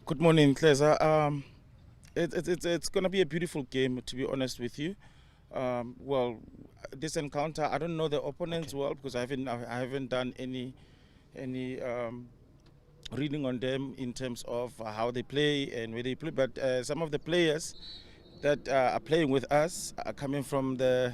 Good morning, Kleza. It's going to be a beautiful game, to be honest with you. Well, this encounter, I don't know the opponents well because I haven't done any reading on them in terms of how they play and where they play. But some of the players that are playing with us are coming from the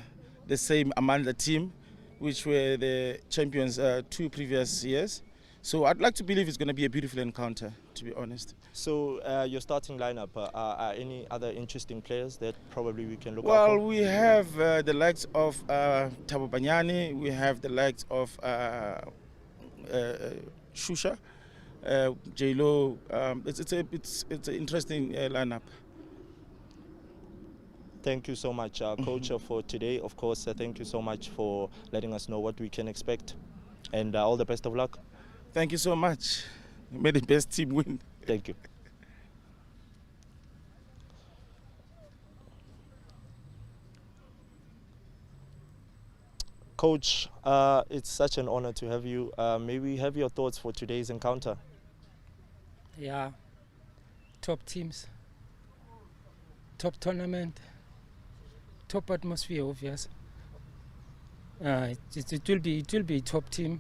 same Amandla team, which were the champions 2 previous years. So I'd like to believe it's going to be a beautiful encounter, to be honest. So your starting lineup, are any other interesting players that probably we can look out Well, for? we have the likes of Thabo Banyane, we have the likes of Shusha, J-Lo. It's an interesting lineup. Thank you so much, Coach, for today. Of course, thank you so much for letting us know what we can expect. And all the best of luck. Thank you so much. May the best team win. Thank you. Coach, it's such an honor to have you. May we have your thoughts for today's encounter? Yeah, top teams, top tournament, top atmosphere, obvious. It will be top team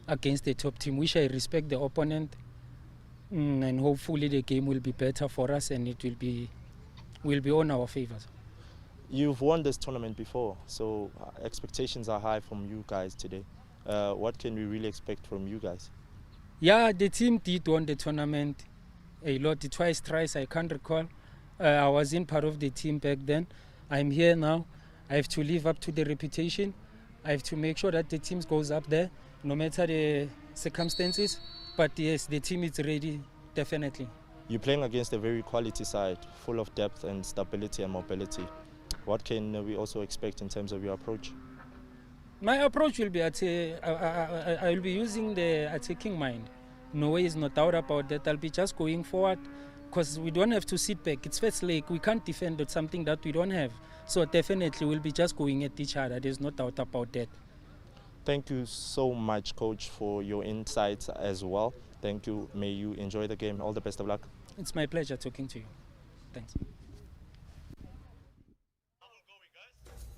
against the top team, which I respect the opponent, and hopefully the game will be better for us and it will be on our favors. You've won this tournament before, so expectations are high from you guys today. What can we really expect from you guys? Yeah, the team did win the tournament a lot, twice, thrice, I can't recall. I wasn't part of the team back then. I'm here now. I have to live up to the reputation. I have to make sure that the team goes up there, no matter the circumstances. But yes, the team is ready, definitely. You're playing against a very quality side, full of depth and stability and mobility. What can we also expect in terms of your approach? My approach will be I will be using the attacking mind. No way is no doubt about that. I'll be just going forward because we don't have to sit back. It's first leg. We can't defend with something that we don't have. So definitely we'll be just going at each other. There's no doubt about that. Thank you so much, Coach, for your insights as well. Thank you. May you enjoy the game. All the best of luck. It's my pleasure talking to you. Thanks.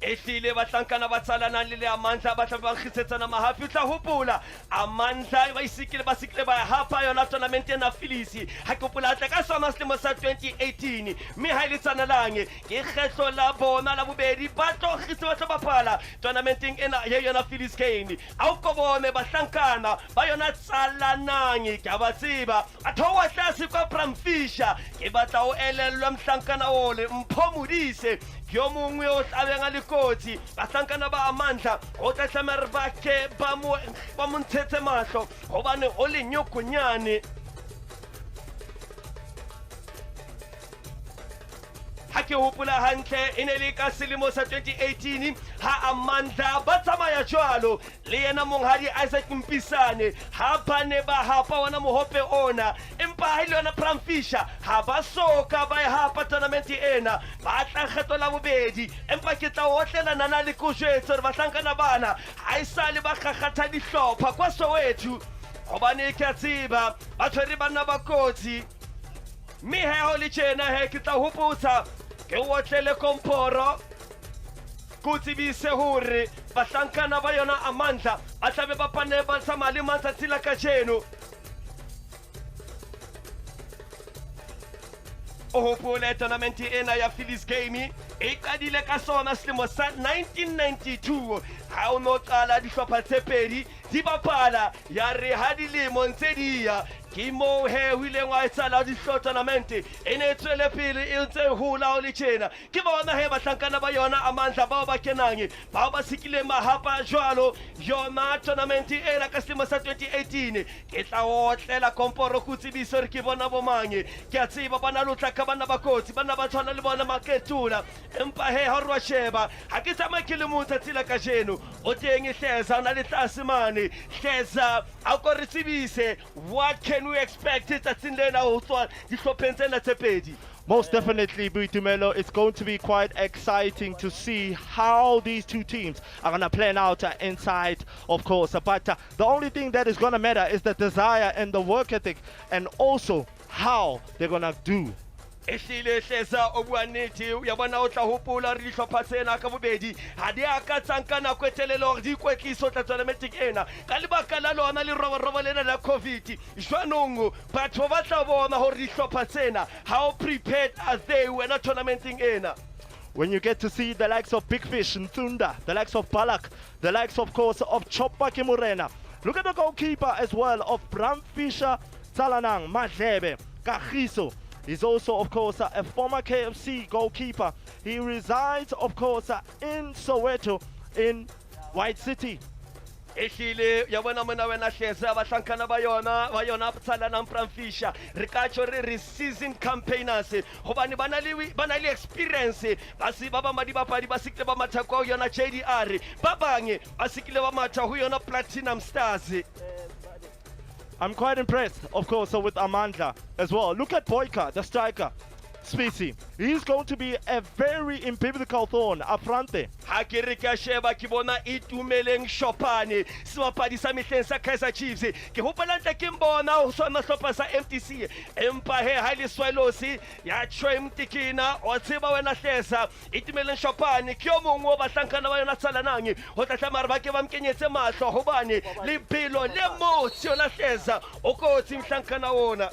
ehlile bahlankana ba Tsalanang le Amandla ba tla ba nkgisetsana mahafi o tla hopola Amandla ba isikile ba hapa yona tournament ena Philisi ha ke hopola tla ka sona selemo sa 2018 mme ha ile Tsalanang ke kgetlo la bona la bobedi ba tlo nkgisa ba tla bapala tournamenteng ena ya yona Philisi Kane a o ko bone bahlankana ba yona Tsalanang ke ba tseba a thowa tlase kwa Pramfisher ke batla o elellwa mhlankana ole mphomudise yo mongwe o tlabenga le kotsi bahlankana ba Amandla o tla tsamere ba ke ba mo ntshetse mahlo hobane o le nyokonyane ha ke hopola hantle ene le ka selemo sa 2018 ha Amandla ba tsamaya jwalo le yena monghadi Isaac Mpisane ha bane ba hapa wana mohope ona empa ha ile yona Pramfisher ha ba soka ba hapa tournament ena ba tla kgetho la bobedi empa ke tla otlela nana le kojwetso re bahlankana bana ha isale ba kgakgatha dihlopha kwa Soweto hobane ke a tseba ba tshwere bana ba kotsi mme ha o le tjena he ke tla hopotsa ke otlele komporo kutsibise hore bahlankana ba yona Amandla ba tlabe ba pane ba tsamaya le matsatsi la kajeno o hopole tournament ena ya Philisi Game e qadile ka sona selemo sa 1992 ha o no qala dihlopha tse pedi di bapala ya re ha dilemo ntse dia ke mo he wile ngwa etsala di tournament ene tswele pele e ntse hula o le tjena ke bona he bahlankana ba yona Amandla ba ba kenang ba ba sikile mahapa jwalo yona tournament ena ka selemo sa 2018 ke tla otlela komporo kutsibiso re ke bona bomange ke a tseba bana lotla ka bana ba kotsi bana ba tshwana le bona maketula empa he ha rwa sheba ha ke tsama ke le motsa tsela ka jeno o teng Hleza na le tlase mane Hleza a ko re tsebise what can we expect tsatsing lena ho tswa dihlopheng tsena tse pedi? Most definitely, Buitumelo, it's going to be quite exciting to see how these two teams are going to plan out inside, of course. But the only thing that is going to matter is the desire and the work ethic, and also how they're gonna do. ehlile hleza obuaneti ya bona o tla hopola re dihlopha tsena ka bobedi ha di aka tsanka nako e telele hore di kwetliso tla tournamenting ena ka lebaka la lona le robo lena la covid jwanong batho ba tla bona hore dihlopha tsena how prepared are they when a tournamenting ena. When you get to see the likes of Big Fish and Thunda, the likes of Balak, the likes, of course, of Choppa Kimurena. Look at the goalkeeper as well of Bram Fisher, Tsalanang, Madlebe, Kagiso. He's also, of course, a former KFC goalkeeper. He resides, of course, in Soweto, in White City. ehlile ya bona mona wena hleza bahlankana ba yona Tsalanang Pramfisha re ka tjho re season campaigners hobane bana le experience ba se ba madi bapadi ba sikile ba matha kwa yona JDR ba bang ba sikile ba matha ho yona Platinum Stars. I'm quite impressed, of course, with Amandla as well. Look at Boyka, the striker. Specie. He's going to be a very impivotal thorn up front there. Ha ke re ka sheba ke bona itumeleng Shopane sebapadi sa mehleng sa Kaizer Chiefs ke hopola ntle ke mbona ho sona hlopha sa MTC empa he ha le Swelosi ya Tshwem Tikina o tseba wena hlesa itumeleng Shopane ke yo mongwe ba hlankana ba yona Tsalanang ho tla tlamara ba ke ba mkenyetse mahlo hobane le pelo le motho la hlesa o kotsi mhlankana wona.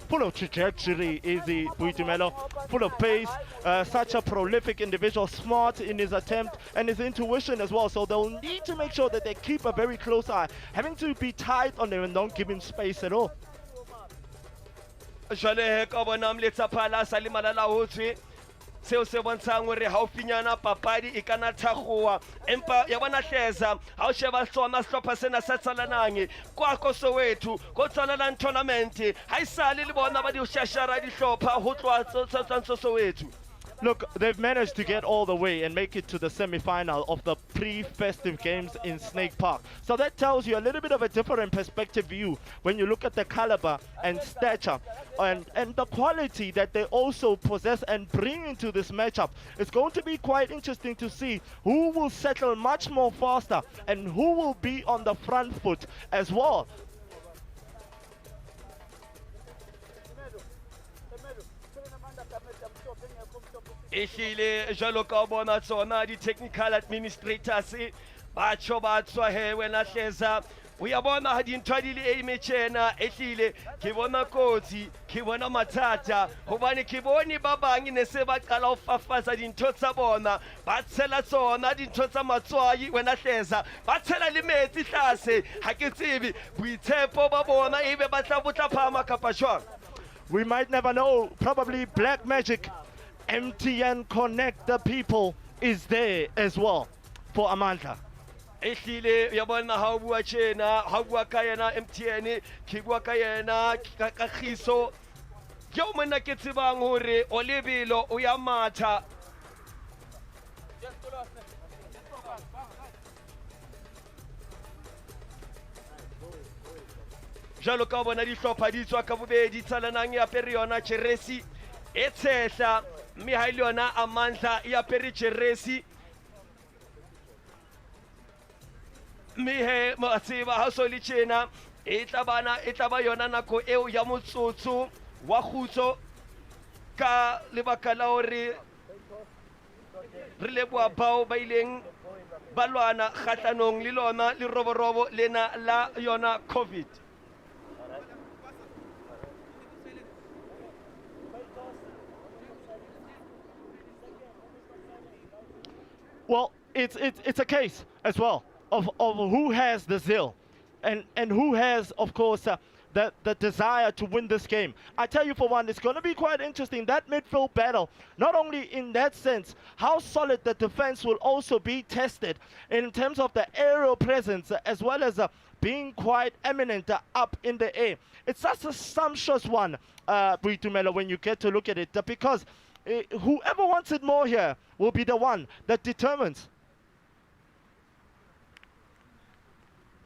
Full of trajectory, Easy Buitumelo, full of pace, such a prolific individual, smart in his attempt and his intuition as well. So they'll need to make sure that they keep a very close eye, having to be tight on him and don't give him space at all. Jwale ka bona mletsa phala sa limala la hotswe seo se bontshang hore haufinyana papadi e kana thagoa empa ya bona hleza ha o sheba sona sehlopha sena sa Tsalanang kwa ko Soweto ko Tsalanang tournament ha isale le bona ba di shashara dihlopha ho tloa tsa Soweto. Look, they've managed to get all the way and make it to the semi-final of the pre-festive games in Snake Park. So that tells you a little bit of a different perspective view when you look at the caliber and stature and the quality that they also possess and bring into this matchup. It's going to be quite interesting to see who will settle much more faster and who will be on the front foot as well. ehlile jalo ka bona tsona di technical administrators ba tsho ba tswa he wena hleza o ya bona ha di ntwa di le emechena ehlile ke bona kotsi ke bona mathata hobane ke bone ba bang ne se ba qala ho fafaza dintho tsa bona ba tshela tsona dintho tsa matswai wena hleza ba tshela le metsi tlase ha ke tsebe boitshepo ba bona ebe ba tla botla phama kapa jwang. We might never know. Probably black magic. MTN Connect the People is there as well for Amandla. ehlile ya bona ha o bua tjena ha o bua ka yena MTN ke bua ka yena Kagiso ke o monna ke tsebang hore o lebelo o ya matha jalo ka bona dihlopha di tswa ka bobedi Tsalanang ya pere yona Cheresi e tshehla mme ha ile yona Amandla ya pere Cheresi mme he mo tseba ha so le tjena e tla ba yona nako eo ya motsotso wa khutso ka lebaka la hore re leboa bao ba ileng ba lwana kgatlanong le lona le roborobo lena la yona COVID. Well, it's a case as well of who has the zeal and who has, of course, the desire to win this game. I tell you, for one, it's going to be quite interesting, that midfield battle, not only in that sense, how solid the defense will also be tested in terms of the aerial presence, as well as being quite eminent up in the air. It's such a sumptuous one, Buitumelo, when you get to look at it, because whoever wants it more here will be the one that determines.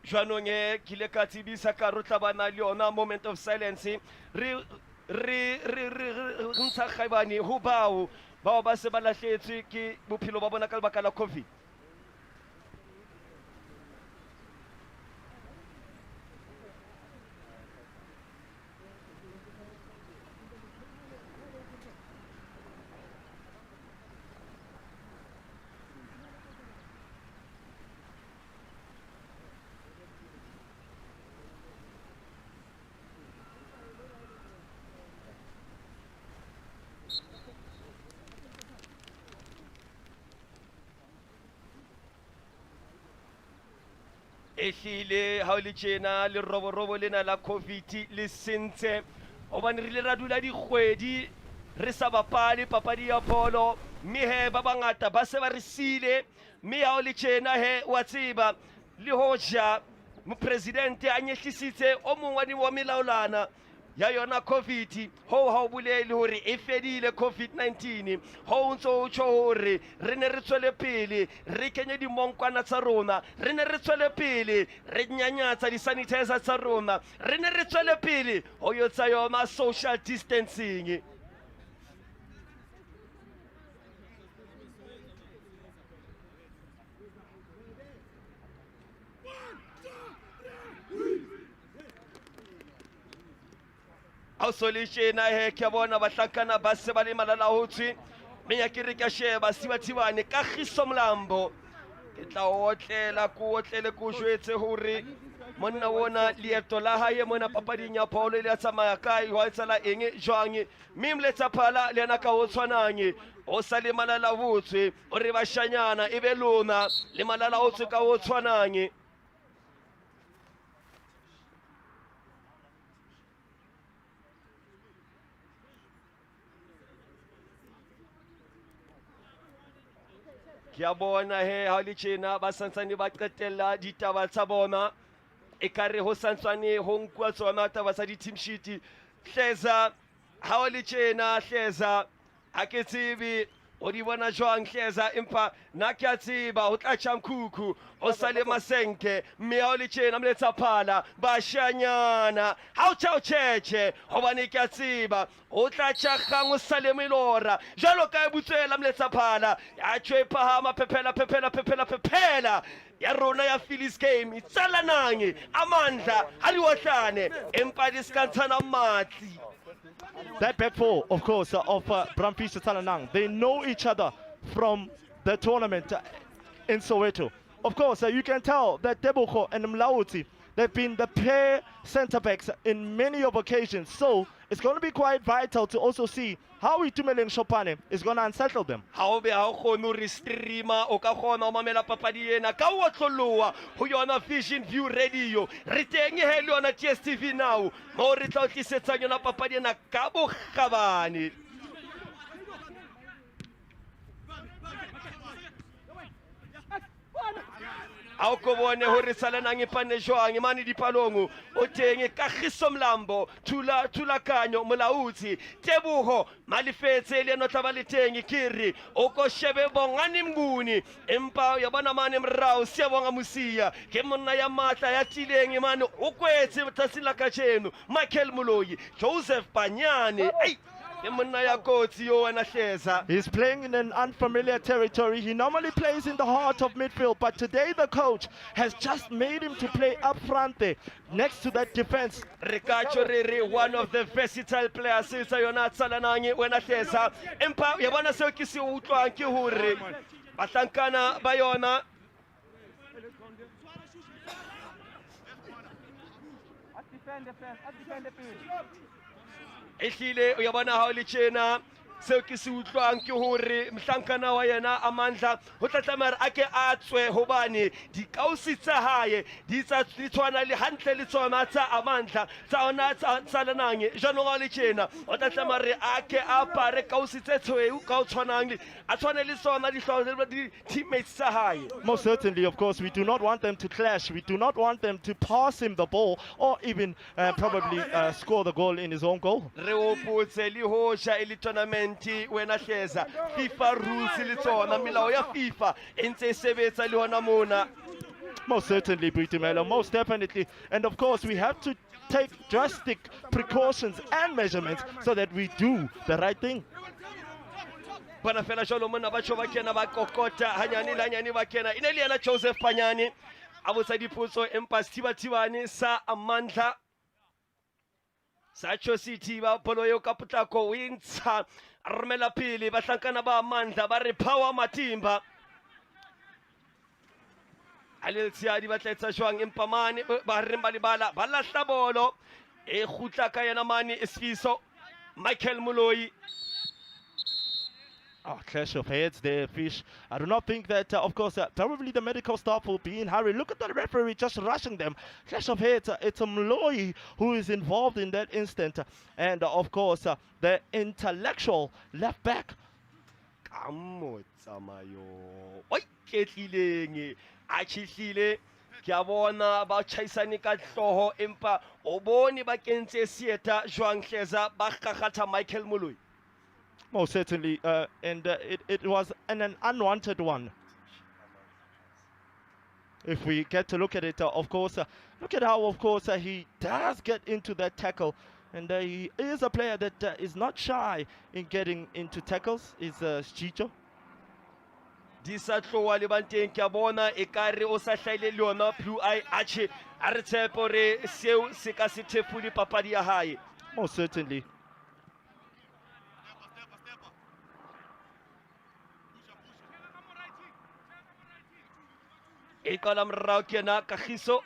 Jwanong kile ka tsebisa ka rotla bana le yona moment of silence re ntsha khaibane ho bao ba se ba lahletswe ke bophelo ba bona ka lebaka la COVID. ehlile ha o le tjena le roborobo lena la COVID le sentse hobane re le ra dula dikgwedi re sa bapale papadi ya bolo mme he ba bangata ba se ba re sile mme ha o le tjena he wa tseba le hoja mopresidente a nyehlisitse o mongwe wa melaolana ya yona COVID ho ha o bolele hore e fedile COVID-19 ho ntso o tjho hore re ne re tswele pele re kenye dimonkwana tsa rona re ne re tswele pele re nyanyatsa di-sanitizer tsa rona re ne re tswele pele ho yotsa yona social distancing. Ha o so le tjena he ke a bona bahlankana ba se ba le malalahotswe mme ya ke re ka sheba Sibathibane ka Kgiso Mlambo ke tla otlela ko otlele ko jwetse hore monna wona leeto la hae mona papading ya bolo le ya tsamaya kae wa tsala eng jwang mme mletsa phala le yana ka o tshwanang o sa le malalahotswe o re bashanyana e be lona le malalahotswe ka o tshwanang. Ke a bona he ha le tjena ba santsane ba qetella ditaba tsa bona e kare ho santsane ho nkwa tsona taba tsa di-team sheet. Hleza ha o le tjena Hleza ha ke tsebe o di bona jwang Hleza empa na ke a tseba ho tla tjha Mkhukhu o sale masenke mme ha o le tjena mletsa phala bashanyana ha o tjha o tjhetjhe hobane ke a tseba o tla tjha kgang o sale melora jwalo ka e butswela mletsa phala ya tjho e phahama phepela ya rona ya Phillies game Tsalanang Amandla ha di ohlane empa di skantshana matli. That back four, of course, of Bramfisha Tsalanang, they know each other from the tournament in Soweto. Of course, you can tell that Tebogo and Mlauti, they've been the pair centre-backs in many of occasions. So it's going to be quite vital to also see how Itumeleng Shopane is going to unsettle them. Ha o be ha o kgone re streama o ka kgona o mamela papadi ena ka o tloloa ho yona Vision View Radio re teng he le yona DStv now mo re tla o tlisetsa yona papadi ena ka bokgabane. Ha o ko bone hore Tsalanang e pane jwang mane dipalong o teng ka Kgiso Mlambo thulakanyo molautsi Tebogo malifetse le no tla ba le teng kiri o ko shebe bongane Mnguni empa ya bona mane mrao se bonga Musia ke monna ya matla ya tileng mane o kwetse tsatsila ka tsheno Michael Muloyi Joseph Panyane He's playing in an unfamiliar territory. He normally plays in the heart of midfield, but today the coach has just made him to play up front there, next to that defense. One of the versatile players is Tsalanang when Hleza. Empa ya bona seo ke se utlwang ke hore batlankana ba yona ehlile o ya bona ha o le tjena seo ke se utlwang ke hore mhlankana wa yena Amandla ho tla tlamela a ke a tswe hobane dikausi tsa hae di tshwana le hantle le tsona tsa Amandla tsa ona Tsalanang jwanong ha le tjena o tla tlamela re a ke a pare kausi tse tshweu ka o tshwanang a tshwane le tsona di teammates tsa hae. Most certainly, of course, we do not want them to clash. We do not want them to pass him the ball or even probably score the goal in his own goal. Re opotse le hoja e le tournament wena Hleza FIFA rules le tsona melao ya FIFA e ntse e sebetsa le hona mona. Most certainly, Britumelo, most definitely. And of course, we have to take drastic precautions and measurements so that we do the right thing. Bona fela jalo mona ba tjho ba kena ba kokota hanyane la nyane ba kena ine le yena Joseph Panyane a botsa dipotso empa Sithibathibane sa Amandla sa City ba bolo yo ka potlako o intsha romela pele bahlankana ba Amandla ba re power Matimba Aleltsiadi ba tletsa jwang empa mane ba reng ba libala ba lahla bolo e khutla ka yena mane Isithembiso Michael Muloyi Oh, clash of heads there, Fish. I do not think that, of course, probably the medical staff will be in hurry. Look at the referee just rushing them. Clash of heads. It's a Mloyi who is involved in that instant. And, of course, the intellectual left back. Ka motsamayo oi ketlileng a tshihlile ke a bona ba chaisane ka hloho empa o bone ba kentse sieta jwang hleza ba gagata Michael Moloi. Most certainly, and it was an unwanted one. If we get to look at it, of course, look at how, of course, he does get into that tackle. And he is a player that is not shy in getting into tackles, is Chicho. Di sa tloa le banteng ke a bona ekare o sa hlaile le yona blue eye ache a re tshepe hore seo se ka se thefule papadi ya hae. Most certainly. E qala morao ke yena Kagiso.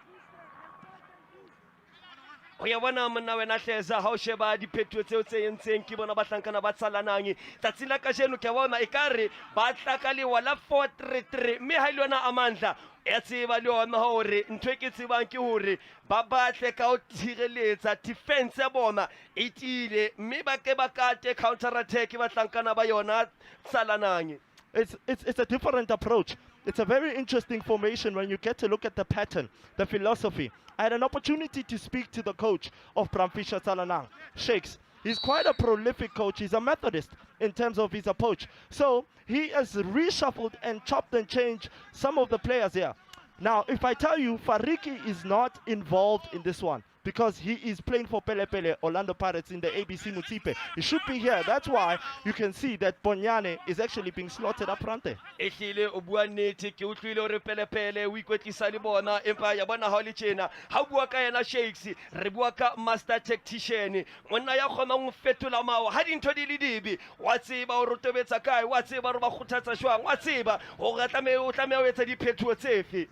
O ya bona monna wena Hleza ha o sheba diphetho tseo tse entseng ke bona bahlankana ba Tsalanang tsatsing la kajeno ke bona ekare ba tla ka lewa la 4-3-3 mme ha ile yona Amandla ya tseba le yona hore ntwe ke tsebang ke hore ba batle ka o thireletsa defense ya bona e tile mme ba ke ba kate counter attack bahlankana ba yona Tsalanang. It's a different approach. It's a very interesting formation when you get to look at the pattern, the philosophy. I had an opportunity to speak to the coach of Pramfisha Tsalanang, Shakes. He's quite a prolific coach. He's a methodist in terms of his approach. So he has reshuffled and chopped and changed some of the players here. Now, if I tell you Fariki is not involved in this one, because he is playing for Pele Pele, Orlando Pirates in the ABC Mutipe. He should be here. That's why you can see that Bonyane is actually being slotted up front there. Ehlile o bua nnete ke utlwile hore Pele Pele o ikwetlisa le bona empa ya bona ha o le tjena ha bua ka yena Shakes re bua ka master tactician monna ya kgona go fetola mawa ha dintho di le dibe wa tseba o rotobetsa kae wa tseba re ba kgothatsa jwang wa tseba o tlameha o etsa diphetho tsefe.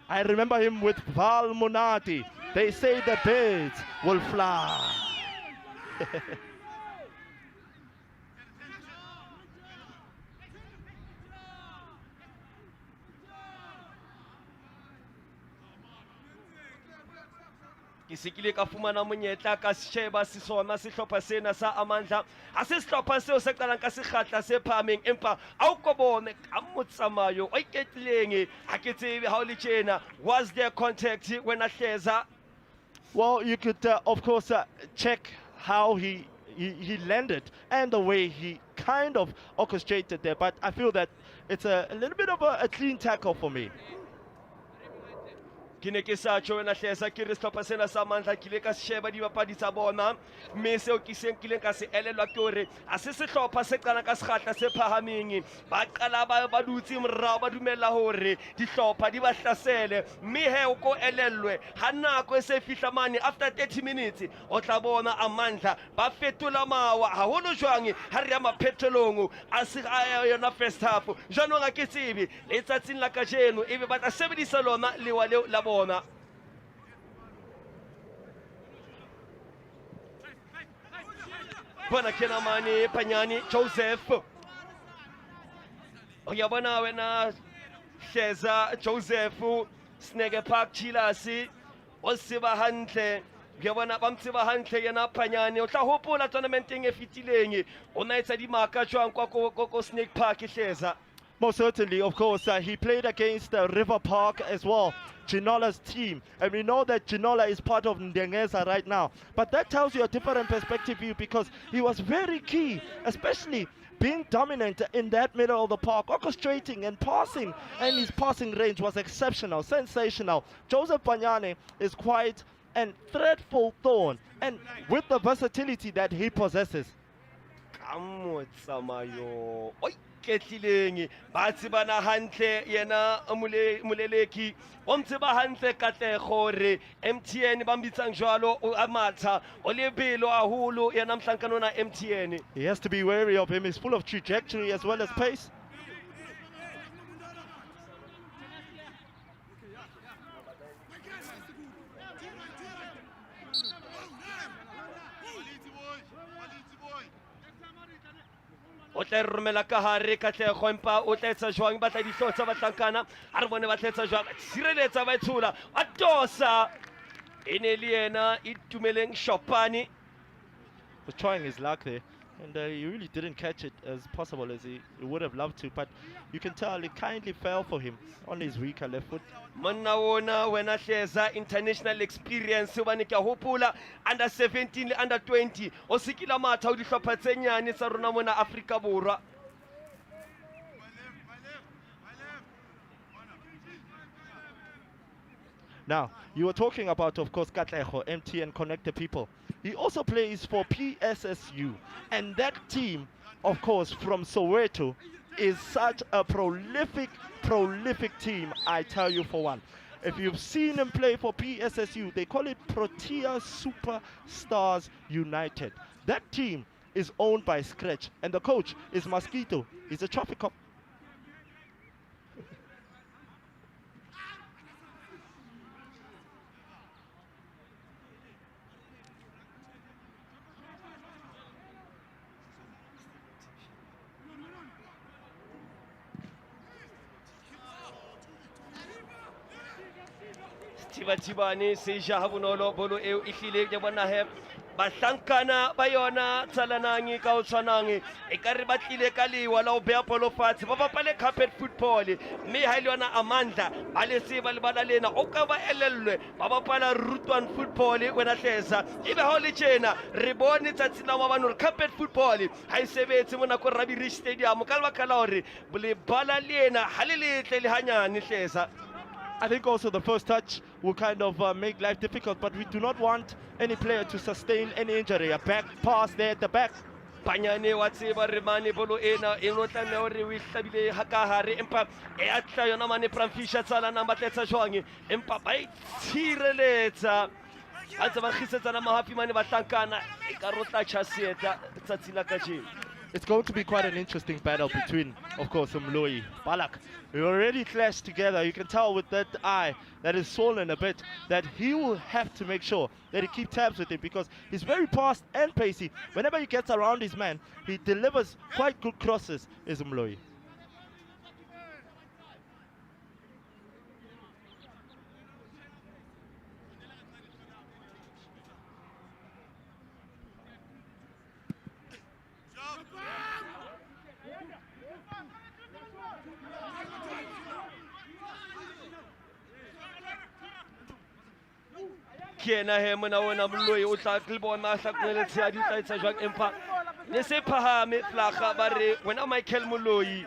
I remember him with Val Monati. They say the birds will fly. Ke sekile ka fumana monyetla ka sheba sesona sehlopha sena sa Amandla a se sehlopha seo se qalang ka sekgatla se phameng empa a o ko bone ka motsamayo o iketlileng ha ke tsebe ha o le tjena was there contact when a Hleza. Well, you could, of course, check how he landed and the way he kind of orchestrated there. But I feel that it's a little bit of a clean tackle for me. Ke ne ke sa tjho wena Hleza ke re sehlopha sena sa Amandla ke ile ka sheba dibapadi tsa bona mme seo ke kileng ka se elelwa ke hore a se sehlopha se qala ka sekgatla se phahameng ba qala ba dutse morao ba dumela hore dihlopha di ba hlasele mme he o ko elellwe ha nako e se fihla mane after 30 minutes o tla bona Amandla ba fetola mawa haholo jwang ha re ya maphethelong a se yona first half jwanong a ke tsebe le tsatsing la kajeno ebe ba tla sebedisa lona lewa leo la bona. Bona kena mane Panyani Joseph o ya bona wena Hleza Joseph Snake Park Chilasi o seba hantle ke bona ba mtseba hantle yena Panyani o tla hopola tournamenteng e fitileng o na etsa di maka jwang kwa ko Snake Park Hleza. Most certainly, of course, he played against River Park as well, Ginola's team. And we know that Ginola is part of Ndengeza right now. But that tells you a different perspective view because he was very key, especially being dominant in that middle of the park, orchestrating and passing. And his passing range was exceptional, sensational. Joseph Panyane is quite a threatful thorn, and with the versatility that he possesses. Ketlileng ba tsebana hantle yena moleleki o mtseba hantle Katlego re MTN ba mbitsang jwalo o amatha o lebelo haholo yena mhlankano na MTN. He has to be wary of him. He's full of trajectory as well as pace. o tla romela ka hare Katlego empa o tla etsa jwang ba tla dihlotsa batlankana a re bone ba tla etsa jwang tshireletsa ba etshola a tosa ene le yena itumeleng Shopani. Was trying his luck there, and he really didn't catch it as possible as he would have loved to, but you can tell it kindly fell for him on his weaker left foot. Monna wona wena hleza international experience hobane ke a hopola under 17 le under 20 o sikila matha o dihlopha tse nyane tsa rona mona Afrika Borwa. Now, you were talking about, of course, Katlego, MTN Connected people. He also plays for PSSU. And that team, of course, from Soweto, is such a prolific team, I tell you for one. If you've seen him play for PSSU, they call it Protea Superstars United. That team is owned by Scratch, and the coach is Mosquito. He's a traffic cop. Tibani se ja ha bonolo bolo eo e hlile ke bona he bahlankana ba yona Tsalanang ka o tshwanang e ka re batlile ka lewa la o bea bolo fatshe ba bapale carpet football mme ha ile yona Amandla ba le se ba le bana lena o ka ba elellwe ba bapala rutwan football wena hleza ebe ha le tjena re bone tsatsi la mabano re carpet football ha e sebetse mona ko Rabi Rich Stadium ka lebaka la hore le bala lena ha le letle le hanyane hleza. I think also the first touch will kind of make life difficult, but we do not want any player to sustain any injury. A back pass there at the back. Panyane wa tseba re mane bolo ena e no tla hore o ihlabile ha ka hare empa e atla yona mane Pramfisha Tsalanang ba tletsa jwang empa ba itshireletsa a tsa ba khisetsana mahapi mane batlankana e ka rotla chasieta tsatsi la kajeno. It's going to be quite an interesting battle between, of course, Ndoli, Balak. We already clashed together. You can tell with that eye that is swollen a bit that he will have to make sure that he keeps tabs with him because he's very fast and pacey. Whenever he gets around his man, he delivers quite good crosses, is Ndoli. Kena he mona wona Ndoli o tla bona hlakoletse ya ditlaitsa jwang empa ne se phahame flaga ba re wena Michael Ndoli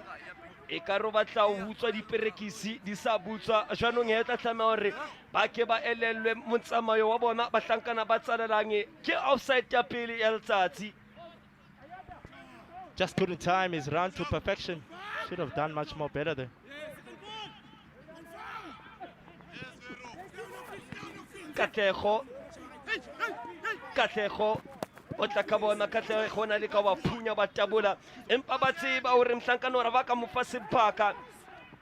e ka ro batla o hutswa diperekisi di sa butswa jwanong he tla tlama hore ba ke ba elellwe motsamayo wa bona bahlankana ba Tsalanang ke offside ya pele ya letsatsi. Just couldn't time his run to perfection. Should have done much more better there. Katlego o tla ka bona Katlego na le ka wa phunya ba tabola empa ba tseba hore mhlankana hore ba ka mo fa sebaka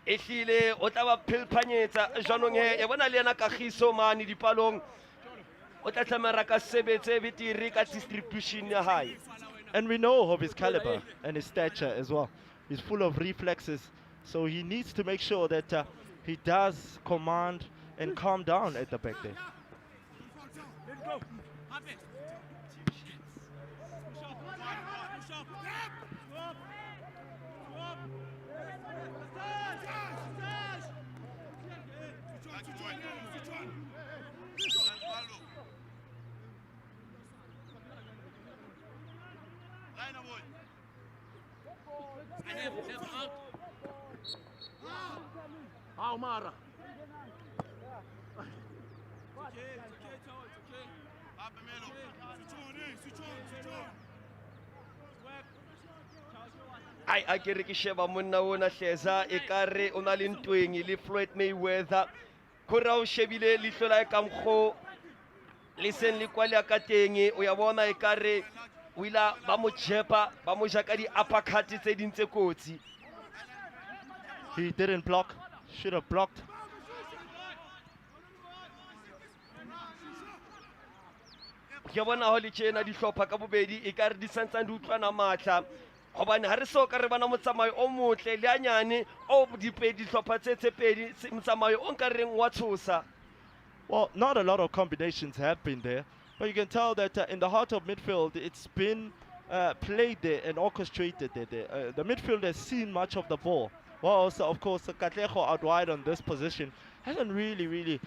e hlile o tla ba philphanyetsa jwanong he e bona le yena Kagiso mane dipalong o tla tlamara ka sebetse betiri ka distribution ya hae. And we know of his caliber and his stature as well. He's full of reflexes, so he needs to make sure that he does command and calm down at the back there. Mara. Ai a ke re ke sheba monna ona hleza e ka re o na le ntweng le Floyd Mayweather go ra o shebile lihlo la ka mkgo le sen le kwale ka teng o ya bona e ka re o ila ba mo jepa ba mo jaka di uppercut tse dintse kotsi. He didn't block, should have blocked. Ke bona ho le tjena dihlopha ka bobedi e ka re di santsang di utlwana matla gobane ha re so ka re bana motsamayo o motle le anyane o dipedi hlopha tse pedi motsamayo o nka reng wa tshosa. Well, not a lot of combinations have been there, but you can tell that in the heart of midfield, it's been played there and orchestrated there. The midfield has seen much of the ball. Well, also, of course, Katlego out wide on this position hasn't really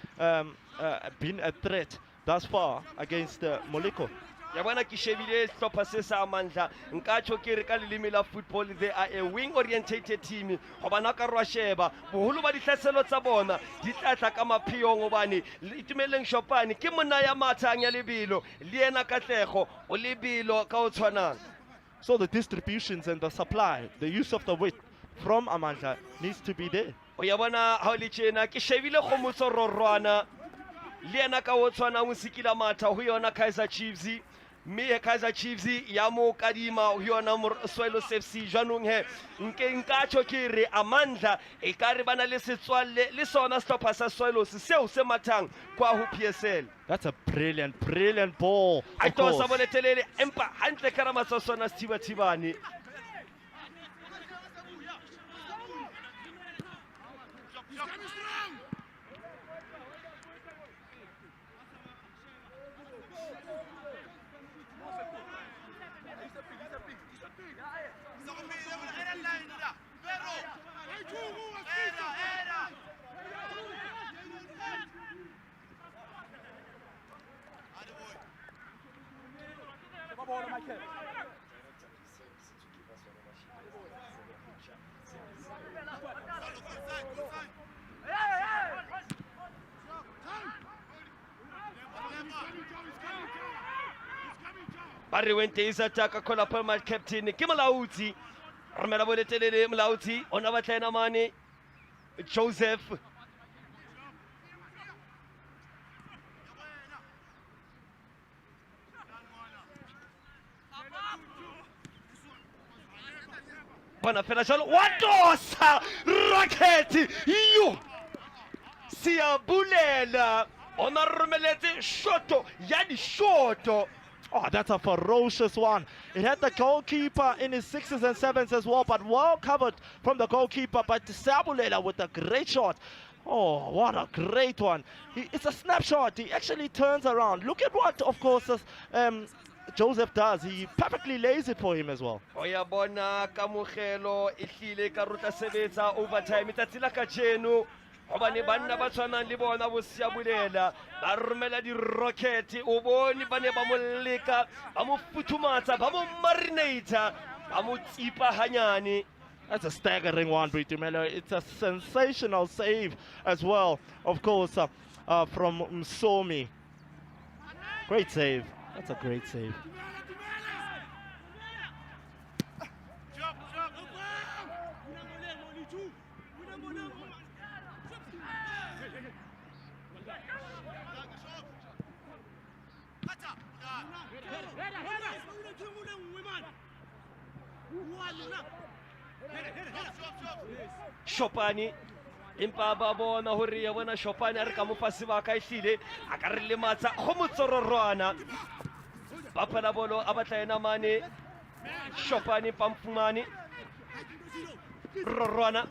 been a threat thus far against Moliko. Ya bona ke shebile hlopha se sa Amandla nka tjho ke re ka leleme la football they are a wing orientated team gobana ka rwa sheba boholo ba dihlaselo tsa bona di tlatla ka maphiong gobane itumeleng Shopane ke monna ya mathang ya lebelo le ena Katlego o lebelo ka o tshwanang. So the distributions and the supply, the use of the width from Amandla needs to be there. O ya bona ha o le tjena ke shebile Khomotso Rorwana le ena ka o tshwanang o sikila matha ho yona Kaizer Chiefs. Me Kaizer Chiefs ya mo kadima ho yona Swallows FC jwanong he nka tjho ke re Amandla e ka re bana le setswalle le sona stopper sa Swallows seo se mathang kwa ho PSL. That's a brilliant ball. I thought sa boletelele empa hantle ka ramatsa sona Thibani. Barry went is attack a call upon my captain ke Molautsi romela boletelele Molautsi ona batla ena mane Joseph bona fela jalo watosa rocket yo siyabulela ona romeletse shoto ya di shoto. Oh, that's a ferocious one. It had the goalkeeper in his 6s and 7s as well, but well covered from the goalkeeper. But Sabulela with a great shot. Oh, what a great one. It's a snapshot. He actually turns around. Look at what, of course, Joseph does. He perfectly lays it for him as well. Oyabona kamogelo ehlile ka ruta sebetsa overtime tsatsi la kajeno gobane banna ba tshwanang le bona bo Siabulela ba romela di rocket o bone ba ne ba mo leka ba mo futhumatsa ba mo marinate ba mo tsipa hanyane. That's a staggering one, Britumelo. It's a sensational save as well, of course, from Msomi. Great save. That's a great save. Shopane empa ba bona hore ya bona Shopane a re ka mo fa sebaka ehlile a ka re lematsa Khomotso Rorwana ba phela bolo a batla ena mane Shopane Pamfumane Rorwana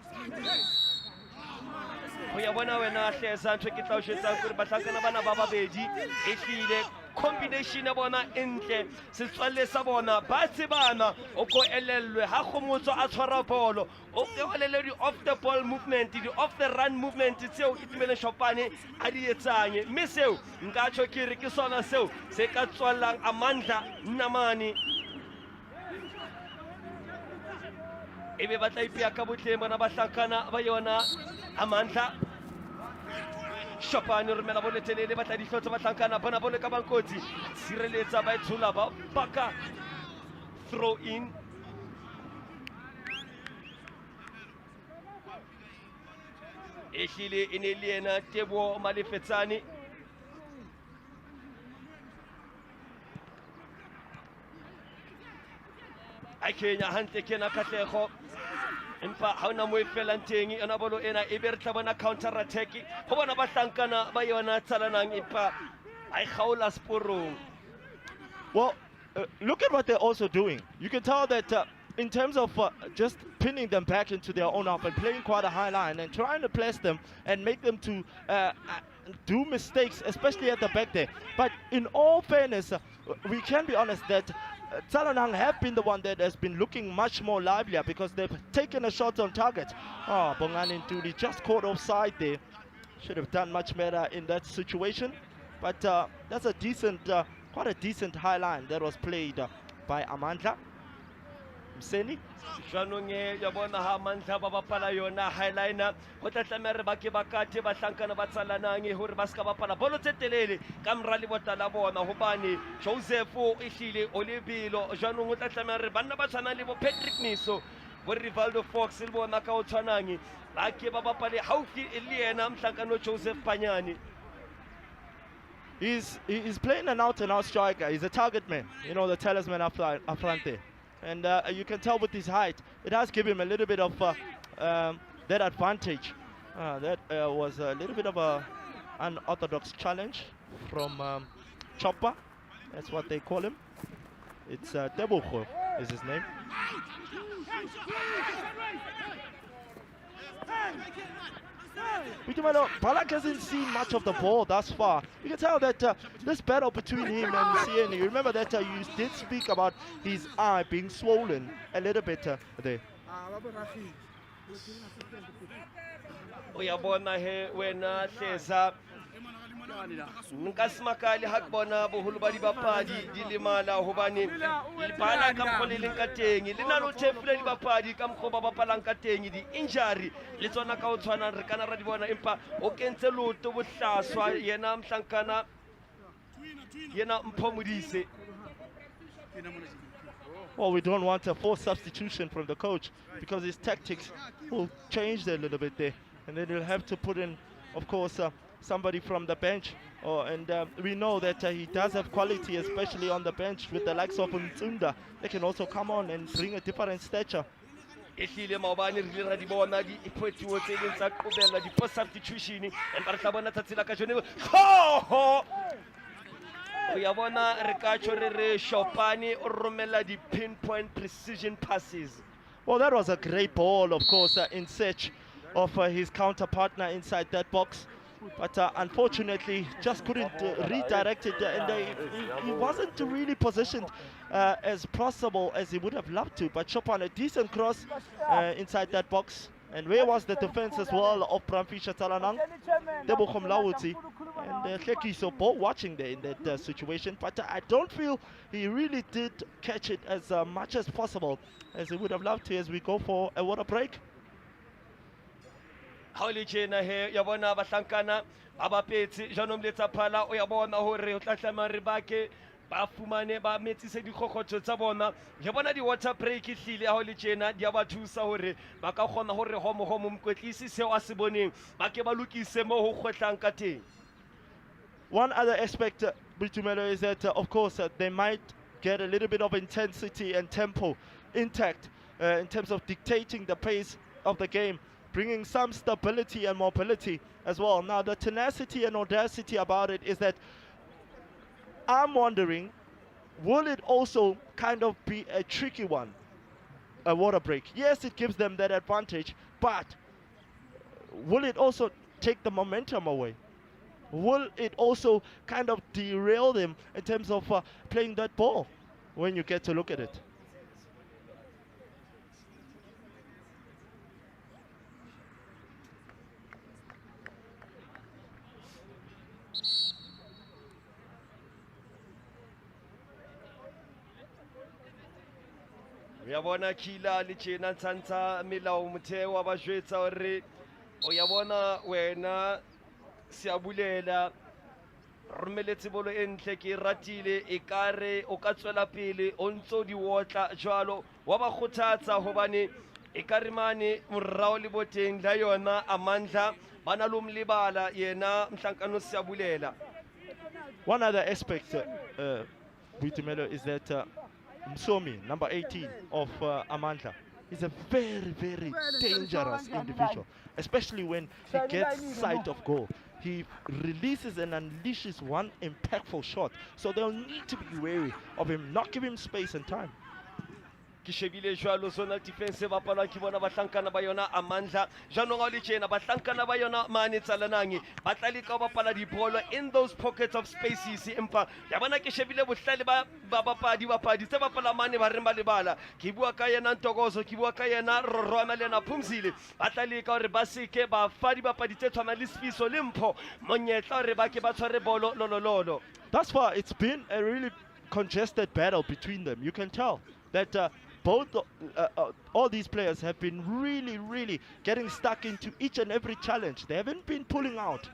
ho ya bona wena hlesa ntwe ke tla o jetsa gore batlhankana bana ba babedi ehlile combination ya bona entle setswalle sa bona ba tsebana o ko elellwe ha Khomotso a tshwara bolo o ke olele di off the ball movement di off the run movement tseo itumele Shopane a di etsanye mme seo nka tjho ke re ke sona seo se ka tswallang Amandla Nnamani ebe batla ipia ka botleng bona bahlankana ba yona Amandla Shopane romela boletelele batla dihlotse bahlankana bona bole ka bankotsi sireletsa ba itshola ba baka throw in ehlile ene le ena Tebo Malefetsane a kenya hantle kena Katlego empa ha ona mo efela nteng yona bolo ena e be re tla bona counter attack ho bona bahlankana ba yona Tsalanang empa ai khaola sporong. Well, look at what they're also doing. You can tell that in terms of just pinning them back into their own half and playing quite a high line and trying to press them and make them to do mistakes, especially at the back there. But in all fairness, we can be honest that Tsalanang have been the one that has been looking much more livelier because they've taken a shot on target. Oh, Bongani Ndoli just caught offside there. Should have done much better in that situation. But that's a decent, quite a decent high line that was played by Amandla. Mseni. jwanong ya bona ha Amandla ba bapala yona highline ho tla tlameha re ba ke bakate ba hlankana ba Tsalanang hore ba ska bapala bolo tse telele ka mora le bota la bona hobane Joseph e hlile o lebelo jwanong o tla tlameha re banna ba tshwana le bo Patrick Miso bo Rivaldo Fox le bona ka o tshwanang ba ke ba bapale haufi le yena mhlankano Joseph Panyane. He's playing an out-and-out striker. He's a target man. You know, the talisman up front there. And you can tell with his height, it has given him a little bit of that advantage. That was a little bit of an unorthodox challenge from Chopper. That's what they call him. It's Tebogo is his name. Balak hasn't seen much of the ball thus far. You can tell that this battle between him and Sieni, remember that you did speak about his eye being swollen a little bit there. Uyabona he wena Hleza nka smakali ha ke bona boholo ba dibapadi di lemala hobane bana ka mokgwa le leng ka teng le na lo thefile dibapadi ka mokgwa ba bapalang ka teng di injury le tsona ka o tshwana re kana ra di bona empa o kentse loto bohlaswa yena mhlankana yena Mphomodise. Well, we don't want a forced substitution from the coach because his tactics will change a little bit there, and then he'll have to put in, of course, somebody from the bench. And we know that he does have quality, especially on the bench with the likes of Mtsunda. They can also come on and bring a different stature. Ehlile maobane re ra di bona di iphethuo tse leng tsa qobella di post substitution and ba re tla bona tsatsela ka jone ho uyabona re ka tjho re Shopane o romela di pinpoint precision passes. Well, that was a great ball, of course, in search of his counter partner inside that box. But unfortunately, just couldn't redirect it, and he wasn't really positioned as possible as he would have loved to. But Chopin, a decent cross inside that box. And where was the defense as well of Bramfisha Tsalanang? Debogo Mlauti and Hlekiso ball watching there in that situation. But I don't feel he really did catch it as much as possible as he would have loved to as we go for a water break. Hauli tjena he ya bona bahlankana ba bapetse jaanong letsa phala o ya bona hore o tla tlama re bake ba fumane ba metsise dikhokgotho tsa bona ya bona di water break hlile hauli tjena di a ba thusa hore ba ka kgona hore homo mkwetlisi seo a se boneng ba ke ba lokise mo ho kgwetlang ka teng. One other aspect, Bitumelo, is that of course they might get a little bit of intensity and tempo intact in terms of dictating the pace of the game, bringing some stability and mobility as well. Now, the tenacity and audacity about it is that I'm wondering, will it also kind of be a tricky one, a water break? Yes, it gives them that advantage, but will it also take the momentum away? Will it also kind of derail them in terms of playing that ball when you get to look at it? Ya bona Kila le tjena tshantsa melao motheo wa ba jwetsa hore o ya bona wena Siabulela romeletse bolo e ntle ke ratile e kare o ka tswela pele o ntso di wotla jwalo wa ba khothatsa hobane e kare mane morao le boteng la yona Amandla bana lo mlebala yena mhlankano Siabulela. One other aspect, Buitumelo, is that Msomi, number 18 of Amandla, is a very, very dangerous individual, especially when he gets sight of goal. He releases and unleashes one impactful shot, so they'll need to be wary of him, not give him space and time. ke shebile jwalo zonal defense ba palwa ke bona bahlankana ba yona Amandla jaanong ga le tjena bahlankana ba yona mane Tsalanang ba tla leka ba pala dibolo in those pockets of spaces empa ya bona ke shebile bohlale ba bapadi tse ba pala mane ba reng ba lebala ke bua ka yena Ntokozo ke bua ka yena Rorwana le yena Phumzile ba tla leka hore ba seke ba fa dibapadi tse tshwana le Sifiso le Mpho monyetla hore ba ke ba tshware bolo lolololo. Thus far, it's been a really congested battle between them. You can tell that all these players have been really getting stuck into each and every challenge. They haven't been pulling out.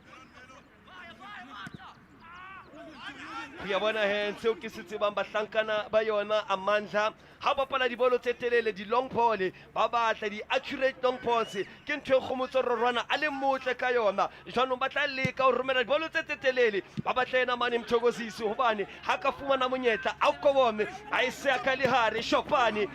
Ya bona he ntse o ke se tsebang bahlankana ba yona Amandla ha ba pala dibolo tse telele di long ball ba batla di accurate long balls ke ntwe khomotso Rorwana a le motle ka yona jwanong ba tla leka o romela dibolo tse telele ba batla ena mane Mthokosisi hobane ha ka fumana monyetla a kobome a ise akalihare Shopane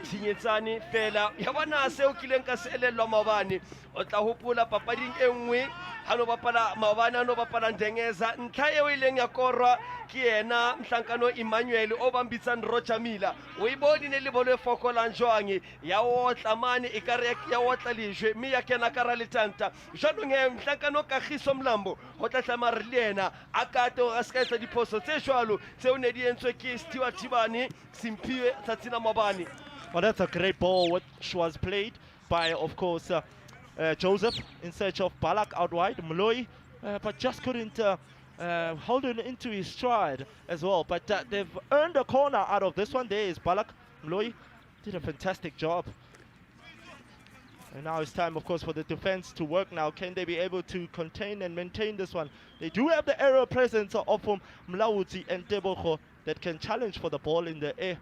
Thinyetsane fela ya bona se o kileng ka se elellwa Mabane o tla hopola papading e nngwe hano bapala Mabane hano bapala Ndengeza ntlha eo ileng ya korwa ke yena Mhlankano Emmanuel o bambitsang Roger Miller o ibone ne le bolo e fokolang jwang ya otla mane e kare ya otla lejwe mme ya kena ka ra letanta jwanong Mhlankano Kagiso Mlambo ho tla tlama re le yena a kate o ska etsa diphoso tse jwalo tse o ne di entswe ke Stewart Tibane Simpiwe Tsatsina Mabane. Well, that's a great ball which was played by, of course, Joseph in search of Balak out wide, Mloi, but just couldn't hold it into his stride as well. But they've earned a corner out of this one. There is Balak. Mloi did a fantastic job. And now it's time, of course, for the defense to work now. Can they be able to contain and maintain this one? They do have the aerial presence of Mlauzi and Tebogo that can challenge for the ball in the air.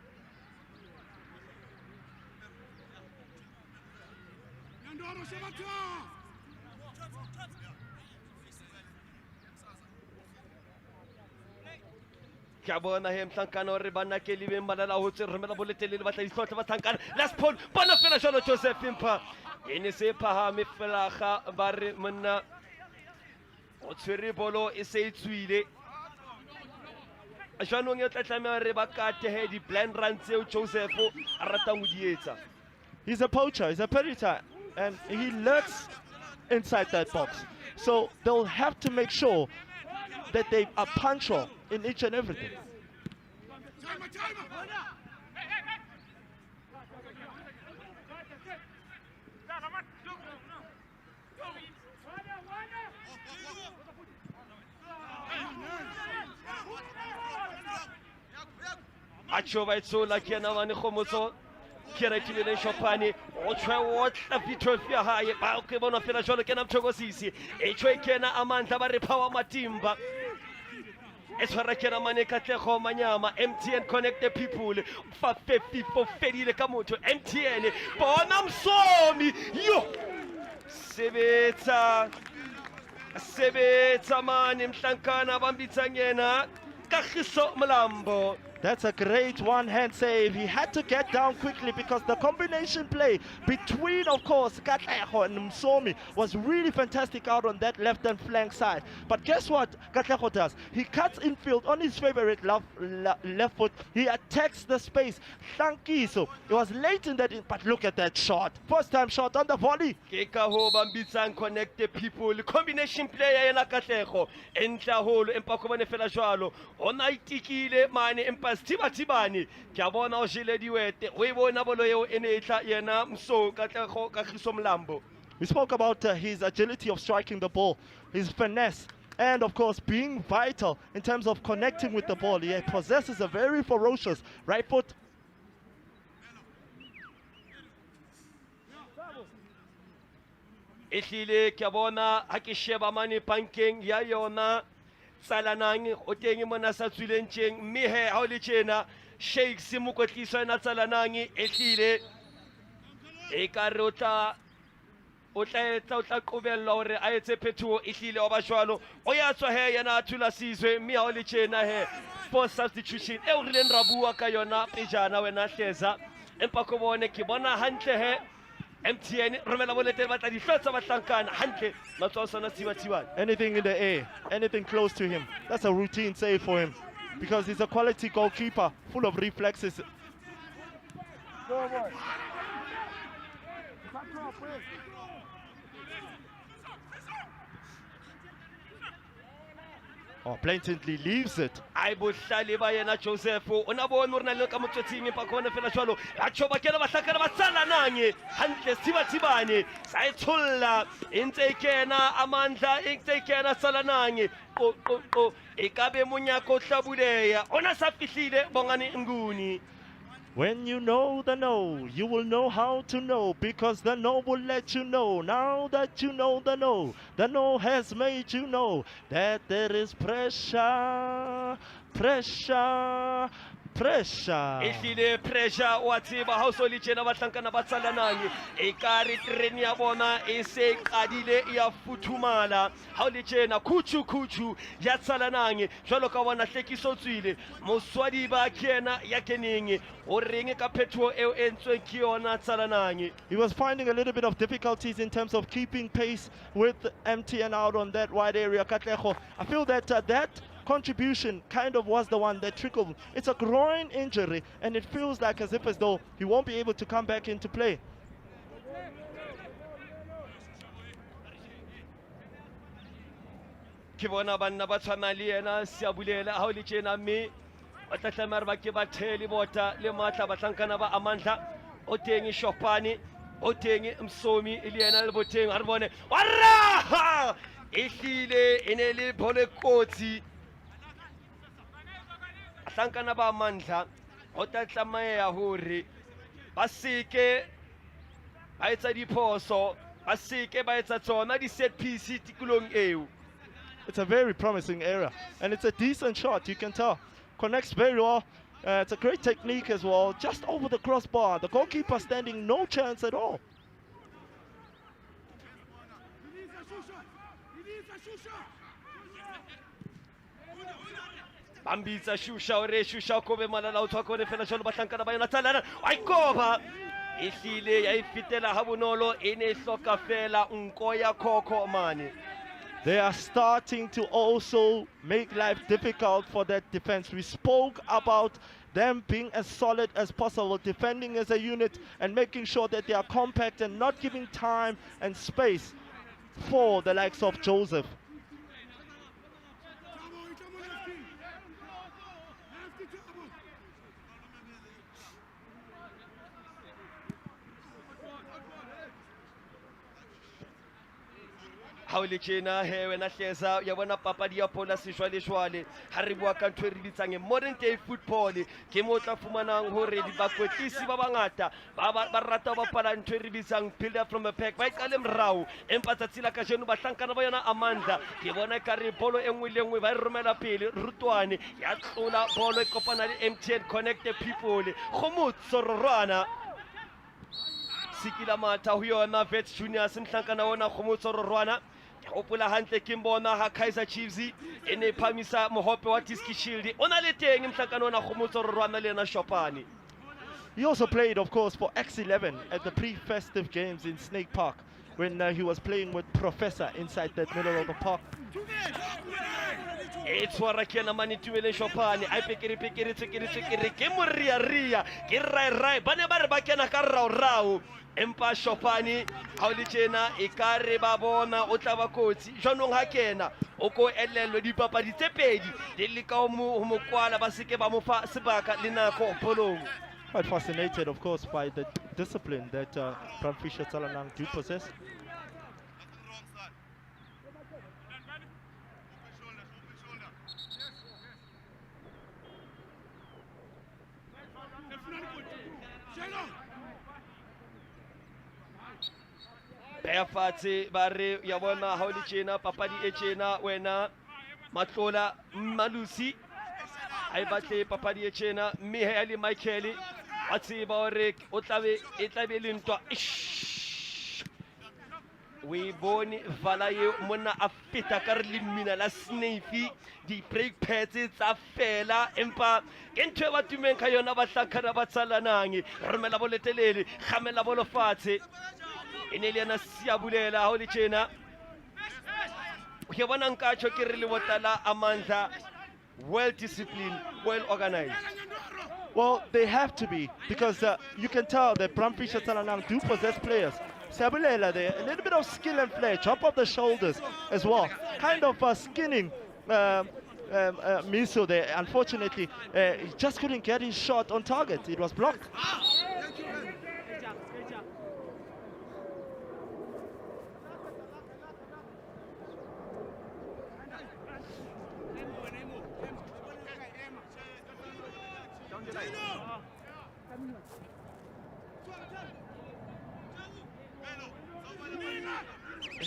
Ke bona he Mhlankana hore bana ke le beng bana la hotse romela boletelele ba tla dihlotla ba Tsankana last ball bona fela jalo Joseph Mpha ene se phahame fela ga ba re monna o tshwere bolo e se itswile jwanong e tla tlamela re ba kate he di blind runs tseo Joseph a ratang ho di etsa. He's a poacher, he's a predator, and he lurks inside that box. So they'll have to make sure that they are punctual in each and everything. Acho ba itsola ke na mane khomotso ke re ke le Shopane o tshwe o tla fitho fia hae ba ke bona fela jolo ke na Mthokosisi e tshwe ke na Amandla ba re power matimba e tshwara ke na mane Katlego Manyama MTN connect the people fa fefifo fedile ka motho MTN bona Msomi yo sebetsa mane Mhlankana bambitsang yena Kagiso Mlambo. That's a great one-hand save. He had to get down quickly because the combination play between, of course, Katlego and Msomi was really fantastic out on that left-hand flank side. But guess what Katlego does? He cuts infield on his favorite left foot. He attacks the space. Thankiso. It was late in that, but look at that shot. First-time shot on the volley. Ke ho bambitsang connect the people. Combination player yena Katlego. Entla holo empa ko bone fela jwalo. Ona itikile mane empa Tibane ke a bona o jile diwete o e bona bolo eo ene etla yena Mso Katlego Kagiso Mlambo. We spoke about his agility of striking the ball, his finesse, and of course being vital in terms of connecting with the ball. He possesses a very ferocious right foot. Ehlile ke a bona ha ke sheba mane pankeng ya yona Tsalanang o teng mona sa tswileng tjeng mme he ha o le tjena Sheikh Simukotliso na Tsalanang ehlile e ka re o tla qobella hore a etse phethoho ehlile wa ba jwalo o ya tswa he yena a thula sizwe mme ha o le tjena he for substitution e o rileng ra bua ka yona pejana wena Hleza empa ko bone ke bona hantle he MTN romela boletele batla dihlotsa bahlankana hantle matsoa sona Tibane. Anything in the air, anything close to him, that's a routine save for him because he's a quality goalkeeper full of reflexes. Oh, blatantly leaves it. ai bohlale ba yena Joseph o na bona hore na le ka motsotsing pa kgone fela jwalo a choba kena ba hlakana ba Tsalanang hantle sibathibane sa itsholla entse kena Amandla entse kena Tsalanang o e ka be monyako hlabuleya ona sa fihlile bongane nguni. When you know the no, you will know how to know, because the no will let you know. Now that you know the no has made you know that there is pressure, pressure, pressure. Ehlile pressure wa tseba ha o so le tjena ba hlankana ba Tsalanang e ka re treni ya bona e se qadile ya futhumala ha o le tjena khuchu ya Tsalanang jwalo ka bona hlekiso tswile moswadi ba kena ya keneng o reng ka phetho eo entswe ke yona Tsalanang. He was finding a little bit of difficulties in terms of keeping pace with MTN out on that wide area. Katlego, I feel that that contribution kind of was the one that trickled. It's a groin injury, and it feels like as though he won't be able to come back into play. Ke bona banna ba tshwana le yena Siabulela ha o le tjena mme o tla tlamehile ba ke ba thele bota le matla ba hlankana ba Amandla o teng Shopane o teng Msomi le yena le boteng ha re bone warra ehlile ene le bole kotsi hlankana ba Amandla o tla tlamaya hore ba seke ba etsa diphoso ba seke ba etsa tsona di set piece tikulong eo. It's a very promising area, and it's a decent shot, you can tell. Connects very well. It's a great technique as well, just over the crossbar. The goalkeeper standing no chance at all. Bambitsa Shusha ore Shusha ko be malala o tswa ko le fela jalo ba hlankana ba yona Tsalanang ai koba ehlile ya ifitela ha bonolo ene hloka fela nko ya khokho mane. They are starting to also make life difficult for that defense. We spoke about them being as solid as possible, defending as a unit and making sure that they are compact and not giving time and space for the likes of Joseph. Ha o le tjena he wena hleza ya bona papadi ya pola sejwalejwale ha re bua ka ntho e re bitsang modern day football ke mo tla fumanang hore dibakwetlisi ba bangata ba rata ba bapala ntho e re bitsang build up from the pack ba iqale morao empa tsatsi la kajeno ba hlankana ba yona Amandla ke bona ka re bolo engwe le engwe ba e romela pele rutwane ya tlola bolo e kopana le MTN connect the people khomotso rorwana sikila mata ho yona Vets Juniors mhlankana wona khomotso rorwana opula hantle ke mbona ha Kaizer Chiefs ene phamisa mohope wa Diski Shield ona le teng mhlankana wona khomotso rorwana le na Shopane. He also played, of course, for X11 at the pre-festive games in Snake Park when he was playing with Professor inside that middle of the park. It's what I can mani tuele Shopane ai pekere ke moria ke rai bane ba re ba kena ka rao empa Shopane ha o le tjena e ka re ba bona o tla ba kotsi jwanong ha kena o ko elelwe dipapadi tse pedi le le ka mo kwala ba seke ba mo fa sebaka le nako bolong. Quite fascinated, of course, by the discipline that Fisher Tsalanang do possess. Beafate bare ya bona ha o le tjena papadi e tjena wena matlola malusi ai batle papadi e tjena mme ha le Michael a tseba hore o tlabe e tlabe le ntwa we bone vala ye mona a feta ka re le mmina la Snake di break pads tsa fela empa ke ntwe ba tumeng ka yona ba hlakana ba Tsalanang romela boletelele khamela bolo fatshe ene le yana Siabulela ha o le tjena ke bona nka tjho ke re le botala Amandla well disciplined well organized. Well, they have to be, because you can tell that Bramfisher Tsalanang do possess players. Sabulela there, a little bit of skill and flair, chop of the shoulders as well. Kind of skinning Miso there. Unfortunately, he just couldn't get his shot on target. It was blocked.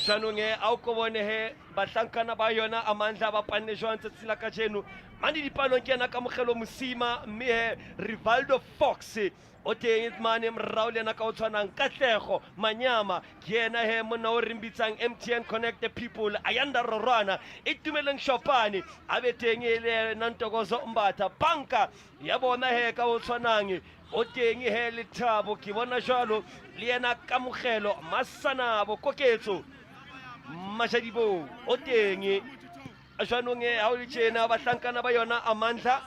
Janong a o ko bone he batlankana ba yona Amandla ba panne jwang tsatsila ka jeno mane dipalong ke na ka mogelo mosima mme he Rivaldo Fox o teng mane mrao le na ka o tshwanang Katlego Manyama ke yena he mona o rimbitsang MTN Connect the People Ayanda Rorwana e tumeleng Shopane a be teng ele Nantokozo Mbatha banka ya bona he ka o tshwanang o teng he le Thabo ke bona jwalo le yena ka mogelo Masanabo Koketso Mashadibo o teng a jwanong ha o le tjena batlankana ba yona Amandla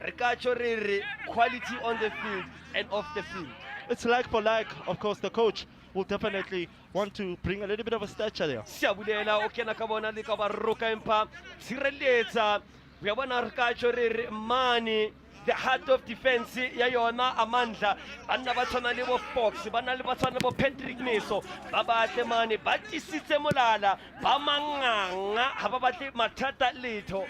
re ka tjho re re quality on the field and off the field. It's like for like. Of course, the coach will definitely want to bring a little bit of a stature there. Siabulela o kena ka bona le ka ba roka empa tshireletsa ya bona re ka tjho re re mane the heart of defense ya yona Amandla banna ba tshwana le bo Fox bana le ba tshwana bo Patrick Meso ba batle mane ba tisitse molala ba manganga ha ba batle mathata letho.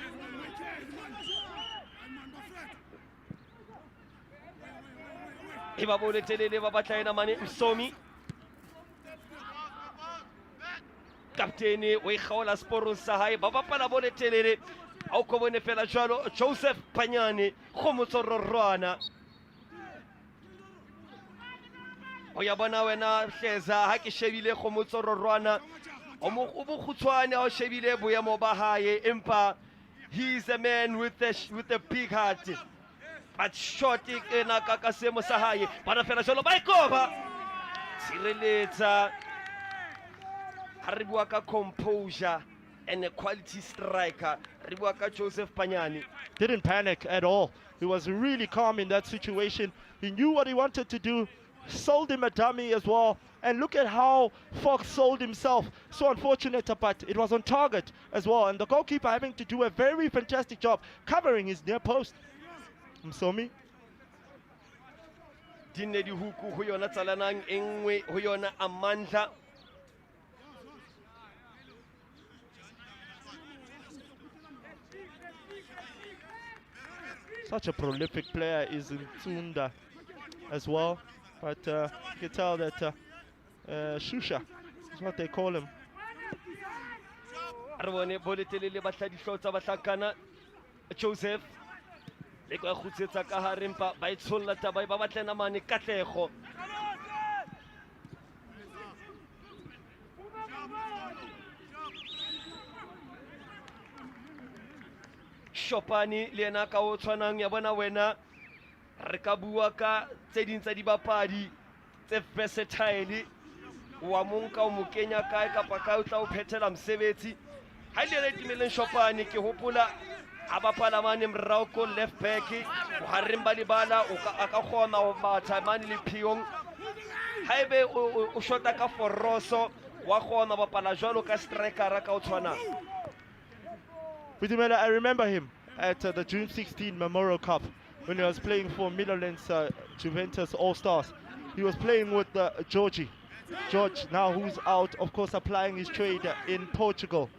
E ba bole telele ba batla ena mane Msomi kaptene o ikgaola sporong sa hae ba bapala bole telele a o ko bone fela jwalo Joseph Panyane go motsororwana o ya bona wena Hleza ha ke shebile go motsororwana o mo bogutshwane o shebile boemo ba hae empa he is a man with a big heart but short ena ka semo sa hae bana fela jwalo ba ikoba tshireletsa ha re bua ka composure and a quality striker. Joseph Panyani didn't panic at all. He was really calm in that situation. He knew what he wanted to do. Sold him a dummy as well. And look at how Fox sold himself. So unfortunate, but it was on target as well. And the goalkeeper having to do a very fantastic job covering his near post. Msomi. Dinne di huku ho yona Tsalanang engwe ho yona Amandla. Such a prolific player is Nsunda as well, but you can tell that Shusha is what they call him. Joseph le ka khutsetsa ka harempa ba itsholla taba ba batlena mane Katlego Shopane le ena ka o tshwanang ya bona wena re ka bua ka tse ding tsa dibapadi tse versatile wa monka o mo kenya kae kapa ka o tla o phethela mosebetsi ha ile le timeleng Shopane ke hopola a bapala mane mrao ko left back o haremba libala o ka kgona o batha mane le Piong haebe o shota ka Foroso wa kgona bapala jwalo ka striker ka o tshwana. I remember him at the June 16 Memorial Cup when he was playing for Milan's Juventus All-Stars. He was playing with George, now who's out, of course, applying his trade in Portugal.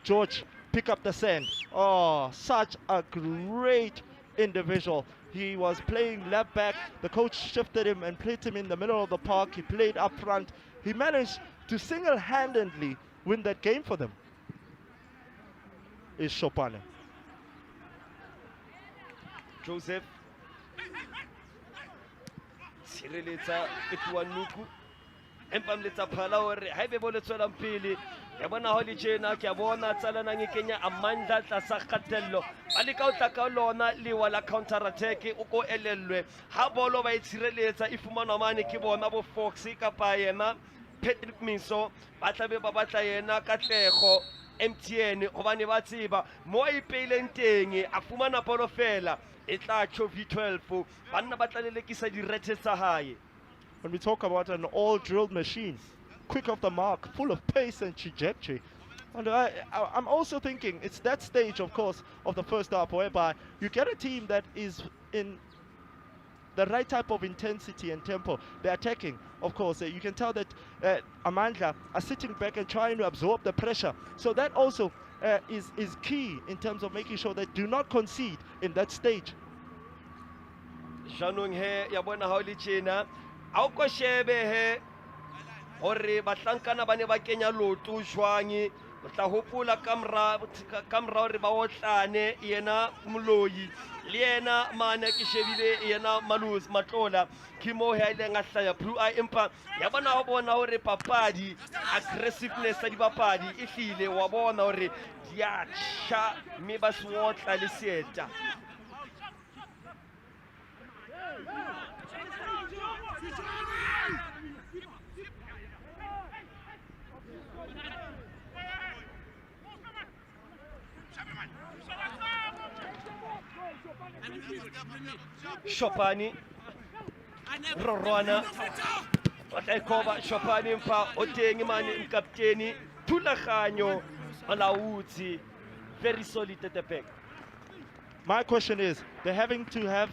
George, pick up the sand. Oh, such a great individual. He was playing left back. The coach shifted him and played him in the middle of the park. He played up front. He managed to single-handedly win that game for them. Is Shopane. Joseph Sireletsa Etuanuku empamletsa phala hore ha ebe bo le tswelang pele ya bona ho le tjena ke a bona Tsalanang e kenya Amandla tlasa kgatello ba le ka o tla ka lona le wala counter attack o ko elellwe ha bolo ba itshireletsa e fumana mane ke bona bo Fox kapa yena Patrick Miso ba tlabe ba batla yena Katlego MTN hobane ba tseba mo a ipeileng teng a fumana bolo fela e tla tjho V12 banna ba tla lelekisa direthe tsa hae. When we talk about an all-drilled machine, quick off the mark, full of pace and trajectory. And I'm also thinking it's that stage, of course, of the first half whereby you get a team that is in the right type of intensity and tempo. They're attacking, of course. You can tell that Amandla are sitting back and trying to absorb the pressure. So that also is key in terms of making sure they do not concede in that stage. Janong he ya bona ha o le tjena a o ko shebe he hore batlankana ba ne ba kenya loto jwang o tla hopola kamra hore ba otlane yena Mloyi le yena mane ke shebile yena Malus Matlola ke mo he ile nga hlaya blue eye empa ya bona ho bona hore papadi aggressiveness ya dibapadi e hlile wa bona hore dia cha me ba swotla le sieta. Shopani Rorwana Wataikoba Shopani mpa Otengi mani mkapteni Tulakhanyo Malauti very solid at the back. My question is, they're having to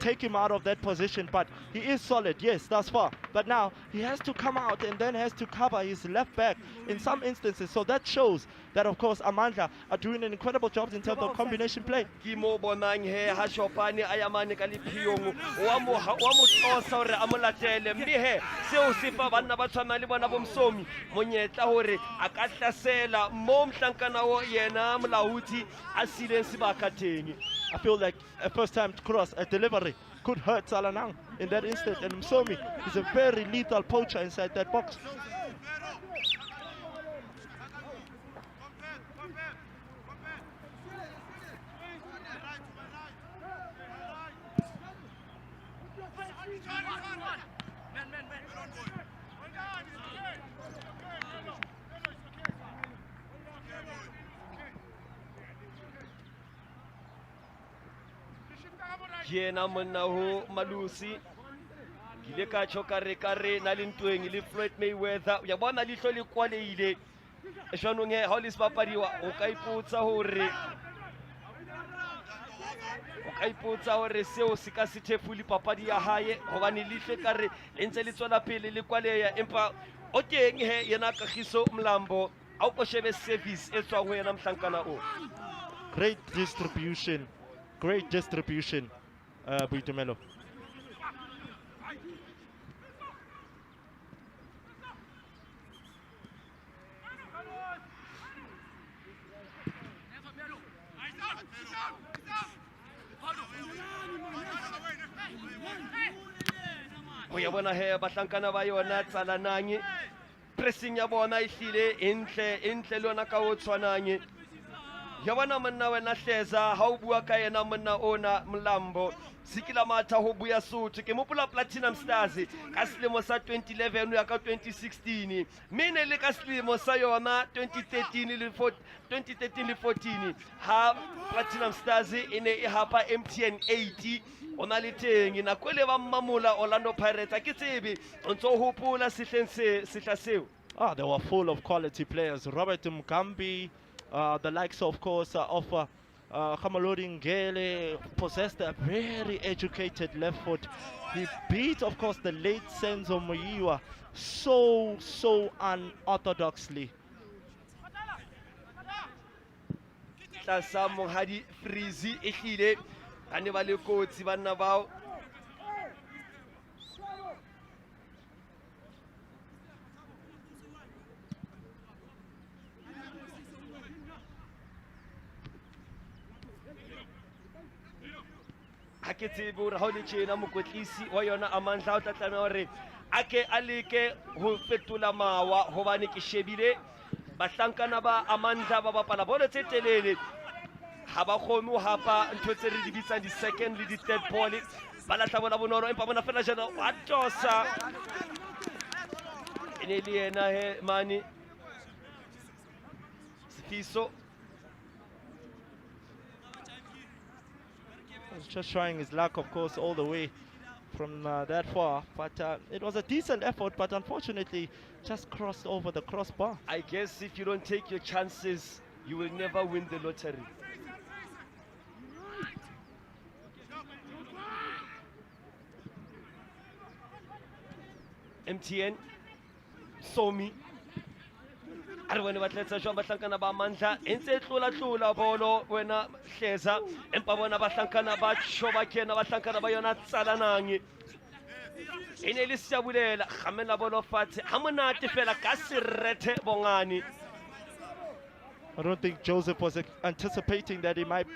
take him out of that position, but he is solid, yes, thus far. But now he has to come out and then has to cover his left back in some instances. So that shows that, of course, Amandla are doing an incredible job in terms of combination play. Kimo bonang he ha Shopani ayamane ka lephiong wa mo tlosa hore a mo latele mme he seo se fa banna ba tshwana le bona bomsomi monyetla hore a ka hlasela mo mhlankana o yena Molaudi a sileng sebaka teng. I feel like a first-time cross, a delivery could hurt Tsalanang in that instant, and Msomi is a very lethal poacher inside that box. Yena monna ho Malusi kile ka chokare na le ntweng le Floyd Mayweather ya bona lihlo le kwaleile jwanong he ha le sepapadiwa o ka ipotsa hore seo se ka se thefuli papadi ya hae hobane lihle kare le ntse le tswela pele le kwaleya empa o teng he yena Kagiso Mlambo a o ko shebe service e tswang ho yena mhlankana o. Great distribution. Buitumelo. O ya bona he batlankana ba yona Tsalanang pressing ya bona e hlile entle le yona ka o tshwanang. Ya bona monna wena Hleza ha o bua ka yena monna ona Mlambo sikila matha ho buya Sotho ke mopola Platinum Stars ka selemo sa 2011 ya ka 2016 mine le ka selemo sa yona 2013 le 14 ha Platinum Stars ine e hapa MTN 80 ona le teng na kwele ba mmamula Orlando Pirates a ke tsebe ntso hopola sehleng se sehla seo. They were full of quality players. Robert Mugambi, the likes, of course, of Kamalodi Ngele, possessed a very educated left foot. He beat, of course, the late Senzo Muyiwa so unorthodoxly. Tlasa Mohadi Frizi ehlile ka ne ba le kotsi banna bao. Ha ke tsebe hore ha o le tjena mokotlisi wa yona Amandla o tla tlameha hore a ke a leke ho fetola mawa hobane ke shebile bahlankana ba Amandla ba bapala bolo tse telele ha ba kgone ho hapa ntho tse re di bitsang di second le di third ball ba lahla bona bonolo empa bona fela jana wa tosa ene le yena he mane Isithembiso. He's just trying his luck, of course, all the way from that far. But it was a decent effort, but unfortunately just crossed over the crossbar. I guess if you don't take your chances, you will never win the lottery. MTN Somi ari wena batletsa jwa bahlankana ba Amandla entse tlula bolo wena Hleza empa bona bahlankana ba tshoba kena bahlankana ba yona Tsalanang ene le siabulela gamela bolo fatshe ha monate fela ka serrethe bongani. I don't think Joseph was anticipating that he might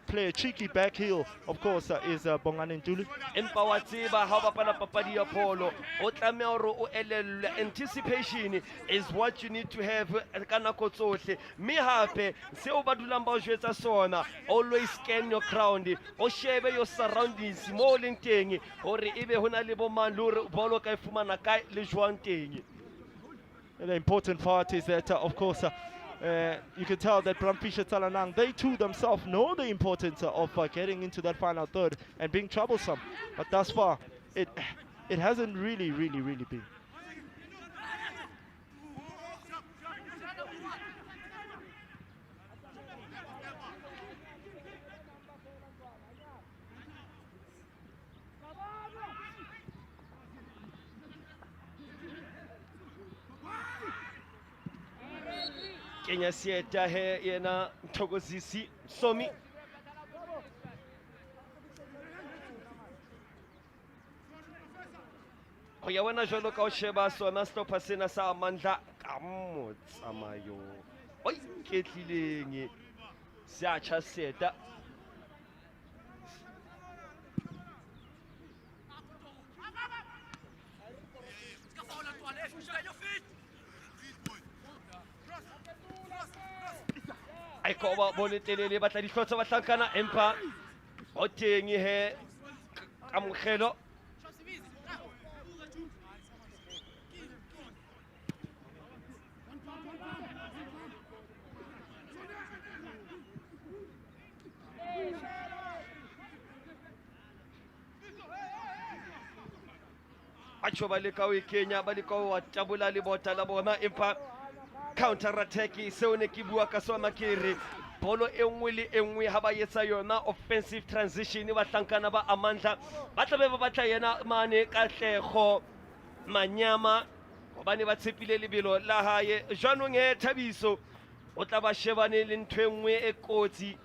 play a cheeky back heel. Of course, is Bongani Ndoli. Empa wa tseba ha ba bapala papadi ya polo o tlameha hore o elellwe. Anticipation is what you need to have ka nako tsohle, mme hape se o ba dulang ba o jwetsa sona, always scan your ground, o shebe your surroundings mo leng teng hore ebe hona le bo mang hore bolo ka e fumana kae le jwang teng. The important part is that, of course, you can tell that Bramfisher Tsalanang, they too themselves know the importance of getting into that final third and being troublesome. But thus far, it hasn't really been. Kenya sieta he yena Thokozisi Somi. Ho ya wena jwalo ka o sheba sona stopper sena sa Amandla ka motsamayo oi ketlileng se a tjha seta. Ai koba bole telele batla di hlotsa bahlankana empa o teng he kamogelo. Acho ba le ka o Kenya ba le ka o tabula le bota la bona empa counter attack seo ne ke bua ka sona ke re bolo e nngwe le e nngwe ha ba yetsa yona offensive transition bahlankana ba Amandla ba tla be ba batla yena mane Katlego Manyama hobane ba tshepile lebelo la hae jwanong he Thabiso o tla ba shebane le ntwe nngwe e kotsi.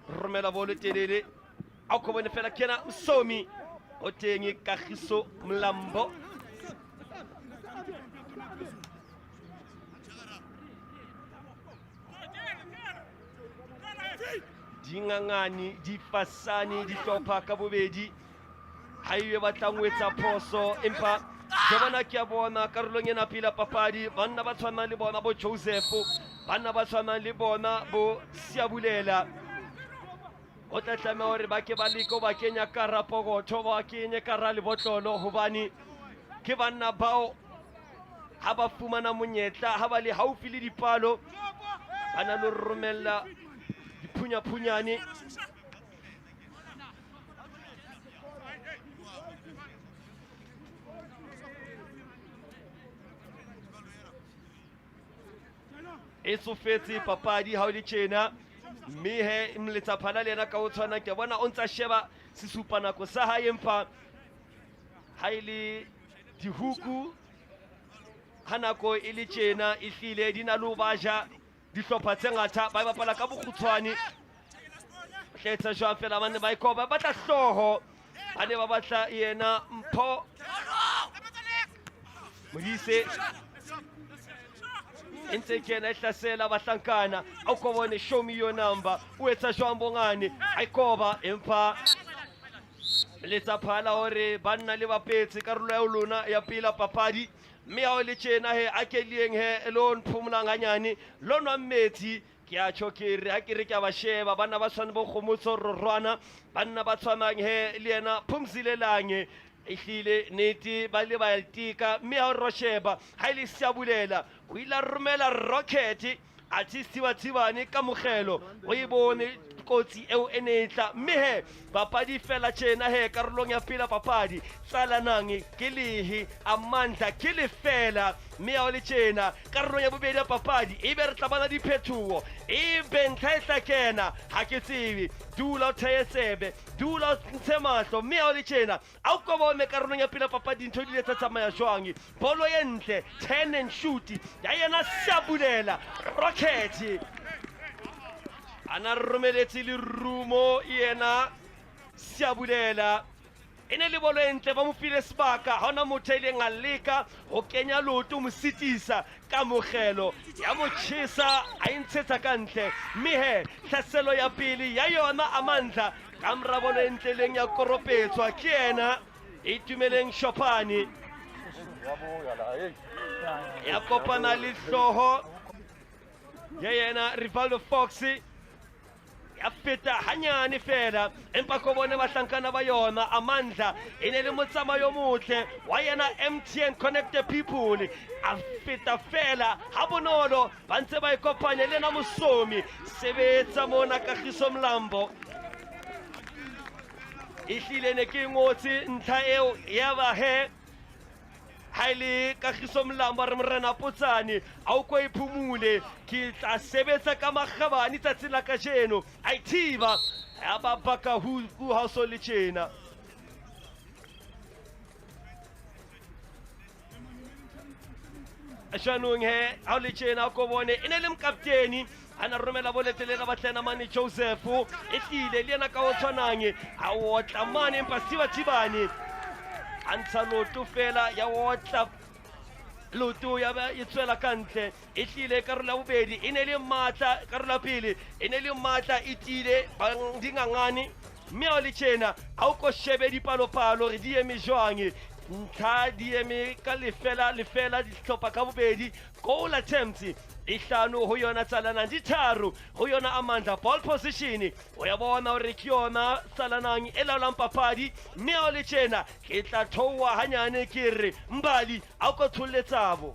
Romela bolo telele a ko bone fela kena Somi o teng Kagiso Mlambo. Dingangani di fasane di hlopha ka bobedi ha iwe batlang o etsa phoso empa ke bona ke a bona karolong ena pila papadi banna ba tshwana le bona bo Joseph, banna ba tshwana le bona bo Siabulela. O tla tlameha hore ba ke ba liko ba kenya kara pokotho ba kenye kara le botlolo hobane ke banna bao ha ba fumana monyetla ha ba le haufi le dipalo bana lo romella diphunya-phunyane. E tsofetse papadi ha o le tjena mme he mletsa phana le yena ka o tshwana ke bona o ntsa sheba sesupa nako sa hae empa ha ile dihuku ha nako e le tjena e hlile di na le ho baja dihlopha tse ngata ba bapala ka bokgutshwane. Hletsa jwang fela bane ba ikoba ba tla hloho ba ne ba batla yena Mpho Modise entse kena e hlasela bahlankana a ko bone show me your number o etsa jwang Bongane a ikoba empa letsa phala hore banna le bapetse karolo ya lona ya pila papadi mme ha o le tjena he a keleng he lo nphumulang hanyane lo nwa metsi ke a tshokere ha ke re ke ba sheba banna ba tshwana bo khomotso rorwana banna ba tshwanang he le yena Phumzilelange ehlile neti ba le ba tika mme ha ro sheba ha ile Siabulela o ile romela rocket a tsitsibane ka mogelo o e bone kotsi eo enetla mme he papadi fela tjena he karolong ya pela papadi Tsalanang ke lehe Amandla ke le fela mme ha o le tjena karolong ya bobedi ya papadi e be re tla bana diphethuo e bentlha e tla kena ha ke tsebe dula o theye tsebe dula o ntshe mahlo mme ha o le tjena a o ko bone karolong ya pela papadi ntho di le tsa tsamaya jwang bolo e ntle 10 and shoot ya yena Siabulela rocket ana romeletse le rumo yena Siabulela ene le bolo entle ba mo file sebaka ha ona motho ile ngaleka ho kenya loto mo sitisa ka mogelo ya mo tshisa a intshetsa ka ntle mme he tlhaselo ya pele ya yona Amandla ka mra bolo entleleng ya koropetswa ke yena itumeleng Shopane ya kopana le hloho ya yena Rivaldo Foxy ya feta hanyane fela empa ko bone bahlankana ba yona Amandla ene le motsamayo motle wa yena MTN Connected People a feta fela ha bonolo ba ntse ba ikopanya le na mosomi sebetsa mona Kagiso Mlambo ehlile ne ke ngotse ntlha eo ya ba he haile Kagiso Mlambo re morena Potsane a o ko iphumule ke tla sebetsa ka magabane tsatsi la ka jeno a ithiba ya ba baka hu ha so le tjena Shanung he ha le tjena ko bone ene le mkapteni ana romela boletele la batlena mane Joseph ehlile le yena ka o tshwanang a o tla mane empa Tibane antsha loto fela ya wotla loto ya ba itswela kantle ehlile karolo ya bobedi ene le matla karolo ya pele ene le matla itile dingangane mme o le tjena a o ko shebe dipalopalo re di eme jwang ntlha di eme ka lefela di hlopha ka bobedi goal attempts ihlano ho yona Tsalanang di tharo ho yona Amandla ball position o ya bona hore ke yona Tsalanang e laolang papadi mme o le tjena ke tla thowa hanyane ke re Mbali a ko thuletsabo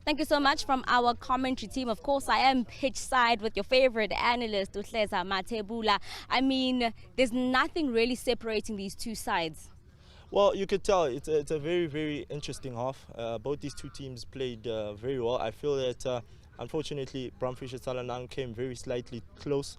Thank you so much from our commentary team. Of course, I am pitch side with your favorite analyst, Uhleza Matebula. I mean, there's nothing really separating these two sides. Well, you could tell it's a very, very interesting half. Both these two teams played very well. I feel that, unfortunately, Brumfisher Tsalanang came very slightly close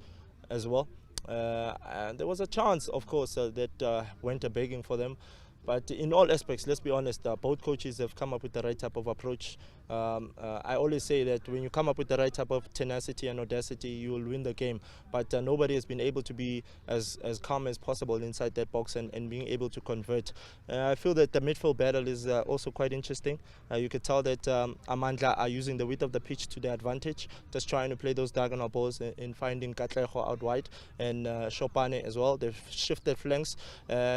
as well. And there was a chance, of course, that went begging for them. But in all aspects, let's be honest, both coaches have come up with the right type of approach. I always say that when you come up with the right type of tenacity and audacity, you will win the game. But nobody has been able to be as calm as possible inside that box and being able to convert. I feel that the midfield battle is also quite interesting. You could tell that Amandla are using the width of the pitch to their advantage, just trying to play those diagonal balls and finding Katlego out wide and Shopane as well. They've shifted flanks.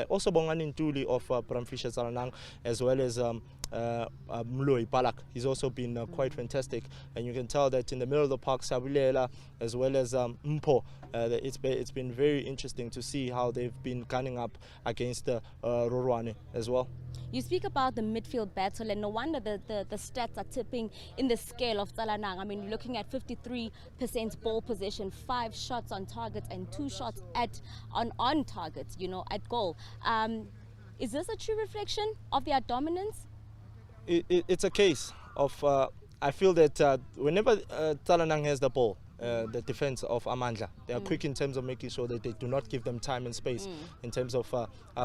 Also Bongani Ndoli of Brumfisher Tsalanang, as well as Mloi Balak. He's also been quite fantastic, and you can tell that in the middle of the park, Sabulela as well as Mpo, it's been very interesting to see how they've been gunning up against Rorwane as well. You speak about the midfield battle, and no wonder the stats are tipping in the scale of Tsalanang. I mean, you're looking at 53% ball possession, 5 shots on target, and 2 shots on target, you know, at goal. Is this a true reflection of their dominance? It's a case of, I feel that whenever Tsalanang has the ball, the defense of Amandla, they are quick in terms of making sure that they do not give them time and space in terms of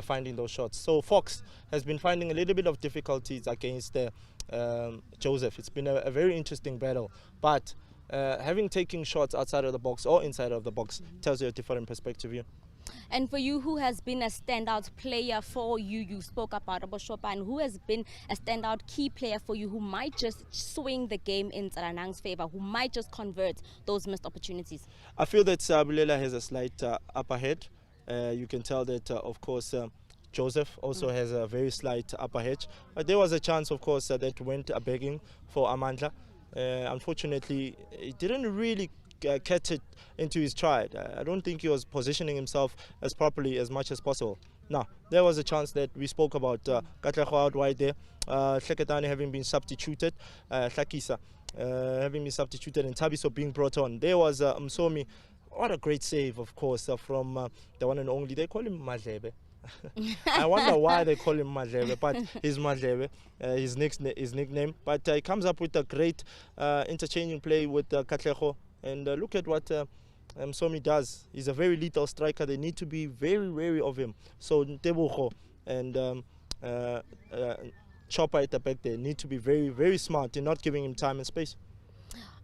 finding those shots. So Fox has been finding a little bit of difficulties against Joseph. It's been a very interesting battle, but having taken shots outside of the box or inside of the box tells you a different perspective here. And for you, who has been a standout player for you? You spoke about Aboshopan. Who has been a standout key player for you who might just swing the game in Tsalanang's favor, who might just convert those missed opportunities? I feel that Sabulela has a slight upper head. You can tell that, of course, Joseph also has a very slight upper hedge. But there was a chance, of course, that went begging for Amandla. Unfortunately, he didn't really catch it into his stride. I don't think he was positioning himself as properly as much as possible. Now, there was a chance that we spoke about Katlego out wide there, Hleketane having been substituted, Hlakisa having been substituted, and Tsabiso being brought on. There was Msomi. What a great save, of course, from the one and only. They call him Madlebe. I wonder why they call him Madlebe, but he's Madlebe, his nickname. But he comes up with a great interchanging play with Katlego. And look at what Msomi does. He's a very lethal striker. They need to be very wary of him. So Ntebogo and Chopper at the back there need to be very, very smart in not giving him time and space.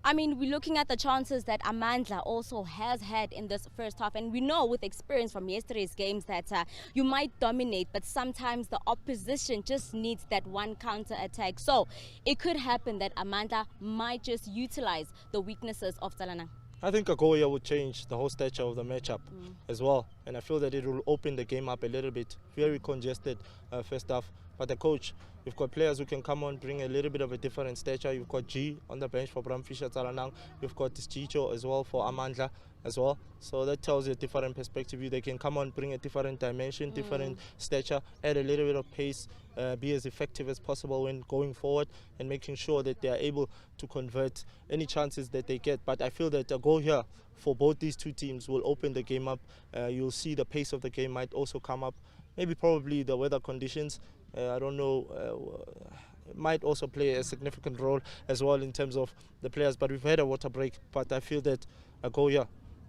I mean, we're looking at the chances that Amandla also has had in this first half, and we know with experience from yesterday's games that you might dominate, but sometimes the opposition just needs that one counter attack. So it could happen that Amandla might just utilize the weaknesses of Tsalanang. I think a goal here would change the whole stature of the matchup as well, and I feel that it will open the game up a little bit. Very congested first half, but the coach, you've got players who can come on, bring a little bit of a different stature. You've got G on the bench for Bramfisher Tsalanang. You've got Chicho as well for Amandla as well. So that tells you a different perspective. They can come on, bring a different dimension, different stature, add a little bit of pace, be as effective as possible when going forward and making sure that they are able to convert any chances that they get. But I feel that a goal here for both these two teams will open the game up. You'll see the pace of the game might also come up. Maybe probably the weather conditions. I don't know. Might also play a significant role as well in terms of the players. But we've had a water break. But I feel that a goal here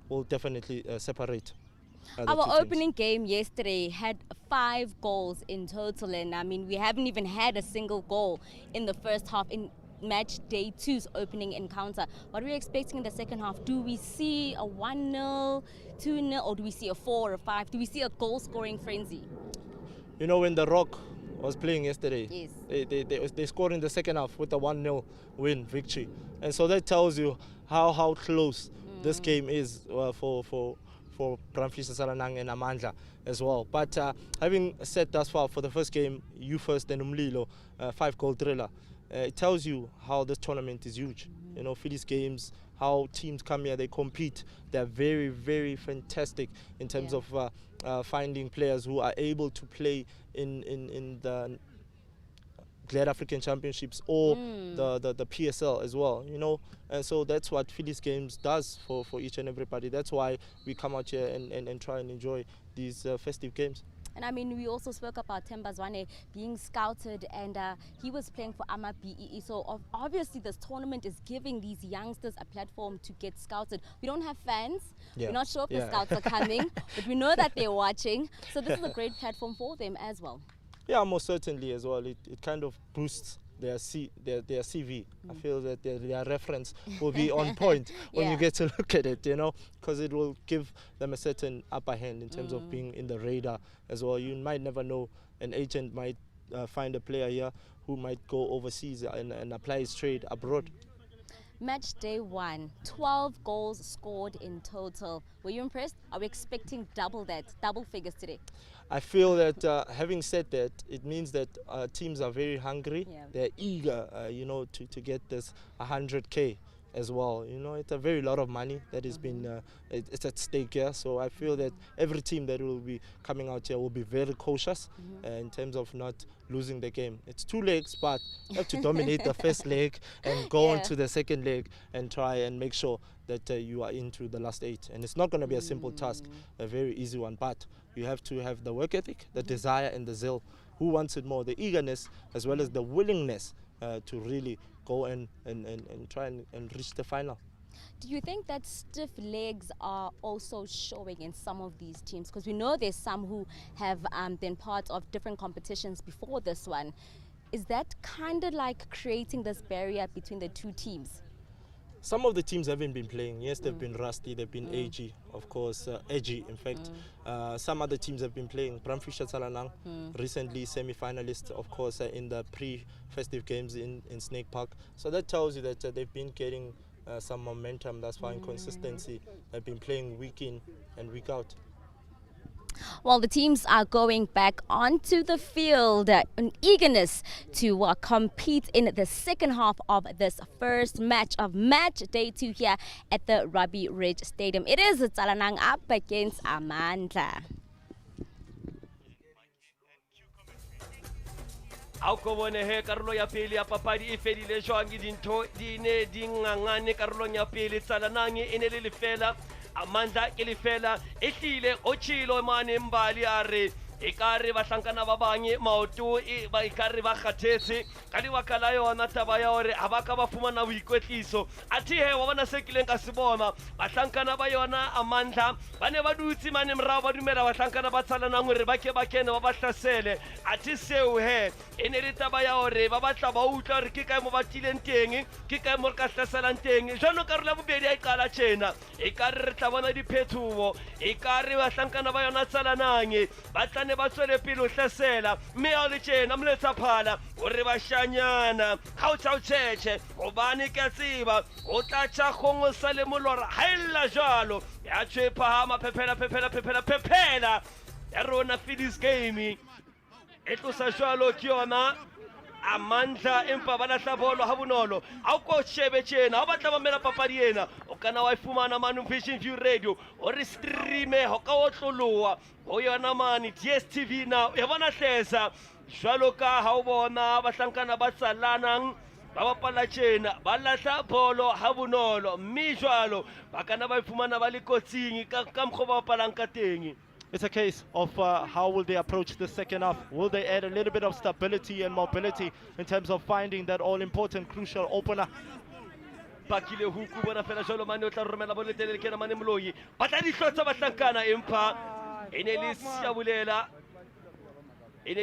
will definitely separate. Our opening game yesterday had 5 goals in total, and I mean, we haven't even had a single goal in the first half in match day 2's opening encounter. What are we expecting in the second half? Do we see a 1-0, 2-0, or do we see a 4 or a 5? Do we see a goal scoring frenzy? You know, when The Rock was playing yesterday, yes, they scored in the second half with a 1-0 win victory, and so that tells you how close this game is for Bramfisher Tsalanang and Amandla as well. But having said thus far, for the first game, you first and Umlilo, 5-goal thriller, it tells you how this tournament is huge. You know, Phillies games, how teams come here, they compete. They're very, very fantastic in terms of finding players who are able to play in the Glad African Championships or the PSL as well, you know. And so that's what Phillies games does for each and everybody. That's why we come out here and try and enjoy these festive games. And I mean, we also spoke about Tembazwane being scouted, and he was playing for Amar BEE. So obviously this tournament is giving these youngsters a platform to get scouted. We don't have fans. We're not sure if the scouts are coming, but we know that they're watching. So this is a great platform for them as well. Yeah, most certainly as well. It kind of boosts their CV. I feel that their reference will be on point when you get to look at it, you know, because it will give them a certain upper hand in terms of being in the radar as well. You might never know. An agent might find a player here who might go overseas and apply his trade abroad. Match day 1, 12 goals scored in total. Were you impressed? Are we expecting double figures today? I feel that having said that, it means that teams are very hungry. They're eager, you know, to get this 100K as well. You know, it's a very lot of money that has been it's at stake here. So I feel that every team that will be coming out here will be very cautious in terms of not losing the game. It's 2 legs, but you have to dominate the first leg and go on to the second leg and try and make sure that you are into the last 8. And it's not going to be a simple task, a very easy one, but you have to have the work ethic, the desire and the zeal. Who wants it more? The eagerness as well as the willingness to really go and try and reach the final. Do you think that stiff legs are also showing in some of these teams? Because we know there's some who have been part of different competitions before this one. Is that kind of like creating this barrier between the two teams? Some of the teams haven't been playing. Yes, they've been rusty, they've been edgy, of course, edgy in fact. Some other teams have been playing. Bramfisher Tsalanang, recently semi-finalist, of course, in the pre-festive games in Snake Park. So that tells you that they've been getting some momentum. That's why in consistency they've been playing week in and week out. Well, the teams are going back onto the field in eagerness to compete in the second half of this first match of match day 2 here at the Robbie Ridge Stadium. It is Tsalanang up against Amandla. Ako bone he karolo ya pele ya papadi e fedile jwang dintho di ne di ngangane karolong ya pele Tsalanang e ne le lefela Amandla ke lefela e hlile o tshilo mane mbali a re e kare ba hlankana ba bang maoto e ba ikare ba kgathetse ka lebaka la yona taba ya hore ha ba ka ba fumana boikwetliso athi he wa bona se kileng ka se bona ba hlankana ba yona Amandla ba ne ba dutse mane morao ba dumela ba hlankana ba Tsalanang hore ba ke ba kene ba ba hlasele athi seo he e ne le taba ya hore ba batla ba utla hore ke kae mo ba tileng teng ke kae mo ka hlaselang teng jano ka re la bobedi a iqala tjena e kare re tla bona diphethobo e kare ba hlankana ba yona Tsalanang ba ne ba tswele pele o hlasela mme a le tjena moletsa phala hore ba shanyana ha o tsa o tshetshe hobane ke tseba o tla tsa khongo sa le molora ha illa jalo ya tshwe phahama phepela ya rona Phillies game e tlosa jalo ke yona Amandla empa ba lahla bolo ha bonolo a ko shebe tjena ha batla ba mela papadi ena o kana wa ifumana Manu Vision View Radio o re streame ho ka o tloloa ho yona mani DStv now ya bona hlesa jwalo ka ha o bona ba hlankana ba Tsalanang ba bapala tjena ba lahla bolo ha bonolo mme jwalo ba kana ba ifumana ba le kotsing ka mkgo ba bapalang ka teng. It's a case of how will they approach the second half. Will they add a little bit of stability and mobility in terms of finding that all-important, crucial opener? Bakile huku bona fela jolo mane o tla romela bolo telele kena mane Mloyi ba tla di hlotsa ba hlankana empa ene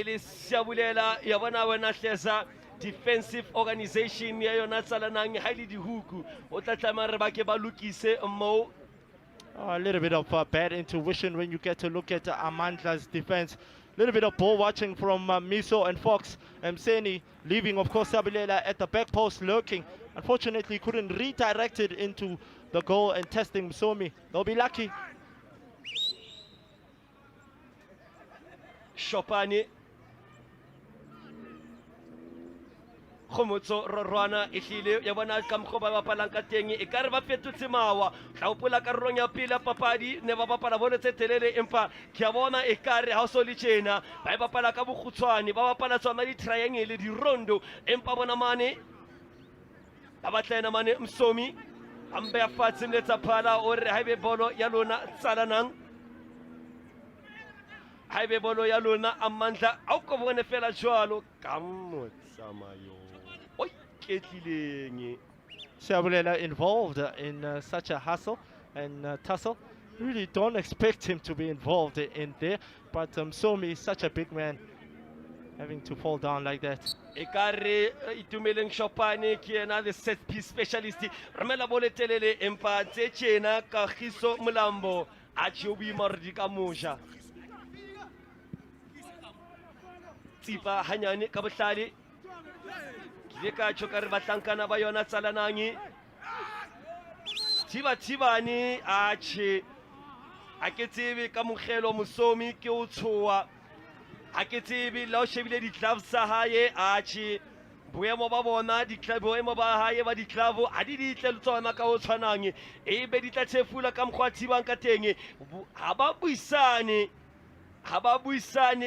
le siabulela ya bona wena hlesa defensive organization ya yona Tsalanang ha ile di huku o tla tlamara re ba ke ba lokise mo. A little bit of bad intuition when you get to look at Amandla's defense. A little bit of ball watching from Miso and Fox. Mseni leaving, of course, Sabulela at the back post lurking. Unfortunately, couldn't redirect it into the goal and testing Msomi. They'll be lucky. Shopani Khomotso Rorwana ehlile ya bona ka mkgo ba bapalang ka teng e kare ba fetotse mawa tla opola karolong ya pele papadi ne ba bapala bolo tse telele empa ke a bona e kare ha o so le tjena ba bapala ka bokgutshwane ba bapala tsona di triangle di rondo empa bona mane ba batlena mane Msomi ambe ya fatshe letsa phala o re ha be bolo ya lona Tsalanang ha be bolo ya lona Amandla a o ko bone fela jwalo ka motsamayo. Sabulela involved in such a hustle and tussle. Really don't expect him to be involved in there, but Somi is such a big man, having to fall down like that. Ekare itumeleng Shopane ki ena the set piece specialist romela bolo telele empa tse tjena ka Khiso Molambo a tjobi mardi ka moja tsipa hanyane ka bohlale le ka tshokare ba hlankana ba yona Tsalanang tibani a tjhe a ke tsebe ka mogelo Mosomi ke o tshoa a ke tsebe la o shebile di gloves sa hae a tjhe boemo ba bona di club boemo ba hae ba di club a di ditle le tsona ka o tshwanang e be di tla tshefula ka mkhwa thibang ka teng ha ba buisane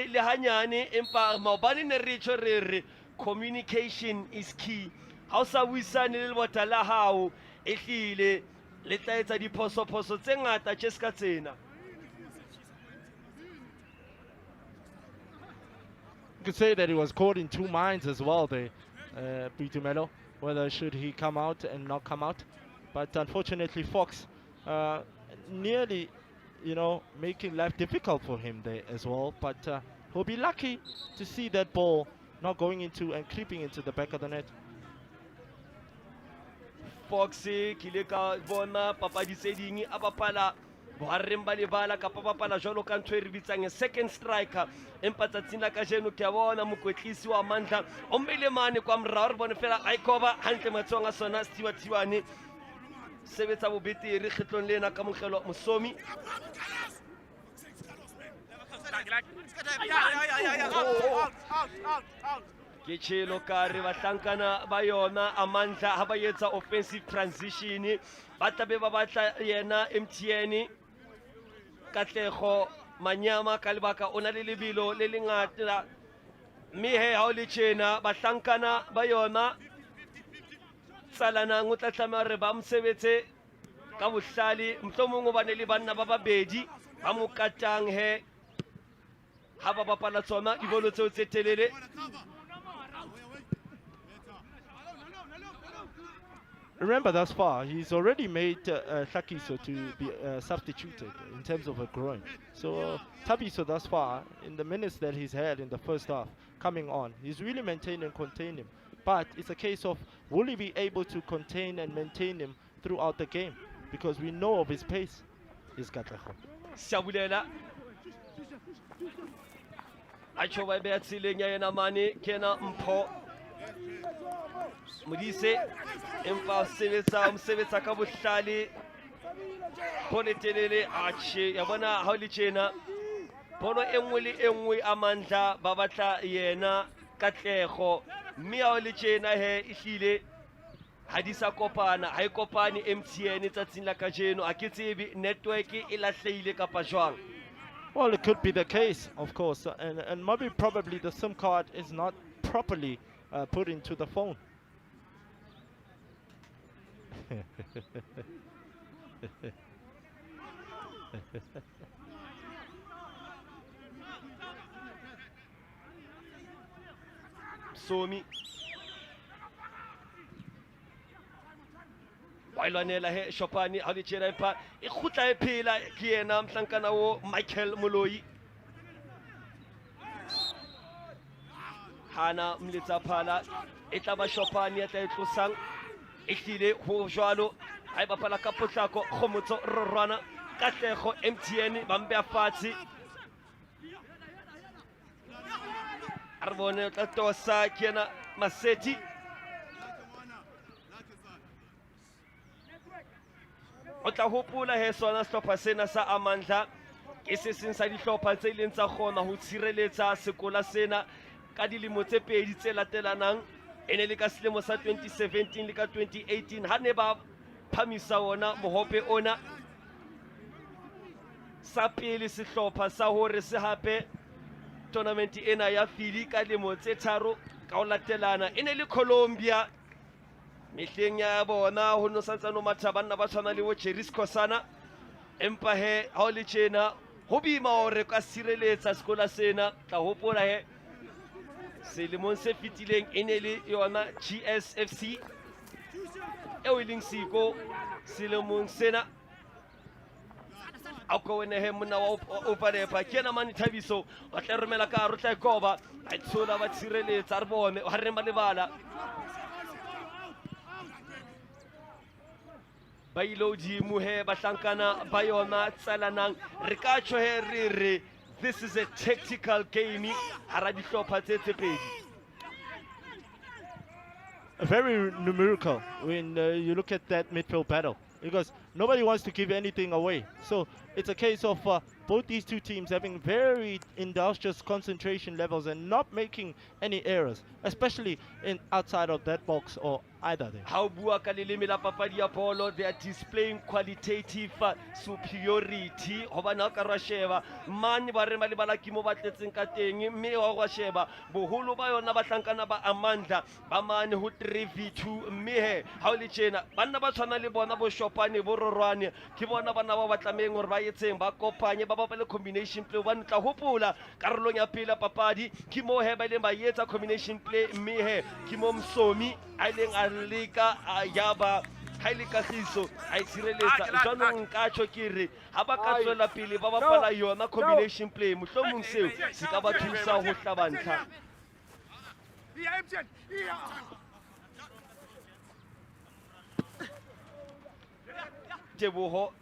le hanyane empa maobane ne re tshwe re communication is key. Ha o sa buisane le lebota la hao ehlile le tla etsa diphoso tse ngata tse ska tsena. You could say that he was caught in two minds as well there, Pitumelo, whether should he come out and not come out. But unfortunately Fox nearly, making life difficult for him there as well. But he'll be lucky to see that ball not going into and creeping into the back of the net. Foxy kileka bona papadi seding a bapala bohareng ba lebala ka papala jwalo ka ntwe re bitsang second striker empa tsatsing la ka jeno ke a bona mokwetlisi wa Amandla o mbele mane kwa mrao re bone fela a ikoba hantle matsonga sona Stiwatiwane sebetsa bobeteri kgetlong lena ka mogelo Mosomi ke tshelo kare bahlankana ba yona Amandla ha ba etsa offensive transition ba tlabe ba batla yena MTN Katlego Manyama ka lebaka ona le lebelo le lengata mme he ha o le tjena bahlankana ba yona Tsalanang o tla tlameha re ba mosebetse ka bohlale mohlomong o bane le banna ba babedi ba mo katang he ha ba bapala tsona dibolo tseo tse telele. Remember, thus far, he's already made Thakiso to be substituted in terms of a groin. So Thabiso thus far, in the minutes that he's had in the first half, coming on, he's really maintained and contained him. But it's a case of, will he be able to contain and maintain him throughout the game? Because we know of his pace. He's got Siabulela Achoba be tsileng ya yena mane kena mpho Modise empa sebetsa ka bohlale bone telele ache ya bona ha le tjena bono engwe le engwe Amandla ba batla yena Katlego mme ha le tjena he ihlile ha di sa kopana ha ikopane MTN tsatsing la kajeno a ke tsebe network e lahlehile kapa jwang. Well, it could be the case, of course, and maybe probably the SIM card is not properly put into the phone. Somi Wailwanela he Shopani ha le tjena empa e khutla e phela ke yena mhlankana wo Michael Moloi hana mletsa phala e tla ba Shopani ya tla e tlosang e hlile ho jwalo ha e bapala ka potlako Khomotso Rorwana Katlego MTN ba mbe afatsi Arbone tla tosa ke yena Maseti o tla hopola he sona sehlopha sena sa Amandla ke se seng sa dihlopha tse ileng tsa kgona ho tshireletsa sekola sena ka dilemo tse pedi tse latelanang ene le ka selemo sa 2017 le ka 2018 ha ne ba phamisa ona mohope ona sa pele sehlopha sa hore se hape tournament ena ya fili ka dilemo tse tharo ka ho latelana ene le Colombia mehleng ya bona ho no santsano mathabanna ba tshwana le wo Cheris Khosana empa he ha o le tjena ho bima hore ka sireletsa sekola sena tla hopola he selemong se fitileng ene le yona GSFC eo ileng siko selemong sena a ko wena he mona wa opalepa kena mani Thabiso o tla romela ka rotla ikoba a tshola ba sireletsa re bone ha re malebala ba ilodi muhe bahlankana ba yona Tsalanang re ka tjho he re this is a tactical game hara dihlopha tse pedi. Very numerical when you look at that midfield battle, because nobody wants to give anything away. So it's a case of both these two teams having very industrious concentration levels and not making any errors, especially in outside of that box or either there. How bua ka leleme la papadi ya bolo, they are displaying qualitative superiority. Hobana ka ra sheba mane ba re malebala ke mo batletseng ka teng mme wa sheba boholo ba yona bahlankana ba Amandla ba mane ho 3v2 mme he ha o le tjena banna ba tshwana le bona bo Shopane bo Rorwane ke bona bana ba batlameng hore ba etseng ba kopanye ba bapale combination play ba ntla hopola karolong ya pele papadi ke mo he ba leng ba etsa combination play mme he ke mo Msomi a leng a leka yaba ha ile ka khiso a itshireletsa jwanong nka tjho ke re ha ba ka tswela pele ba bapala yona combination play mohlomong seo se ka ba thusa ho hlabantlha Teboho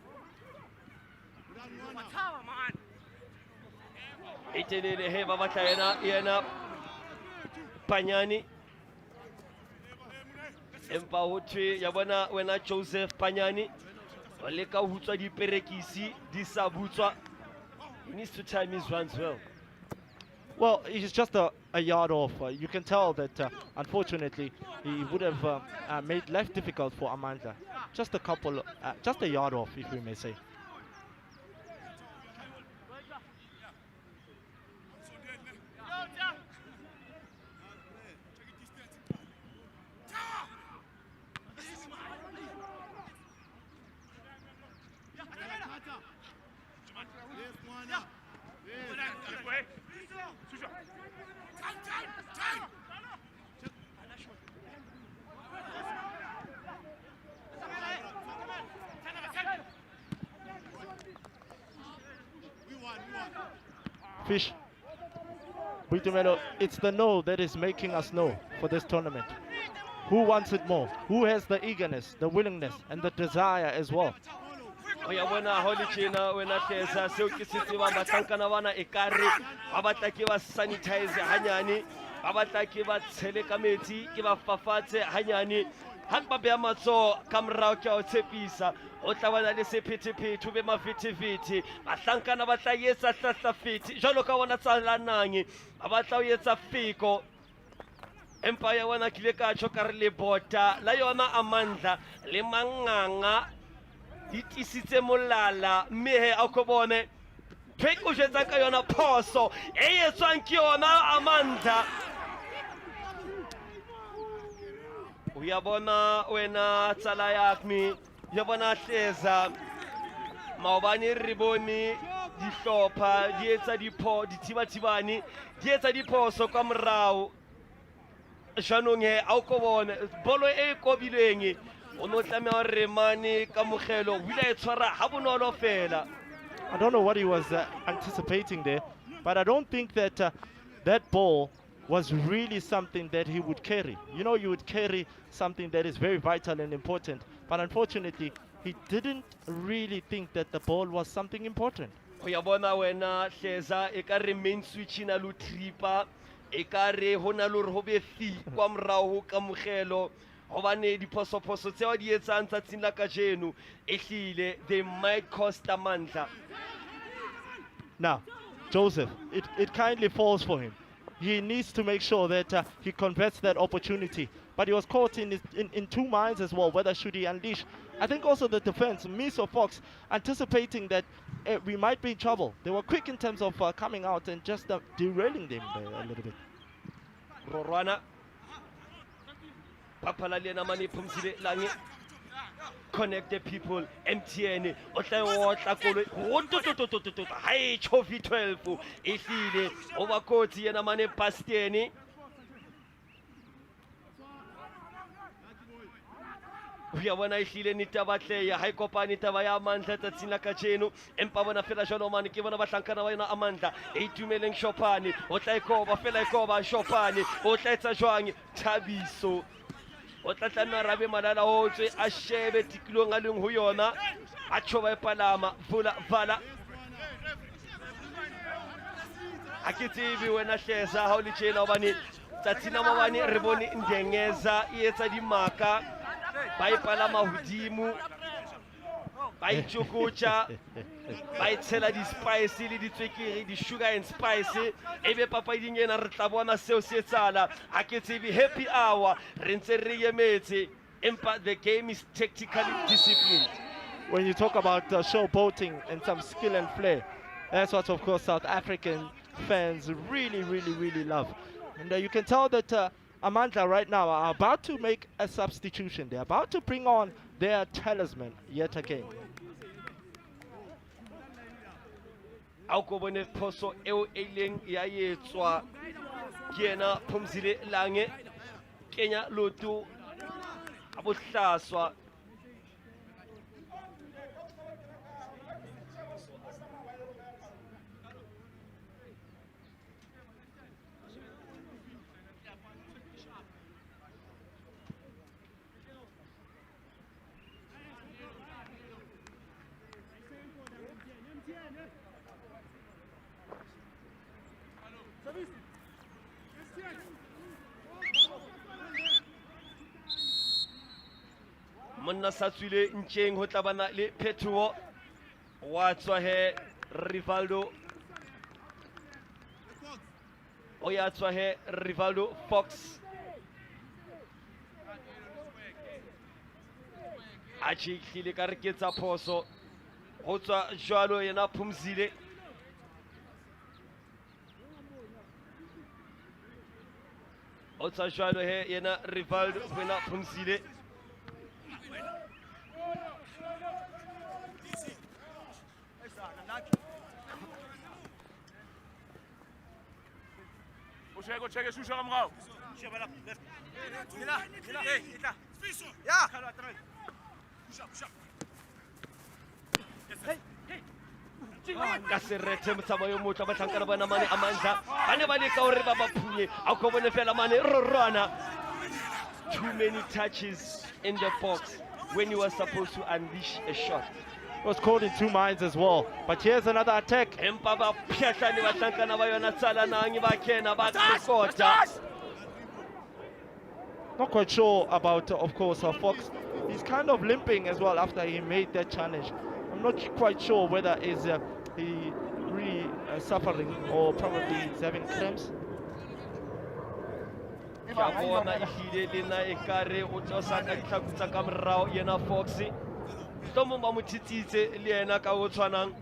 itelele he ba batla yena Panyani empa ho thwe ya bona wena Joseph Panyani o leka ho hutswa diperekisi di sa butswa He needs to time his runs well. Well, he's just a yard off. You can tell that, unfortunately, he would have made life difficult for Amandla. Just a yard off, if we may say. Fish. Buitumelo, it's the no that is making us know for this tournament. Who wants it more? Who has the eagerness, the willingness, and the desire as well? Uyabona holi china wena hleza seo ke se tseba matlankana bana e kare ba batla ke ba sanitize hanyane ba batla ke ba tshele ka metsi ke ba fafatse hanyane ha ba beya matso ka morao ke a o tshepisa o tla bana le sephethephethe be mafethefethe matlankana ba tla etsa hlahlafethe jwalo ka bona Tsalanang ba batla o etsa fiko empire wana kile ka tjho ka re le bota la yona Amandla le manganga di tisitse molala mme he a ko bone pheko jetsa ka yona phoso e etswang ke yona Amandla uyabona wena tsala yakmi yabona hleza maobane riboni dihlopha di etsa dipho dithibathibane di etsa diphoso ka morao jwanong he a ko bone bolo e kobileng I don't know what he was anticipating there, but I don't think that that ball was really something that he would carry. You know, you would carry something that is very vital and important, but unfortunately, he didn't really think that the ball was something important. Uyabona wena hleza ekare main switch na lu tripa ekare hona lo re ho be fi kwa morao ka mogelo hobane diphoso tseo di etsang tsatsing la kajeno ehlile they might cost Amandla. Now Joseph, it kindly falls for him. He needs to make sure that he converts that opportunity, but he was caught in two minds as well, whether should he unleash. I think also the defense, Miso Fox, anticipating that we might be in trouble. They were quick in terms of coming out and just derailing them a little bit. Rorwana Papala Lena Mani Pumsile Langi connect the people MTN Hi Chofi 12 Ifile Overcoat and Mane Pasteni we are one I feel any tabatle, high copani Tavaya Amandla Tatsina Kacheno, Empavana Felashano Kivana Basankana Amanda, 8 million Chopani, Otaikova, Felakova, Chopani, Oteta Joang, Tabiso. Otatana Rabi Madala Oze, Ashebe, Tiklunga Huyona, Achova Palama, Vula Vala. Akitivi when Asheza, Holy Chain Obani, Tatina Mawani, Reboni Ndengeza, Ieta di Maka, Bai Palama Hudimu, Bai Chokocha, Bai Tela di Spicy, di Twiki, di Sugar and Spicy, Ebe Papa Dingena Tabona Sala, Akitivi Happy Hour, Renseria Meti, the game is tactically disciplined. When you talk about showboating and some skill and flair, that's what of course South African fans really love. And you can tell that Amandla right now are about to make a substitution. They're about to bring on their talisman yet again. Aukobone poso eo eleng ya yetswa kena Phumzile Lange Kenya lotu abohlaswa Monna Satswile Ncheng ho tlabana le Petro wa tswa he Rivaldo o ya tswa he Rivaldo Fox a tšhikgile ka re ke tsa phoso go tswa jwalo yena Phumzile o tswa jwalo he yena Rivaldo wena Phumzile Go check it, shoot him out. ka se rethe motsamao motla batlhankana bona mane Amandla ba ne ba leka hore ba ba phunye a ko bone fela mane rorwana too many touches in the box when you were supposed to unleash a shot. Was caught in two minds as well. But here's another attack. Empa ba phehlane batlhankana ba yona Tsalanang ba kena ba kota. Not quite sure about, of course, Fox. He's kind of limping as well after he made that challenge. I'm not quite sure whether he really suffering or probably he's having cramps. Ka bona ehlile le nna ekare o tlosa ka ditlhako tsa ka morao yena Foxy tlomo ba mo thitsitse le yena ka o tshwanang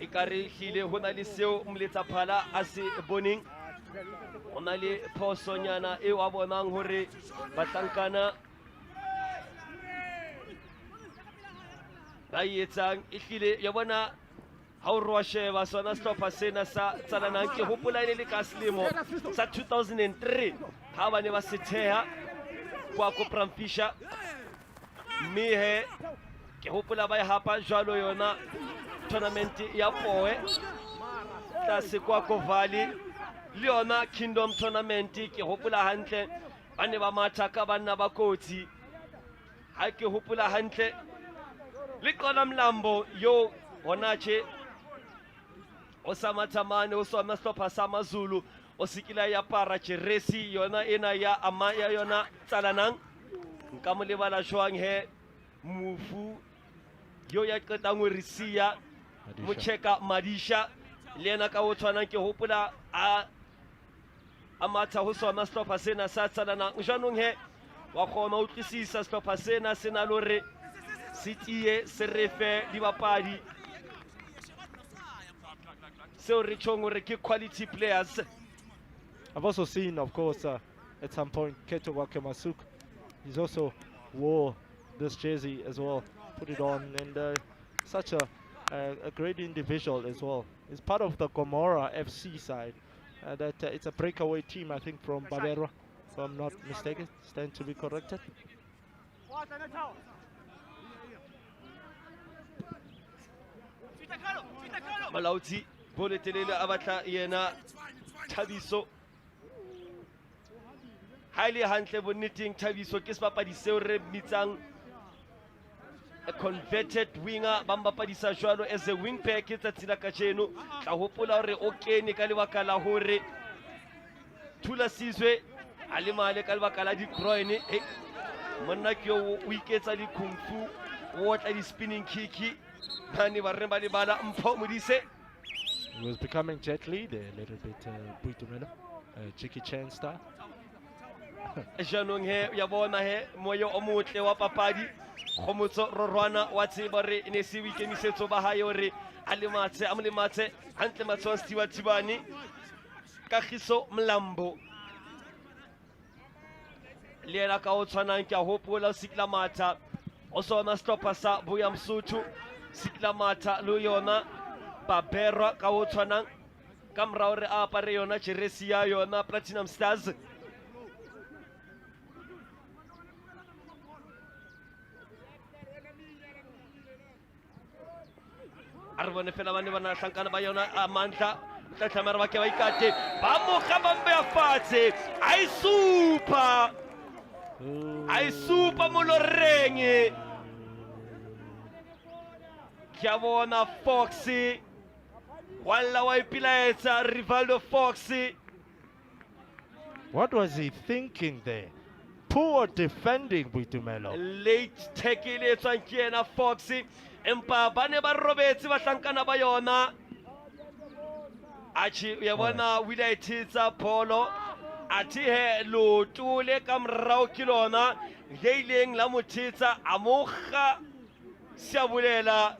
ekare hlile ho na le seo Mletsaphala a se boneng ho na le phosonyana eo a bonang hore batlankana ba etsang ehlile ya bona ha o roa sheba sona stopper sena sa Tsalanang ke hopola ile le ka selemo sa 2003 ha ba ne ba se theha kwa ko Bramfisher mme he ke hopola ba hapa jwalo yona tournament ya Poe tlase kwa ko Valley le yona Kingdom tournament ke hopola hantle ba ne ba matha ka banna ba kotsi ha ke hopola hantle le kona Mlambo yo hona tje o samathamane o sona stopper sa Mazulu o sikila ya para jeresi yona ena ya amaya yona Tsalanang nka mo lebala jwang he mufu yo ya qetang ho risia mo cheka Madisha le ena ka o tshwanang ke hopola a amatha ho sona stopper sena sa Tsalanang jwanong he wa kgona ho tlisisa stopper sena sena lore sitie serefe dibapadi so re tshong hore ke quality players. I've also seen, of course, at some point, Keto Wakemasuk. He's also wore this jersey as well, put it on, and such a great individual as well. He's part of the Gwara FC side. It's a breakaway team, I think, from Babero, if I'm not mistaken. Stand to be corrected. Malauti bole telele a batla yena Thabiso highly hantle bonneteng Thabiso ke sebapadi seo re mitsang a converted winger ba mbapadisa jwalo as a wing back tsatsing la kajeno tla hopola hore o kene ka lebaka la hore Thula Sizwe a le male ka lebaka la di groin monna ke o iketsa di kung fu o tla di spinning kick bani ba re ba le bala mpho modise. He was becoming Jet Li there a little bit, Buitumelo, Jackie Chan style. Janong he ya bona he moyo o motle wa papadi khomotso rorwana wa tseba re ne se weekemisetso ba hae hore a le matse hantle matshwa Stiwa Tibani Kagiso Mlambo le ela ka o tshwanang ke a hopola Sikla Matha o sona stopper sa Buya Msuthu Sikla Matha lo yona Babera ka o tshwanang ka morao re a apare yona jeresi ya yona Platinum Stars. Arvone fela bane bana hlankana ba yona Amandla tlatlamara ba ke ba ikate ba mo ga ba mbe fatshe ai super Ay super Moloreng. Kiabona Foxy. Wala wa ipilaetsa Rivaldo Foxy. What was he thinking there? Poor defending, Boitumelo. Late tackle e tswang ke ena Foxy. Empa ba ne ba robetse ba tlankana ba yona. Achi ya bona wila ititsa polo. Ati he lotule ka morao ke lona. Leileng la motitsa amoga siabulela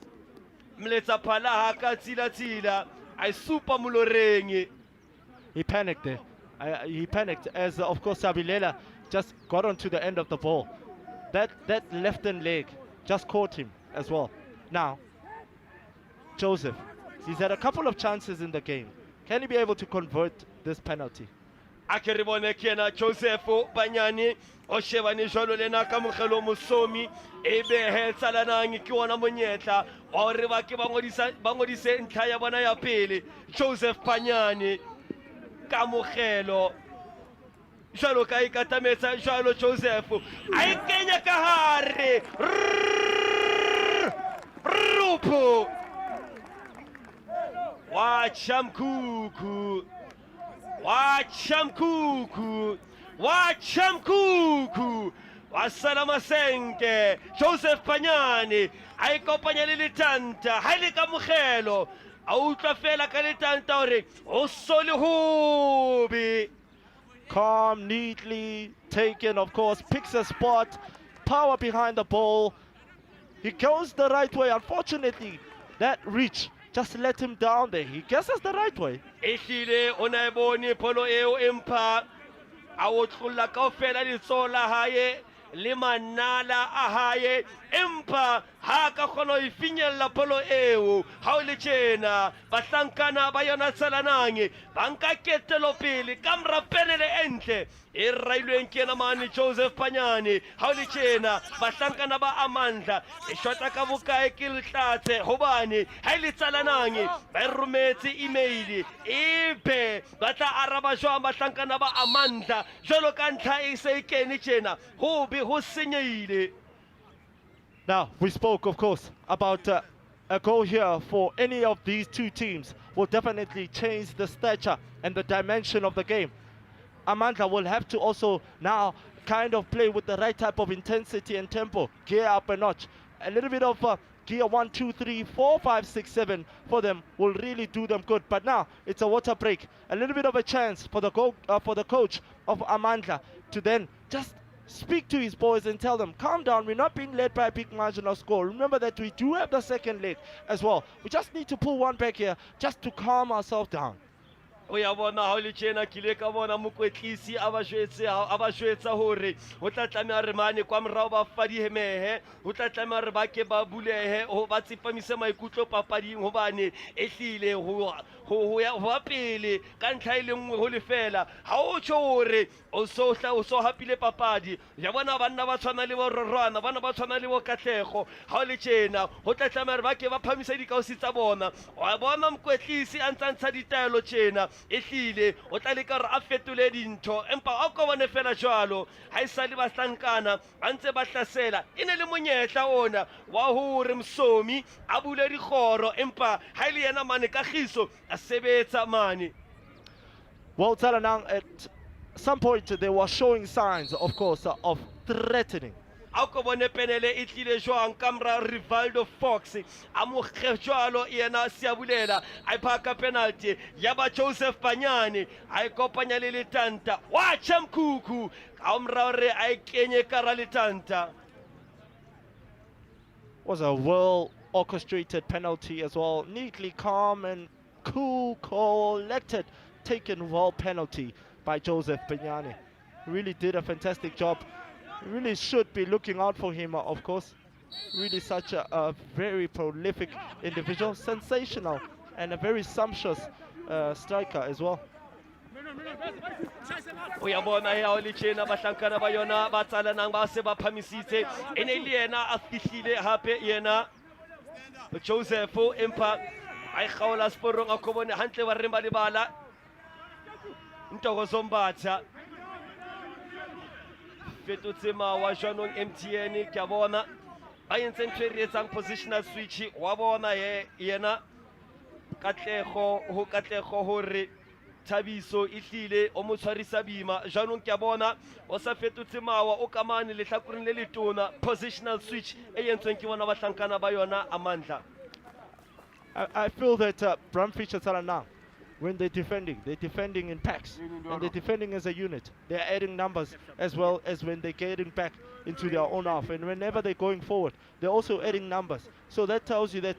mletsa phala ha ka tsila ai super Moloreng. He panicked there. He panicked as, of course, Sabilela just got onto the end of the ball. That left hand leg just caught him as well. Now, Joseph, he's had a couple of chances in the game. Can he be able to convert this penalty? Akeribone kena Joseph Banyani o shebane jwalo lena ka mogelo mosomi ebe he Tsalanang ke ona monyetla o re ba ke ba ngodise ntlha ya bona ya pele. Joseph Banyani ka mogelo jwalo ka ikatametse jwalo Joseph a ikenya ka hare rupo wa chamkuku wa salama senke Joseph Banyani a ikopanya le letanta ha le ka mogelo a utlwa fela ka letanta hore o sole hobe. Calm, neatly taken, of course, picks a spot, power behind the ball. He goes the right way. Unfortunately, that reach just let him down there. He guesses the right way. Ehlile ona ebone polo eo empa a otlolla kaofela letsola hae le manala a hae empa ha ka kgona ho ifinyella polo eo ha o le tjena bahlankana ba yona Tsalanang ba nka ketelo pele ka mora penele entle e railweng ke ena mane Joseph Banyani ha o le tjena bahlankana ba Amandla e shota ka bokae ke letlatse hobane ha ile Tsalanang ba rometse email ebe ba tla araba jwang bahlankana ba Amandla jwalo ka ntlha e se kene tjena ho be ho senyehile. Now, we spoke, of course, about a goal here for any of these two teams will definitely change the stature and the dimension of the game. Amandla will have to also now kind of play with the right type of intensity and tempo, gear up a notch. A little bit of gear 1, 2, 3, 4, 5, 6, 7 for them will really do them good. But now it's a water break, a little bit of a chance for the coach of Amandla to then just speak to his boys and tell them, calm down, we're not being led by a big marginal score. Remember that we do have the second leg as well. We just need to pull one back here just to calm ourselves down. O ya bona ha le tjena kile ka bona mokwetlisi a ba jwetsa hore ho tla tlameha re mane kwa morao ba fadihemehe ho tla tlameha re ba ke ba bulehe ho ba tsepamise maikutlo papading hobane ehlile ho ya pele ka ntlha ile nngwe ho lefela ha o tjho hore o so hapile papadi ya bona banna ba tshwana le bo rorwana bana ba tshwana le bo katlego ha o le tjena ho tla tlameha re ba ke ba phamisa dikausi tsa bona wa bona mokwetlisi a ntsantsha ditaelo tjena ehlile o tla leka re a fetole dintho empa a ko bone fela jwalo ha isale ba tlankana ba ntse ba hlasela ene le monyetla ona wa hore msomi a bule dikgoro empa ha ile yena mane kagiso a sebetsa mane. Well, Tsalanang, at some point they were showing signs, of course, of threatening. Ako bone penele e tlile jwang kamra Rivaldo Fox a mo jwalo yena siabulela a phaka penalty ya ba Joseph Banyani a kopanya le letanta wa chamkuku a umra re a kenye kara letanta. Was a well orchestrated penalty as well, neatly calm and cool, collected, taken well penalty by Joseph Banyani. Really did a fantastic job. Really should be looking out for him, of course. Really such a very prolific individual, sensational, and a very sumptuous striker as well. Uyabona ya oli tjena bahlankana ba yona ba Tsalanang ba se ba phamisitse ene le yena a fihlile hape yena Joseph empa ai khaola sporong a kobone hantle ba re ba lebala Ntoko Zombatha fetotse mawa jwanong MTN ke a bona ba entse ntho e re etsang positional switch wa bona yena Katlego hore Thabiso ihlile o mo tshwarisa bima jwanong ke a bona o sa fetotse mawa o kamane le hlakoreng le letona positional switch e yentsweng ke bona bahlankana ba yona Amandla. I feel that Brumfish and Tsalanang, when they're defending in packs and they're defending as a unit. They're adding numbers as well as when they're getting back into their own half, and whenever they're going forward, they're also adding numbers. So that tells you that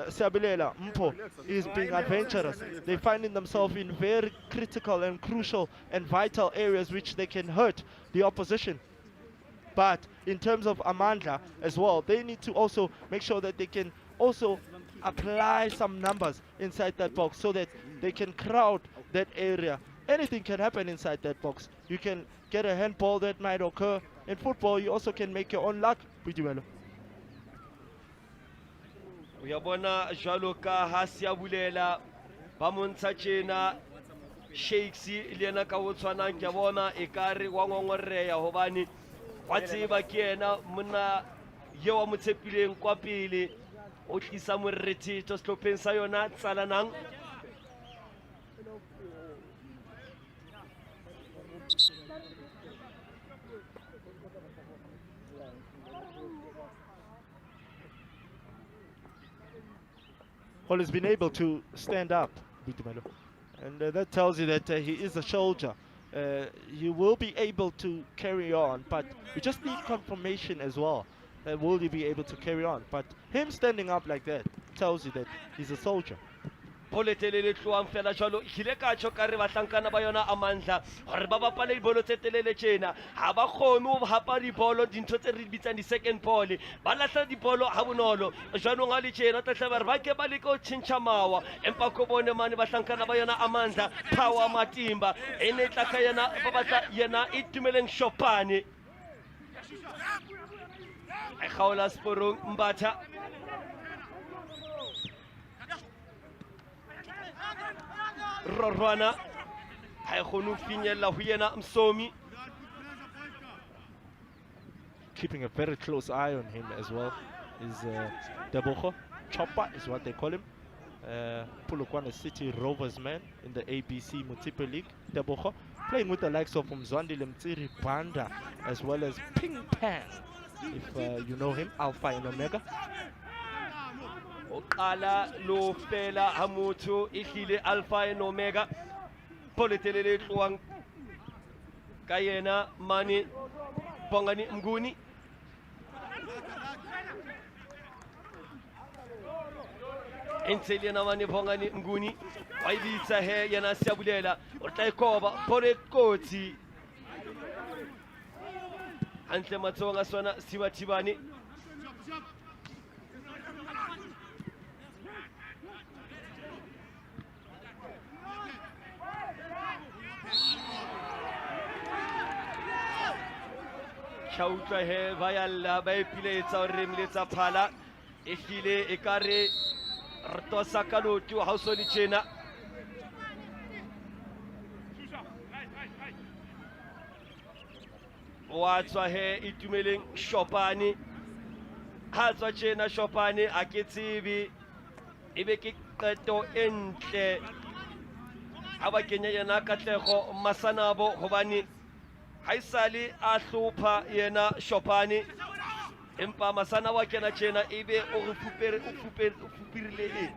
Sabilela Mpo is being adventurous. They're finding themselves in very critical and crucial and vital areas which they can hurt the opposition. But in terms of Amandla as well, they need to also make sure that they can also apply some numbers inside that box so that they can crowd that area. Anything can happen inside that box. You can get a handball that might occur. In football, you also can make your own luck. Uyabona jwalo ka ha Siabulela ba montsha tjena Shakes le yena ka ho tshwanang ke bona ekare wa ngongorreya hobane wa tseba ke yena monna ye wa motshepileng kwa pele o tlisa moreti to stopeng sa yona Tsalanang. Well, he's been able to stand up, and that tells you that he is a soldier. He will be able to carry on, but we just need confirmation as well. Will he be able to carry on? But him standing up like that tells you that he's a soldier. Poletelele tloang fela jwalo ile ka tjho ka re bahlankana ba yona Amandla hore ba bapale dibolo tse telele tjena ha ba kgone ho hapa dibolo dintho tse re bitsang di second ball ba lahla dibolo ha bonolo jwanong ha le tjena tla hlaba re ba ke ba le ko tjintjha mawa empa ko bone mane bahlankana ba yona Amandla power matimba ene tla ka yena ba batla yena itumeleng Shopane e khaola sporong Mbatha Rorwana ha khonu finyella ho yena Msomi. Keeping a very close eye on him as well is Debogo. Chopper is what they call him. Polokwane City Rovers man in the ABC Multiple League. Debogo playing with the likes of Mzwandile Mtsiri Banda as well as Ping Pan, if you know him, Alpha and Omega. Oqala lo fela ha motho ehlile Alpha and Omega poletelele tloang ka yena mane Bongani Mnguni entselena mane Bongani Mnguni wa ibitsa he yena Siabulela o tla ikoba pole kotsi antle matsonga sona Sibathibane Chautra he vayalla ba ipiletsa o re mletsa phala ehlile ekare re tosa ka lotu ha o so le tjena wa tswa he itumeleng Shopane ha tswa tjena Shopane a ke tsebe ebe ke qeto entle ha ba kenya yena Katlego Masanabo hobane haisali a hlopha yena Shopane empa Masana wa kena tjena ebe o fupirile.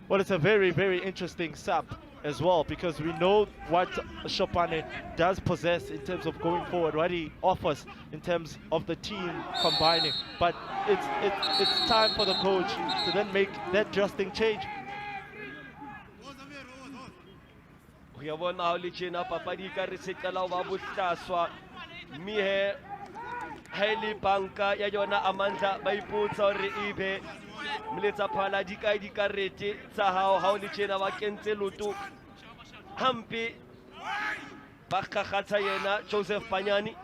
Well, it's a very, very interesting sub as well, because we know what Shopane does possess in terms of going forward, what he offers in terms of the team combining. But it's time for the coach to then make that drastic change. Uyabona ha le tjena papadi ka re se qala ba bohlaswa mme he haile banka ya yona Amandla ba ipotsa hore ebe mletsa phala di kae di karete tsa hao ha o le tjena ba kentse loto hampe ba kgakgatsa yena Joseph Panyani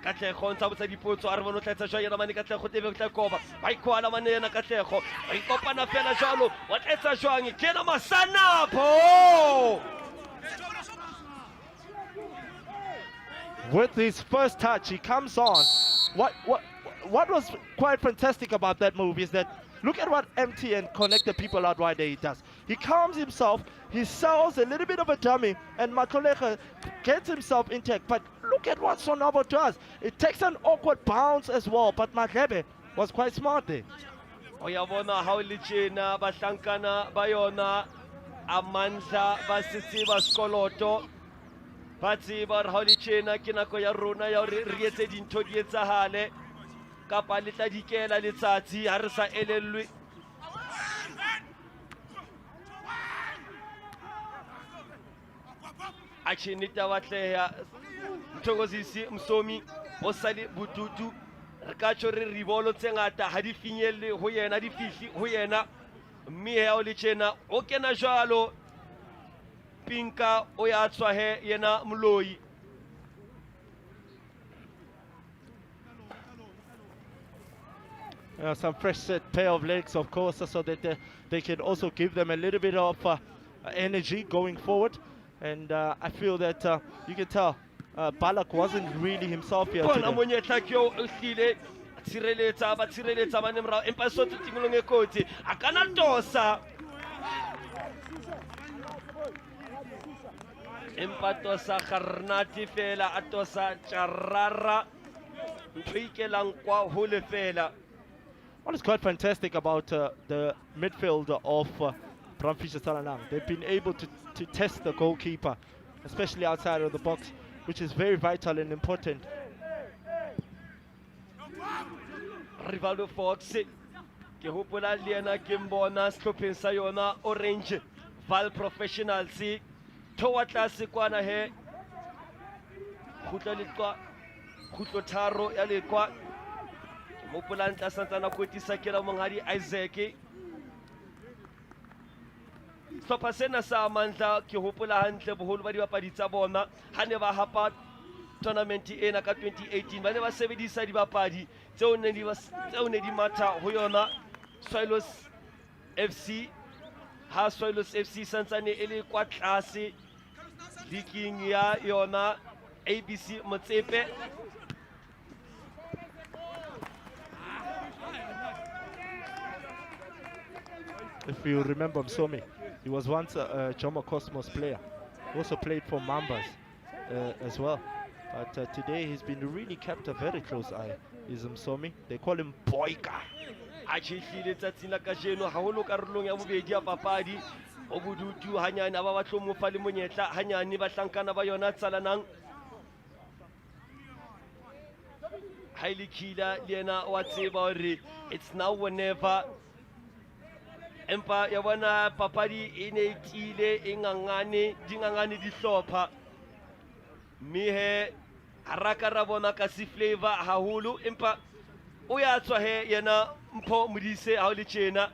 Katlego ntsha botsa dipotso a re bone o tla etsa jwang yena mane Katlego tebe o tla koba ba ikwala mane yena Katlego ba ikopana fela jalo o tla etsa jwang ke yena Masanapho. With his first touch, he comes on. What was quite fantastic about that move is that look at what MTN connect the people out wide there he does. He calms himself, he sells a little bit of a dummy, and Makoleka gets himself intact. But look at what Sonabo does. It takes an awkward bounce as well, but Matlebe was quite smart there. Uyabona ha o le tjena bahlankana ba yona Amandla ba setse ba skoloto ba tseba re ha o le tjena ke nako ya rona ya hore re etse dintho di etsahale kapa le tla dikela letsatsi ha re sa elellwe. Achini tabatleha Mthokozisi Msomi o sale bututu re ka tjho re ribolo tse ngata ha di finyelle ho yena di fihli ho yena mme ha o le tjena o kena jwalo Pinka o ya tswa he yena Moloi. Some fresh set pair of legs, of course, so that they can also give them a little bit of energy going forward. And I feel that you can tell Balak wasn't really himself here today. Tshireletsa ba tshireletsa mane morao empa so tingolong e kotsi a kana tosa empa tosa garnati fela a tosa charara ntho ikelang kwa hole fela. What is quite fantastic about the midfield of Brandfisher Tsalanang, they've been able to test the goalkeeper, especially outside of the box, which is very vital and important. Rivaldo Fox ke hopola le yena ke mbona sehlopheng sa yona Orange Val Professionals thowa tlase kwana he khutla letwa khutlo tharo ya lekwa mopola ntla santsana kwetisa ke la monghadi Isaac Sehlopha sena sa Amandla ke hopola hantle boholo ba dibapadi tsa bona ha ne ba hapa tournament ena ka 2018 ba ne ba sebedisa dibapadi tseo ne di matha ho yona Swallows FC ha Swallows FC santsane e le kwa tlase league ya yona ABC Motsepe. If you remember Msomi, he was once a Jomo Cosmos player. He also played for Mambas as well. But today he's been really kept a very close eye. Is Msomi. They call him Boyka. A tshile tsatsing la kajeno haholo karolong ya bobedi ya papadi o bodutu hanyane ba batlo mo fa le monyetla hanyane ba hlankana ba yona Tsalanang highly killer lena wa tseba hore it's now or never. Empa ya bona papadi e ne tile e ngangane dingangane di hlopha mme he haraka ra bona ka si flavor haholo empa o ya tswa he yena Mpho Modise ha o le tjena.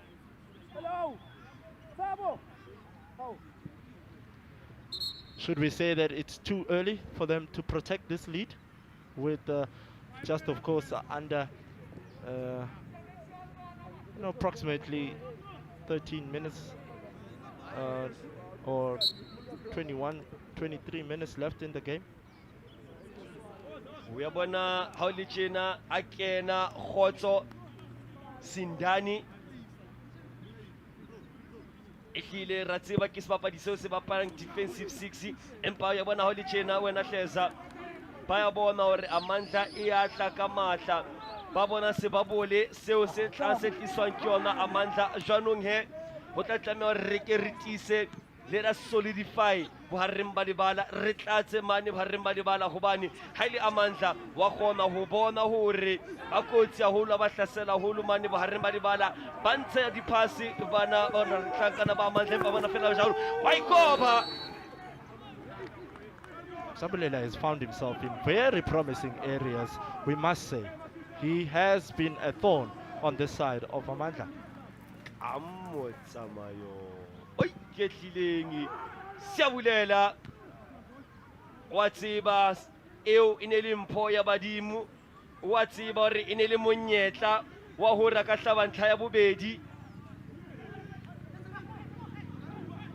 Should we say that it's too early for them to protect this lead with just of course under approximately 13 minutes or 23 minutes left in the game? We are bona ha o le tjena a kena Khotso Sindani ehlile ra tseba ke sebapadi seo se bapalang defensive 6 empa ya bona ha o le tjena wena Hleza ba ya bona hore Amandla e ya tla ka matla ba bona se ba bole seo se tla se tliswang ke yona Amandla jwanong he ho tla tlameha hore re ke re tise let us solidify bohareng ba dibala re tlatse mane bohareng ba dibala hobane haile Amandla wa khona ho bona hore a kotsi haholo ba hlasela haholo mane bohareng ba dibala ba ntsha diphasi bana ba hlankana ba Amandla ba bona fela jalo wa ikoba. Sabulela has found himself in very promising areas, we must say. He has been a thorn on this side of Amandla. Amotsamayo oi ketlileng Siabulela wa tseba eo e ne le mpho ya badimo wa tseba hore e ne le monyetla wa hore a ka hlaba ntlha ya bobedi.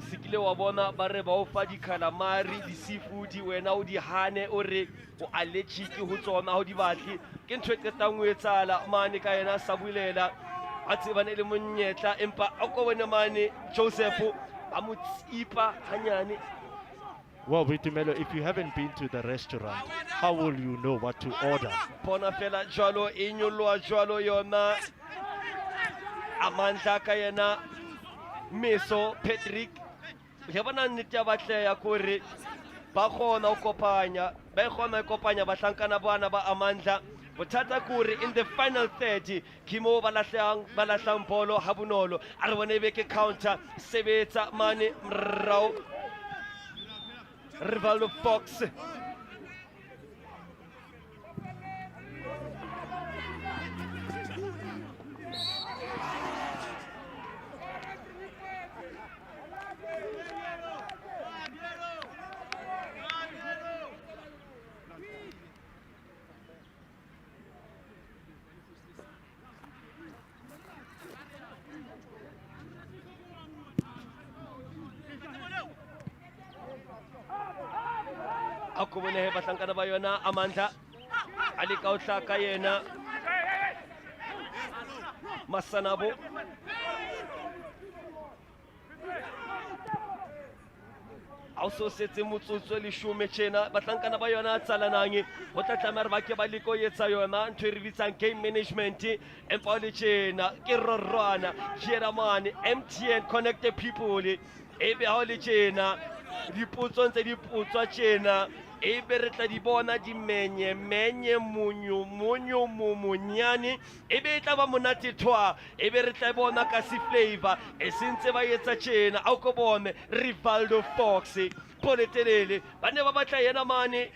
Sikile wa bona ba re ba o fa di-calamari di-seafood wena o di hane o re o allergic ho tsona ho di batle ke ntho e qetang ho etsahala mane ka yena sa bulela a tseba ne le monyetla empa a ko bona mane Joseph a mo tsipa hanyane. Well, Vitumelo, if you haven't been to the restaurant, how will you know what to order? Bona fela jwalo e nyoloa jwalo yona Amandla ka yena Meso Patrick ya bona nnete ya batleya kore ba kgona ho kopanya bahlankana bana ba Amandla. Bothata kore in the final 30 kimo ba lahlang bolo ha bonolo a re bone be ke counter sebetsa mane mrao Rivaldo Fox. Ako mo na bahlankana ba yona Amandla ali ka utla ka yena Masanabo also setse motsotso le shume tjena bahlankana ba yona Tsalanang o tla tlamela ba ke ba liko yetsa yona ntho re bitsang game management empa le tjena ke rorwana Jeramane MTN connect the people ebe ha le tjena dipotso ntse dipotswa tjena ebe re tla di bona di menye munyu mumunyane ebe tla ba monate thwa ebe re tla bona ka si flavor e sentse ba yetsa tjena a ko bone Rivaldo Fox poletelele ba ne ba batla yena mane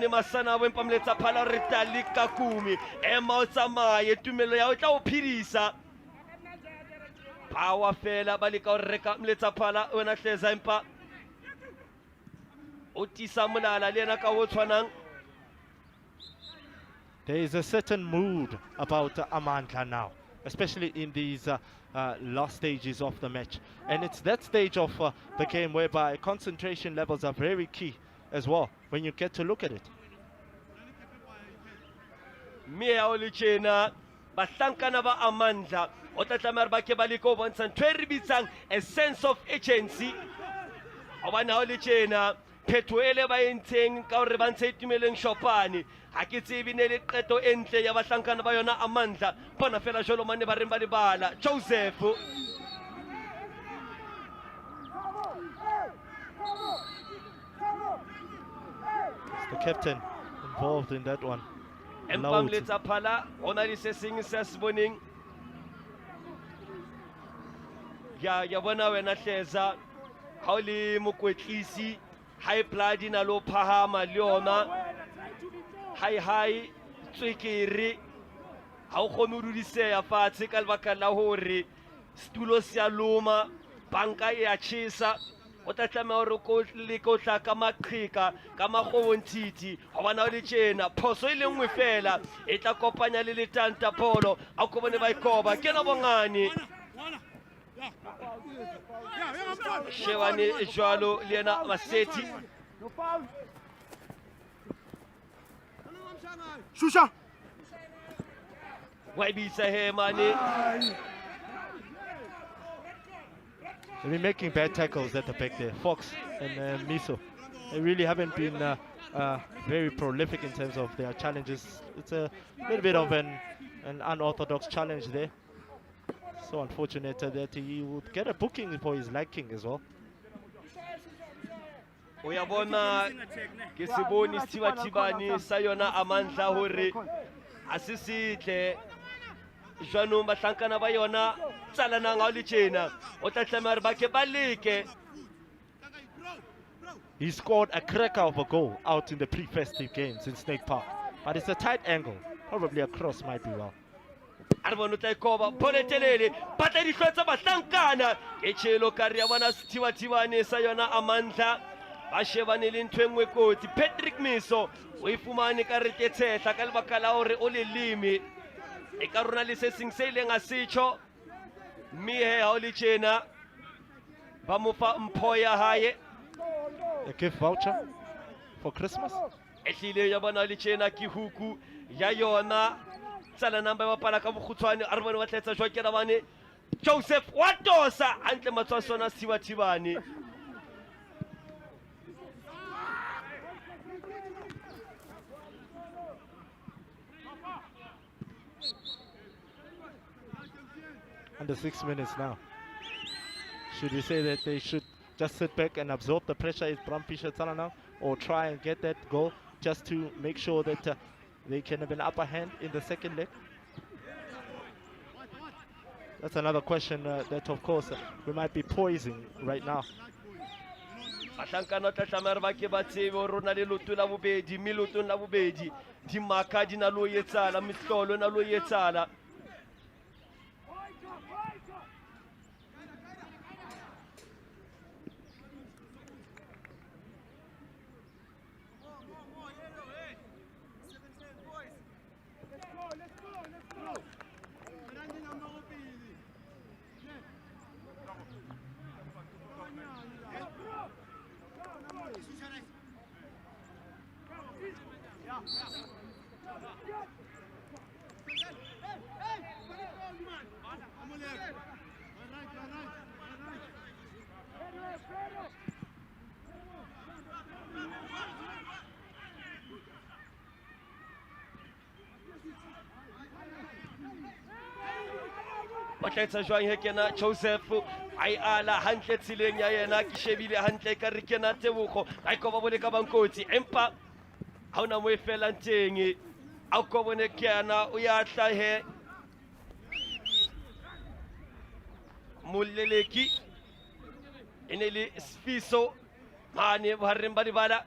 masana bo empamletsa phala re tali ka kumi ema o tsamaye tumelo ya o tla o phirisa power fela ba leka o reka mletsa phala wena hleza empa There is a certain mood about Amandla now, especially in these last stages of the match. And it's that stage of the game whereby concentration levels are very key as well, when you get to look at it. Mia Olichena, bahlankana ba Amandla, o tla tlameha ba ke ba le ko bontsha ntho e re bitsang a sense of agency. Obana Olichena Petuele ba enteng ka hore ba ntse itumeleng shopane ha ke tsebe ne le qeto entle ya bahlankana ba yona Amandla bona fela jolo mane ba reng ba dibala Joseph the captain involved in that one. Empamletsa phala ona le se seng se se boneng ya bona wena hleza ha o le mokwetlisi high blood na lo phahama le yona high tswekere ha o kgone ho dudiseya fatshe ka lebaka la hore stulo se a loma banka e a tjhesa o tla tlameha hore ko le ko tla ka maqheka ka magobontshiti hobana o le tjena phoso e lengwe fela e tla kopanya le letanta polo a ko bone ba ikoba ke na bongane Shewani jwalo le yena Maseti Shusha wa ibitsa he mane They've been making bad tackles at the back there. Fox and Miso, they really haven't been very prolific in terms of their challenges. It's a little bit of an unorthodox challenge there. So unfortunate that he would get a booking for his liking as well. Uyabona ke siboni sithibathibani sa yona Amandla hore asisihle jwanong bahlankana ba yona Tsalanang ha le tjena o tla tlameha re ba ke ba leke. He scored a cracker of a goal out in the pre-festive games in Snake Park, but it's a tight angle. Probably a cross might be well. Arbono tla ikoba poletelele batla di hlotsa bahlankana e tshelo ka re ya bona sithibathibane sa yona Amandla ba shebane le ntho engwe kotsi. Patrick Miso o ifumane karete e tshehla ka lebaka la hore o leleme e ka rona le se seng se ileng a setjho, mme he ha o le tjena ba mo fa mpho ya hae. A gift voucher for Christmas. Ehlile ya bona le tjena ke huku ya yona. Tsalanang ba bapala ka bokgutshwane, a re bone ba tletsa jwa ke rabane. Joseph wa tosa hantle matswa sona Sibathibane. Under 6 minutes now. Should we say that they should just sit back and absorb the pressure is Brumfisher Tsalanang, or try and get that goal just to make sure that they can have an upper hand in the second leg? That's another question that, of course, we might be poising right now. Bahlankana tla tlameha re ba ke ba tsebe hore rona le loto la bobedi, mme lotong la bobedi dimaka di na le ho etsala, mehlolo na le ho etsala. Batletsa jwang he kena Joseph ai ala hantle tsileng ya yena ke shebile hantle ka re kena Tebogo ai ko ba bone ka bankotsi empa ha ona mo e felang teng a ko bone ke yana o ya tla he Muleleki enele Isithembiso mane bohareng ba dibala.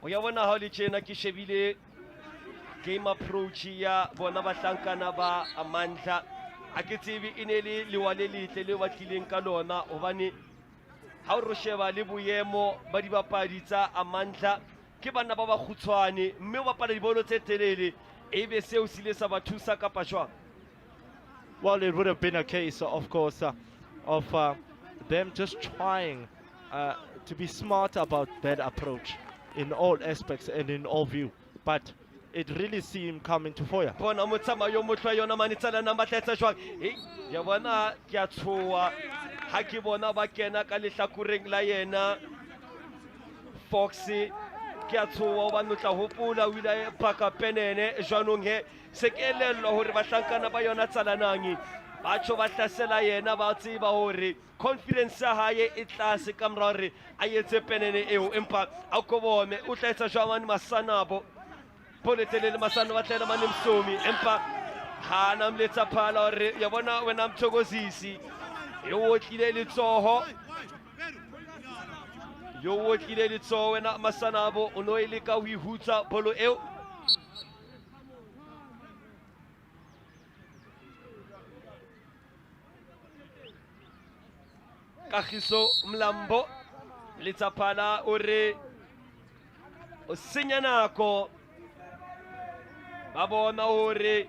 O ya bona ha le tjena ke shebile game approach ya bona bahlankana ba Amandla, a ke tsebe e ne le lewa le letle le batlileng ka lona hobane ha o sheba le boemo ba dibapadi tsa Amandla ke bana ba ba khutshwane mme o bapala dibolo tse telele e be seo se ile sa ba thusa kapa jwang. Well, it would have been a case, of course, of them just trying to be smart about that approach in all aspects and in all view, but it really seemed coming to fire. Bona motsama yo motlwa yona manitsana na batletsa jwang ya bona ke a tshoa ha ke bona ba kena ka lehlakureng la yena Foxy ke a tshoa ba notla hopola o ile paka penene jwanong he se ke elellwa hore bahlankana ba yona Tsalanang ba tšho ba hlasela yena ba tseba hore confidence ya hae e tlase ka mora hore a etse penene eo empa a ko bone o tla etsa jwang mane Masanabo poletelele Masano ba tlela mane Msomi empa ha na mletsa phala hore ya bona wena Mthokozisi yo otlile letsoho wena Masanabo o no ile ka ho ihutsa bolo eo. Kagiso Mlambo letsaphala o re o senya nako ba bona hore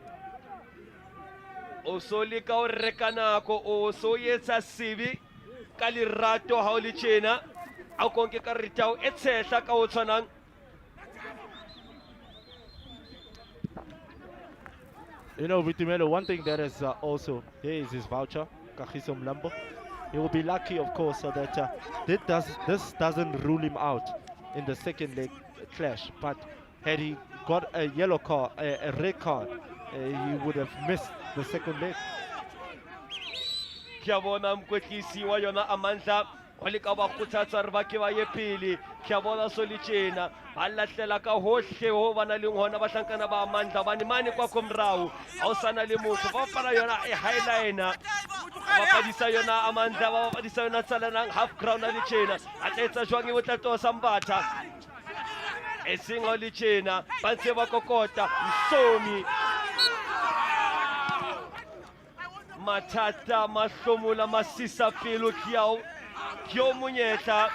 o so leka o reka nako o so yetsa sibi ka lerato ha o le tjena a konke ka ritao e tshehla ka o tshwanang. You know, Vitimelo, one thing that is also there is his voucher, Kagiso Mlambo. He will be lucky, of course, so that this doesn't rule him out in the second leg clash. But had he got a yellow card, a red card, he would have missed the second leg. Ke a bona mkwetlisi wa yona Amandla o le ka ba kgothatsa re ba ke ba ye pele ke a bona so le tjena ba lahlela ka hohle ho bana le hona ba hlankana ba Amandla bane mane kwa komrao ha o sana le motho ba bapala yona e highliner ba bapadisa yona Amandla ba bapadisa yona Tsalanang half ground le tjena a tletsa jwang e botla tosa Mbatha e singo le tjena ba ntse ba kokota Msomi mathata mahlomola masisa pelo kiao kyo monyetla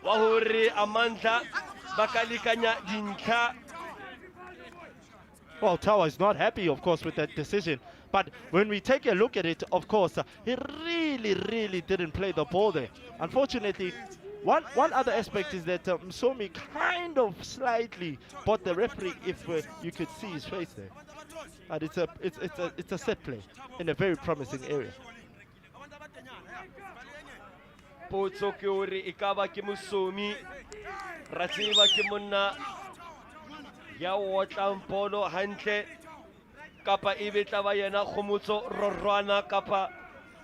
wa hore Amandla ba ka lekanya dintlha. Well, Tower is not happy, of course, with that decision. But when we take a look at it, of course, he really didn't play the ball there. Unfortunately, one other aspect is that Msomi kind of slightly bought the referee, if you could see his face there. But it's a set play in a very promising area. Potso ke hore e ka ba ke Msomi ra tseba ke monna ya otlang polo hantle kapa e betla ba yena Khomotso Rorwana kapa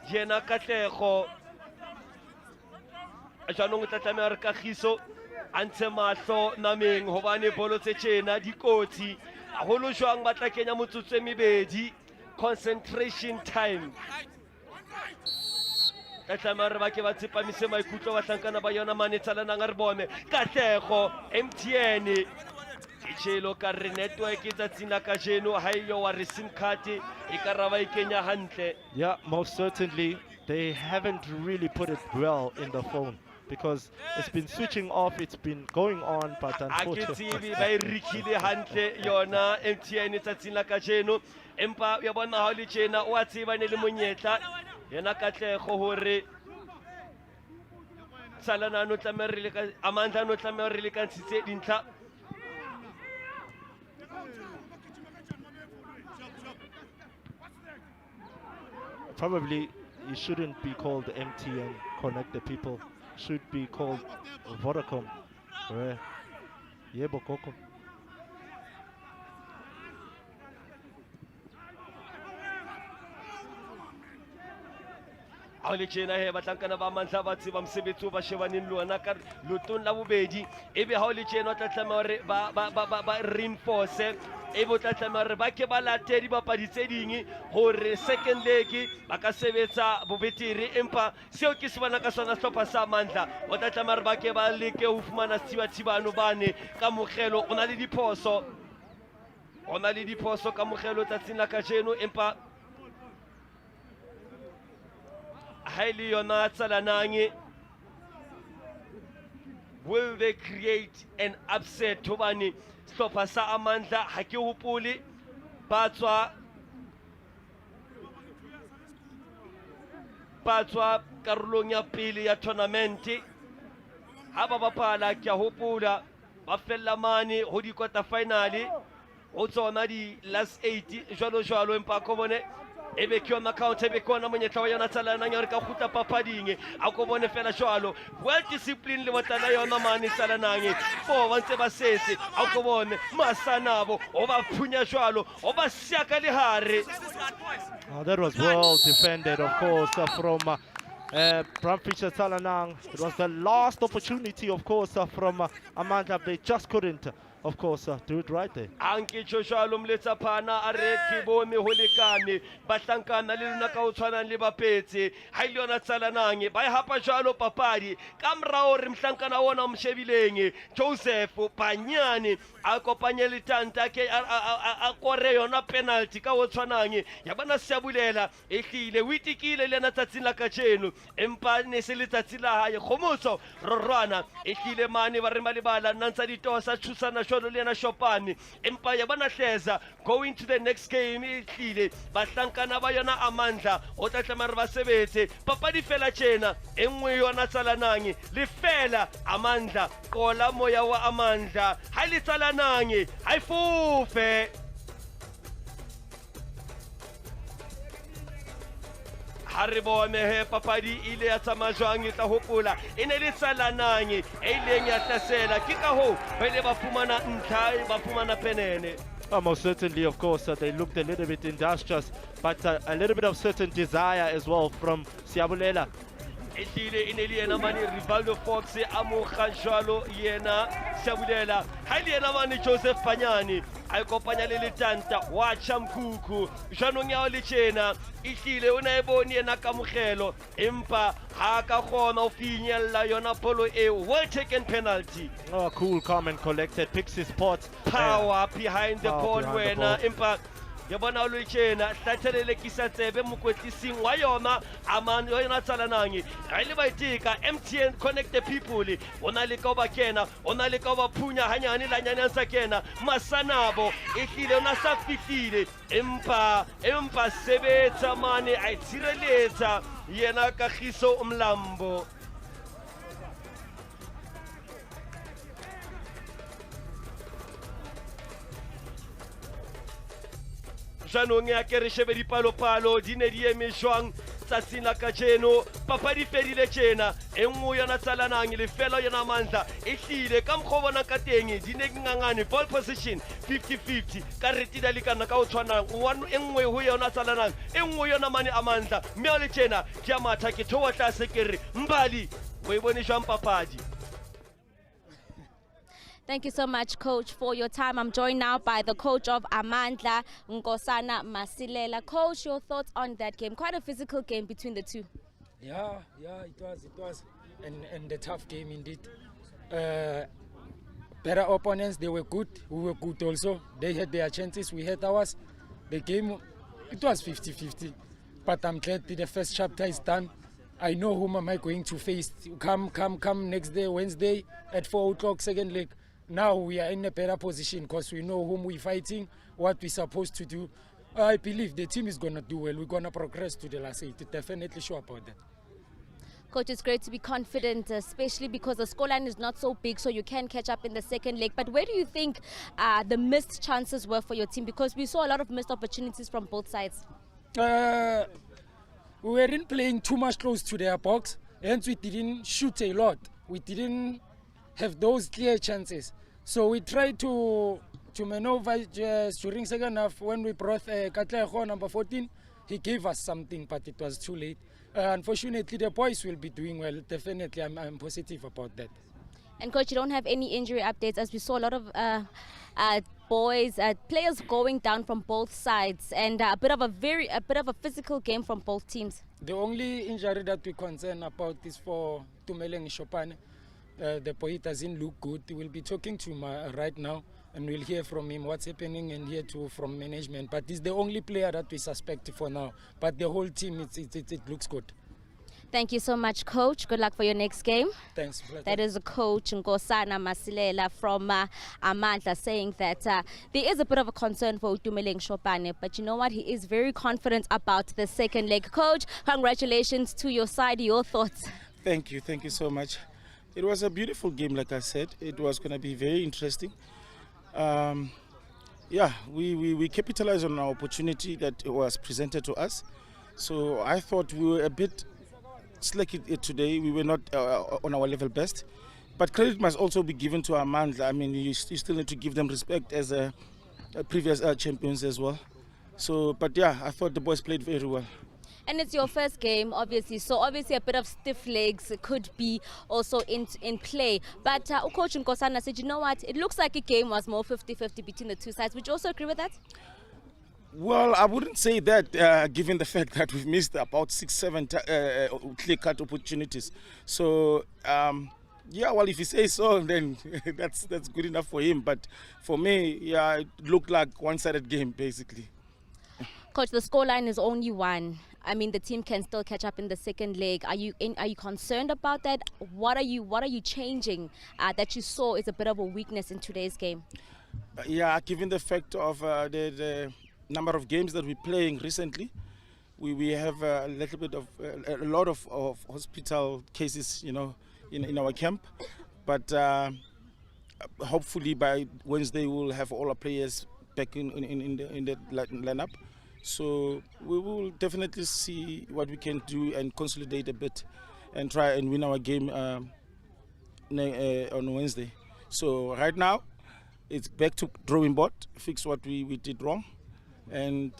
yena Katlego jaanong tla tlameha re Kagiso a ntshe mahlo nameng hobane bolo tse tjena dikotsi haholo jwang ba tla kenya motsotso e mebedi concentration time tlameha re ba ke ba tsepamise maikutlo ba hlankana ba yona mane Tsalanang re bone Katlego MTN Ichelo ka re network e tsatsing la kajeno ha iyo wa re sim card e ka ra ba e kenya hantle. Yeah, most certainly they haven't really put it well in the phone because it's been switching off, it's been going on, but unfortunately ba e rikile hantle yona MTN tsatsing la kajeno empa ya bona ha le tjena o a tseba ne le monyetla yena Katlego hore Tsalanang no tlameha re le ka Amandla no tlameha re le ka ntshitse dintlha. probably it shouldn't be called MTN Connect the People, should be called Vodacom. Yebo Koko. Ole tjena he batlankana ba Amandla ba tseba mosebetsi o ba shebaneng le ona ka lotong la bobedi ebe ha ole tjena o tla tlameha hore ba reinforce ebe o tla tlameha hore ba ke ba late dibapadi tse ding hore second leg ba ka sebetsa bobetiri empa seo ke se bona ka sona sehlopha sa Amandla o tla tlameha hore ba ke ba leke ho fumana tshibano bane ka mogelo o na le diphoso ka mogelo tsatsing la kajeno empa highly yona Tsalanang will they create an upset hobane sehlopha sa Amandla ha ke hopole ba tswa karolong ya pele ya tournament ha ba bapala ke hopola ba fella mane ho di quarter finale ho tsona di last 8 jwalo empa ko bone ebe ke yona count ebe kona monyetla wa yona Tsalanang re ka kgutla papading a ko bone fela jwalo well discipline le batla yona mane Tsalanang fo ba ntse ba sese a ko bone masanabo o ba phunya jwalo o ba siaka le hare. That was well defended, of course, from Bramfisher Tsalanang. It was the last opportunity, of course, from Amandla. They just couldn't, of course, do it right there. Anke jwalo mletsa phana a re ke bone ho lekane ba hlankana le lona ka o tshwanang le bapetse ha ile yona Tsalanang ba e hapa jwalo papadi ka morao re mhlankana ona o mshebileng Joseph Banyane a kopanye le tanta ke a kore yona penalty ka o tshwanang ya bana siabulela e hlile o itikile le na tsatsing la kajeno empa ne se le tsatsi la hae Khomotso Rorwana e hlile mane ba re malebala nantsa ditosa thusana jwalo le na Shopane empa ya bana hleza going to the next game e hlile ba hlankana ba yona Amandla o tla tla mare ba sebetse papadi fela tjena engwe yona Tsalanang le fela Amandla qola moya wa Amandla ha le Tsalanang ha ifufe ha re bone he papadi ile ya tsamaya jwang e tla hopola e ne le Tsalanang e ileng ya hlasela ke ka ho ba ile ba fumana ntlha ba fumana penene. Most certainly, of course, they looked a little bit industrious, but a little bit of certain desire as well from Siabulela. ehlile e ne le yena mane Rivaldo Fox a mo kgajalo yena Shabulela ha le yena mane Joseph Panyane a kopanya le letanta wa Chamkuku jwanong ya le tjena ehlile o na e bone yena ka mogelo empa ha ka kgona o finyella yona polo e well taken penalty. Oh, cool, calm and collected, picks his spots. Power behind the Power ball behind the wena ball. empa ya bona lo tjena hlathelelekisa tsebe mokwetising wa yona Amanda yona Tsalanang ha ile ba itika MTN connect the people ona le ka ba kena ona le ka ba phunya hanyane la nyane sa kena Masanabo ehlile ona sa fihlile empa sebetsa mane a tsireletsa yena Kagiso Umlambo. Janong ya ke re shebe dipalopalo di ne di eme jwang tsatsing la kajeno papadi fedile tjena e nngwe yona Tsalanang le fela yona Amandla ehlile ka mokgwa bona ka teng di ne ngangane ball position 50-50 ka retida le kana ka o tshwana e nngwe ho yona Tsalanang e nngwe yona mane Amandla mme le tjena ke a matha ke thowa tlase ke re Mbali o e bone jwang papadi. Thank you so much, Coach, for your time. I'm joined now by the coach of Amandla, Masilela. Coach, your thoughts on that game? Quite a physical game between the two. Yeah, it was. And a tough game indeed. Better opponents, they were good. We were good also. They had their chances, we had ours. The game, it was 50-50. But I'm glad that the first chapter is done. I know whom am I going to face. Come next day, Wednesday at 4 o'clock, second leg. Now we are in a better position because we know whom we're fighting, what we're supposed to do. I believe the team is going to do well. We're going to progress to the last 8. Definitely sure about that. Coach, it's great to be confident, especially because the scoreline is not so big, so you can catch up in the second leg. But where do you think the missed chances were for your team? Because we saw a lot of missed opportunities from both sides. We weren't playing too much close to their box, hence we didn't shoot a lot. We didn't have those clear chances. So we tried to maneuver during second half when we brought Katleho, number 14. He gave us something, but it was too late. Unfortunately, the boys will be doing well. Definitely, I'm positive about that. And Coach, you don't have any injury updates, as we saw a lot of players going down from both sides, and a bit of a physical game from both teams. The only injury that we're concerned about is for Tumeleng Shopane. The boy doesn't look good. We'll be talking to him right now, and we'll hear from him what's happening and hear too from management. But he's the only player that we suspect for now. But the whole team, it looks good. Thank you so much, Coach. Good luck for your next game. Thanks. That is Coach Masilela from Amandla saying that there is a bit of a concern for Utumeleng Shopane, but you know what? He is very confident about the second leg. Coach, congratulations to your side. Your thoughts? Thank you so much. It was a beautiful game, like I said. It was going to be very interesting. We capitalized on our opportunity that was presented to us. So I thought we were a bit slack today. We were not on our level best. But credit must also be given to Amandla. I mean, you still need to give them respect as previous champions as well. So, but yeah, I thought the boys played very well. And it's your first game, obviously, so obviously a bit of stiff legs could be also in play. But Coach Nkosana said, you know what, it looks like a game was more 50-50 between the two sides. Would you also agree with that? Well, I wouldn't say that, given the fact that we've missed about 6-7 clear-cut opportunities. So, well, if you say so, then that's good enough for him. But for me, yeah, it looked like one-sided game, basically. Coach, the scoreline is only 1. I mean, the team can still catch up in the second leg. Are you concerned about that? What are you changing that you saw is a bit of a weakness in today's game? Given the fact of the number of games that we're playing recently, we have a little bit of a lot of hospital cases, in our camp. But hopefully by Wednesday we'll have all our players back in the lineup. So we will definitely see what we can do and consolidate a bit and try and win our game on Wednesday. So right now, it's back to drawing board, fix what we did wrong, and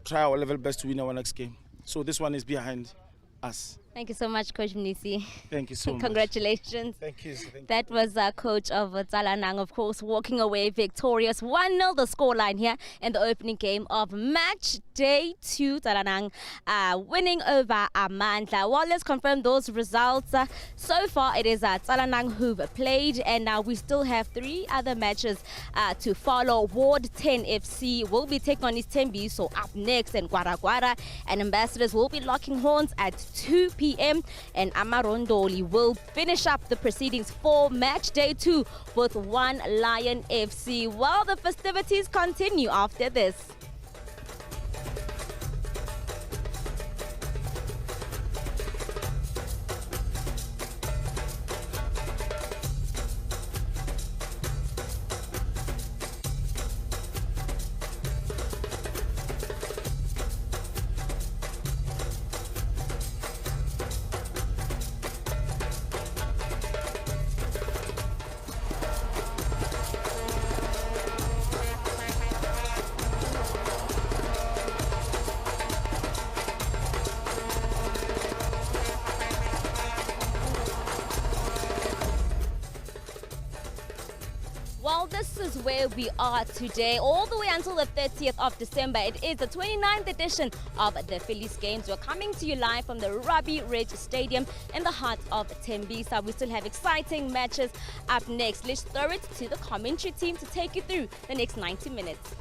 try our level best to win our next game. So this one is behind us. Thank you so much, Coach Mnisi. Thank you so much. Congratulations. Thank you. Thank That was coach of Tsalanang, of course, walking away victorious. 1-0 the scoreline here in the opening game of match day 2. Tsalanang winning over Amandla. Well, let's confirm those results. So far, it is Tsalanang who've played, and now we still have 3 other matches to follow. Ward 10 FC will be taking on Isithembiso up next, and Gwara and Ambassadors will be locking horns at 2 p.m. and Ambar Ndoli will finish up the proceedings for match day 2 with One Lion FC. While the festivities continue after this. Well, this is where we are today, all the way until the 30th of December. It is the 29th edition of the Phillies Games. We're coming to you live from the Robbie Ridge Stadium in the heart of Tembisa. We still have exciting matches up next. Let's throw it to the commentary team to take you through the next 90 minutes.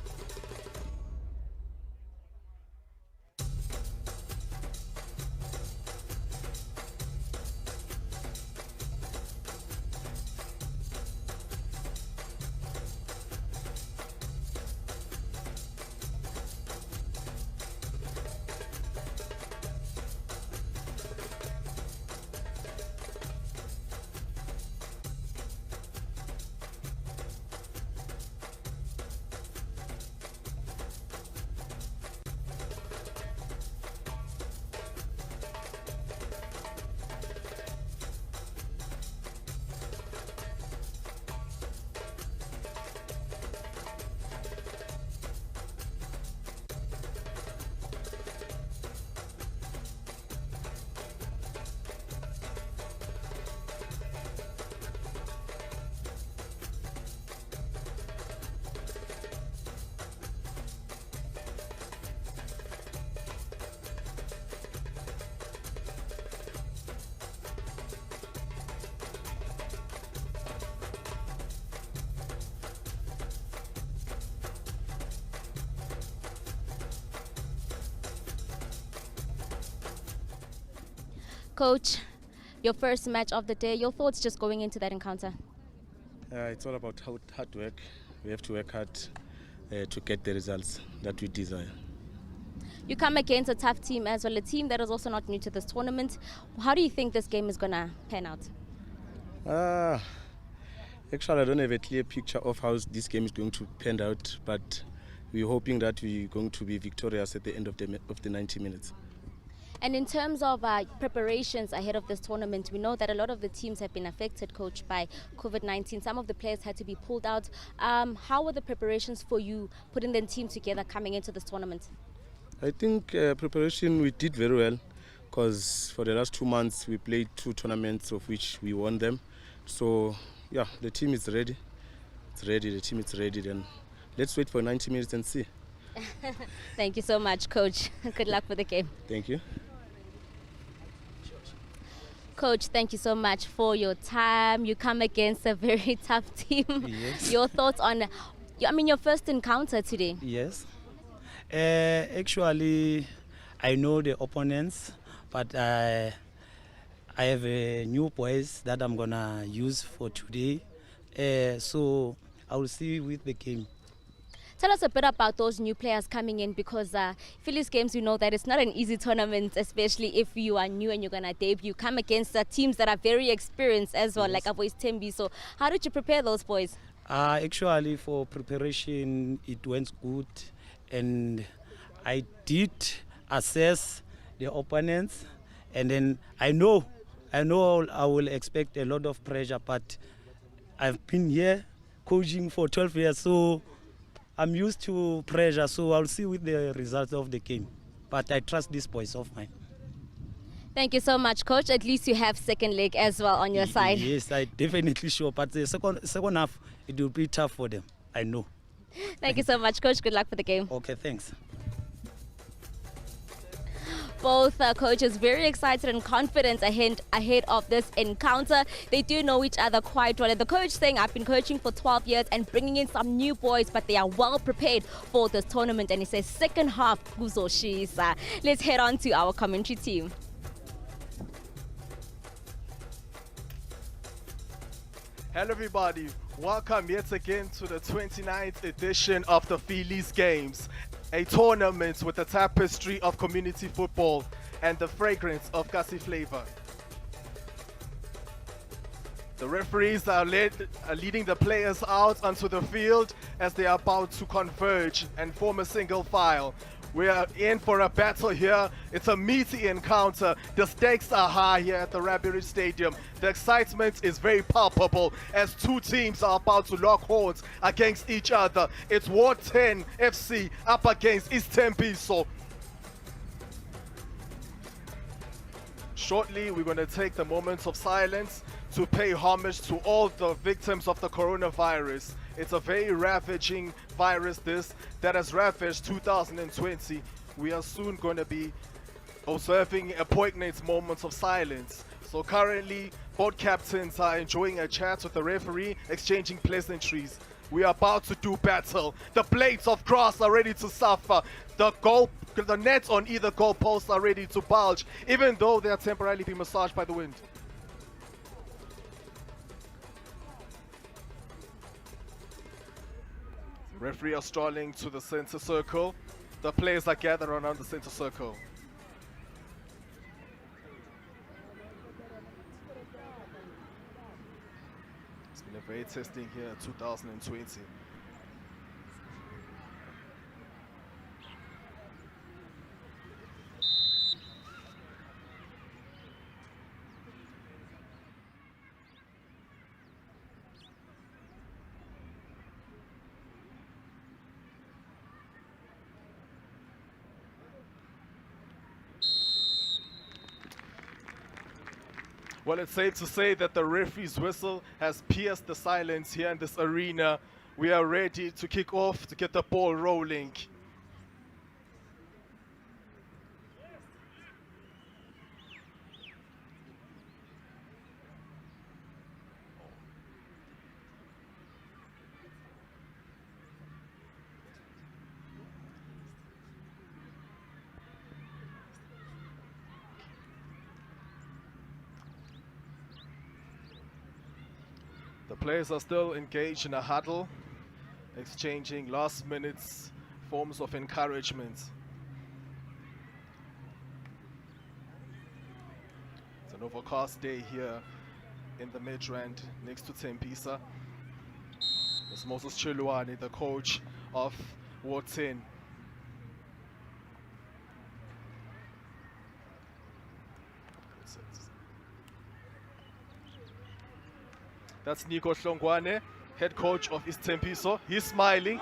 Coach, your first match of the day, your thoughts just going into that encounter? It's all about hard work. We have to work hard to get the results that we desire. You come against a tough team as well, a team that is also not new to this tournament. How do you think this game is going to pan out? Actually, I don't have a clear picture of how this game is going to pan out, but we're hoping that we're going to be victorious at the end of the 90 minutes. And in terms of preparations ahead of this tournament, we know that a lot of the teams have been affected, Coach, by COVID-19. Some of the players had to be pulled out. How were the preparations for you putting the team together coming into this tournament? I think preparation we did very well, because for the last 2 months we played 2 tournaments of which we won them. So yeah, the team is ready. It's ready. The team is ready. Then let's wait for 90 minutes and see. Thank you so much, Coach. Good luck for the game. Thank you. Coach, thank you so much for your time. You come against a very tough team. Yes. Your thoughts on, your first encounter today? Yes. Actually, I know the opponents, but I have new boys that I'm gonna use for today. So I will see with the game. Tell us a bit about those new players coming in, because Phillies Games, you know that it's not an easy tournament, especially if you are new and you're going to debut. Come against teams that are very experienced as well, Yes. like Isithembiso. So how did you prepare those boys? Actually, for preparation, it went good, and I did assess the opponents, and then I know I will expect a lot of pressure, but I've been here coaching for 12 years, so I'm used to pressure, so I'll see with the results of the game. But I trust these boys of mine. Thank you so much, Coach. At least you have second leg as well on your side. Yes, I definitely sure. But the second half, it will be tough for them. I know. Thank you so much, Coach. Good luck for the game. Okay, thanks. Both coaches very excited and confident ahead of this encounter. They do know each other quite well. And the coach saying, I've been coaching for 12 years and bringing in some new boys, but they are well prepared for this tournament. And he says second half, kuzoshisa. Let's head on to our commentary team. Hello everybody, welcome yet again to the 29th edition of the Phillies Games, a tournament with a tapestry of community football and the fragrance of Kasi flavor. The referees are leading the players out onto the field as they are about to converge and form a single file. We are in for a battle here. It's a meaty encounter. The stakes are high here at the Rabbit Stadium. The excitement is very palpable as two teams are about to lock horns against each other. It's Ward 10 FC up against Isithembiso. Shortly, we're going to take the moments of silence to pay homage to all the victims of the coronavirus. It's a very ravaging virus that has ravaged 2020. We are soon going to be observing a poignant moments of silence. So currently, both captains are enjoying a chat with the referee, exchanging pleasantries. We are about to do battle. The blades of grass are ready to suffer. The nets on either goalpost are ready to bulge, even though they are temporarily being massaged by the wind. Referee are strolling to the center circle. The players are gathered around the center circle. It's been a very testing year, 2020. Well, it's safe to say that the referee's whistle has pierced the silence here in this arena. We are ready to kick off to get the ball rolling. The players are still engaged in a huddle, exchanging last minute forms of encouragement. It's an overcast day here in the Midrand next to Tembisa. It's Moses Chiluani, the coach of Ward 10. That's Nico Hlongwane, head coach of Isithembiso. He's smiling.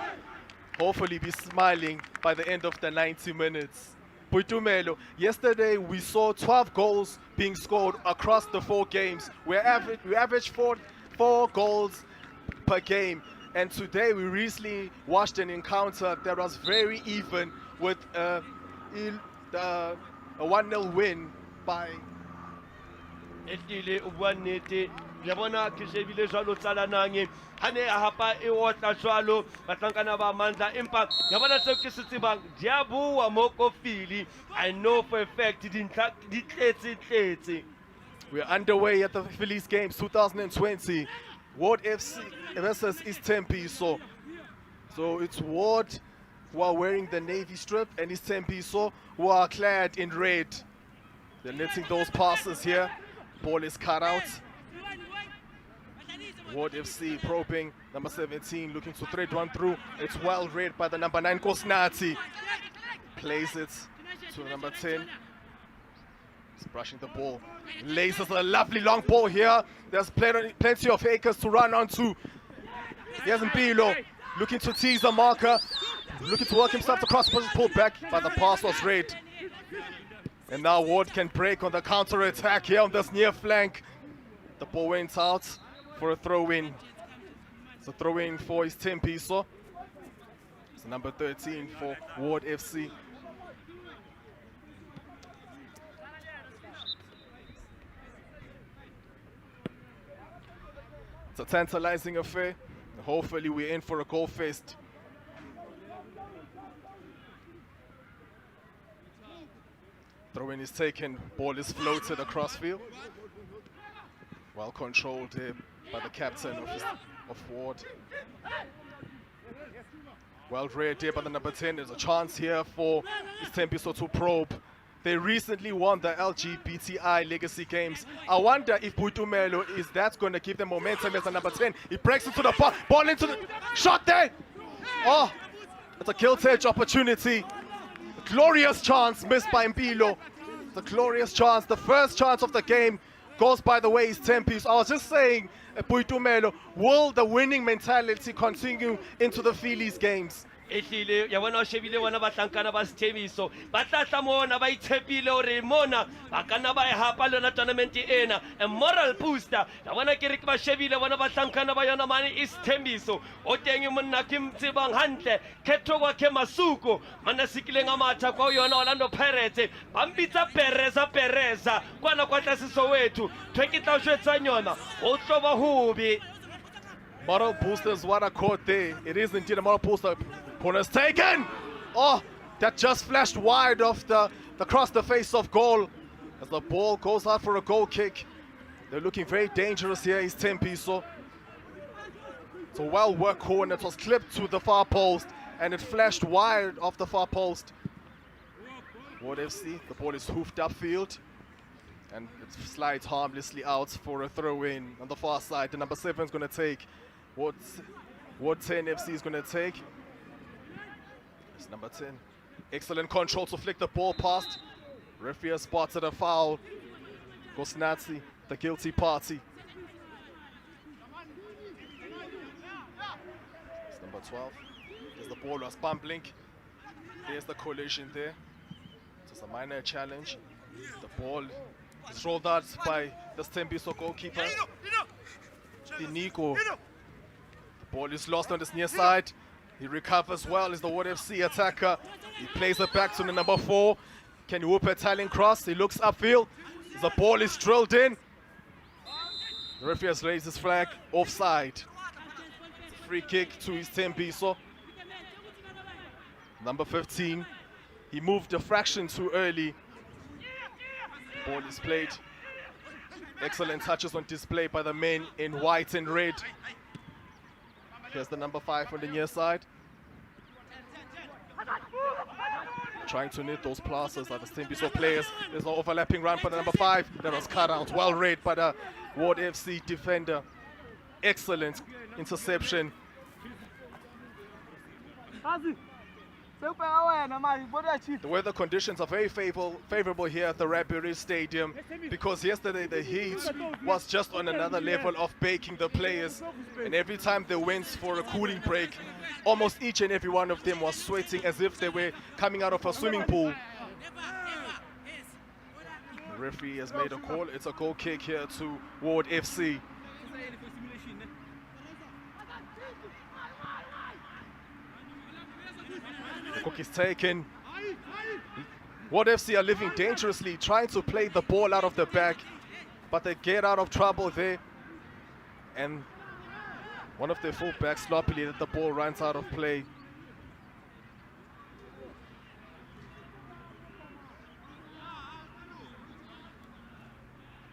Hopefully be smiling by the end of the 90 minutes. Puitumelo, yesterday we saw 12 goals being scored across the 4 games. We averaged four goals per game. And today we recently watched an encounter that was very even with a 1-0 win by Yabona ke shebile jwalo Tsalanang ha ne a hapa e otla jwalo batlankana ba Amandla empa yabona tseo ke se tsebang dia bua mo kofili. I know for a fact di tletse. We are underway at the Phillies Games 2020. Ward FC versus Isithembiso. So it's Ward who are wearing the navy strip and Isithembiso who are clad in red. They're letting those passes here. Ball is cut out. Ward FC probing number 17, looking to thread one through. It's well read by the number 9 Kosnati. Plays it to number 10. He's brushing the ball. Laces a lovely long ball here. There's plenty of acres to run onto. Here's Mpilo looking to tease the marker. Looking to work himself across, pull back, but the pass was read. And now Ward can break on the counter-attack here on this near flank. The ball went out for a throw-in. It's a throw-in for Isithembiso. It's number 13 for Ward FC. It's a tantalizing affair. Hopefully we're in for a goal fest. Throw-in is taken, ball is floated across field. Well controlled here by the captain of Ward. Well read here by the number 10. There's a chance here for Isithembiso to probe. They recently won the LGBTI Legacy Games. I wonder if Buitumelo that's going to give them momentum as the number 10. He breaks into the ball into the shot there. Oh, it's a kill-edge opportunity. A glorious chance missed by Mpilo. The glorious chance, the first chance of the game goes by the way Isithembiso. I was just saying, Buitumelo, will the winning mentality continue into the Phillies games? ehlile yabona o shebile bona batlankana ba Isithembiso ba tlatla mona ba itshepile hore mona ba kana ba e hapa lona tournament ena a moral booster yabona ke re ke ba shebile bona batlankana ba yona mane Isithembiso o teng monna ke mtsebang hantle khetho kwa ke masuko mana sikileng a matha kwa yona Orlando Pirates ba mbitsa pereza kwana kwa tlase Soweto thwekitla o shwetsa nyona o tloba hobe. Moral boosters, what a caught there. It is indeed a moral booster. Corner's taken. Oh, that just flashed wide of across the face of goal as the ball goes out for a goal kick. They're looking very dangerous here. Isithembiso. It's a well-worked corner. It was clipped to the far post and it flashed wide off the far post. Ward FC, the ball is hoofed upfield and it slides harmlessly out for a throw-in on the far side. The number 7 is going to take. Ward 10 FC is going to take. It's number 10. Excellent control to flick the ball past. Referee has spotted a foul. Goes Nazi, the guilty party. It's number 12. There's the ball was bumbling. There's the collision there. It's a minor challenge. The ball is rolled out by the Isithembiso goalkeeper. Nico. The ball is lost on this near side. He recovers well as the Ward FC attacker. He plays it back to the number 4. Can he whoop a Italian cross? He looks upfield. The ball is drilled in. The referee has raised his flag. Offside. Free kick to Isithembiso. Number 15. He moved a fraction too early. Ball is played. Excellent touches on display by the men in white and red. Here's the number 5 on the near side. Trying to knit those passes at the Isithembiso players. There's no overlapping run for the number 5. That was cut out. Well read by the Ward FC defender. Excellent interception. The weather conditions are very favorable here at the Rapid Stadium because yesterday the heat was just on another level of baking the players, and every time they went for a cooling break, almost each and every one of them was sweating as if they were coming out of a swimming pool. The referee has made a call. It's a goal kick here to Ward FC. The kick is taken. Ward FC are living dangerously, trying to play the ball out of the back, but they get out of trouble there. And one of their fullbacks sloppily let the ball runs out of play.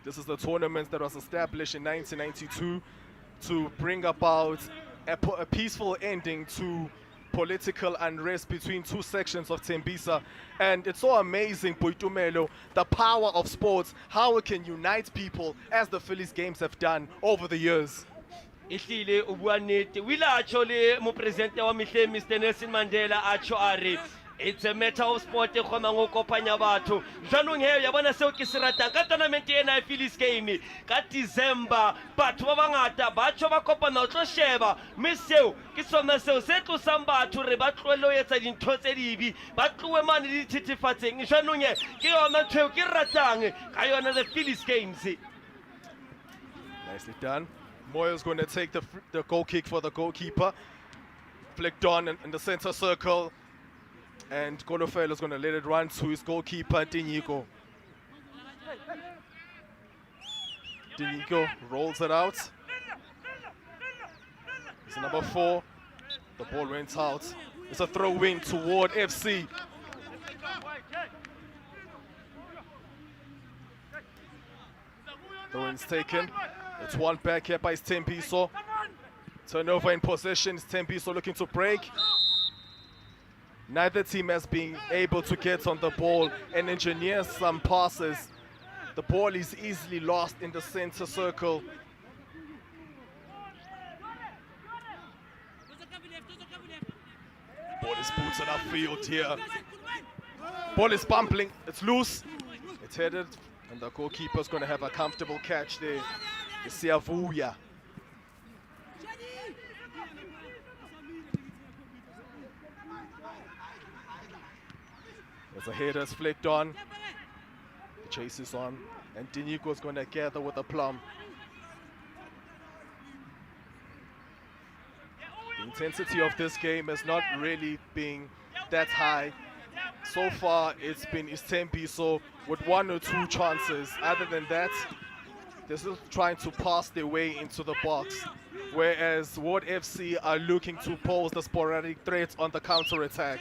This is the tournament that was established in 1992 to bring about a peaceful ending to political unrest between two sections of Tembisa. And it's so amazing, Boitumelo, the power of sports, how it can unite people as the Phillies games have done over the years. Ihlile ubua nnete wile a tjho le mopresidente wa mehleng Mr Nelson Mandela a tjho a re it's a matter of sport e kgona go kopanya batho jwanong he ya bona seo ke se ratang ka tournament ena ya Phillies game ka December batho ba bangata ba tsho ba kopana o tlo sheba mme seo ke sona seo se tlosang batho re ba tloele ho etsa dintho tse dibi ba tlowe mane di thithifatseng jwanong he ke yona ntho ke ratang ka yona the Phillies games. Nicely done. Moyo's going to take the goal kick for the goalkeeper. Flicked on in the center circle. And Golofelo's going to let it run to his goalkeeper, Dinyigo. Dinyigo rolls it out. It's number 4. The ball went out. It's a throw-in toward FC. Throw-in's taken. It's one back here by Isithembiso. Turnover in possession. Isithembiso looking to break. Neither team has been able to get on the ball and engineer some passes. The ball is easily lost in the center circle. Ball is booted upfield here. Ball is bumping. It's loose. It's headed. And the goalkeeper's going to have a comfortable catch there. It's Siavuya. There's a header's flicked on. The chase is on. And Dinyigo's going to gather with a plum. The intensity of this game has not really been that high. So far, it's been Isithembiso with 1 or 2 chances. Other than that, they're still trying to pass their way into the box. Whereas Ward FC are looking to pose the sporadic threats on the counter-attack.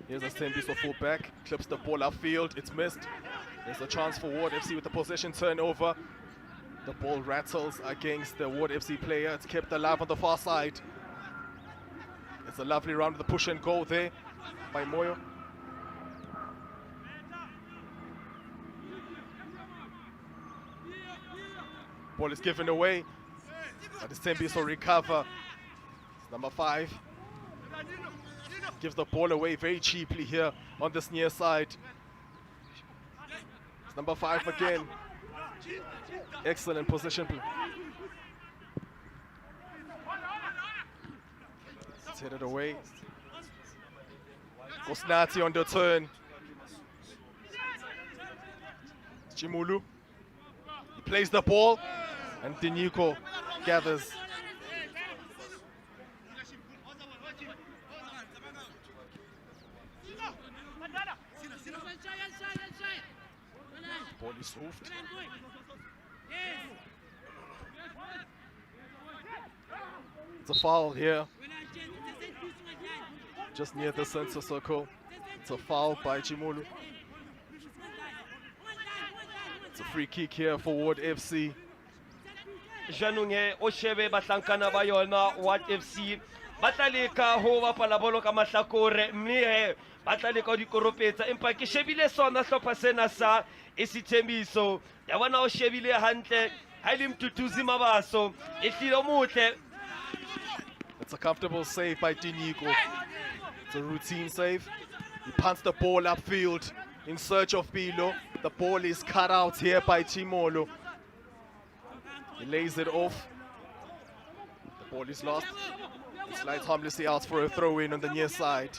Here's Isithembiso full back, clips the ball upfield, it's missed. There's a chance for Ward FC with the possession turnover. The ball rattles against the Ward FC player. It's kept alive on the far side. It's a lovely round with the push and go there by Moyo. Ball is given away, but Isithembiso recover. It's number 5. Gives the ball away very cheaply here on this near side. It's number 5 again. Excellent position play. It's headed away. Gosnati on the turn. Chimulu. He plays the ball and Dinyigo gathers. Ball is moved. It's a foul here. Just near the center circle. It's a foul by Chimulu. It's a free kick here for Ward FC. Janunge o shebe batlankana ba yona Ward FC bataleka ho bapala bolo ka mahlakore mme bataleka di koropetsa empa ke shebile sona hlopha sena sa Isithembiso ya bona o shebile hantle ha ile mtutuzi mabaso ehlilo muhle. It's a comfortable save by Dinyigo. It's a routine save. He punts the ball upfield in search of Bilo. The ball is cut out here by Chimolo. He lays it off. The ball is lost. He slides harmlessly out for a throw-in on the near side.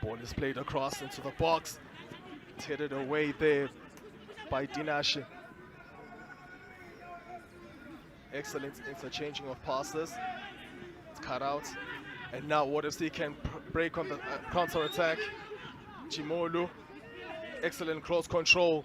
Ball is played across into the box. It's headed away there by Dinashe. Excellent interchanging of passes. It's cut out. And now Ward FC can break on the counter-attack. Chimolu. Excellent close control.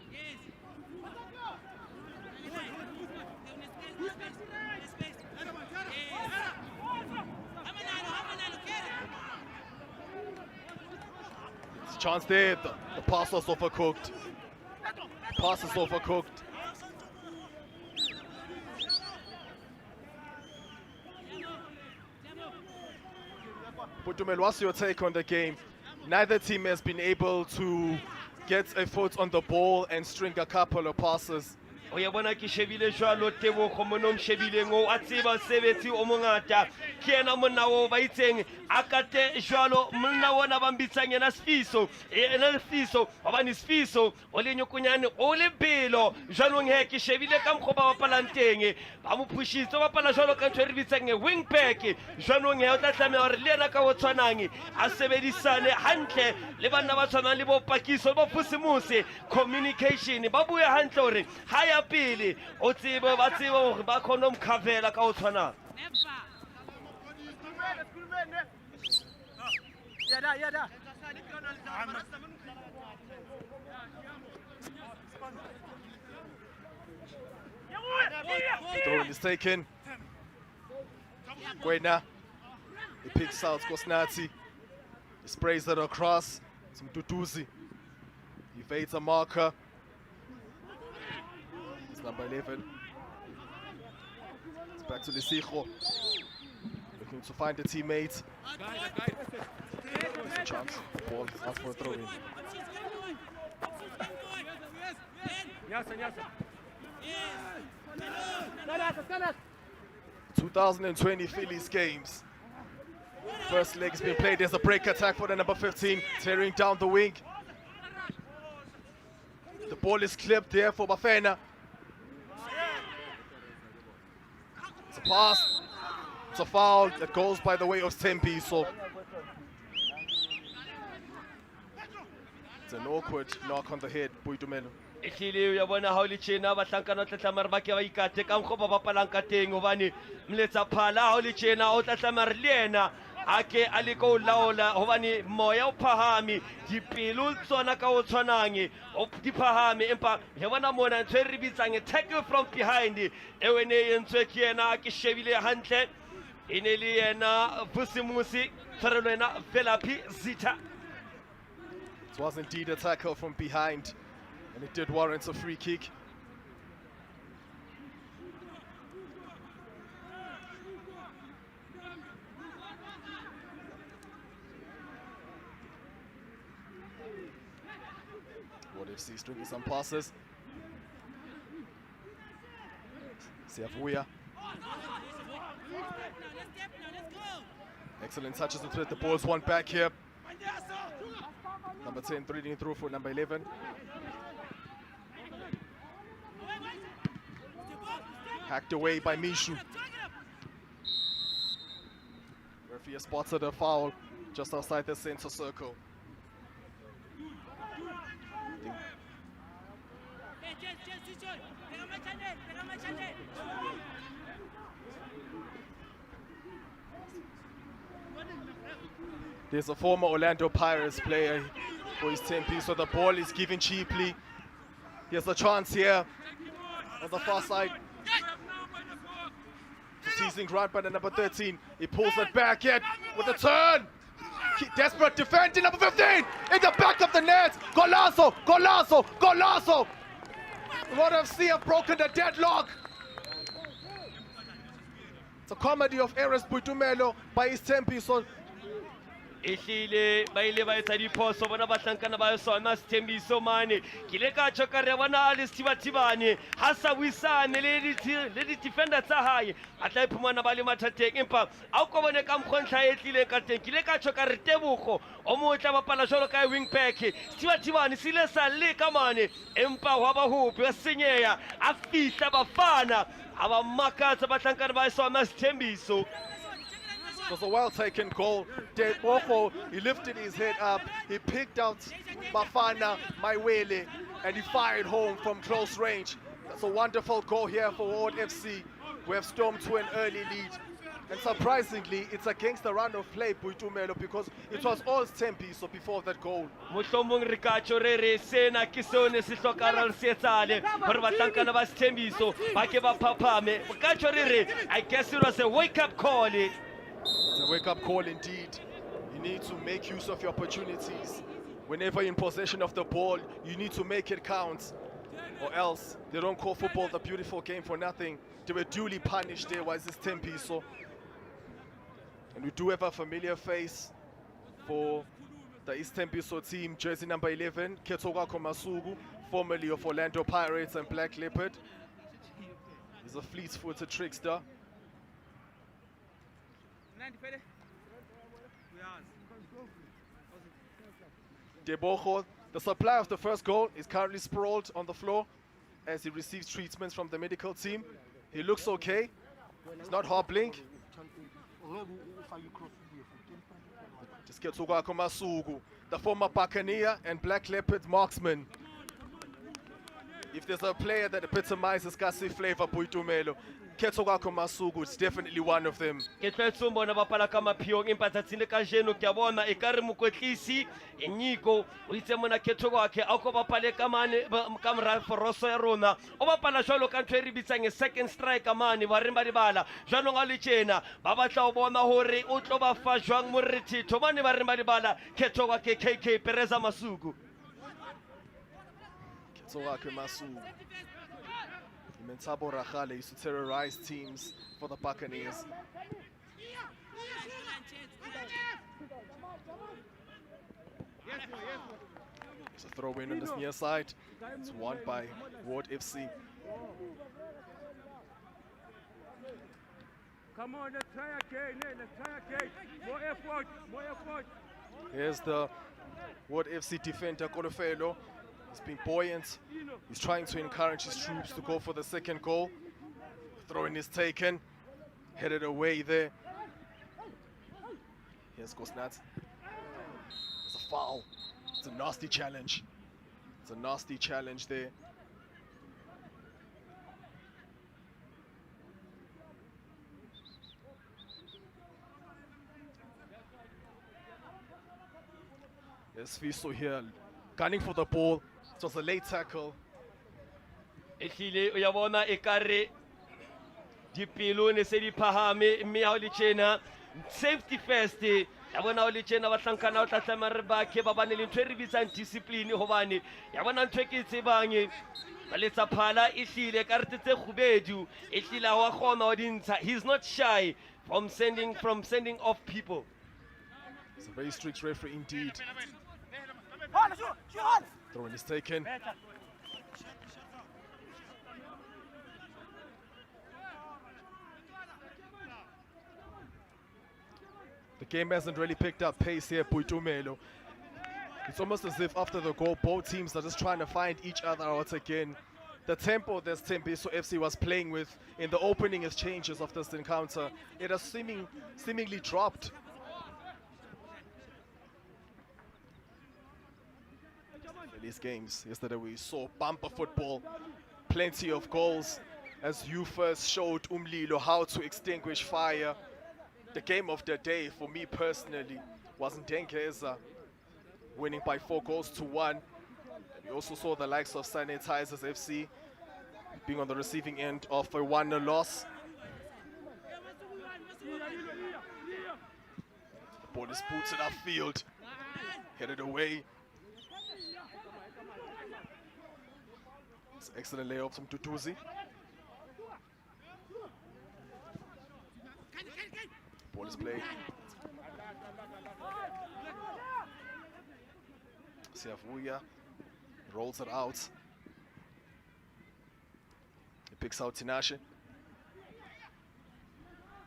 Chance there, the pass was overcooked. Pass is overcooked. Putumel, what's your take on the game? Neither team has been able to gets a foot on the ball and string a couple of passes. o ya bona ke shebile jwalo Tebogo mono mshebile ngo a tseba sebetsi o mongata ke ena monna o ba itseng a kate jwalo monna wona ba mbitsang yena Sifiso ena Sifiso hobane Sifiso o le nyokunyane o le belo jwalo nge ke shebile ka mkgo ba bapalang teng ba mo pushitse ba bapala jwalo ka ntho re bitsang wing back jwalo nge o tla tlameha hore le ena ka o tshwanang a sebedisane hantle le bana ba tshwanang le bo Pakiso ba Fusimuse communication ba buya hantle hore ha ya pele o tsebe ba tsebe hore ba khona umkhavela ka o tshwana Throw is taken. Gwara. He picks out Kosnati. He sprays it across. Some Tutuzi. He fades a marker. It's number 11. It's back to Lisijo. Looking to find a teammate. There's a chance. Ball out for a throw in. 2020 Phillies games. First leg has been played. There's a break attack for the number 15, tearing down the wing. The ball is clipped there for Bafana. It's a pass. It's a foul that goes by the way of Isithembiso. It's an awkward knock on the head, Boitumelo. ehlile ya bona ha o le tjena ba hlankana tla tlamare ba ke ba ikate ka mkgo ba bapalang ka teng hobane mletsa phala ha o le tjena o tla tlamare le yena a ke a le go laola hobane moya o phahame dipelo tsona ka o tshwanang o di phahame empa he bona mona ntse re bitsang tackle from behind ewene yentswe ke yena ke shebile hantle ene le yena Fusimusi tshwarelo yena Velapi Zita. It was indeed a tackle from behind, and it did warrant a free kick. What FC stringing some passes. Siavuya. Excellent touches to thread the ball's one back here. Number 10 threading through for number 11. Hacked away by Mishu. Referee spotted a foul just outside the center circle. There's a former Orlando Pirates player for Isithembiso, so the ball is given cheaply. Here's a chance here on the far side. Teasing right by the number 13. He pulls it back yet with a turn. Desperate defending, number 15 in the back of the net. Golazo, Golazo, Golazo. Gwara FC have broken the deadlock. It's a comedy of errors, Boitumelo by Isithembiso. ehlile ba ile ba etsa diphoso bona ba hlankana ba sona Isithembiso mane ke le ka tjhoka re bona le Sithibathibane ha sa wisane le di defender tsa hae a tla iphumana ba le mathateng empa a o kobone ka mkhontla e tlile ka teng ke le ka tjhoka re Tebogo o mo tla bapala jolo ka wing back Sithibathibane sile sa le ka mane empa wa ba hope wa senyeya a fihla bafana aba makatsa ba hlankana ba sona Isithembiso. It was a well-taken goal. Tebogo, he lifted his head up, he picked out Bafana Maiwele, and he fired home from close range. That's a wonderful goal here for World FC. We have stormed to an early lead. And surprisingly, it's against the run of play, Boitumelo, because it was all Isithembiso before that goal. Mohlomong re ka tjorere sena ke sone se hlokang se etsale hore ba hlankana ba Isithembiso ba ke ba phaphame ka tjorere I guess it was a wake-up call. It's a wake-up call indeed. You need to make use of your opportunities. Whenever you're in possession of the ball, you need to make it count. Or else, they don't call football the beautiful game for nothing. They were duly punished there by Isithembiso. And we do have a familiar face for the Isithembiso team, jersey number 11, Ketoka Komasugu, formerly of Orlando Pirates and Black Leopard. He's a fleet-footed trickster. Debojo, the supplier of the first goal, is currently sprawled on the floor as he receives treatments from the medical team. He looks okay. He's not hobbling. Ketoka Komasugu, the former Buccaneer and Black Leopard marksman. If there's a player that epitomizes Kasi flavor, Boitumelo, Ketoka Komasugu is definitely one of them. Ke tletse bona bapala ka maphiyong empa tsatsing ka jeno ke a bona e kare mokotlisi Enyiko o itse mona Ketoka ke a go bapale ka mane ka mra foroso ya rona o bapala jwalo ka ntwe re bitsang second striker mane ba reng ba dibala jwanong a le tjena ba batla o bona hore o tlo ba fa jwang morithitho mane ba reng ba dibala Ketoka ke KK Pereza Masuku. Ketoka Komasugu. Mentabo Rachale used to terrorize teams for the Buccaneers. It's a throw in on this near side. It's won by Ward FC. Come on, let's try again, More effort, more effort. Here's the Ward FC defender, Kolofelo. He's been buoyant. He's trying to encourage his troops to go for the second goal. Throw-in is taken. Headed away there. Here's Kosnat. It's a foul. It's a nasty challenge. It's a nasty challenge there. There's Fiso here, gunning for the ball. It was a late tackle. Ehlile o ya bona e kare dipelo ne se di phahame mme ha o le tjena safety first ya bona o le tjena ba tlankana o tla tlama re ba ke ba bane le ntwe re bitsang discipline hobane ya bona ntwe ke tsebang ba letsa phala ehlile ka re tse khubedu ehlile wa khona o dintsha. He's not shy from sending off people. It's a very strict referee indeed. Throw-in is taken. The game hasn't really picked up pace here, Puitumelo. It's almost as if after the goal, both teams are just trying to find each other out again. The tempo that Isithembiso FC was playing with in the opening exchanges of this encounter, it has seemingly dropped. These games yesterday we saw bumper football, plenty of goals as you first showed Umlilo how to extinguish fire. The game of the day for me personally was Ndenkeza winning by 4-1. And we also saw the likes of Sanitizers FC being on the receiving end of a 1-0 loss. The ball is booted upfield, headed away. Excellent layup from Tutuzi. Ball is played. Siavuya rolls it out. He picks out Tinashe.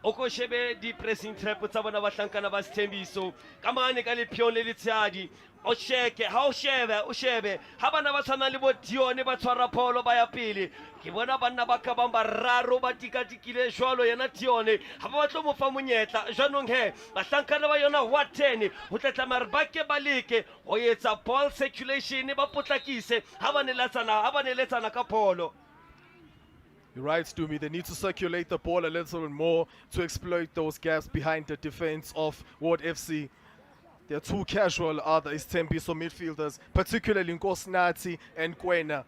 Oko shebe di pressing trap tsa bona ba tlankana ba Isithembiso ka mane ka le pion le letshadi o sheke ha o shebe ha bana ba tshwana le bo Dione ba tshwara pholo ba ya pele ke bona banna ba ka ba raro ba tikatikile jwalo yena Dione ha ba batlo mo fa monyetla jwanong he ba tlankana ba yona wa 10 ho tlatla mar ba ke baleke ho etsa ball circulation ba potlakise ha ba ne letsana ka pholo. You're right, Stumi. They need to circulate the ball a little bit more to exploit those gaps behind the defense of Ward FC. They're too casual, are the Isithembiso midfielders, particularly Nkosnati and Gwena.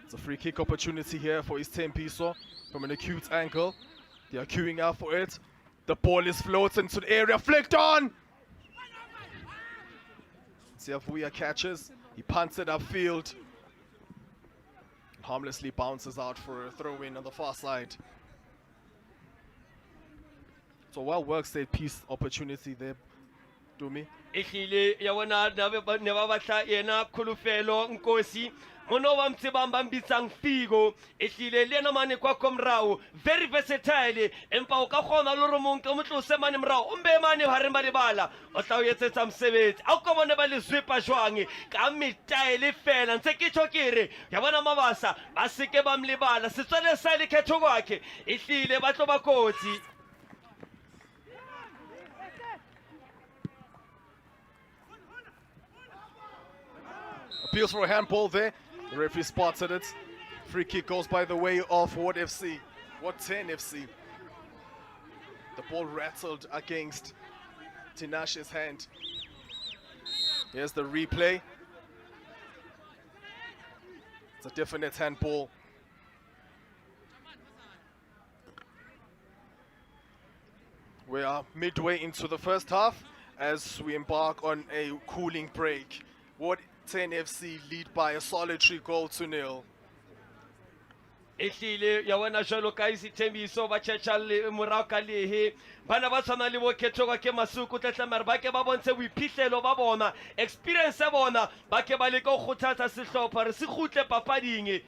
It's a free kick opportunity here for Isithembiso from an acute angle. They are queuing out for it. The ball is floated into the area, flicked on! Siavuya catches, he punts it upfield. harmlessly bounces out for a throw-in on the far side. So well work set piece opportunity there, Dumi. Ehlile yabona ne ba batla yena khulufelo Nkosi mono wa mtsebamba mbitsang Figo ehlile le ena mane kwa komrao very versatile empa o ka khona lo re monke mo tlose mane mrao umbe mane ha re ba lebala o tla o etsetsa msebetsi a ko bone ba le sweeper jwang ka metaile fela ntse ke tshokere yabona mabasa ba seke ba mlebala setswele sa le khetho kwakhe ehlile ba tlo ba kotsi. Appeals for a handball there. The referee spotted it. Free kick goes by the way of What 10 FC. The ball rattled against Tinashe's hand. Here's the replay. It's a definite handball. We are midway into the first half as we embark on a cooling break. What 10 FC lead by a solitary goal to 0. Ehlile yawena jalo ka Isithembiso ba tshetshalle morao ka lehe bana ba tshwana le bo kethoka ke masuku tletlamare ba ke ba bontshe boiphihlelo ba bona experience ya bona ba ke ba le ka go kgothatsa sehlopha re se khutle papading.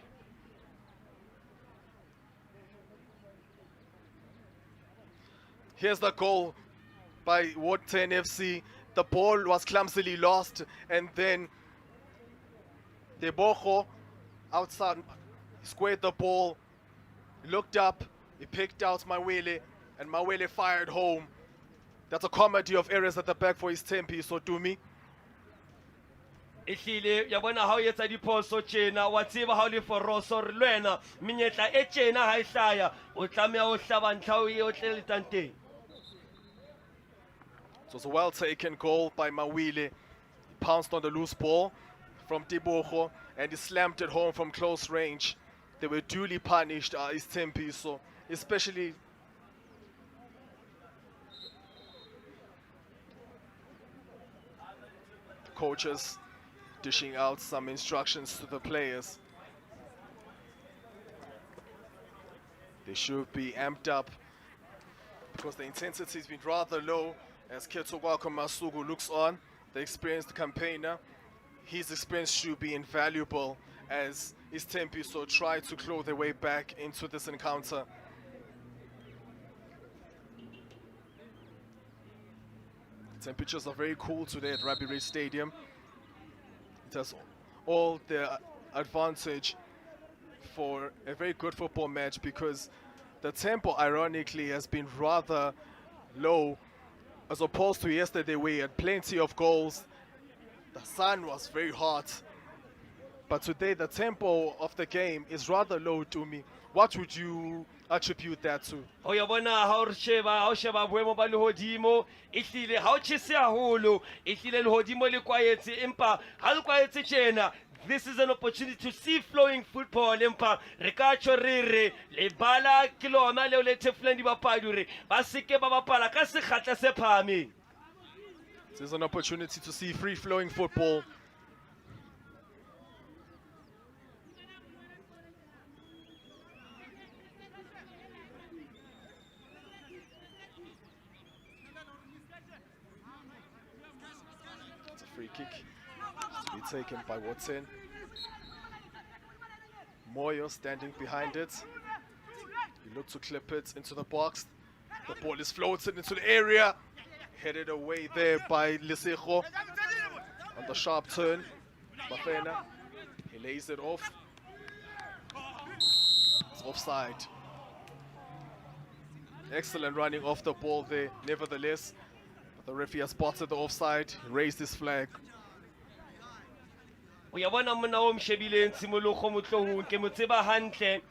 Here's the goal by What 10 FC. The ball was clumsily lost and then Debojo outside squared the ball, looked up, he picked out Mawele, and Mawele fired home. That's a comedy of errors at the back for his tempi, so do me. Ehlile yabona ha o etsa diphoso tjena wa tseba ha o le foroso re lwena menyetla e tjena ha e hlaya o tlamea o hlaba ntlha o ye o tle le tanteng. So it's a well taken goal by Mawile. He pounced on the loose ball from Debojo and he slammed it home from close range. They were duly punished, Isithembiso, especially the coaches dishing out some instructions to the players. They should be amped up because the intensity has been rather low as Ketogwako Masugu looks on, the experienced campaigner. His experience should be invaluable as Isithembiso try to claw their way back into this encounter. Temperatures are very cool today at Rabi Ray Stadium. It has all the advantage for a very good football match because the tempo ironically has been rather low as opposed to yesterday where we had plenty of goals. The sun was very hot, but today the tempo of the game is rather low to me. What would you attribute that to? O ya bona ha o sheba boemo ba lehodimo ehlile ha o tshese haholo ehlile lehodimo le kwaetse empa ha le kwaetse tjena. This is an opportunity to see flowing football empa re ka tjho re re le bala ke lona leo le thefuleng dibapadi re ba seke ba bapala ka sekgatla se phahameng. This is an opportunity to see free-flowing football. It's a free kick to be taken by Watson. Moyo standing behind it. He looked to clip it into the box. The ball is floated into the area. Headed away there by Lisejo on the sharp turn. Bafena, he lays it off. It's offside. Excellent running off the ball there, nevertheless. But the referee has spotted the offside, raised his flag. Uyabona mona o mshebile ntsimologo motlohong ke motseba hantle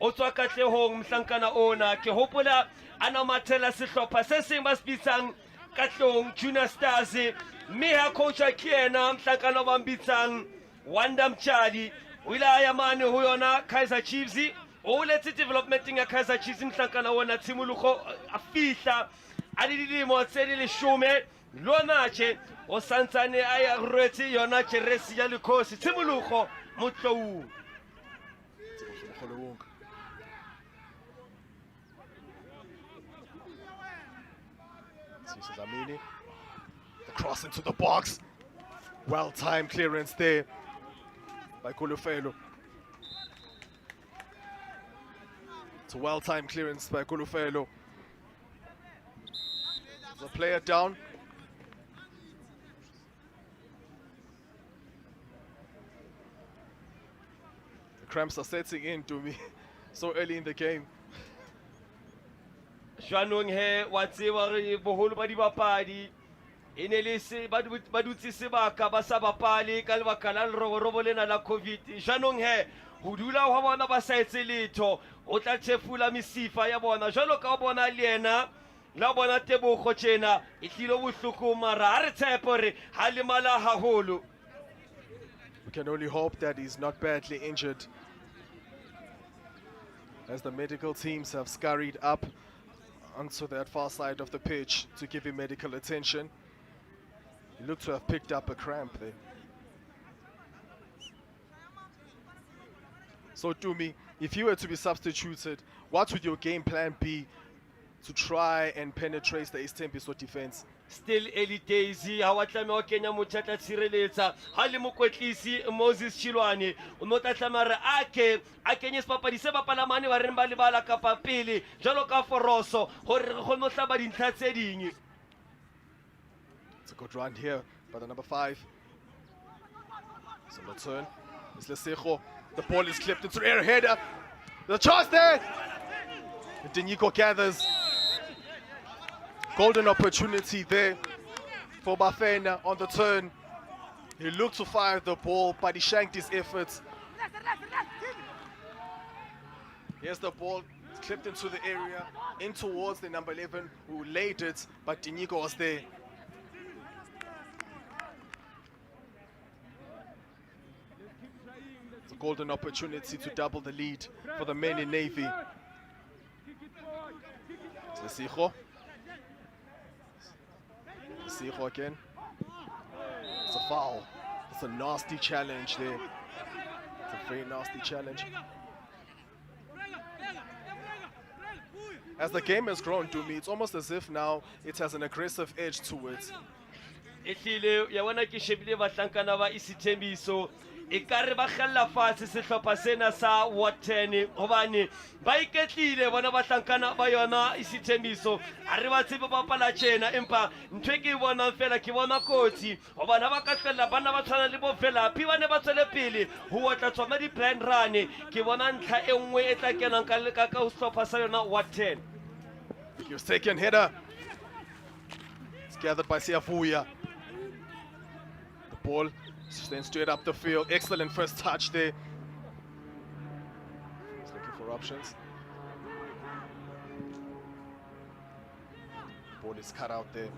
o tswa katlehong mhlankana ona ke hopola ana mathela sehlopha se seng ba spitsang katlehong Junior Stars mme ha coach a ke yena mhlankana ba mbitsang Wanda Mtshali o ile a ya mane ho yona Kaizer Chiefs o letse developmenting ya Kaizer Chiefs mhlankana ona tshimologo a fihla a le dilemo tse di 10 lona tje o santsane a ya rwetse yona jeresi ya lekhosi tshimologo motlou. It's Folowong. Zamini. The cross into the box. Well-timed clearance there by Kulufelo. It's a well-timed clearance by Kulufelo. The player down. The cramps are setting in to me so early in the game. Jwanong he wa tseba re boholo ba dibapadi e ne le se ba dutse sebaka ba sa bapale ka lebaka la leroborobo lena la COVID. Jwanong he ho dula ho bona ba sa etse letho o tla tshefula mesifa ya bona jwalo ka bona le yena la bona Tebogo tjena e tlilo bohloko mara ha re tshepe hore ha le mala haholo. We can only hope that he's not badly injured, as the medical teams have scurried up onto that far side of the pitch to give him medical attention. He looked to have picked up a cramp there. So Tumi, if you were to be substituted, what would your game plan be to try and penetrate the Isithembiso defense? Still early days, ha wa tlameha ho kenya motho a tla tshireletsa ha le mokwetlisi Moses Chilwane o no tla tlameha re a kenye sepapadi se bapala mane ba reng ba lebala kapa pele jwalo ka Foroso hore re kgone ho hlaba dintlha tse ding. It's a good run here by the number 5. So the turn is Lesego. The ball is clipped into the air header. The chance there. Ndoli gathers. Golden opportunity there for Bafana on the turn. He looked to fire the ball, but he shanked his efforts. Here's the ball, clipped into the area, in towards the number 11 who laid it, but Ndoli was there. It's a golden opportunity to double the lead for the men in Navy. Lesego. Lesego again. It's a foul. It's a nasty challenge there. It's a very nasty challenge. As the game has grown to me, it's almost as if now it has an aggressive edge to it. Ehlile ya bona ke shebile batlankana ba Isithembiso e kare ba khalla fatshe sehlopha sena sa Ward 10 hobane ba iketlile bona batlankana ba yona Isithembiso a re ba tsebe ba pala tjena empa ntwe ke bona fela ke bona kotsi hobane ba ka hlella bana ba tshwana le bo fela phi bane ba tswele pele ho watla tsoma di brand run ke bona ntlha e nngwe e tla kenang ka le ka ho sehlopha sa yona Ward 10. Your second header. It's gathered by Siafuya. The ball then straight up the field. Excellent first touch there. He's looking for options. The ball is cut out there.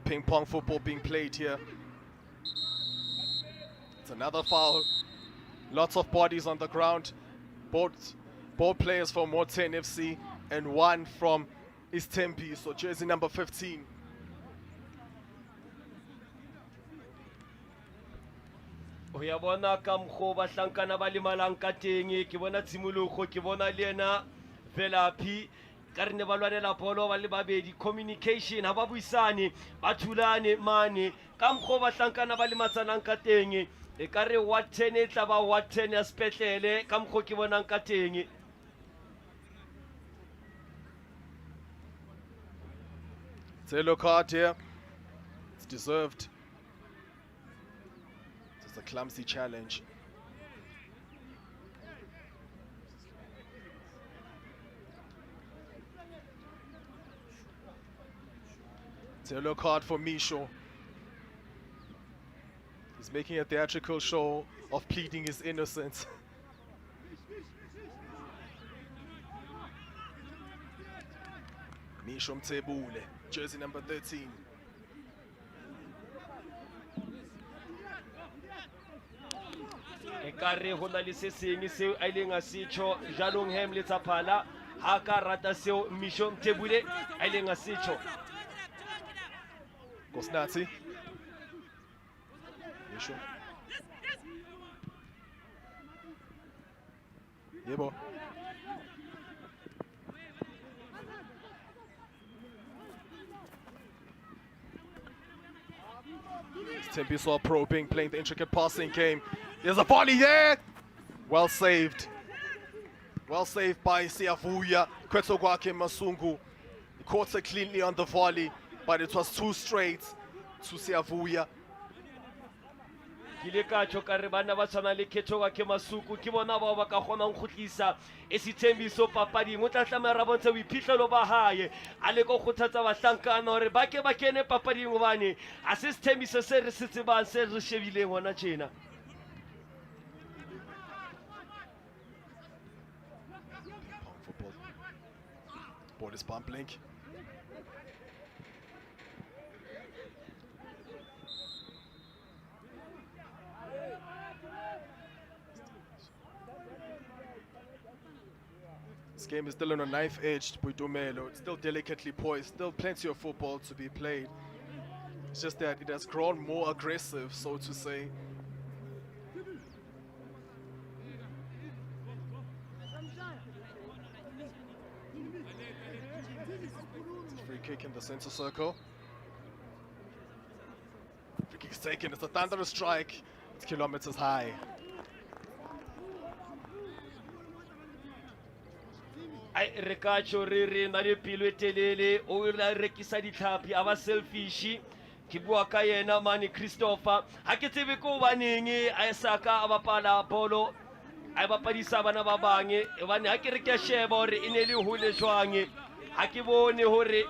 Ping pong football being played here. It's another foul. Lots of bodies on the ground. Both players from Ward 10 FC and one from Isithembiso, so jersey number 15. O ya bona ka mkho ba hlankana ba limalang ka teng ke bona tshimologo ke bona le ena Velapi ka re ne ba lwanela bolo ba le babedi communication ha ba buisane ba thulane mane ka mkho ba hlankana ba limatsanang ka teng e ka re Ward 10 e tla ba Ward 10 ya spetlele ka mkho ke bonang ka teng. It's a yellow card here. It's deserved. It's a clumsy challenge. It's a yellow card for Misho. He's making a theatrical show of pleading his innocence. Misho Mtsebule, jersey number 13. Ekare ho na le se seng seo a ileng a setjho jalong hem le tsaphala ha ka rata seo Misho Mtsebule a ileng a setjho. Kosnati. Isho. Yebo. Isithembiso probing, playing the intricate passing game. There's a volley there. Well saved. Well saved by Siyavuya. Kwetsogwake Masungu. He caught it cleanly on the volley, but it was too straight to Siyavuya. Ke ile ka tjho ka re bana ba tshwana le Kethoga ke Masuku ke bona bao ba ka kgonang go tlisa Isithembiso papading o tla tlameha ra bontsha boiphihlelo ba hae a le go kgothatsa bahlankana hore ba ke ba kene papading hobane a se Isithembiso se re se tsebang se re shebileng hona tjena. Football. Ball is bumping. This game is still on a knife-edged Buitumelo. It's still delicately poised. Still plenty of football to be played. It's just that it has grown more aggressive, so to say. It's a free kick in the center circle. Free kick is taken. It's a thunderous strike. It's kilometers high. Ai re ka tjho re na le pelo e telele o la rekisa ditlhapi a ba selfish ke bua ka yena mane Christopher ha ke tsebe ko baneng a saka a bapala bolo a bapadisa bana ba bange ebane ha ke re ke sheba hore e ne le hole jwang ha ke bone hore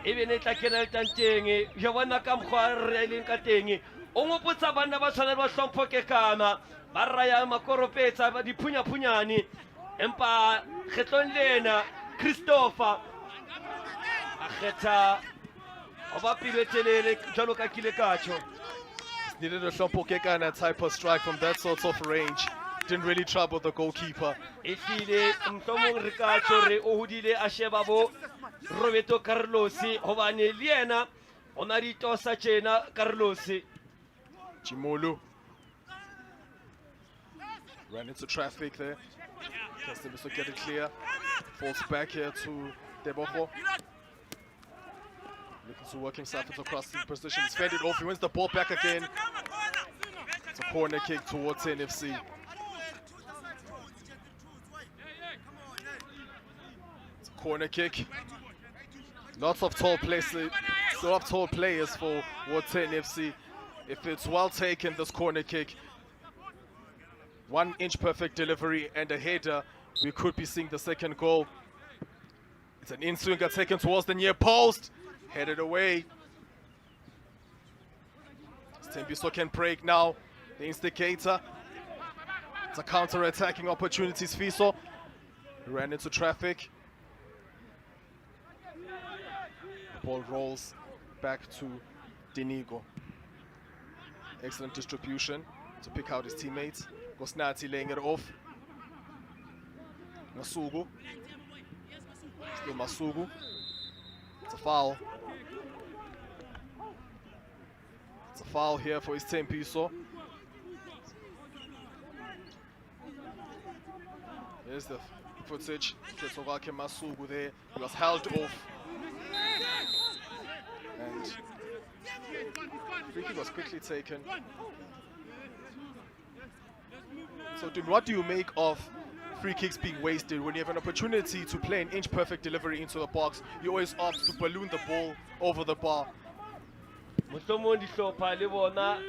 e be ne tla kena le tanteng je bona ka mkhwa re leng ka teng o ngopotsa bana ba tshwana ba hlompho ke kana ba raya makoropetsa ba diphunyaphunyane empa kgetlong lena Christopher a kgetha o ba pilo e telele jwalo ka kile ka tjho. Needed a Shompokekana type of strike from that sort of range. Didn't really trouble the goalkeeper. Ehlile mhlomong re ka tjho re o hodile a sheba bo Roberto Carlos hobane le yena ona di tosa tjena Carlos. Chimolu ran into traffic there. Isithembiso get it clear. Falls back here to Deboho. Looking to work himself into crossing position. He's fed it off. He wins the ball back again. It's a corner kick towards NFC. It's a corner kick. Lots of tall places. Still up tall players for Ward10 FC. If it's well taken, this corner kick, 1 inch perfect delivery and a header, we could be seeing the second goal. It's an in-swinger taken towards the near post, headed away. Isithembiso can break now, the instigator. It's a counter-attacking opportunity. Fiso ran into traffic. The ball rolls back to Dinigo. Excellent distribution to pick out his teammates. Gosnati laying it off. Masugu. Still Masugu. It's a foul. It's a foul here for Isithembiso. There's the footage. Ketsogake Masugu there. He was held off. And free kick was quickly taken. So, Tim, what do you make of free kicks being wasted when you have an opportunity to play an inch perfect delivery into the box? You always opt to balloon the ball over the bar. Mohlomong dihlopha le bona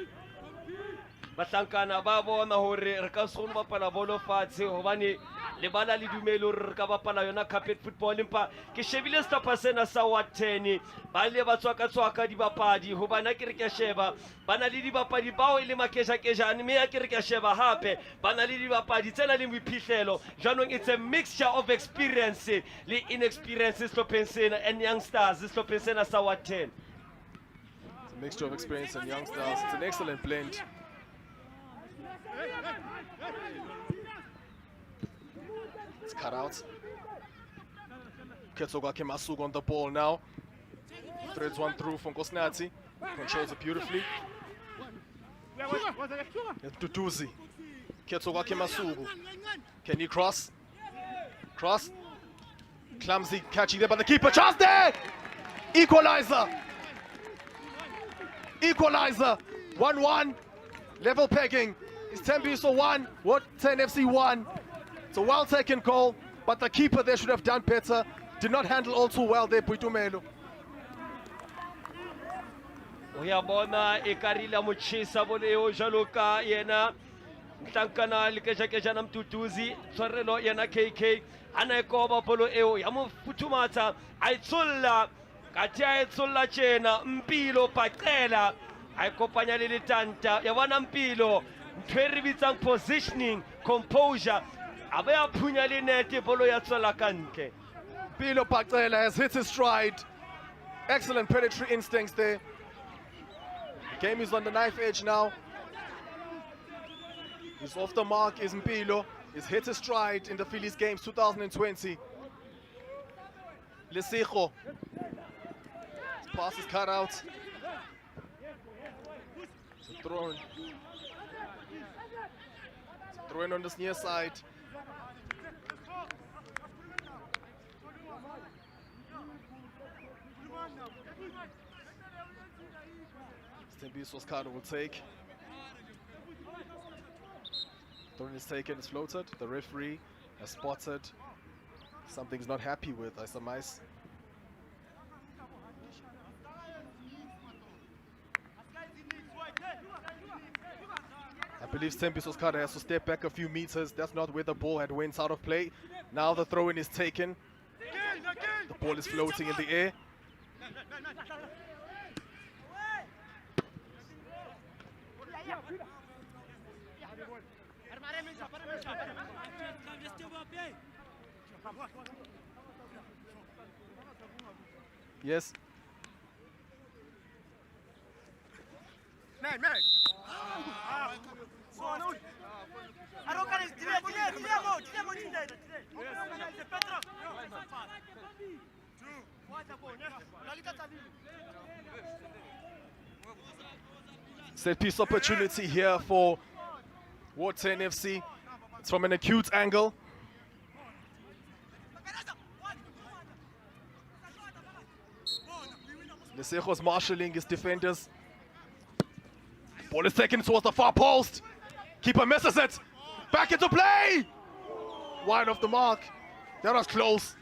bahlankana ba bona hore re ka se kgone bapala bolo fatshe hobane le bala le dumelo hore re ka bapala yona carpet football empa ke shebile sehlopha sena sa Ward10 ba le ba tswaka dibapadi hobane ke re ke sheba bana le dibapadi bao e le makejana mme ke re ke sheba hape bana le dibapadi tsena le boiphihlelo jwanong. It's a mixture of experience le inexperience sehlopheng sena and youngsters sehlopheng sena sa Ward10. It's a mixture of experience and youngsters. It's an excellent blend. It's cut out. Ketsogake Masugu on the ball now. Threads one through from Gosnati. Controls it beautifully. Duduzi. Ketso kwakhe Masuku. Can he cross? Cross. Clumsy catching there by the keeper. Chance there! Equalizer! Equalizer! 1-1. Level pegging. Isithembiso 1. What? 10 FC 1. It's a well taken goal, but the keeper there should have done better. Did not handle all too well there, Puitumelo. Uyabona ekarile mochisa boleo jalo ka yena Ntankana lekejekejana Mtutuzi tshwarelo yena KK ana ekoba polo eo ya mo futhumatsa a itsolla kathi a itsolla tjena Mpilo Paqela a ikopanya le letanta ya bona Mpilo ntwe re bitsang positioning composure abe a phunya le nete polo ya tsola kantle. Mpilo Paqela has hit his stride. Excellent predatory instincts there. The game is on the knife edge now. He's off the mark, is Mpilo. He's hit his stride in the Phillies games 2020. Lesego. His pass is cut out. It's a throw in. It's a throw in on this near side. Isithembiso's card will take. Throw is taken, it's floated. The referee has spotted something he's not happy with, I surmise. I believe Isithembiso's card has to step back a few meters. That's not where the ball had went out of play. Now the throw-in is taken. The ball is floating in the air. Yes. Man. Set piece opportunity here for Ward 10 FC. It's from an acute angle. Lesego's marshalling his defenders. Ball is taken towards the far post. Keeper misses it. Back into play. Wide off the mark. That was close.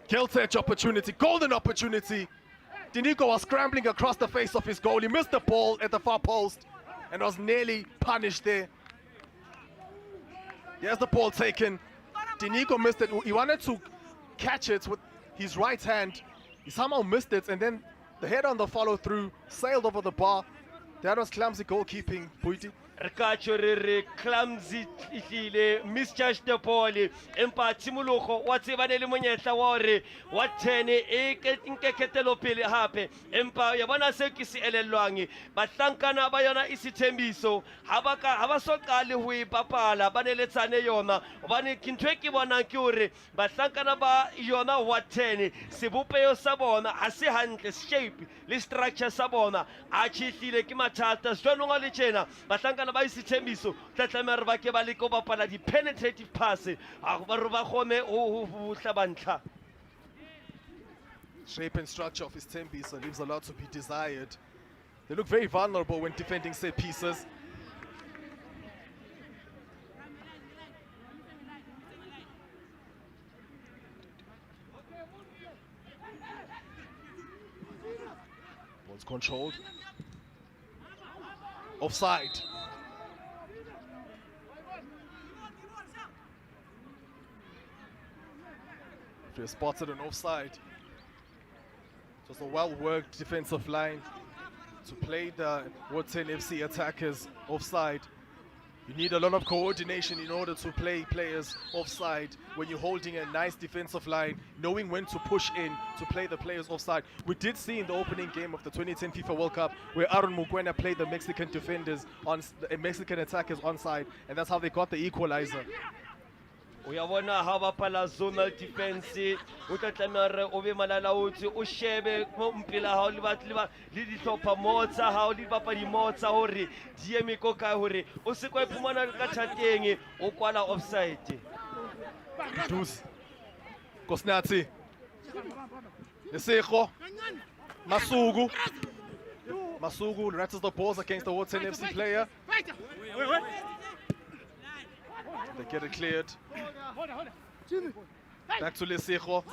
Gilt edge opportunity, golden opportunity. Diniko was scrambling across the face of his goal. He missed the ball at the far post and was nearly punished there. There's the ball taken. Diniko missed it. He wanted to catch it with his right hand. He somehow missed it, and then the head on the follow through sailed over the bar. That was clumsy goalkeeping, Puiti. Rikachorere clumsy ihlile misjudge the ball empa tshimologo wa tsebane le monyetla wa hore wa 10 e nkeketelo pele hape empa ya bona se ke se elelwang batlankana ba yona Isithembiso ha ba so qale ho ipapala ba neletsane yona obane kintwe ke bona ke hore batlankana ba yona wa 10 sebopeo sa bona ha se hantle shape le structure sa bona a tshihlile ke mathata jwanong le tjena batlankana ba Isithembiso tlatlameha re ba ke ba le ko bapala di penetrative pass a ba re ba gone o hlabantla. Shape and structure of Isithembiso leaves a lot to be desired. They look very vulnerable when defending set pieces. Ball's controlled. Offside. They spotted an offside. Just a well-worked defensive line to play the Ward 10 FC attackers offside. You need a lot of coordination in order to play players offside when you're holding a nice defensive line, knowing when to push in to play the players offside. We did see in the opening game of the 2010 FIFA World Cup where Aaron Mukwena played the Mexican defenders on the Mexican attackers onside, and that's how they got the equalizer. uyabona ha bapala zonal defense o tla tlameha re o be malalaotse o shebe mo mpela ha o le batla le dihlopha motsa ha o le bapadi motsa hore di eme ko kae hore o se kwa iphumana ka thateng o kwala offside. Duduzi Kosnati Lesego Masugu rattles the balls against the Ward 10 FC player. They get it cleared. Back to Lesego.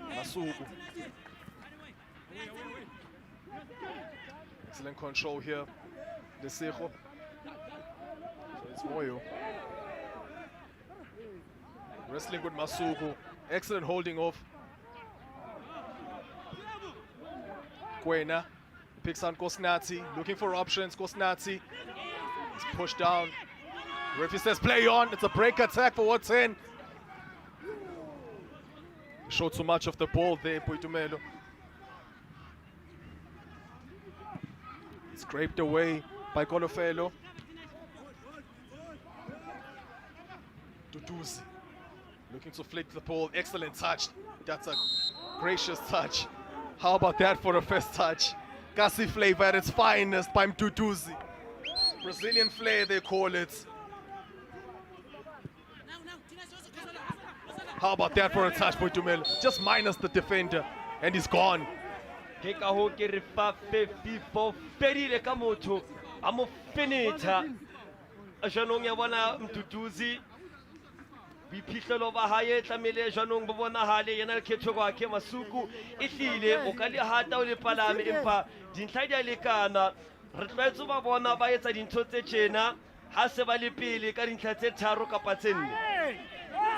Masugu. Excellent control here. Lesego. So it's Moyo. Wrestling with Masugu. Excellent holding off. Gwara picks on Kosnati, looking for options. Kosnati is pushed down. Referee says play on. It's a break attack for Ward 10. Showed too much of the ball there, Boitumelo. Scraped away by Golofelo. Duduzi looking to flick the ball. Excellent touch. That's a gracious touch. How about that for a first touch? Kasi flavor at its finest by Duduzi. Brazilian flair, they call it. How about that for a touch, Boitumelo? Just minus the defender, and he's gone. Ke ka ho ke re fa 54 ferile ka motho a mo finita a janong ya bona Mduduzi biphihlelo ba hae tlamele janong bo bona hale yena le khetho kwa ke Masuku ehlile o ka le hata o le palame empa dintlha di a lekana re tlwaetse ba bona ba etsa dintho tse tjena ha se ba le pele ka dintlha tse tharo kapa tse nne.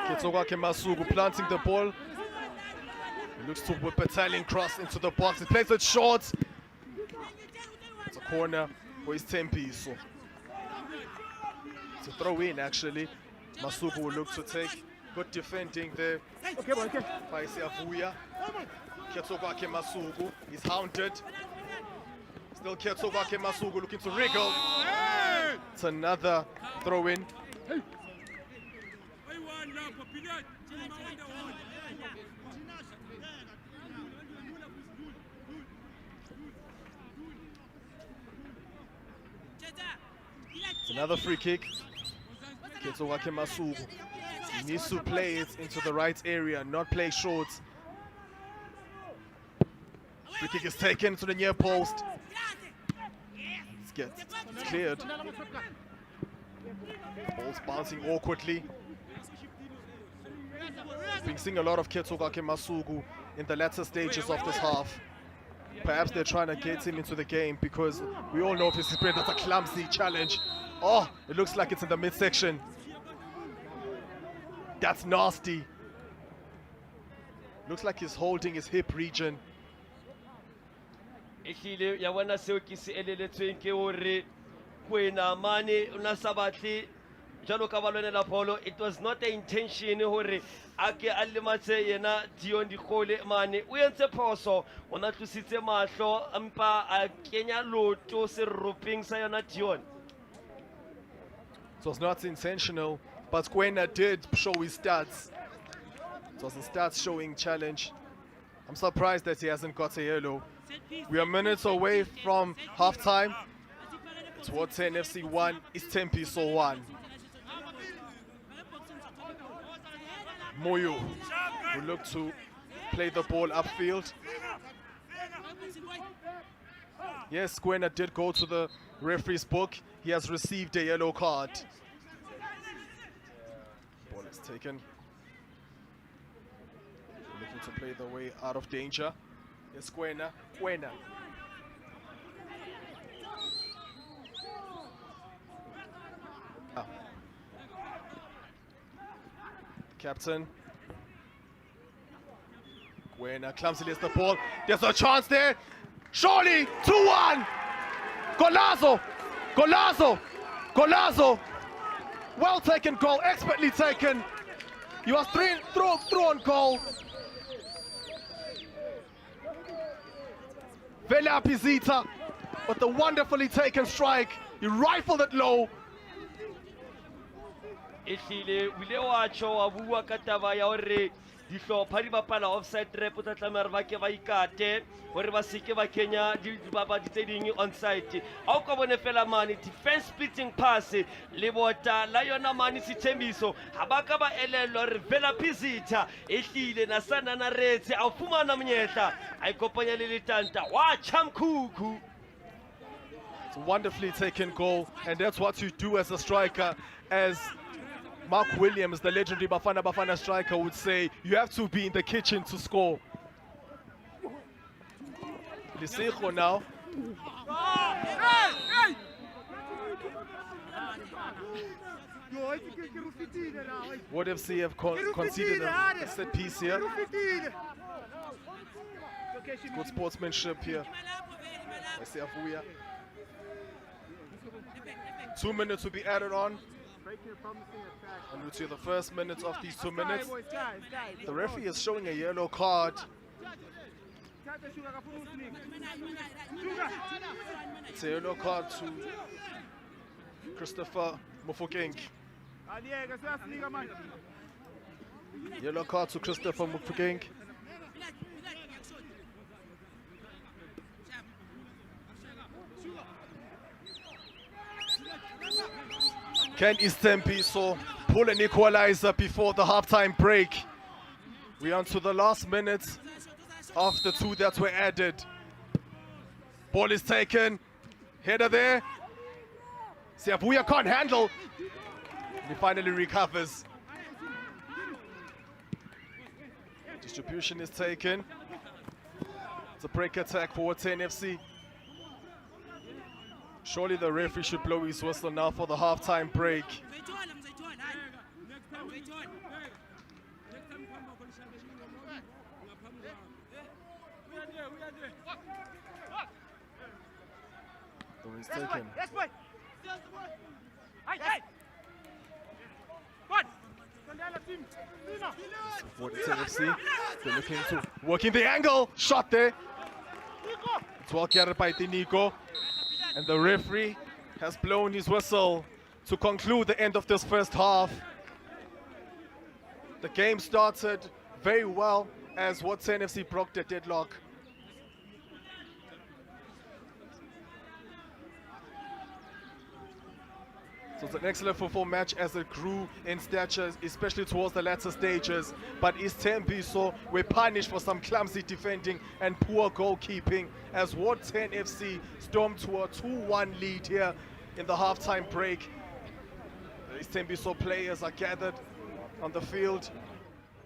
Khetho kwa ke Masuku planting the ball. He looks to whip Italian cross into the box. He plays it short. It's a corner for Isithembiso. It's a throw in actually. Masuku will look to take. Good defending there. By Siavuya. Ketsogake Masuku. He's hounded. Still Ketsogake Masuku looking to wriggle. It's another throw in. It's another free kick. Ketsogake Masuku. He needs to play it into the right area, not play short. Free kick is taken to the near post. It's cleared. Ball's bouncing awkwardly. Been seeing a lot of Ketsogake Masuku in the latter stages of this half. Perhaps they're trying to get him into the game because we all know if it's spread, that's a clumsy challenge. Oh, it looks like it's in the midsection. That's nasty. Looks like he's holding his hip region. Ehlile ya bona seo ke se eleletsweng ke hore kwena mane una sabatle jalo ka balonela pholo. It was not the intention hore ake a lematse yena Dion Dikgole mane o entse phoso ona tlusitse mahlo empa a kenya loto seropeng sa yona Dion. So it's not intentional, but Gwara did show his stats. So the stats showing challenge. I'm surprised that he hasn't got a yellow. We are minutes away from halftime. It's Ward 10 FC 1, Isithembiso 1. Moyo will look to play the ball upfield. Yes, Gwara did go to the referee's book. He has received a yellow card. Ball is taken. Looking to play the way out of danger. Yes, Gwara. Captain. Gwara clumsily has the ball. There's a chance there. Surely 2-1. Golazo. Well taken goal, expertly taken. You are through on goal. Vela Pizita with the wonderfully taken strike. He rifled it low. ehlile o ile wa tjho wa bua ka taba ya hore dihlopha di bapala offside trap o tla tlameha ba ke ba ikate hore ba seke ba kenya dibapadi tse ding onside a o ka bone fela mane defense splitting pass le bota la yona mane Isithembiso ha ba ka ba elelwa re vela visitor ehlile nasana na retse a fumana monyetla a ikopanya le letanta wa chamkuku. It's a wonderfully taken goal, and that's what you do as a striker. As Mark Williams, the legendary Bafana Bafana striker, would say, you have to be in the kitchen to score. Liseko now. What FC have conceded a set piece here. Good sportsmanship here. Avuya. 2 minutes to be added on. And we'll see the first minutes of these 2 minutes. The referee is showing a yellow card. It's a yellow card to Christopher Mufokeng. Yellow card to Christopher Mufokeng. Can Isithembiso pull an equalizer before the halftime break? We're on to the last minutes of the 2 that were added. Ball is taken. Header there. Siavuya can't handle. He finally recovers. Distribution is taken. It's a break attack for 10 FC. Surely the referee should blow his whistle now for the halftime break. The win is taken. For the 10 FC, they're looking to working the angle. Shot there. It's well carried by Nico. And the referee has blown his whistle to conclude the end of this first half. The game started very well as 10 FC broke the deadlock. So it's an excellent football match as it grew in stature, especially towards the latter stages. But Isithembiso were punished for some clumsy defending and poor goalkeeping as 10 FC stormed to a 2-1 lead here in the halftime break. The Isithembiso players are gathered on the field.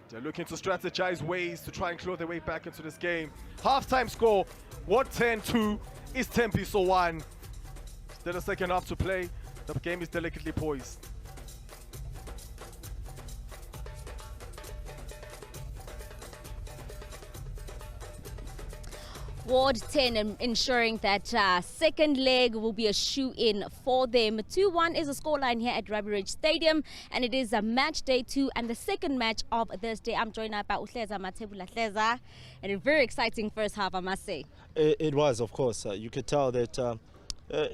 They're looking to strategize ways to try and claw their way back into this game. Halftime score, 10-2, Isithembiso 1. Still a second half to play. The game is delicately poised. Ward 10 ensuring that second leg will be a shoe-in for them. 2-1 is the scoreline here at Rugby Ridge Stadium, and it is a match day 2 and the second match of this day. I'm joined by Uhleza Matebula Hleza, and a very exciting first half, I must say. It was, of course. You could tell that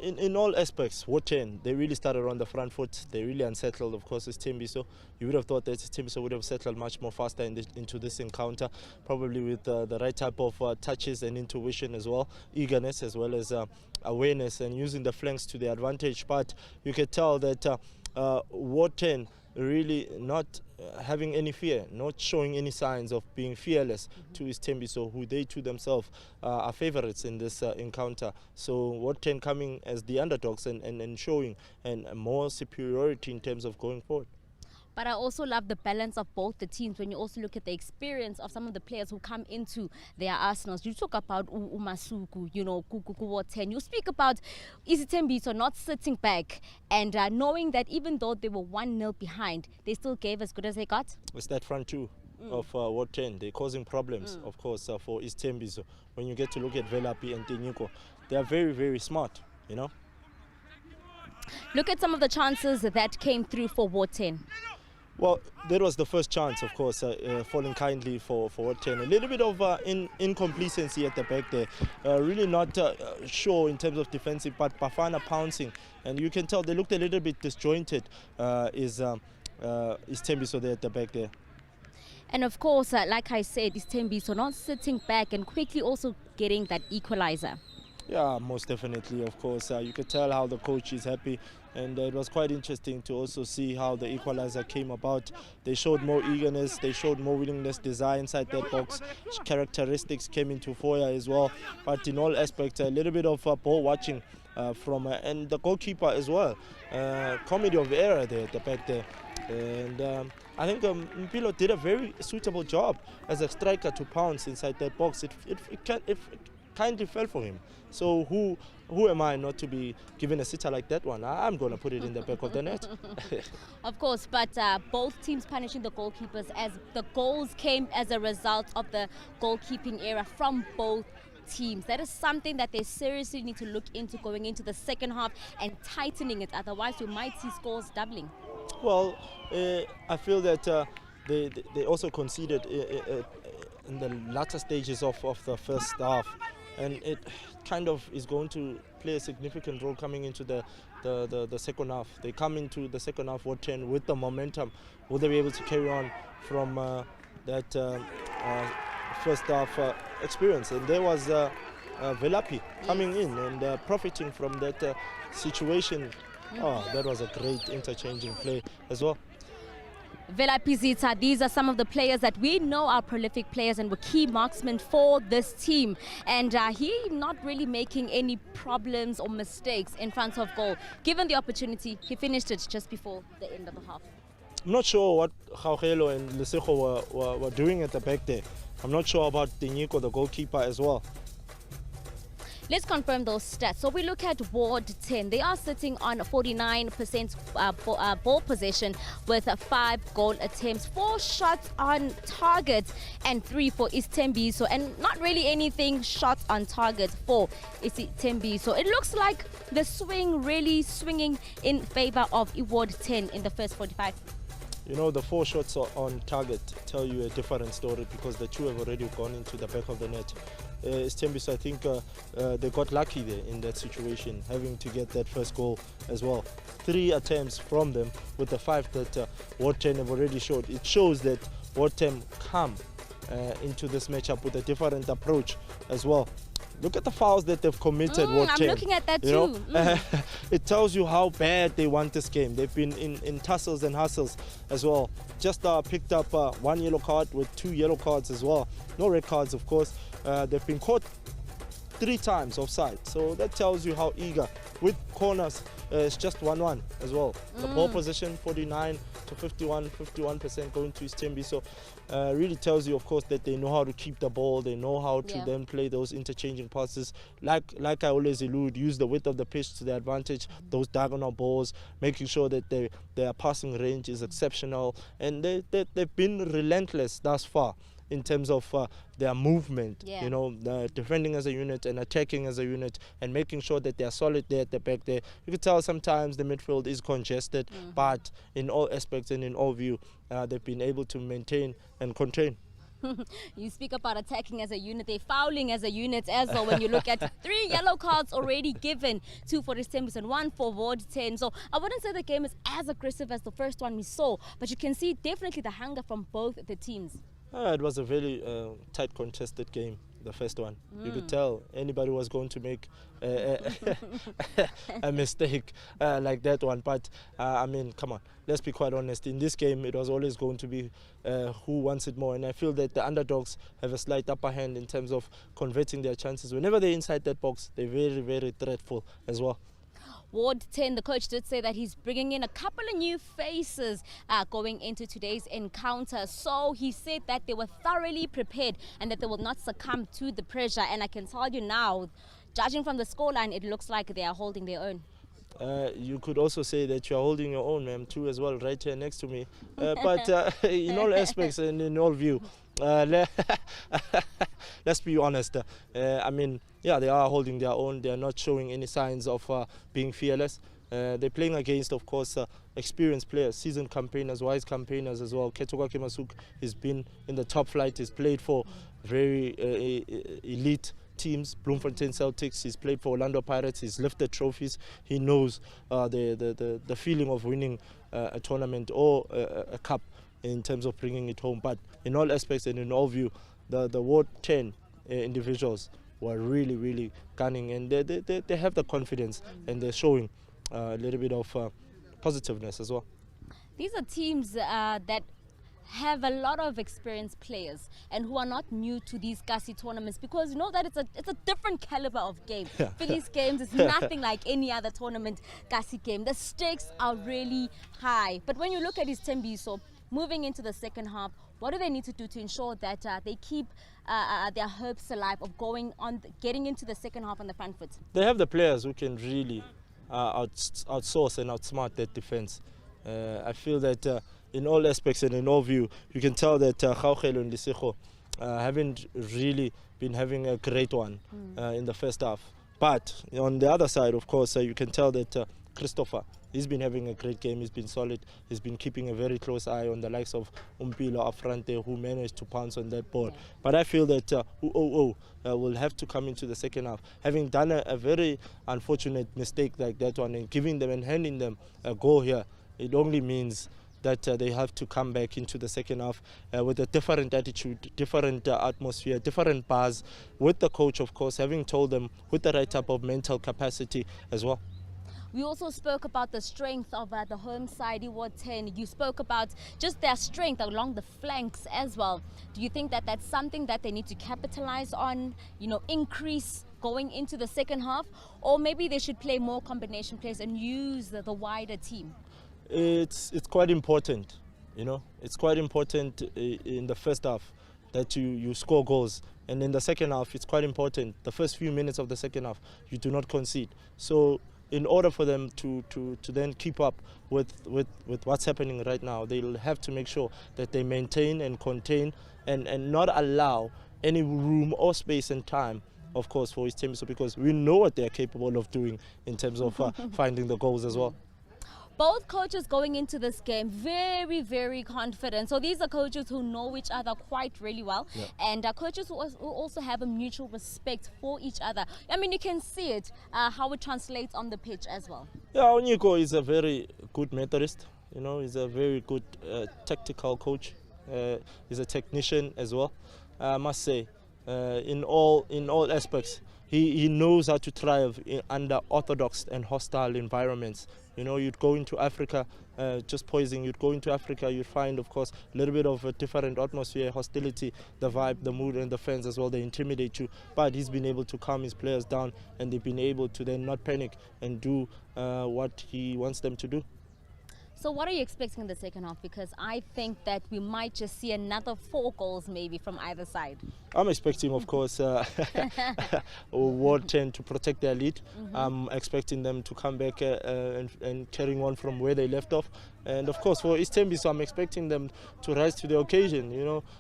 in all aspects, 10, they really started on the front foot. They really unsettled, of course, Isithembiso. You would have thought that Isithembiso would have settled much more faster into this encounter, probably with the right type of touches and intuition as well, eagerness as well as awareness and using the flanks to their advantage. But you could tell that 10 really not having any fear, not showing any signs of being fearless to Isithembiso, who they to themselves are favorites in this encounter. So 10 coming as the underdogs and showing more superiority in terms of going forward. But I also love the balance of both the teams when you also look at the experience of some of the players who come into their arsenals. You talk about Umasuku, you know, Kuku 10. You speak about Isithembiso not sitting back and knowing that even though they were 1-0 behind, they still gave as good as they got. It's that front two of 10. They're causing problems, of course, for Isithembiso. When you get to look at Velapi and Tiniko, they are very, very smart, you know. Look at some of the chances that came through for 10. Well, that was the first chance, of course, falling kindly for 10. A little bit of incompletency at the back there. Really not sure in terms of defensive, but Bafana pouncing. And you can tell they looked a little bit disjointed. Isithembiso there at the back there. And of course, like I said, Isithembiso not sitting back and quickly also getting that equalizer. Yeah, most definitely, of course. You could tell how the coach is happy, and it was quite interesting to also see how the equalizer came about. They showed more eagerness, they showed more willingness, desire inside that box. Characteristics came into fire as well. But in all aspects, a little bit of ball watching from and the goalkeeper as well. Comedy of error there at the back there. And I think Mpilo did a very suitable job as a striker to pounce inside that box. It kindly fell for him. So who am I not to be given a sitter like that one? I'm going to put it in the back of the net. Of course, but both teams punishing the goalkeepers as the goals came as a result of the goalkeeping error from both teams. That is something that they seriously need to look into going into the second half and tightening it. Otherwise, we might see scores doubling. Well, I feel that they also conceded in the latter stages of the first half, and it kind of is going to play a significant role coming into the second half. They come into the second half with the momentum. Will they be able to carry on from that first half experience? And there was Velapi coming in and profiting from that situation. Oh, that was a great interchanging play as well. Velapi Zita, these are some of the players that we know are prolific players and were key marksmen for this team. And he not really making any problems or mistakes in front of goal. Given the opportunity, he finished it just before the end of the half. I'm not sure what Gaugelo and Lesego were doing at the back there. I'm not sure about Dinyiko, the goalkeeper, as well. Let's confirm those stats. So we look at Ward 10. They are sitting on 49% ball possession with 5 goal attempts, 4 shots on target and 3 for Isithembiso, and not really anything shots on target for Isithembiso. It looks like the swing really swinging in favor of Ward 10 in the first 45. You know, the 4 shots on target tell you a different story because the 2 have already gone into the back of the net. Isithembiso, I think they got lucky there in that situation, having to get that first goal as well. 3 attempts from them with the 5 that Ward 10 have already showed. It shows that Ward 10 come into this matchup with a different approach as well. Look at the fouls that they've committed. I'm looking at that too. It tells you how bad they want this game. They've been in tussles and hustles as well. Just picked up 1 yellow card with 2 yellow cards as well. No red cards, of course. They've been caught 3 times offside. So that tells you how eager. With corners, it's just 1-1 as well. The ball position, 49 to 51% going to Isithembiso. Really tells you, of course, that they know how to keep the ball. They know how to then play those interchanging passes. Like I always allude, use the width of the pitch to their advantage. Those diagonal balls, making sure that their passing range is exceptional. And they've been relentless thus far in terms of their movement, you know, defending as a unit and attacking as a unit and making sure that they're solid there at the back there. You could tell sometimes the midfield is congested, but in all aspects and in all view, they've been able to maintain and contain. You speak about attacking as a unit, they're fouling as a unit as well. When you look at 3 yellow cards already given, 2 for Isithembiso and 1 for Ward 10. So I wouldn't say the game is as aggressive as the first one we saw, but you can see definitely the hunger from both the teams. It was a very tight contested game, the first one. You could tell anybody was going to make a mistake like that one. But, I mean, come on, let's be quite honest. In this game, it was always going to be who wants it more. And I feel that the underdogs have a slight upper hand in terms of converting their chances. Whenever they're inside that box, they're very, very threatful as well. Ward 10, the coach did say that he's bringing in a couple of new faces going into today's encounter. So he said that they were thoroughly prepared and that they will not succumb to the pressure. And I can tell you now, judging from the scoreline, it looks like they are holding their own. You could also say that you're holding your own, ma'am, too, as well, right here next to me. But in all aspects and in all view, let's be honest. I mean, yeah, they are holding their own. They are not showing any signs of being fearless. They're playing against, of course, experienced players, seasoned campaigners, wise campaigners as well. Ketogwa Kemasuk has been in the top flight. He's played for very elite teams, Bloemfontein Celtics. He's played for Orlando Pirates. He's lifted trophies. He knows the feeling of winning a tournament or a cup in terms of bringing it home. But in all aspects and in all view, the Ward 10 individuals were really, really gunning, and they have the confidence, and they're showing a little bit of positiveness as well. These are teams that have a lot of experienced players and who are not new to these Kasi tournaments, because you know that it's a different caliber of game. Phillies games is nothing like any other tournament Kasi game. The stakes are really high. But when you look at Isithembiso moving into the second half, what do they need to do to ensure that they keep their hopes alive of getting into the second half on the front foot? They have the players who can really outsource and outsmart that defense. I feel that in all aspects and in all view, you can tell that Gaugelo and Lesego haven't really been having a great one in the first half. But on the other side, of course, you can tell that Christopher, he's been having a great game. He's been solid. He's been keeping a very close eye on the likes of Umpilo up front there, who managed to pounce on that ball. But I feel that will have to come into the second half, having done a very unfortunate mistake like that one, and giving them and handing them a goal here. It only means that they have to come back into the second half with a different attitude, different atmosphere, different buzz, with the coach, of course, having told them with the right type of mental capacity as well. We also spoke about the strength of the home side, Ward 10. You spoke about just their strength along the flanks as well. Do you think that that's something that they need to capitalize on, increase going into the second half? Or maybe they should play more combination plays and use the wider team? It's quite important, It's quite important in the first half that you score goals. And in the second half, it's quite important. The first few minutes of the second half, you do not concede. So in order for them to then keep up with what's happening right now, they'll have to make sure that they maintain and contain and not allow any room or space and time, of course, for Isithembiso, because we know what they're capable of doing in terms of finding the goals as well. Both coaches going into this game very, very confident. So these are coaches who know each other quite really well, and coaches who also have a mutual respect for each other. I mean, you can see it, how it translates on the pitch as well. Yeah, Onyeko is a very good Methodist. He's a very good tactical coach. He's a technician as well. I must say, in all aspects, he knows how to thrive under orthodox and hostile environments. You'd go into Africa, just poising, you'd go into Africa, you'd find, of course, a little bit of a different atmosphere, hostility, the vibe, the mood, and the fans as well. They intimidate you. But he's been able to calm his players down, and they've been able to then not panic and do what he wants them to do. So what are you expecting in the second half? Because I think that we might just see another 4 goals maybe from either side. I'm expecting, of course, Ward 10 to protect their lead. I'm expecting them to come back and carrying on from where they left off. And of course, for Isithembiso, I'm expecting them to rise to the occasion.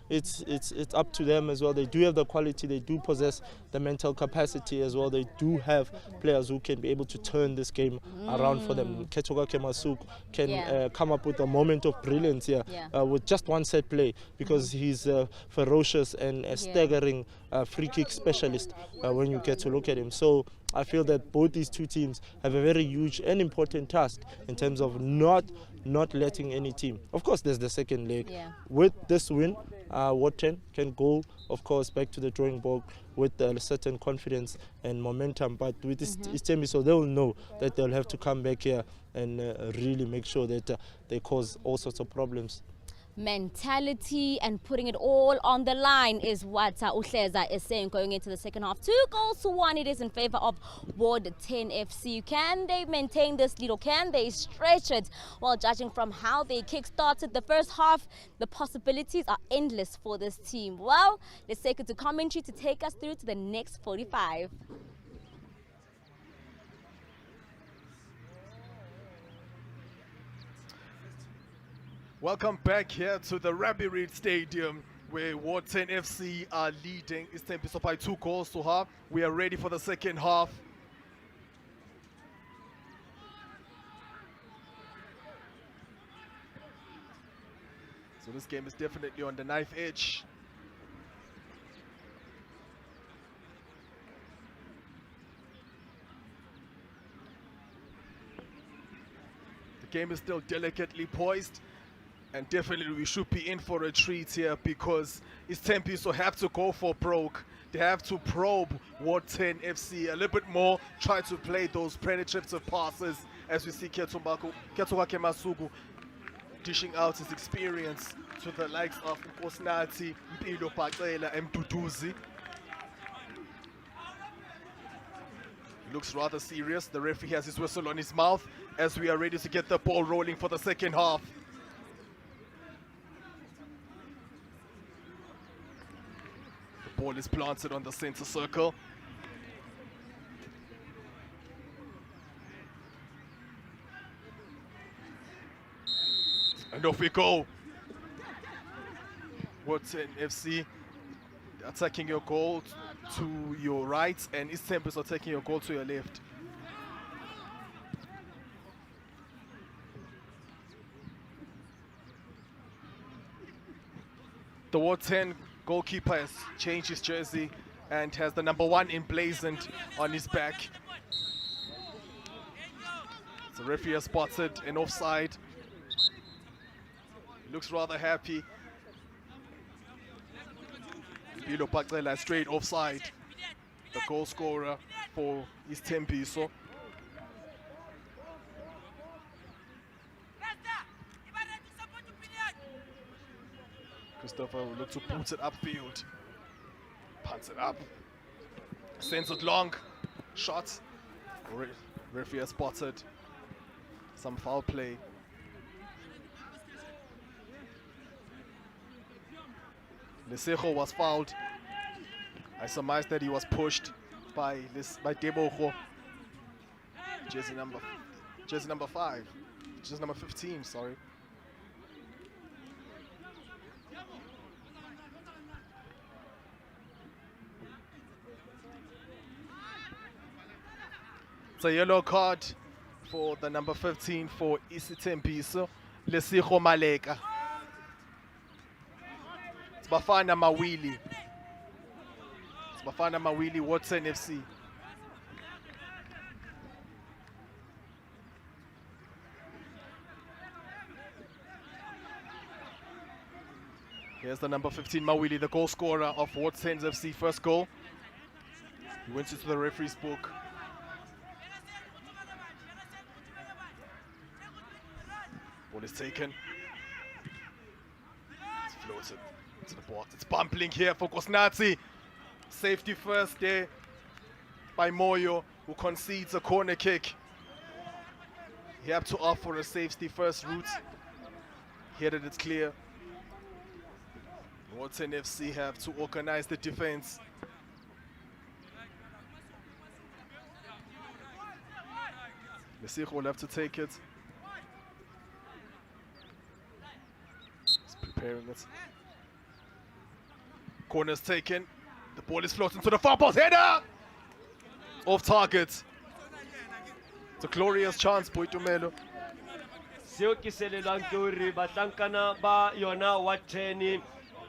It's up to them as well. They do have the quality. They do possess the mental capacity as well. They do have players who can be able to turn this game around for them. Ketsoka Kemasuk can come up with a moment of brilliance here with just one set play, because he's ferocious and a staggering free kick specialist when you get to look at him. So I feel that both these two teams have a very huge and important task in terms of not letting any team. Of course, there's the second leg. With this win, Ward 10 can go, of course, back to the drawing board with a certain confidence and momentum. But with this Isithembiso, they'll know that they'll have to come back here and really make sure that they cause all sorts of problems. Mentality and putting it all on the line is what Uhleza is saying going into the second half. 2-1 it is in favor of Ward 10 FC. Can they maintain this lead, or can they stretch it? Well, judging from how they kick-started the first half, the possibilities are endless for this team. Well, let's take it to commentary to take us through to the next 45. Welcome back here to the Rabbi Reid Stadium, where Ward 10 FC are leading Isithembiso by 2-0. We are ready for the second half. So this game is definitely on the knife edge. game is still delicately poised. And definitely we should be in for a treat here because Isithembiso have to go for broke. They have to probe Ward 10 FC a little bit more, try to play those penetrative passes as we see Ketsuka Masuku dishing out his experience to the likes of Nkosinathi, Mpilo Pacela and Mduduzi. Looks rather serious. The referee has his whistle on his mouth as we are ready to get the ball rolling for the second half. The ball is planted on the center circle. And off we go. Ward 10 FC attacking your goal to your right, and Isithembiso are taking your goal to your left. The Ward 10 goalkeeper has changed his jersey and has the number 1 emblazoned on his back. The referee has spotted an offside. He looks rather happy. Bilo Pacela straight offside. The goal scorer for Isithembiso. Christopher will look to boot it upfield. Punts it up. Sends it long. Shot. Referee has spotted some foul play. Lesego was fouled. I surmise that he was pushed by Debogo. Jersey number 5. Jersey number 15, sorry. It's a yellow card for the number 15 for Isithembiso, Lesego Maleka. It's Bafana Mawili. It's Bafana Mawili, Ward 10 FC. Here's the number 15 Mawili, the goal scorer of Ward 10 FC, first goal. He went into the referee's book. Ball is taken. It's floated to the board. It's bumping here for Nkosinathi. Safety first there by Moyo, who concedes a corner kick. He had to opt for a safety first route. Here that it's clear. Ward 10 FC have to organize the defense. Lesego will have to take it. He's preparing it. Corner's taken. The ball is floating to the far post. Header! Off target. It's a glorious chance, Boitumelo. Seo ke se lelwang ke hore batlankana ba yona wa 10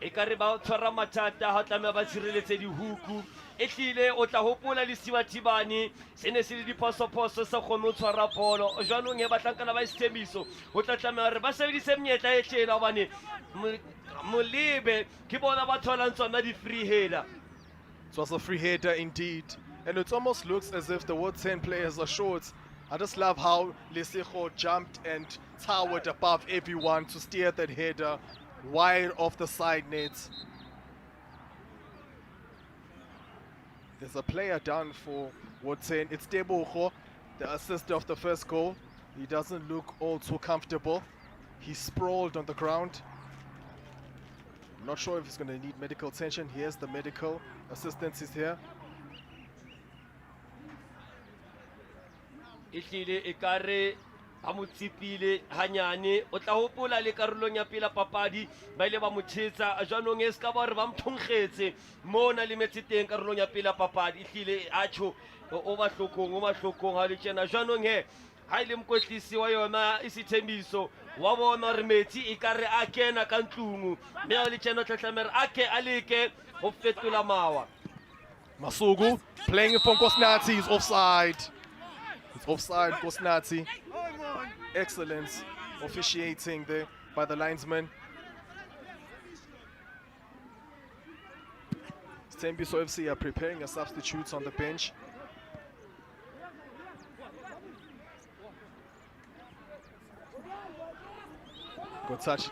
e ka re ba tshwara mathata ha tlameha ba tshireletse dihuku e hlile o tla hopola le Sibathibane se ne se le diphoso sa kgone ho tshwara bolo jwanong e batlankana ba Isithembiso o tla tlameha hore ba sebedise menyetla e tlela hobane molebe ke bona ba tholang tsona di free header. It was a free header indeed, and it almost looks as if the Ward 10 players are short. I just love how Lesego jumped and towered above everyone to steer that header wide off the side net. There's a player down for Ward 10. It's Debogo, the assist of the first goal. He doesn't look all too comfortable. He's sprawled on the ground. I'm not sure if he's going to need medical attention. Here's the medical assistance is here. Ihlile ekare ba motsipile hanyane o tla hopola le karolong ya pela papadi ba ile ba mothetsa jwanong e ska ba re ba mthongkhetse mona le metsiteng karolong ya pela papadi ihlile acho o ba hlokong ha le tjena jwanong he ha ile mkwetlisi wa yona Isithembiso wa bona re metsi ekare a kena ka ntlungu me le tjena tlatlamer ake aleke ho fetola mawa. Masugu playing it from Nkosinathi. He's offside. It's offside, Nkosinathi. excellence officiating there by the linesman. Isithembiso FC are preparing a substitutes on the bench. Good touch.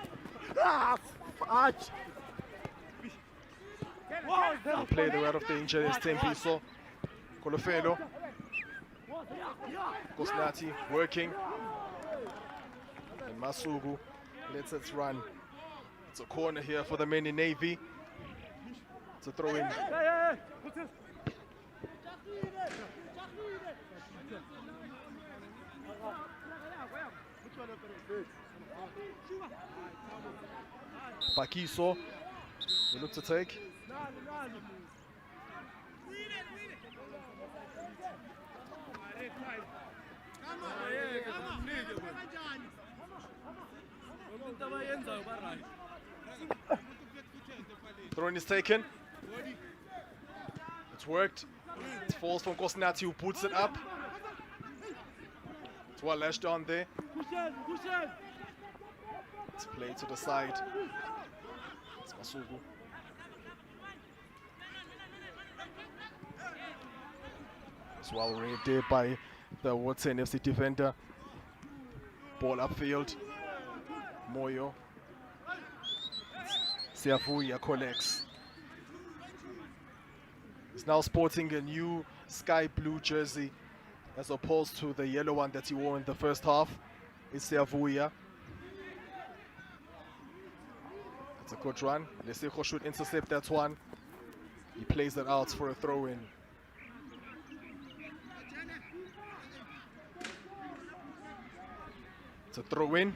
Play the out of danger. Isithembiso. Kolofelo. Kosnati working. And Masugu lets it run. It's a corner here for the men in Navy. It's a throw in. Pakiso, we look to take. Throw-in is taken. It's worked. It falls from Kosnati, who puts it up. It's well lashed on there. It's played to the side. It's Masugu. It's well read there by the Tsalanang FC defender. Ball upfield. Moyo. Siavuya collects. He's now sporting a new sky blue jersey as opposed to the yellow one that he wore in the first half. It's Siavuya. It's a good run. Lesego should intercept that one. He plays it out for a throw-in. It's a throw-in.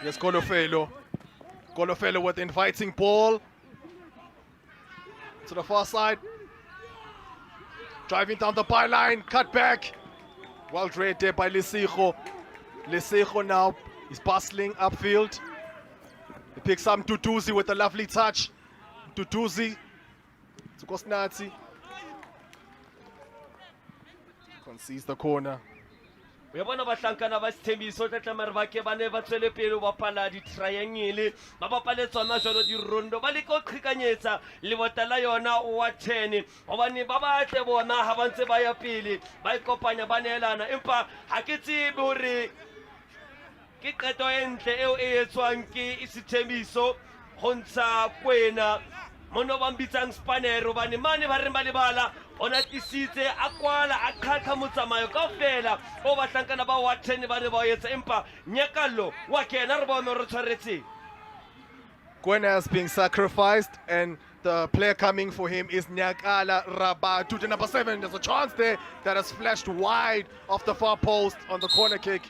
Yes, Kolofelo. Kolofelo with inviting ball. To the far side. Driving down the byline. Cut back. Well read there by Lesego. Lesego now is bustling upfield. He picks up Duduzi with a lovely touch. Duduzi to Kosnati. Concedes the corner. uyabona bahlankana ba Isithembiso tlatlamare ba ke ba ne ba tswele pele ba pala di triangle ba bapale tsona jalo di rondo ba le go qhikanyetsa le botala yona wa 10 gobane ba batle bona ha ba ntse ba ya pele ba ikopanya ba neelana empa ha ke tsebe hore ke qeto entle eo e etswang ke Isithembiso go ntsha kwena mono ba mbitsang spanero bane mane ba re ba le bala ona tisitse a kwala a qhaqha motsamayo kaofela o bahlankana ba wa 10 ba re ba etsa empa nyakallo wa kena re bona re tshwaretse. Gwara is being sacrificed and the player coming for him is Nyakala Rabatu to number 7. There's a chance there that has flashed wide off the far post on the corner kick.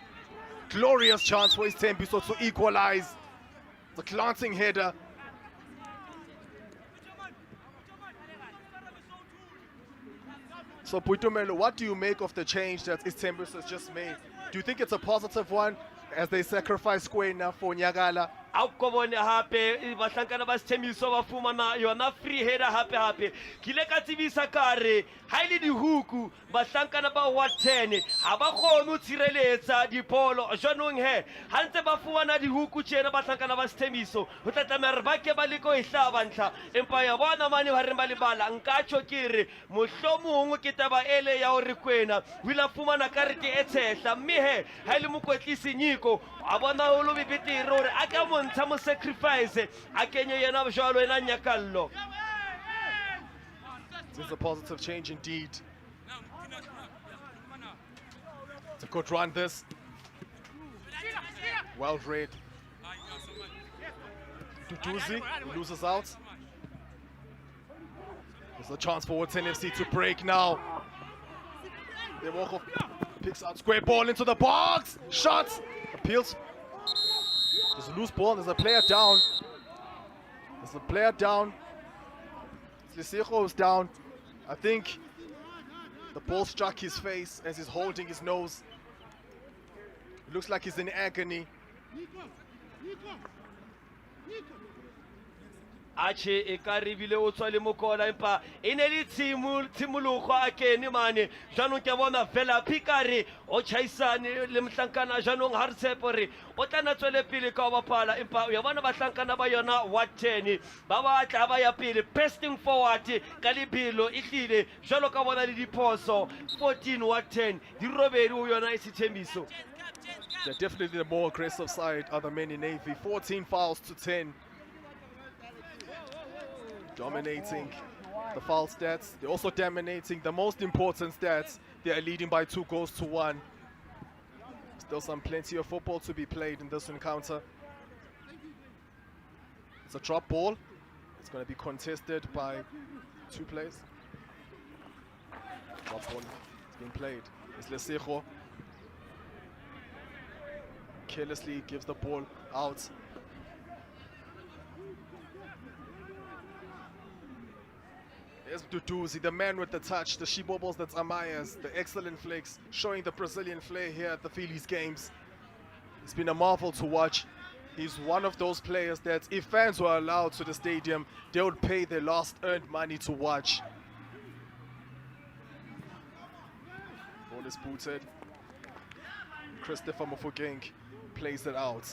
Glorious chance for Isithembiso to equalize. The glancing header. So Puitumelo, what do you make of the change that Isithembiso has just made? Do you think it's a positive one as they sacrifice Gwara for Nyakala? Akobone hape bahlankana ba Isithembiso ba fumana yona free header hape kile ka tsibisa kare ha ile di huku bahlankana ba wa 10 ha ba kgone ho tshireletsa dipolo jonong he ha ntse ba fumana di huku tjena bahlankana ba Isithembiso ho tlatlamela re ba ke ba le ko ihlaba ntlha empa ya bona mane ba re ba le bala nka tjho kere mohlomong ke taba ele ya hore kwena wila fumana karete e tshehla mme he ha ile mokwetlisi nyiko a bona ho lo bibitire hore a ka montsha mo sacrifice a kenye yena jwalo ena nyakallo. This is a positive change indeed. It's a good run this. Well read. Duduzi loses out. There's a chance for Tsalanang FC to break now. They walk off, picks out square ball into the box. Shots, appeals. There's a loose ball, there's a player down. There's a player down. Lesego is down. I think the ball struck his face as he's holding his nose. It looks like he's in agony. Ache e ka ribile o tswa le mokola empa e ne le tshimologo a kene mane jaanong ke bona fela pikare o chaisane le mhlankana jaanong ha re tshepo re o tla na tswele pele ka o bapala empa ya bona bahlankana ba yona wa 10 ba batla ba ya pele pressing forward ka lebelo e hlile jalo ka bona le diphoso 14 wa 10 di robedi o yona Isithembiso. They're definitely the more aggressive side, other men in Navy. 14 fouls to 10. Dominating the foul stats. They're also dominating the most important stats. They are leading by 2 goals to 1. Still plenty of football to be played in this encounter. It's a drop ball. It's going to be contested by 2 players. Drop ball is being played. It's Lesego. Carelessly gives the ball out. There's Duduzi, the man with the touch, the Shibobos, that's Amayas, the excellent flicks, showing the Brazilian flair here at the Phillies games. It's been a marvel to watch. He's one of those players that if fans were allowed to the stadium, they would pay their last earned money to watch. Ball is booted. Christopher Mofokeng plays it out.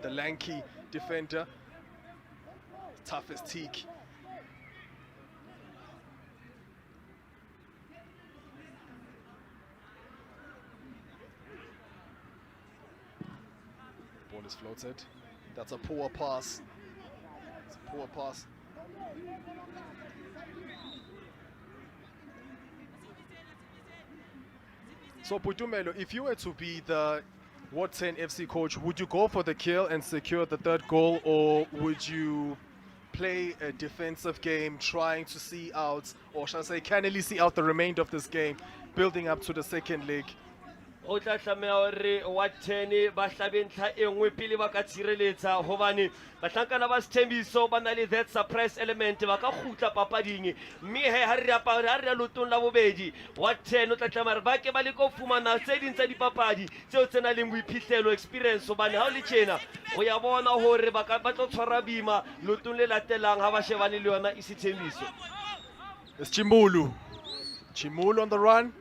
The lanky defender, tough as teak. Ball is floated. That's a poor pass. It's a poor pass. So Putumelo, if you were to be the Ward 10 FC coach, would you go for the kill and secure the 3rd goal, or would you play a defensive game trying to see out, or shall I say cannily see out the remainder of this game, building up to the 2nd leg? O tla tlameha hore wa 10 ba hlabe ntlha e nngwe pele ba ka tshireletsa hobane bahlankana ba Isithembiso ba na le that surprise element ba ka khutla papading mme he ha re ya lotong la bobedi wa 10 o tla tlameha ba ke ba le go fumana tse ding tsa dipapadi tseo tsena le boiphihlelo experience hobane ha o le tjena o ya bona hore ba tlo tshwara bima lotong le latelang ha ba shebane le yona Isithembiso. It's Chimulu on the run.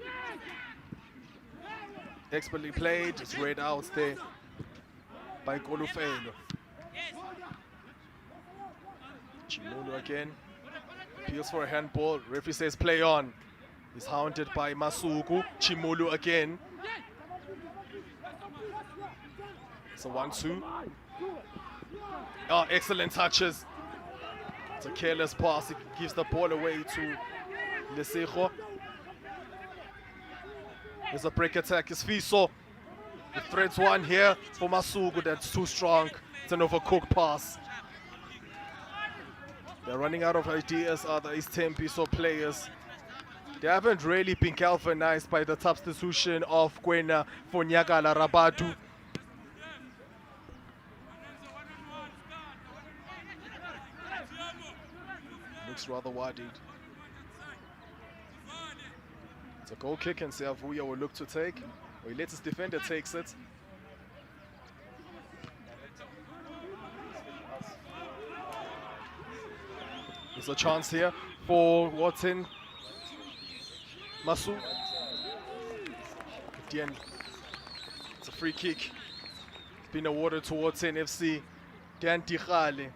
Expertly played, it's read out there by Golufelo. Chimulu again, appeals for a handball, referee says play on. He's hounded by Masuku. Chimulu again. It's a 1-2. Oh, excellent touches. It's a careless pass, it gives the ball away to Lesego. There's a break attack. Isithembiso. The threads one here for Masuku. That's too strong. It's an overcooked pass. They're running out of ideas, other Isithembiso players. They haven't really been galvanized by the substitution of Gwara for Nyagala Rabatu. Looks rather worried. It's a goal kick and Siavuya will look to take. Or he lets his defender takes it. There's a chance here for Watson. Masu. At the end, it's a free kick. It's been awarded to Watson FC. Dan Tikhale.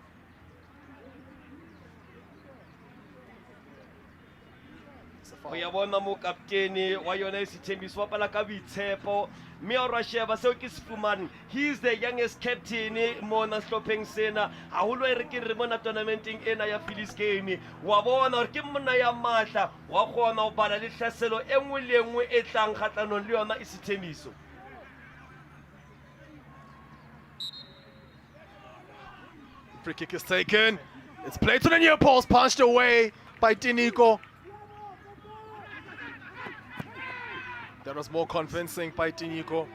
O ya bona mo kapteni wa yona Isithembiso wa pala ka boitshepo mme o rasheba seo ke sefumane. He is the youngest captain mona hlopheng sena haholo e re ke re mona tournamenteng ena ya Phillies game wa bona hore ke monna ya matla wa gona o bala le hlaselo e nngwe le nngwe e tlang kgatlanong le yona Isithembiso. Free kick is taken. It's played to the near post, punched away by Diniko. That was more convincing by Diniko.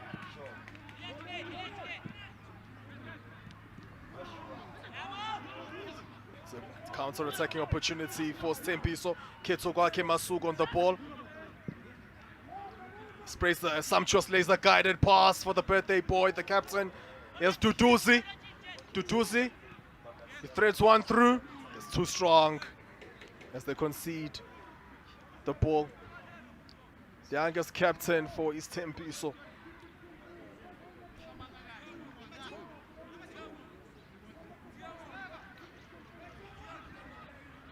It's a counter-attacking opportunity for Isithembiso. Ketsogwake Masuku on the ball. Sprays the sumptuous laser-guided pass for the birthday boy, the captain Here's Duduzi. Duduzi. He threads one through. It's too strong as they concede the ball. The youngest captain for Isithembiso.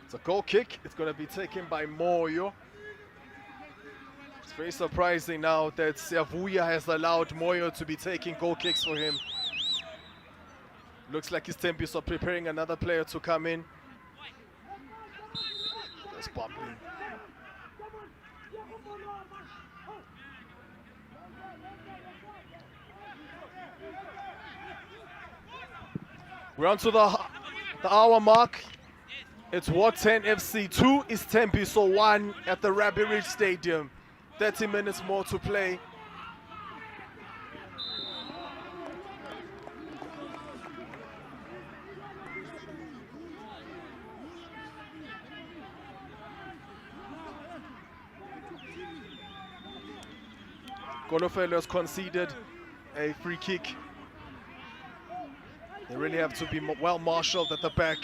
It's a goal kick. It's going to be taken by Moyo. It's very surprising now that Siavuya has allowed Moyo to be taking goal kicks for him. Looks like Isithembiso preparing another player to come in. There's bumping. We're on to the hour mark. It's Ward 10 FC 2, Isithembiso 1 at the Rabbit Ridge Stadium. 30 minutes more to play. Golofelo has conceded a free kick. They really have to be well marshaled at the back.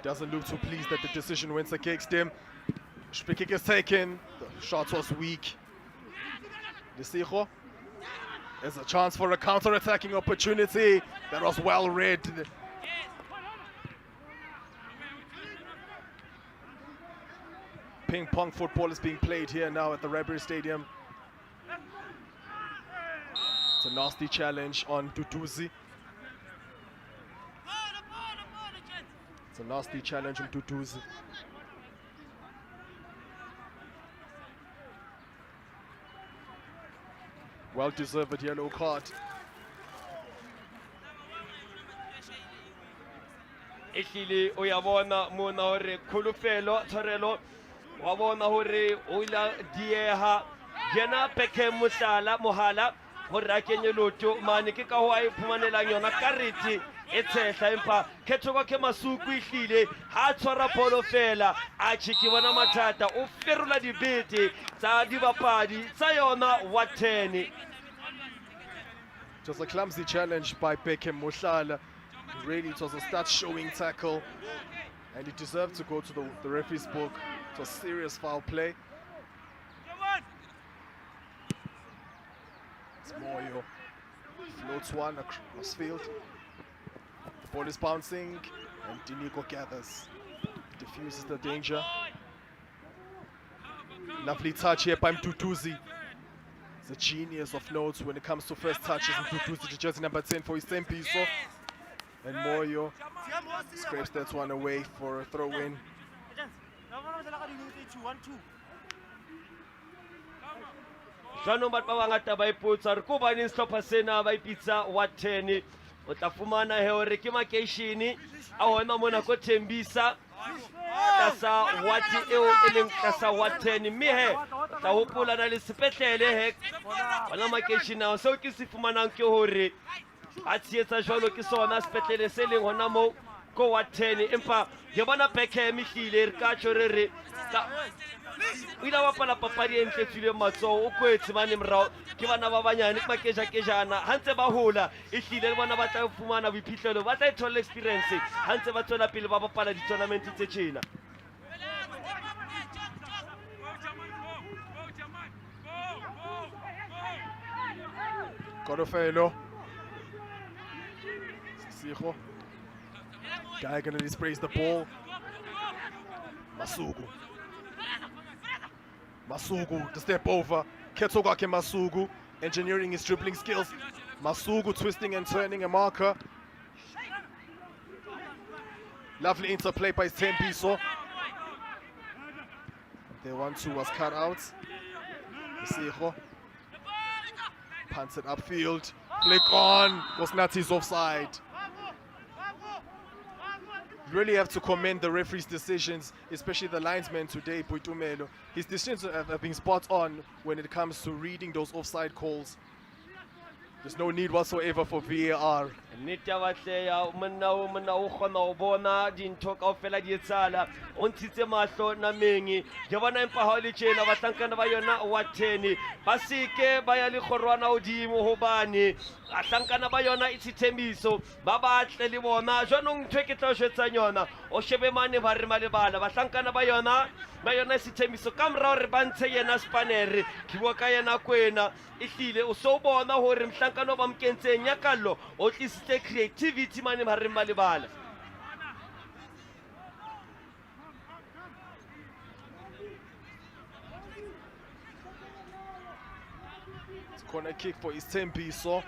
Doesn't look too pleased that the decision went against him. Free kick is taken. The shot was weak. Lisijo. There's a chance for a counter-attacking opportunity. That was well read. Ping pong football is being played here now at the Rabbit Stadium. It's a nasty challenge on Duduzi. It's a nasty challenge on Duduzi. Well-deserved yellow card. Ehlile o ya bona mona hore Khulufelo Tshwarelo wa bona hore o ila dieha yena Peke Mohala hore a kenye loto mane ke ka ho a iphumanelang yona karete e tshehla empa khetho kwa ke Masuku ehlile ha tshwara polo fela a tshiki bona mathata o ferula dibete tsa dibapadi tsa yona wa 10. It was a clumsy challenge by Beckham Mohlala. Really, it was a start showing tackle, and he deserved to go to the referee's book. It was serious foul play. It's Moyo. Floats one across field. The ball is bouncing, and Diniko gathers. Diffuses the danger. Lovely touch here by Mduduzi. He's a genius of notes when it comes to first touches. Mduduzi to jersey number 10 for Isithembiso. And Moyo scrapes that one away for a throw-in. Jano bat ba bangata ba ipotsa re ko bane sehlopha sena ba ipitsa wa 10 o tla fumana he hore ke makeishene a hona mona ko Thembisa tsa wati eo eleng tsa wa 10 mme he tla hopola na le sepetlele he bona makeishene a so ke se fumanang ke hore a tsietsa jwalo ke sona sepetlele se leng hona mo ko wa 10 empa ke bona Beckham ehlile re ka tshore re o ila bapala papadi e ntletswile matsoho o kwetse mane morao ke bana ba banyane ke makejana ha ntse ba hola ehlile le bona ba tla fumana boiphihlelo ba tla thola experience ha ntse ba tswela pele ba bapala di-tournament tse tjena. Godofelo. Sisijo. Diagonally sprays the ball. Masugu, the step over. Ketsogake Masugu, engineering his dribbling skills. Masugu twisting and turning a marker. Lovely interplay by Isithembiso. The 1-2 was cut out. Isijo punts it upfield. Flick on. Gosnati's offside. Really have to commend the referee's decisions, especially the linesman today, Boitumelo. His decisions have been spot on when it comes to reading those offside calls. There's no need whatsoever for VAR. nnete ya batleya monna o kgona ho bona dintho kaofela di etsala o ntshitse mahlo nameng ke bona empa ha o le tjena bahlankana ba yona wa 10 ba seke ba ya le kgorwana hodimo hobane bahlankana ba yona Isithembiso ba batle le bona jwanong ntho ke tla o jwetsang yona o shebe mane ba re malebala bahlankana ba yona Isithembiso ka mora hore ba ntshe yena spanere ke bua ka yena kwena ehlile o so bona hore mhlankana ba mkentseng nyakallo o tlisitse creativity mane ba re malebala. Corner kick for Isithembiso.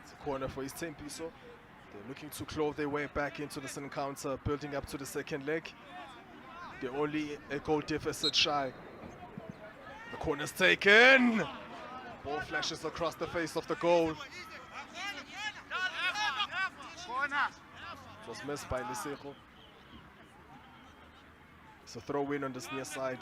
It's a corner for Isithembiso. They're looking to claw their way back into this encounter, building up to the second leg. They're only a goal deficit shy. The corner's taken. Ball flashes across the face of the goal. It was missed by Lesego. It's a throw in on this near side.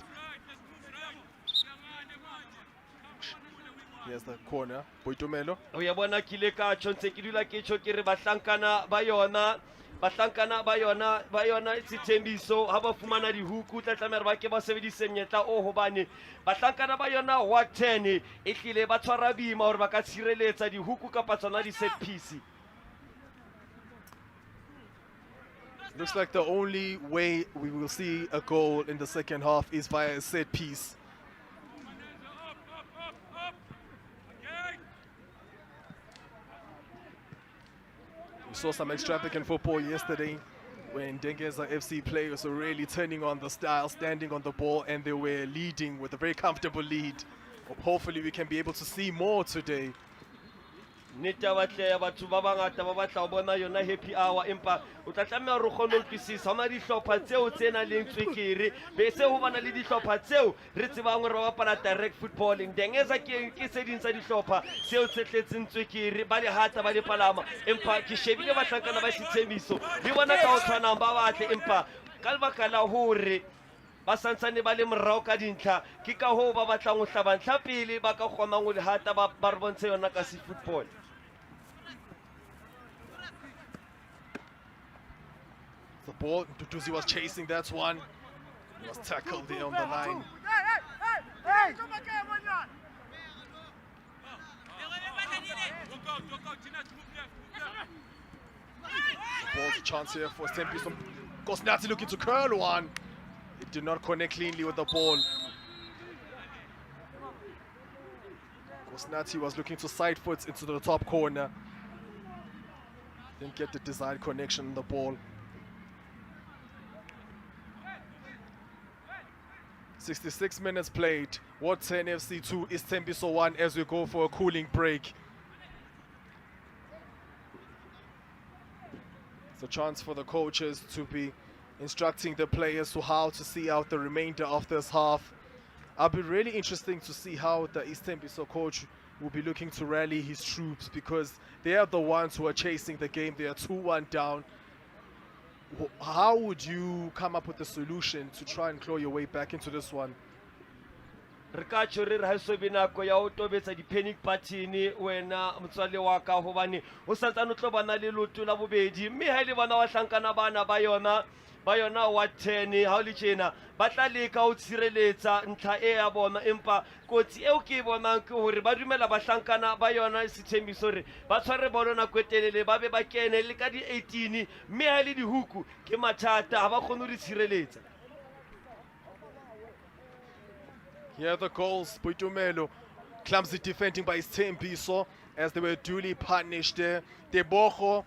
Here's the corner. Boitumelo. O ya bona kile ka tshontshe ke dula ke tsho ke re bahlankana ba yona Isithembiso ha ba fumana dihuku tla tlameha ba ke ba sebedise mnyetla o hobane bahlankana ba yona wa 10 ehlile ba tshwara bima hore ba ka tshireletsa dihuku kapa tsona di set piece. Looks like the only way we will see a goal in the second half is via a set piece. We saw some extravagant football yesterday when Ndengeza FC players were really turning on the style, standing on the ball, and they were leading with a very comfortable lead. Hopefully we can be able to see more today. nnete ya batleya batho ba bangata ba batla ho bona yona happy hour empa o tla tlameha re kgone ho tlisisa hona dihlopha tseo tsena le tswekere be se ho bana le dihlopha tseo re tsebang hore ba bapala direct football Ndengeza ke se ding tsa dihlopha tseo tse tletseng tswekere ba le hata ba le palama empa ke shebile bahlankana ba Isithembiso le bona ka ho tshwana ba batle empa ka lebaka la hore ba santsane ba le morao ka dintlha ke ka ho ba batlang ho hlaba ntlha pele ba ka kgona ho le hata ba re bontshe yona ka si football. The ball, Duduzi was chasing that one. He was tackled there on the line. Ball's a chance here for Isithembiso. Kosnati looking to curl one. It did not connect cleanly with the ball. Kosnati was looking to side foot into the top corner. Didn't get the desired connection on the ball. 66 minutes played. Ward 10 FC 2, Isithembiso 1 as we go for a cooling break. It's a chance for the coaches to be instructing the players to how to see out the remainder of this half. It'll be really interesting to see how the Isithembiso coach will be looking to rally his troops because they are the ones who are chasing the game. They are 2-1 down. How would you come up with a solution to try and claw your way back into this one? Re ka tjho re ha so be nako ya ho tobetsa di-panic button wena motswalle wa ka hobane o santsane o tlo bana le loto la bobedi mme ha ile bana wa hlankana bana ba yona wa 10 ha o le tjena ba tla leka ho tshireletsa ntlha e ya bona empa kotsi eo ke bonang ke hore ba dumela bahlankana ba yona Isithembiso re ba tshware bolo nako e telele ba be ba kene le ka di-18 mme ha le dihuku ke mathata ha ba kgone ho di tshireletsa. Here are the goals. Boitumelo, clumsy defending by Isithembiso as they were duly punished there. Debogo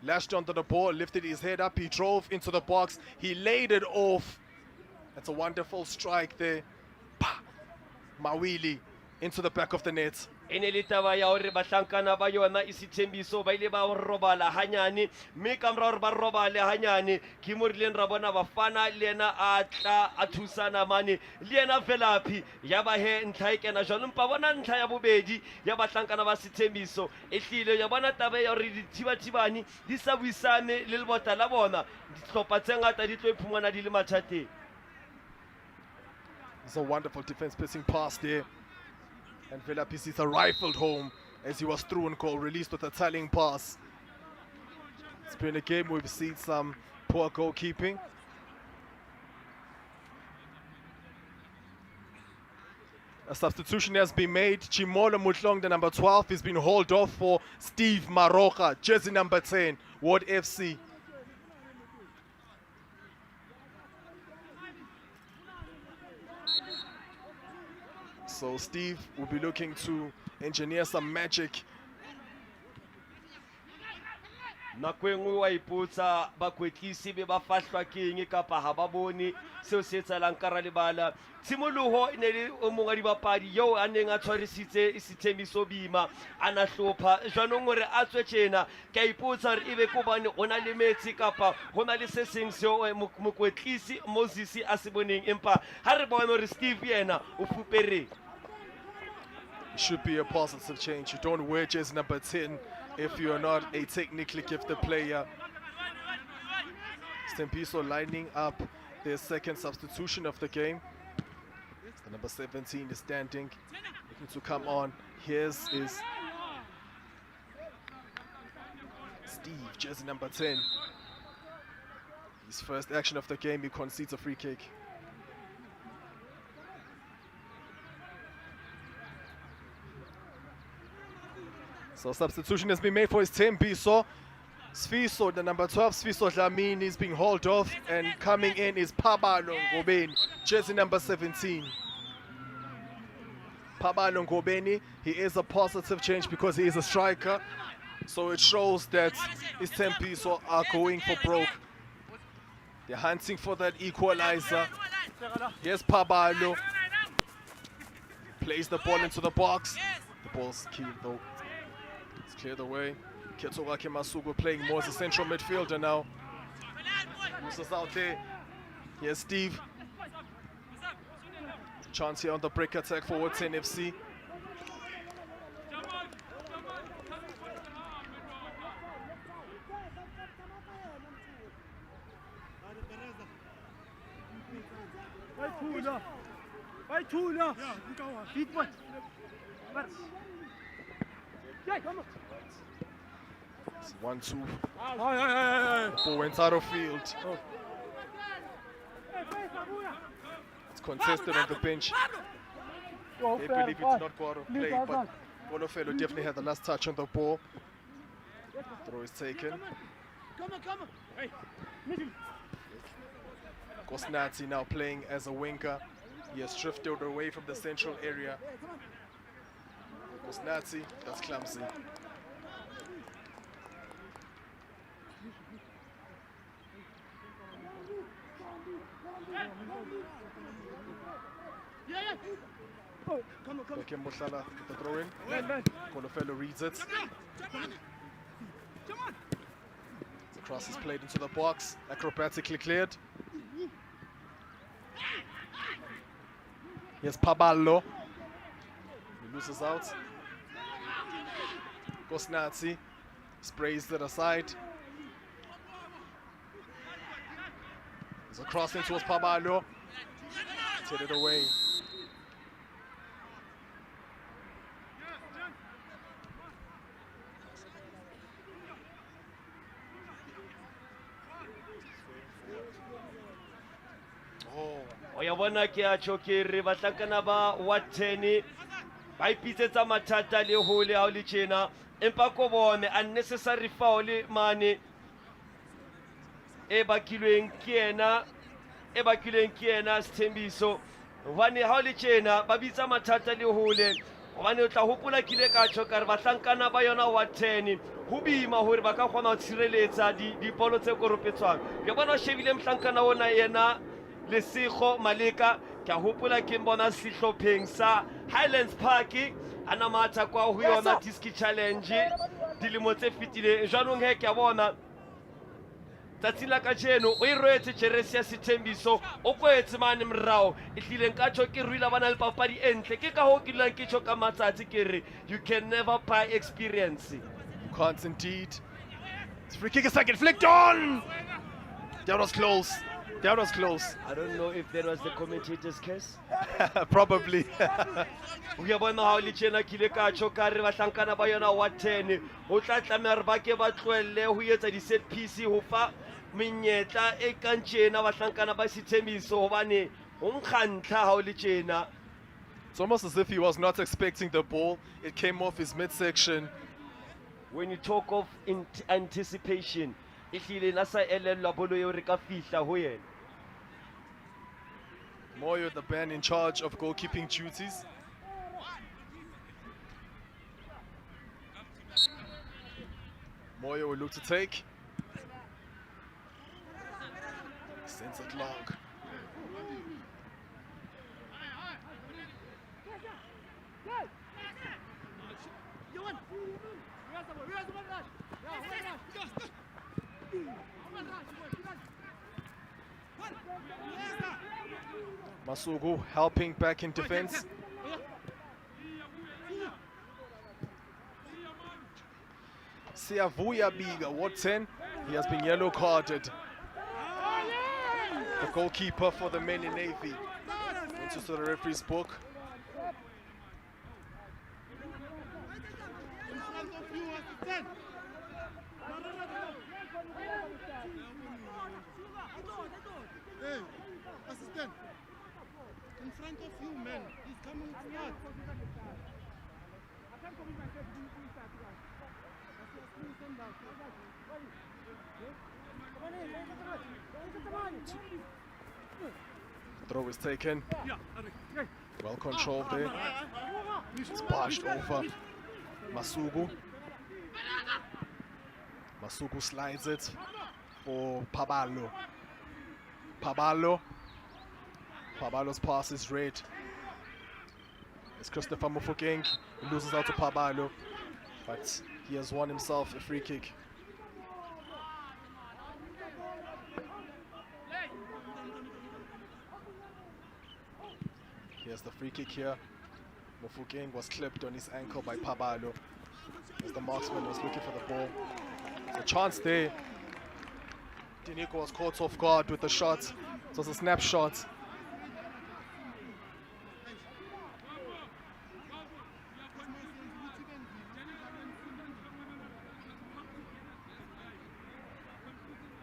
lashed onto the ball, lifted his head up, he drove into the box, he laid it off. That's a wonderful strike there. Pa! Mawili into the back of the net. ene le taba ya hore bahlankana ba yona Isithembiso ba ile ba robala hanyane mme ka mora hore ba robale hanyane ke mo rileng ra bona bafana le ena a tla a thusana mane le ena velapi ya ba he ntlha e kena jalo mpa bona ntlha ya bobedi ya bahlankana ba Isithembiso e hlile ya bona taba ya hore dithibathibani di sa buisane le lebota la bona dihlopha tse ngata di tlo iphumana di le mathateng. It's a wonderful defense pressing pass there. And Velapi sees a rifled home as he was through and goal, released with a telling pass. It's been a game where we've seen some poor goalkeeping. A substitution has been made. Chimolo Mutlong, the number 12, has been hauled off for Steve Maroka, jersey number 10, Ward FC. So Steve will be looking to engineer some magic. Nako engwe wa ipotsa bakwetlisi be ba fahlwa keng kapa ha ba bone seo se etsalang ka ra lebala tshimoloho ene le o mongwa dibapadi yo a neng a tshwarisitse Isithembiso bima ana hlopha jwanong hore a tswe tjena ka ipotsa re ebe ko bane ona le metsi kapa hona le se seng seo mokwetlisi Moses a se boneng empa ha re bona hore Steve yena o fupereng. Should be a positive change. You don't wear jersey number 10 if you are not a technically gifted player. Isithembiso lining up their second substitution of the game. The number 17 is standing, looking to come on. Here's is Steve, jersey number 10. His first action of the game, he concedes a free kick. So substitution has been made for Isithembiso. Sfiso, the number 12, Sfiso Dlamini is being hauled off, and coming in is Pabalo Ngobeni, jersey number 17. Pabalo Ngobeni, he is a positive change because he is a striker. So it shows that Isithembiso are going for broke. They're hunting for that equalizer. Here's Pabalo. Plays the ball into the box. The ball's key though. Cleared away. Ketowake Masuku playing more as a central midfielder now. Musa's out there. Here's Steve. Chance here on the break attack for 10 FC. It's 1-2. The ball went out of field. It's contested on the bench. They believe it's not Gwara play, but Bolofelo definitely had the last touch on the ball. Throw is taken. Kosnati now playing as a winger. He has drifted away from the central area. Kosnati, that's clumsy. Bekem Mushala with the throw in. Kolofelo reads it. The cross is played into the box, acrobatically cleared. Here's Pabalo. He loses out. Kosnati sprays it aside. There's a cross in towards Pabalo. Hit it away. Oyabona ke a chokere batlakana ba wa 10 ba ipitsetsa mathata le hole ha le tjena empa ko bone unnecessary foul mane e bakilweng ke ena Isithembiso hobane ha le tjena ba bitsa mathata le hole hobane o tla hopola kile ka chokare batlankana ba yona wa 10 ho bima hore ba ka kgona ho tshireletsa dipolo tse koropetswang ke bona o shebile mhlankana ona yena Lesego Maleka ke hopola ke bona sehlopheng sa Highlands Park a namatha kwa ho yona disc challenge dilemo tse fetile jwanong he ke a bona tsatsing la kajeno o e rwetse jeresi ya Isithembiso o kwetse mane mrao e hlile nka tjho ke ruile bana le papadi entle ke ka ho ke lang ke tjho ka matsatsi ke re you can never buy experience. You can't indeed. It's free kick, a second flicked on. That was close. That was close. I don't know if that was the commentator's curse. Probably. Uya bona ha le tjena kile ka tjho ka re bahlankana ba yona wa 10 o tla tlameha re ba ke ba tlohelle ho etsa di set piece ho fa menyetla e kang tjena bahlankana ba Isithembiso hobane o nkgantla ha o le tjena. It's almost as if he was not expecting the ball. It came off his midsection. When you talk of anticipation, ehlile na sa elellwa bolo eo re ka fihla ho yena. Moyo, the man in charge of goalkeeping duties. Moyo will look to take. Sends it long. Masugu helping back in defense. Siavuya Biga, what 10? He has been yellow carded. The goalkeeper for the men in Navy. Into the referee's book. Hey, assistant. In front of you, man. He's coming smart. Throw is taken. Well controlled there. It's barged over. Masugu. Masugu slides it for Pabalo. Pabalo's pass is red. It's Christopher Mufokeng. He loses out to Pabalo, but he has won himself a free kick. Here's the free kick here. Mufokeng was clipped on his ankle by Pabalo as the marksman was looking for the ball. There's a chance there. Diniko was caught off guard with the shot. It was a snapshot.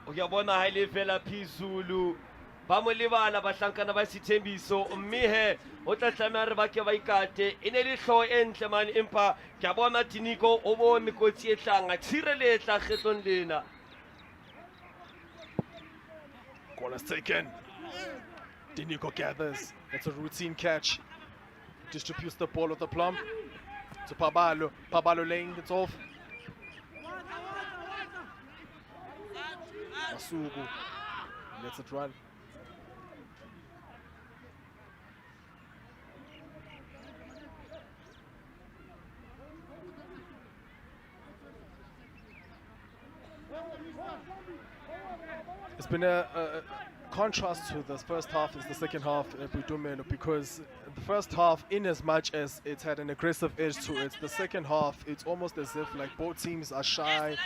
Uyabona ha ile fela phezulu ba mo lebala bahlankana ba Isithembiso mme he o tla tlameha re ba ke ba ikate e ne le hlo e ntle man empa ke a bona Diniko o bone kotsi e hlanga tshireletsa kgetlong lena. Corner's taken. Diniko gathers. It's a routine catch. Distributes the ball with the plum to Pabalo. Pabalo laying it off. Masugu lets it run. It's been a contrast to the first half is the second half, because the first half, in as much as it had an aggressive edge to it, the second half, it's almost as if like both teams are shy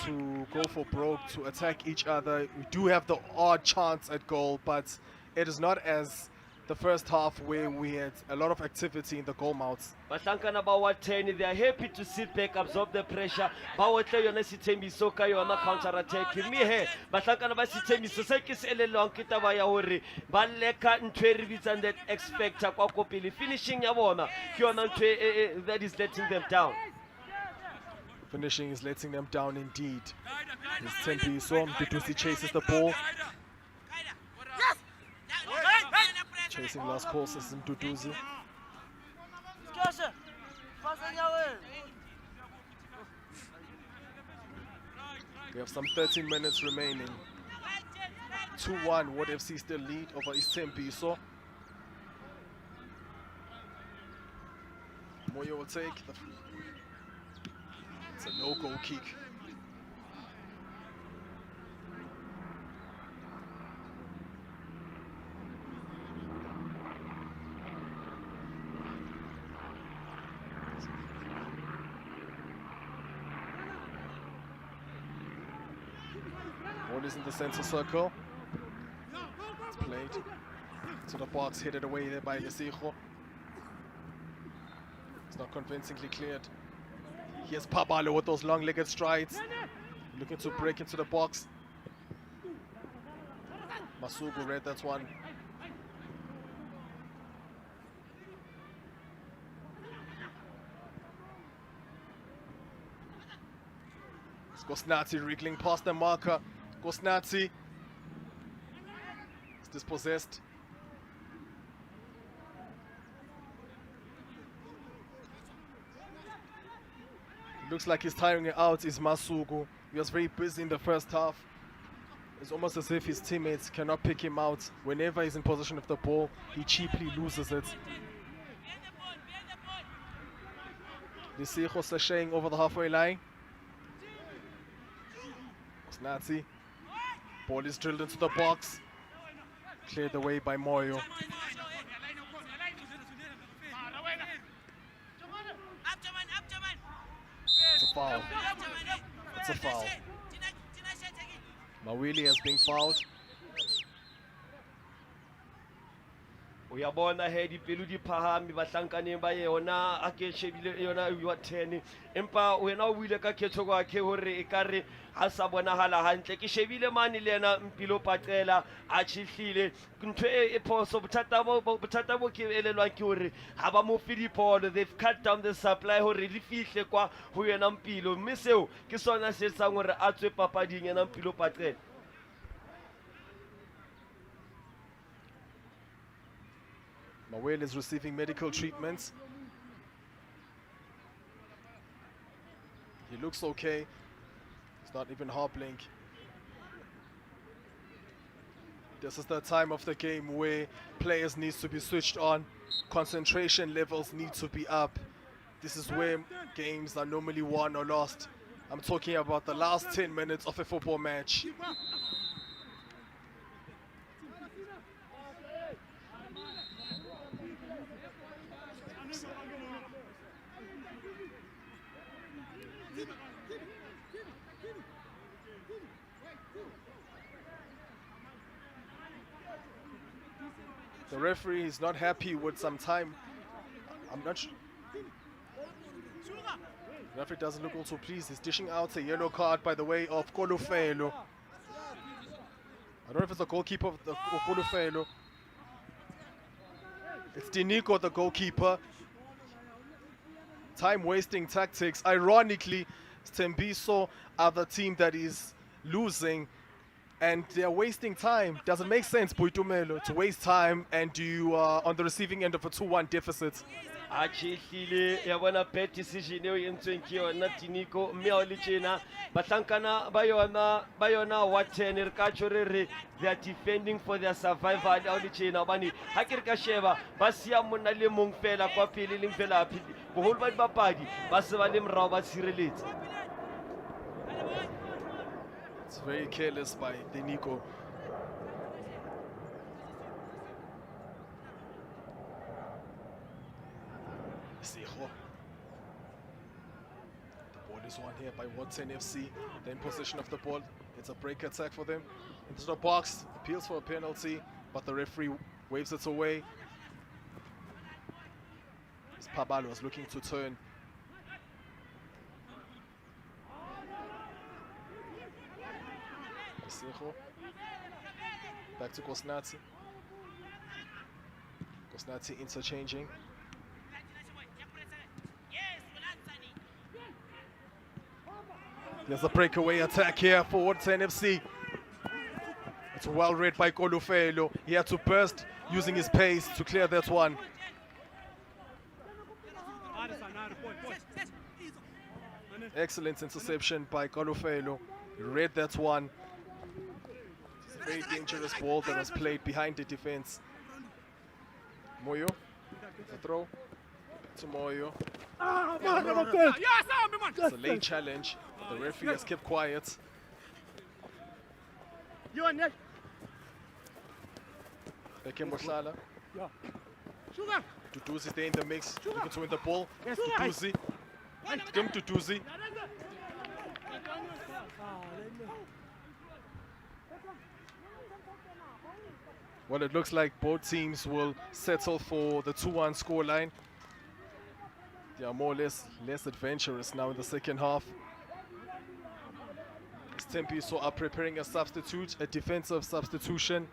to go for broke, to attack each other. We do have the odd chance at goal, but it is not as the first half where we had a lot of activity in the goal mouths. Bahlankana ba wa 10, they are happy to sit back, absorb the pressure. Ba otle yona Isithembiso ka yona counter attack. Me he bahlankana ba Isithembiso se ke se elelwang ke taba ya hore ba leka ntwe re bitsang that X factor kwa kopile. Finishing ya bona ke yona ntwe that is letting them down. Finishing is letting them down indeed. Isithembiso Mduduzi chases the ball. Chasing last course is Mduduzi. We have some 13 minutes remaining. 2-1, What FC still lead over Isithembiso. Moyo will take the... It's a no-goal kick. Ball is in the center circle. It's played to the box, headed away there by Lesego. It's not convincingly cleared. Here's Pabalo with those long-legged strides, looking to break into the box. Masugu read that one. It's Gosnati wriggling past the marker. Gosnati is dispossessed. Looks like he's tiring it out, is Masugu. He was very busy in the first half. It's almost as if his teammates cannot pick him out. Whenever he's in possession of the ball, he cheaply loses it. Lesego sashaying over the halfway line. Nazi. Ball is drilled into the box. Cleared away by Moyo. It's a foul. It's a foul. Mawili has been fouled. Uyabona he dipelo di phahame bahlankane ba yona a ke shebile yona wa 10 empa wena o buile ka khetho kwa ke hore e kare ha sa bonahala hantle ke shebile mane le yena Mpilo Pacela a tshihlile ntwe e phoso bothata bo ke elelwa ke hore ha ba mo fidi ball. They've cut down the supply hore le fihle kwa ho yena Mpilo mme seo ke sona se etsang hore a tswe papading yena Mpilo Pacela. Mawele is receiving medical treatment. He looks okay. He's not even hobbling. This is the time of the game where players need to be switched on. Concentration levels need to be up. This is where games are normally won or lost. I'm talking about the last 10 minutes of a football match. The referee is not happy with some time. I'm not sure. The referee doesn't look also pleased. He's dishing out a yellow card by the way of Kolofelo. I don't know if it's the goalkeeper of the Kolofelo. It's Diniko, the goalkeeper. Time-wasting tactics. Ironically, Isithembiso are the team that is losing. And they're wasting time. Doesn't make sense, Boitumelo, to waste time and you are on the receiving end of a 2-1 deficit. Achihile yabona bad decision e entsweng ke yona Tiniko mme o le tjena bahlankana ba yona wa 10 re ka tshore they are defending for their survival o le tjena bani ha ke re ka sheba ba sia monna le mong fela kwa pele leng fela phidi boholo ba dipapadi ba se ba le morao ba tshireletse. It's very careless by Diniko. The ball is won here by Ndoli FC. They're in possession of the ball. It's a break attack for them. Into the box, appeals for a penalty, but the referee waves it away. As Pabalo was looking to turn. Back to Gosnati. Gosnati interchanging. There's a breakaway attack here for Ndoli FC. It's well read by Kolofelo. He had to burst using his pace to clear that one. Excellent interception by Kolofelo. He read that one. It's a very dangerous ball that was played behind the defense. Moyo, the throw. Tomoyo. It's a late challenge. The referee has kept quiet. Bekem Mohlala. Tutuzi stay in the mix. Looking to win the ball. Tutuzi. Kim Tutuzi. Well, it looks like both teams will settle for the 2-1 scoreline. They are more or less adventurous now in the second half. Isithembiso are preparing a substitute, a defensive substitution.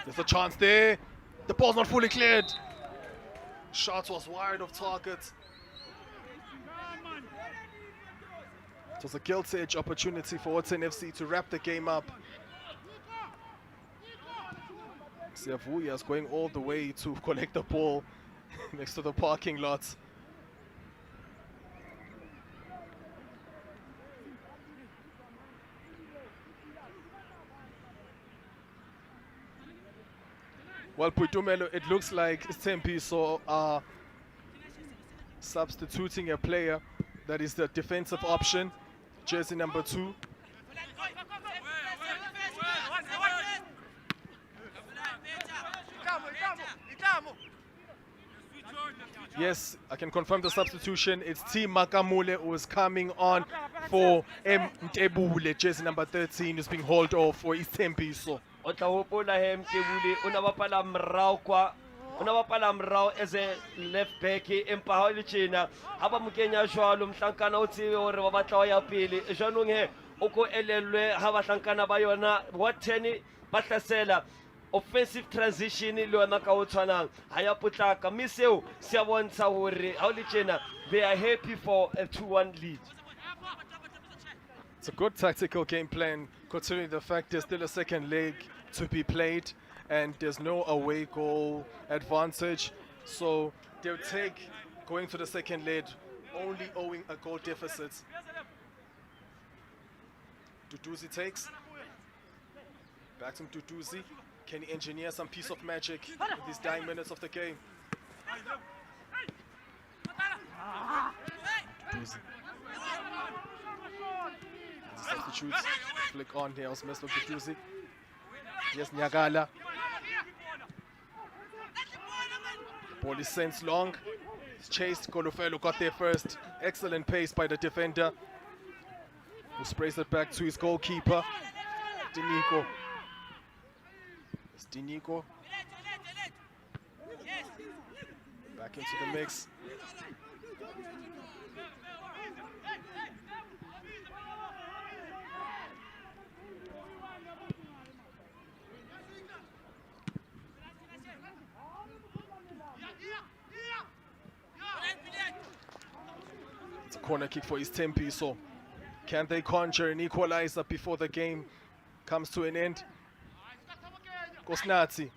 There's a chance there. The ball's not fully cleared. Shot was wide of target. It was a gilt-edge opportunity for Tsalanang FC to wrap the game up. Siavuya is going all the way to collect the ball next to the parking lot. Well, Puitumelo, it looks like Isithembiso are substituting a player that is the defensive option, jersey number 2. Yes, I can confirm the substitution. It's T. Makamule who is coming on for M. Ntebule, jersey number 13, who's being hauled off for Isithembiso. O tla hopola he Mtebule o na bapala mrao as a left back empa ha le tjena ha ba mo kenya jwalo mhlankana o tsebe hore ba batla ho ya pele jwanong he o ko elelwe ha ba hlankana ba yona what 10 ba hlasela offensive transition le yona ka o tshwanang ha ya potlaka mme seo se a bontsha hore ha le tjena they are happy for a 2-1 lead. It's a good tactical game plan, considering the fact there's still a second leg to be played and there's no away goal advantage. So they'll take going to the second leg only owing a goal deficit. Tutuzi takes. Back to Tutuzi. Can he engineer some piece of magic in these dying minutes of the game? Tutuzi. Substitutes. Flick on here, was missed with Tutuzi. Yes, Nyagala. Ball is sent long. It's chased. Golofelo got there first. Excellent pace by the defender, who sprays it back to his goalkeeper, Diniko. It's Diniko. Back into the mix. It's a corner kick for Isithembiso. Can they conjure an equalizer before the game comes to an end? Kosnati.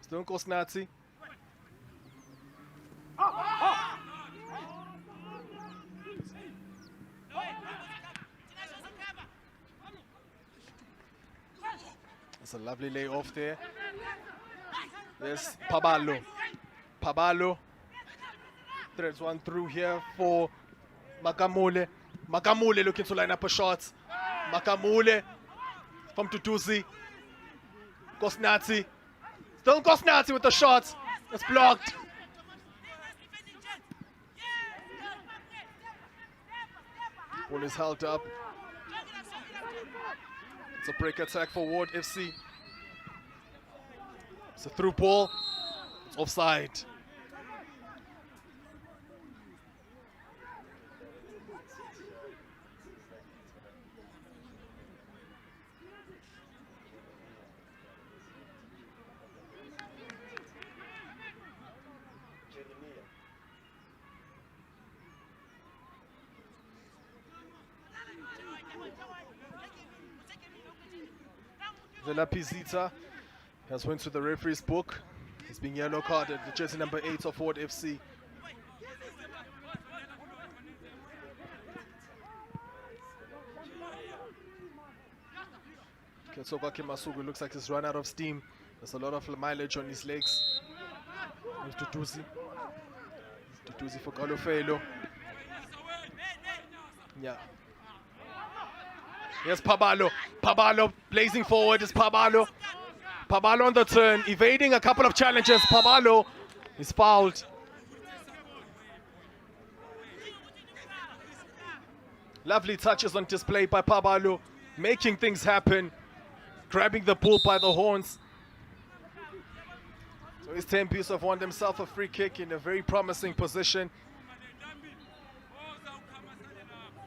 Still Kosnati. It's a lovely layoff there. There's Pabalo. Pabalo threads one through here for Makamule. Makamule looking to line up a shot. Makamule from Tutuzi. Kosnati. Still Kosnati with the shot. It's blocked. Ball is held up. It's a break attack for Ward FC. It's a through ball. It's offside. Velapizita has went to the referee's book. He's being yellow carded, the jersey number 8 of Ford FC. Ketsokwakhe Masuku looks like he's run out of steam. There's a lot of mileage on his legs. Tutuzi for Kalofelo. Yeah. Here's Pabalo. Pabalo blazing forward is Pabalo. Pabalo on the turn, evading a couple of challenges. Pabalo is fouled. Lovely touches on display by Pabalo, making things happen, grabbing the bull by the horns. So Isithembiso have won themselves a free kick in a very promising position.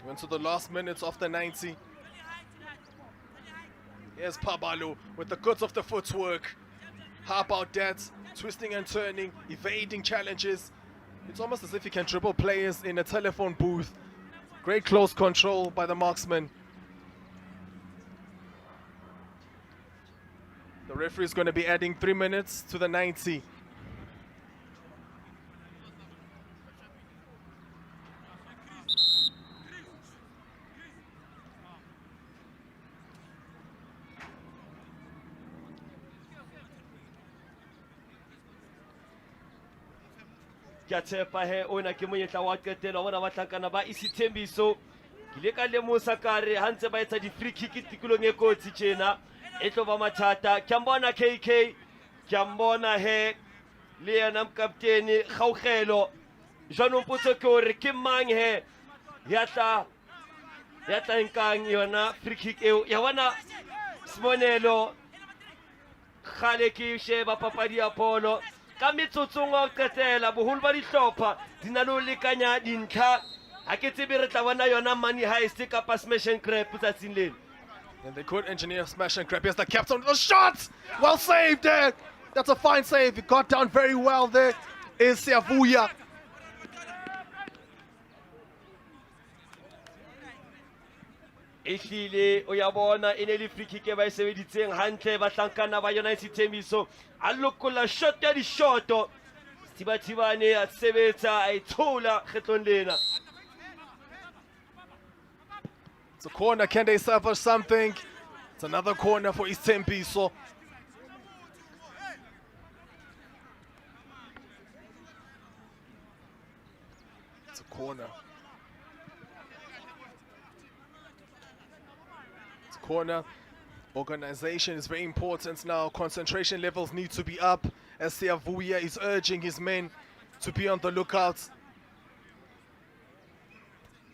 Went to the last minutes of the 90. Here's Pabalo with the goods of the footwork. How about that? Twisting and turning, evading challenges. It's almost as if he can dribble players in a telephone booth. Great close control by the marksman. The referee is going to be adding 3 minutes to the 90. Ke a tshepa he ona ke monyetla wa qetelo bona bahlankana ba Isithembiso ke ile ka lemosa kare ha ntse ba etsa di-free kick tikolong e kotsi tjena e tlo ba mathata. Ke a mbona KK, ke a mbona he le yena mokaptene Gaugelo. Jwanong potso ke hore ke mang he ya tla nkang yona free kick eo ya bona Simonelo kgale ke sheba papadi ya polo ka metsotsong wa qetela boholo ba dihlopha di na le ho lekanya dintlha ha ke tsebe re tla bona yona money heist kapa smash and grab tsatsing lena. And they could engineer smash and grab. Here's the captain. The shot! Well saved there. That's a fine save. He got down very well there. Is Siavuya. Ehlile o ya bona e ne le free kick e ba e sebeditseng hantle bahlankana ba yona Isithembiso a lokolla shot ya dishoto Thibathibane a sebetsa a ithola kgetlong lena. It's a corner. Can they salvage something? It's another corner for Isithembiso. It's a corner. It's a corner. Organization is very important now. Concentration levels need to be up as Siavuya is urging his men to be on the lookout.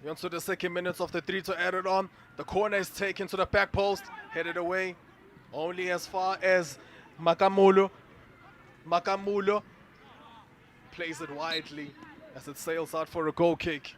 Onto the second minutes of the 3 to add it on. The corner is taken to the back post, headed away only as far as Makamulo. Makamulo plays it widely as it sails out for a goal kick.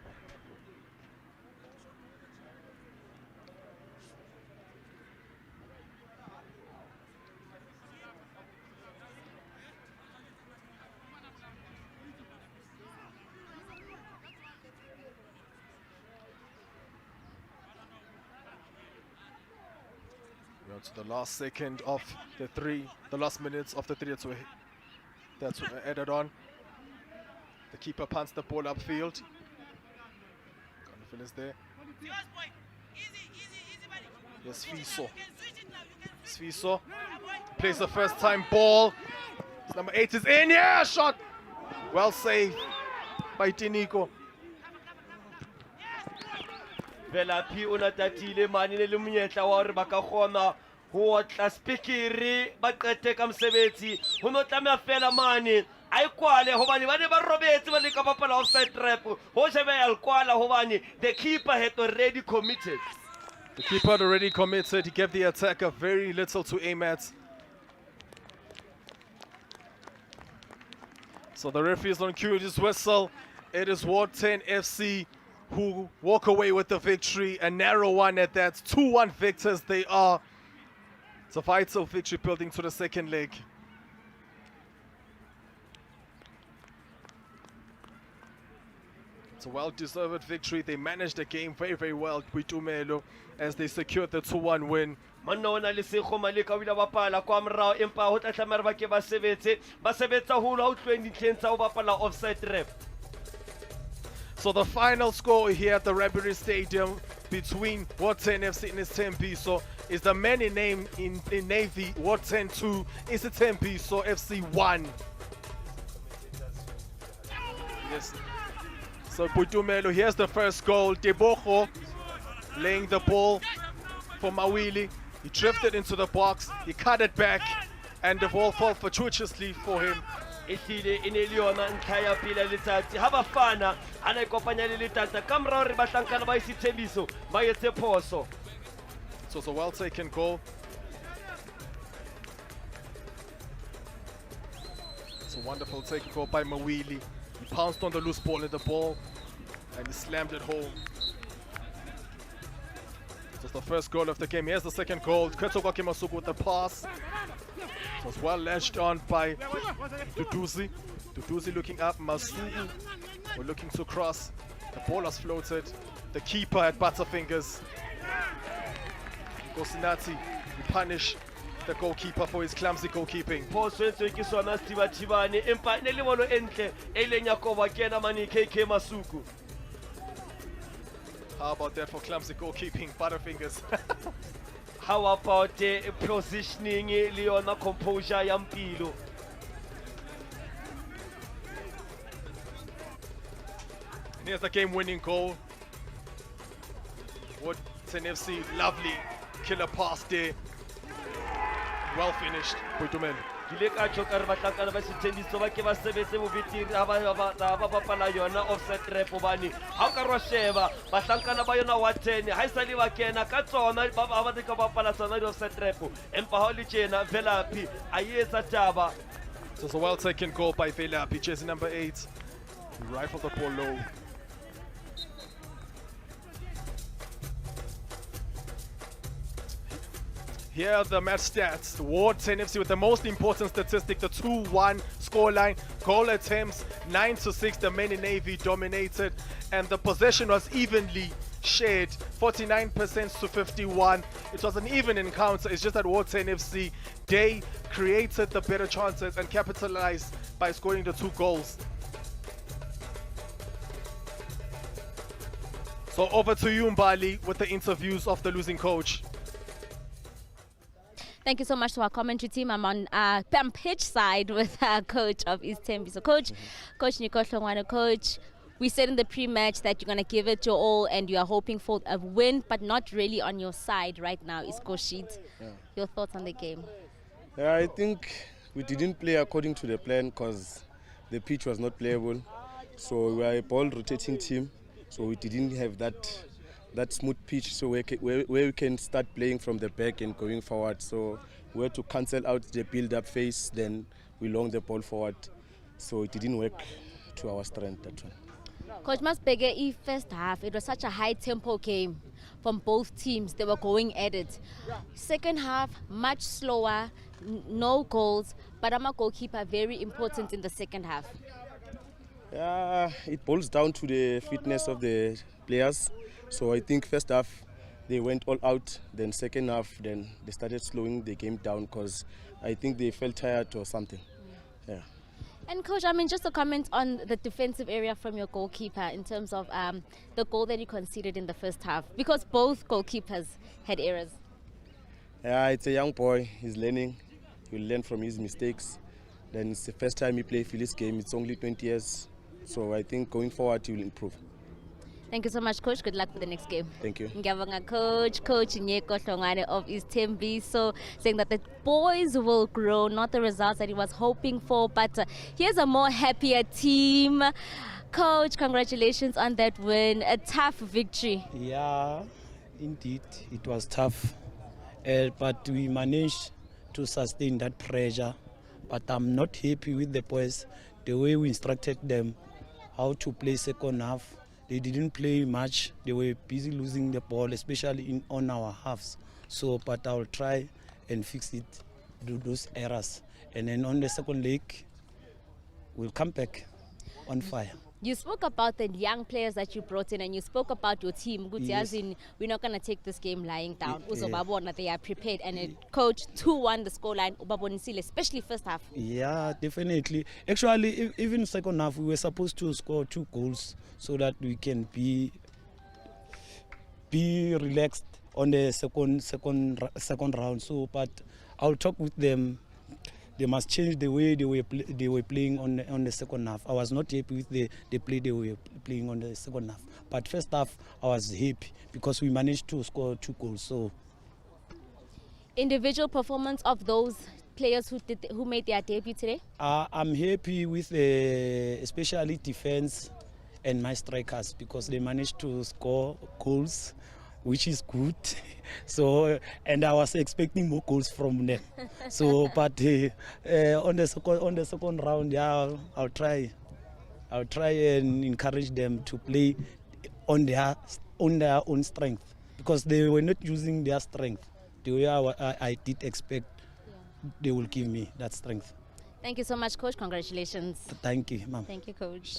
To the last second of the last minutes of the 3 that's added on. The keeper punts the ball upfield. Confidence is there. Yes, Sfiso plays the first time ball. Number 8 is in. Yeah, shot. Well saved by Tiniko. Velapi una tatile mani le monyetla wa hore ba ka kgona ho tla speakere ba qete ka mosebetsi ho no tlameha fela mane a ikwale hobane ba ne ba robetse ba le ka bapala offside trap ho shebe ya ikwala hobane the keeper had already committed. The keeper had already committed. He gave the attacker very little to aim at. So the referee is on cue with his whistle. It is Ward 10 FC who walk away with the victory, a narrow one at that. 2-1 victors they are. It's a vital victory building to the second leg. It's a well-deserved victory. They managed the game very, very well, Boitumelo, as they secured the 2-1 win. Monna o na le sekgoma le ka o ile a bapala kwa morao empa ho tla tlameha ba ke ba sebetsa holo ha o tluweng dintlheng tsa ho bapala offside trap. So the final score here at the Rabiri Stadium between Ward 10 FC and Isithembiso is the men in name in Navy, Ward 10 2, Isithembiso FC 1. Yes. So Boitumelo, here's the first goal. Debogo laying the ball for Mawili. He drifted into the box, he cut it back, and the ball fell fortuitously for him. Ehlile e ne le yona ntlha ya pele ya letsatsi ha bafana ana ikopanya le letata ka morao re bahlankana ba Isithembiso ba etse phoso. So it's a well taken goal. It's a wonderful taken goal by Mawili. He pounced on the loose ball in the ball and he slammed it home. It's the first goal of the game. Here's the second goal. Ketsogoke Masuku with the pass. So it's well latched on by Duduzi. Duduzi looking up. Masuku were looking to cross. The ball has floated. The keeper had butterfingers. Gosinati will punish the goalkeeper for his clumsy goalkeeping. Phoso e tswe ke sona Setibathibane empa ne le bono entle e leng ya koba kena mane KK Masuku. How about that for clumsy goalkeeping, butterfingers? How about positioning le yona composure ya mpilo? Here's the game-winning goal. Ward 10 FC, lovely killer pass there. Well finished, Boitumelo. Ke ka tjhoka re bahlankana ba Isithembiso ba ke ba sebetse mo betiri ha ba bapala yona offside trap hobane ha o ka ro sheba bahlankana ba yona wa 10 ha isale ba kena ka tsona ba ba ka bapala tsona di offside trap empa ha le tjena Velapi a etsa taba. So it's a well taken goal by Velapi, jersey number 8. He rifled the ball low. Here are the match stats. Ward 10 FC with the most important statistic, the 2-1 scoreline. Goal attempts 9-6. The men in Navy dominated, and the possession was evenly shared, 49% to 51. It was an even encounter. It's just that Ward 10 FC, they created the better chances and capitalized by scoring the 2 goals. So over to you, Mbali, with the interviews of the losing coach. Thank you so much to our commentary team. I'm on pitch side with our coach of Isithembiso. So Coach Nico Hlongwane. Coach, we said in the pre-match that you're going to give it your all and you are hoping for a win, but not really on your side right now is Koshit. Yeah. Your thoughts on the game? Yeah, I think we didn't play according to the plan because the pitch was not playable. So we are a ball rotating team, so we didn't have that smooth pitch, so where we can start playing from the back and going forward. So we had to cancel out the build-up phase, then we long the ball forward. So it didn't work to our strength, that one. Coach Masbege, first half, it was such a high-tempo game from both teams. They were going at it. Second half, much slower, no goals, but I'm a goalkeeper, very important in the second half. Yeah, it boils down to the fitness of the players. So I think first half they went all out, then second half then they started slowing the game down because I think they felt tired or something. Yeah. And Coach, I mean, just a comment on the defensive area from your goalkeeper in terms of the goal that you conceded in the first half, because both goalkeepers had errors. Yeah, it's a young boy. He's learning. He'll learn from his mistakes. Then it's the first time he plays Phillies game. It's only 20 years. So I think going forward he will improve. Thank you so much, Coach. Good luck for the next game. Thank you. Ngiyabonga, Coach Nyeko Hlongwane of Isithembiso, saying that the boys will grow, not the results that he was hoping for, but here's a more happier team. Coach, congratulations on that win. A tough victory. Yeah, indeed, it was tough, but we managed to sustain that pressure. But I'm not happy with the boys, the way we instructed them how to play second half. They didn't play much. They were busy losing the ball, especially on our halves. So, but I'll try and fix it, do those errors. And then on the second leg, we'll come back on fire. You spoke about the young players that you brought in, and you spoke about your team. Yes. We're not going to take this game lying down. Yeah. Uzobabona, they are prepared, and coach 2-1 the scoreline, ubabonisile, especially first half. Yeah, definitely. Actually, even second half, we were supposed to score 2 goals so that we can be relaxed on the second round. So, but I'll talk with them. They must change the way they were playing on the second half. I was not happy with the play they were playing on the second half. But first half, I was happy because we managed to score 2 goals. So, individual performance of those players who made their debut today? I'm happy with especially defense and my strikers because they managed to score goals, which is good. So, and I was expecting more goals from them. So, but on the second round, yeah, I'll try and encourage them to play on their own strength because they were not using their strength the way I did expect. They will give me that strength. Thank you so much, Coach. Congratulations. Thank you, ma'am. Thank you, Coach.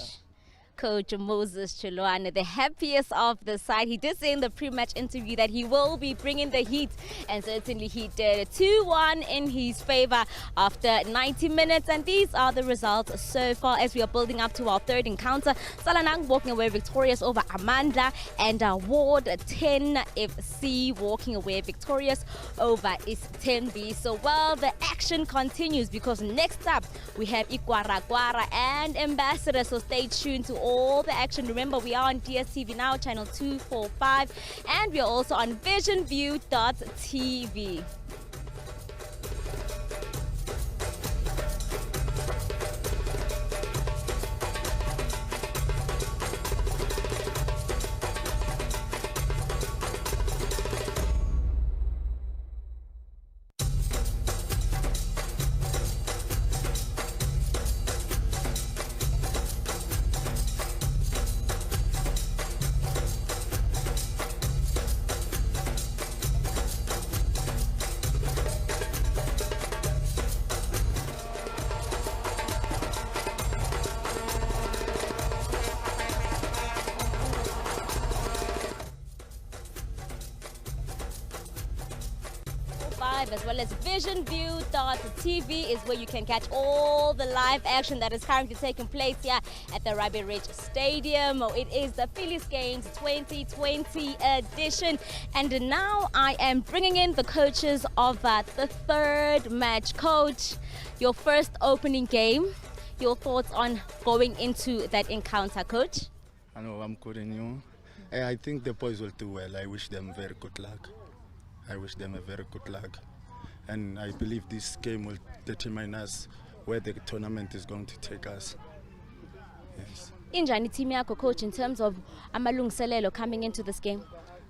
Coach Moses Chiloane, the happiest of the side. He did say in the pre-match interview that he will be bringing the heat, and certainly he did. 2-1 in his favor after 90 minutes, and these are the results so far as we are building up to our third encounter. Tsalanang walking away victorious over Amandla, and Ward 10 FC walking away victorious over Isithembiso. So, well, the action continues because next up we have Gwara and Ambassador, so stay tuned to all the action. Remember, we are on DSTV now, channel 245, and we are also on visionview.tv. As well as visionview.tv is where you can catch all the live action that is currently taking place here at the Rugby Ridge Stadium. It is the Phillies Games 2020 edition, and now I am bringing in the coaches of the third match. Coach, your first opening game, your thoughts on going into that encounter, Coach? I know, I'm good, and you? I think the boys will do well. I wish them very good luck. I wish them a very good luck. And I believe this game will determine us where the tournament is going to take us. Yes. Injani team yakho, Coach, in terms of amalungiselelo coming into this game?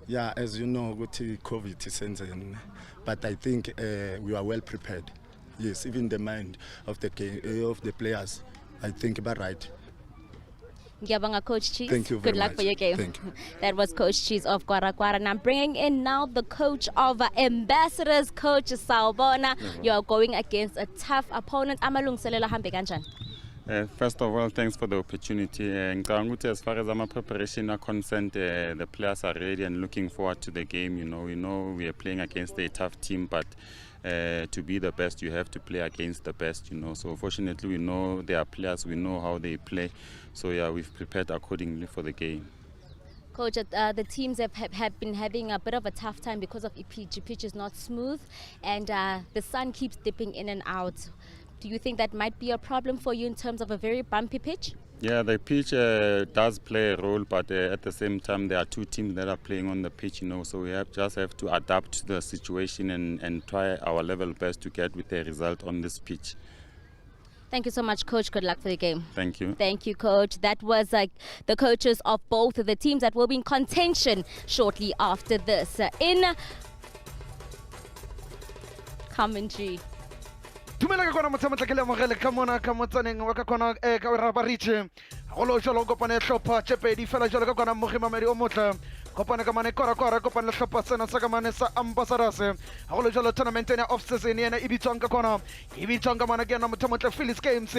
Yeah, as you know, COVID is ending, but I think we are well prepared. Yes, even the mind of the game, of the players, I think about right. Ngiyabonga, Coach Cheese. Thank you very much. Good luck for your game. Thank you. That was Coach Cheese of Gwara. And I'm bringing in now the coach of Ambassadors, Coach Sawubona. You are going against a tough opponent. Amalungiselelo hambe kanjani? First of all, thanks for the opportunity. As far as our preparation are concerned, the players are ready and looking forward to the game. You know, we are playing against a tough team, but to be the best, you have to play against the best. You know, so fortunately, we know they are players. We know how they play. So yeah, we've prepared accordingly for the game. Coach, the teams have been having a bit of a tough time because of the pitch is not smooth, and the sun keeps dipping in and out. Do you think that might be a problem for you in terms of a very bumpy pitch? Yeah, the pitch does play a role, but at the same time, there are two teams that are playing on the pitch, you know, so we just have to adapt to the situation and try our level best to get with a result on this pitch. Thank you so much, Coach. Good luck for the game. Thank you. Thank you, Coach. That was the coaches of both of the teams that will be in contention shortly after this. In commentary. Tumela ka kona motsamotla ke le mogele ka mona ka motsaneng wa ka kona ka Rugby Ridge go lo jalo go pane hlopha tshepedi fela jalo ka kona mogimamedi o motla kopana ka mane Gwara kopana le hlopha sena sa ka mane sa Ambassadors ha go le jalo tournament ya off season yena e bitswang ka kona e bitswang ka mana ke na mothemotle Phillies Games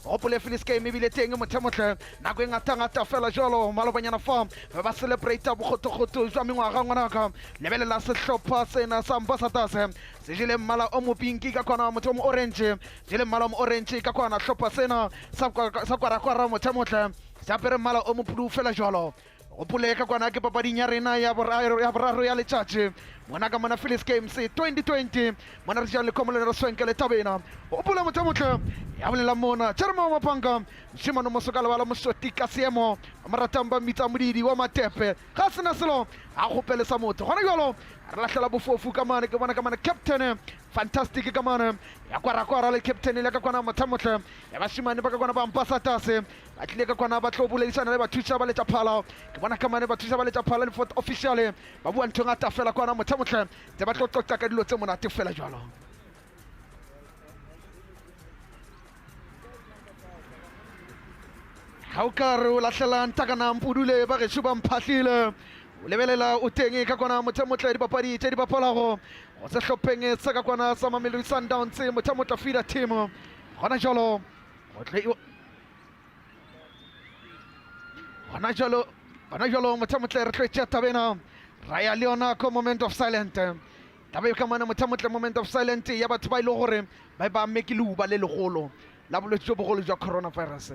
hopole Phillies Game e bile teng mothemotle nako e ngata fela jalo malobanyana farm ba celebrate bogotogotho jwa mengwaga ngwanaka lebelela sehlopha sena sa Ambassadors se jile mmala o mo pinki ka kona motho mo orange jile mmala mo orange ka kona hlopha sena sa Gwara mothemotle sa pere mmala o mo pulu fela jalo o puleka kwana ke papading ya rena ya boraro ya letšatši mona ka mona Phillies Games 2020 mona re ja le komolo re swenke le tabena o pula mothemotle ya bolela mona Jeremy Mapanga mshimano mosoka lebala mosoti ka seemo maratamba mitsa modidi wa matepe ga sena selo a gopele sa motho gona jalo re lahlela bofofu ka mane ke bona ka mane captain fantastic ka mane ya Gwara le captain le ka kwana mothemotle ya bashimane ba ka kwana ba Ambassadors ba tlile ka kwana ba tlo boledisana le bathuša ba letša phala ke bona ka mane bathuša ba letša phala le fourth official ba bua ntho ngata fela kwana mothemotle tse ba tlo tlotla ka dilo tse monate fela jalo ga o ka re o lahlela ntakana mpudule ba gešo ba mphahlile o lebelela o teng ka kwana mothemotle dipapadi tše di bapalago go se hlopheng sa ka kwana sa Mamelodi Sundowns mothemotle feeder team gona jalo mothemotle re tloetša tabena ra ya le yona ko moment of silent tabe ka mana mothemotle moment of silent ya batho ba ile gore ba make leuba le legolo la bolwetse jo bogolo jwa coronavirus.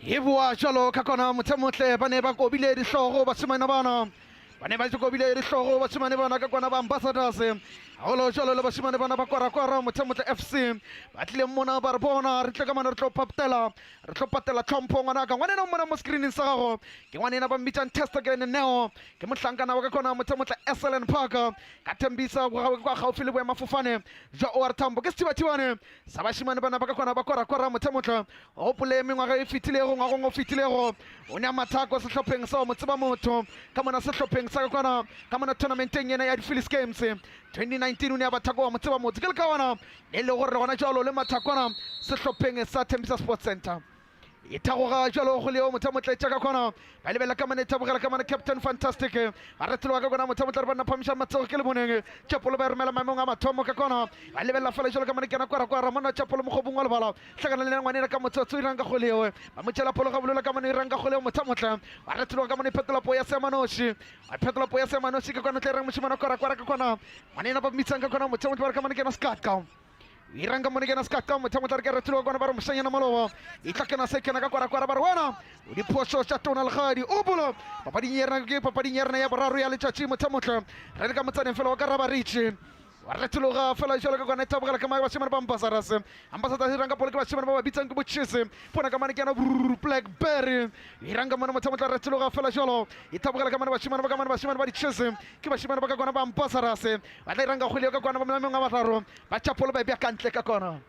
e boa jalo ka kona mothemotle ba ne ba kobile dihlogo basimane bana ba ne ba kobile dihlogo basimane bana ka kona ba Ambassadors holo jalo le basimane bana ba Gwara mothemotle FC ba tlile mona ba re bona re tle ka mana re tlo patela tlhompho ngwana ka ngwana no mona mo screening sa gago ke ngwana ba mmitšang test again neo ke mohlankana wa ka kona mothemotle SLN Park ka thembisa kwa gaufi le boemafofane jwa OR Tambo ke setibatibane sa basimane bana ba ka kona ba Gwara mothemotle o pole mengwaga e fitilego ngwago fitilego o ne mathako sehlopheng sa mo tseba motho ka mona sehlopheng sa ka kwana ka mona tournamenteng yena ya di-Phillies Games 2019 o ne a bathako wa mo tseba motho ke le ka wana le le gore gona jalo le mathakwana sehlopheng sa Tembisa Sports Center e thagoga jalo go leo mothemotle tša ka kwana ba lebela ka mane thabogela ka mane captain fantastic ba retologa ka kona mothemotle re bana phamiša matsego ke le boneng tšapolo ba romela maemong a mathomo ka kona ba lebelela fela jalo ka mane kena Gwara mona tšapolo mogobong wa lebala hlakana le ngwanena ka motsotso irang ka goleo ba motšela polo ga bolola ka mane irang ka goleo mothemotle ba retologa ka mane phetola po ya semanoši ba phetola po ya semanoši ka kwana tle rang mošimana Gwara ka kwana ngwanena ba mmitsang ka kwana mothemotle ba re ka mane kena skatka iranga monegena skaka mothemotle re ka retologa kwana ba re mošanyana maloba e tlakena sekena ka Gwara ba re wena o diphoso tša tona legadi o bolo papading ya rena ya boraro ya letšatši mothemotle re le ka motsaneng fela wa ka raba ritše wa retologa fela jalo ka kwana e tabogela ka mae bašimane ba Ambassadors irang ka polo ke bašimane ba ba bitsang ke botšhise pona ka mane ke yana Blackberry irang ka mone mothemotle retologa fela jalo e tabogela ka mane bašimane ba ditšhise ke bašimane ba ka kwana ba Ambassadors ba tla irang ka kgweleo ka kwana ba melameng a batlaro ba tšapolo ba e bja kantle ka kona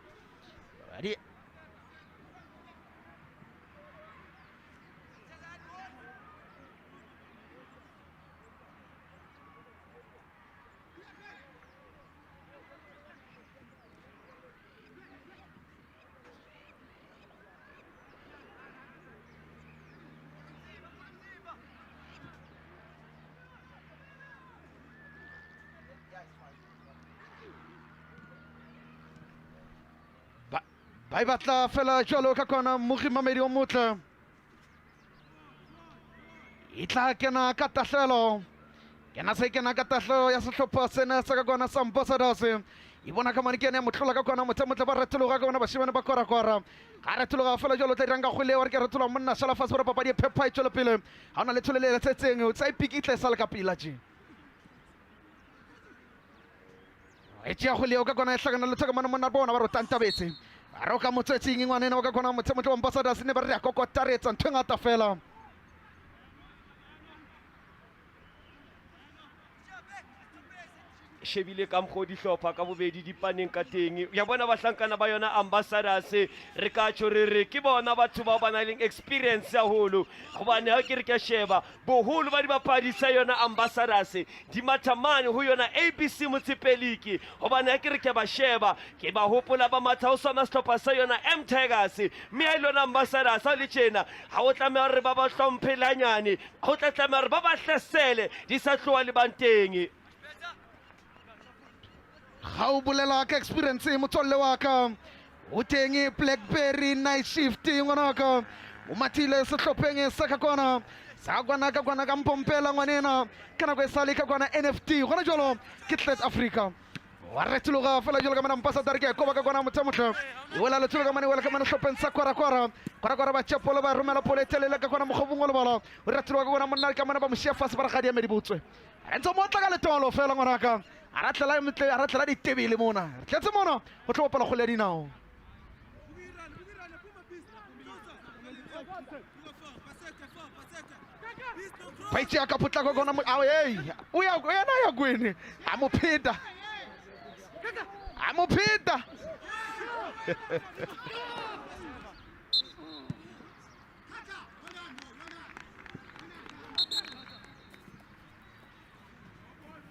ba e batla fela jalo ka kwana mogimamedi o motle e tla kena ka tahlelo kena se kena ka tahlelo ya sehlopha sena sa ka kwana sa Ambassadors e bona ka mane ke ene motlola ka kwana motsemotle ba retologa ka bona basimane ba kwara ga retologa fela jalo tla dirang ka kgwele wa re ke retologa monna sala fase gore papadi e phepha e tswele pele ga ona le tsholelele tsetseng o tsa ipikitle sa le ka pila je e tšea kgwele o ka kwana e hlakana le thokamane monna bona ba rotantabetse ba ro ka motswetseng ngwanena o ka kwana motsemotle wa ambassadors ne ba re ya kokotaretsa ntho e ngata fela shebile ka mgo dihlopha ka bobedi dipaneng ka teng ya bona bahlankana ba yona ambassadors re ka tšho re re ke bona batho ba ba nang le experience ya holo gobane ha ke re ke sheba boholo ba dibapadi sa yona ambassadors di mathamane ho yona ABC Municipality gobane ha ke re ke ba sheba ke ba hopola ba matha o sona sehlopha sa yona M Tigers mme ha ilona ambassadors ha le tjena ha o tlameha re ba ba hlomphellanyane ho tlameha re ba ba hlasele di sa tloa le banteng ga o bolela ka experience motswalle wa ka o teng Blackberry night shift ngwanaka o mathile sehlopheng sa ka kwana sa kwana ka mpompela ngwanena ka nako e sale ka kwana NFT gona jalo ke South Africa wa retologa fela jalo ka mana ambassador ke koba ka kwana motsamotla e wela le tloga mane wela ka mana hlopheng sa kwara ba tshepolo ba romela poletelele ka kwana mogobong le bala o retologa ka kwana monna ka mana ba moshia fase ba re ga di eme di botswe re ntse mo tla ka letolo fela ngwanaka a ratlela ditebele mona re tletse mona go tlo bapala kgole ya dinao ba itšea ka potlako kona o yena ya kwene a mo pheta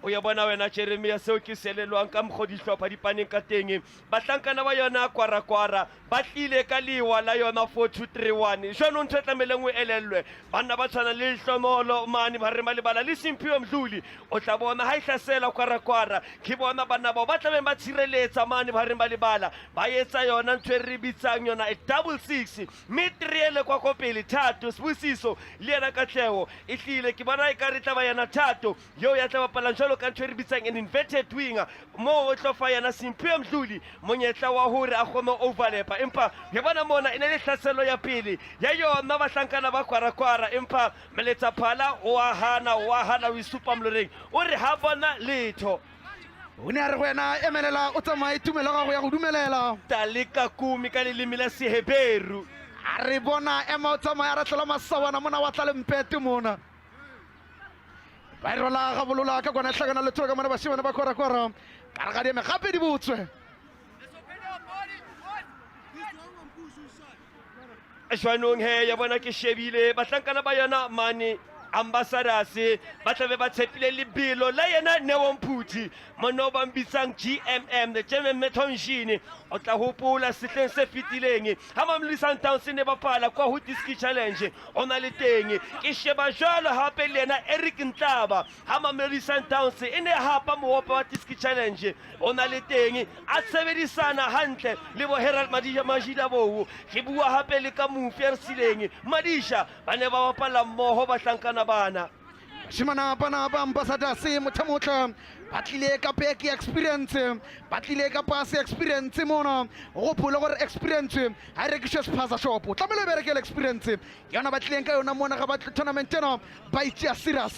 o ya bona wena Jeremia seo ke selelwang ka mgo dihlopha dipaneng ka teng bahlankana ba yona kwara ba tlile ka lewa la yona 4231 jalo ntho tlameleng o elellwe banna ba tshwana le hlomolo mane ba re malebala le Simphiwe Ndoli o tla bona ha ihlasela kwara ke bona banna ba tlabe ba tshireletsa mane ba re malebala ba etsa yona ntho e re bitsang yona e double 6 mitriele kwa kopele thato Sibusiso le yena Katlego e tlile ke bona e ka re tla ba yana thato yo ya tla bapala jalo ka ntho e re bitsang an inverted winger mo o tlo fa yana Simphiwe Ndoli monyetla wa hore a kgone overlap empa ke bona mona ene le hlaselo ya pele ya yona bahlankana ba kwara empa meletsa phala o a hana o isupa mloreng o re ha bona letho o ne a re go wena emelela o tsamaye tumelo ga go ya go dumelela talika kumi ka lelimi la Seheberu a re bona ema o tsamaya a ratlela masawana mona wa tla le mpete mona ba e rola ga bolola ka kwana hlakana le thoka mana basimane ba kwara ba re ga di eme gape di botswe jwanong he ya bona ke shebile bahlankana ba yona mane ambassadors ba tlabe ba tshepile lebelo la yena Neo Mphuthi mono ba mbitsang GMM the German Metonshini o tla hopola sehleng se fitileng ha Mamelodi Sundowns ne ba pala kwa ho Diski Challenge ona le teng ke sheba jalo hape le yena Eric Ntlaba ha Mamelodi Sundowns e ne hapa moopa wa Diski Challenge ona le teng a tshebedisana hantle le bo Herald Madija bo ke bua hape le ka Mufi Ersileng Madisha ba ne ba bapala mmoho bahlankana bana shimana bana ba ambassadors mothamotla ba tlile ka peki experience ba tlile ka pass experience mona go phola gore experience ha re ke spaza shop tlamele bere ke experience yona ba tlileng ka yona mona ga ba tournament eno ba itšea serious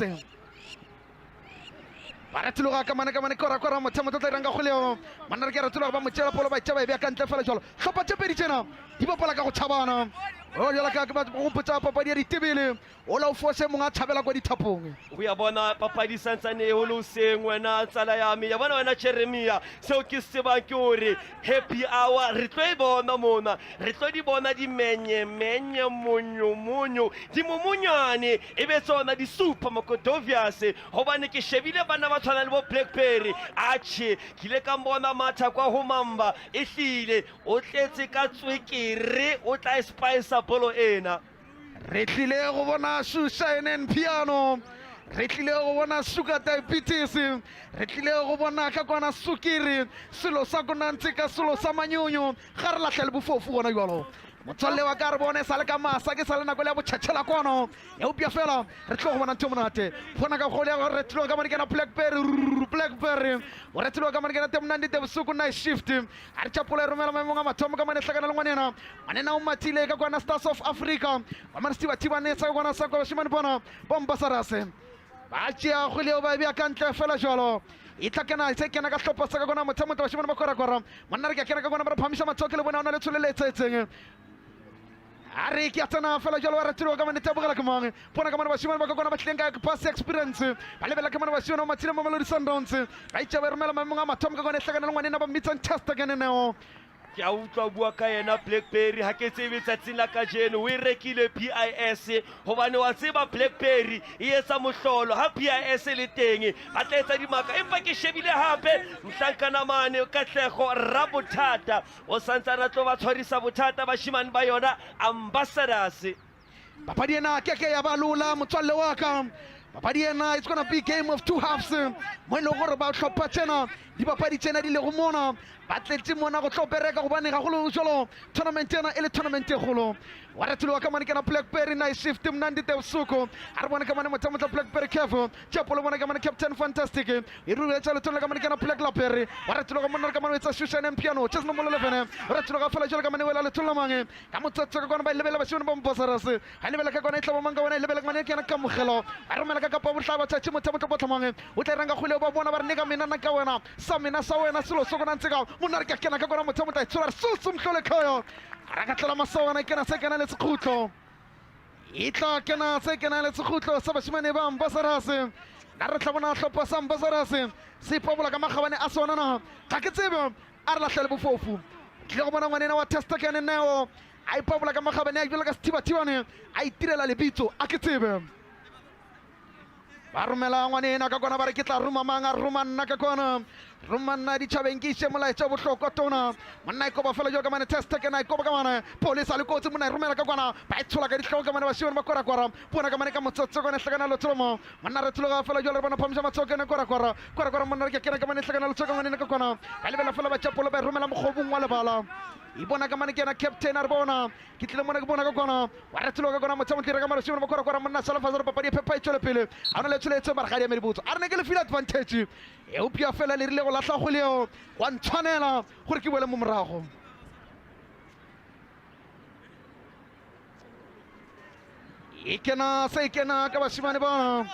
ba ratloga ka mane kora mothamotla tla ranga goleo manna re ke ratloga ba motšela polo ba itšaba e bya ka ntle fela jalo hlopa tse pedi tsena di bapala ka go tshabana o jala ka ba go putsa papadi ya ditebele o la o fose monga tshabela kwa dithapong o ya bona papadi santsane e holo seng wena tsala ya me ya bona wena Jeremia seo ke se ba ke hore happy hour re tlo e bona mona re tlo di bona di menye monyo di mumunyane e be tsona di super mokodovias hobane ke shebile bana ba tshwana le bo Blackberry ache kile ka mbona matha kwa ho Mamba e hlile o tletse ka tswekere o tla spice bolo ena re tlile go bona Shusha and Piano re tlile go bona sugar diabetes re tlile go bona ka kwana sukiri selo sa kona ntse ka selo sa manyonyo ga re latlhele bofofu bona jalo motswalle wa ka re bone sa le ka masa ke sa le nako le bo tšhatšhela kono e upia fela re tlo go bona ntho monate bona ka gole re tlo ka mane ke na blackberry o re tlo ka mane ke na temnandi te busuku night shift a re tšapole romela maemo a mathomo ka mane hlakana le ngwanena o matile ka kwana Stars of Africa wa mane stiba ne sa kwana sa kwa shimane bona bombasarase ba tšea go le ba bia ka ntle fela jalo itla kena se kena ka hlopa sa ka kwana motshamotho wa shimane ba kora monna re ka kena ka kwana ba phamisa matsoke le bona ona le tshole le tsetseng a re ke tsena fela jalo wa re tiro ka mane tabogela ka mang bona ka mane ba shimane ba ka kwana ba tlenga ka pass experience ba lebela ka mane ba shimane matsile mo Mamelodi Sundowns ba itse ba romela maemo a mathomo ka kwana hlakana le ngwanena ba mitsang test ka neo ke a utlwa bua ka yena Blackberry ha ke tsebe tsatsing la ka jeno o e rekile PIS hobane wa tseba Blackberry e etsa mohlolo ha PIS le teng a tla etsa dimaka empa ke shebile hape mhlankana mane Katlego Rabothata o santsana tlo ba tshwarisa bothata ba shimane ba yona Ambassadors papadi ena ke ya balula motswalle wa ka papadi ena it's going to be game of two halves mo ile gore ba tlhopha tsena di papadi tsena di le go mona ba tletse mona go tlhopereka go bane ga go lo jolo tournament ena e le tournament e golo wa re tlo ka mane ke na Blackberry night shift mnandi te usuku a re bona ka mane motshamotho Blackberry Kevo tšapolo bona ka mane Captain Fantastic e rule tsa le tlo ka mane ke na Blackberry wa re tlo ka mona ka mane tsa Shushan Piano tsa no molo 11 re tlo ka fela jolo ka mane wela le tlo mange ka motsotso ka kona ba lebela ba shone ba mbosarase ha lebela ka kona e tla manga bona e lebela ka mane ke na ka mogelo a re mela ka pa bohlaba tsa motshamotho botlhamange o tla ranga khule ba bona ba re neka mina na ka wena sa mina sa wena selo so kona ntse ka monna re ka kena ka kona motshamotho a tsura susum hlole khayo ra ka tla masawana ke na se kana le sekgutlo itla ke na se kana le sekgutlo sa bashimane ba Ambassadors na re tlabona hlopa sa Ambassadors se pobola ka magabane a sona na ga ke tsebe a re lahlele bofofu ke go bona ngwanena wa testa kana neo a ipobola ka magabane a bile ka stibatibane a itirela lebitso a ke tsebe ba romela ngwanena ka kona ba re ke tla ruma manga ruma nna ka kona Rumana di chabengishe mula cha bohlokwa tona monna ikoba fela jo ka mane test ke na ikoba ka mane police ali kotsi monna rumela ka kwana ba itshula ka dihloka ka mane ba shibana ba kora bona ka mane ka motsotso ka ne hlakana lo tlomo monna re tloga fela jo le bona phamisa matsoke ne kora monna re ke kena ka mane hlakana lo tsoka ngane ka kwana ba lebela fela ba chapolo ba rumela mogobong wa lebala ibona ka mane ke na captain a bona ke tlile mona ke bona ka kwana wa re tloga ka kwana motsamo tlira ka mane shibana ba kora monna sala fazara papadi pepa itshole pele a ona le tshole tse ba ga di medibutso a re ne ke le feel advantage e upia fela le rile go lahla go leo wa ntshwanela gore ke boele mo morago e kena ka bashimane bona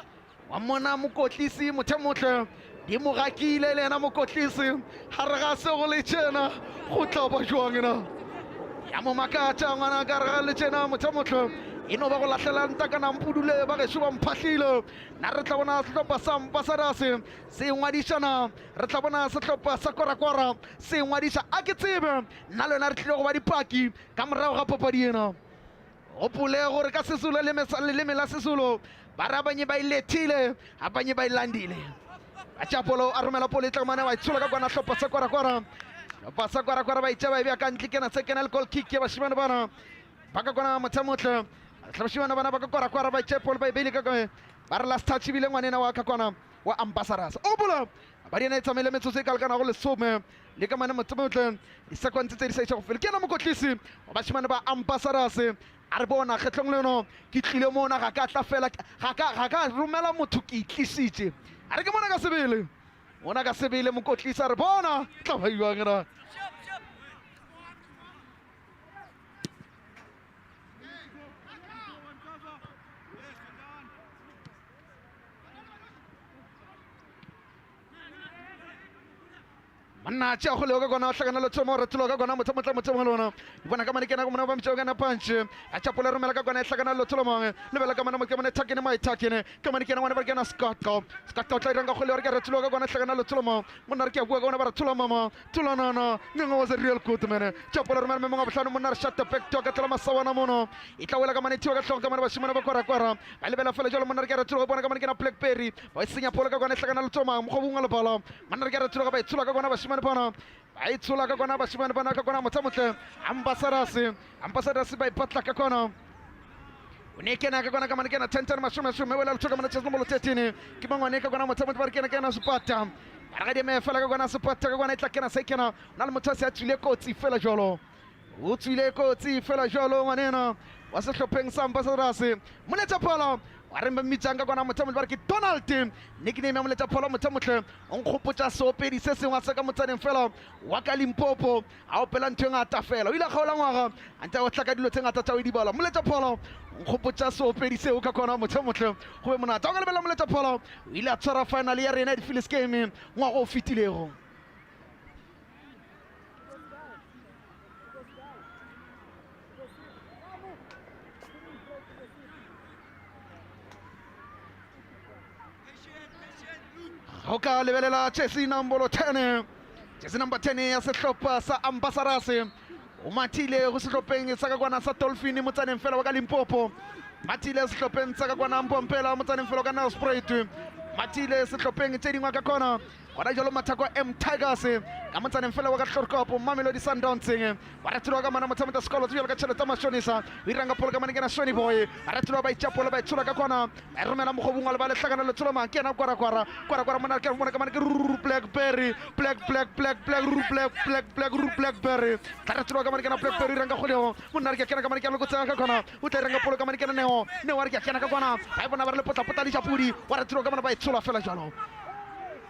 wa mona mokotlisi mothemotle di mo gakile le ena mokotlisi ha re ga se go le tšena go tla ba jwang ena ya mo makatša ngwana ka re ga le tšena mothemotle ino ba go lahlela nta ka nampudule ba ge shuba mphahlile na re tla bona sehlopha sa Ambassadors se ngwadishana re tla bona sehlopha sa Gwara se ngwadisha a ke tsebe nna le na re tlile go ba dipaki ka morago ga papadi ena o pule gore ka Sesulu le la Sesulu ba ra banye ba ilethile a banye ba ilandile a tšapolo a romela pole tla mane wa itshola ka kwana hlopha sa Gwara ba itša ba bja ka ntle kena se kena le goal kick ya bashimane bana ba ka kwana mothamotle tlhabashimana bana ba ka Gwara ba tšapolo ba ibele ka kone ba re last touch bile ngwanena wa ka kwana wa Ambassadors o bula ba di ena itsamele metsotso e kalekana go lesome le ka mane mothamotle disequence tse di sa itša go fele ke ena mokotlisi wa bashimane ba Ambassadors a re bona kgetlong leno ke tlile mona ga ka tla fela ga ka romela motho ke itlisitše a re ke mona ka sebele mokotlisa re bona tla ba iwangena manna tšea go leo ka kona o hlakana le tsomo re tsholo ka kona motsamo lona bona ka mane kena mona ba mtšeo kana punch a tšapole romela ka kona e hlakana le tsholo mangwe lebela ka mane takene mai takene ka mane kena ngwana ba kena Scott tla iranga go leo re ka re tsholo ka kona hlakana le tsholo mangwe monna re ke bua ka bona ba re tsholo mama tshulana ngengo was a real good man tšapole romela me monga bohlano monna re shut the back to ka tla masawana mono e tla wela ka mane tiwa ka hlong ka mane ba shimana ba Gwara ba lebela fela jalo monna re ke re tsholo bona ka mane kena Blackberry ba senya pole ka kona hlakana le tsholo mangwe go bunga le bala monna re ke re tsholo ka ba itshula ka kona ba shimana bana ba itshula ka kona bashimane bana ka kona motsamotle Ambassadors ba ipatla ka kona o ne kena ka kona ka mane kena 10 mashome wela le tsoka mane tseno mo 13 ke bangwane ka kona motsamotle ba kena supata ba ga di me fela ka kona supata ka kona itla kena se kena na le motsasi a tsile kotsi fela jolo o tswile kotsi fela jalo ngwanena wa sehlopheng sa Ambassadors moletsa phala wa re mmitsang ka kwana motho ba re ke Donald nickname ya moletsa phala motho motle o nkgopotsa seopedi se sengwe se ka motsaneng fela wa ka Limpopo a opela ntho e ngata fela o ile kgaola ngwaga ante o tla ka dilo tse ngata tsa o di bala moletsa phala nkgopotsa seopedi seo ka kwana motho motle go be monata o ka lebella moletsa phala o ile a tshwara final ya rena di Phillies game ngwaga o fitilego. Ho ka lebelela jersey number 10 ya sehlopha sa Ambassadors o mathile go sehlopheng sa ka kwana sa Dolphin motsaneng fela wa ka Limpopo mathile sehlopheng sa ka kwana Mpompela motsaneng fela ka Nelspruit mathile sehlopheng tse dingwe ka kona gona jalo mathako M Tigers ka motsaneng fela wa ka Hlorkopo Mamelodi Sundowns wa ratulwa ka mana motsamota sekolo tswela ka tšhelete mashonisa o iranga polo ka mane kena Shoni Boy a ratulwa ba itšapolo ba itšhula ka kona ba romela mogobong wa le ba le hlakana le tsholo mang ke ena Gwara mona ka mona ka mane ke Blackberry Blackberry ka ratulwa ka mane kena Blackberry ranga goleo monna re ke kena ka mane ke lo tsaya ka kona o tla ranga polo ka mane kena Neo wa re ke kena ka kona ba bona ba re le potla di japudi wa ratulwa ka mane ba itšhula fela jalo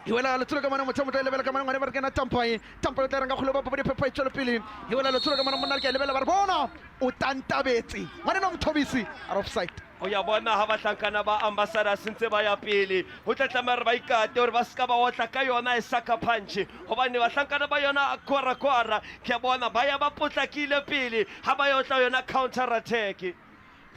Iwela le tloga mana motho le bela ka mana ngwane ba re kena Tampai o tla ranga kholo ba ba di pepa itšholo pele iwela le tloga mana monna ke le bela ba re bona o tantabetse ngwane no mthobisi are offside o ya bona ha batlankana ba Ambassadors ntse ba ya pele ho tla tlamela re ba ikate hore ba ska ba otla ka yona e saka punch hobane batlankana ba yona Gwara ke bona ba ya ba potlakile pele ha ba yotla yona counter attack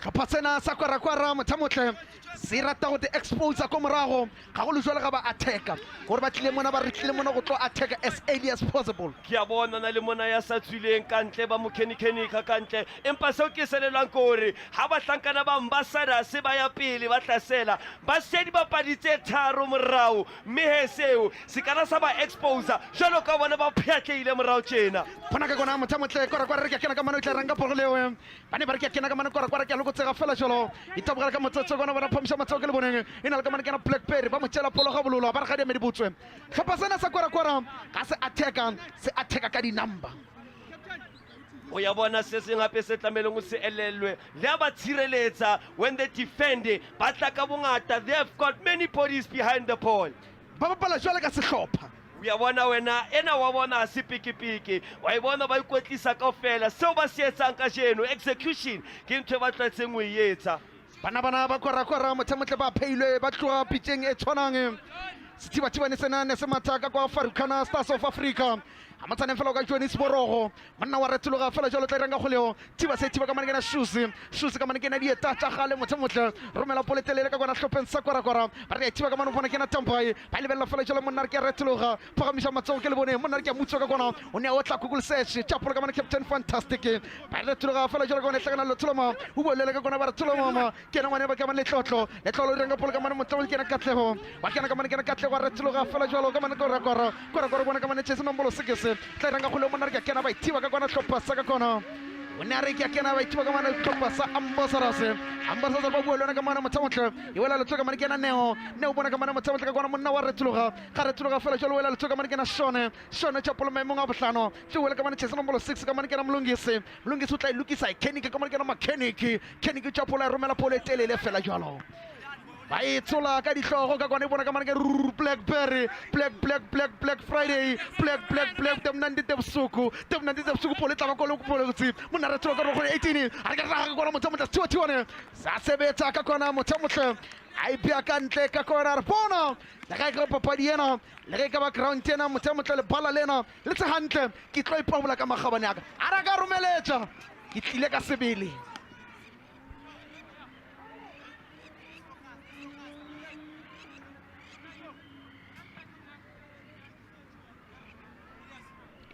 Kapatsena sa Gwara mothamotle se rata go te expose ka morago ga go le jwale ga ba attacka gore ba tlile mona ba re tlile mona go tlo attacka as early as possible ke a bona na le mona ya sa tswileng ka ntle ba mokhenikenika ka ntle empa seo ke selelwang ke gore ha ba tlankana ba Ambassadors ba ya pele ba tlasela ba se di bapaditse tharo morao mme he seo se kana sa ba expose jalo ka bona ba pheatlile morao tjena bona ka gona mothamotle Gwara re ke kena ka mana o tla ranga poroleo ba ne ba re ke kena ka mana Gwara ke lo go tsega fela jalo itabogela ka motsotso gona ba ra phamsha matsao ke le boneng e na le ka mana kena Blackberry ba mo tšela polo ga bololo ba re ga di me di butswe tlhopha sena sa Gwara ka se attacka ka di number o ya bona se seng gape se tlameleng o se elelwe le ba tshireletsa when they defend ba tla ka bongata they have got many bodies behind the ball ba bapala jwale ka sehlopha o ya bona wena ena wa bona se pikipiki wa e bona ba ikwetlisa kaofela seo ba se etsang ka jeno execution ke ntho e ba tlwaetseng o e etsa bana ba Gwara mothamotle ba pheilwe ba tloga pitcheng e tshwanang sethibathibane sena ne se mathaka kwa Farukana Stars of Africa a matsaneng fela o ka Johannesburg monna wa retologa fela jalo tla ranga goleo thiba se thiba ka mane kena shoes ka mane kena dieta tša gale mothamotle romela poletelele ka kwana hlopheng sa Gwara ba re thiba ka mane bona kena Tampai ba lebella fela jalo monna re ke retologa phagamisha matsogo ke le bone monna re ke mutso ka kwana o ne o tla Google search tšapolo ka mane Captain Fantastic ba retologa fela jalo ka kwana tlagana le tsoloma o bolele ka kwana ba retoloma ke na ngwane ba ka mane letlotlo le renga polo ka mane mothamotle kena Katlego wa kena ka mane kena Katlego a retologa fela jalo ka mane Gwara bona ka mane jersey number 6 tla ranga go le monna re ke kena ba ithiba ka kwana tlhopha sa ka kona o ne a re ke kena ba ithiba ka mana tlhopha sa Ambassadors ba bua lona ka mana mothamotle e wela le tloga mane kena Neo bona ka mana mothamotle ka kwana monna wa retologa fela jalo wela le tloga mane kena Shone tšapolo maemong a bohlano tse wela ka mane jersey number 6 ka mane kena Mlungisi o tla ilukisa Kenny ka mane kena Mechanic tšapolo a romela polo e telele fela jalo ba itsola ka dihlogo ka kwana e bona ka mane ke Blackberry Black Friday Black temnandi tebsuku pole tla ba kolo polo tsi monna re tloga go 18 a re ka raga kwana mothamotle tiwane sa sebetsa ka kwana mothamotle a ipea ka ntle ka kwana re bona le ga ke papadi ena le ge ka background ena mothamotle le bala lena le tse hantle ke tlo ipabola ka magabane aka a ra ka romeletša ke tlile ka sebele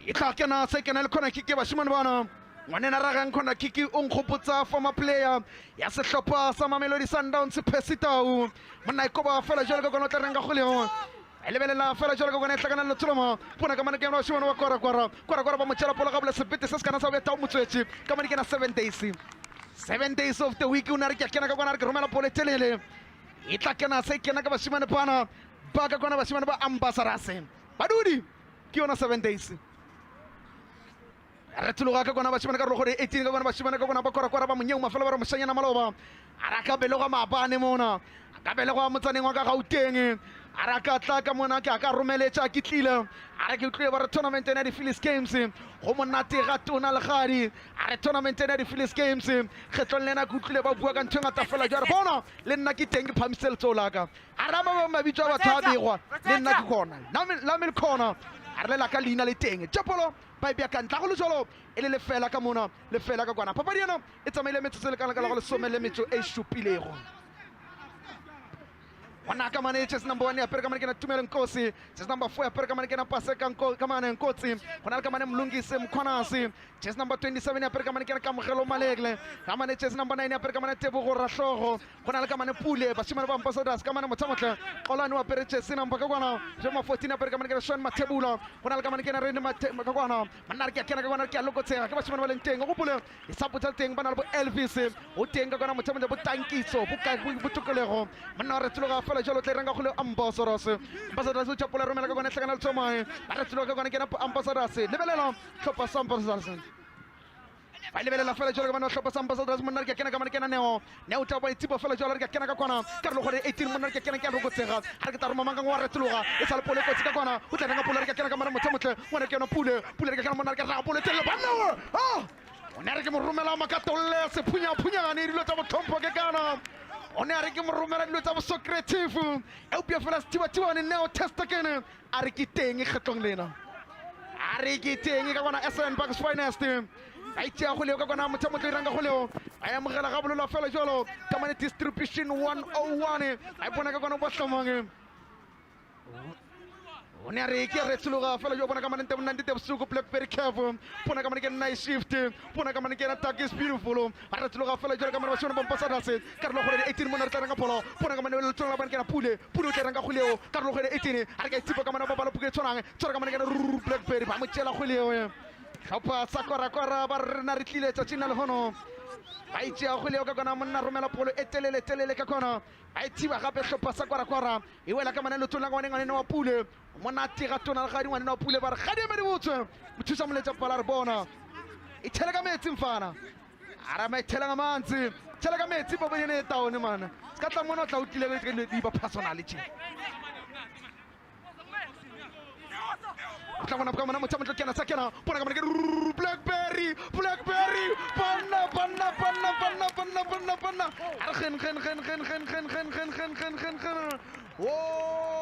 e tla kena se kena le khona kiki bashimane bana ngwanena ragang khona kiki o nkgopotsa former player ya sehlopha sa Mamelodi Sundowns Pesitau monna ikoba fela jalo ka kona tla renga go le elebelela fela jalo ka kona tlakana le tsoloma bona ka mane ke bashimane wa Gwara ba mo tšela pola ga bole sebete se se kana sa beta o motswetše ka mane ke na 7 days of the week o na re ke kena ka kona re ke romela pole telele e tla kena se kena ka bashimane bana ba ka kona bashimane ba Ambassadors badudi ke yona 7 days re tloga ka kona bashimane ka rogore 18 ka kona bashimane ka kona ba kwara ba monyeu mafela ba re moshanyana maloba ara ka beloga mabane mona ka beloga motsaneng wa ka Gauteng ara ka tla ka mona ka romeletsa ke tlile ara ke utlwe ba re tournament ya di Phillies Games go monate ga tona le gadi ara tournament ya di Phillies Games kgetlong lena ke utlwe ba bua ka ntho ngata fela jare bona le nna ke teng ke phamisele tsolaka ara ba mabitso ba tshabegwa le nna ke kona la me kona ara le la ka lina le teng tshepolo ba bia ka ntla go le jolo ele le fela ka mona le fela ka kwana papadi yena e tsamaile metsotso le kana ka go le somele metso e shupilego wana ka mane chess number 1 ya pereka mane kena Tumelo Nkosi chess number 4 ya pereka mane kena Paseka Kamane Nkotsi kona ka mane Mlungise Mkhwanasi chess number 27 ya pereka mane kena Kamogelo Malegle ka mane chess number 9 ya pereka mane Tebogo Rahlogo kona ka mane Pule bashimane ba ambassadors ka mane Motsamotle Olani wa pere chess number ka kwana jema 14 ya pereka mane kena Sean Matebula kona ka mane kena Rene Matebula ka kwana manari ka kena ka kwana ka Lokotsega ka bashimane ba lentengo go pule isaputa teng bana bo Elvis o teng ka kwana Motsamotle bo Tankiso bo Tukolego manna re tloga fela jalo tle ranga go le ambassadors o chapola romela ka kwana tlhakana le tsomai ba re tloga ka kwana kena ambassadors lebelela tlhopa sa ambassadors ba lebelela fela jalo ka bana tlhopa sa ambassadors monna ke kena ka kena neo tla ba itipa fela jalo ke kena ka kwana ka re go re 18 monna ke kena ka Lokotsega ha ke tla roma manga ngwa re tloga e sa le pole kotsi ka kwana o tla ranga pole ke kena ka mara Motsamotle ngwana ke yona pule ke kena monna ke ra pole tele banna o ne re ke mo romela makatolle se phunya ne dilo tsa botlhompho ke kana o ne a re ke mo romela dilo tsa bosocrative eupia fela setiba ne neo testa kene a re ke teng kgetlong lena a re ke teng ka bona SN Bucks Finest ba itšea go leo ka kona Motsamotle ranga go leo a amogela ga bolola fela jalo ka mane distribution 101 a bona ka kona botlhamang o ne a re ke re tshologa fela jo bona ka mane tebona ndite bosuku Blackberry Cave bona ka mane ke night shift bona ka mane ke na Tag is beautiful ba re tshologa fela jo ka mane ba shona ba ambassadors ka re lo gore 18 mona re tla ranga polo bona ka mane le tshologa ba ke na Pule o tla ranga go leo ka re lo gore 18 a re ka itipa ka mane ba balo puke tshwanang tsora ka mane ke na Blackberry ba mo tshela go leo tlhopha sa kwara ba re na re tlile tsa tsina le hono ba itšea go leo ka kona monna romela polo e telele ka kona ba itiba gape tlhopha sa kwara e wela ka mane le tlola ngwane wa Pule mona tira tona le gadi ngwane wa Pule ba re gadi me di botse mothusa moletsa pala re bona e tshela ka metsi mfana ara me tshela ka manzi tshela ka metsi ba bone ne taone mana ska tla mona tla utlile le di ba personality tla mona ka mona Motsamotle kena sa kena bona ka mona ke Blackberry banna ar gen oh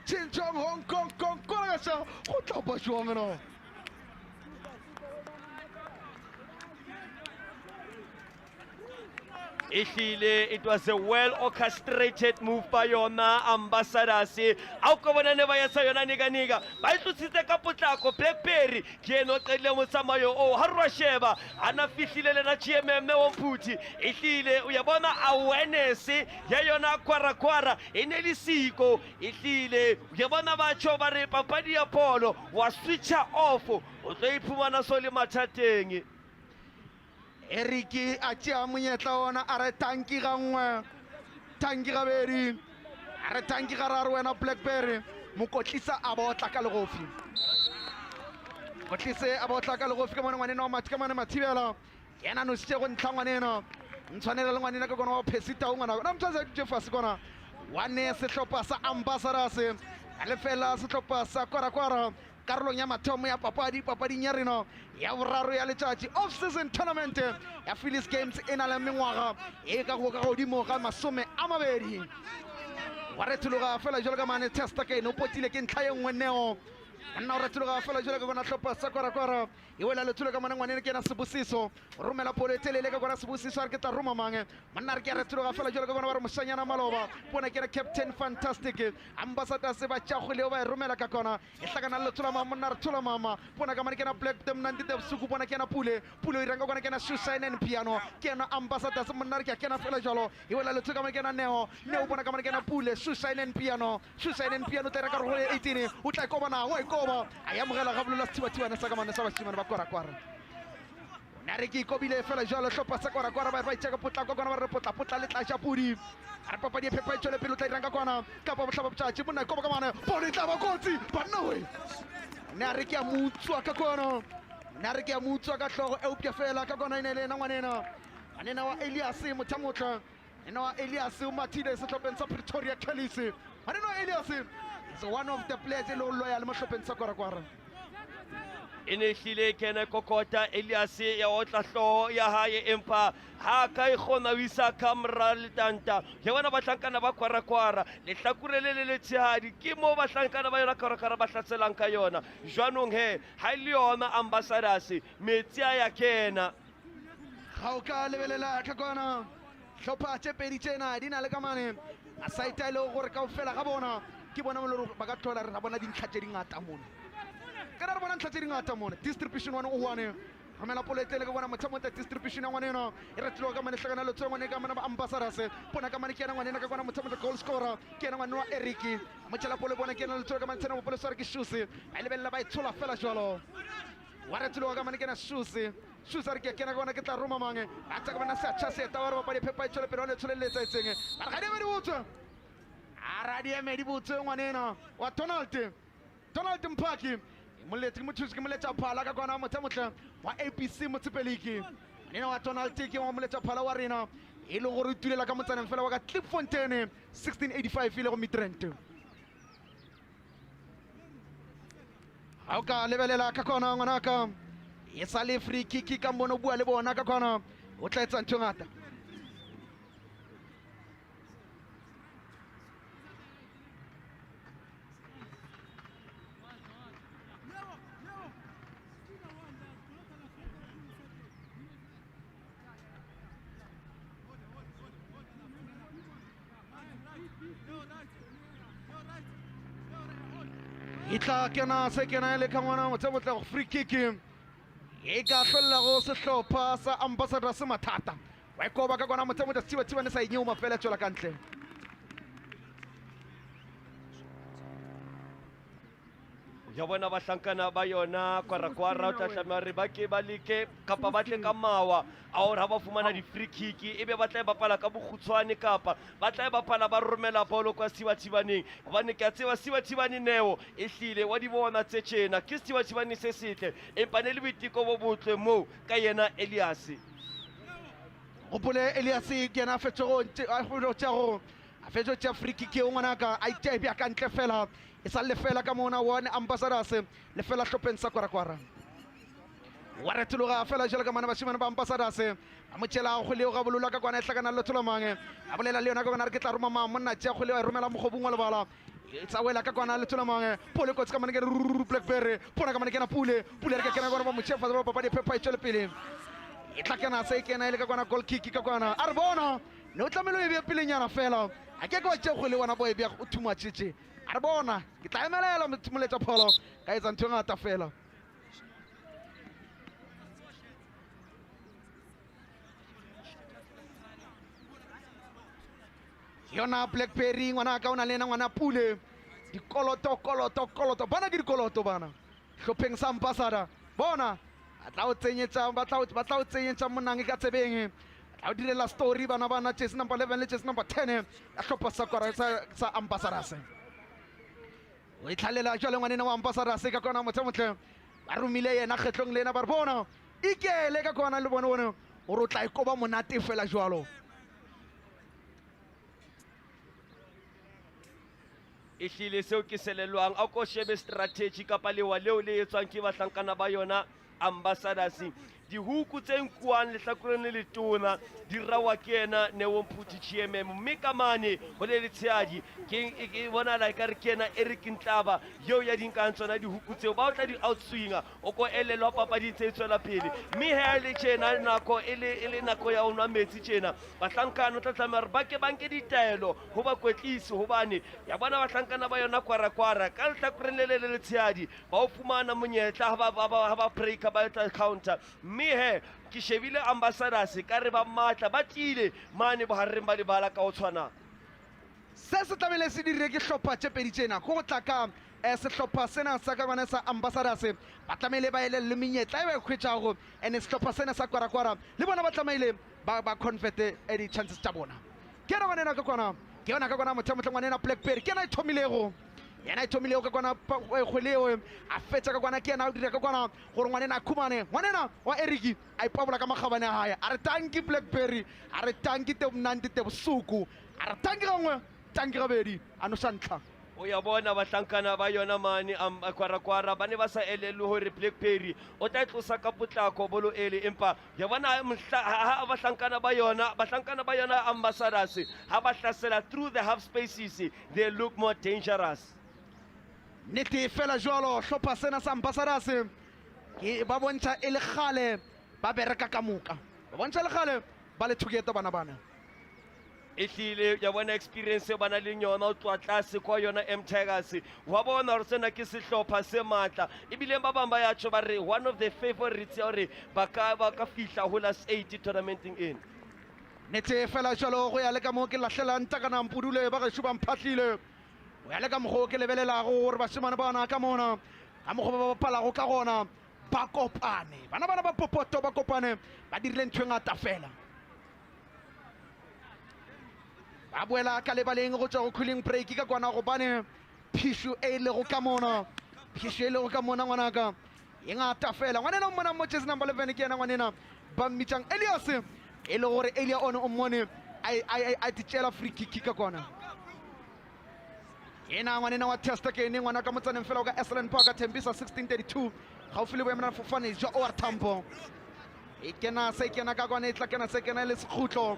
Chinchong Hong Kong kona sa go tla ba jwang no It was a well orchestrated move by yona ambassadors a ko bona ne ba ya sa yona niga ba itlositse ka potlako Blackberry ke eno qele motsamayo o ha rwa sheba ana fihlile le na GMM wa Mputi ihlile o ya bona awareness ya yona kwara ene le siko ihlile o ya bona ba tsho ba re papadi ya polo wa switcha off o tlo iphumana so le mathateng Eriki a tšea monyetla ona a re tanki gangwe tanki gabedi a re tanki ga raro wena Blackberry mokotlisa a botla ka legofi kotlise a botla ka legofi ka mone ngwanena wa Mati ka mane Mathibela yena no se go ntla ngwanena ntshwanela le ngwanena ka kona wa Pesita o ngwana na mtsaza Jeffers kona wane sehlopha sa ambassadors a le fela sehlopha sa kwara karolong ya mathomo ya papadi nya rena ya boraro ya letšatši off season tournament ya Phillies Games e na le mengwaga e ka go godimo ga 20 wa re tshologa fela jalo ka mane testa ke no potile ke ntlha ye nngwe neo nna re tshologa fela jalo ka bona tlhopha sa kwara e wela le tshologa mane ngwane ke na Sebosiso romela pole telele ka bona Sebosiso a re ke tla roma mange manna re ke re tshologa fela jalo ka bona ba re moshanyana maloba bona ke re Captain Fantastic ambassadors ba tšago leo ba romela ka kona e hlakana le tshologa monna re tshologa mama bona ka mane ke na Black Dem Nandite Busuku bona ke na Pule e ranga bona ke na Shine and Piano ke na ambassadors monna re ke na fela jalo e wela le tshologa mane ke na Neo bona ka mane ke na Pule Shine and Piano tera ka go 18 o tla ko bona o ikoba a ya mogela ga bolola thiba sa ka mane sa bashimane ba kwara na re ke ikobile fela jalo hlopha sa kwara ba itšha ka potlako kona ba re potla le tla ja pudi a re papadi e phepha e tswele pele o tla irang ka kwana kapa botlhaba botšatši monna e koba ka mane bone e tla ba kotsi banna we ne a re ke a motswa ka kwana ne a re ke a motswa ka tlhogo eupša fela ka kwana e ne le ena ngwanena wa Elias mothamotlha ngwanena wa Elias o mathile sehlopheng sa Pretoria Kellis ngwanena wa Elias is one of the players e le o loyal mo hlopheng sa kwarakwara e ne hlile kena kokota Elias ya otla hloho ya hae empa ha ka e kgona ho isa kamera letanta ke bona bahlankana ba kwarakwara lehlakure le letshehadi ke mo bahlankana ba yona kwarakwara ba hlatselang ka yona jwanong he ha ile yona ambassadors metsi a ya kena ga o ka lebelela ka kwana hlopha tše pedi tšena di na le kamane a saita e le gore kaofela ga bona ke bona mo le ba ka tlhola re bona dintlha tše dingata mona ka re bona ntlha tše dingata mona distribution one o one romela poletele ka bona motshamota distribution ya ngwaneno e re tlo ka mane hlakana le tswe ngwane ka mana ba ambassadors bona ka mane ke ena ngwanena ka bona motshamota goal scorer ke ena ngwaneno wa Eric mo tšela pole bona ke ena le tswe ka mane tsena mo pole sore ke Shoes ba lebella ba itshola fela jwalo wa re tlo ka mane ke na Shoes re ke kena ka bona ke tla roma mange a tsa ka bona se tšha se ta wa re bapadi phepha e tšwele pele le tšholelletsa e tsenge ba ga di me di botse a ra di me di botse ngwanena wa Donald Mpaki moletse ke mothusi ke moletsa phala ka kwana motsamotla wa ABC motsepeliki ngwanena wa Donald ke wa moletsa phala wa rena e le gore o tulela ka motsaneng fela wa ka Klipfontein 1685 ile go Midrand ha o ka lebelela ka kwana ngwanaka e sa le free kick ka mmono bua le bona ka kwana o tla etsa ntho ngata itla kena se kena ele ka ngwana motsebotla go free kick e ka hlolla go sehlopha sa ambassadors mathata wa ikoba ka kwana motsebotla tsiba ne sa inyo mafela tswela ka ntle ya bona bahlankana ba yona kwarakwara o tla tlameha re ba ke ba leke kapa ba tle ka mawa a hore ha ba fumana di-free kick ebe ba tla e bapala ka bokgutshwane kapa ba tla e bapala ba romela bolo kwa Sibathibaneng hobane ke a tseba Sibathibane neo e hlile wa di bona tse tjena ke Sibathibane se setle empa ne le boiteko bo botle moo ka yena Elias gopole Elias ke yena a fetso tša free kick o ngwanaka a itebja ka ntle fela e sa lefela ka mona one ambassadors lefela hlopheng sa kwarakwara wa re tloga fela jalo ka mana basimane ba ambassadors a mo tšela go leo ga bololwa ka kwana e hlakana le thola mange a bolela le yona ka kwana re ke tla roma monna tšea go leo a romela mogobong wa lebala e tsa wela ka kwana le thola mange pole kotsi ka mana ke Blackberry pona ka mana ke na pule re ke kena kwana ba mochefa ba papadi phepha e tšwele pele e tla kena se kena ile ka kwana goal kick ka kwana a re bona ne o tlamelo e be pelenyana fela a ke wa tšea go le bona bo e be o thumatšitše a re bona ke tla emelela moletsa pholo ka etsa ntho ngata fela yona Blackberry ngwana ka o na le ena ngwana Pule dikoloto bona ke dikoloto bana hlopheng sa ambassador bona ba tla o tsenyetsa monang ka tsebeng a direla story bana jersey number 11 le jersey number 10 a hlopha sa ambassadors o itlhalela jwale ngwanena wa ambassadors ka kona motsemotle ba romile yena kgetlong le ena ba re bona ikele ka kona le bona o re tla ikoba monate fela jwalo e hlile seo ke selelwang a ko shebe strategy kapa lewa leo le etswang ke bahlankana ba yona ambassadors dihuku tse nkuang lehlakoreng le letona di rawa ke ena Neo Mputi GMM mme ka mane go le letshehadi ke bona la ka re ke ena Eric Ntlaba yo ya dinkang tsona dihuku tseo ba o tla di outswinger o ko elelwa papadi tse tswela pele mme ha le tjena nako ele nako ya ona metsi tjena bahlankana o tla tsamaya re ba ke banke ditaelo ho ba kwetlisi hobane ya bona bahlankana ba yona kwarakwara ka lehlakoreng le letshehadi ba o fumana monyetla ha ba breaker ba tla counter mme he ke shebile ambassadors ka re ba matla ba tlile mane boharreng ba lebala ka o tshwana se se tlamele se dire ke hlopha tše pedi tšena go tla ka sehlopha sena sa ka bana sa ambassadors ba tlamele ba ele le menyetla e ba khwetšago ene sehlopha sena sa kwarakwara le bona ba tlamele ba convert di chances tša bona ke na ngwanena ka kwana ke yona ka kwana mothamotle ngwanena Blackberry ke na ithomilego yena ithomilego ka kwana kgoleo a fetsa ka kwana ke yena o dira ka kwana gore ngwanena a khumane ngwanena wa Eriki a ipabola ka magabane a hae a re tanki Blackberry a re tanki te mnandi te bosuku a re tanki gangwe tanki gabedi a no santla o ya bona bahlankana ba yona mane kwara ba ne ba sa elele hore Blackberry o tla tlosa ka potlako bolo ele empa ya bona bahlankana ba yona ambassadors ha ba hlasela through the half spaces they look more dangerous. Nete fela jwalo hlopha sena sa ambassadors ke ba bontsha e le gale ba bereka ka moka ba bontsha le gale ba le thuketo bana ehlile ya bona experience ba na le yona o tswa tlase kwa yona Tigers wa bona re sena ke sehlopha se matla ebile ba bamba ya tšho ba re one of the favorites ya re ba ka fihla ho last 8 tournamenting in. Nete fela jalo go ya le ka mo ke lahlela ntakana mpudule ba ge shuba mphatlile go ya le ka mo ke lebelela gore ba shimana bana ka mona ka mo ba bapala go ka gona ba kopane bana ba popoto ba kopane ba dirile ntwe ngata fela ba boela ka lebaleng go tswa go cooling break ka kwana go bane phishu e le go ka mona ngwanaka e ngata fela ngwanena o mona mo chase number 11 ke yena ngwanena ba mmitsang Elias e le gore Elia on o mmone a titela free kick ka kwana yena ngwanena wa testa ke ne ngwana ka motsaneng fela ka Esalen Park Thembisa 1632 ga o file boemana fofane jo o Tambo e kena ka kwana e tla kena se kena le sekgutlo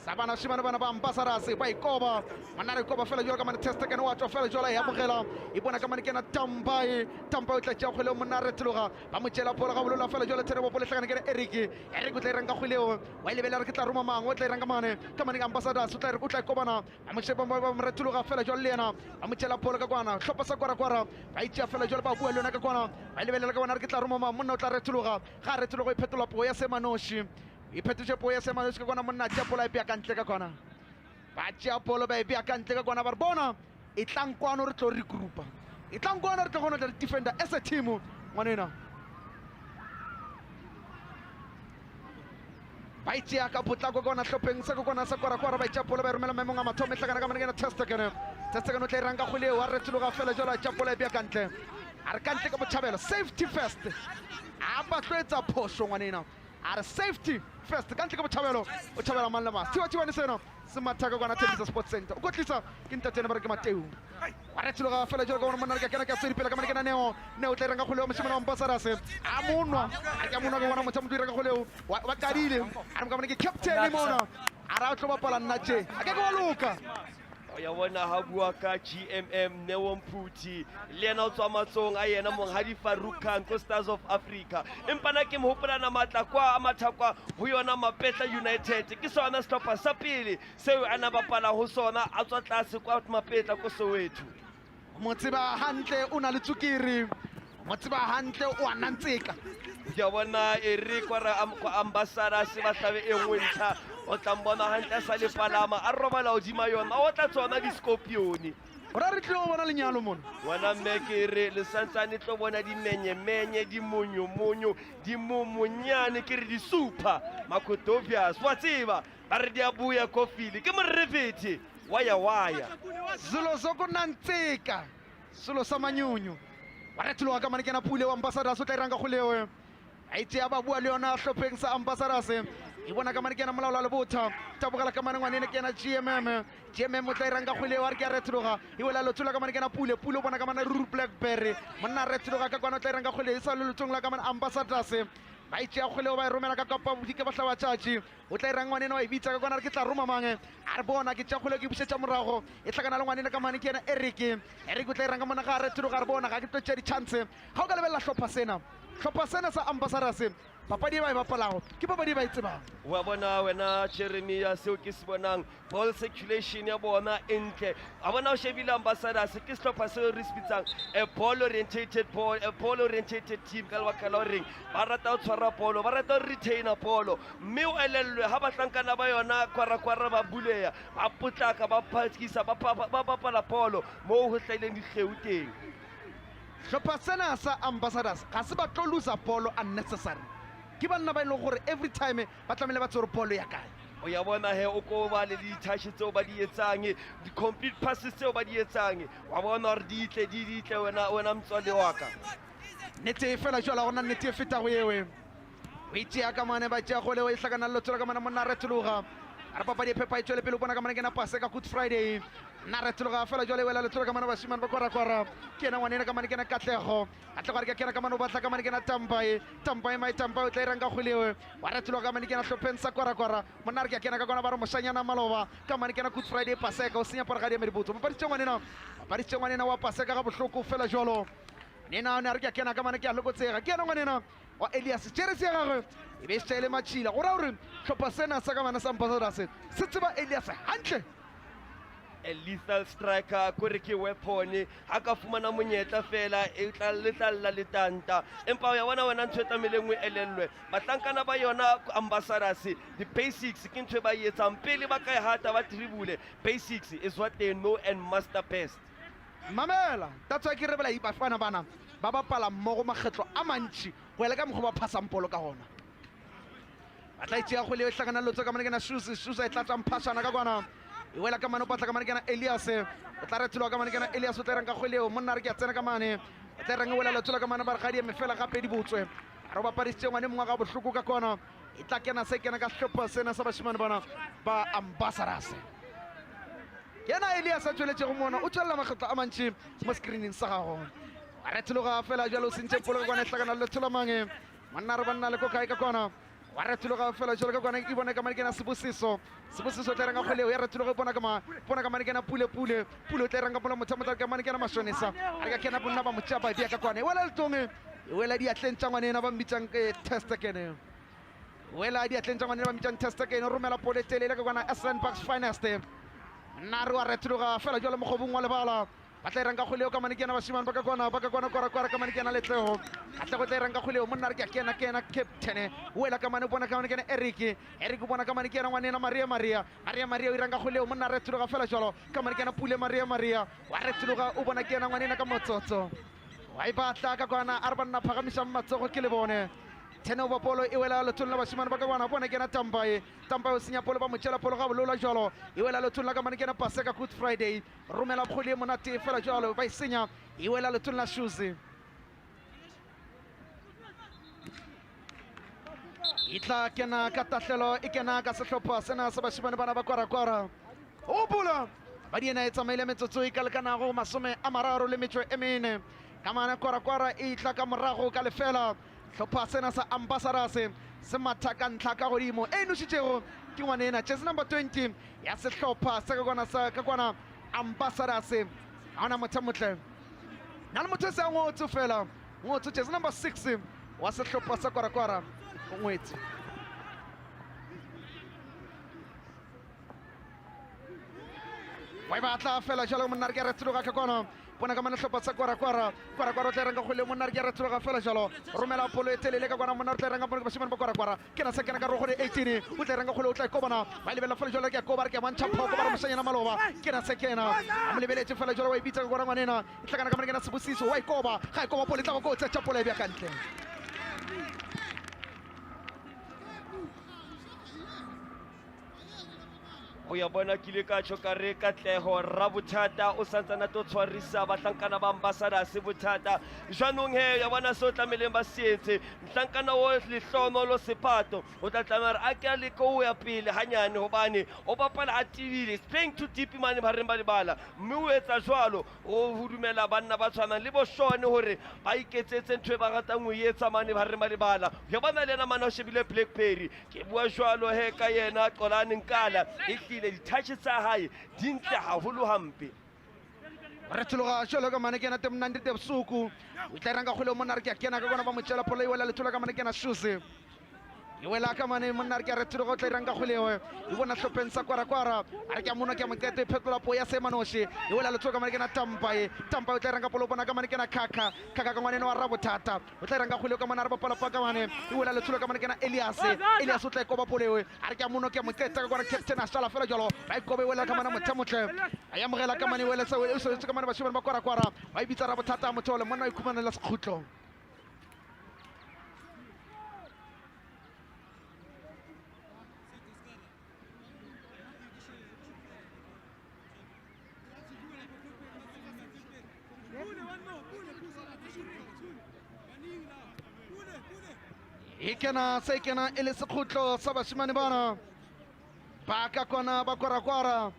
sabana shimana bana ba ambassadors ba ikoba manare ikoba fela jolo ka mane testa kena wa tswa fela jolo ya bogela e bona ka mane kena tambai o tla tja khwele monare tloga ba mo tshela pola ga bolola fela jolo tsere bo pole hlakana kena Eric o tla iranga khweleo wa lebela re ke tla roma mangwe o tla iranga mane ka mane ambassadors o tla ikobana ba mo sheba ba mo retloga fela jolo le yena ba mo tshela pola ka kwana hlopa sa kwara ba itja fela jolo ba bua le yona ka kwana ba lebela ka bona re ke tla roma monna o tla retloga ga retloga e phetola po ya semanoshi e phetoše po ya semanoshi ka kwana monna tja pola e bia kantle ka kwana ba tja pola ba e bia kantle ka kwana ba re bona e tlang kwano re tlo regroupa e tlang kwano re tlo gona tla defender as a team ngwanena ba itja ka potlako ka kwana hlopheng sa ka kwana sa kwara ba itja pola ba romela maemong a mathomo e hlakana ka mane kena testa kene o tla irang ka kgweleo a retloga fela jalo a tja pola e bia kantle a re kantle ka botšhabelo safety first a ba tloetsa phoso ngwanena a re safety first kantle ka botšhabelo o tšhabela mang le mang tiwa seno se mathaka kwana Thembisa Sports Center o kotlisa ke ntatene ba re ke Mateu wa retloga fela jalo ka bona monna ka kena ka sedi pele ka mane kena neo tla iranga kgoleo moshimana wa ambassadors a monwa ka bona motho dira ka kgoleo wa kadile a re ka mane ke captain mona a ra tlo bapala nna tje a ke wa loka ya bona ha bua ka GMM Neo Mputi le yena o tswa matsong a yena monghadi Farouk Khan ko Stars of Africa empa na ke mohopola na matla kwa a mathakwa ho yona Mapetla United ke sona sehlopha sa pele seo ana bapala ho sona a tswa tlase kwa Mapetla ko Soweto mo tseba hantle o na le tsukiri mo tseba hantle o a nantseka ya bona e re kwa ambassadors ba hlabe e nngwe ntsha o tla mbona hantle sa le palama a robala hodima yona o tla tsona di scorpion ora re tlo bona lenyalo mona wana mmeke re le santsane tlo bona di menye di monyo di momonyane ke re di super makotovias wa tseba ba re di abuya kofili ke morrepete waya zilo zoko nantseka silo sa manyunyu wa re tlo ka mane kena pule wa ambassadors o tla iranga kgolewe a itse ba bua le yona hlopheng sa ambassadors e bona ka mane kena molaola le botha tabogela ka mane ngwanene kena GMM o tla iranga kgwele wa re ke retloga e wela lotsola ka mane kena pule o bona ka mane Ruru Blackberry monna retloga ka kwana o tla iranga kgwele e sa le lotsong la ka mane ambassadors ba itse ya kgwele ba e romela ka kapa bodike ba hlaba tšatši o tla irang ngwanene wa e bitsa ka kwana re ke tla roma mange a re bona ke tša kgwele ke bušetša morago e hlakana le ngwanene ka mane ke yena Eric o tla iranga mona ga retloga re bona ga ke tlo tšea di-chance ga o ka lebelela hlopha sena sa ambassadors papadi ba e bapalago ke papadi ba e tsebang wa bona wena Jeremia seo ke se bonang ball circulation ya bona entle a bona o shebile ambassadors ke sehlopha seo re se bitsang a ball oriented team ka lebaka la horeng ba rata o tshwara polo ba rata o retaina polo mme o elellwe ha bahlankana ba yona kwara ba buleya ba potlaka ba phatkisa ba bapala polo moo ho hlaileng dikgeu teng hlopha sena sa ambassadors ga se ba tlo losa polo unnecessary ke banna ba ile gore every time ba tlamele ba tsore polo ya kae o ya bona he o ko ba le di-touch tseo ba di etsang di-complete passes tseo ba di etsang wa bona gore di itle wena motswalle wa ka nnete fela jwala gona nnete e feta go ewe o itšea ka mane ba tšea gole o e hlakana lotsola ka mana monna retologa a re papadi e phepa e tswele pele o bona ka mana ke na pase ka good friday nna retologa fela jwale e wela letsola ka mana basimane ba kwara ke ena ngwanena ka mane ke na katlego katlego a re ke kena ka mane o batla ka mane ke na tampae o tla irang ka kgwelewe wa retologa ka mane ke na hlopheng sa kwara monna re ke kena ka kona ba re mošanyana maloba ka mane ke na good friday paseka o senya paragadi ya medibotso mapaditše ngwanena wa paseka ga bohloko fela jwalo nena ne a re ke kena ka mane ke a lokotsega ke ena ngwanena wa Elias jeresi ya gagwe e be e šaele matšhila go raya gore tlhopha sena sa ka mana sa Ambassadors se tseba Elias hantle a lethal striker kore ke weapon ha ka fumana monyetla fela e tla letalla letanta empa ya bona wena ntho e tlameleng o elellwe batlankana ba yona Ambassadors the basics ke ntho e ba e etsang pele ba ka e hata ba dribble basics is what they know and master best mamela that's why ke re bela ibafana bana ba bapala mmogo makgetlo a mantši go ela ka mokgwa ba phasang polo ka gona ba tla itšea kgwele e hlakana lotso ka mane ke na shoes e tlatsang phasana ka kwana e wela ka mane o patla ka mane ke na Elias o tla rethelwa ka mane ke na Elias o tla reng ka kgweleo monna re ke a tsena ka mane o tla reng e wela lotsola ka mane ba re gadi eme fela gape di botswe a re o bapadisitše ngwane mongwe ka bohloko ka kona e tla kena se kena ka hlopha sena sa bašimane bana ba Ambassadors yena Elias a tsweletšego mona o tswelela makgetlo a mantši mo screening sa gago a retologa fela jalo o sentše polo ka kwana e hlakana le lethola mange manna re banna le ko kae ka kwana wa retologa fela jalo ka kwana e bone ka mane ke na sebosiso o tla reng ka kgweleo ya retologa e bona ka mane ke na pule o tla reng ka pola mothamotla ka mane ke na mashonesa a re ka kena bonna ba motšea ba bia ka kwana e wela letong e wela diatleng tša ngwanena ba mmitsang ke testekene wela diatleng tša ngwanena ba mmitsang testekene romela polo e telele ka kwana Aslan Bucks Finest nna re wa retologa fela jalo mokgobong wa lebala ba tla irang ka kgweleo ka mane ke na bašimane ba ka kwana kwara ka mane ke na letlego katlego tla irang ka kgweleo monna re ke a kena captain o wela ka mane o bona ka mane ke na Eric o bona ka mane ke na ngwanena Maria o irang ka kgweleo monna re retologa fela jalo ka mane ke na Pule Maria wa retologa o bona ke na ngwanena ka motsotso wa e batla ka kwana a re banna phagamišang matsogo ke le bone tene ba polo e wela lothola ba bašimane ba ka kwana bona ke na tampae o senya polo ba motšela polo ga bolola jalo e wela lothola ka mane ke na paseka good friday romela kgwele e monate fela jalo ba e senya e wela lothola shoes e tla kena ka tatlhelo e kena ka sehlopha sena sa bašimane bana ba kwara o pula ba diena e tsamaile metsotso e ka lekanago 34 ka mane kwara e tla ka morago ka lefela hlopha sena sa Ambassadors se matha ka ntlha ka godimo e nošitšego ke ngwanena jersey number 20 ya sehlopha sa ka kwana Ambassadors ga ona motho motle na le motho se a ngwotse fela ngwotse jersey number 6 wa sehlopha sa kwara o ngwetse wa e batla fela jalo monna re ke retologa ka kwana bona ka mane hlopha sa kwara o tla renga kgwele monna re ke retologa fela jalo romela polo e telele ka kwana monna re tla renga bašimane ba kwara ke na se kena ka rogone 18 o tla renga kgwele o tla e kobana ba lebela fela jalo ke a koba re ke a mantšha phoko ba re mošanyana maloba ke na se kena a mo lebeletse fela jalo wa e bitsa ka kwana ngwanena e tlakana ka mane ke na sebosiso wa e koba ga e koba polo e tla go ko tsetša polo e bja kantle o ya bona ke ile ka tšho ka re Katlego ra bothata o santsana to tshwarisa batlankana ba Ambassadors bothata jwanong he ya bona se o tlameleng ba sietse ntlankana o lehlono sepato o tla tlamela re a ke a leka o ya pele hanyane hobane o bapala a tibile playing too deep mane ba reng ba lebala mme o etsa jwalo o dumela banna ba tshwanang le boshone hore ba iketsetse ntho e ba ratang o etsa mane ba reng ba lebala ya bona le ena mana o shebile Blackberry ke bua jwalo he ka yena Xolani Nkala le di-touch tsa hae di ntle haholo hampe retologa jalo ka mane ke na temnandi tebusuku o tla ranga kgwele monna re ke a kena ka kona ba motšela polo e wela lethola ka mane ke na shoes e wela ka mane monna re ke a retologa o tla irang ka kgwelewe e bona hlopheng sa kwara a re ke a mona ke a moketo e phetola po ya semanoše e wela lethola ka mane ke na tampae o tla irang ka polo o bona ka mane ke na kaka ka ngwanene wa rabothata o tla irang ka kgweleo ka mane a re bapalapa ka mane e wela lethola ka mane ke na Elias o tla e koba polewe a re ke a mona ke a moketa ka kwana captain a šala fela jalo ba e koba e wela ka mane motho motle a ya mogela ka mane e wela e soetse ka mane bašimane ba kwara ba e bitsa rabothata a mothole monna o ikhumanela sekhutlong e kena se kena e le sekgutlo sa bashimane bana ba ka kwana ba Gwara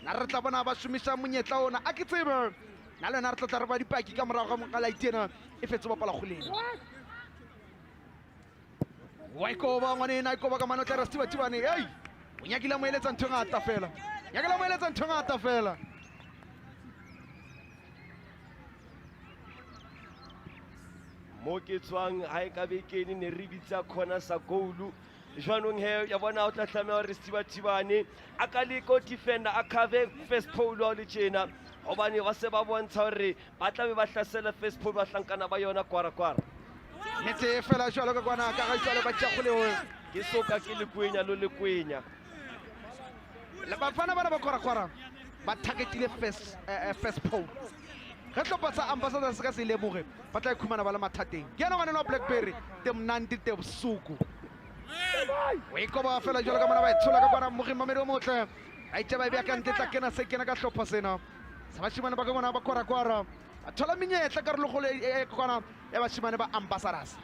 na re tla bona ba shumisa monyetla ona a ke tsebe na le na re tla re ba dipaki ka morago ga mokala itena e fetse ba pala kgoleng wa ikoba ngwane na ikoba ka manotla re stiba tibane hey o nyakile mo eletsa ntho ngata fela nyakile mo eletsa ntho ngata fela mo ke tswang ha e ka bekene ne re bitsa khona sa goal jwanong he ya bona o tla tlameha re stibatibane a ka le ko defender a cover first pole le tjena hobane ba se ba bontsha hore ba tla be ba hlasela first pole ba hlankana ba yona Gwara nete fela jwalo ka kwana ka ga tsale ba tshakgole ke soka ke le kwenya lo le kwenya le bafana bana ba Gwara ba targetile first pole re tlopa sa ambassador se ka se leboge ba tla ikhumana ba le mathateng ke yana ngwana wa Blackberry te mnandi te busuku o ikoba fela jwalo ka mana ba itshola ka bona mogimamedi o motle a itse ba bia ka ntle tla kena se kena ka hlopha sena sa bashimane ba ka bona ba Gwara a thola menyetla ka re logole e kwana ya bashimane ba ambassadors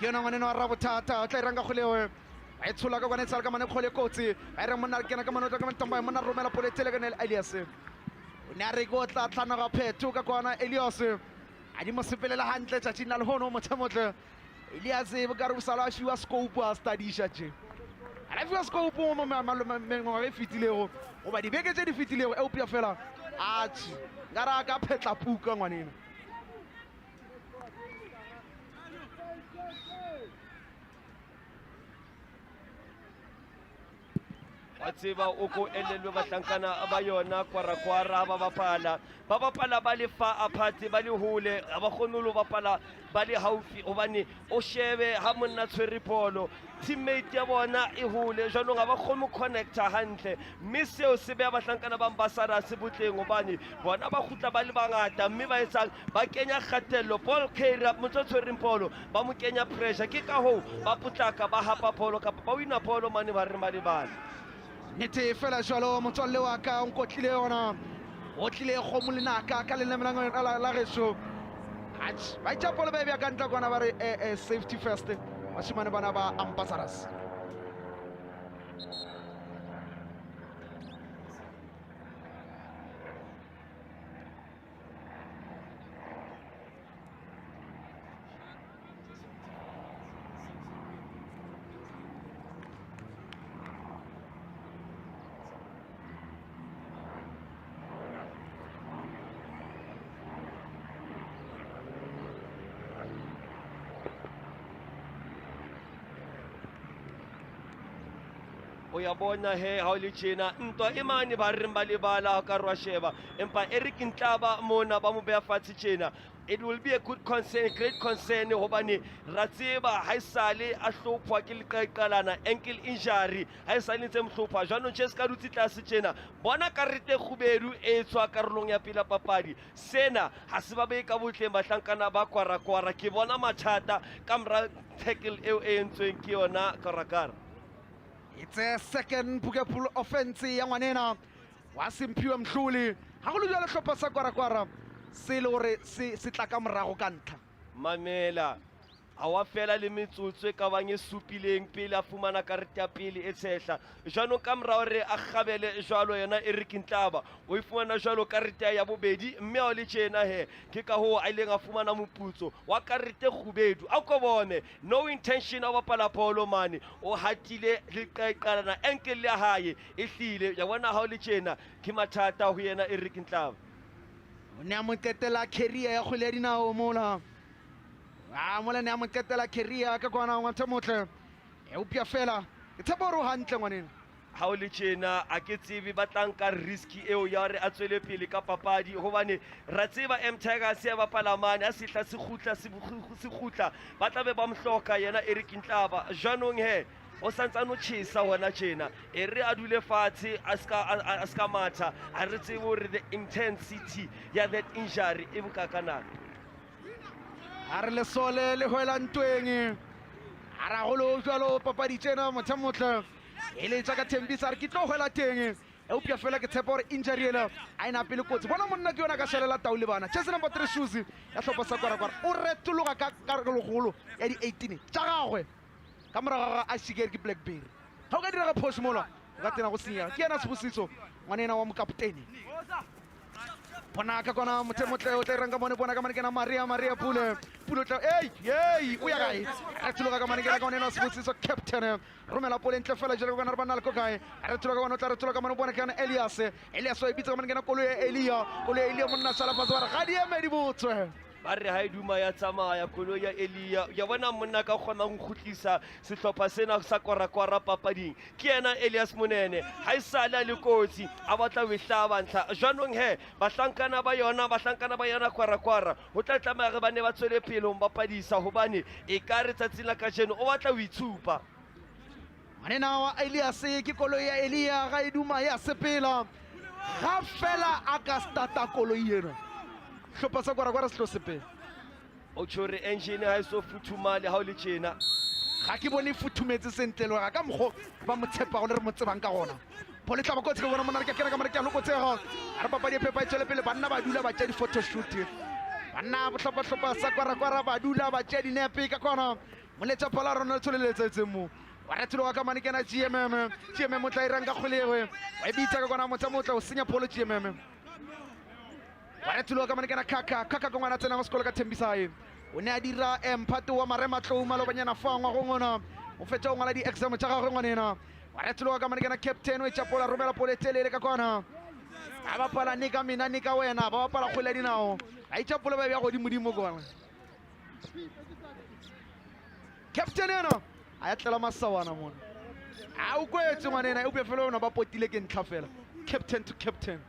ke yona ngwane wa rabothata o tla iranga kgolewe ba itshola ka kwana e tsala ka mane kgole kotsi ba ire monna kena ka manotla ka mantomba monna romela poletele ka nele Elias o ne a re go tla tlhana ga phetho ka kwana Elias a di mo sepelela hantle tšatšing la lehono motle Elias e ka re o sala a fiwa scope a stadisha tše a la fiwa scope mo mengwaga e fetilego goba dibeke tše di fetilego eupša fela atšhi nka re a ka phetla puka ngwanena wa tseba o ko elelwe bahlankana ba yona Gwara ba bapala ba le fa apart ba le hole ba kgone lo bapala ba le haufi hobane o shebe ha monna tshwere polo teammate ya bona e hole jwanong ga ba kgone connecta hantle mme seo se be bahlankana ba ambassador se botleng hobane bona ba khutla ba le bangata mme ba etsang ba kenya kgatello ball carrier motho tshwereng polo ba mo kenya pressure ke ka ho ba putlaka ba hapa polo ka ba wina polo mane ba re malebala nete fela jwalo motswalle wa ka o nkotlile yona o tlile kgomo le naka ka leleme la geso ba itšapole ba bja ka ntla kwana ba re safety first bashimane bana ba ambassadors o ya bona he ha o le tjena ntwa e mane ba reng ba lebala ka rwa sheba empa Eric Ntlaba mona ba mo beya fatshe tjena it will be a good concern great concern hobane ra tseba ha isale a hlopha ke leqaqalana ankle injury ha isale ntse mhlopha jwanong tjhe se ka dutse tlase tjena bona karete kgubedu e tswa karolong ya pila papadi sena ha se ba be ka botleng bahlankana ba Gwara ke bona mathata ka mra tackle eo e entsweng ke yona Gwara it's a second Bugapul offense ya ngwanena wa Simphiwe Mhluli ha go le jalo hlopha sa Gwara se le gore se tla ka morago ka ntlha mamela a wa fela le metsotso e ka bang e supileng pele a fumana karete ya pele e tshehla jwanong ka morao re a gabele jwalo yona Eric Ntlaba o ifumana jwalo karete ya bobedi mme a le tjena he ke ka ho a ileng a fumana moputso wa karete kgubedu a ko bone no intention of bapala polo mane o hatile le qaqalana ankle ya hae e hlile ya bona ha o le tjena ke mathata ho yena Eric Ntlaba o ne a mo qetela career ya kgwele ya dinao mola mola ne a mo qetela career ka kwana ngwanthe motle eupša fela ke tshepa gore o hantle ngwanena ha o le tjena a ke tsebe ba tlanka riski eo ya re a tswele pele ka papadi hobane ra tseba Tigers ya bapala mane a sihla se khutla ba tla be ba mhloka yena Eric Ntlaba jwanong he o santsane o tjhesa hona tjena e re a dule fatshe a ska matha a re tsebe hore the intensity ya that injury e bokakanang a re lesole le hwela ntweng a ra go lo jwalo papadi tjena motho motle e le tsa ka Thembisa re ke tlo hwela teng e upya fela ke tshepa gore injury ela a ina pele kotsi bona monna ke yona ka shelela taule bana chase number 3 shoes ya tlhopha sa Gwara o retologa ka karologolo ya di 18 tsa gagwe ka moraga a shigere ke Blackberry ha o ka dira ga phosh mola o ka tena go senya ke yena Sibusiso ngwanena wa mokaptene bona ka kona motle o tla ranga mone bona ka mane ke na Maria Pule tla hey o ya gae a tloga ka mane ke na ka ngwanena Sibusiso captain romela pole ntle fela jalo ka na bana le ko kae a tloga ka tla tloga ka mane bona ke na Elias o e bitsa ka mane ke na kolo ya Elia monna sala fa tswara ga di emedi botswe ba re ha e duma ya tsamaya kolo ya Elia ya bona monna ka kgona go khutlisa sehlopha sena sa Gwara papading ke yena Elias Monene ha e sala le kotsi a batla o hlaba ntla jwanong he bahlankana ba yona Gwara ho tla tlamaya re bane ba tswele pele ho bapadisa hobane e ka re tsatsing la ka jeno o batla o itshupa manena wa Elias ke kolo ya Elia ga e duma ya sepela ga fela a ka starta kolo yena hlopha sa Gwara se tlo sepela o tshore engine ha e so futhumale ha o le tjena ga ke bone futhumetse sentle le ka mgo ba motshepa go le re motsebang ka gona pole tla ba go tshe bona mona ke kena ka mara ke a lokotsega a re papadi pepa e tswele pele banna ba dula ba tja di photo shoot banna bohlopha sa Gwara ba dula ba tja dinepe ka kona moletsa pala rona le tsholeletsetse mo wa re tloga ka mane ke na GMM tla irang ka kgolegwe wa bitsa ka kona motla o senya polo GMM wa re tloga ka mane ke na kaka ka ngwana tsena go sekola ka Thembisa o ne a dira emphato wa marema tlouma lo banyana fangwa go ngona o fetsa o ngala di exam tsa gagwe ngwanena wa re tloga ka mane ke na captain o Chapola romela pole telele ka kona a ba pala nika mina nika wena ba pala kgwele dinao a Chapola ba ya go dimodimo kwana captain ena a ya tlela masawana mona a o kwetse ngwanena e be fela ona ba potile ke ntla fela captain to captain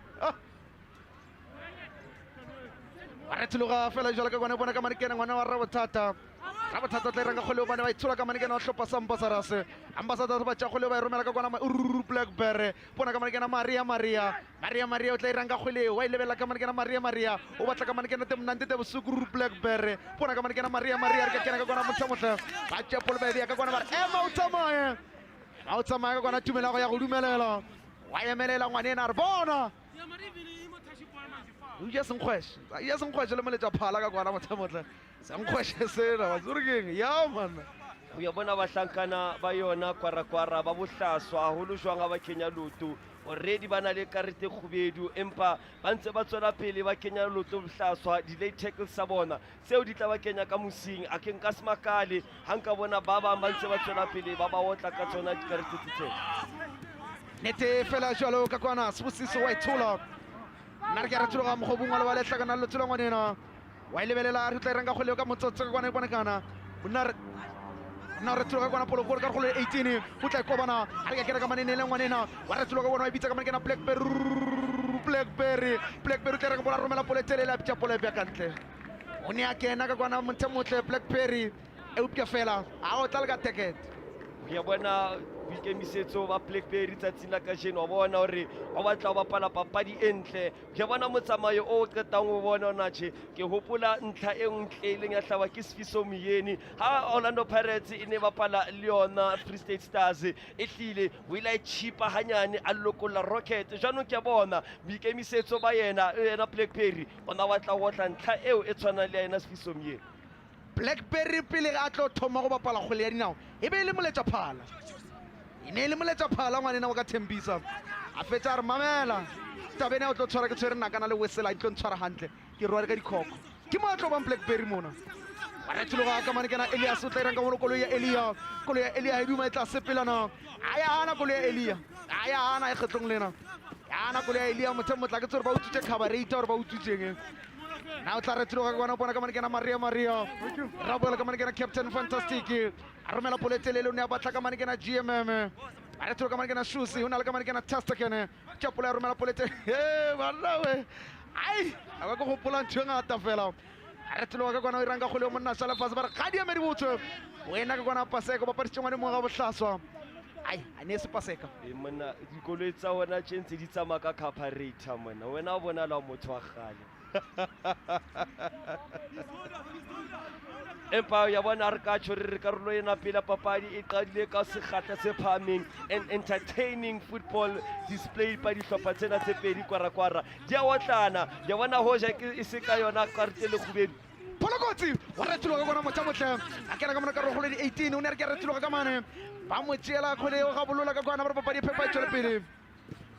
wa re tloga fela jalo ka bona ka mane ke na ngwana wa Rabothata tla iranga kgole bana ba itshula ka mane ke na hlopha sa ambassadors ba tja kgole ba romela ka kwana Blackberry bona ka mane ke na Maria o tla iranga kgole wa ilebela ka mane ke na Maria o batla ka mane ke na temnante te bosuku Blackberry bona ka mane ke na Maria re ka kena ka kwana motlha ba tja pole ba ya ka kwana ba o tsamaya ka kwana tumela go ya go dumelela wa emelela ngwanena re bona ya senkgweshe le moletsa phala ka kwana motlha senkgweshe sena wa zurgeng ya man o ya bona bahlankana ba yona Gwara ba bohlaswa haholo jwang ga ba kenya loto already ba na le karete khubedu empa ba ntse ba tswela pele ba kenya loto bohlaswa di-late tackles sa bona seo di tla ba kenya ka mosing a ke nka semakale ha nka bona ba bang ba ntse ba tswela pele ba otla ka tsona dikarete tse nete fela jalo ka kwana Sibusiso wa ithola nna ke re tloga mogobong wa le ba letla kana le tloga ngwanena wa ilebelela re tla iranga kgole ka motsotso ka kwana bona kana nna re tloga kwana polo ka kgole 18 o tla ikobana a re ka kena ka manene le ngwanena wa re tloga bona wa bitsa ka mane ke na Blackberry tla re ka bona romela pole telele a pitsa pole bya kantle o ne a kena ka kwana motle Blackberry e upya fela a o tla le ka ticket ya bona boikemisetso ba Blackberry tsatsing la ka jeno wa bona hore wa batla ho bapala papadi e ntle ke bona motsamayo o qetang ho bona ona tje ke hopola ntlha e ntle e leng ya hlaba ke Sifiso Miyeni ha Orlando Pirates e ne bapala le yona Free State Stars e hlile o ile chipa hanyane a lokolla Rocket jwanong ke bona boikemisetso ba yena Blackberry ona batla ho tla ntlha eo e tshwana le yena Sifiso Miyeni Blackberry pele a tlo thoma go bapala kgole ya dinao e be le moletsa phala ngwanena wa ka Thembisa a fetsa re mamela tabene o tlo tshwara ke tshwere nakana le wesela a tlo ntshwara hantle ke rwale ka dikhoko ke mo tlo bang Blackberry mona wa re tloga ka mane ke na Elias o tla iranga mo kolo ya Elia e duma e tla sepelana a ya hana kolo ya Elia a ya hana e kgetlong lena ya hana kolo ya Elia motla ke tsore ba utsutse carburetor or ba utsutseng na o tla re tloga ka bona bona ka mane ke na Maria ra boela ka mane ke na Captain Fantastic a romela pole telele o ne a batla ka mane ke na GMM a re tloga ka mane ke na Shusi o na le ka mane ke na Tastakene Chapola a romela pole telele banna we ai a ka go gopola ntho e ngata fela a re tloga ka kwana o iranga kgole monna sala fase ba re ga di ame di botse wena ka kwana paseka ba paritse ngwane mo ga bohlaswa ai a ne se paseka monna dikoloi tsa wona tshentse di tsamaya ka carburetor monna wena o bona la motho wa gale empa ya bona re ka tshwere re karolo ena pele papadi e qadile ka sekgahla se phahameng and entertaining football displayed by dihlopha tsena tse pedi kwara di a otlana ya bona hoja e se ka yona karte le khubedu Polokotsi wa rethulo ka bona motsamotle a kena ka mona ka rogole di 18 o ne re ke rethulo ka mane ba mo tshela khole o ga bolola ka kwana ba papadi phepa tswele pele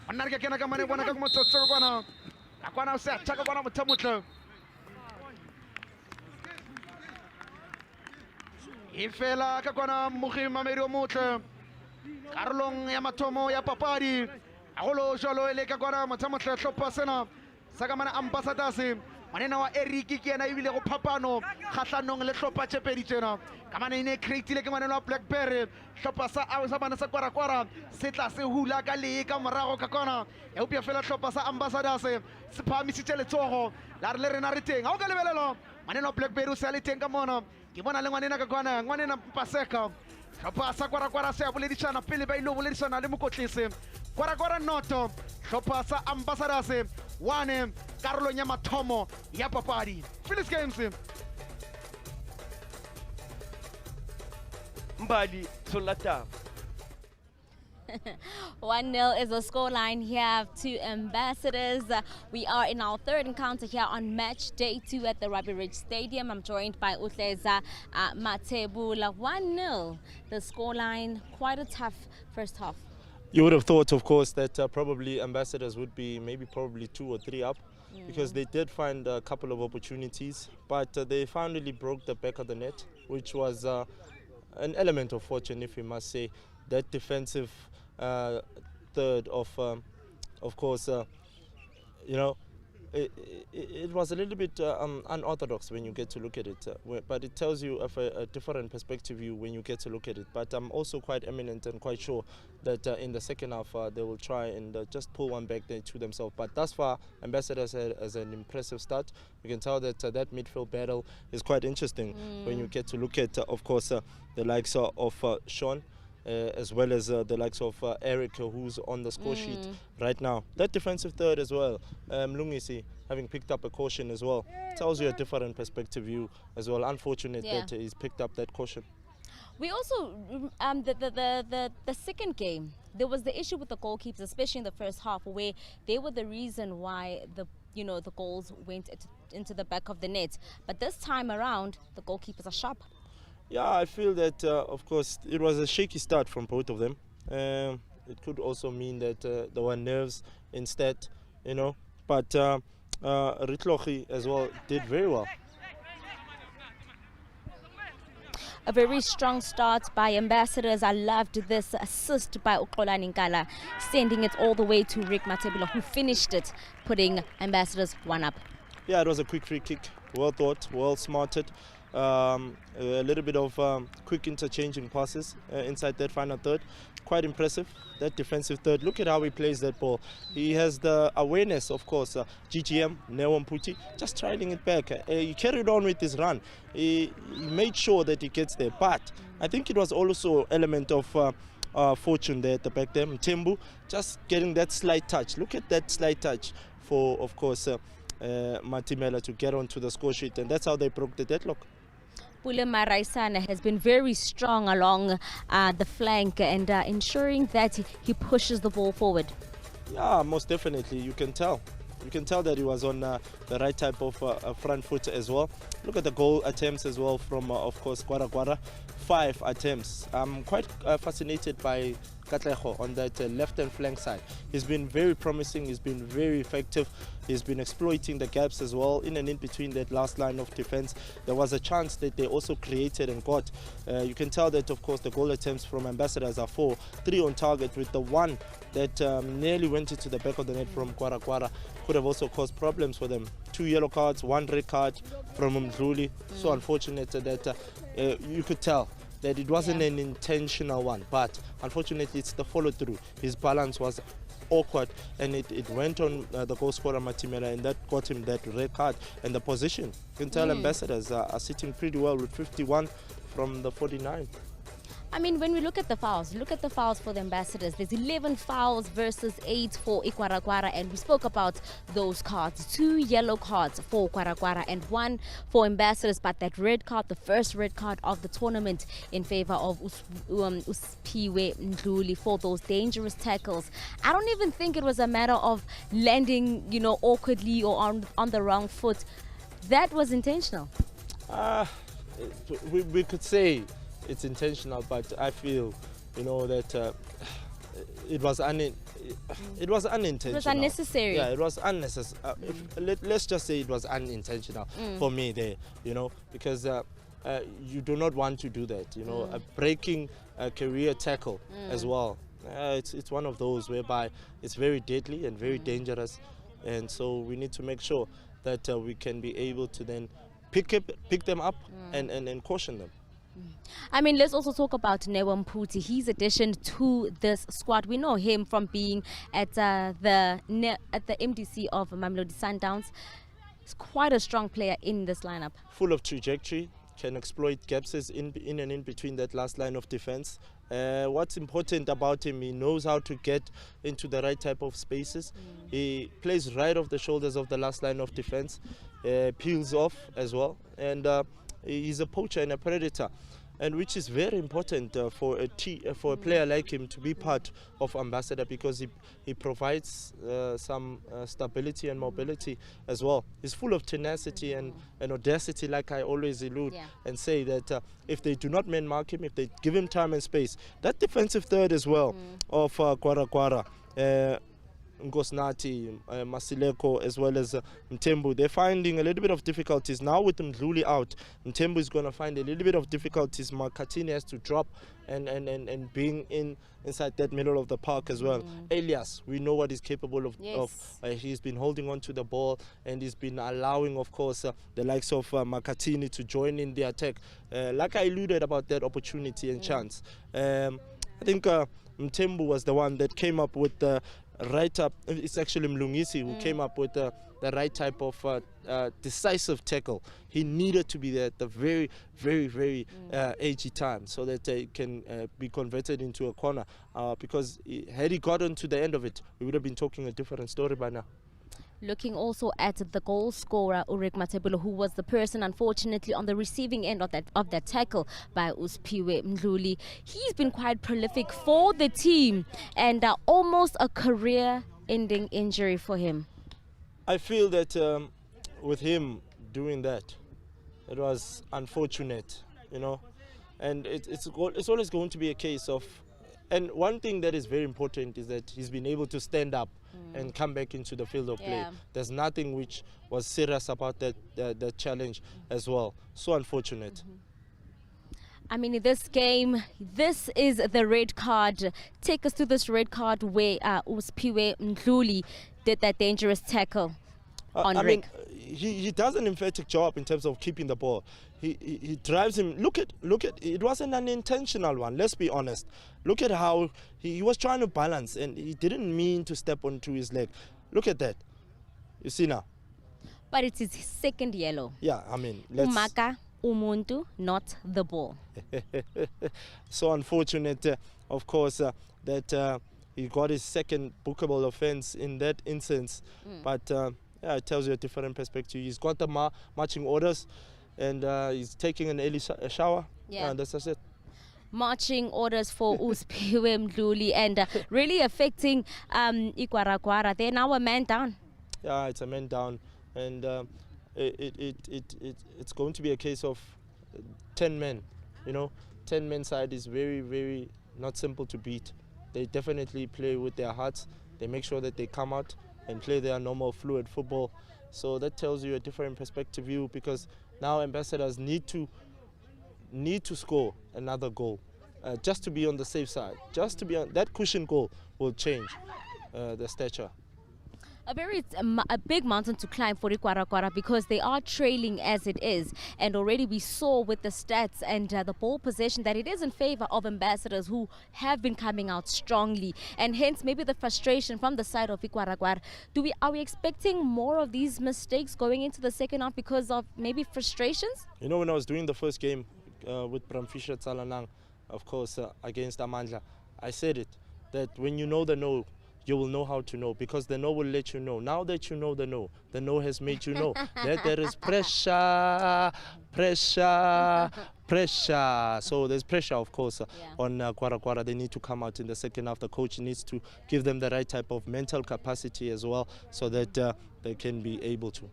ona re ke kena ka mane bona ka motsotso ka kwana o se a tshaka bona motsamotle e fela ka kwana mogimamedi o motle karolong ya mathomo ya papadi a golo jalo e le ka kwana motsamotle hlopha sena sa ka mana Ambassadors manena wa Eric ke yena ebile go phapano kgahlanong le hlopha tse pedi tsena ka mana ine createile ke manena wa Blackberry hlopha sa a sa bana sa kwara se tla se hula ka le ka morago ka kona e upia fela hlopha sa Ambassadors se phamisitse letsogo la re le rena re teng a o ka lebelelo manena wa Blackberry o se le teng ka mona ke bona le ngwanena ka kwana ngwanena Paseka hlopha sa kwara se a boledisana pele ba ilo boledisana le mokotlise kwara noto hlopha sa Ambassadors wane karolong ya mathomo ya papadi Phyllis Games Mbali Solata 1-0 is the scoreline here to Ambassadors. We are in our third encounter here on match day 2 at the Ruby Ridge Stadium. I'm joined by Utleza Matebula. 1-0, the scoreline, quite a tough first half. You would have thought, of course, that probably Ambassadors would be probably 2 or 3 up because they did find a couple of opportunities, but they finally broke the back of the net, which was an element of fortune, if we must say. That defensive third of course, you know, it was a little bit unorthodox when you get to look at it, but it tells you of a different perspective view when you get to look at it. But I'm also quite eminent and quite sure that in the second half they will try and just pull one back to themselves. But thus far, Ambassadors has an impressive start. You can tell that that midfield battle is quite interesting when you get to look at, of course, the likes of Sean. As well as the likes of Eric, who's on the score sheet right now. That defensive third as well, Lungisi, having picked up a caution as well, tells you a different perspective view as well. Unfortunate that he's picked up that caution. We also, the second game, there was the issue with the goalkeepers, especially in the first half, where they were the reason why the goals went into the back of the net. But this time around, the goalkeepers are sharp. Yeah, I feel that, of course, it was a shaky start from both of them. It could also mean that there were nerves instead, you know. But Ritlochi as well did very well. A very strong start by Ambassadors. I loved this assist by Ukola Ninkala, sending it all the way to Rick Matebula, who finished it, putting Ambassadors 1 up. Yeah, it was a quick free kick, well thought, well smarted. A little bit of quick interchanging passes inside that final third. Quite impressive, that defensive third. Look at how he plays that ball. He has the awareness, of course. GGM, Newam Puti, just trying it back. He carried on with his run. He made sure that he gets there. But I think it was also an element of fortune there at the back there. Mtembu just getting that slight touch. Look at that slight touch for, of course, Matimela to get onto the score sheet. And that's how they broke the deadlock. Pule Maraisana has been very strong along the flank and ensuring that he pushes the ball forward. Yeah, most definitely. You can tell. You can tell that he was on the right type of front foot as well. Look at the goal attempts as well from, of course, Gwara. 5 attempts. I'm quite fascinated by Katleho on that left-hand flank side. He's been very promising. He's been very effective. He's been exploiting the gaps as well in and in between that last line of defense. There was a chance that they also created and got. You can tell that, of course, the goal attempts from Ambassadors are 4, 3 on target, with the one that nearly went into the back of the net from Gwara. Could have also caused problems for them. 2 yellow cards, 1 red card from Ndoli. So unfortunate that you could tell that it wasn't an intentional one, but unfortunately it's the follow-through. His balance was awkward and it went on the goal scorer Matimela, and that got him that red card. And the position, you can tell Ambassadors are sitting pretty well with 51 from the 49. I mean, when we look at the fouls for the Ambassadors. There's 11 fouls versus 8 for Gwara, and we spoke about those cards. 2 yellow cards for Gwara and 1 for Ambassadors, but that red card, the first red card of the tournament in favor of Uspiwe Ndoli for those dangerous tackles. I don't even think it was a matter of landing, awkwardly or on the wrong foot. That was intentional. We could say it's intentional, but I feel, that it was unintentional. It was unnecessary. Yeah, it was unnecessary. Let's just say it was unintentional for me there, because you do not want to do that, breaking a career tackle as well. It's one of those whereby it's very deadly and very dangerous, and so we need to make sure that we can be able to then pick them up and caution them. I mean, let's also talk about Newa Mputi. His addition to this squad. We know him from being at the MDC of Mamelodi Sundowns. He's quite a strong player in this lineup. Full of trajectory, can exploit gaps in and in between that last line of defense. What's important about him, he knows how to get into the right type of spaces. He plays right off the shoulders of the last line of defense, peels off as well, and he's a poacher and a predator, and which is very important for a player like him to be part of Ambassador, because he provides some stability and mobility as well. He's full of tenacity and audacity, like I always allude and say that if they do not man mark him, if they give him time and space, that defensive third as well of Gwara, Nkosnati, Masileko, as well as Mthembu, they're finding a little bit of difficulties now with Ndoli out. Mthembu is going to find a little bit of difficulties. Makatini has to drop and being inside that middle of the park as well. Elias, we know what he's capable of. He's been holding on to the ball, and he's been allowing, of course, the likes of Makatini to join in the attack. Like I alluded about that opportunity and chance. I think Mthembu was the one that came up with the right up. It's actually Mlungisi who came up with the right type of decisive tackle. He needed to be there at the very, very, very edgy time, so that it can be converted into a corner, because had he gotten to the end of it, we would have been talking a different story by now. Looking also at the goal scorer, Ulrich Matebula, who was the person, unfortunately, on the receiving end of that tackle by Uspiwe Ndoli. He's been quite prolific for the team, and almost a career-ending injury for him. I feel that with him doing that, it was unfortunate, and it's always going to be a case of. And one thing that is very important is that he's been able to stand up and come back into the field of play. There's nothing which was serious about that challenge as well. So unfortunate. I mean, in this game, this is the red card. Take us to this red card where Uspiwe Ndoli did that dangerous tackle on Rick. He does an emphatic job in terms of keeping the ball. He drives him. Look at it wasn't an intentional one, let's be honest. Look at how he was trying to balance, and he didn't mean to step onto his leg. Look at that. You see now. But it's his second yellow. Yeah, I mean, Umaka umuntu, not the ball. So unfortunate, of course, that he got his second bookable offense in that instance. But yeah, it tells you a different perspective. He's got the marching orders, and he's taking an early shower. Yeah, and that's it. Marching orders for Uspiwe Ndoli, and really affecting Gwara. They're now a man down. Yeah, it's a man down, and it's going to be a case of 10 men. 10 men side is very, very not simple to beat. They definitely play with their hearts. They make sure that they come out and play their normal fluid football. So that tells you a different perspective view, because now Ambassadors need to score another goal, just to be on the safe side. Just to be on that cushion goal will change the stature. A big mountain to climb for Gwara, because they are trailing as it is, and already we saw with the stats and the ball possession that it is in favor of Ambassadors, who have been coming out strongly, and hence maybe the frustration from the side of Gwara. Are we expecting more of these mistakes going into the second half because of maybe frustrations? When I was doing the first game with Tsalanang, of course, against Amandla. I said it, that when you know the no, you will know how to know, because the no will let you know. Now that you know the no has made you know that there is pressure. So there's pressure, of course, on Gwara. They need to come out in the second half. The coach needs to give them the right type of mental capacity as well, so that they can be able to.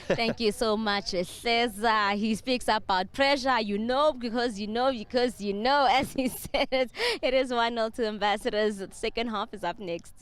Thank you so much. It says he speaks about pressure, because you know, as he said. It is 1-0 to Ambassadors. The second half is up next.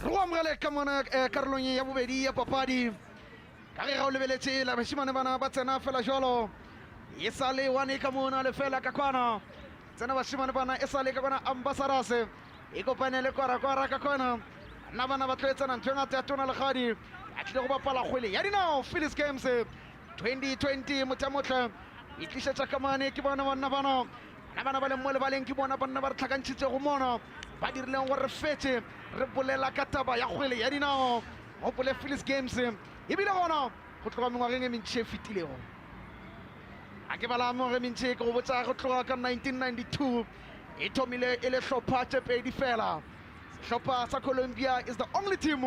Ruamgale ka mona karolong ya bobedi ya papadi ka ge ga o lebeletse la bashimane bana ba tsena fela jalo e sale wane ka mona le fela ka kwana tsena bashimane bana e sale ka kwana Ambassadors e kopane le Gwara ka kwana nna bana ba tletsana ntho ngata ya tona le gadi a tle go bapala kgwele ya dinao Phillies Games 2020 motamotle e tlisetsa kamane ke bona bana ba le mo le baleng ke bona bana ba re tlhakantshitse go mona ba dirileng gore fetse re bolela ka taba ya kgwele ya dinao go pole Phillies Games e bile gona go tloga mengwageng e mentšhe e fetilego a ke bala mo re mentšhe ke go botsa go tloga ka 1992 e thomile e le hlopha tše pedi fela hlopha sa Colombia is the only team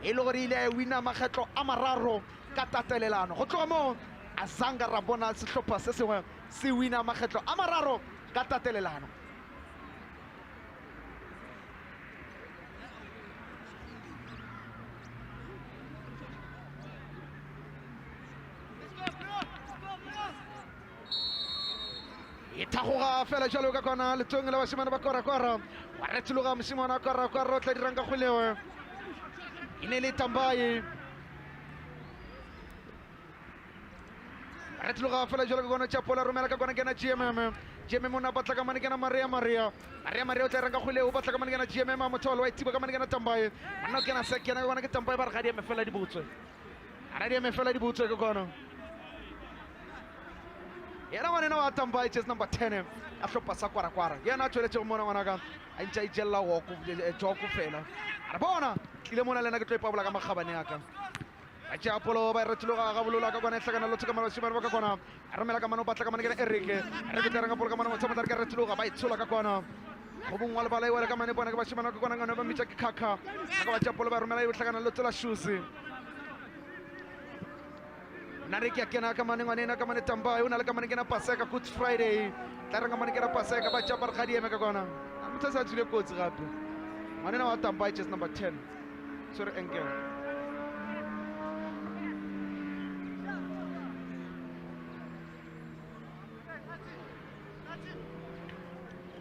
e le gore ile wina makgetlo a mararo ka tatelelano go tloga mo a zanga ra bona sehlopha se sengwe se wina makgetlo a mararo ka tatelelano e thagoga fela jalo ka kona letong la basimane ba Gwara wa re tshologa mosimane wa Gwara o tla dirang ka kgwelewe Inele Tambaye. Retloga fela jolo ka gona chapola romela ka gona kena GMM. GMM ona batla ka mane kena Maria o tla ranga khule o batla ka mane kena GMM motolo wa itiba ka mane kena Tambaye. Manna kena se kena gona ke Tambaye ba re ga di me fela di butswe. Ara di me fela di butswe ka gona. Yena ngwana wa Tambaye chess number 10 a hlopa sa kwara. Yena a tsweletse go mona ngwana ka a ntse itjella go joku fela. Ara bona tlile mona lena ke tlo ipabola ka magabane ya ka. Acha Apollo ba retloga ga bolola ka bona tlhakana lotse ka mara shimana ba ka kona a romela ka mano batla ka mane ke Erike tla ranga polo ka mano motsamata ka retloga ba itshola ka kona go bongwa le balai wala ka mane bona ka ba shimana ka kona ngana ba mitsa ke khakha ka ba Apollo ba romela e tlhakana lotse la shoes Nariki ya kena ka mane ngwana ka mane Tambaye una le ka mane ke na Paseka Good Friday tla ranga mane ke na Paseka ba chapar khadi eme ka kona motsa sa tsile kotsi gape ngwana wa Tambaye chess number 10 sorry enkel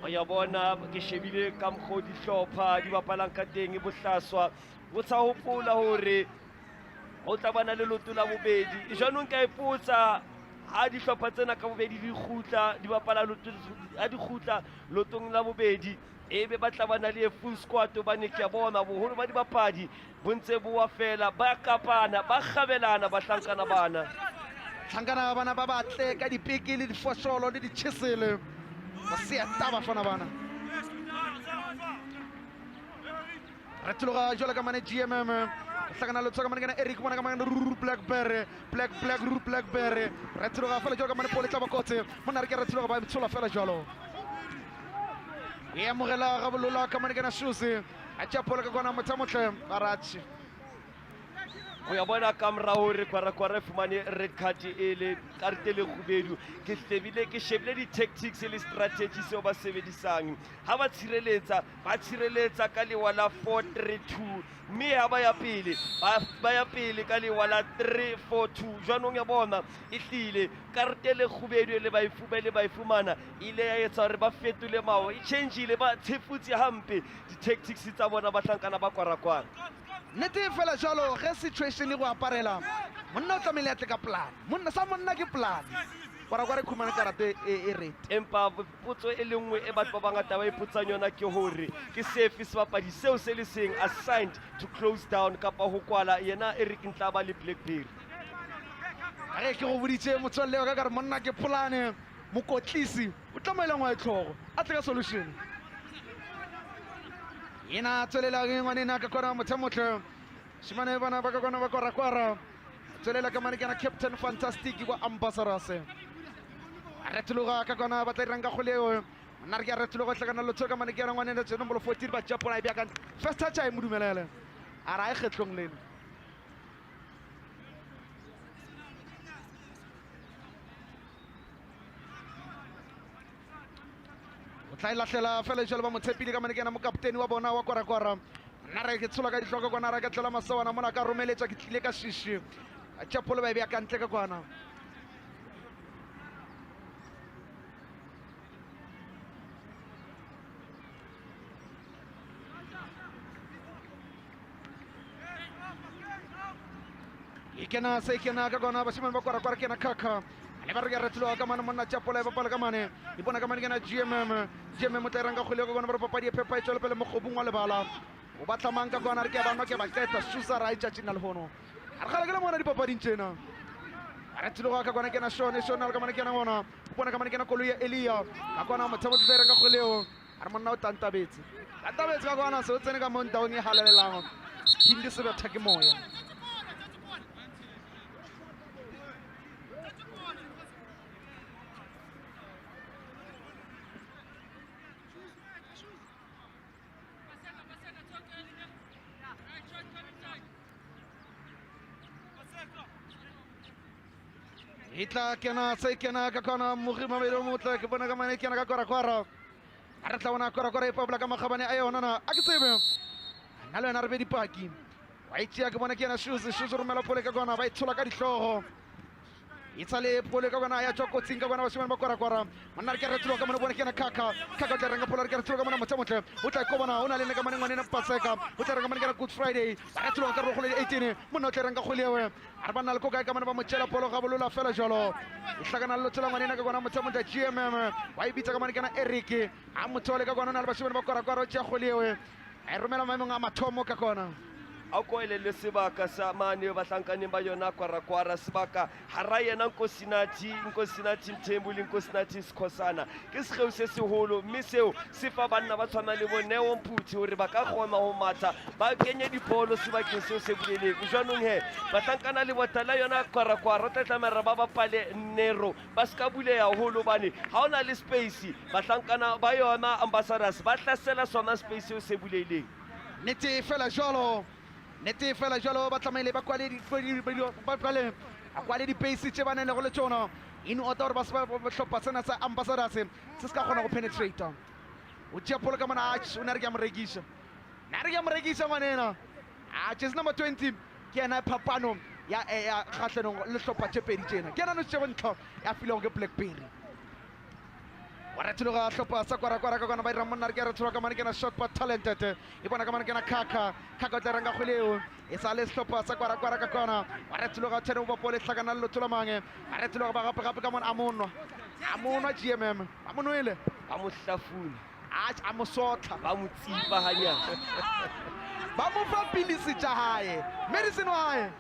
ya bona ke shebile ka mokgwa dihlopha di bapalang ka teng e bohlaswa bo tsa hopola hore o tla bana le loto la bobedi jwanong ka ipotsa ha dihlopha tsena ka bobedi di khutla di bapala loto a di khutla lotong la bobedi ebe ba tla bana le full squad ba ne ke bona boholo ba dibapadi bontse bo wa fela ba kapana ba kgabelana ba hlankana bana ba batle ka dipeke le difosholo le ditšhisele ba se taba fana bana retloga jwala ka mane GMM hlakana lo tsoka mane kana Eric bona ka mane Blackberry retloga fela jwala ka mane Pole tla bakotse mona re ke retloga ba tshola fela jwalo ya mogela ga bolola ka mane kana shoes a tša Pole ka kona motsamotle baratshi o ya bona ka mora hore kwara fumane red card ele karte le khubedu ke hlebile ke shebile di tactics le strategy seo ba sebedisang ha ba tshireletsa ka lewa la 4-3-2 mme ha ba ya pele ka lewa la 3-4-2 jwanong ya bona e hlile karte le khubedu le ba ifumana ile ya etsa hore ba fetole mawo e changeile ba tshefutse hampe di tactics tsa bona ba hlankana ba kwara nete fela jalo ge situation e go aparela monna o tlamehile atle ka plan monna ke plan kwara khumana karate e rate empa potso e lengwe e batho ba bangata ba ipotsang yona ke hore ke sefe sebapadi seo se le seng assigned to close down kapa ho kwala yena Eric Ntlaba le Blackberry ge ke go boditse motswalle wa ka ka re monna ke plan mokotlisi o tlamehile ngwa itlhogo atle ka solution ina tsolela ke ngwanena ka kona motsamotle shimane bana ba ka kona ba kwara tsolela ka mane kana captain fantastic wa ambassadors retloga ka kona ba tla ranga khuleo nna re ke retloga tlakana lo tsoka mane kana ngwanena tseno mo 14 ba japona e bya ka first touch ai modumelele ara e kgetlong lena tla ilahlela fela jalo ba motshepile ka mane ke na mo kapteni wa bona wa kwara nna re ke tshola ka dihloko kwana re ka tlela masawana mona ka romeletsa ke tlile ka shishi a tšapolo ba e bja ka ntle ka kwana ikena se ikena ka kwana basimane ba kwara ke na khakha le ba re ke retloga ka mane monna tšapola e bapala ka mane e bona ka mane ke na GMM o tla ranga kgole ka kwana ba re papadi e phepa e tswele pele mo kgobong wa lebala o ba tlamang ka kwana re ke banwa ke ba keta susa ra itšatši na lehono a re gala ke le mona dipapading tsena a retloga ka kwana ke na shone ka mane ke na bona o bona ka mane ke na koloi ya Elia ka kwana motshamotse tla ranga kgoleo a re monna o tantabetse ka kwana se o tsene ka mo ntaong e halalelang hindi se betha ke moya itla kena se kena ka kona mogima belo motla ke bona ka mane kena ka kwara a re tla bona kwara e pabla ka magabane a yona na a ke tsebe nna le wena re be dipaki wa itšea ke bona kena shoes romela pole ka kona ba itshola ka dihlogo Itsale pole ka gona ya choko tsinga gona ba shimane ba kwara monna re ke re tloka mona bona ke na kaka tla renga pole re ke tloka mona motsemotle o tla kobana ona le nka mane ngwane na paseka o tla renga mane ke Good Friday ba tloka ka rogole 18 monna o tla renga golewe a ba nna le koka ka mane ba motshela polo ga bolola fela jalo e hlakana le tsela ngwane na ka gona motsemotle GMM wa ibitsa ka mane ke na Eric a mothole ka gona na le ba shimane ba kwara o tja golewe a romela maemong a mathomo ka gona a ko elele sebaka sa mane bahlankane ba yona kwara sebaka hara yena Nkosinati Mthembu le Nkosinati Sikhosana ke segeu se seholo mme seo se fa banna ba tshwana le Boneo Mputhi hore ba ka kgona ho matha ba kenye dipolo sebakeng seo se buleleng jwanong he bahlankana le botala yona kwara tlamera ba bapale Nero ba ska buleya holo bane ha ona le space bahlankana ba yona Ambassadors ba tlasela sona space seo se buleleng nete fela jalo ba tsamaile ba kwale di pace tse ba neng le go le tsona in order ba se ba hlopha sena sa Ambassadors se ska kgona go penetrate o tšea polo ka mona o na re ke a mo rekisa ngwanena just number 20 ke ena phapano ya kgahlanong le hlopha tše pedi tšena ke ena no tšego ntho ya filego ke Blackberry wa re tloga hlopha sa kwara ka gona ba ira monna re ke re tloga ka mane ke na shot but talented e bona ka mane ke na kaka tla renga goleo e sa le hlopha sa kwara ka gona wa re tloga tshene ba pole hlakana le tlola mange wa re tloga ba gape ka mona amonwa GMM ba monoele ba mo hlafuna a mo sotla ba mo tsipa hanyana ba mo fa pilisi tja hae medicine wa hae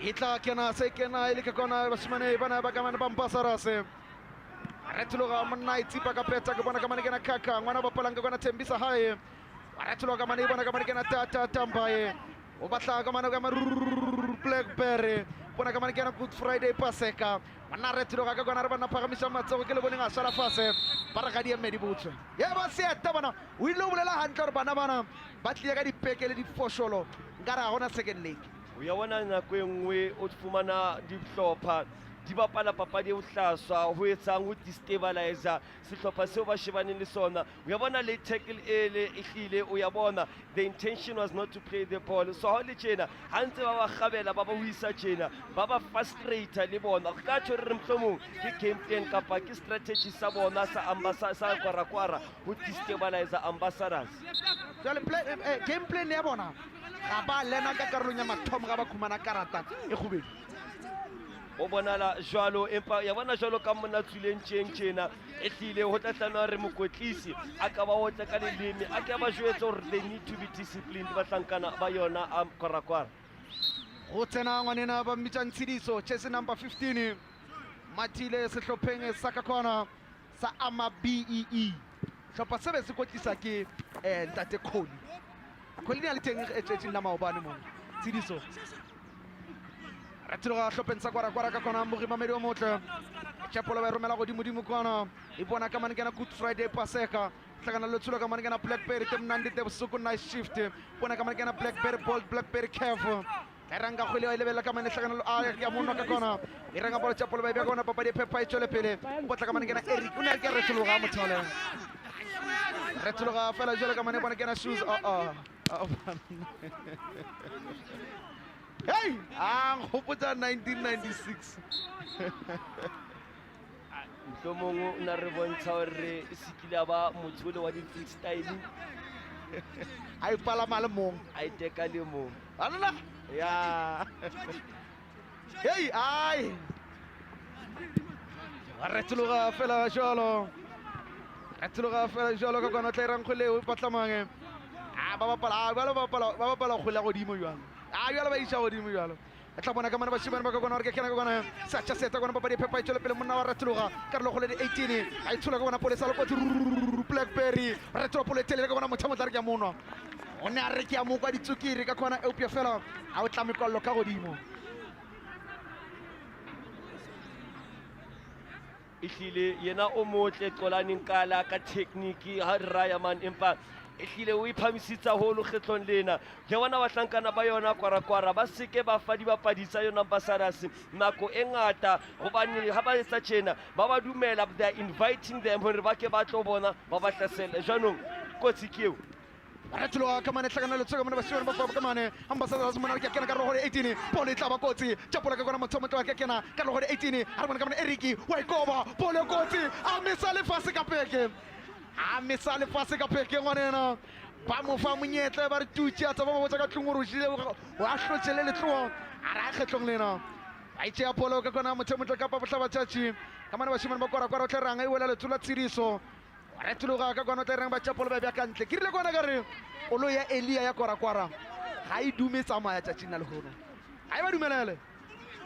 itla kena se kena ile ka kona basimane bana ba ka mane ba Ambassadors re tloga monna itsipa ka peta ke bona ka mane kena kaka ngwana ba polanga kona Thembisa hae re tloga mane bona ka mane kena tata tambaye o batla ka mane ka Blackberry bona ka mane kena Good Friday paseka monna re tloga ka kona re bana phagamisa matsogo ke le boneng a sala fase ba re ga di eme di botse ya ba se eta bana o ile o bolela hantle re bana ba tlia ka dipeke le difosholo nkara ga gona second leg o ya bona nako e nngwe o fumana dihlopha di bapala papadi e bohlaswa ho etsang ho destabilizer sehlopha seo ba shebaneng le sona o ya bona le tackle ele ehlile o ya bona the intention was not to play the ball so ha le tjena ha ntse ba ba kgabela ba ho isa tjena ba ba frustrate le bona ka tjho re mhlomong ke game plan kapa ke strategy sa bona sa Ambassadors kwara ho destabilizer Ambassadors game plan ya bona ga ba lena ka karolong ya mathomo ga ba khumana karata e khubedi o bonala jwalo empa ya bona jwalo ka mona tsuleng tjena e hlile ho tlatlana re mokotlisi a ka ba otla ka leleme a ka ba jwetsa hore they need to be disciplined ba tlankana ba yona kwara go tsena ngwanena ba mmitsang tshidiso jersey number 15 matile sehlopheng sa ka khona sa AmaBEE hlopha sebe se kotlisa ke ntate Kholi le teng e tšetšeng la maobane mo tshidiso re tloga hlopheng sa kwara ka kona mogimamedi o motle tšhapolo ba e romela godimo kona e bona ka mane ke na Good Friday paseka hlakana le tshulo ka mane ke na Blackberry temnandi te bosuku night shift bona ka mane ke na Blackberry bold Blackberry careful e ranga kgwele wa e lebelela ka mane hlakana ya monwa ka kona e ranga bolo tšhapolo ba e bja kona papadi e phepa e tšwele pele potla ka mane ke na Eric o ne re ke re tshologa mothole re tshologa fela jwale ka mane bona ke na shoes hey ngopotsa 1996 mhlomong o na re bontsha hore se kile ba mothole wa di-freestyle a ipalama le mong a iteka le mong alala ya hey ai re tloga fela jalo ka kona tla irang kgwele o patlamange ba bapala kgwele godimo jalo jalo ba isa godimo jalo e tla bona ka mane basimane ba ka kona gore ke kena ka kona satša seta kona papadi e phepa e tšwele pele monna wa retologa ka re le kgwele di 18 a itshola ka kona polesa le kotsi Blackberry retolo polo e telele ka kona mothamotla re ke a monwa o ne a re ke a mo kwa ditsukiri ka kona eupia fela a o tla mekwallo ka godimo ehlile yena o motle Xolaneng kala ka technique ha raya man empa ehlile o iphamisitsa holo kgetlong lena ke bona bahlankana ba yona kwara ba seke ba fa dibapadisa yona Ambassadors nako e ngata gobane ha ba etsa tjena ba ba dumela they are inviting them hore ba ke ba tlo bona ba ba hlasela jwanong kotsi keo Retlo ka mane tlhakana le tsoga mane ba shona ba ka mane ambassadors mane ke kena ka rogo 18 pole tla ba kotsi chapola ka gona motho ke kena ka rogo 18 ha mane ka mane Eriki wa ikoba pole kotsi a misa le fase ka peke ngwanena ba mo fa monyetla ba re tutsi a tsa ba mo botsa ka tlungurusile wa hlotsele le tlo a ra kgetlong lena a itse ya polo ka gona motho ka pa botlaba tšatši ka mane ba shimane ba kwara o tle ranga e wela le tsola tsiriso re tloga ka gona tle rang ba tšapolo ba bja ka ntle ke rile gona ka re olo ya Elia ya kwara ga e dume tsamaya tšatšing na le gono ga e ba dumelele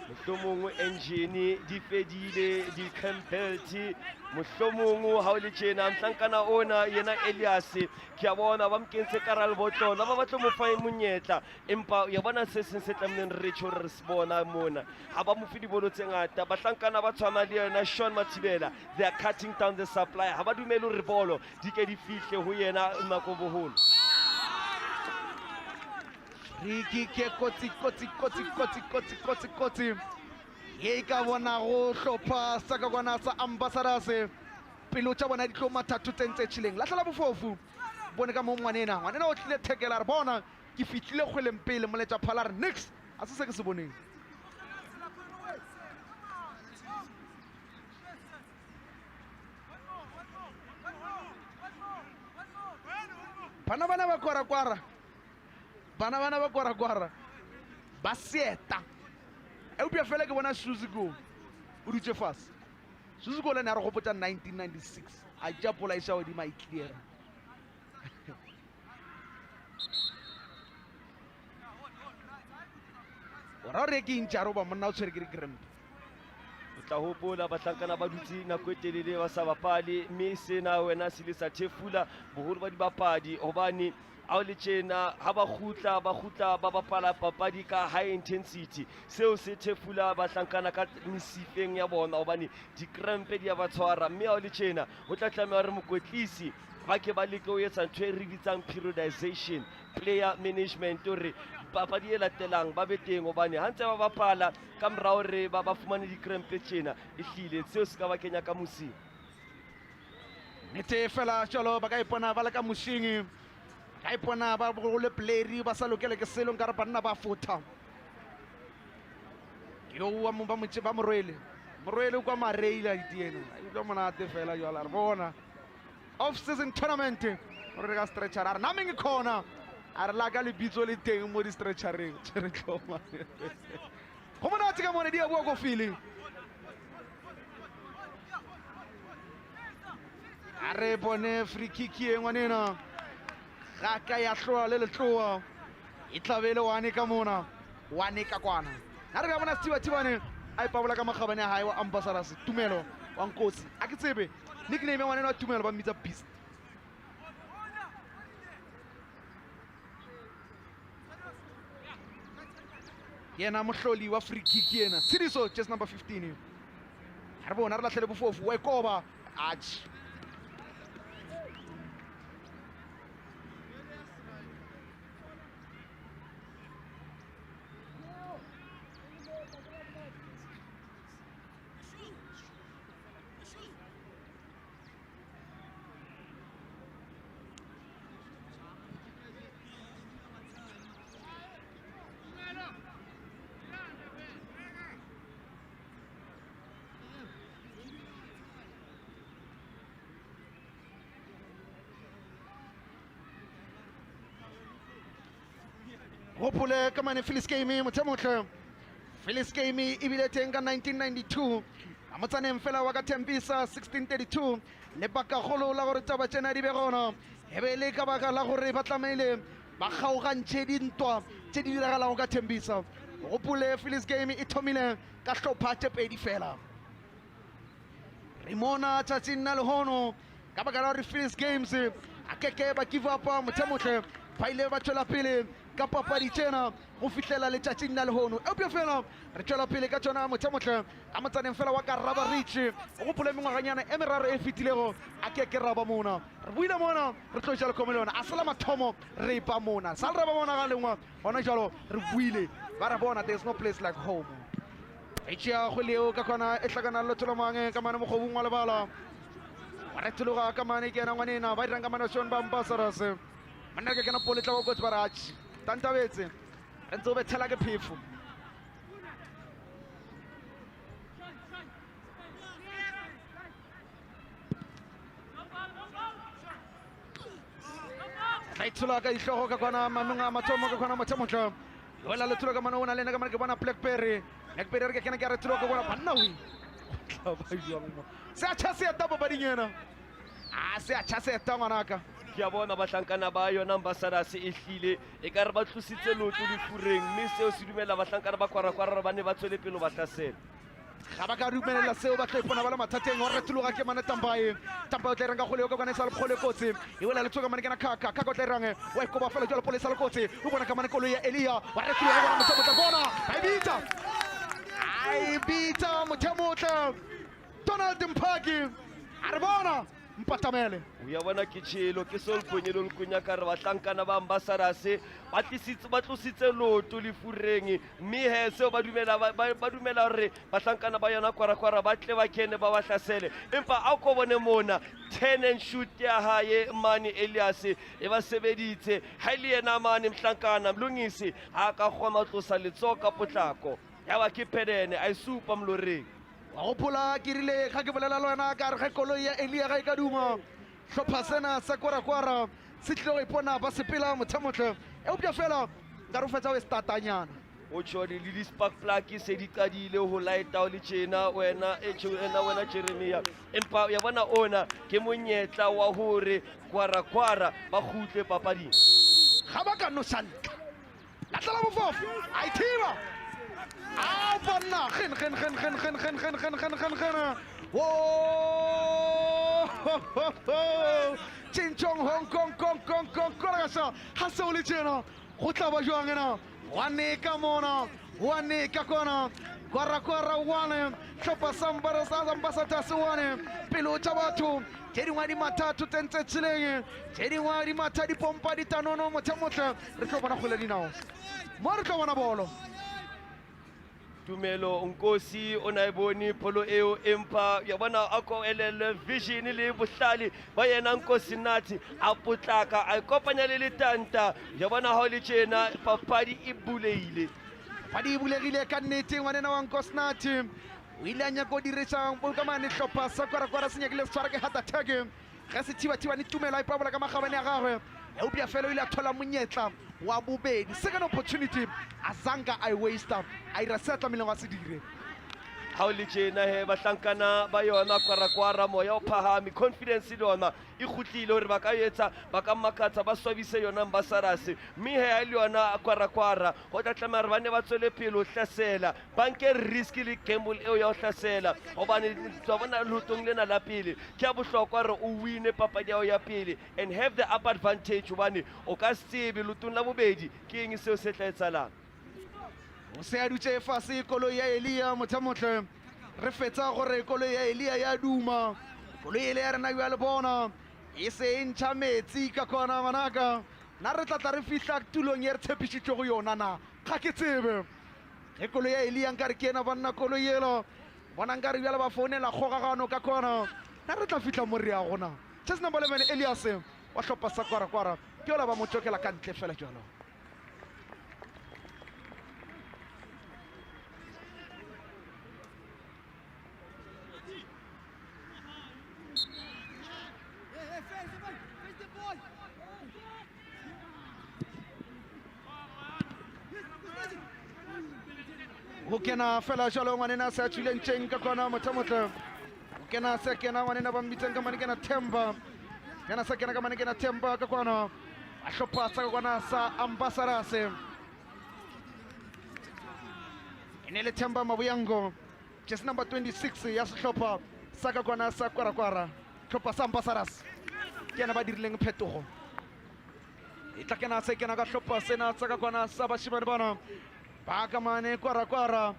mohlomongwe engine di fedile di campbelty mohlomongwe ha o le tjena mhlankana ona yena Elias ke a bona ba mkentse karal botlola ba batlo mo fa monyetla empa ya bona se seng se tlameng re tšho re se bona mona ha ba mo fidi bolo tse ngata bahlankana ba tshwana le yena Sean Mathibela they are cutting down the supply ha ba dumele re bolo di ke di fihle ho yena nako boholo Riki ke kotsi ye ka bona go hlopha sa ka gona sa ambassadors pelo tša bona di tlo mathatho tsentse tšhileng lahlela bofofu bone ka mo ngwanena o tlile thekela re bona ke fitlhile kgweleng pele moletša phala re nix a se ke se boneng bana ba kwara ba sieta eupša fela ke bona Suzuko o dutše fase Suzuko le ne a re gopotsa 1996 a japola isa godima e cleara ora o re ke ntša ro ba monna o tshwere ke di-cramp o tla hopola bahlankana ba dutse nako e telele ba sa bapale mme sena wena se le sa thefula boholo ba dibapadi hobane a o le tjena ha ba khutla ba bapala papadi ka high intensity seo se thefula bahlankana ka mesifeng ya bona hobane di-crampe di a ba tshwara mme a o le tjena o tla tlameha re mokwetlisi ba ke ba leke o etsa ntho e re bitsang periodization player management hore papadi e latelang ba be teng hobane ha ntse ba bapala ka morao re ba fumane di-crampe tjena e hlile seo se ka ba kenya ka mosing nete fela jalo ba ka ipona ba le ka mosing ka ipona ba gole playeri ba sa lokele ke selo nka re banna ba fotha yo wa mo ba motse ba morwele kwa mareila ditieno a itlo monate fela jalo re bona off season tournament re ka stretcher a re nameng khona a re la ka lebitso le teng mo di stretchereng re tloma go monate ka mone di a bua go feeling a re bone free kick e ngwanena ga ka ya hloa le letloa e tlabele wane ka mona wane ka kwana ha re ka bona Tibane a ipabola ka makgabane a hae wa ambassadors Tumelo wa Nkosi a ke tsebe nickname ngwanena wa Tumelo ba mmitsa Beast yena mohloli wa free kick yena Siriso just number 15 re bona re latlhele bofofu wa ikoba ach Hopole ka mane Phyllis Game mothamotle Phyllis Game e bile teng ka 1992 a motsaneng fela wa ka Thembisa 1632 le baka golo la gore taba tsena di be gona e be le ka baka la gore ba tlameile ba kgaogantšhe dintwa tse di diragalago ka Thembisa gopole Phyllis Game e thomile ka hlopha tše pedi fela re mona tšatšing na lehono ka baka la gore Phyllis Games a keke ba give up mothamotle ba ile ba tšwela pele ka papadi tšena go fihlela letšatšing la lehono eupša fela re tšwela pele ka tšona mothamotle ka motsaneng fela wa ka raba rich go pole mengwaganyana e meraro e fetilego a keke raba mona re buile mona re tlo ja lekome le yona a sela mathomo re ipa mona sa le raba mona ga lengwa gona jalo re buile ba re bona there's no place like home e tšea kgweleo ka kgona e hlakana le lotolomange ka mane mokgobong wa lebala wa retologa ka mane ke yena ngwanena ba dirang ka mane shon ba ambassadors manna ke kana pole tla go coach barach tantabetse re ntse o bethela ke phefo tla itsholola ka ihlogo ka kwana mameng a mathomo ka kwana motlhamotla yola le tsholoka mana o na le nna ka mana ke bona blackberry re ke kena ke re tsholoka ka bona banna we se a tshaseta bapading ena se a tshaseta ngwanaka ke a bona bahlankana ba yona Ambassadors e hlile e ka re ba tlositse loto difureng mme seo se dumela bahlankana ba kwara ba ne ba tswele pele ba hlasela ga ba ka dumelela seo ba tla ipona ba le mathateng wa retologa ke mana Tambaye o tla reng ka gole ka kwana sa le kgole kotsi e wela le tsoga mana kena kaka o tla reng wa ikoba fela jalo polisa le kotsi o bona ka mana kolo ya Elia wa retologa bona motho bona ai bita motho Donald Mpagi a re bona mpatamele o ya bona ke tshelo ke so lkonyelo lkonya ka re bahlankana ba Ambassadors ba tlositse loto lefureng mme he seo ba dumela hore bahlankana ba yona kwara ba tle ba kene ba ba hlasele empa a ko bone mona 10 and shoot ya hae mane Elias e ba sebeditse ha ile yena mane mhlankana mlungisi ha ka kgoma tlosa letsoka potlako ya ba ke pedene a isupa mloreng wa go phola ke rile ga ke bolela le wena ka re ge koloi ya Elia ga e ka duma hlopha sena sa kwara se tlile go ipona ba sepela motlhamotlhe e upja fela ka re fetsa o startanyana o tshodi le di-spark plug se di qadile ho lighta o le tjena wena Jeremia empa ya bona ona ke monyetla wa hore kwara ba khutle papading ga ba ka no santla la tla bofofo a ithiba a bona gen Chinchong Hong Kong Korasa Hasoli Chena Hutaba Juangena Wane Kamona Wane Kakona Kwara Wane Chopa Sambara Ambassadors Wane Pilo Chabatu Teddy Wadi Mata to Tente Chile Teddy Wadi Mata di Pompa di Tanono Motamotra Recobana Huladino Marca Wanabolo Tumelo Nkosi onaiboni polo eo empa ya bona ako elele vision le bohlali ba yena Nkosi nathi a potlaka a kopanya le letanta ya bona ha le tjena papadi e buleile ka nnete ngwanena wa Nkosi nathi o ile anya go dirisa ka mane hlopha sa kwara senyakile tshwara ke heart attack ga se thiba ni tumela e pabola ka magabane ya gagwe e upya fela ile a thola monyetla wa bobedi second opportunity azanga I waste a resetla mileng wa se dire ha o le tjena he bahlankana ba yona kwara moya o phahami confidence le yona e khutlile hore ba ka etsa ba ka makatsa ba swabise yona Ambassadors mme he ha le yona kwara ho tla tlamara ba ne ba tswele pele o hlasela banke risk le gamble eo ya o hlasela hobane tsa bona lutong lena la pele ke a bohlokwa re o wine papadi ya o ya pele and have the upper advantage hobane o ka sebe lutong la bobedi ke eng seo se tla etsalang o se a dutse fase koloi ya Elia mothamotle re fetsa gore koloi ya Elia ya duma koloi ile ya rena ya le bona e se ntsha metsi ka kona manaka na re tla re fihla tulong ya re tshepisitswe go yona na ga ke tsebe ge koloi ya Elia nka re kena banna koloi ela bona nka re bjala ba founela kgogagano ka kona na re tla fihla mo re ya gona chess number 11 Elias wa hlopha sa kwara ke ola ba mo tshokela ka ntle fela jalo o kena fela jalo ngwanena sa tshileng tsheng ka kwana mothamotle o kena se kena ngwanena ba mbitseng ka mane kena Themba kena se kena ka mane kena Themba ka kwana a hlopha sa ka kwana sa Ambassadors ene le Themba Mabuyango just number 26 ya sehlopha sa ka kwana sa kwara hlopha sa Ambassadors kena ba dirileng phetogo e tla kena se kena ka hlopha sena sa ka kwana sa bashimane bana ba ka mane kwara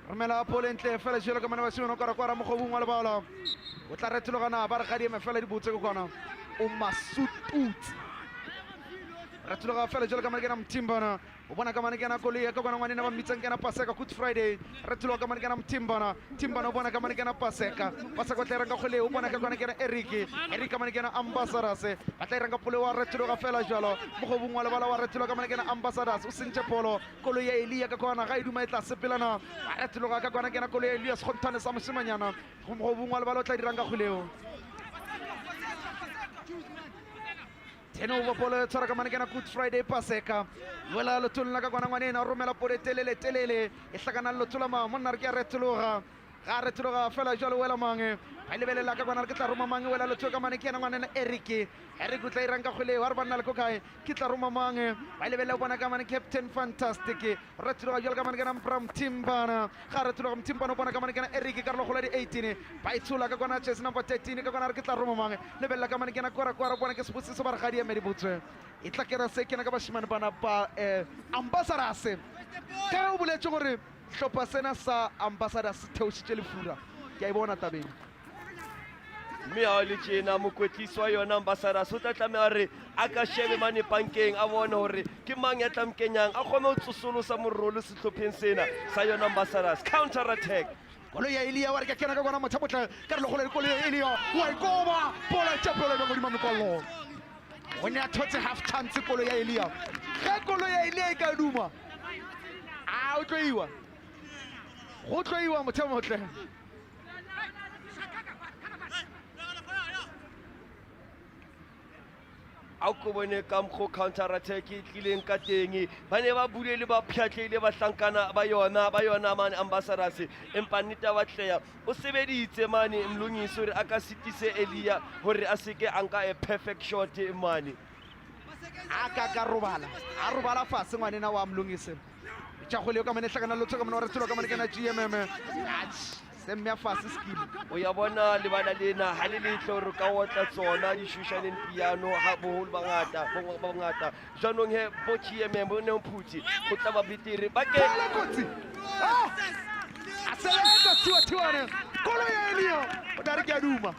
romela polentle fela jelo ka mane ba simona kwara mo gobung wa lebala o tla retologana ba re ga di me fela di botse go kwana o masutut retologa fela jelo ka mane ke na mtimbana o bona ka mane kena koloi ka bona ngwanena ba mmitsang kena Paseka Good Friday re tloga ka mane kena Mtimbana o bona ka mane kena Paseka o tla renga khole o bona ka bona kena Eric ka mane kena Ambassadors ba tla renga pole wa re tloga fela jalo mo go bungwa le bala wa re tloga ka mane kena Ambassadors o sentse polo koloi ya Elia ka kona ga iduma e tla sepelana re tloga ka kona kena koloi ya Elias Khontane sa mosimanyana go mo go bungwa le bala o tla diranga kholeo Over pole tsara ka mane kena Good Friday Paseka wela lo tlola ka kwana ngwanena romela pole telele e hlakana lo tlola ma monna re ke re tloga ga re tloga fela jalo wela mange ba lebelela ka kwana re ke tla roma mange wela lo tloga ka mane kena ngwanena Eric o tla iranga khole wa re bana le ko kae ke tla roma mange ba lebelela o bona ka mane Captain Fantastic re tloga jalo ka mane kena Mtimbana ga re tloga Mtimbana o bona ka mane kena Eric ka re lo gola di 18 ba itshola ka kwana chess number 13 ka kwana re ke tla roma mange lebelela ka mane kena Gwara bona ke sebutse se ba re gadi ya medi butswe e tla kera se kena ka bashimane bana ba Ambassadors ka o boletse gore hlopa sena sa Ambassadors theositse lefura ke a bona tabeng mme ha le tjena mokwetlisi wa yona Ambassadors o tla tlameha re a ka shebe mane pankeng a bone hore ke mang ya tlamkenyang a kgone ho tsosolosa morolo sehlopheng sena sa yona Ambassadors counter attack koloi ya Elia wa re ka kena ka kwana mothabotle ka re legole koloi ya Elia wa ikoba bola chapelo ba godima mkollo o ne a thotse half chance koloi ya Elia ga koloi ya Elia e ka duma a o tloiwa go tloiwa mothabotle a ko bone ka mkgo counter attack e tlileng ka teng ba ne ba bulele ba pšhatlile ba hlankana ba yona mane Ambassadors empa nnete wa tleya o sebeditse mane mlungisi hore a ka sitise Elia hore a seke a nka a perfect shot mane a ka robala fase ngwanena wa mlungisi tša go leo ka mane hlakana lotho ka mane wa re tshelo ka mane kana GMM semme ya fase skill o ya bona lebala lena ha le letlo re ka otla tsona di shushaneng piano ha boholo bangata jwanong he bo GMM bo ne mphuthi go tla ba betere ba ke kotsi a seletsa tiwane kolo ya Elio o tla re ke a duma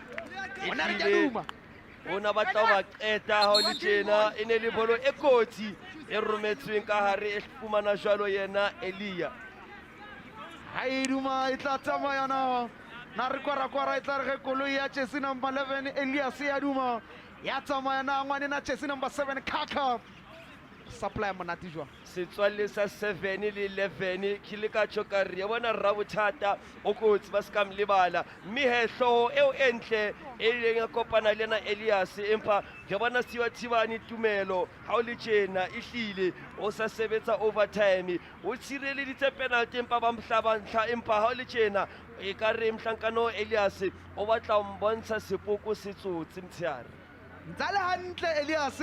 ona ba tla ba qeta ha le tjena e ne le bolo e kotsi e rometsweng ka hare e fumana jwalo yena Elia haiduma e tla tsamaya na re kwara e tla re ge koloi ya chesi number 11 Elias ya duma ya tsamaya na ngwane na chesi number 7 Kaka supply monate jwa setswalle sa 7 le 11 ke le ka tshokare ya bona rra bothata o kotsi ba ska mlebala mme he hloho eo entle e leng a kopana le na Elias empa ke bona siwa thibani tumelo ha o le tjena e hlile o sa sebetsa overtime o tshireleditse penalty empa ba mhlaba ntlha empa ha o le tjena e ka re mhlankano Elias o batla mbontsha sepoko se tsotsi mtshare ntsale hantle Elias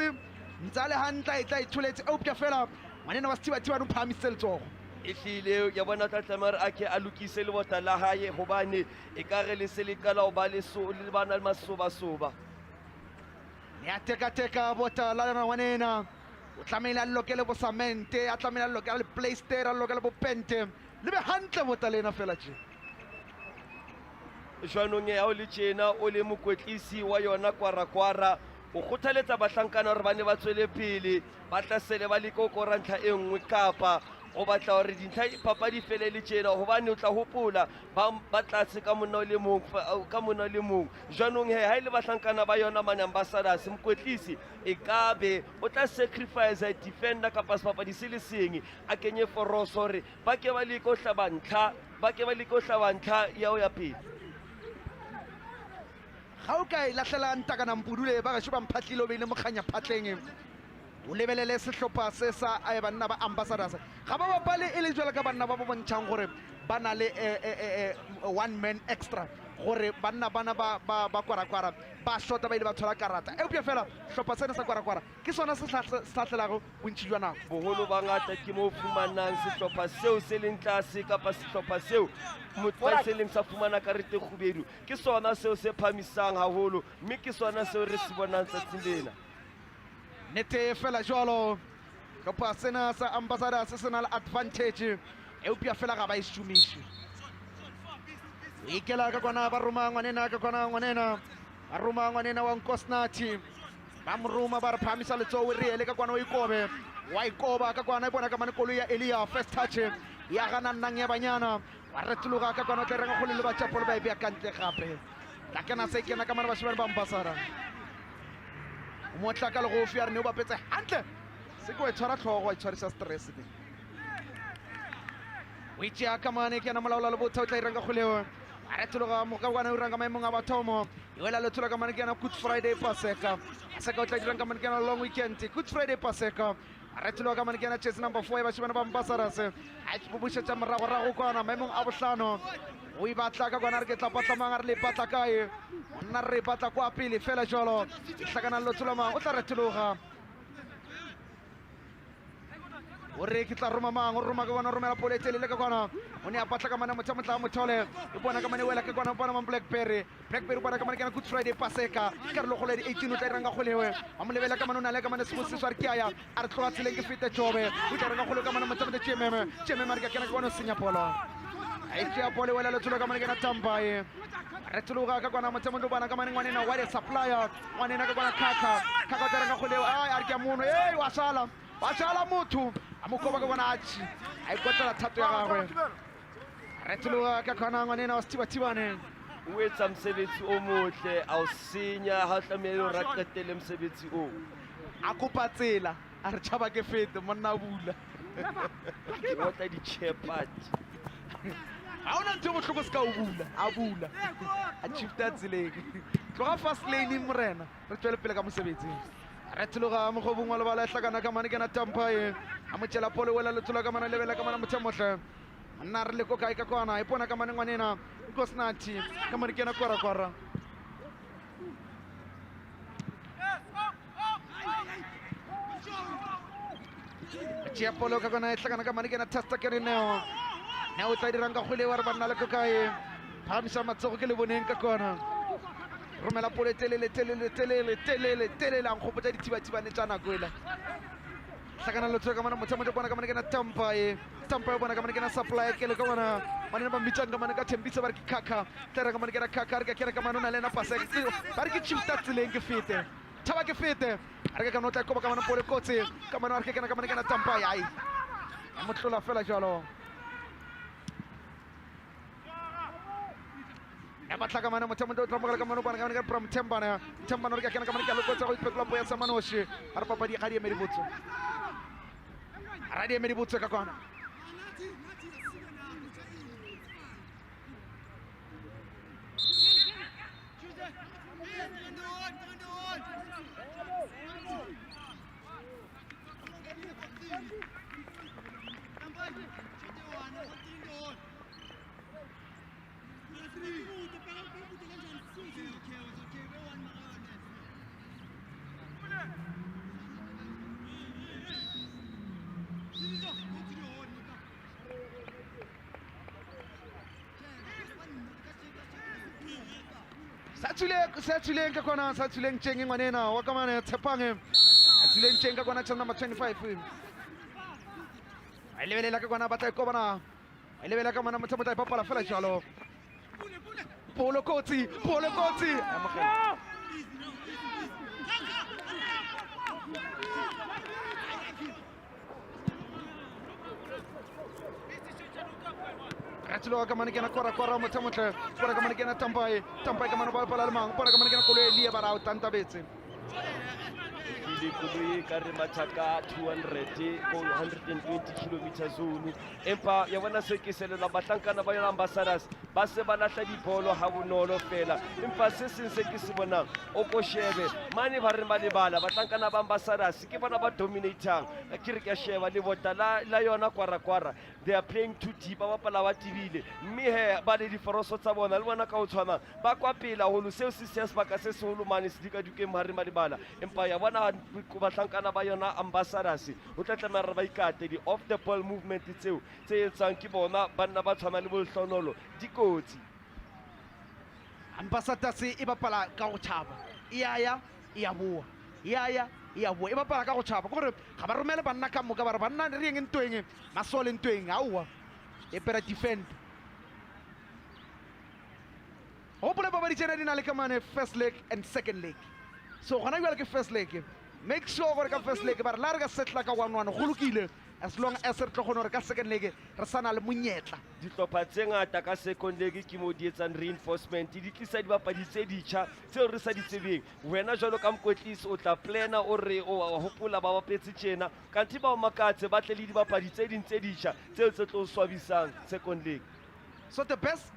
ntsale hantle e tla itholetse o pya fela ngwanena wa thiba no phamisitse letsogo e hlile ya bona tla tlamare a ke a lokise le bota la hae hobane e ka re le se le kala o ba le bana le masoba ya teka bota la ngwanena o tlamela a lokele bo samente a tlamela a lokele playster a lokele bo pente le be hantle bota lena fela tje jwanong ya o le tjena o le mokwetlisi wa yona Gwara o kgothaletsa bahlankana hore ba ne ba tswele pele ba tla sele ba le kokora ntlha e nngwe kapa o batla hore dintlha papadi fele le tjena hobane o tla hopola ba tlase ka mona le mong jwanong he ha ile bahlankana ba yona mane Ambassadors mokwetlisi e kabe o tla sacrifice a defender kapa sepapadi se le seng a kenye foroso hore ba ke ba le ko hlaba ntlha ya o ya pele ga o ka ilahlela ntakana mpudule ba ga shuba mphatlile o beile mokganya phatleng o lebelele sehlopha se sa banna ba Ambassadors ga ba bapale e le jwale ka banna ba bontshang gore ba na le one man extra gore banna bana ba Gwara ba shota ba ile ba thola karata e upya fela hlopha sena sa Gwara ke sona se hlatlelago bontši jwa nako boholo bangata ke mo fumanang sehlopha seo se leng tlase kapa sehlopha seo motho se leng sa fumana karete khubedu ke sona seo se phamisang haholo mme ke sona seo re se bonang tsatsing lena nete fela jwalo kapa sena sa Ambassadors se na le advantage e upya fela ga ba ishumishi ikela ka kwana ba roma ngwanena ka kwana ngwanena ba roma ngwanena wa Nkosnathi ba mruma ba re phamisa letsowe re ele ka kwana o ikobe wa ikoba ka kwana bona ka mane koloi ya Elia first touch ya gana nnang ya banyana wa retologa ka kwana tla renga go le ba chapolo ba e bya kantle gape la kana se kena ka mane ba shebana ba Ambassador mo tla ka le go fiare ne o ba petse hantle se go tshwara tlhogo wa tshwarisa stress ne we tja ka mane ke na molaola le botho tla renga go lewa a retologa mo ka kwana o renga maemong a bathomo yoela le tlola ka mane ke na Good Friday Paseka seka o tla dirang ka mane ke na long weekend Good Friday Paseka a retologa ka mane ke na chase number 4 ba shebana ba Ambassadors a tsubushetsa morago kwana maemong a bohlano o ibatla ka kwana re ke tla patlamang re le patla kae nna re patla kwa pele fela jalo hlakana lo tlola o tla retologa o re ke tla roma mang o roma ka bona romela poletele le ka kwana o ne a patla ka mana motsamotla mothole e bona ka mane wela ka kwana bona mang Blackberry bona ka mane ke na Good Friday Paseka ka re lo go le 18 o tla ranga go lewe a mo lebela ka mane o na le ka mane se sware ke aya a re tloa tseleng ke fete jobe o tla ranga go le ka mane motsamotla chememe re ka kena ka bona senya polo a itse pole wela le tlola ka mane ke na Tambaye re tloga ka kwana motsamotla bona ka mane ngwanena wa le supplier ngwanena ka kwana kaka o tla ranga go lewe a re ke mono wa sala motho a mo koba ka bona atshi a ikotla thato ya gagwe re tloga ka kwana ngwanena wa Stibane o etsa mosebetsi o motle a o senya ha tlamehile o raqetele mosebetsi o a kopa tsela a re tšhaba ke fete monna bula ke botla di-chepat ga ona ntho botlhoko se ka o bula a bula a shifta tseleng tloga fast lane morena re tswele pele ka mosebetsing re tloga mo go bongwa le ba la hlakana ka mane ke na Tampaye a mo tšela pole wela le tlola ka mane lebela ka mane motsemohle nna re le ko kae ka kwana e pona ka mane ngwanena Nkosinathi ka mane ke na Gwara tšea polo ka kwana e hlakana ka mane ke na Tasta ke re neo o tla dirang ka kgwele wa re banna le ko kae phamisa matsogo ke le boneng ka kwana romela pole telele a nkgopotsa dithibathibane tša nako ela hlakana le tloga ka mana motsamotse bona ka mane ke na Tampaye bona ka mane ke na Supply ke le ka bona manene ba mmitsang ka mane ka Thembisa ba re ke kaka tla re ka mane ke na kaka re ka kere ka mane o na le na Paseka ba re ke shifta tseleng ke fete thaba ke fete a re ka kana o tla koba ka mane pole kotse ka mane wa re ke kena ka mane ke na Tampaye ai a mo tlola fela jalo ya batla ka mane motsamotse o tla mogela ka mane o bona ka mane ka Thembana re ka kena ka mane ke a lokotsa go ipetola po ya Samanoshi a re papadi ga di emedi botse radio emedi botse ka kwana sa tsuleng ka kwana sa tsuleng tšeng ngwanena wa ka mane Tshepange a tsuleng tšeng ka kwana tšha number 25 a lebelela ka kwana batla ikobana a lebelela ka mana motsamotla e papala fela jalo polo kotsi Ratilo ka mane ke na Gwara motsamotla ka mane ke na Tampaye ka mane ba pala le mang ka mane ke na koloi Elia ba ra o tantabetse ile koloi ka re mathaka 200 ko 120 km zone empa ya bona se ke selela batlankana ba yona Ambassadors ba se ba lahla dibolo ha bonolo fela empa se seng se ke se bonang o ko shebe mane ba re ba lebala batlankana ba Ambassadors ke bona ba dominating ke re ke sheba le bota la yona Gwara they are playing too deep ba pala ba tibile mme he ba le diforoso tsa bona le bona ka o tshwana ba kwa pela holo seo se se ba ka se seholo mane se dika duke mare ba lebala empa ya bona batlankana ba yona Ambassadors o tla tlamela ba ikate di off the ball movement tseo tse etsang ke bona banna ba tshwana le bolhlonolo dikotsi Ambassadors e bapala ka go tšhaba ya boa e bapala ka go tšhaba gore ga ba romele banna ka moka ba re banna re eng ntweng masole ntweng aowa e pera defend hopole ba ba di tsena di na le ka mane first leg and second leg so gona jwale ke first leg make sure gore ka first leg ba re la re ka setla ka 1-1 go lokile as long as re tlo gona gore ka second leg re sana le monyetla dihlopha tse ngata ka second leg ke mo di etsang reinforcement di tlisa dibapadi tse ditjha tseo re sa di tsebeng wena jwalo ka mokwetlisi o tla plana o re o hopola ba bapetse tjena kanti ba o makatse ba tle le dibapadi tse ding tse ditjha tseo tse tlo swabisang second leg. So the best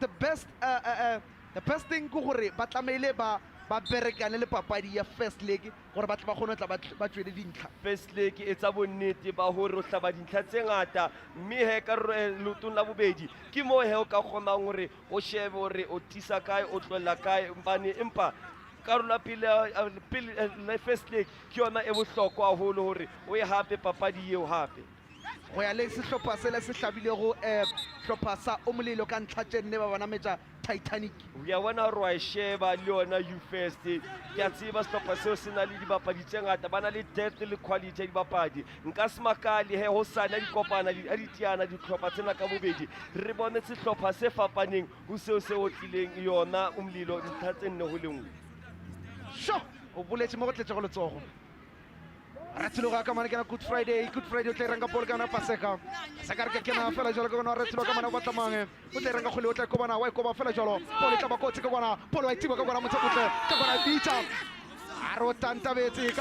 thing go gore ba tlameile ba berekane le papadi ya first leg gore ba tla ba gone tla ba tswele dintlha. First leg e tsa bonnete ba hore o hlaba dintlha tse ngata mme he ka lotong la bobedi ke mo he o ka kgonang gore o shebe hore o tisa kae o tlolla kae mbane empa karolo pele first leg ke yona e bohlokwa haholo hore o e hape papadi eo hape go ya le sehlopha se le se hlabile go hlopha sa omolelo ka ntlha tšenne ba bona metsa Titanic ya bona re wa sheba le yona you first ke a tseba sehlopha seo se na le dibapadi tse ngata ba na le depth le quality ya dibapadi nka se makale he ho sana dikopana a ditiana dihlopha tsena ka bobedi re bone sehlopha se fapaneng ho seo se otlileng yona umlilo ntlha tse nne ho lengwe sho o boletse mo go tletse go letsogo Retsuloga kamana kena Good Friday o tla renga ball kana paseka sakar ke kena fela jalo kana retsuloga kamana ba tlamange o tla renga khole o tla kobana wa koba fela jalo ball tla ba kotse ka bona ball wa itiba ka bona motsekotle ka bona bicha aro tantabetse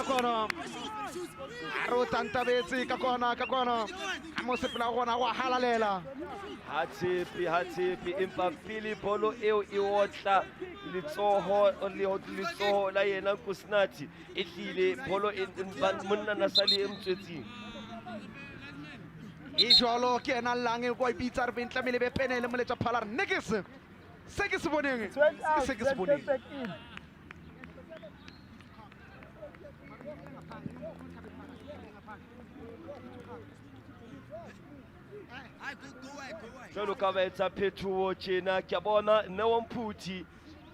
ka kona amo se pela gona wa halalela hatshepe empa pele bolo eo e otla letsoho la yena Kusnati e hlile bolo monna na sale e mtswetsing e jalo ke ena lange go ibitsa re bentla mele be penele moletsa phala re nekese se ke se boneng jalo ka ba etsa phethuo tjena ke bona Neo Mphuthi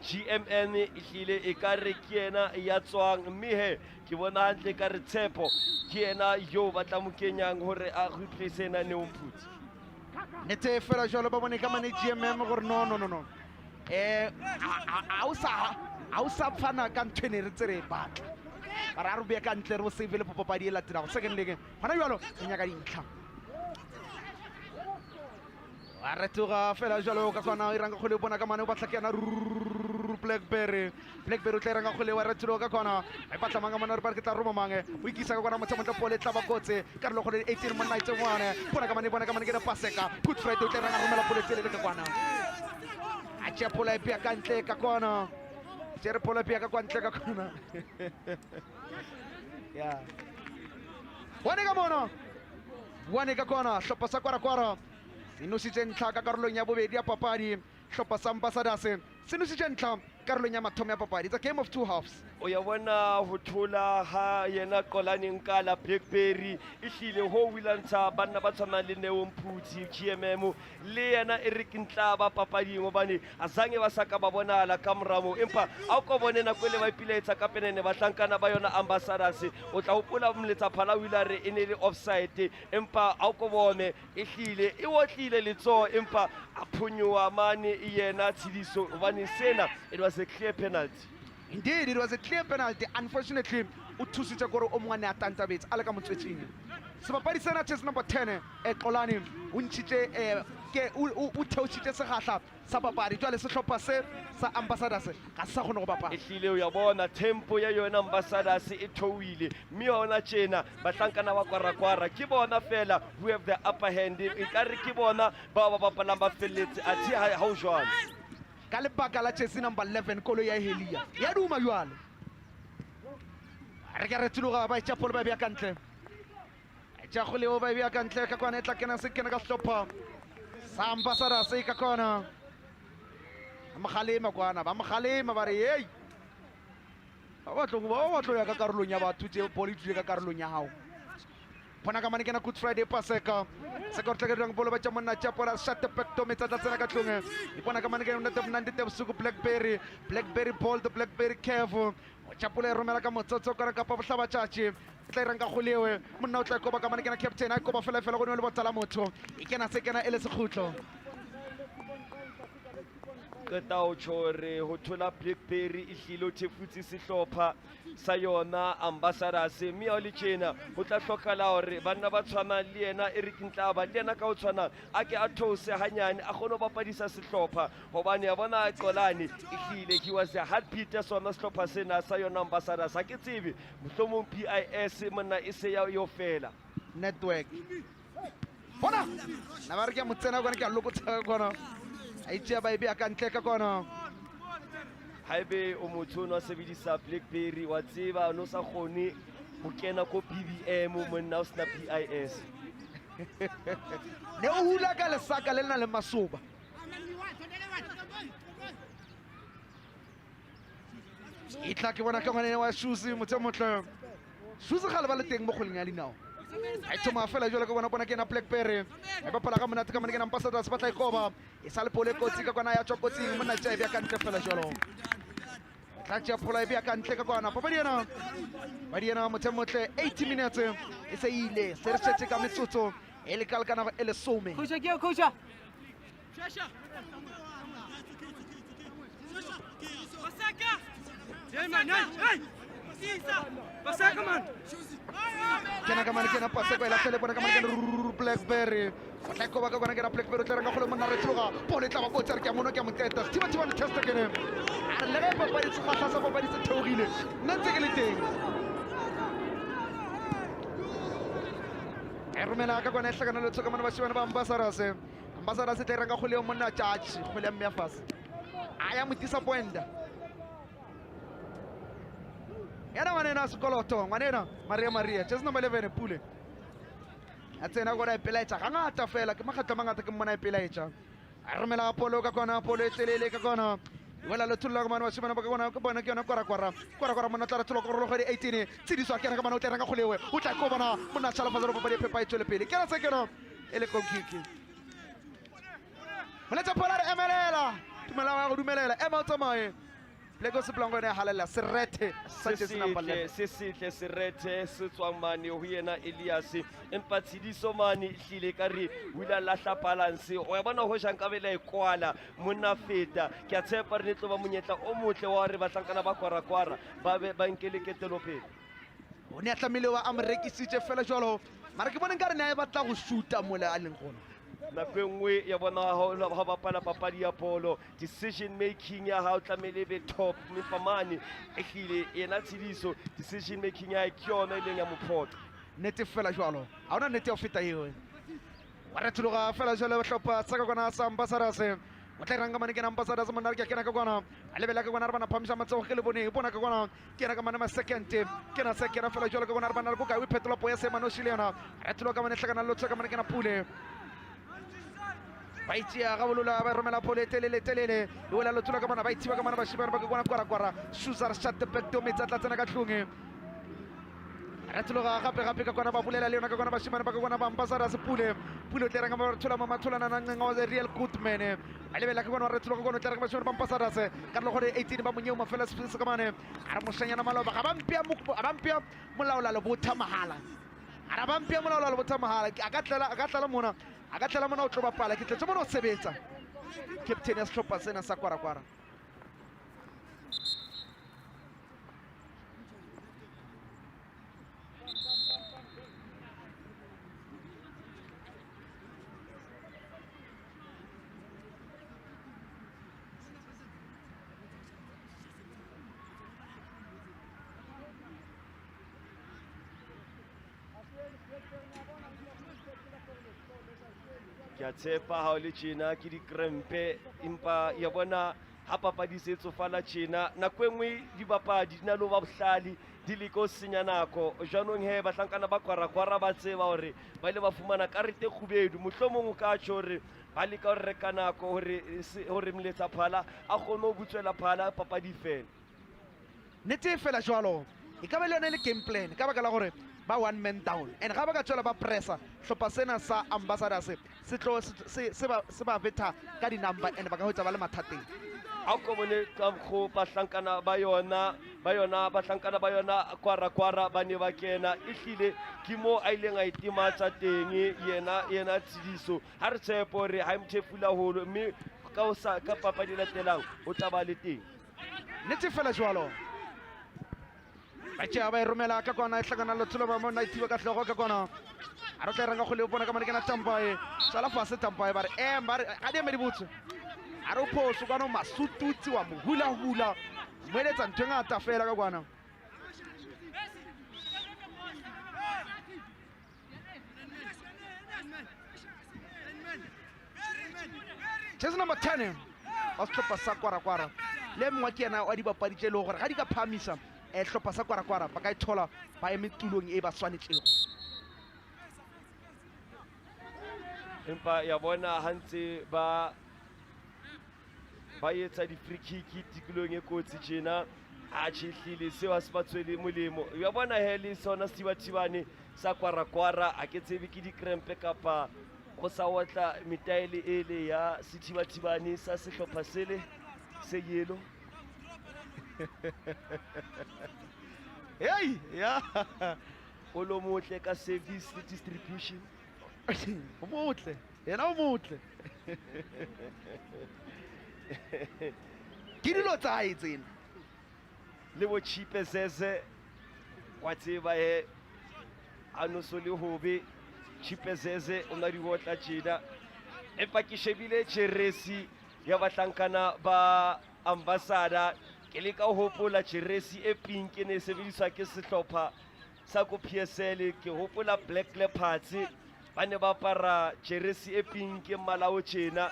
GMN e hlile e ka re ke yena ya tswang mme he ke bona hantle ka re Tshepo ke yena yo ba tla mo kenyang hore a replace na Neo Mphuthi nete fela jalo ba bone ka mane GMM gore no a sa fana ka ntwene re tsere batla ra re be ka ntle re o save le popapadi e latela second leg hana jalo e nyaka dintlha Aratuga fela jalo ka kwana iranga khole bona ka mane ba tlhakena Blackberry o tla iranga khole wa retsulo ka kwana e patla manga mona re ba ke tla roma mange o ikisa ka kwana motho motla pole tla ba kotse ka re lo khole 18 monna itse mwana bona ka mane ke na paseka Good Friday o tla iranga romela pole tsele ka kwana a tšea pola e pia ka ntle ka kwana tšere pola e pia ka kwantle ka kwana ya wane ka kwana hlopha sa kwara Sinusitse ntlha ka karolong ya bobedi ya papadi hlopha sa Ambassadors sinusitse ntlha karolong ya mathomo ya papadi. It's a game of two halves. O ya bona ho thola ha yena Qolani Nkala Blackberry e hlile ho wilantsha banna ba tshwana le Neo Mphuthi GMM le yena Eric Ntlaba papading hobane azange ba saka ba bonala ka moramo empa a ko bonena kwele ba ipiletsa ka penene ba tlankana ba yona Ambassadors o tla hopola mletsa phala wilare e ne le offside empa a ko bone e hlile e otlile letso empa a phonyoa mane yena Tshidiso hobane sena it was a clear penalty. Indeed, it was a clear penalty. Unfortunately, uthusitse gore o mongane a tantabetse a le ka motswetsing. Sebapadi sena chess number 10 Qolani o ntshitse ke o theositse segahla sa papadi jwale sehlopha se sa Ambassadors ga sa gone go bapala. Ehlile o ya bona tempo ya yona Ambassadors e thouile mme hona tjena batlankana ba kwara ke bona fela who have the upper hand e ka re ke bona ba bapalang ba felletse athi ha o jwale ka lebaka la chess number 11 kolo ya Helia ya duma jwale re ka re tloga ba itša polo ba bya kantle tša go leo ba bya kantle ka kwana e tla kena se kena ka hlopha sa Ambassadors ka kona ba mogalema ba re hey ba tlo ya ka karolong ya batho tše polo e ka karolong ya hao bona ka mane kena Good Friday paseka sekortle ke rang bolo ba tša monna tša pola shut back to metsa tla tsena ka tlonge e bona ka mane kena nante busuku Blackberry ball the Blackberry Kevo tša pola e romela ka motsotso ka ka pa bohlaba tšatši tla ranga go lewe monna o tla koba ka mane kena captain a koba fela go ne le botsala motho e kena se kena ele segutlo qeta ho tjore ho thola Blackberry e hlile o thefutse sehlopha sa yona Ambassadors mme ha le tjena ho tla hlokahala hore banna ba tshwana le yena Eric Ntlaba le yena ka ho tshwana a ke a those hanyane a kgone ho bapadisa sehlopha hobane ya bona Xolani e hlile he was a heartbeat ya sona sehlopha sena sa yona Ambassadors ha ke tsebe mohlomong PIS monna e se ya yo fela network bona na ba re ke motsena kwana ke a lokotsa kwana a itse ba ibe a ka ntle ka kwana haebe o motho no sebedisa Blackberry wa tseba no sa kgone ho kena ko BBM monna o sna PIS ne o hula ka lesaka le lena le masoba itla ke bona ka ngwane wa shoes motho motle shoes ga le ba le teng mo kgoleng ya dinao ai thoma fela jole ka bona bona ke na Blackberry e ba pala ka monate ka mane ke na Ambassadors ba tla ikoba e sa le pole kotsi ka kwana ya tshokotsi monna tsa e bya ka ntle fela jolo tla tja phola e bya ka ntle ka kwana ba diena motho motle 80 minutes e se ile se re setse ka metsotso e le kalkana e le some Coach ke coach Shasha Basaka hey man hey Basaka man kena ka mane ke na pasa kwa la tele bona ka mane ke Blackberry tla ko ba ka bona ke na Blackberry tla nga go le monna re tloga pole tla ba go tsere ke a mono ke a moteta thiba le test ke ne a le re papa di tshogahla sa papa di se theogile nna ntse ke le teng e romela ka kwana e hlakana le tsoka mana ba shibana ba Ambassadors tla renga go le monna judge go le mme fast a ya mo disappoint yana ngwanena sekoloto ngwanena Maria just number 11 pule a tsena go ra ipelaetsa ga ngata fela ke magatla mangata ke mmona ipelaetsa a romela Apollo ka kona Apollo e tselele ka kona wala le thulla ka mana wa shimana ba ka kona ka bona ke yona kwara mona tla re thulla go go di 18 tsidiso ke ka mana o tla renga go lewe o tla go bona mona tshala fa zero pa di pepa e tswele pele ke ra se ke no ele konkiki mona tsa pola re emelela tumela go dumelela ema tsamaye Lego se plango ne halela serete Sanchez number 11 se sitle serete se tswang mane ho yena Elias empa tshidiso mane hlile ka re wila lahla balance o ya bona ho jang ka bela e kwala monna feta ke a tshepa re ne tlo ba monyetla o motle wa re batlankana ba kwara ba be ba nkele ketelo pele o ne a tlamile wa amrekisitse fela jwalo mara ke bona nkare ne a batla go shoota mola a leng gona na pengwe ya bona ha bapala papadi ya polo decision making ya ha o tlamele be top mfamane ehlile yena tshidiso decision making ya kyona ile ya mophoto nete fela jwalo ha ona nete o feta eo wa re tloga fela jwalo ba hlopha tsaka kona sa Ambassadors o tla ranga mane ke na Ambassadors mona ke kena ka kwana a lebela ka kwana re bana phamisa matsogo ke le bone bona ka kwana ke na ka mana ma second ke na sekena fela jwalo ka kwana re bana le boka we phetola po ya se mano shilena re tloga ka mane hlakana lo tsaka mane ke na pule ba itsia ga bolola ba romela pole telele e wela lo tloga ka mana ba itsiba ka mana ba shibana ba ka kwana kwara shuzar shut the back to metsa tla tsena ka tlhunge re tloga gape ka kwana ba bolela le yona ka kwana ba shimana ba ka kwana ba Ambassadors pule o tla renga ba thola mama thola na ngenga wa real good man a lebela ka kwana re tloga ka kwana tla renga ba shimana ba Ambassadors ka lo gore 18 ba monyeo mafela se ka mane a re moshanyana maloba ga ba mpia molaola le botha mahala a ba mpia molaola le botha mahala a ka tlela mona o tlo bapala ke tletse mona o sebetsa captain ya sehlopha sena sa kwara ke a tshepa ha o le tjena ke dikrempe empa ya bona ha papadi se tsofala tjena nako engwe dibapadi di na le ba bohlali di le ko senya nako jwanong he batlankana ba kwara ba tseba hore ba ile ba fumana karete khubedu mohlomong o ka tjho hore ba le ka ho reka nako hore mletsa phala a kgone ho butswela phala papadi fela nete fela jwalo e ka ba le yona le game plan ka baka la gore ba one man down and ga ba ka tswela ba pressa hlopha sena sa Ambassadors se ba beta ka di number and ba ka hotsa ba le mathateng a ko bone ka go batlankana ba yona batlankana ba yona kwara ba ne ba kena ehlile ke mo a ileng a itimatsa teng yena tsidiso ha re tshepo re ha mthefula holo mme ka papadi e latelang o tla ba le teng. Nnete fela jwalo ba tšea ba e romela ka kwana e hlakana letsholo ba mona ithiba ka tlhogo ka kwana a re tla ranga go le bona ka mane ke na tampae tsala fase tampae ba re ga di eme di botse a re o phoso kwana masututsi wa mo hula mo eletsa ntho e ngata fela ka kwana jersey number 10 wa setlhopha sa Gwara le mongwe ke yena wa dibapadi tse e leng gore ga di ka phamisa hlopha sa Gwara ba ka e thola ba eme tulong e ba swanetsego empa ya bona hantse ba etsa di-free kick tikolong e kotsi tjena a tšhihlile seo a se ba tswele molemo ya bona he le sona setibathibane sa Gwara a ke tsebe ke dikrempe kapa go sa otla metaele ele ya setibathibane sa sehlopha sele se yelo hey ya o lo motle ka service distribution o motle yena o motle ke dilo tsa hae tsena le bo chipe zeze wa tseba he a no so le hobe chipe zeze o na di botla tjena empa ke shebile jeresi ya batlankana ba ambassador ke le ka hopola jeresi e pink ne sebediswa ke sehlopha sa ko PSL ke hopola Black Leopards ba ne ba para jeresi e pink malao tjena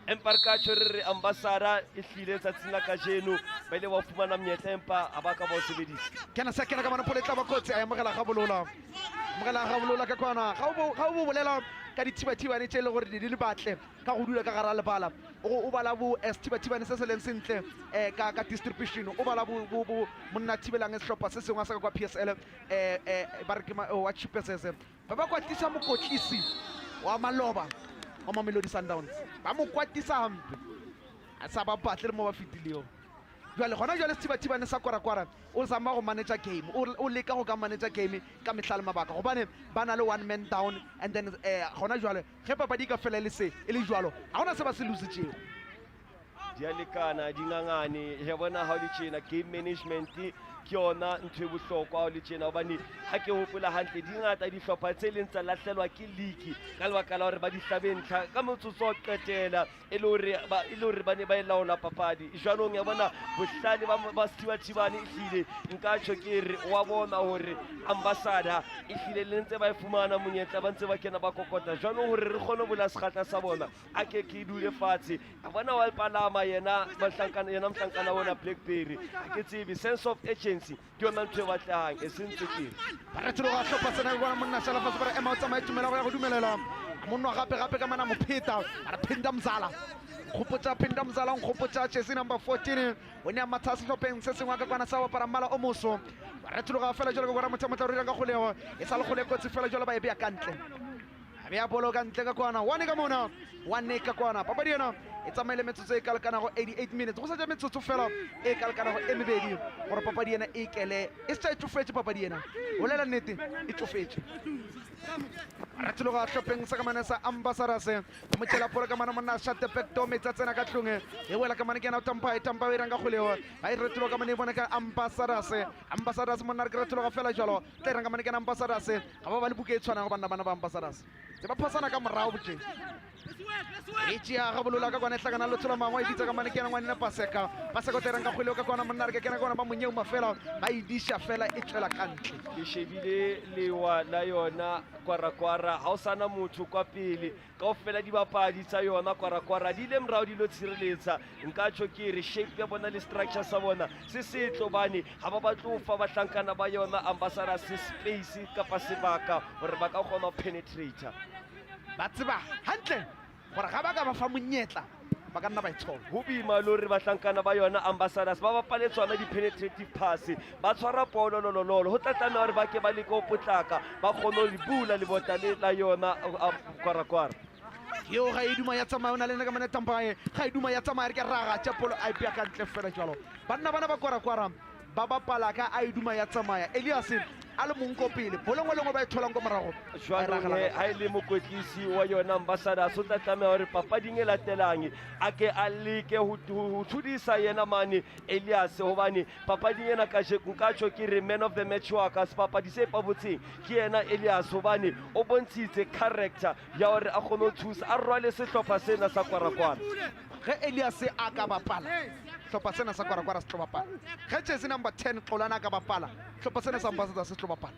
empa ka tshwere ambassador e hlile tsatsing la kajeno ba ile ba fumana monyetla empa a ba ka ba o sebedisa kena sa kena ka mana poletla ba kotsi a mogela ga bolola ka kwana ga o bolela ka dithibathibane tse le gore di le batle ka go dula ka gara lebala o bala bo dithibathibane se se leng sentle ka distribution o bala bo monna thibelang e sehlopha se sengwe sa ka kwa PSL ba re ke wa chipesese ba kwatisa mokotlisi wa maloba wa Mamelodi Sundowns ba mo kwatisa hampe a sa ba batle mo ba fitileo jwale gona jwale sethibathibane sa Gwara o zama go manage game o leka go ka manage game ka mehlala mabaka gobane ba na le one man down and then gona jwale ge papadi ka fela le se e le jwalo ga gona se ba se lositsego di a lekana di ngangane he bona ha le tjena game management ke yona ntho e bohlokwa ha le tjena hobane ha ke hopola hantle di ngata di hlopha tse leng tsa lahlelwa ke league ka lebaka la hore ba di hlabentlha ka motsotso wa qetela e le hore ba ne ba e laola papadi jwanong ya bona bohlale ba sethibathibane e hlile nka tjho ke re wa bona hore ambassador e hlile le ntse ba e fumana monyetla ba ntse ba kena ba kokota jwanong hore re kgone bola sekgatla sa bona a ke dule fatshe a bona wa palama yena mohlankana wona Blackberry a ke tsebe sense of urgency ke yona ntho e batlang e sentse ke ba re tlo ga hlopha sena go monna sala fa ba ema tsamaya tumela go dumelela monna gape ka mana mopheta a re Phinda Mzala khopotsa Phinda Mzala khopotsa jersey number 14 o ne a mathasa hlopeng se sengwe ka kwana sa wa para mmala o moso ba re tlo ga fela jalo go ra motsamotla re ka golewa e sa le gole kotsi fela jalo ba e bea kantle a bea bolo kantle ka kwana one ka mona one ka kwana papadi yena e tsamaile metsotso e kalekana go 88 minutes go sa ja metsotso fela e kalekana go emebedi gore papadi yena e kele e se tsofetse papadi yena o lela nnete e tsofetse ra tlo ga hlopeng sa ka mana sa ambassadors mo tshela pora ka mana monna shate pekto metsa tsena ka tlonge e wela ka mana ke na tampa e ranga go lewa ba e retlo ka mana e bona ka ambassadors monna re retlo ga fela jalo tla ranga mana ke na ambassadors ga ba le buke e tshwana go bana ba ambassadors se ba phasana ka morao botse e tšea ga bolola ka kwana e hlakana lotsholo mangwe e bitsa ka mane ke na ngwanena paseka terang ka kgweleo ka kwana monna re ke kena kwana ba monyeuma fela ba ediša fela e tswela kantle ke shebile lewa la yona Gwara ha o sana motho kwa pele kaofela dibapadi tsa yona Gwara di ile morao di lo tshireletsa nka tjho ke re shape ya bona le structure sa bona se setlo bane ha ba batlo fa batlankana ba yona ambassador se space kapa sebaka hore ba ka kgona ho penetrate ba tseba hantle gore ga ba ka ba fa monyetla ba ka nna ba itshola ho bima le hore batlankana ba yona ambassadors ba bapale tsona di-penetrative pass ba tshwara polo lolololo ho tlatlana hore ba ke ba leka ho potlaka ba kgone ho le bula lebota la yona Gwara yo ga e duma ya tsamaya o na le nna ka mane tampae ga e duma ya tsamaya re ke raga tša polo a ipea ka ntle fela jalo banna bana ba Gwara ba bapala ka a e duma ya tsamaya Elias a le mong ko pele bolo ngwe le ngwe ba e tholang ko morago jwanong ha ile mokwetlisi wa yona Ambassadors o tla tlameha hore papading e latelang a ke a leke ho thudisa yena mane Elias hobane papading ena ka jeko ka tjho ke re man of the match wa ka sepapadi se pabotseng ke yena Elias hobane o bontshitse character ya hore a kgone ho thusa a rwale sehlopha sena sa Gwara. ge Elias a ka bapala hlopha sena sa Gwara se tlo bapala ge jersey number 10 Xolana a ka bapala hlopha sena sa Ambassadors se tlo bapala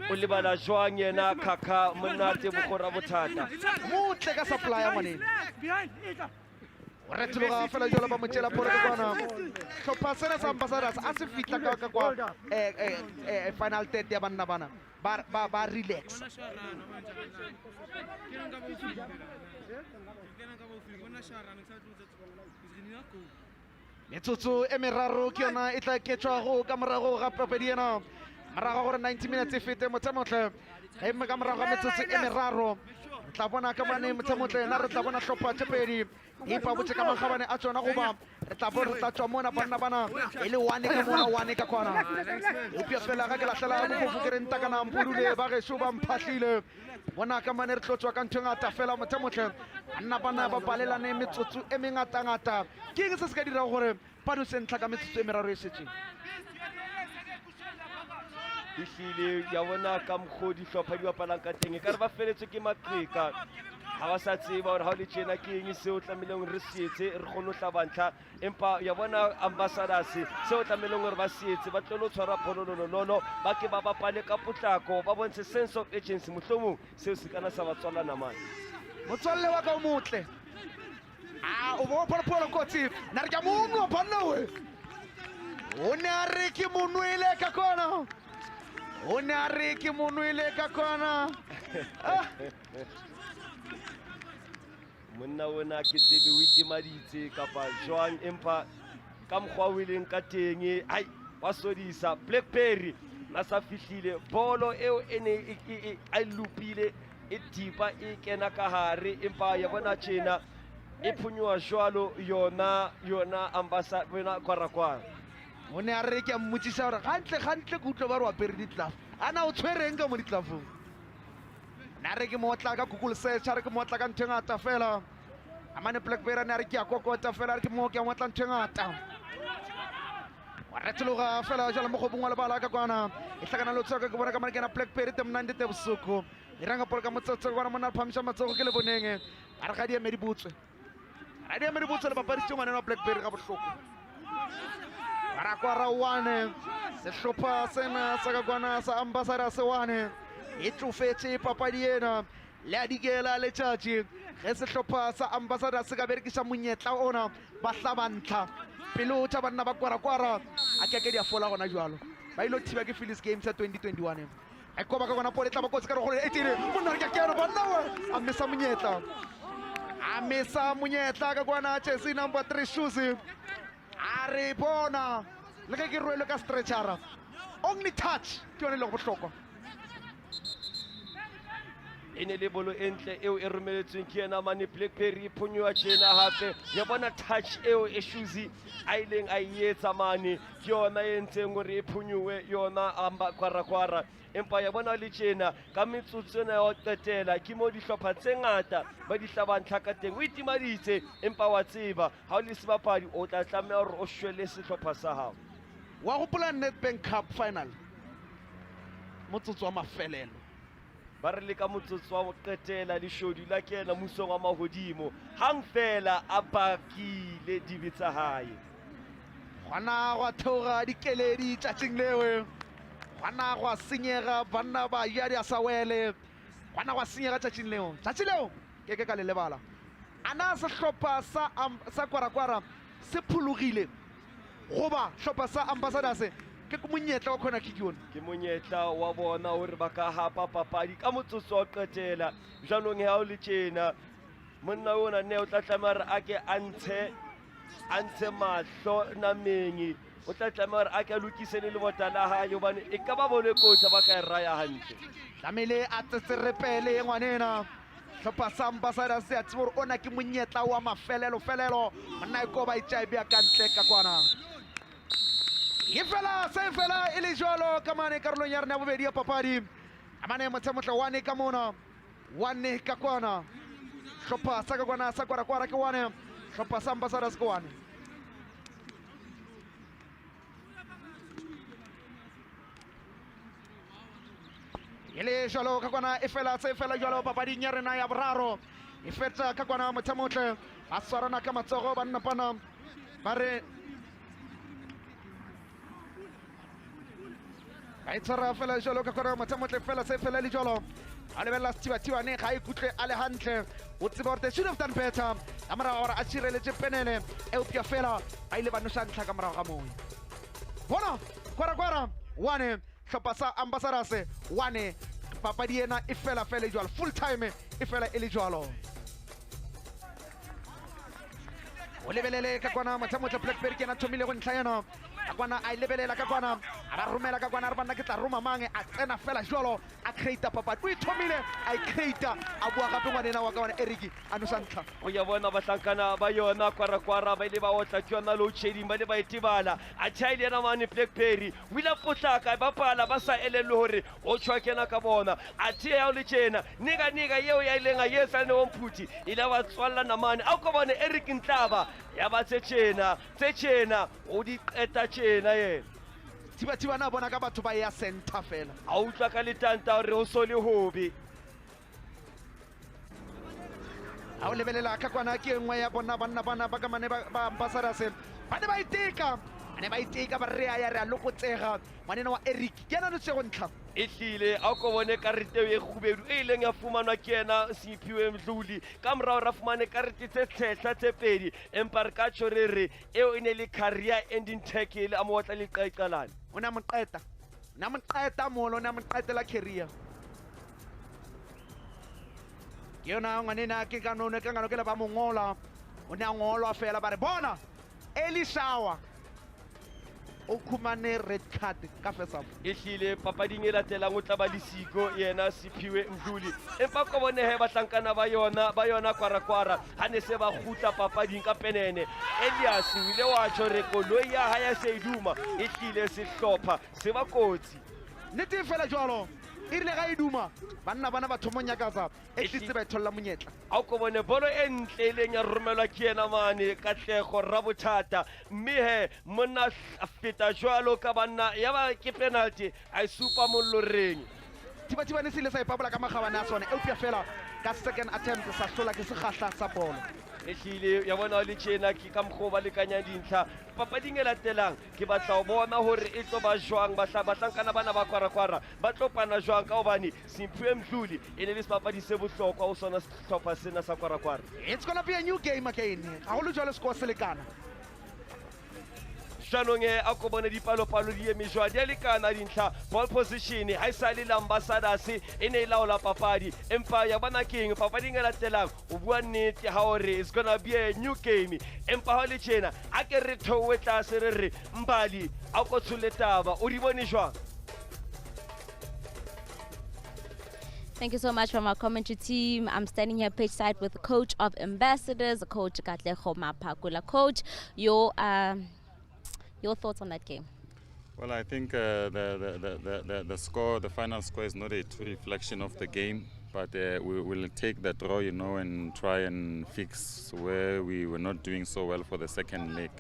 o lebala jwang yena Khakha monate bokgora bothata motle ka supply ya ngwaneng o retologa fela jalo ba motšela pole ke kwana hlopha sena sa Ambassadors a se fitla ka kwa final third ya banna bana ba relax metsotso e meraro ke yona e tla ketšwago ka morago ga papadi ena morago gore 90 minutes e fete motlhemotlhe ge ka morago ga metsotso e meraro re tla bona ka mane motlhemotlhe na re tla bona hlopha tše pedi di ipabotse ka magabane a tsona goba re tla bo re tla tswa mona banna bana e le one ka mona one ka kwana upia fela ga ke lahlela bofofu ke re ntakana mpudule ba gešo ba mphahlile bona ka mane re tlo tswa ka ntho e ngata fela motlhemotlhe banna bana ba palelane metsotso e mengata-ngata ke eng se se ka dira gore pano se ntlha ka metsotso e meraro e setseng ehlile ya bona ka mokgwa dihlopha di bapalang ka teng e ka re ba feletswe ke maqheka ha ba sa tseba hore ha o le tjena ke eng seo tlameileng re sietse re kgone ho hlabantlha empa ya bona Ambassadors seo tlameileng hore ba sietse ba tlolo tshwara pholonolono ba ke ba bapale ka potlako ba bontshe sense of urgency mohlomong seo se kana sa ba tswalana mane motswalle wa ka o motle o bo pholo kotsi na re ka mongo banna we o ne a re ke monwele ka kona o ne a re ke monwele ka kona monna ona ke tsebe o itimaditse kapa jwang empa ka mokgwa o ileng ka teng ai wa sodisa Blackberry na sa fihlile bolo eo e ne e lupile e tipa e kena ka hare empa ya bona tjena e phunywa jwalo yona Ambassador bona Gwara o ne a re ke a mmotsisa gore gantle ke utlwe ba re apere ditlafo ana o tshwereng ka mo ditlafong na re ke motla ka Google search re ke motla ka ntho e ngata fela amane Blackberry na re ke a kokota fela re ke mo ke a motla ntho e ngata wa retologa fela jalo mo go bongwa le bala ka kwana e hlakana lo tsaka ke bona ka mane ke na Blackberry te mnande te bosuku e ranga pole ka motsotso kwana mona phamisha matsogo ke le boneng a re ga di emedi butswe le bapaditse ngwana wa Blackberry ga bohloko Gwara one sehlopha sena sa ka kwana sa Ambassadors one e tlofetse papadi ena le a dikela letšatši ge sehlopha sa Ambassadors se ka berekisa monyetla ona ba hlabantlha pelo tša banna ba Gwara a keke di a fola gona jalo ba ilo thiba ke Phillies Games ya 2021 e koba ka gona pole tla ba kotsi ka re gore e tire monna re ka keno banna we a mesa monyetla ka kwana jersey number 3 shoes a re bona le ge ke rwele ka stretchera only touch ke yone le go bohlokwa e ne le bolo entle eo e romeletsweng ke yena mane Blackberry phonywa tjena hape ya bona touch eo e shoes a ileng a etsa mane ke yona e ntseng gore e phonywe yona Gwara empa ya bona le tjena ka metsotso ena ya qetela ke mo dihlopha tse ngata ba di hlabantlha ka teng o itimaditse empa wa tseba ha o le sebapadi o tla tlameha hore o shwele sehlopha sa hao wa gopola Nedbank Cup final motsotso wa mafelelo ba re le ka motsotso wa go qetela leshodu la kena musong wa mahodimo hang fela a bakile dibe tsa hae gona go theoga dikeledi tšatšing lewe gona go senyega banna ba ja di a sa wele gona go senyega tšatšing leo tšatši leo ke ka le lebala ana sehlopha sa Gwara se phologile goba hlopha sa Ambassadors ke monyetla wa khona kikione ke monyetla wa bona hore ba ka hapa papadi ka motsotso wa qetela jwanong ha o le tjena monna ona ne o tla tlamara a ke antshe mahlo nameng o tla tlamara a ke lokise le lebota la hae hobane e ka ba bone kotsa ba ka e raya hantle tlamele a tsetserepele ngwanena hlopha sa Ambassadors ya tsebore ona ke monyetla wa mafelelo monna e ko ba itjaibe ka ntle ka kwana Ifela se fela ile jolo kamane karolong ya rena bobedi ya papadi. Amane motsemotle wane ka mona. Wane ka kwana. Hlopha sa ka kwana sa kwara ke wane. Hlopha sa Ambassadors ke wane. Ile jolo ka kwana ifela se fela jolo papadi ya rena ya boraro. Ifetsa ka kwana motsemotle a swarana ka matsogo ba nna pana ba re I tsara fela jolo ka kora motsemotle fela se fela le jolo a lebella tiba ne ga ikutle a le hantle o tseba gore should have done better amara ora a tshireletse penele e upia fela a ile ba nosa ntla ka mara ga moe bona kwara one hlopha sa Ambassadors one papadi ena e fela jolo full time e fela e le jolo o lebelele ka kwana motsemotle Blackberry ke na thomile go ntla yana ka kwana a lebelela ka kwana a ba romela ka kwana re bana ke tla roma mange a tsena fela jolo a create papadi o ithomile a create a bua gape ngwanena wa ka wana Eric a no santla o ya bona bahlankana ba yona kwara ba ile ba otla ke yona lo cheding ba le ba itibala a chaile na mane Blackberry wila potlaka ba pala ba sa elele hore o tshwa kena ka bona a tie ya le tjena niga yeo ya ilenga yesa ne omphuthi ila ba tswalla na mane a ko bona Eric Ntlaba ya ba tsetjena o di qeta tjena yena tiba na bona ka batho ba ya center fela a utlwa ka letanta hore o so le hobe a o lebelela ka kwana ke engwe ya bona bana ba ka mane ba Ambassadors ba ne ba itika ba re ya re a lokotsega ngwanena wa Eric ke yena no se go ntla e hlile a ko bone karete e kgubedu e ileng ya fumanwa ke yena Siphiwe Ndoli ka morao ra fumane karete tse tshehla tse pedi empa re ka tshorere eo e ne le career ending tackle a mo otla le qaqalane o na mo qeta molo na mo qetela career ke yona ngwanena ke kanone ka ngano ke le ba mongola o ne a ngolwa fela ba re bona Elisawa o khumane red card ka fesa e hlile papading e latelang o tla ba lesiko yena Siphiwe Ndoli empa ko bone he bahlankana ba yona kwara ha ne se ba khutla papading ka penene Elias o ile wa tshore koloi ya haya se iduma e hlile se hlopha se ba kotsi nete fela jwalo e rile ga iduma banna bana ba thomonya ka tsa e tlitse ba tholla monyetla a ko bone bolo e ntle ileng ya romelwa ke yena mane Katlego Rabothata mme he monna a feta jwalo ka banna ya ba ke penalty a supa molloreng tiba ne se le sa ipabola ka magabana a sone e upia fela ka second attempt sa hlola ke se gahla sa bolo e hlile ya bona le tjena ke ka mkhoba le kanya dintlha papading e latelang ke batla o bona hore e tlo ba jwang bahlankana bana ba kwara ba tlo pana jwang ka hobane Siphiwe Ndoli e ne le sepapadi se bohlokwa o sona sehlopha sena sa kwara it's gonna be a new game again a go le jwalo score se lekana Shanong a ko bona dipalopalo di eme jwa di a lekana dintlha ball position ha isale la Ambassadors e ne laola papadi empa ya bana king papading e latelang o bua nnete ha hore it's gonna be a new game empa ha le tjena a ke re thowe tlase re Mbali a ko tshuletaba o di bone jwang Thank you so much from our commentary team. I'm standing here page side with the coach of Ambassadors, Coach Katlego Mapakula. Coach, your thoughts on that game? Well, I think the score, the final score, is not a true reflection of the game, but we will take the draw, and try and fix where we were not doing so well for the second leg.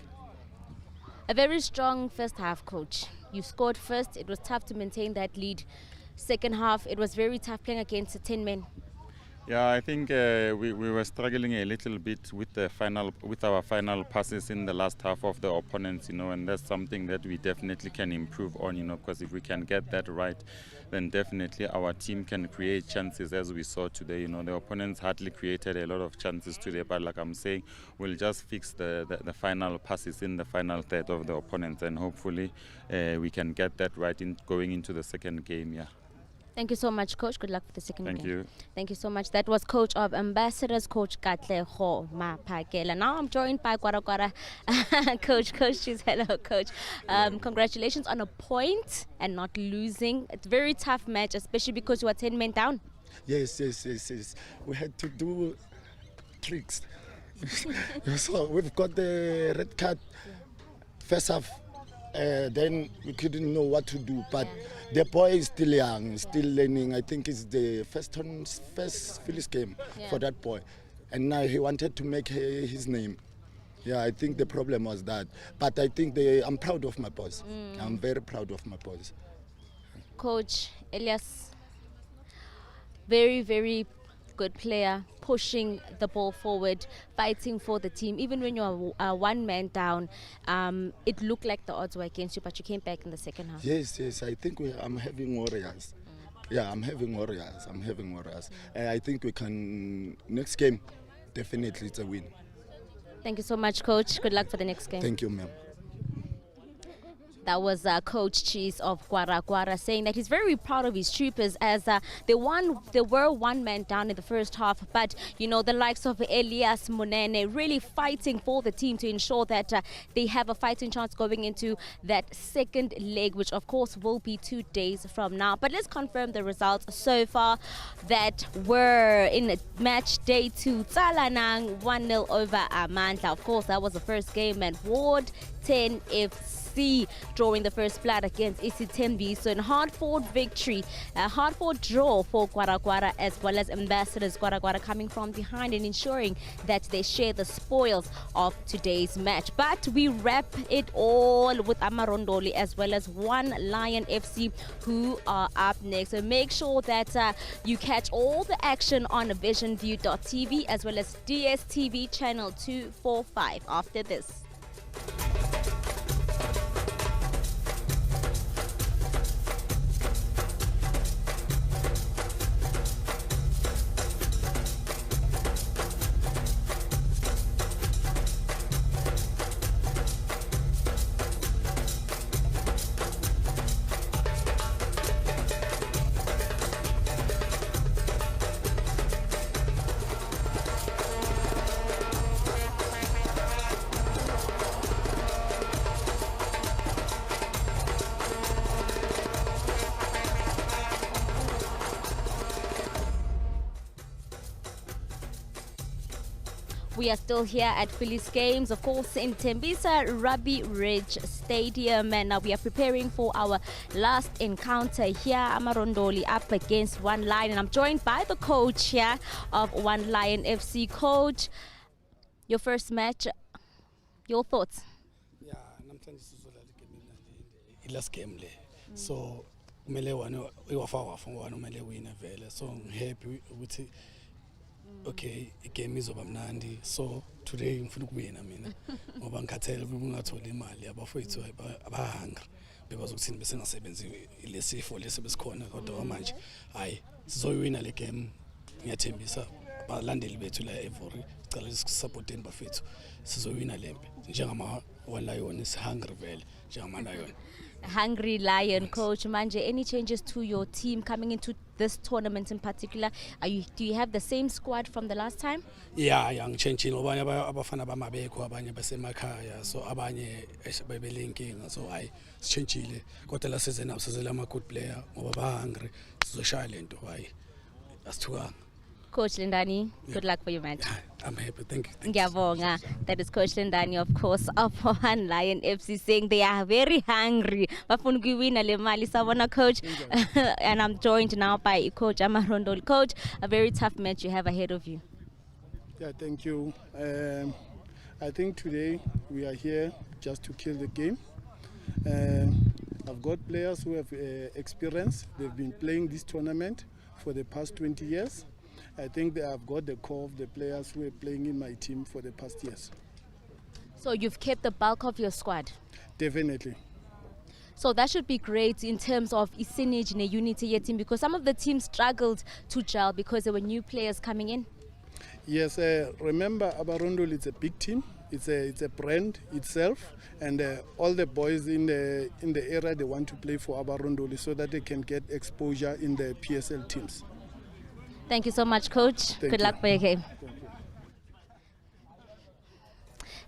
A very strong first half, Coach. You scored first. It was tough to maintain that lead. Second half, it was very tough playing against the 10 men. Yeah, I think we were struggling a little bit with our final passes in the last half of the opponents, and that's something that we definitely can improve on, because if we can get that right, then definitely our team can create chances as we saw today. The opponents hardly created a lot of chances today, but like I'm saying, we'll just fix the final passes in the final third of the opponents, and hopefully we can get that right in going into the second game. Yeah. Thank you so much, Coach. Good luck for the second game. Thank you. Thank you so much. That was Coach of Ambassadors, Coach Katlego Mapakela. Now I'm joined by Gwara. Coach, hello, Coach. Congratulations on a point and not losing. It's a very tough match, especially because you were 10 men down. Yes. We had to do tricks. So we've got the red card first half. then we couldn't know what to do. But the boy is still young, still learning. I think it's the first Phillies game for that boy. And now he wanted to make his name. Yeah, I think the problem was that. But I think I'm proud of my boys. I'm very proud of my boys. Coach Elias, very, very good player, pushing the ball forward, fighting for the team. Even when you're one man down, it looked like the odds were against you, but you came back in the second half. Yes, I think I'm having warriors. Yeah, I'm having warriors. I think we can, next game, definitely it's a win. Thank you so much, Coach. Good luck for the next game. Thank you, ma'am. That was Coach Cheese of Gwara saying that he's very proud of his troopers as they were one man down in the first half, but you know, the likes of Elias Monene really fighting for the team to ensure that they have a fighting chance going into that second leg, which of course will be 2 days from now. But let's confirm the results so far that were in match day 2. Tsalanang 1-0 over Amandla. Of course, that was the first game, and Ward 10 FC drawing the first blood against Isithembiso. So in hard-fought victory, a hard-fought draw for Gwara as well as ambassadors Gwara coming from behind and ensuring that they share the spoils of today's match. But we wrap it all with Ndoli as well as One Lion FC, who are up next. So make sure that you catch all the action on visionview.tv as well as DSTV channel 245 after this. We are still here at Phillies Games, of course, in Tembisa Ruby Ridge Stadium, and now we are preparing for our last encounter here. Ndoli up against One Lion, and I'm joined by the coach here of One Lion FC. Coach, your first match, your thoughts? Yeah, last game so kumele wona iwafaka one umele win vele, so I'm happy with it. Okay, igame izoba mnandi, so today ngifuna ukuwina mina ngoba ngikhathele ukungathola imali abafowethu abahungry because ukuthini bese ngasebenzi lesifo lesebesikhona, kodwa manje hayi sizoyiwina le game. Ngiyathembisa abalandeli bethu la eVory, sicela sisupporteni bafethu, sizoyiwina lempi njengama One Lion, is hungry vele njengama Lion. Hungry Lion, Coach Manje, any changes to your team coming into this tournament in particular? Do you have the same squad from the last time? Yeah, ngichange abanye abafana bamabekho, abanye basemakhaya, so abanye bebelenkinga, so hayi sichangeile, kodwa la season up sizela ama good player ngoba ba hungry, sizoshaya lento hayi asithukanga. Coach Lindani, good luck for your match. I'm happy, thank you. Ngiyabonga. That is Coach Lindani, of course, of One Lion FC, saying they are very hungry. Bafuna ukuwina le mali sabona, Coach. And I'm joined now by Coach Ndoli. Coach, a very tough match you have ahead of you. Yeah, thank you. I think today we are here just to kill the game. I've got players who have experience. They've been playing this tournament for the past 20 years. I think that I've got the core of the players who are playing in my team for the past years. So you've kept the bulk of your squad? Definitely. So that should be great in terms of synergy and unity your team, because some of the teams struggled to gel because there were new players coming in. Yes, remember Ndoli is a big team. It's a brand itself, and all the boys in the area, they want to play for Ndoli so that they can get exposure in the PSL teams. Thank you so much, Coach. Good luck for your game.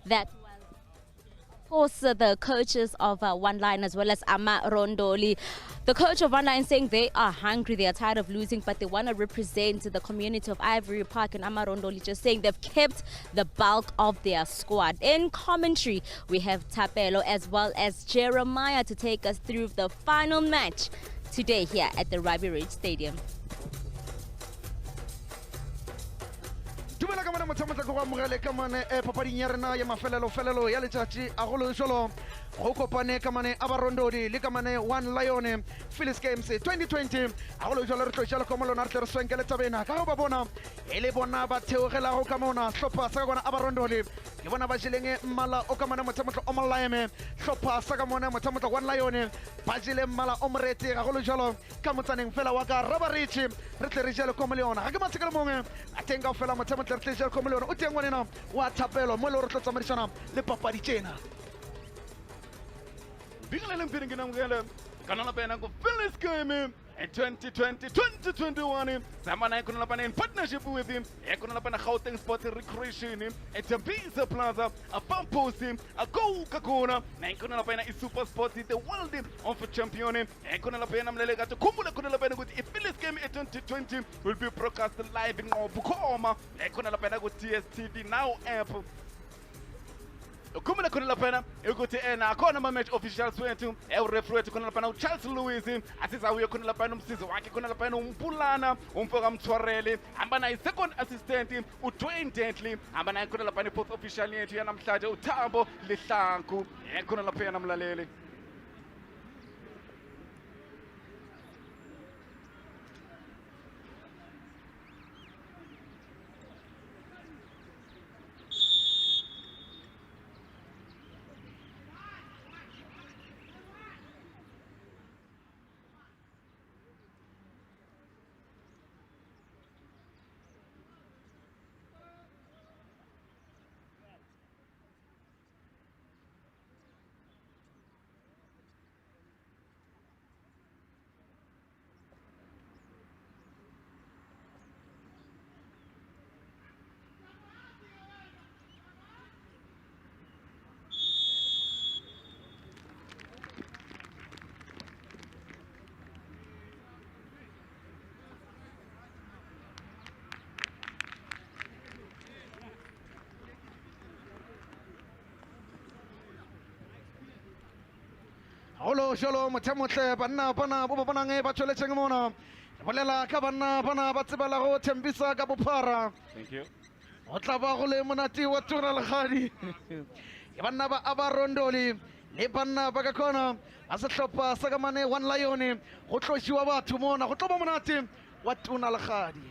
That course, the coaches of One Lion as well as Ndoli. The coach of One Lion saying they are hungry, they are tired of losing, but they want to represent the community of Ivory Park, and Ndoli just saying they've kept the bulk of their squad. In commentary, we have Tapelo as well as Jeremiah to take us through the final match today here at the Ruby Ridge Stadium. Dumela ka mona motsamotla go amogele ka mane papading ya rena ya mafelelo ya letsatsi a go le jolo go kopane ka mane a barondodi le ka mane One Lion Phillies Games 2020 a go le jolo re tlošela ka molona re tle re swenkele tsabena ka go ba bona e le bona ba theogela go ka mona hlopha sa ka bona a barondodi ke bona ba jileng mmala o ka mane motsamotla o molaeme hlopha sa ka mona motsamotla One Lion ba jile mmala o morete ga go le jolo ka motsaneng fela wa ka raba richi re tle re jele ko moleona ga ke matsekele mongwe a tenga fela motsamotla re tle jele ko moleona o teng ngwanena wa Thapelo mo le re tlotsa marisana le papadi tjena Bingalele mpingi namgele kanala pena ko Phillies game in 2020 2021 samana ikono lapana in partnership with him ikono lapana Gauteng Sport Recreation Isithembiso Plaza a Pamposi a Coca-Cola na ikono lapana SuperSport the world of champion ikono lapana mlele gato kumbula ikono lapana ukuthi Phillies game in 2020 will be broadcast live in Bukoma ikono lapana ukuthi TSTV now app Kumula kuna lapena ukuthi ena akona ama match officials wethu referee kuna lapena Charles Louis asiza uye kuna lapena umsizi wakhe kuna lapena umpulana umfoka mthwarele hamba naye second assistant uDwayne Dentley hamba naye kuna lapena fourth official yethu yanamhlanje uThabo Lihlanku kuna lapena mlaleli Holo jolo mothamotle banna bana bo bonang ba tšweletseng mona bolela ka banna bana ba tsebala go thembisa ka bophara thank you o tla ba go le monati wa tona legadi ke banna ba abarondoli le banna ba ka khona a se hlopha sa ka mane One Lion go tloshiwa batho mona go tlo ba monati wa tona legadi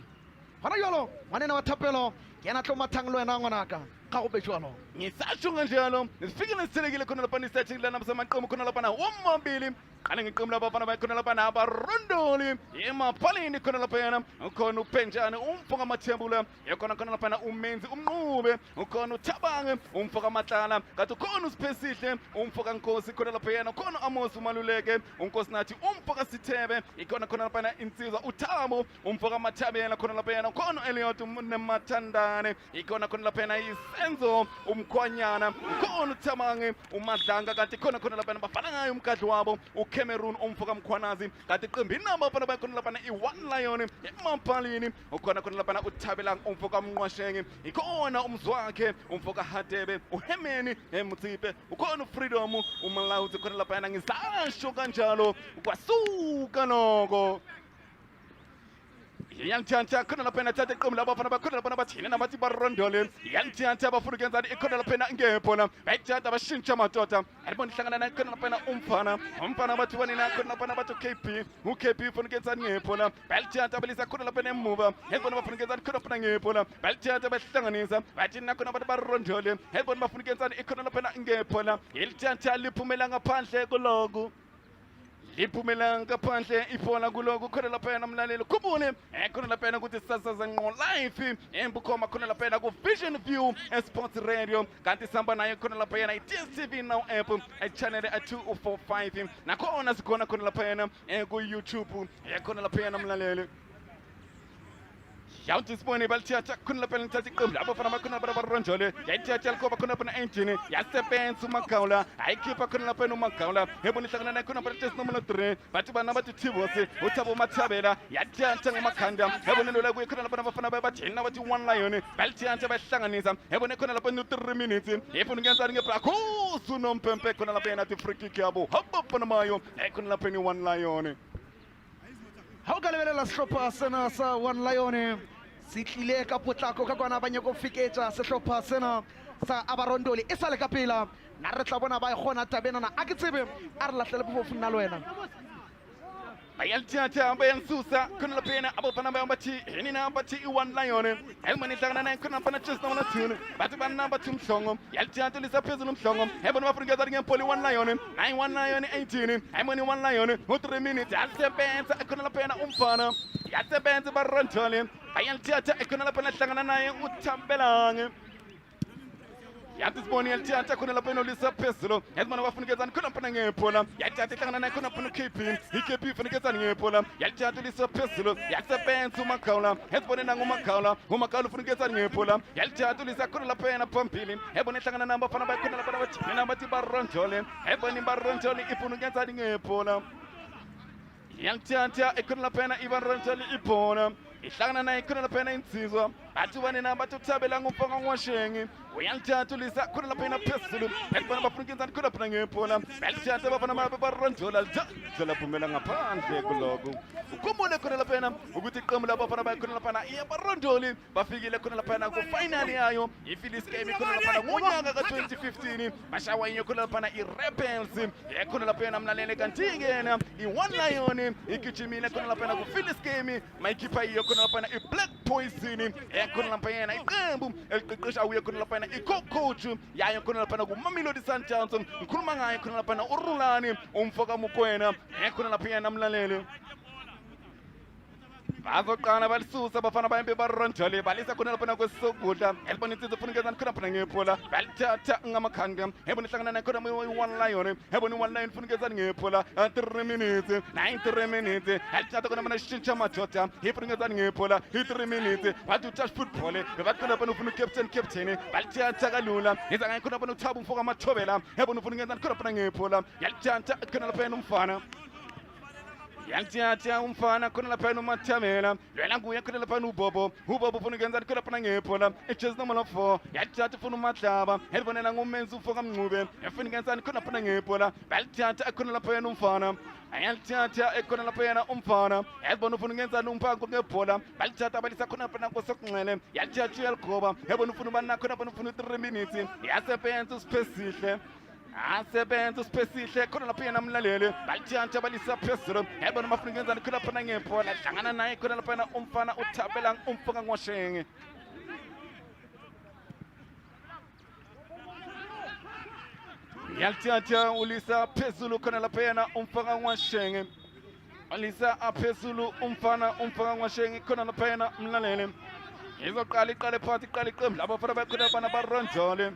hona jolo ngwanena wa Thapelo ke ena tlo mathang le wena ngwanaka ga go betjwana ngisasho kanjalo sifikile sithelekile khona lapha isearching lana msamaqomo khona lapha womabili kana ngiqomo labafana bakhona lapha abarondoli emaphaleni khona lapha yana ukhona uPenjane umfoka amathembula yakona khona lapha umenzi umnqube ukhona uThabange umfoka amahlala kathi ukhona uSiphesihle umfoka Nkosi khona lapha yana ukhona Amos umaluleke uNkosi nathi umfoka Sithebe ikhona khona lapha insizwa uThabo umfoka Mathabela khona lapha yana ukhona Elliot uNemathandane ikhona khona lapha Isenzo umkhwanyana ukhona uThabange uMadlanga kanti khona khona lapha bafana ngayo umkadlo wabo Cameroon umfoka Mkhwanazi kanti iqembu inamba phana bakhona lapha iOne Lion emaphaleni ukhona khona lapha uThabelang umfoka Mnqwashenge ikhona umzwakhe umfoka Hadebe uHemeni eMtsipe ukhona uFreedom uMalawuzi khona lapha ngisasho kanjalo kwasuka noko Yangtjantja khona lapha thatha iqembu labafana bakhona lapha bathina nabathi barondole Yangtjantja bafuna ukwenza ikhona lapha ngephola bayithatha bashintsha amadoda alibona ihlangana naye khona lapha umfana bathi wanina khona lapha bathi uKP ufuna ukwenza ngephola bayithatha balisa khona lapha emuva yabona bafuna ukwenza khona lapha ngephola bayithatha bahlanganisa bathi nakhona bathi barondole yabona bafuna ukwenza ikhona lapha ngephola ilithatha liphumela ngaphandle koloku liphumela ngaphandle ibhola kuloku khona lapha namlaleli khubule khona lapha ukuthi sasaza ngqo live embukhoma khona lapha ku Vision View Sports Radio kanti samba nayo khona lapha yana iTSTV now app channel 245 nakhona sikhona khona lapha yana ku YouTube khona lapha namlaleli Yawutisibone balithatha khona lapha lithatha iqembu labo bafana bakhona baronjole yayithatha likhoba khona lapha engine yasebenza uMagawula ayikhipha khona lapha uMagawula hebona ihlangana naye khona lapha nomero 3 bathi bana bathi Thibose uThabo Mathabela yathatha ngamakhanda hebona lola kuye khona lapha abafana bathina bathi one lion balithatha bahlanganisa hebona khona lapha 3 minutes yefuna ukuyenzani ngebrakhusu nompempe khona lapha yena athi free kick yabo hamba bafana mayo khona lapha ni one lion. How ka lebelela sehlopha sena sa one lion se tlile ka potlako ka kwana ba nyako fiketsa sehlopha sena sa Abarondoli e sale ka pela na re tla bona ba gona tabenana a ke tsebe a re lahlele bofofu nna le wena bayalithatha bayansusa khona lapha yena abafana bathi yena bathi i-one lion ayimani ihlangana naye khona lapha na-chest number 2 bathi bana bathi umhlongo yalithatha lisa phezulu umhlongo hebona bafunikeza ngempoli one lion nayi one lion 18 ayimani one lion u3 minutes yasebenza khona lapha yena umfana yasebenza baronjole bayalithatha khona lapha nahlangana naye uThambelange yatisiboni yalithatha khona lapha enolisa phezulu yazibona bafunikeza khona lapha ngephola yalithatha ihlangana naye khona lapha KP iKP ifunikeza ngephola yalithatha lisa phezulu yasebenza uMagawula yazibona nanguMagawula ufunikeza ngephola yalithatha lisa khona lapha yena phambili yabona ihlangana namba bafana bakhona lapha bathina bathi baronjole yabona baronjole ifunikeza ngephola yalithatha khona lapha yena ibaronjole ibhola ihlangana naye khona lapha yena insizwa bathi bane bathi uThabela ngumfaka ngwashengi uyalithatha lisa khona lapha yena phezulu yabona bafunikeza khona lapha ngephola yalithatha bafana baronjola lithatha phumela ngaphandle kuloko ukhumbule khona lapha yena ukuthi iqembu labafana bakhona lapha iyabarondoli bafikile khona lapha yena ku final yayo iFilis game khona lapha ngonyaka ka2015 bashawa inyo khona lapha iRebels khona lapha yena mlalele kanti yena i-one lion igijimile khona lapha ku Filis game mayikhipha iyo khona lapha iBlack Poison khona lapha yena iqembu eliqeqesha uye khona lapha yena i-coach yayo khona lapha ku Mamelodi Sundowns ngikhuluma ngaye khona lapha uRulani umfoka Mokwena khona lapha yena mlalele bazoqala balisusa bafana bayimbe baronjole balisa khona lapha kwesokudla elibona insizwe funikeza khona lapha ngephola balithatha ngamakhanda hebona ihlangana naye khona one lion hebona one lion funikeza ngephola 3 minutes 93 minutes alithatha khona mana shintsha madoda ifunikeza ngephola 3 minutes bathi touch football bebakhona lapha ufuna captain balithatha kalula iza ngaye khona lapha uThabo umfoka Mathobela hebona ufunikeza khona lapha ngephola yalithatha khona lapha umfana yalithatha umfana khona lapha uMathamela yena nguye khona lapha uBobo ufunikeza khona lapha ngephola ijezi number 4 yalithatha ufuna uMahlaba elibonela ngumenzi ufoka Mncube yafunikeza khona lapha ngephola balithatha khona lapha umfana ayalithatha khona lapha yena umfana yabona ufunikeza umphako ngebhola balithatha balisa khona lapha ngosokunxele yalithatha yaligoba yabona ufuna ubana khona lapha ufuna 3 minutes yasebenza uSiphesihle asebenza uSiphesihle khona lapha yena mlaleli balithatha balisa phezulu yabona bafunikeza khona lapha ngephola hlangana naye khona lapha umfana uThabela umfoka ngwashenge yalithatha ulisa phezulu khona lapha yena umfoka ngwashenge ulisa aphezulu umfana umfoka ngwashenge khona lapha yena mlaleli izoqala iqale phansi iqale iqembu labafana bakhona lapha baronjole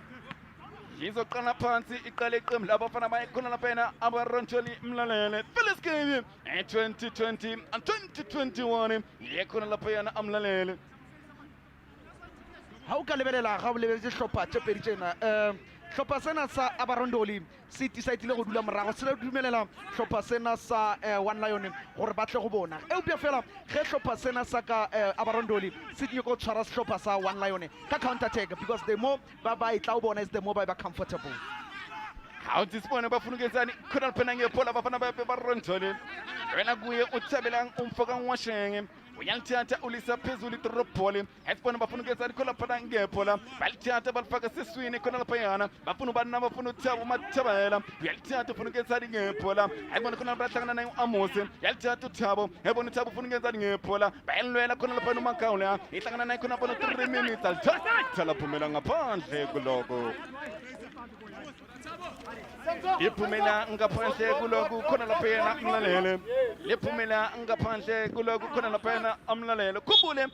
izoqala phansi iqale iqembu labafana bakhona lapha yena abaronjoli mlalele Filis game 2020 and 2021 yekhona lapha yena amlalele ha o ka lebelela ga o lebeletse hlopha tse pedi tsena hlopha sena sa Abarondoli se tisaitile go dula morago se dumelela hlopha sena sa one lion gore batle go bona eupia fela ge hlopha sena sa ka Abarondoli se dinyo go tshwara hlopha sa one lion ka counter attack because the more ba itla o bona is the more ba comfortable how disibone bafunikezani khona lapha ngephola bafana baronjole wena kuye uThabela umfoka ngwashenge uyalithatha ulisa phezulu idropball esibona bafunikeza khona lapha ngephola balithatha balifaka seswini khona lapha yana bafuna ubani bafuna uThabo Mathobela uyalithatha ufunikeza ngephola ayibona khona bahlangana naye uAmos yalithatha uThabo yabona uThabo ufunikeza ngephola bayilwela khona lapha uMagawula ihlangana naye khona lapha 3 minutes alithatha laphumela ngaphandle kuloko iphumela ngaphandle kuloko khona lapha yena mlalele liphumela ngaphandle kuloko khona lapha yena amlalele khumbule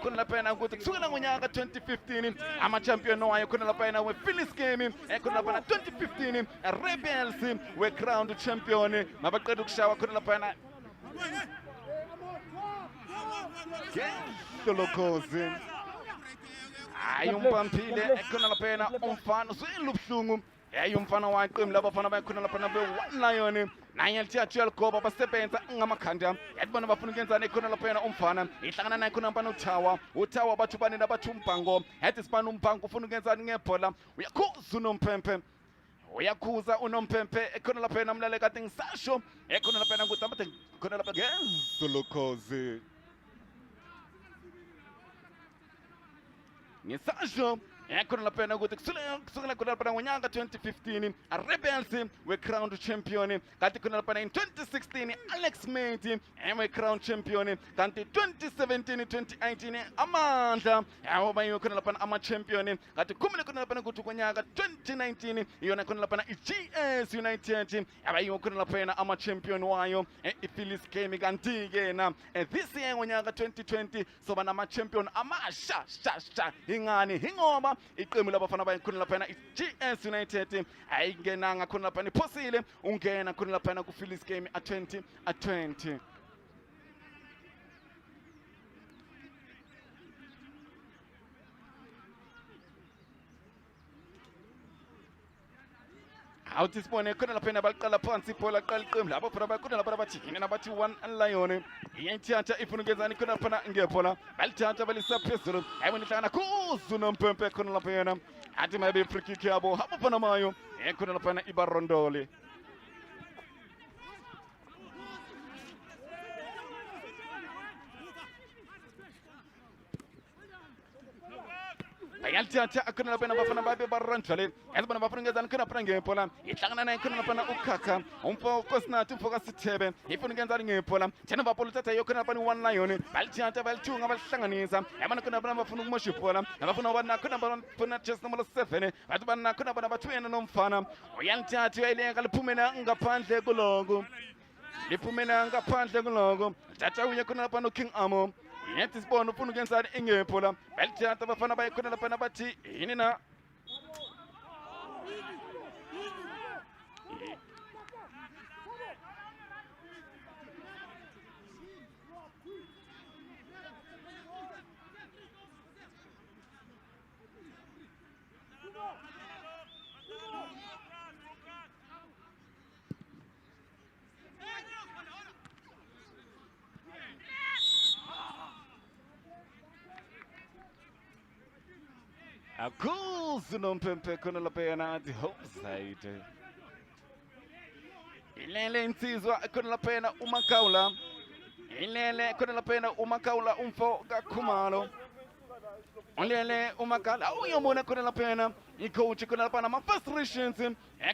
khona lapha yena ukuthi kusukela ngonyaka 2015 ama-champion wayo khona lapha yena we-Filis game khona lapha 2015 Rebels we-crowned champion mabaqeda ukushawa khona lapha yena Solokozi. Ayumpampile ekhona laphana umfana uswele ubuhlungu. Umfana waqembu labafana bakhona laphana be-1 Lion. Naye elithathu yaligoba basebenza ngamakhanda. Yabona bafuna ukuyenzana ekhona laphana umfana. Ihlangana naye khona laphana uThawa. uThawa bathu bane nabathu umbango. Yathi sibana umbango ufuna ukuyenzana ngebhola. Uyakhuza uNompempe. Uyakhuza uNompempe ekhona laphana mlale kade ngisasho. Ekhona laphana ukuthi abathe khona lapha ngezulukozi. Ngisasho ekhona laphana ukuthi kusukela khona laphana ngonyaka 2015 Rebels we crowned champion, kanti khona laphana in 2016 Alex Mate we crowned champion, kanti 2017-2018 Amandla yabayo khona laphana ama champion, kanti kumele khona laphana ukuthi ngonyaka 2019 iyona khona laphana iGS United yabayo khona laphana ama champion wayo iPhillies game, kanti ke na this year ngonyaka 2020 soba nama champion amasha ingani hingoba iqembu labafana bayikhona laphana iGS United ayingenanga khona laphana iphosile ungena khona laphana kuPhillies game a2020. Awuthi sibone khona laphana baqala phansi ibhola qala iqembu labo phela bakhona lapha bathi yini nabathi 1 Lion iyanthatha ifuna ukenzani khona laphana ngebhola balithatha balisa phezulu ayibona ihlangana kuzu noMpempe khona laphana athi mabe free kick yabo habo phana mayo khona laphana ibarondole. Bayalithatha khona laphana bafana babe barondole yazibona bafuna ukenzani khona laphana ngebhola ihlangana naye khona laphana ukhakha umfo Kosinathi umfo kaSithebe ifuna ukenzani ngebhola thina bapoluthatha khona laphana 1 Lion balithatha balithunga balihlanganisa yabona khona laphana bafuna ukumosha ibhola abafuna ubana khona bafuna chest number 7 bathi bana khona bana bathwena nomfana uyalithatha uyayileka liphumela ngaphandle kuloko thatha uye khona laphana uKing Amo yethi sibona ufuna ukuyenzani ngebhola balithatha abafana bayikhona laphana bathi yini na akuzu noMpempe khona laphana athi offside. Ilele insizwa khona laphana uMakaula ilele khona laphana uMakaula umfo kaKhumalo ulele uMakaula uyomona khona laphana icoach khona laphana ama frustrations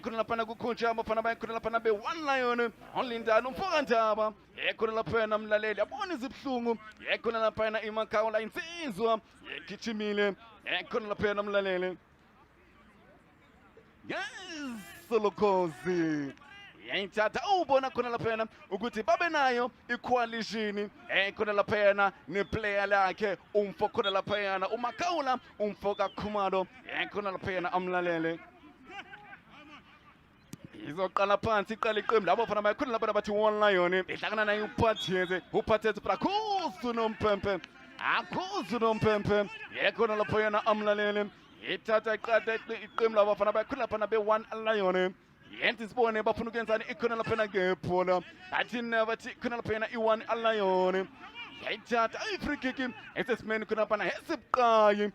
khona laphana kucoach abafana bayikhona laphana be-1 Lion onlindana umfo kaNdaba khona laphana mlaleli abona izibhlungu khona laphana iMakaula insizwa igijimile khona laphana mlaleli Solokozi yayithatha ubona khona laphana ukuthi babe nayo icoalition khona laphana neplayer lakhe umfo khona laphana uMakaula umfo kaKhumalo khona laphana amlalele izoqala phansi iqala iqembu labo bafana bakhona lapha bathi 1 Lion ihlangana naye uphatheze prakuzu noMpempe akuzu noMpempe khona laphana amlalele ithatha iqada iqembu labo bafana bakhona lapha be-1 Lion yethi sibone bafuna ukuyenzani ikhona laphana ngebhola bathi bathi khona laphana i-1 Lion yayithatha free kick esesimeni khona laphana hesibuqayi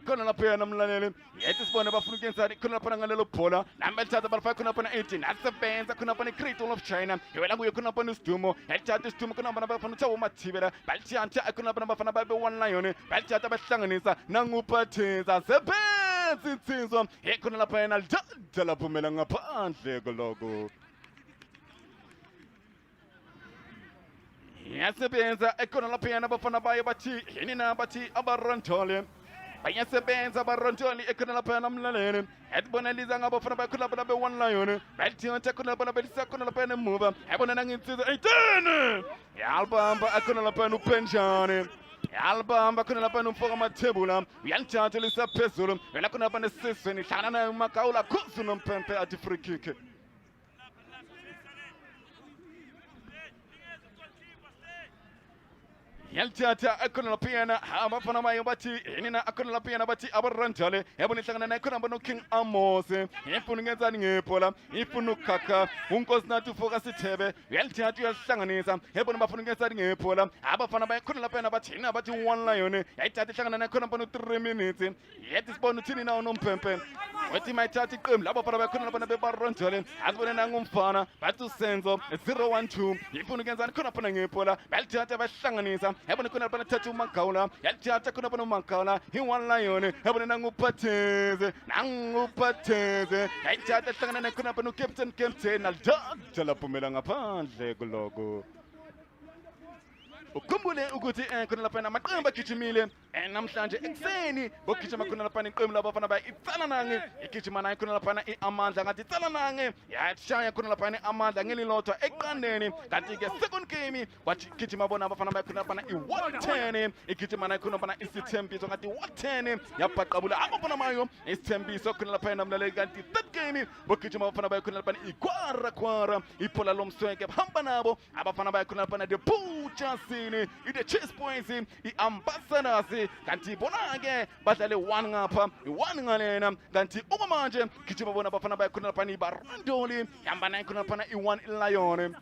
khona laphana mlaleli yethi sibone bafuna ukuyenzani khona laphana ngalelo bhola namba lithatha balifaka khona laphana 18 asebenza khona laphana iCrystal of China yewela kuye khona laphana isidumo yalithatha isidumo khona laphana bafana uThabo Mathibela balithatha khona laphana bafana babe-1 Lion balithatha bahlanganisa nanguphatheza sebenza insizwa khona laphana lithatha laphumela ngaphandle koloko yasebenza ekhona laphana abafana bayo bathi yini na bathi abarondole bayasebenza abarondole ekhona laphana mlaleli yabona liza ngabafana bakhona lapha be-1 Lion balithatha khona lapha belisa khona laphana emuva yabona nanginsizwa 18 yalibamba ekhona laphana uPenjane yalibamba khona laphana umfoka amathebula uyalithatha lisa phezulu wena khona lapha nesisweni hlangana naye uMakaula kuzu noMpempe athi free kick. yalithatha ekhona laphiyana abafana bayo bathi nina akhona laphiyana bathi abaranjale yabona ihlangana naye khona no King Amos ifuna ngenzani ngephola ifuna ukukhakha unkosi nathi ufocus ithebe yalithatha uyahlanganisa yabona bafuna ngenzani ngephola abafana bayakhona laphiyana bathi nina bathi one lion yayithatha ihlangana naye khona no 3 minutes yethi sibona uthini nawo nomphempe wethi mayithatha iqembu labo bafana bayakhona laphana bebaranjale asibone nangumfana bathi usenzo 012 ifuna ngenzani khona phana ngephola yalithatha bahlanganisa yabona khona lapha thatha uMagawula yalithatha khona lapha uMagawula i-one lion yabona nanguphatheze yayithatha hlangana naye khona lapha no-captain alidada laphumela ngaphandle kuloko ukhumbule ukuthi khona lapha amaqembu agijimile namhlanje ekuseni bogijima khona lapha iqembu labafana baya iTsalanang igijima naye khona lapha iAmandla ngathi iTsalanang yashaya khona lapha iAmandla ngelilodwa eqandeni kanti ke second game wathi igijima bona abafana baya khona lapha i-10 igijima naye khona lapha Isithembiso ngathi 10 yabhaqabula abafana bayo Isithembiso khona lapha namlaleli kanti third game bogijima abafana baya khona lapha iGwara ipola lomsweke bahamba nabo abafana baya khona lapha the Butchers ide chase points i-Ambassadors kanti bona-ke badlale 1 ngapha 1 ngalena kanti okwamanje gijima bona bafana bayakhona laphana iBarandoli yamba naye khona laphana i-1 Lion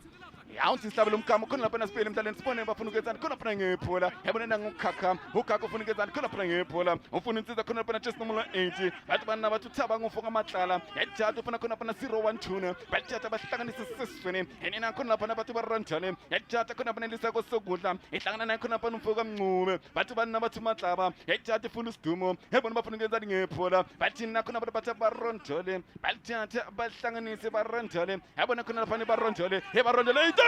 yawuthi sihlabela umkamo khona laphana sipele emdlalweni sibone bafuna ukwenzani khona laphana ngephola yabona nangukhakha ukhakha ufuna ukwenzani khona laphana ngephola ufuna insiza khona laphana chest number 8 bathi bana bathi uthaba ngofoka amahlala yajatha ufuna khona laphana 012 bayithatha bahlanganisa sisweni enina khona laphana bathi baranjane yajatha khona laphana lisako sokudla ihlangana naye khona laphana umfoka mncube bathi bana bathi matlaba yajatha ifuna isidumo yabona bafuna ukwenzani ngephola bathi nina khona bathi baranjole bayithatha bahlanganise baranjole yabona khona laphana baranjole yebaranjole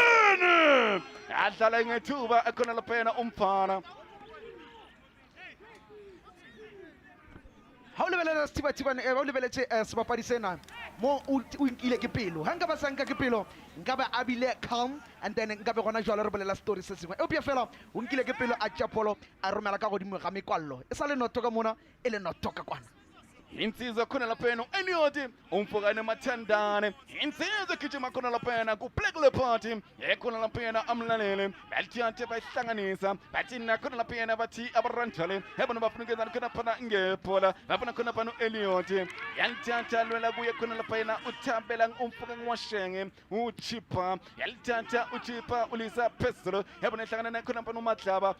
adlala ngethuba ekhona laphana umfana ha o lebelela sethibathibane o lebeletse sebapadi sena mo o nkile ke pelo ha nka ba sanka ke pelo nka ba abile calm and then nka be gona jwalo re bolela story se sengwe eupia fela o nkile ke pelo a tšapolo a romela ka godimo ga mekwallo e sa le notoka mona e le notoka kwana insizwa khona laphana eniyoti umfokane mathandane insizwa gijima khona laphana ku-Black Leopard ekhona laphana amlalele balithathe bayihlanganisa bathi nakhona laphana bathi abaranjale yabona bafuna ukwenzani khona phana ngephola bafuna khona phana u-Elliot yalithatha lwela kuye khona laphana uthambela umfoka ngwashenge uchipa yalithatha uchipa ulisa phezulu yabona ihlangana naye khona phana umatlaba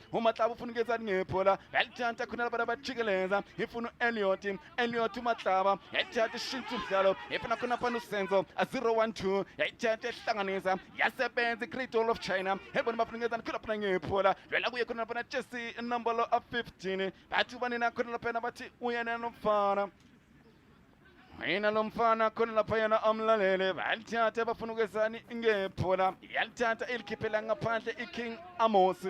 ufuna ukwenzani ngephola yalithatha khona laphana bajikeleza ifuna u-Elliot umatlaba yayithatha ishintsha umdlalo ifuna khona phana usenzo 012 yayithatha ehlanganisa yasebenza i-Great Wall of China yabona bafuna ukwenzani khona phana ngephola lwela kuye khona phana Jesse number 15 bathi banina khona laphana bathi uyena nomfana yena lo mfana khona laphayana amlalele balithatha bafuna ukwenzani ngephola yalithatha elikhiphela ngaphandle i-King Amos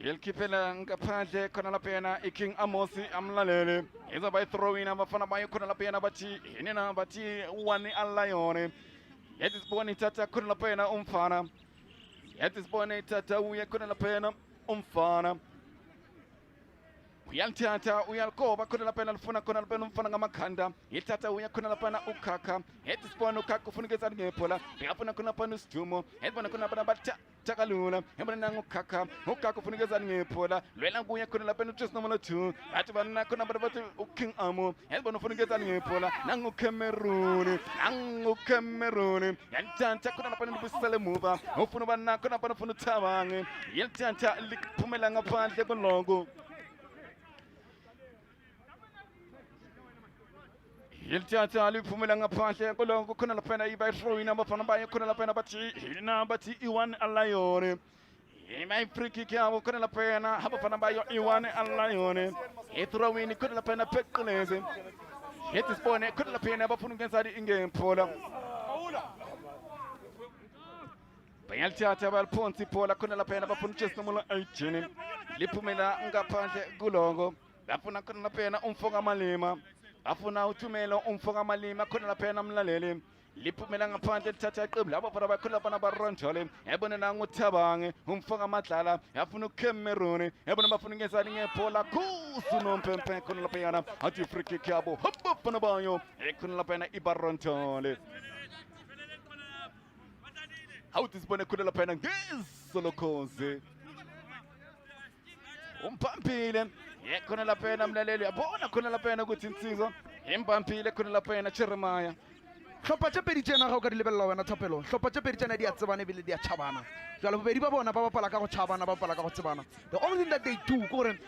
yelkhiphela ngaphandle khona laphana i-King Amos amlalele izoba i-throw-in abafana bayo khona laphana bathi yena bathi 1 Lion yethi sibone ithatha khona laphana umfana yethi sibone ithatha uye khona laphana umfana uyalithatha uyalikoba khona laphana lifuna khona laphana umfana ngamakhanda yithatha uya khona laphana ukhakha yethi sibone ukhakha ufuna ukwenzani ngephola uyafuna khona laphana isidumo yebona khona laphana bathakalula yebona nangukhakha ukhakha ufuna ukwenzani ngephola lwela kuye khona laphana uJesu number 2 bathi bana khona bathi uKing Amo yebona ufuna ukwenzani ngephola nanguCameroon yalithatha khona laphana libusele muva ufuna bana khona laphana ufuna uthabange yalithatha liphumela ngaphandle kolongo yilithatha liphumela ngaphandle kolongo khona laphana ibayithrow-in abafana bayo khona laphana bathi i-1 Lion ima-free kick yabo khona laphana abafana bayo i-1 Lion i-throw-in khona laphana pheqeleze yethi sibone khona laphana abafuna ukwenzani ngephola bayalithatha baliphonsa iphola khona laphana bafuna uJesu number 18 liphumela ngaphandle kulongo bafuna khona laphana umfoka amalima afuna uthumelo umfoka amalima khona laphana amlalele liphumela ngaphandle lithatha iqembu labo fana bakhona laphana baronjole yabona nanguthabange umfoka amadlala yafuna uCameroon yabona bafuna ngezani ngephola kusu nomphempe khona laphana athi free kick yabo hoppa fana bayo khona laphana ibaronjole awuthi sibone khona laphana ngesolokhoze umpampile khona laphana mlaleli uyabona khona laphana ukuthi insizwa impampile khona laphana Jeremiah hlopha tse pedi tsena ga o ka di lebella wena Thapelo hlopha tse pedi tsena di a tsebana ebile di a tšhabana jalo bobedi ba bona ba bapala ka go tšhabana ba bapala ka go tsebana the only thing that they do ke gore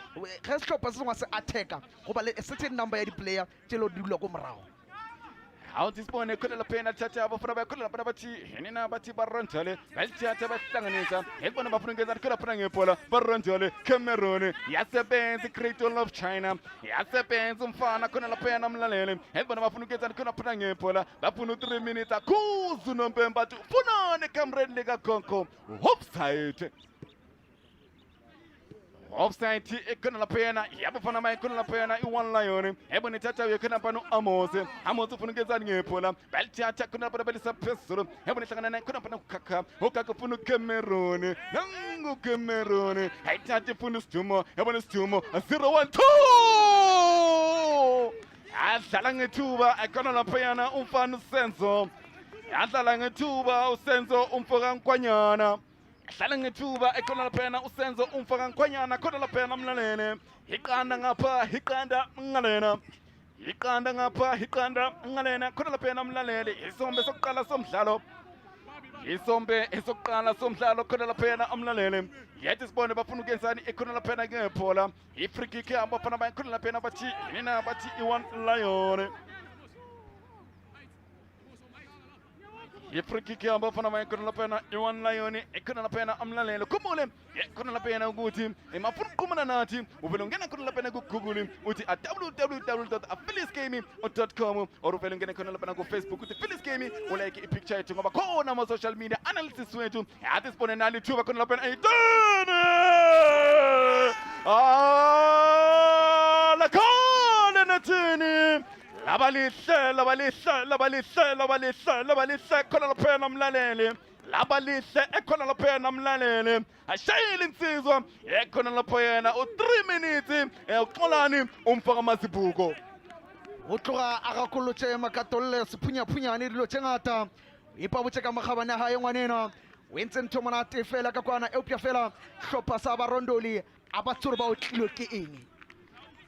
ge sehlopha se sengwe se attacka go ba le a certain number ya di-player tse le di dula ko morago awuthi sibone khona laphana thatha abafana bakhona laphana bathi henina bathi baronjale balithatha bahlanganisa yibona bafuna ngeza khona laphana ngepola baronjale Cameroon yasebenza Great Wall of China yasebenza umfana khona laphana mlalele yibona bafuna ngeza khona laphana ngepola bafuna 3 minutes akuzu nompemba bathi funane Cameroon lika Konko offside offside ekhona laphana yabafana mayikhona laphana i1 Lion ebona ithatha yekhona pano Amos ufuna ngezani ngephola balithatha khona lapha balisa phezulu ebona ihlangana naye khona pano ukaka ufuna Cameroon nangu Cameroon ayithatha ufuna Sidumo ebona Sidumo 0-1-2 adlala ngethuba ekhona laphana umfana uSenzo adlala ngethuba uSenzo umfoka nkwanyana hlala ngethuba ekhona laphana uSenzo umfaka nkwanyana khona laphana mlalene iqanda ngapha iqanda ngalena iqanda ngapha iqanda ngalena khona laphana mlalele isombe sokuqala somdlalo isombe esokuqala somdlalo khona laphana amlalele yathi sibone bafuna ukenzani ekhona laphana ngephola i-free kick abafana bakhona laphana bathi nina bathi i1 Lion i-free kick abafana bakhona laphana i1 Lion ekhona laphana amlalelo khumule ekhona laphana ukuthi emafuna uqhumana nathi uvela ungena khona laphana ku-Google uthi www.phyllisgaming.com or uvela ungena khona laphana ku-Facebook uthi Phyllis Gaming ulike i-picture yethu ngoba khona ama-social media analysis wethu yathi sibone nali thuba khona laphana ayitene lakhona nathini labalihle khona laphana mlalele labalihle ekhona laphana mlalele ashayile insizwa ekhona laphana u3 minutes uxolani umfaka mazibuko o tloga a gakolotse makatolle sephunyaphhunyane dilo tse ngata ipa botse ka magabane a gae ngwanena o entse ntho monate fela ka kwana eupša fela hlopha sa barondoli a batsore ba o tlilwe ke eng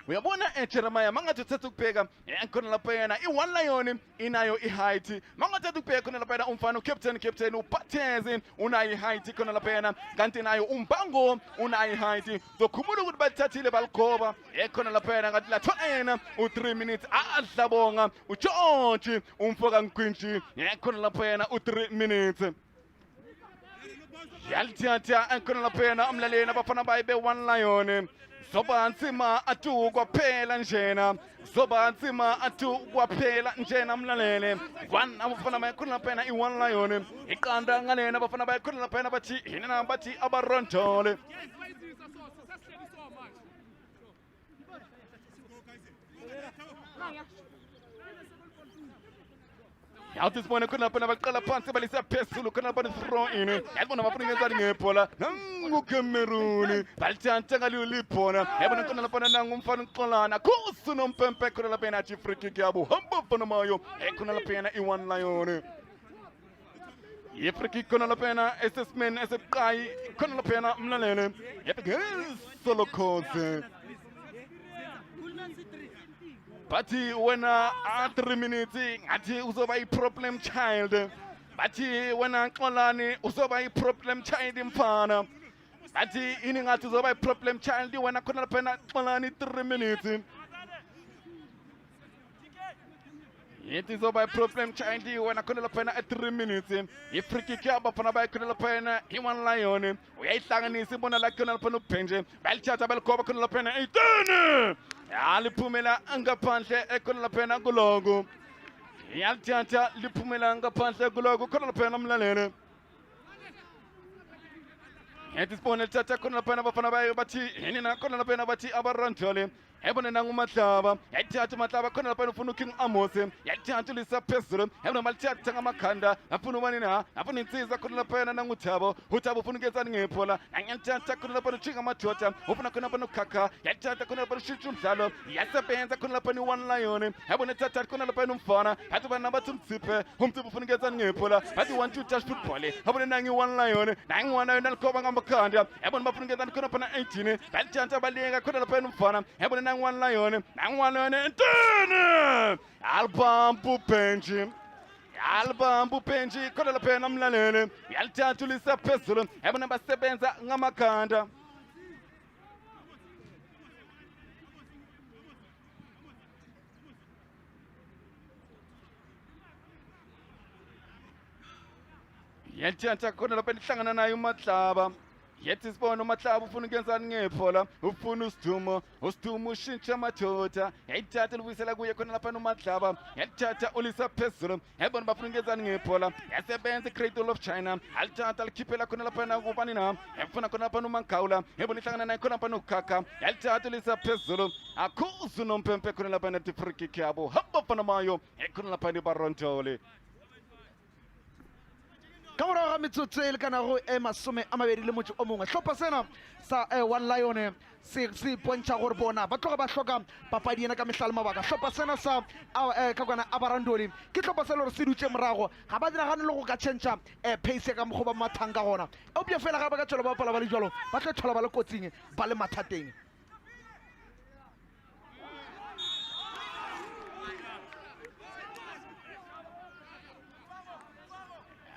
uyabona Jeremiah mangathi uthetha ukubheka khona laphana i1 Lion inayo i-height mangathi ukubheka khona laphana umfana captain uPathezi unayo i-height khona laphana kanti nayo umbango unayo i-height zokhumula ukuthi bathathile balikhoba khona laphana ngathi lathona u3 minutes adlabonga uGeorge umfoka nkwinji khona laphana u3 minutes yalithatha khona laphana amlaleni abafana bayibe 1 Lion zoba nzima atu kwaphela njena zoba nzima atu kwaphela njena mlalele kwana abafana bakhona laphana i1 Lion iqanda ngalena abafana bakhona laphana bathi yena bathi abarondole yawuthi sibone khona laphana baqala phansi balisa phezulu khona laphana throw in yabona bafuna ngenzani ngephola nangu Cameroon balithatha ngaliyo libhola yabona khona laphana nangu umfana uxolana kusu nompempe khona laphana athi free kick yabo hamba mfana mayo khona laphana i1 Lion i-free kick khona laphana assessment esebuqayi khona laphana mlalele yesolokhoze bathi wena 3 minutes ngathi uzoba i-problem child bathi wena Xolani uzoba i-problem child mfana bathi ini ngathi uzoba i-problem child wena khona laphana Xolani 3 minutes yethi uzoba i-problem child wena khona laphana 3 minutes i-free kick abafana bakhona laphana i1 Lion uyayihlanganisa ibona la khona laphana uBenje balithatha balikhoba khona laphana 18 yaliphumela ngaphandle ekhona laphana kuloko yalithatha liphumela ngaphandle kuloko khona laphana mlalele yethi sibone lithatha khona laphana abafana bayo bathi yena khona laphana bathi abarondole hebona nangumahlaba yayithatha umahlaba khona lapha ufuna uking Amose yayithatha ulisa phezulu hebona malithatha ngamakhanda afuna ubani na afuna insizwa khona lapha nanguthabo uthabo ufuna ukenzani ngephola yayithatha khona lapha uchinga amadoda ufuna khona lapha ukhakha yayithatha khona lapha ushitsha umdlalo yasebenza khona lapha One Lion hebona ithatha khona lapha umfana bathi bana bathi umtsiphe ufuna ukenzani ngephola bathi 1-2 touch football hebona nangi One Lion nangi One Lion alikhoba ngamakhanda hebona bafuna ukenzani khona lapha 18 bayithatha baleka khona lapha umfana hebona nangi One Lion entene albambu benji khona lapha namlalele yalithatha ulisa phezulu hebona basebenza ngamakhanda yalithatha khona lapha ihlangana naye umahlaba yethi sibona umahlaba ufuna ukenzani ngephola ufuna usidumo ushintsha amadoda yayithatha libuyisela kuye khona lapha umahlaba yalithatha ulisa phezulu hebona bafuna ukenzani ngephola yasebenza Cradle of China alithatha likhiphela khona lapha kubani na efuna khona lapha uMankawula hebona ihlangana naye khona lapha ukhakha yalithatha ulisa phezulu akhuzu nompempe khona lapha na free kick yabo hamba fana mayo khona lapha Ndoli Kamora ga metsotso e le kana go masome a mabedi le motho o mongwe hlopha sena sa One Lion se pontšha gore bona ba tloga ba hloka papadi ena ka mehla le mabaka hlopha sena sa ka kwana Ambar Ndoli ke hlopha se le gore se dutse morago ga ba diragane le go ka tšhentšha pace ka mokgwa ba mathang ka gona eupša fela ga ba ka tšwela ba bapala ba le jalo ba tlo thola ba le kotsing ba le mathateng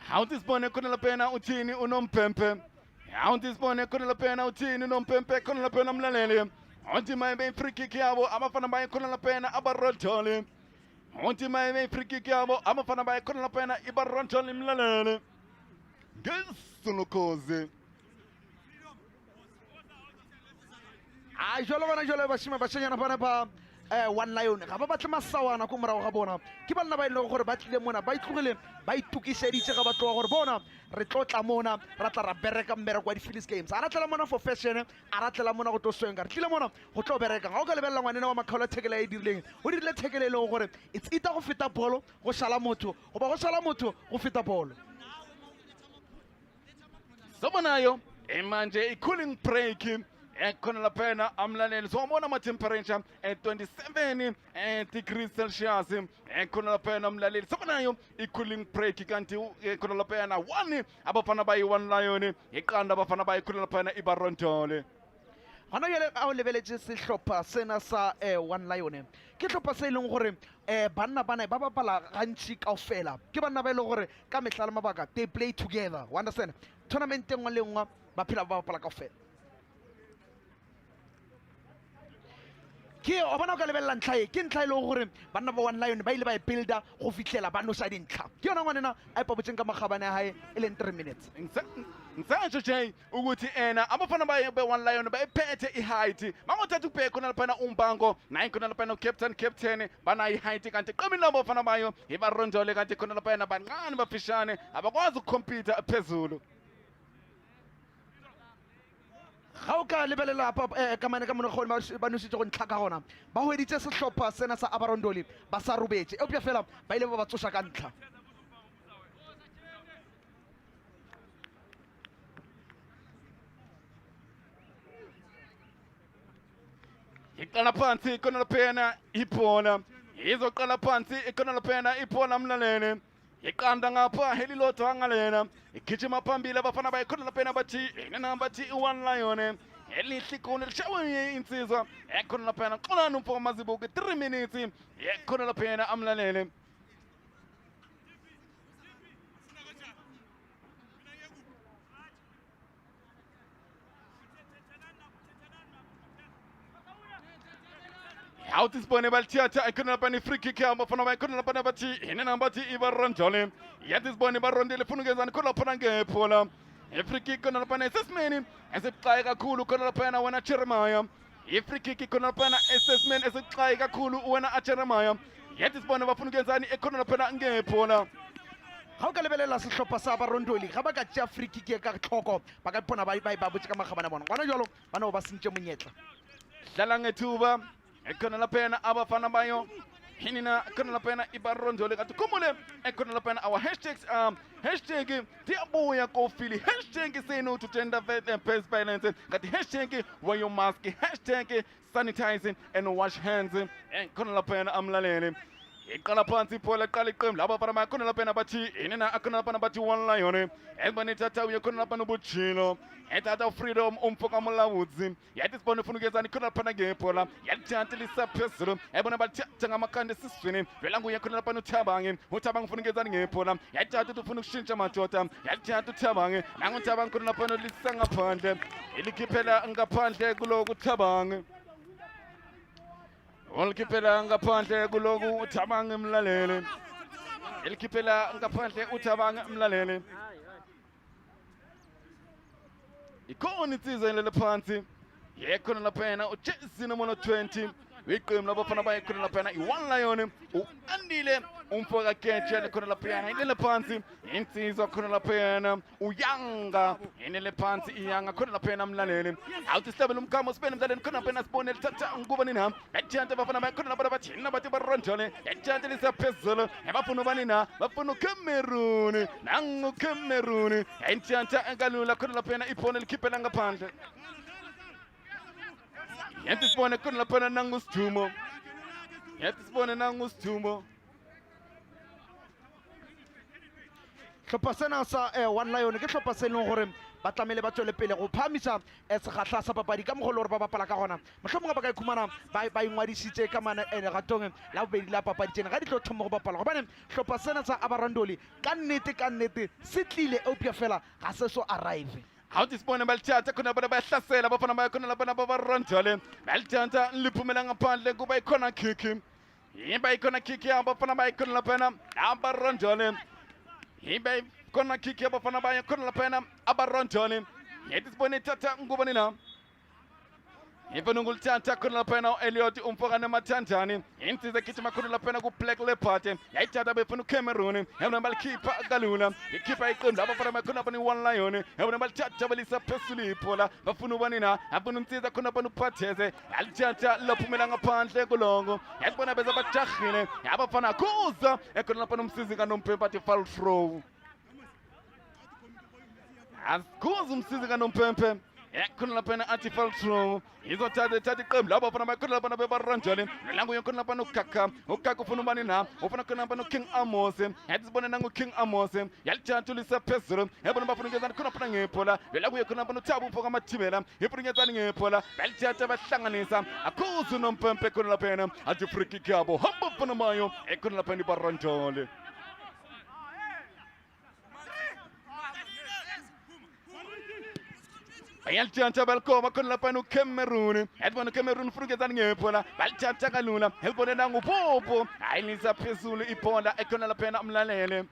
Awutisibone khona lapha uthini unompempe awutisibone khona lapha uthini unompempe khona lapha namlalele awuthi mayibe free kick yabo abafana baye khona lapha abarodoli awuthi mayibe free kick yabo abafana baye khona lapha ibarodoli mlalele ngesulukoze jalo bana jalo bashima bashanyana bana ba One Lion ga ba batle masawana ko morago ga bona ke banna ba ile gore ba tlile mona ba itlogile ba itukiseditse ga batlo gore bona re tlotla mona ra tla ra bereka mmereko wa di-Phillies games a ratlela mona for fashion a ratlela mona go toswenga re tlile mona go tlo bereka ga o ka lebella ngwanena wa makgaolo thekela e dirileng o dirile thekele e leng gore it's either go feta bolo go shala motho goba go shala motho go feta bolo sobonayo manje i-cooling break khona lapha amlaleli so ubona ama temperature 27 degrees Celsius khona lapha amlaleli sobonayo i-cooling break kanti khona lapha 1 abafana bayi One Lion iqanda abafana bayi khona lapha ibarontole gona jale a o lebeletse sehlopha sena sa One Lion ke hlopha se e leng gore banna bana ba bapala gantši kaofela ke banna ba e leng gore ka mehla le mabaka they play together o understand tournament engwe le engwe ba phela ba bapala kaofela ke o bona o ka lebella ntlha e ke ntlha e leng gore banna ba One Lion ba ile ba e builda go fitlhela ba nosa dintlha ke yona ngwanena a ipabotseng ka magabane a hae e leng 3 minutes ngisasho nje ukuthi abafana baye One Lion bayiphethe i-height bangothatha ukubheka khona lapha umbango naye khona lapha captain bana i-height kanti qemini labo bafana bayo ibarondole kanti khona lapha bancane bafishane abakwazi ukukhompyutha phezulu ga o ka lebelela kamane ka monegone ba nositse go ntlha ka gona ba hweditse sehlopha sena sa Ambar Ndoli ba sa robetse eupša fela ba ile ba tsoša ka ntlha iqala phansi khona lapha ibhola izoqala phansi khona lapha ibhola mlalele iqanda ngapha helilodwa ngalena igijima phambili abafana bayikhona lapha bathi One Lion elihle khona lishawe insizwa ekhona lapha xolana umfo mazibuko 3 minutes ekhona lapha amlalele awuthi sibone balithatha ekhona lapha ni-free kick yabo bafana bayikhona lapha bathi bathi ibarondole yathi sibone barondele funa ukenzani khona lapha ngephola i-free kick khona lapha esesimeni esibuxayi kakhulu khona lapha wena Jeremiah i-free kick khona lapha esesimeni esibuxayi kakhulu wena Jeremiah yathi sibone bafuna ukenzani ekhona lapha ngephola ga o ka lebelela sehlopha sa Ambar Ndoli ga ba ka tšea free kick ka tlhoko ba ka ipona ba botse ka magabane bona gona jalo ba ne ba sentše monyetla dlala ngethuba ekhona laphana abafana bayo hinina ekhona laphana ibarondole kathi kumule ekhona laphana our hashtags hashtag diabuya kofili hashtag say no to gender based violence kathi hashtag wear your mask hashtag sanitizing and wash hands ekhona laphana amlalele iqala phansi iphola iqala iqembu laba para makhona laphana bathi inina akhona laphana bathi one lion ebanethatha uyakhona laphana ubujilo ethatha freedom umfoka molawudzi yathi sibone ufuna ukezani khona laphana ngephola yalithatha lisaphezulu ebona bathatha ngamakhanda esiswini vela nguye khona laphana uthabange ufuna ukezani ngephola yathatha ufuna ukushintsha madoda yalithatha uthabange nangu uthabange khona laphana lisangaphandle ilikhiphela ngaphandle kuloku uthabange Olkiphela ngaphandle kuloku uthabange emlalele elikhiphela ngaphandle uthabange emlalele ikhona insizwa ilele phansi yekhona laphana uJesu nomono 20 iqembu labafana bayekhona laphana i1 lion uandile umfoka kethe lekhona laphana ilele phansi insizwa khona laphana uyanga inele phansi iyanga khona laphana emlalele awuthi sibele umkhamo sibele emlalele khona laphana sibone lithatha nguba nina ethanta abafana bayekhona laphana bathina bathi barondole ethanta lisaphezulu abafuna banina bafuna uCameroon nangu Cameroon ethanta enkalula khona laphana iphone likhiphela ngaphandle yathi sibone khona laphana nangu Sithumo yathi sibone nangu Sithumo hlopha sena sa one lion ke hlopha se leng gore ba tlamele ba tswele pele go phamisa segahla sa papadi ka mogolo gore ba bapala ka gona mohlomongwe ba ka ikhumana ba ingwadisitse ka mana gatong la bobedi la papadi tsena ga di tlo thoma go bapala gobane hlopha sena sa abarandoli ka nnete se tlile eupša fela ga se so arrive awuthi sibone balithatha khona bona bayahlasela abafana bayakhona labana babarondole balithatha liphumela ngaphandle kuba ikhona kiki yiba ikhona kiki abafana bayakhona laphana abarondole yiba ikhona kiki abafana bayakhona laphana abarondole yethi sibone thatha ngubani na Ifuna ukulithatha khona laphana Elliot umfoka nemathandani insizwe gijima khona laphana ku Black Leopard yayithatha befuna uCameroon yabona balikhipha kalula ikhipha iqembu abafana bakhona lapha one lion yabona balithatha balisa phezulu iphola bafuna ubanina abona insizwe khona lapha uPhatheze yalithatha laphumela ngaphandle kulongo yabona beza bajahile abafana kuza ekhona lapha umsizi kaNompempe athi foul throw kuza umsizi kaNompempe ekhona laphana athi foul throw izothatha iqembu labo bafana bakhona lapha bebaranjale langu yekhona lapha ukaka ufuna ubani na ufuna khona lapha King Amos yathi sibone nangu King Amos yalithatha lisaphezulu yabona bafuna ngezani khona lapha ngephola langu yekhona lapha uThabo umfoka amathibela ifuna ngezani ngephola balithatha bahlanganisa akhuzu Nompempe khona lapha athi free kick yabo hamba bafana mayo ekhona lapha bebaranjale Ayaltanta balkoma khona lapha uCameroon yabona uCameroon ufuna ngezani ngephola balithatha kalula yabona nangu Popo ayilisa phezulu iphola ekhona lapha umlalele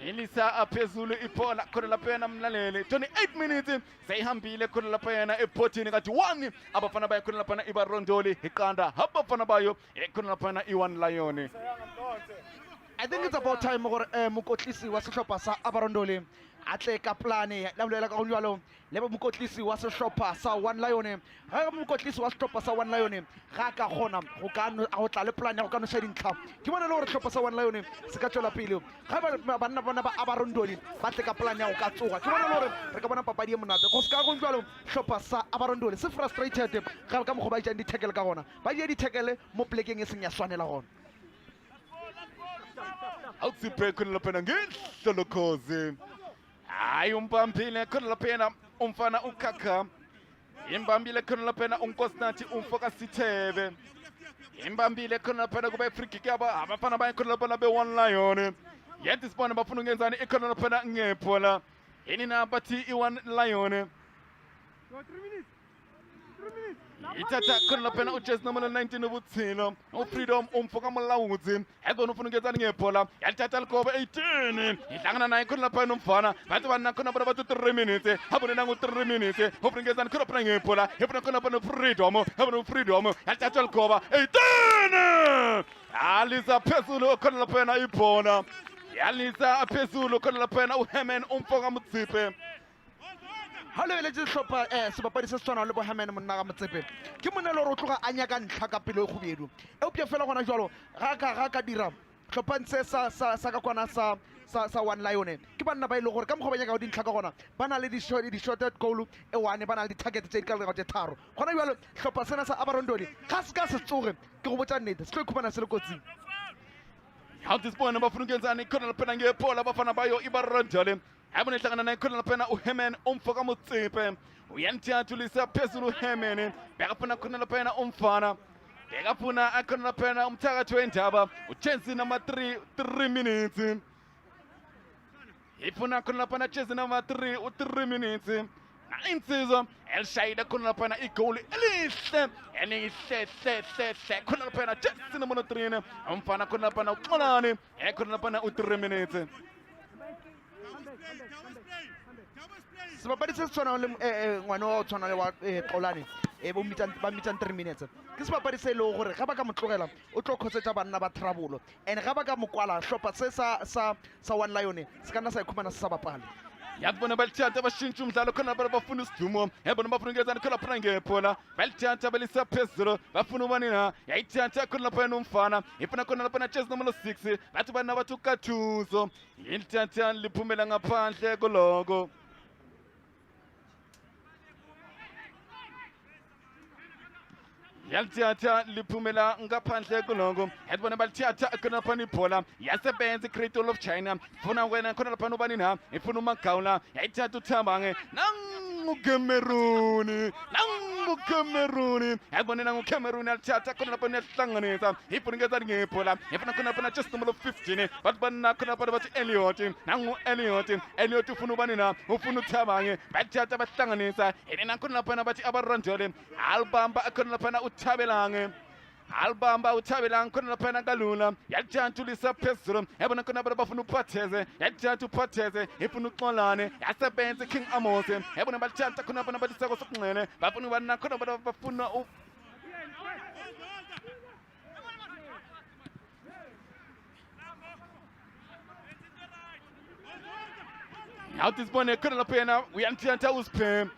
Elisa aphezulu iphola khona lapha umlalele 28 minutes seyihambile khona lapha ephotini kathi 1 abafana bayo khona lapha ibarondoli iqanda abafana bayo ekhona lapha i1 lion I think it's about time gore mokotlisi wa sehlopha sa abarondoli atle ka plane la bolela ka go jwalo le ba mokotlisi wa sehlopha sa one lion ga mokotlisi wa sehlopha sa one lion ga ka gona go ka go tla le plane go ka no sa dintlha ke bona le gore sehlopha sa one lion se ka tswela pele ga ba nna bona ba abarondoli ba tle ka plane go ka tsoga ke bona le gore re ka bona papadi e monate go se ka go jwalo sehlopha sa abarondoli se frustrated ga ka mo go ba itsa di tackle ka gona ba di tackle mo plekeng e seng ya swanela gona awutsiphe khona lapha ngehlolokhozi hayi umpambile khona lapha umfana ukaka imbambile khona lapha unkosinathi umfoka Sithebe imbambile khona lapha kuba free kick yaba abafana baye khona lapha be1 lion yethi sibone bafuna ngenzani ikhona lapha ngephola yini na bathi i1 lion ithatha khona lapha uJesu number 19 ubuthilo uFreedom umfoka molawudzi yabona ufuna ngezani ngephola yalithatha likoba 18 ihlangana naye khona lapha nomfana bathi bana khona lapha bathi 3 minutes habone nangu 3 minutes ufuna ngezani khona lapha ngephola yabona khona lapha uFreedom yabona uFreedom yalithatha likoba 18 alisa phezulu khona lapha ibhola yalisa phezulu khona lapha uHemen umfoka Mutsipe ha le le tshopha sebapadi se tswana le bohamene monna ga motsepe ke monna le re o tloga a nyaka ntlha ka pele go bedu e o pia fela gona jwalo ga ka dira tlhophantse sa ka kwana sa one lion ke banna ba ile gore ka mokgwa ba nyaka go dintlha ka gona ba na le di-shorted goal e one ba na le di-target tse di ka lego tse tharo gona jwalo tlhopha sena sa Ambar Ndoli ga se ka se tsoge ke go botsa nnete se tlo ikhumana se le kotsing At this point, abafuna ikhona laphana ngepola abafana bayo ibarondole abona ihlangana naye ikhona laphana uHemen umfoka Motsepe uyantiyathulisa phezulu uHemen bekafuna khona laphana umfana bekafuna akhona laphana umthakathi wendaba uchance number 3 minutes ifuna khona laphana chance number 3 minutes insizwa elishayida khona laphana igoli elihle enihle khona laphana just number 3 umfana khona laphana uxolani khona laphana u3 minutes sebapadi se tshwana le ngwana wa tshwana le wa xolani ba mitsang 3 minutes ke sebapadi se le gore ga ba ka motlogela o tlo khotsetsa banna ba trouble and ga ba ka mokwala hlopa se sa one lion se kana sa ikhumana se sa bapala yakubona balithatha bashintsha umdlalo khona bafuna isidumbu yabona bafuna ngezani khona laphana ngepola balithatha balisa phezulu bafuna ubanina yayithatha khona laphana umfana ifuna khona laphana chase number 6 bathi bana bathu kathuzo yilithatha liphumela ngaphandle koloko yalithatha liphumela ngaphandle koloko yabona balithatha khona laphana ibhola yasebenza Great Wall of China funa wena khona laphana ubanina ifuna uMagaula yayithatha uThambange nanguCameroon yabona nanguCameroon yalithatha khona laphana yahlanganisa ifuna ngezani ngebhola ifuna khona laphana just number 15 bathi bana khona laphana bathi Elliot ufuna ubanina ufuna uThambange balithatha bahlanganisa yena khona laphana bathi abarondole albamba khona laphana Tsalanang albamba uTsalanang khona laphana kalula yalithathulisa phezulu yabona khona bafuna uphatheze yalithatha uphatheze ifuna uxolane yasebenza King Amos yabona balithatha khona bathi sako sokunxele bafuna bana khona bafuna yawutisibone khona laphana uyanthatha usiphe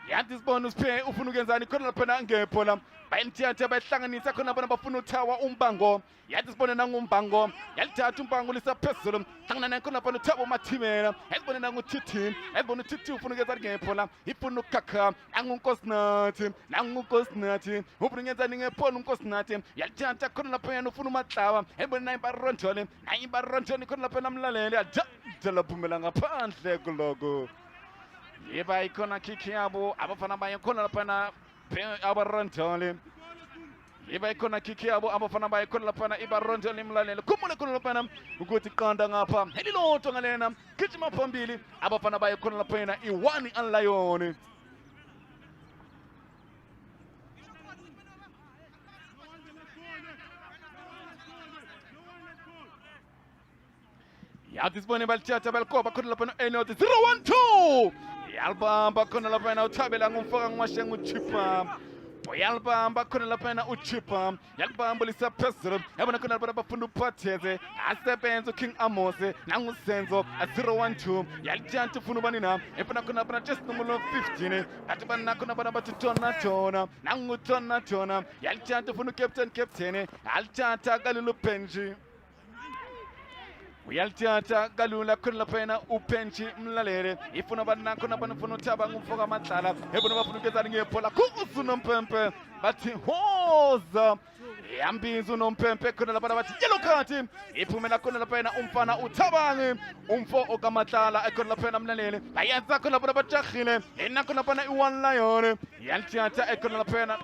yantizibona usiphe ufuna ukenzani khona laphana ngephola bayinthatha bayihlanganisa khona bona bafuna uthawa umbango yantizibone nangumbango yalithatha umbango lisa phezulu hlangana naye khona laphana uthabo mathimela yayibone nanguTiti yayibona uTiti ufuna ukenzani ngephola ifuna ukukakha nangunkosinathi ufuna ukenzani ngephola unkosinathi yalithatha khona laphana ufuna uMatlaba yayibone naye ibarondole khona laphana mlaleli ajala phumela ngaphandle kuloko yeba ikona kiki yabo abafana bayakhona laphana abarondole yeba ikona kiki yabo abafana bayakhona laphana ibarondole imlalelo khumule khona laphana ukuthi qanda ngapha elilodwa ngalena gijima phambili abafana bayakhona laphana iwani anlion yatisibone balithatha balikoba khona laphana Elliot 0-1-2 yalibamba khona laphana uTsalanang umfaka ngumashenga uChipa yalibamba khona laphana uChipa yalibamba lisa phezulu yabona khona laphana bafuna uphatheze asebenza King Amos nangusenzo 0-1-2 yalithatha ufuna ubanina efuna khona laphana just number 15 athi bana khona bana bathi tona yalithatha ufuna captain yalithatha kalulu benji uyalithatha kalula khona laphana uPenchi mlalele ifuna bana khona bafuna uThaba ngumfoka Matlala ebona bafuna ukezani ngephola kuzu nompempe bathi hoza yambiza unompempe khona laphana bathi yellow card iphumela khona laphana umfana uThabange umfo okaMatlala khona laphana mlalele bayenza khona laphana bajahile ena khona laphana ione lion yalithatha khona laphana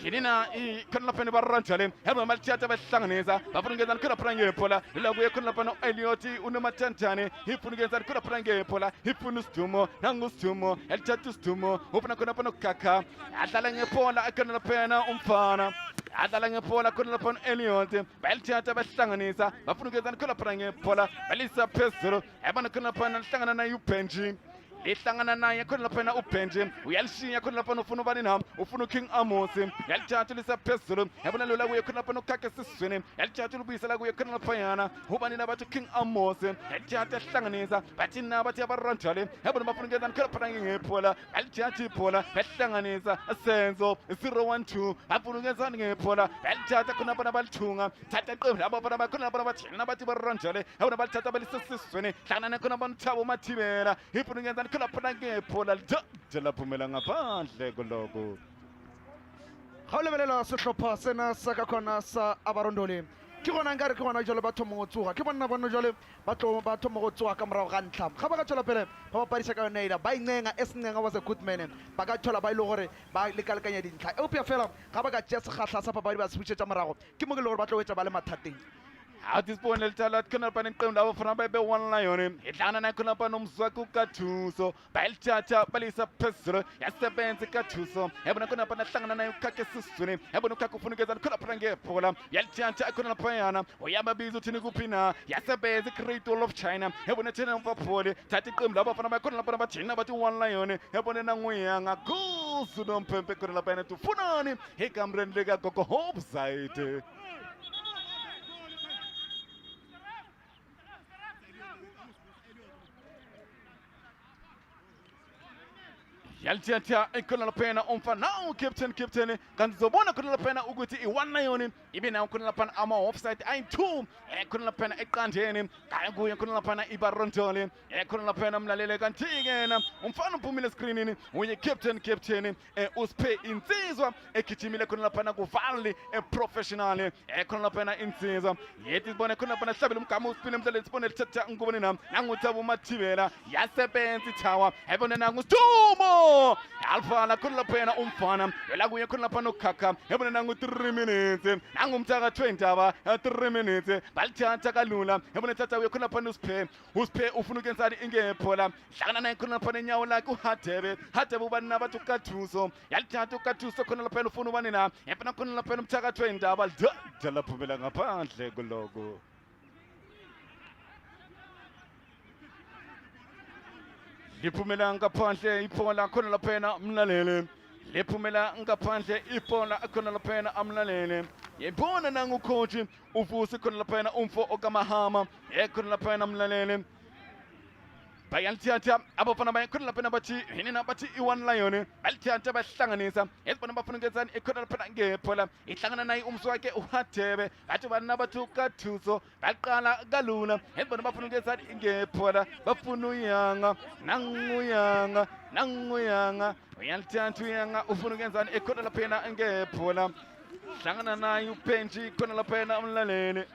Yinina khona laphana barondole yabona balithatha bahlanganisa bafuna ngezani khona laphana ngephola ilakuye khona laphana Elliot unomathanthane ifuna ngezani khona laphana ngephola ifuna usidumo nangusidumo yalithatha usidumo ufuna khona laphana ukukakha adlala ngephola khona laphana umfana adlala ngephola khona laphana Elliot balithatha bahlanganisa bafuna ngezani khona laphana ngephola balisa phezulu yabona khona laphana hlangana naye uBenji lihlangana naye khona lapha ubenje uyalishiya khona lapha ufuna ubani nam ufuna King Amos yalithatha lisaphezulu yabona lo la kuye khona lapha nokhakhe sisizweni yalithatha ubuyisela kuye khona lapha yana ubani nabathi King Amos yalithatha ehlanganisa bathi nabathi abaranjale yabona bafuna ngezani khona lapha ngephola yalithatha iphola ehlanganisa Senzo 012 bafuna ngezani ngephola yalithatha khona lapha balithunga thatha iqembu labo abana khona lapha bathi nabathi baranjale yabona balithatha balisesizweni hlangana khona banthabo mathibela ifuna ngezani khona lapha ngephola laphumela ngaphandle koloko Haulebelela sehlopha sena sa ka khona sa abarondoli ke gona nkare ke gona jalo batho mo tsoga ke bonna bona jalo batho mo tsoga ka morago ga ntlha ga ba ka tshola pele ba ba parisa ka yona ila ba incenga esincenga was a good man ba ka thola ba ile gore ba lekalekanya dintlha e opia fela ga ba ka tšea segatla sa papadi ba se butšetša morago ke mo ke le gore ba tlo wetša ba le mathateng At this point, Eltalat Kunapan and Kunda from Baby one lion, Itana Kunapan Umswaku Katuso, Balchata, Balisa Pesro, Yasta Benz Katuso, Ebenakunapan Sangana Kakasuni, Ebenukakufunika and Kunapange Pola, Yalchanta Kunapayana, Oyama Bizu Tinukupina, Yasta Benz, Creator of China, Ebenatin for Poli, Tatikum Lava from Kunapachina, but one lion, Ebenanguanga, go Sudom Pempe Kunapana to Funani, he come Rendega Coco Hope site. Yaltiata ikona pena umfa now captain kanzobona kuna pena uguti iwana yoni ibina kuna pana ama offside I two kuna pena ekandeni kaguya kuna pana ibarontole kuna pena mlalele kantigena umfana uphumile screenini uye captain uspe insizwa ekitimile kuna pana kuvali professional kuna pena insizwa yeti bona kuna pana sabela umkama uspile mdlale sibone tata ngubone nam nangutabu mathibela yasebenzi tower hebona nangustumo Alpha la kuna pena umfana la kuye kuna pano kaka hebona nangu 3 minutes nangu mtaka 20 aba 3 minutes balthatha kalula hebona thatha uye kuna pano uspe ufuna ukenzani ingephola hlangana naye kuna pano nyawo lakhe uHadebe ubani nabathu kathuso yalithatha ukathuso khona lapha ufuna ubani na hebona khona lapha mtaka 20 aba dala phumela ngaphandle koloko Liphumela ngaphandle iphola khona lapha mlalele liphumela ngaphandle iphola khona lapha amlalele yebona nangu coach uvusi khona lapha umfo okamahama khona lapha mlalele bayalthatha abafana bayakhona lapha bathi yini bathi i1 lion balthatha bahlanganisa yesibona bafuna ngezani ekhona lapha ngephola ihlangana naye umsi wakhe uHadebe bathi bana bathu kathuso baqala kalula yesibona bafuna ngezani ngephola bafuna uyanga nanguyanga uyalthatha uyanga ufuna ngezani ekhona lapha ngephola hlangana naye uPenji khona lapha umlalele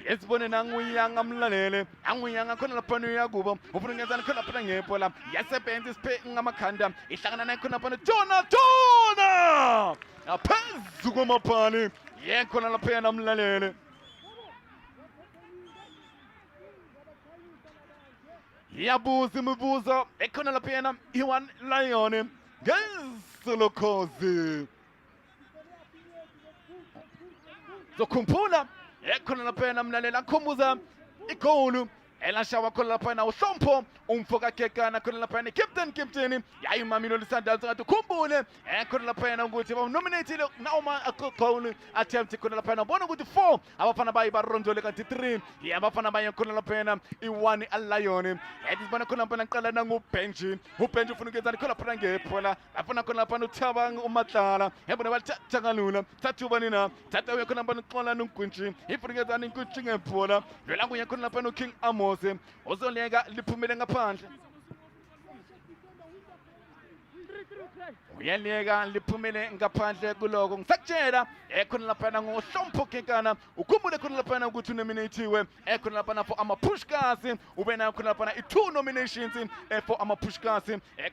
Esibone nanguyanga mlalele anguyanga khona lapha yakubo ufuna ngezani khona lapha ngephola yasebenza isiphe ngamakhanda ihlangana naye khona lapha Tona aphezu kwamaphali khona lapha namlalele yabuza imibuzo ekhona lapha yena i1 lion ngesilokhozi zokhumbula khona lapha mlalela khumbuza igolu elashawa khona lapha na uhlompo umfoka kekana khona lapha na captain yayi mamilo lisandals ngathi khumbule khona lapha na ukuthi ba nominated nauma goal attempt khona lapha na bona ukuthi 4 abafana bayi barondole kanti 3 abafana bayi khona lapha na i1 lion edibona khona lapha naqala nangubenji ubenji ufuna ukenzani khona lapha ngephola afuna khona lapha uthabanga umatlala yabona balithatha kalula thatha ubani na thatha uye khona lapha uxola nongwinji ifuna ukenzani ingwinji ngephola lela kuye khona lapha no King Amos ozoleka liphumele ngaphandle uyaleka liphumele ngaphandle kuloko ngisakutshela khona lapha ngohlompo kekana ukhumbule khona lapha ukuthi unominatiwe khona lapha for ama pushkas ube nayo khona lapha i2 nominations for ama pushkas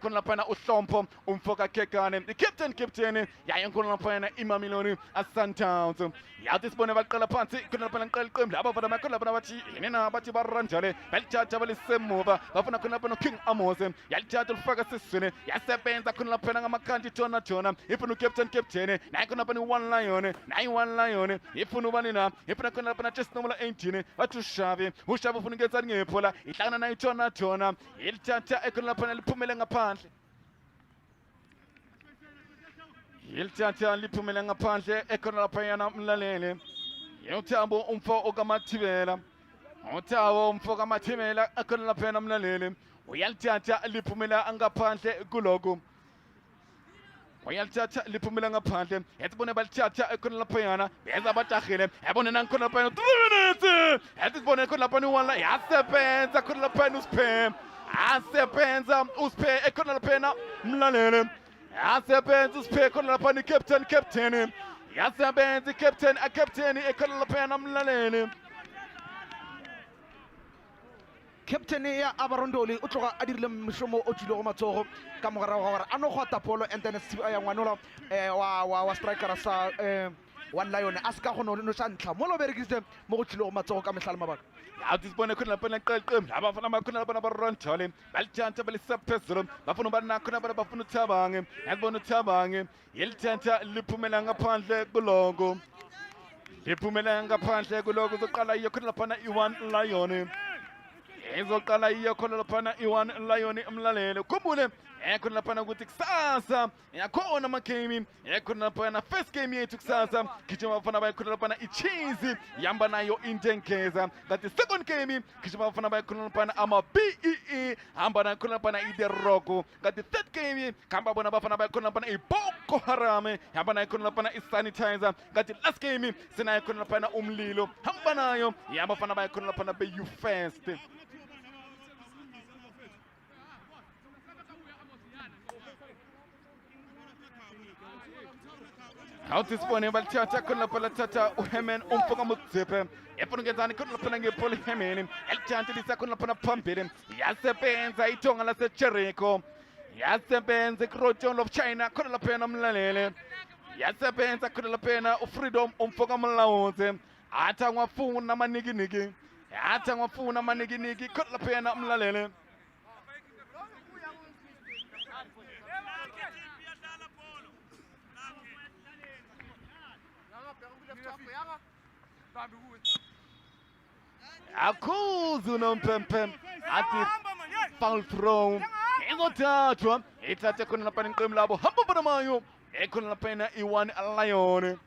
khona lapha uhlompo umfoka kekana i-captain yaye khona lapha imamiloni aSundowns yathi sibone baqala phansi khona lapha nqala iqembu laba bafana khona lapha bathi yena bathi baranjale balithatha balisemuva bafuna khona lapha no King Amos yalithatha lifaka siswini yasebenza khona lapha ngama kanti tona ifuna captain naye khona lapha one lion naye one lion ifuna ubani na ifuna khona lapha chest number 18 wathi ushavi ufuna ukenzani ngephola ihlangana naye tona ilithatha ekhona lapha liphumele ngaphandle ilithatha liphumele ngaphandle ekhona lapha yana umlaleli uThabo umfo okamathibela uThabo umfo okamathibela ekhona lapha yana umlaleli uyalithatha liphumela ngaphandle kuloko uyalithatha liphumela ngaphandle yasibone balithatha ekhona lapha yana benza abatahile yabona nankhona lapha 3 minutes yasibone ekhona lapha one yasebenza khona lapha uSphe asebenza uSphe ekhona lapha umlaleli yasebenza uSphe khona lapha ni captain yasebenza captain ekhona lapha umlaleli captain ya abarondoli o tloga a dirile moshomo o tswile go matsogo ka mogara wa gore a no go tapolo and then ya ngwanola wa striker sa one lion a se ka gona no sa ntlha mo lo berekisitse mo go tswile go matsogo ka mehlala mabaka ya disibone khona lapha neqeqem abafana bakhona lapha abarondoli balithatha balisaphezulu bafuna ubana khona bafuna uThabange yabona uThabange yelithatha liphumela ngaphandle kuloko uzoqala iyo khona lapha i-one lion izoqala iyo khona lapha i-one lion umlaleli khumbule ekhona lapha ukuthi kusasa yakhona ama-game ekhona lapha first game yethu kusasa gijima bafana bayikhona lapha i-cheese yamba nayo intengeza kanti second game gijima bafana bayikhona lapha ama-BEE hamba nayo khona lapha i-The Rock kanti third game khamba bona bafana bayikhona lapha i-Boko Haram hamba nayo khona lapha i-sanitizer kanti last game sinayo khona lapha umlilo hamba nayo yabafana bayikhona lapha be-you first. Auti sipone balithatha khona lapha lathatha uHemen umfoka mudzipe efuna ukenzani khona lapha ngepoli Hemen elithatha lisakhona lapha phambili yasebenza itonga laseJericho yasebenza iCroton of China khona lapha umlalele yasebenza khona lapha uFreedom umfoka Mlawuze atha ngwafuna amanikiniki khona lapha umlalele akhuzu nompempe athi foul throw izothathwa ithathe khona lapha iqembu labo hamba bona mayo ekhona lapha i-one lion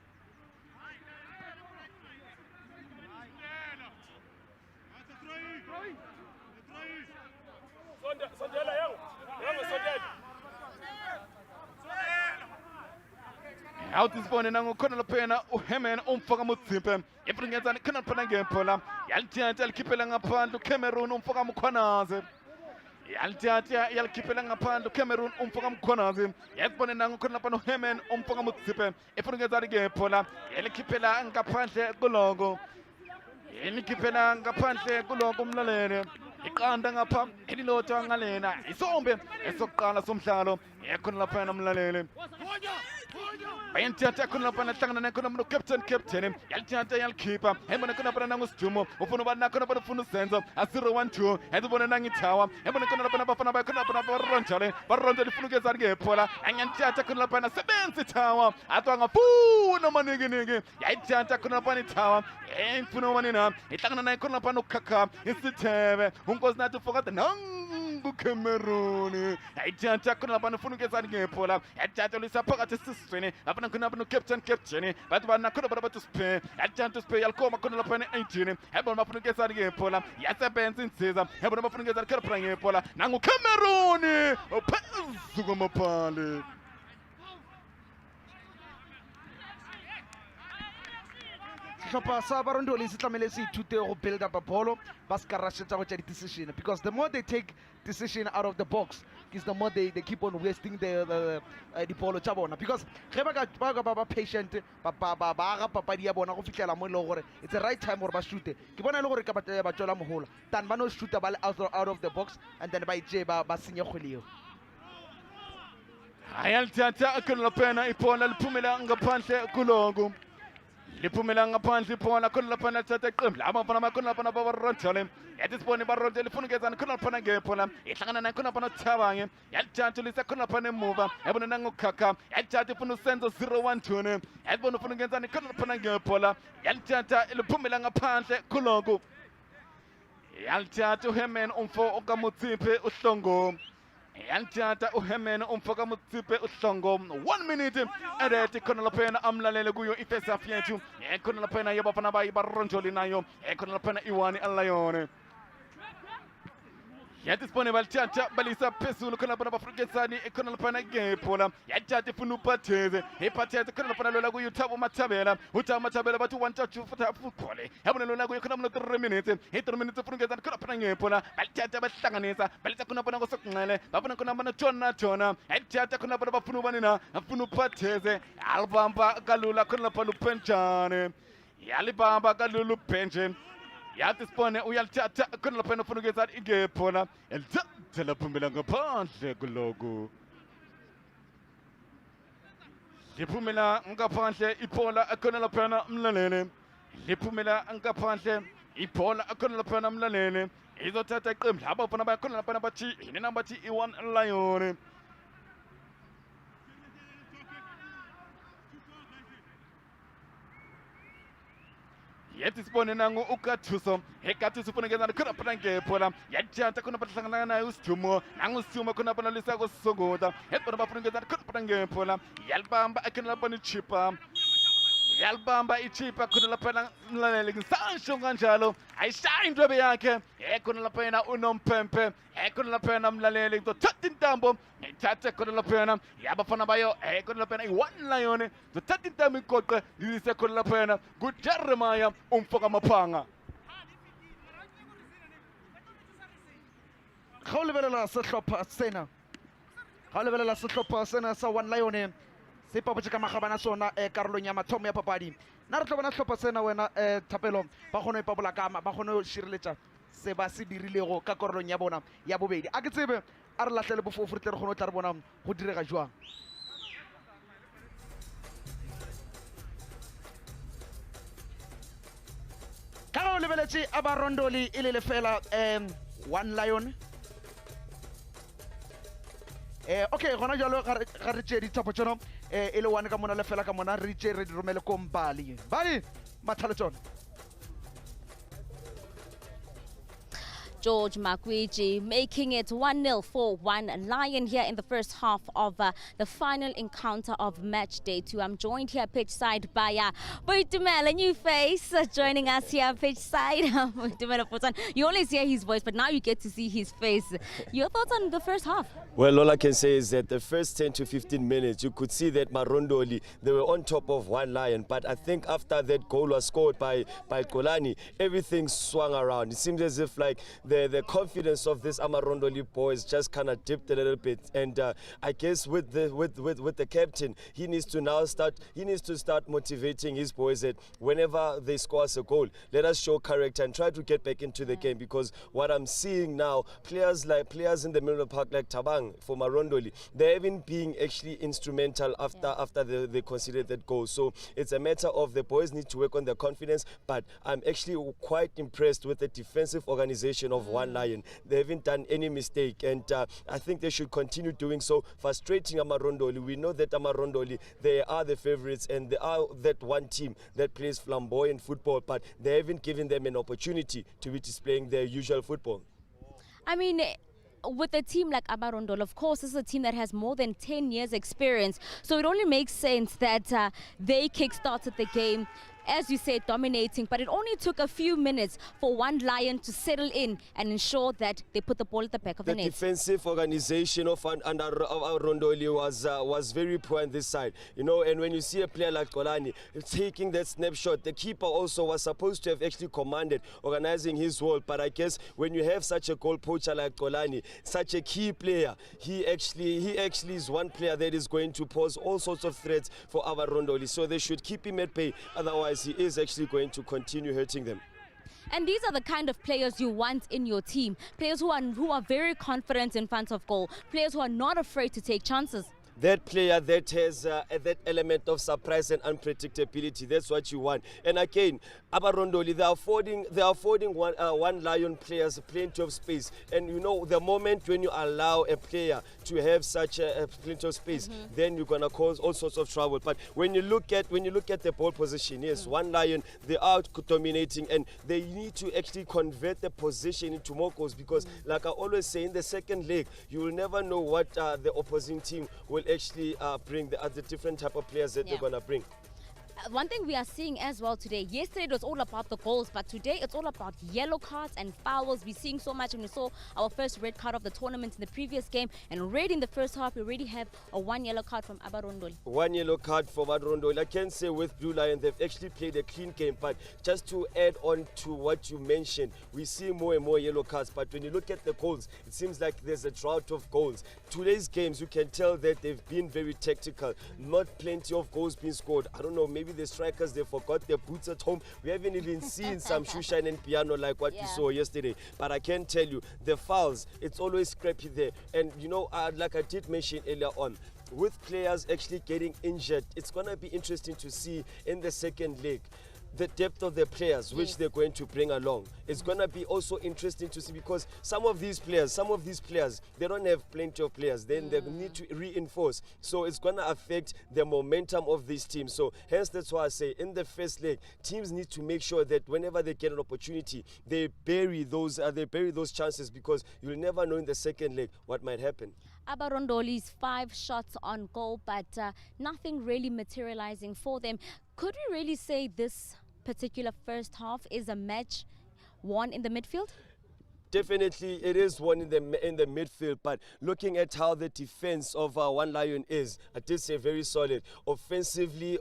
Auti sipone nangu khona lapha uHemen umfoka mudzipe efuna ukenzani khona lapha ngephola yalithatha yalikhiphela ngaphandle uCameroon umfoka Mkhwanazi yalithatha yalikhiphela ngaphandle uCameroon umfoka Mkhwanazi yasibone nangu khona lapha uHemen umfoka mudzipe efuna ukenzani ngephola yalikhiphela ngaphandle kuloko umlaleli iqanda ngapha elilodwa ngalena isombe esokuqala somdlalo ekhona lapha umlaleli bayanthatha khona lapha nahlangana khona umuntu captain yalithatha yalikhipha embona khona lapha nangusidumo ufuna ubana khona lapha ufuna usenzo a-0-1-2 yayibona nangithawa embona khona lapha abafana bakhona lapha baronjale ifuna ukenzani ngephola angiyanthatha khona lapha nasebenza ithawa athi angafuna amanikiniki yayithatha khona lapha ithawa ifuna umanina ihlangana naye khona lapha nokukhakha isithebe unkosi nathi ufokade Cameroon yayithatha khona lapha ufuna ukenzani ngephola yathatha lisa phakathi esiswini lapha khona lapha captain bathi bana khona bathi uSphe yathatha uSphe yalikoma khona lapha 18 yabona bafuna ukenzani ngephola yasebenza insiza yabona bafuna ukenzani khona lapha ngephola nangu Cameroon ophezu kwamaphale sehlopha sa barondoli se tlamele se ithute go build up a ball ba se ka rashetsa go tša decision because the more they take decision out of the box is the more they keep on wasting the ball tša bona because ge ba patient ba aga papadi ya bona go fihlela mo e lego gore it's the right time gore ba shoote ke bona e le gore ka ba tšwela mogola than ba no shoota ba le out of the box and then ba itše ba senye kgweleo ayalithatha khona lapha iphola liphumela ngaphandle kuloko liphumela ngaphandle ibhola khona lapha nathatha iqembu labafana bakhona lapha babarondole yathi sibone barondole ifuna ukezana khona lapha ngebhola ihlangana naye khona lapha nothabanye yalithatha lisekhona lapha nemuva yabona nangokhakha yalithatha ifuna usenzo 0-1 yabona ufuna ukenzana khona lapha ngebhola yalithatha liphumela ngaphandle khuloko yalithatha uHerman umfo okamutsiphe uhlongo yalithatha uHerman umfo okamutsiphe uhlongo 1 minute erethi khona lapha amlalele kuyo ifirst half yethu khona lapha yabafana bayibaronjoli nayo khona lapha iwani alayone yathi sibone balithatha balisa phezulu khona lapha bafriketsani khona lapha ngebhola yathatha ifuna uphatheze iphatheze khona lapha lola kuyo uThabo Mathabela Mathabela bathi 1-2 football yabona lola kuyo khona 3 minutes 3 minutes ufriketsani khona lapha ngebhola balithatha bahlanganisa balithatha khona lapha ngosokunxele babona khona lapha Jona yathatha khona lapha bafuna ubanina bafuna uphatheze albamba kalula khona lapha lupenjane yalibamba kalula ubenje yathi sibone uyalithatha khona lapha ufuna ukwenza ingebhola elithatha laphumela ngaphandle kuloko liphumela ngaphandle ibhola khona lapha umlalele liphumela ngaphandle ibhola khona lapha umlalele izothatha iqembu labafana bakhona lapha bathi yini bathi i1 Lion yathi sibone nangu uKathuso eKathuso ufuna ukenzana khona lapha ngebhola yathatha khona lapha hlangana naye uSithumo nangu uSithumo khona lapha lisa kusokota ebona bafuna ukenzana khona lapha ngebhola yalibamba khona lapha ichipa yalibamba ichipa khona lapha mlalele ngisasho kanjalo ayishayi indwebe yakhe khona lapha yena unompempe khona lapha yena mlalele ngizothatha intambo ngithathe khona lapha yena yabafana bayo khona lapha yena i1 Lion ngizothatha intambo igoqe ngizise khona lapha yena kuJeremiah umfoka maphanga ga o lebelela sehlopha sena sa 1 Lion se papatse ka magabana sona karolong ya mathomo ya papadi na re tlo bona hlopha sena wena Thapelo ba kgone ipabola kama ba kgone shireletsa se ba se dirilego ka karolong ya bona ya bobedi a ke tsebe a re latlhele bofofo re tle re kgone o tla re bona go direga jwang ka go lebeletse a ba Rondoli e le lefela 1 Lion okay gona jalo ga re tšee dithapo tšona e le 1 ka mona lefela ka mona re tšee re di romele ko Mbali mathale tsona George Makwiji making it 1-0 for 1 Lion here in the first half of the final encounter of match day 2. I'm joined here pitch side by Boitumela, a new face joining us here pitch side. You always hear his voice, but now you get to see his face. Your thoughts on the first half? Well, all I can say is that the first 10 to 15 minutes, you could see that Marondoli, they were on top of 1 Lion. But I think after that goal was scored by Kolani, everything swung around. It seems as if like the confidence of this Amarondoli boys just kind of dipped a little bit, and I guess with the captain, he needs to start motivating his boys that whenever they score us a goal, let us show character and try to get back into the game, because what I'm seeing now, players in the middle of the park like Tabang for Marondoli, they haven't been actually instrumental after they conceded that goal. So it's a matter of the boys need to work on their confidence, but I'm actually quite impressed with the defensive organization of 1 Lion. They haven't done any mistake, and I think they should continue doing so. Frustrating Amarondoli. We know that Amarondoli, they are the favorites, and they are that one team that plays flamboyant football, but they haven't given them an opportunity to be displaying their usual football. I mean, with a team like Amarondoli, of course, this is a team that has more than 10 years experience, so it only makes sense that they kick-started the game, as you said, dominating, but it only took a few minutes for 1 Lion to settle in and ensure that they put the ball at the back of the net. The defensive organization of Rondoli was very poor on this side, you know. And when you see a player like Kolani taking that snapshot, the keeper also was supposed to have actually commanded organizing his role. But I guess when you have such a goal poacher like Kolani, such a key player, he actually is one player that is going to pose all sorts of threats for our Rondoli. So they should keep him at bay, otherwise he is actually going to continue hurting them. And these are the kind of players you want in your team. Players who are very confident in front of goal. Players who are not afraid to take chances. that player that has that element of surprise and unpredictability. That's what you want. And again, Abarondoli, they are affording one Lion players plenty of space. And you know, the moment when you allow a player to have such a plenty of space, then you're gonna cause all sorts of trouble. But when you look at the ball position, yes, one Lion, they are dominating, and they need to actually convert the position into more goals, because like I always say, in the second leg, you will never know what the opposing team will actually bring, the different type of players that they're gonna bring. One thing we are seeing as well today, yesterday it was all about the goals, but today it's all about yellow cards and fouls. We're seeing so much, and we saw our first red card of the tournament in the previous game, and already in the first half we already have a 1 yellow card from Abarondoli. 1 yellow card from Abarondoli. I can say with Blue Lion they've actually played a clean game, but just to add on to what you mentioned, we see more and more yellow cards, but when you look at the goals, it seems like there's a drought of goals. Today's games, you can tell that they've been very tactical, not plenty of goals being scored. I don't know, maybe the strikers, they forgot their boots at home. We haven't even seen some shoeshine and piano like what we saw yesterday. But I can tell you, the fouls, it's always scrappy there. And you know, like I did mention earlier on, with players actually getting injured, it's going to be interesting to see in the second leg the depth of the players which they're going to bring along. It's going to be also interesting to see, because some of these players, they don't have plenty of players. Then they need to reinforce. So it's going to affect the momentum of this team. So hence that's why I say in the first leg, teams need to make sure that whenever they get an opportunity, they bury those chances, because you'll never know in the second leg what might happen. Abarondoli's 5 shots on goal, but nothing really materializing for them. Could we really say this particular first half is a match won in the midfield? Definitely, it is one in the midfield, but looking at how the defense of One Lion is, I did say very solid. Offensively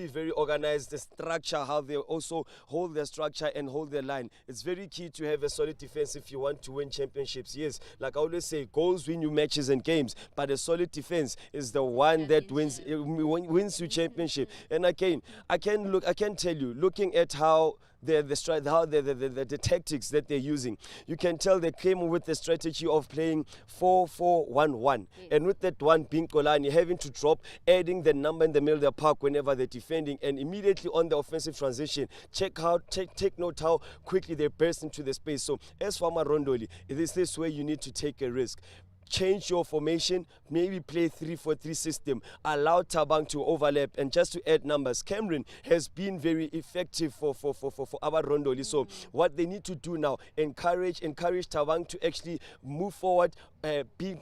very organized. The structure, how they also hold their structure and hold their line. It's very key to have a solid defense if you want to win championships. Yes, like I always say, goals win you matches and games, but a solid defense is the one that wins you championship. And again, I can tell you, looking at how the tactics that they're using, you can tell they came with the strategy of playing 4-4-1-1, and with that one being Kolani having to drop, adding the number in the middle of the park whenever they're defending, and immediately on the offensive transition, take note how quickly they burst into the space. So as for Amarondoli, it is this way you need to take a risk. Change your formation, maybe play 3-4-3 system, allow Tabang to overlap, and just to add numbers, Cameron has been very effective for Abarondoli. So what they need to do now, encourage Tabang to actually move forward,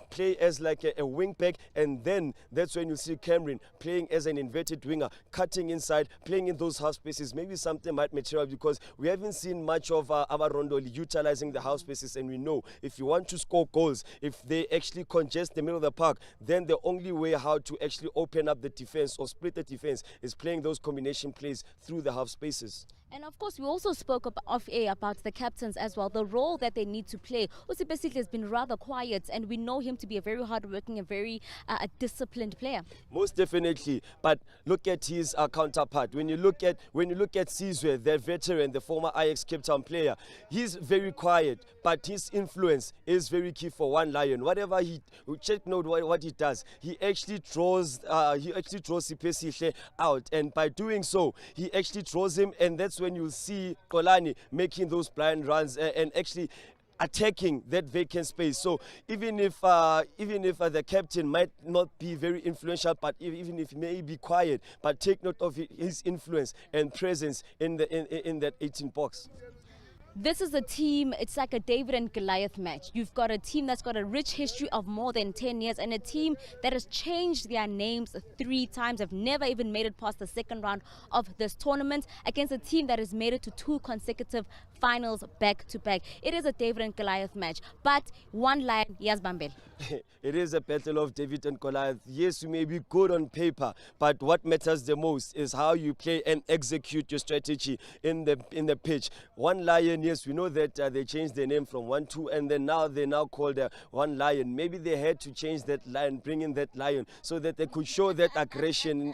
play as like a wing back, and then that's when you see Cameron playing as an inverted winger, cutting inside, playing in those half spaces. Maybe something might materialize, because we haven't seen much of Abarondoli utilizing the half spaces, and we know if you want to score goals, if they actually congest the middle of the park, then the only way how to actually open up the defense or split the defense is playing those combination plays through the half spaces. And of course, we also spoke off-air about the captains as well, the role that they need to play. Usipesile has been rather quiet, and we know him to be a very hard-working, a very disciplined player. Most definitely, but look at his counterpart. When you look at Sizwe, the veteran, the former Ajax Cape Town player, he's very quiet, but his influence is very key for One Lion. Whatever check note what he does, he actually draws Sipesile out, and by doing so, he actually draws him, and that's when you'll see Kolani making those blind runs and actually attacking that vacant space. So even if the captain might not be very influential, but even if he may be quiet, but take note of his influence and presence in that 18 box. This is a team, it's like a David and Goliath match. You've got a team that's got a rich history of more than 10 years, and a team that has changed their names 3 times, have never even made it past the second round of this tournament, against a team that has made it to 2 consecutive finals back to back. It is a David and Goliath match, but One Lion, yes, Bambel. It is a battle of David and Goliath. Yes, you may be good on paper, but what matters the most is how you play and execute your strategy in the pitch. One Lion Lion, yes, we know that they changed their name from 1-2, and then now they're now called One Lion. Maybe they had to change that lion, bring in that lion, so that they could show that aggression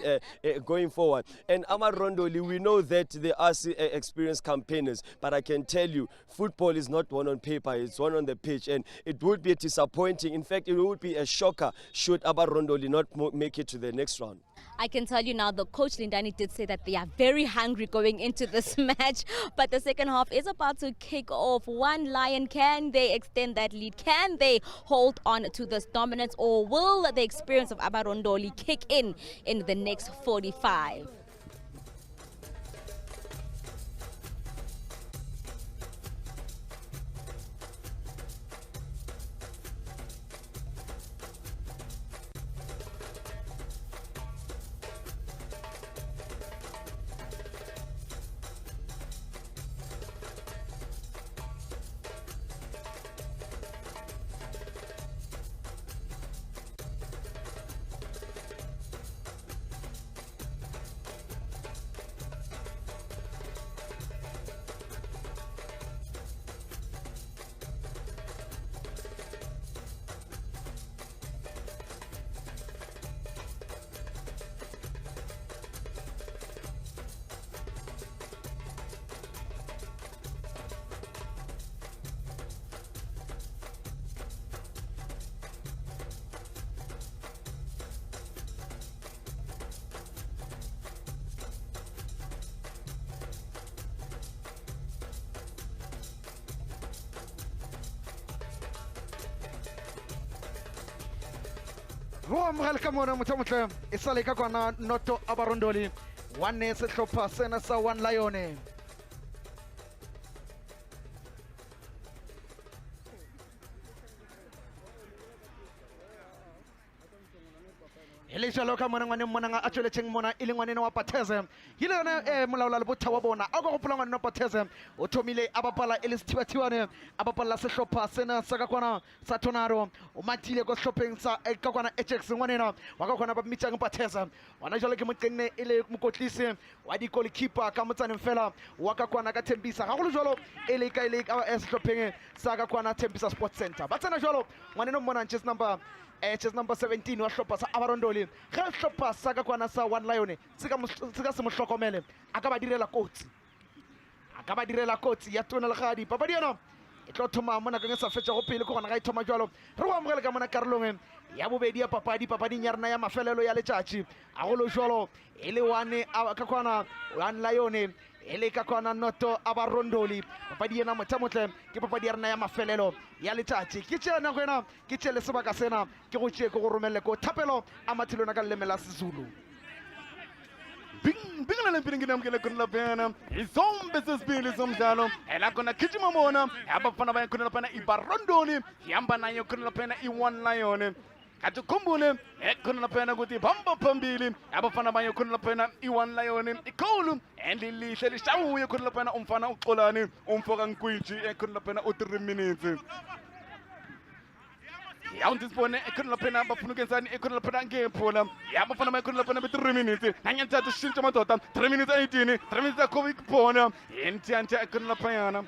going forward. And Amar Rondoli, we know that they are experienced campaigners, but I can tell you, football is not won on paper, it's won on the pitch, and it would be disappointing. In fact, it would be a shocker should Amar Rondoli not make it to the next round. I can tell you now, the coach Lindani did say that they are very hungry going into this match, but the second half is about to kick off. One Lion, can they extend that lead? Can they hold on to this dominance, or will the experience of Ambar Ndoli kick in the next 45? Amogela ka mona motho e sale ka kwana Noto Ambar Ndoli one sehlopha sena sa One Lion. Ele jalo ka mona ngwane mona nga a tsweletseng mona ile ngwane wa Patheze ile yona molaola le botha wa bona a go gopola ngwane Patheze o thomile a bapala ele sethibathiwane a bapala sehlopha sena sa ka kwana sa Tonaro o matile go hlopheng sa ka kwana Ajax ngwanena wa ka kwana ba mitsang Patheze wana jalo ke moqenne ele mokotlisi wa di goalkeeper ka motsaneng fela wa ka kwana ka Thembisa ga go le jalo ele ka sehlopheng sa ka kwana Thembisa Sports Center ba tsena jalo ngwanena mona chess number 17 wa hlopha sa Ambar Ndoli ga hlopha sa ka kwana sa One Lion tsika se mo hlokomele a ka ba direla kotsi ya tona le gadi papadi yana e tlo thoma mona ka sa fetša go pele go gona ga e thoma jalo re go amogela ka mona karolong ya bobedi ya papading ya rena ya mafelelo ya letšatši a go lo jalo e le one ka kwana One Lion ele ka kwana Noto Ambar Ndoli papadi ena motle ke papadi ya rena ya mafelelo ya letšatši ke tšena go ena ke tšele sebaka sena ke go tšee ke go romelle ko thapelo a mathilona ka leleme la Sezulu. Bingala mpingina mkele kunla pena izombe sesibili somdlalo ela kona kijima mona abafana baya kunla pena Ambar Ndoli yamba nayo kunla pena One Lion katukhumbule kunla pena ukuthi bamba phambili abafana baya kunla pena One Lion ikolu endilihle lishawuye kunla pena umfana uXolani umfoka Nkwiji kunla pena u3 minutes yawunti sibone ekhona lapha bafuna ukenzani ekhona lapha ngephola yabafana bakhona lapha be3 minutes nanyathathu shintsha madoda 3 minutes 18 3 minutes akho ikubona yentiyanta ekhona lapha yana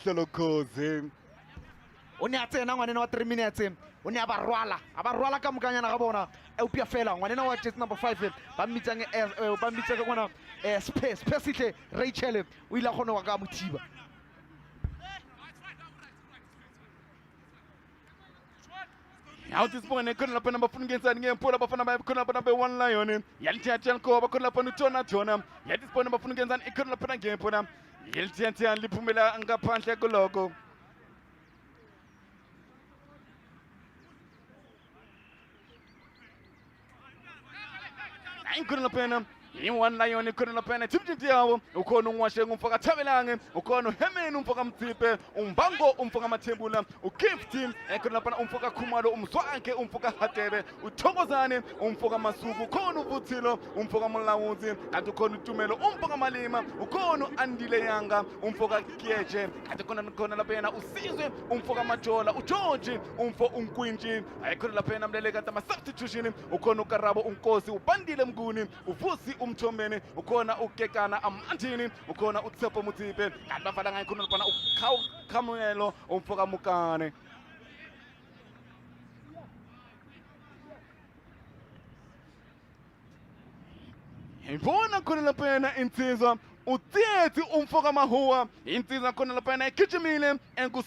ngelokhoze o ne a tsena ngwanena wa 3 minutes o ne a ba rwala ka mokanyana ga bona eupia fela ngwanena wa jersey number 5 ba mmitsang kwana space itle Rachel o ile gone wa ka mothiba yawuthi sibone khona lapha bafuna ukenzani ngemphola bafana bakhona lapha be One Lion yalithatha ko bakhona lapha uTona yathi sibone bafuna ukenzani ikhona lapha ngemphola yalithatha liphumela ngaphandle koloko ikhona lapha i-One Lion khona laphana timjinti yawo ukhona ungwashenga umfaka Tsalanang ukhona uHemen umfaka Mtsipe umbango umfaka Mathembula uGifty khona laphana umfaka Khumalo umzwanke umfaka Hatere uThokozane umfaka Masuku ukhona uVuthilo umfaka Molawuzi kanti ukhona uTumelo umfaka Malima ukhona Andile Yanga umfaka Kiyeje kanti khona laphana uSizwe umfaka Majola uGeorge umfo Unkwinji khona laphana mlele kanti ama-substitution ukhona uKarabo uNkosi ubandile Mnguni uvusi umthombeni ukhona ukekana amandini ukhona uTsepo Mutipe kanti bafana ngayo khona laphana uKhamelo umfoka Mukane. Ngibona khona laphana insizwa uThethi umfoka Mahuwa insizwa khona laphana igijimile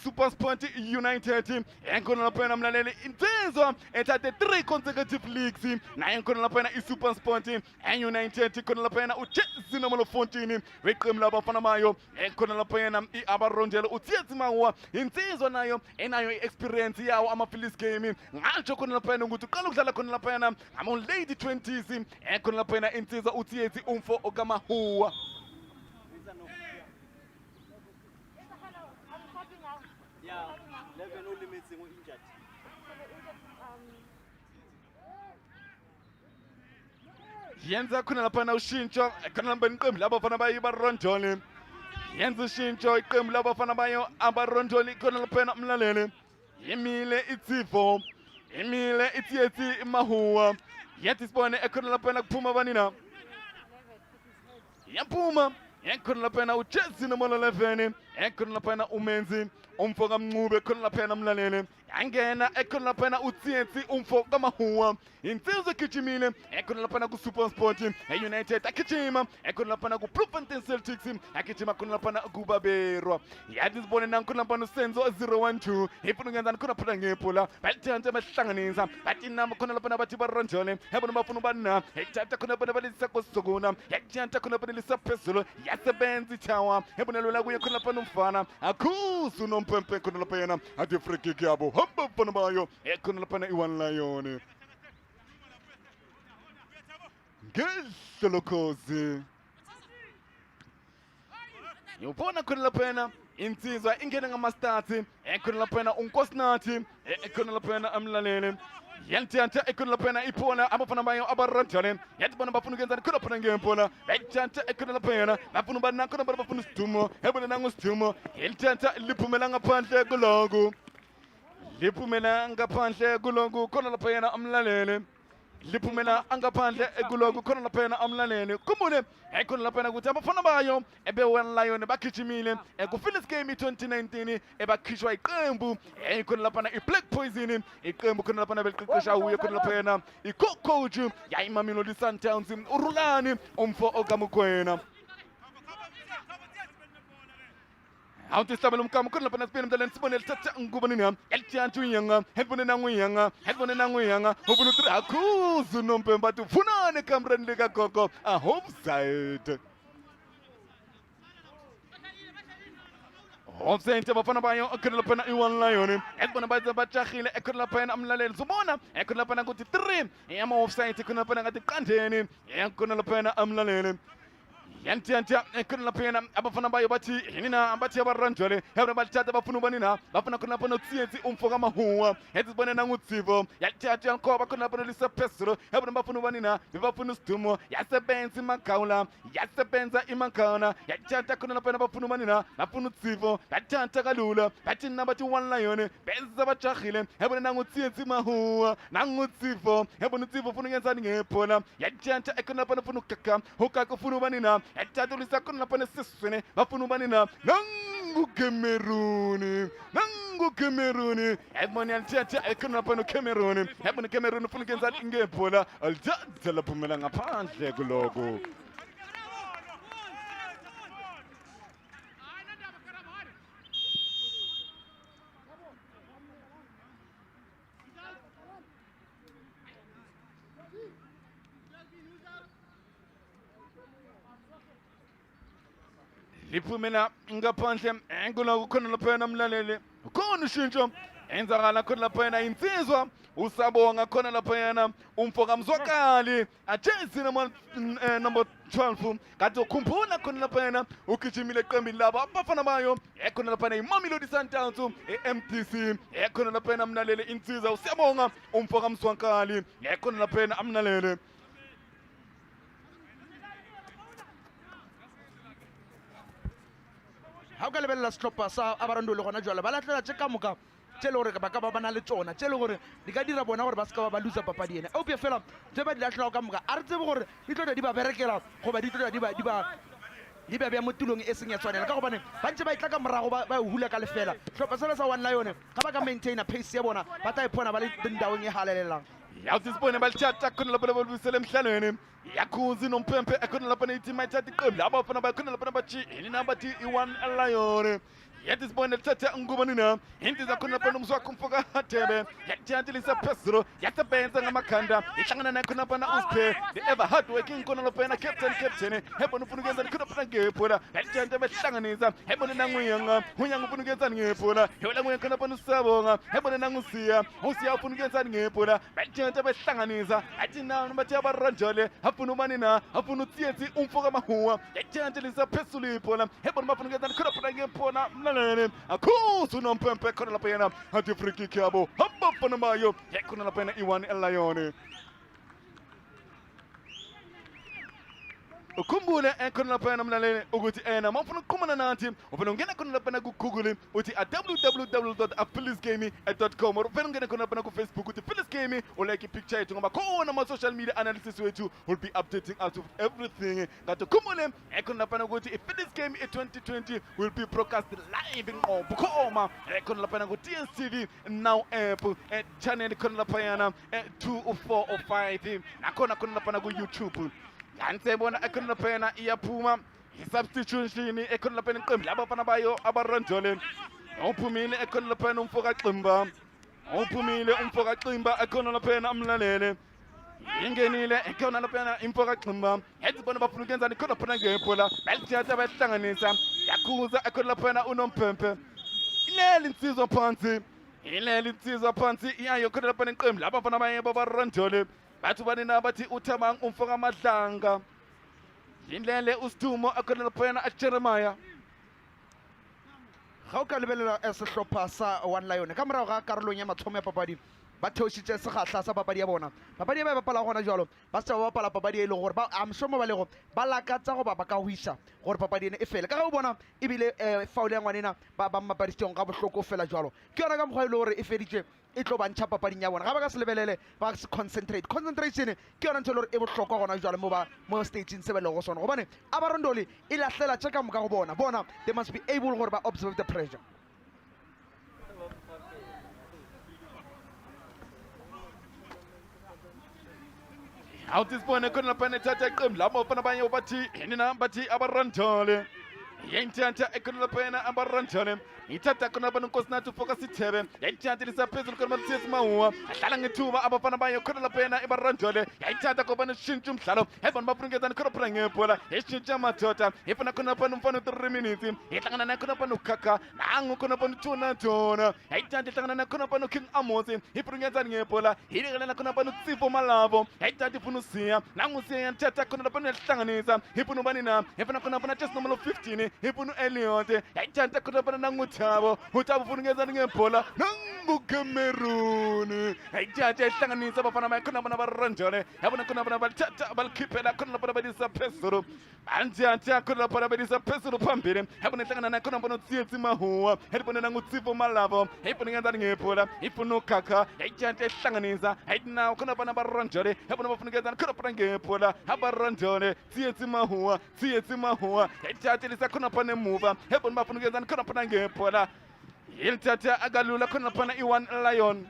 SuperSport United khona laphana mlaleli insizwa ethathe 3 consecutive leagues naye khona laphana iSuperSport United khona laphana uJesse nomalo 14 weqembu labafana bayo khona laphana iabarondela uThethi Mahuwa insizwa nayo enayo iexperience yawo ama-Phillies game ngatsho khona laphana ukuthi uqala ukudlala khona laphana ama-late 20s khona laphana insizwa uThethi umfo okaMahuwa. Yenza khona laphana ushintsho khona laphana iqembu labafana bayo baRondoli yenza ushintsho iqembu labafana bayo abaRondoli khona laphana umlaleli imile iTsifo imile iThethi Mahuwa yathi sibone khona laphana kuphuma banina yaphuma khona laphana uJesse nomalo 11 khona laphana uMenzi umfoka Mncube khona laphana umlaleli yangena khona laphana uThethi umfoka Mahuwa insizwe igijimile khona laphana kuSuperSport United agijima khona laphana kuBloemfontein Celtics agijima khona laphana kuBaberwa yathi sibone khona laphana uSenzo 012 ifuna ukwenza khona phela ngepola balithanda bahlanganisa bathi nami khona laphana bathi baRondole yabona bafuna ubana ethatha khona laphana balisa kosokona yathatha khona laphana lisaphezulu yasebenza ithawa yabona lola kuye khona laphana umfana akhuzu nompempe khona laphana athi free kick yabo hamba mfana bayo khona laphana i-One Lion ngehlokhozi yobona khona laphana insizwa ingena ngama-stats khona laphana uNkosinathi khona laphana amlalele yantantha khona laphana iphona abafana bayo abaRondole yathi bona bafuna ukwenza khona laphana ngempola yantantha khona laphana bafuna ubana khona bafuna isidumo yabona nangusidumo yantantha liphumela ngaphandle kuloko liphumela ngaphandle kuloko khona laphana amlalele liphumela angaphandle kuloko khona laphana amlalele kumule khona laphana ukuthi abafana bayo ebe-One Lion bagijimile ku-Phillies game 2019 ebakhishwa iqembu khona laphana i-Black Poison iqembu khona laphana beliqeqesha uye khona laphana i-coach yayiMamelodi Sundowns uRulani umfo okaMukwena awuthi sihlabela umkamo khona laphana sibene mdlaleni sibone lithatha ngubani yami yalithatha uyanga helibone nanguyanga helibone nanguyanga ubona ukuthi akhuzu nompembe bathi ufunane ekamreni likagogo ahomside offside abafana bayo khona laphana i-One Lion ekubona bathi bajahile khona laphana amlaleli sobona khona laphana ukuthi 3 ama-offside khona laphana ngathi qandeni khona laphana amlaleli yantantha khona laphana abafana bayo bathi yinina bathi abaRondole yabona balithatha bafuna ubanina bafuna khona laphana uThethi umfoka Mahuwa yathi sibone nanguTsivo yalithatha yankhoba khona laphana lisaphezulu yabona bafuna ubanina bafuna isidumo yasebenza imagawula yasebenza imagawula yalithatha khona laphana bafuna ubanina bafuna uTsivo yalithatha kalula bathi nina bathi One Lion benza bajahile yabona nanguThethi Mahuwa nanguTsivo yabona uTsivo ufuna ukuyenzani ngebhola yalithatha khona laphana ufuna ukaka ufuna ubanina yalithatha khona laphana esiswini bafuna ubanina nanguCameroon yabona yalithatha khona laphana uCameroon yabona uCameroon ufuna ukuyenzani ngebhola alithatha laphumela ngaphandle kuloko liphumela ngaphandle kuloko khona laphana mlaleli khona ushintsho enzakala khona laphayana insizwa usabonga khona laphayana umfoka Mzwakali ajezi number 12 kade ukhumbula khona laphayana ugijimile eqembini labo abafana bayo ekhona laphayana iMamelodi Sundowns eMTC ekhona laphayana amnalele insizwa usiyabonga umfoka Mzwakali ekhona laphayana amnalele ha o ka lebelela setlhopha sa Abarondoli gona jwale ba latlela tse ka moka tse le gore ba ka ba na le tsona tse le gore di ka dira bona gore ba seka ba losa papadi ena eupia fela tse ba di latlhelago ka moka a re tsebe gore di tlo di ba berekela goba di tlo di ba bea mo tulong e seng ya tshwanela ka gobane ba ntse ba itla ka morago ba hula ka lefela tlhopha sele sa One Lion ga ba ka maintaina pace ya bona ba tla ipona ba le ndawong e halelelang yawusisibone balithatha khona lapho babuyisela emhlalweni yakhuzi nompempe ekhona lapho neyitima ithatha iqembu labo bafana bakhona lapho bathi yini nabathi i-One Lion yathi sibone lithatha ngubani na indiza khona lapho nomzwakho umfoka Hadebe yathi lisa phezulu yasebenza ngamakhanda ihlangana naye khona lapha uSiphe the ever hard working khona lapho yena captain hebona ufuna ukwenza khona lapha ngebhola yathi behlanganisa hebona nanguyanga uyanga ufuna ukwenza ngebhola hebona nguye khona lapha usabonga hebona nangusiya usiya ufuna ukwenza ngebhola yathi behlanganisa yathi nawo bathi Abarondoli afuna umani na afuna uTietsi umfoka Mahuwa yathi lisa phezulu ibhola hebona bafuna ukwenza khona lapha ngebhola akhuzu nompempe khona lapha yena athi free kick yabo hamba fana bayo khona lapha yena i-One Lion ukhumbule khona lapha yena mlaleli ukuthi mawufuna ukuqhumana nathi ufuna ungena khona lapha ku Google uthi www.phyllisgaming.com or ufuna ungena khona lapha ku Facebook uthi Phyllis Gaming ulike ipicture yethu ngoba khona ama social media analysis wethu will be updating us of everything ngathi ukhumbule khona lapha ukuthi iPhyllis Gaming 2020 will be broadcast live ngoba khoma khona lapha ku DStv now app channel khona lapha yana 245 nakhona khona lapha ku YouTube yanisebona ekhona lapha yena iyaphuma i-substitution ekhona lapha yena iqembu labafana bayo Abarondoli uphumile ekhona lapha yena umfoka Ximba uphumile umfoka Ximba ekhona lapha yena amlalele ingenile ekhona lapha yena imfoka Ximba yathi bona bafuna ukuyenzani khona lapha ngebhola balithatha bayihlanganisa yakhuza ekhona lapha yena unompempe ilele insizwa phansi iyayo khona lapha iqembu labafana bayo Abarondoli bathi banina bathi uThabang umfoka Madlanga indlele usithumo akhona lapha yena aJeremiah ga o ka lebelela sehlopha sa One Lion ka morago ga karolong ya mathomo ya papadi ba theositse segatla sa papadi ya bona papadi ba bapala gona jalo ba se ba bapala papadi e le gore ba amshomo ba lego ba lakatsa go ba ka huisa gore papadi ene e fele ka ga o bona ebile faul ya ngwanena ba mapadistong ga bohloko fela jalo ke yona ka mokgwa ile gore e feditse e tlo bantšha papading ya bona ga ba ka se lebelele ba se concentration ke yona ntho le gore e bohlokwa gona jalo mo stageng se ba lego sona gobane Abarondoli e lahlela tše ka moka go bona they must be able gore ba observe the pressure awutisibone khona lapha nethatha iqembu labo bafana bayo bathi bathi Abarondoli yayithatha ekhona lapha yena Abarondoli ithatha khona lapha nonkosinathi ufoka Sithebe yayithatha lisaphezulu khona Matsietsi Mahuwa ahlala ngethuba abafana bayo khona lapha yena Abarondoli yayithatha ngoba neshintsha umdlalo hebona bafuna ukuyenzani khona lapha ngebhola eshintsha amadoda ifuna khona lapha umfana 3 minutes ihlangana naye khona lapha noKhakha nangu khona lapha uThona yayithatha ihlangana naye khona lapha noKing Amos ifuna ukuyenzani ngebhola ilekelela khona lapha noTsifo Malabo yayithatha ifuna usiya nangu usiya yanthatha khona lapha nehlanganisa ifuna ubani na ifuna khona lapha just number 15 ifuna Elliot yayithatha khona lapha nangu Thabo ufuna ukuyenzani ngebhola nangu Cameroon yayithatha ihlanganisa abafana bayo khona lapha Abarondoli yabona khona lapha balithatha balikhiphela khona lapha balisa phezulu anthatha khona lapha balisa phezulu phambili yabona ihlangana naye khona lapha noTietsi Mahuwa yabona nangu Tsifo Malabo ifuna ukuyenzani ngebhola ifuna uKhakha yayithatha ihlanganisa yayithi nawo khona lapha Abarondoli yabona bafuna ukuyenzani khona lapha ngebhola Abarondoli Tsietsi Mahuwa yayithatha lisa khona lapha nemuva yabona bafuna ukuyenzani khona lapha ngebhola ilithatha akalula khona lapha i-One Lion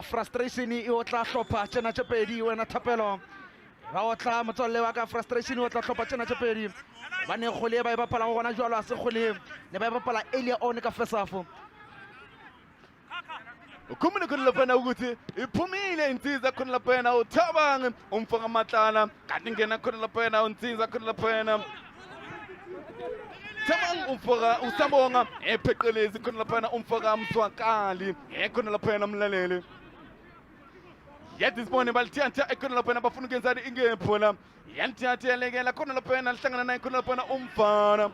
frustration e o tla hlopha tsena tše pedi wena Thapelo ga o tla motswalle wa ka frustration o tla hlopha tsena tše pedi ba ne kgole ba e bapala go gona jalo a se kgole ne ba e bapala earlier on ka first half ukhumule khona laphana ukuthi iphumile insizwa khona laphana uThabang umfaka amahlala kanti ngena khona laphana unsizwa khona laphana Thabang umfaka usabonga epheqelezi khona laphana umfaka Mswakali khona laphana mlaleli Yet morning balthiantha ekhona laphana bafuna ukenzani ingepho la yalthiantha yalekela khona laphana lihlangana naye khona laphana umfana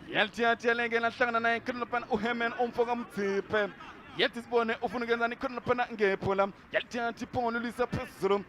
yalthiantha yalekela lihlangana naye khona laphana uHemen umfoka Mthiphe Yet isibone ufuna ukenzani khona laphana ingepho la yalthiantha iphongolo lisa phezulu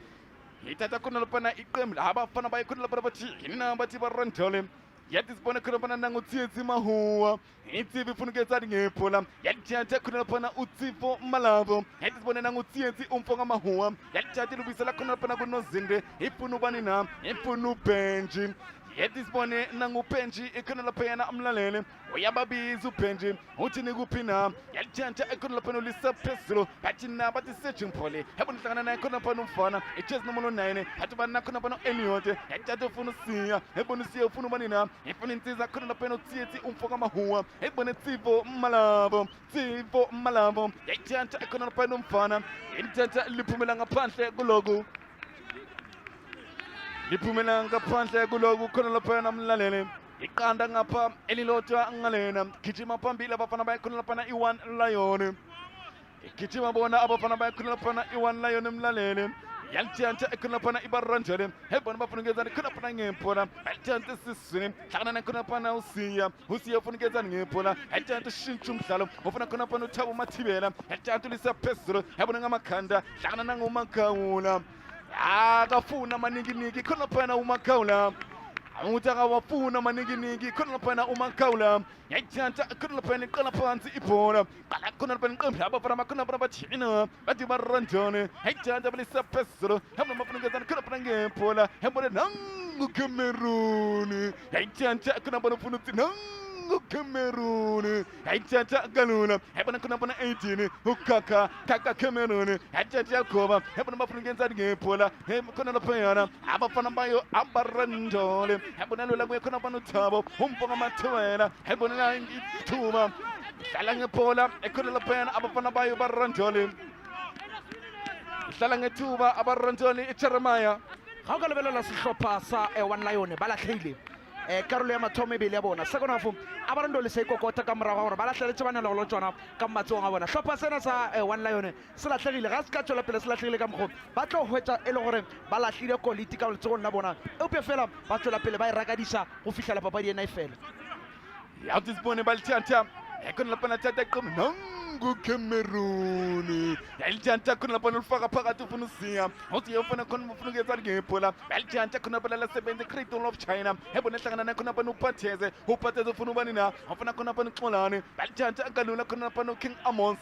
ithatha khona laphana iqembu abafana baye khona laphana bathi yina bathi barandole Yet isibone khona laphana nanguTsitsi Mahuwa Itsivi ufuna ukenzani ngepho la yalthiantha khona laphana uTsifo Malabo Yet isibone nanguTsitsi umfoka Mahuwa yalthiantha lubisela khona laphana kuNozinde ifuna ubani na ifuna uBenji Yet isibone nanguBenji ekhona laphana amlalele uyababiza uBenji uthi nikuphi na yalthiantha ekhona laphana ulisa phezulu bathi na bathi searching pole yabona hlangana naye khona laphana umfana ichase number 9 bathi bana khona laphana Elliot yalthiantha ufuna usiya yabona usiya ufuna ubani na ifuna insizwa khona laphana uTsitsi umfoka Mahuwa yabona Tsifo Malabo yalthiantha ekhona laphana umfana yalthiantha liphumela ngaphandle kuloku liphumela ngaphandle kuloku khona laphana mlalele iqanda ngapha elilodwa ngalena gijima phambili abafana bayakhona laphana i1 Lion gijima bona abafana bayakhona laphana i1 Lion mlalele yalthiantha ekhona laphana ibaranjele hebona bafuna ukenzani khona laphana ngemphola yalthiantha siswini hlangana khona laphana usiya ufuna ukenzani ngemphola yalthiantha shintsha umdlalo ufuna khona laphana uThabo Mathibela yalthiantha lisa phezulu yabona ngamakhanda hlangana nangoMakhawula akafuna maninginiki khona laphana uMakhawula Awuthi akawafuna maninginiki khona laphana uMakhawula yalthiantha khona laphana iqala phansi ibhola qala khona laphana iqembu abafana bakhona laphana bathina bathi barandone yalthiantha balisa phezulu yabona bafuna ukenzani khona laphana ngemphola yabona nanguCameroon yalthiantha khona laphana ufuna uthi Cameroon yalthiantha kalula yabona khona laphana 18 ukaka Cameroon yalthiantha yakhoba yabona bafuna ukenzani ngemphola khona laphana abafana bayo abarandole yabona lola kuye khona laphana uThabo umfoka Mathibela yabona la ithuba hlala ngephola ekhona laphana abafana bayo barandole hlala ngethuba abarandole eJeremiah ga o ka lebelela sehlopha sa One Lion ba latlhile karolo ya mathomo ebele ya bona second half a ba Ndoli se ikokota ka morago gore ba latlheletse banelogolo tsona ka matsogong a bona hlopha sena sa One Lion se latlhegile ga se ka tswela pele se latlhegile ka mokgwa ba tlo hwetsa e le gore ba latlhile quality ka letsogong la bona euphe fela ba tswela pele ba e rakadisa go fitlhela papadi ena e fela ya tsibone ba lthiantha ekhona laphana thatha iqembu Cameroon yalthiantha khona laphana ulifaka phakathi ufuna usiya uthi ufuna khona ufuna ukenzani ngephola yalthiantha khona laphana lasebenza Cradle of China yabona hlangana naye khona laphana uPatheze ufuna ubani na ufuna khona laphana uXolani yalthiantha kalula khona laphana uKing Amos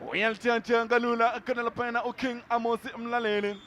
uyalthiantha kalula khona laphana uKing Amos mlaleli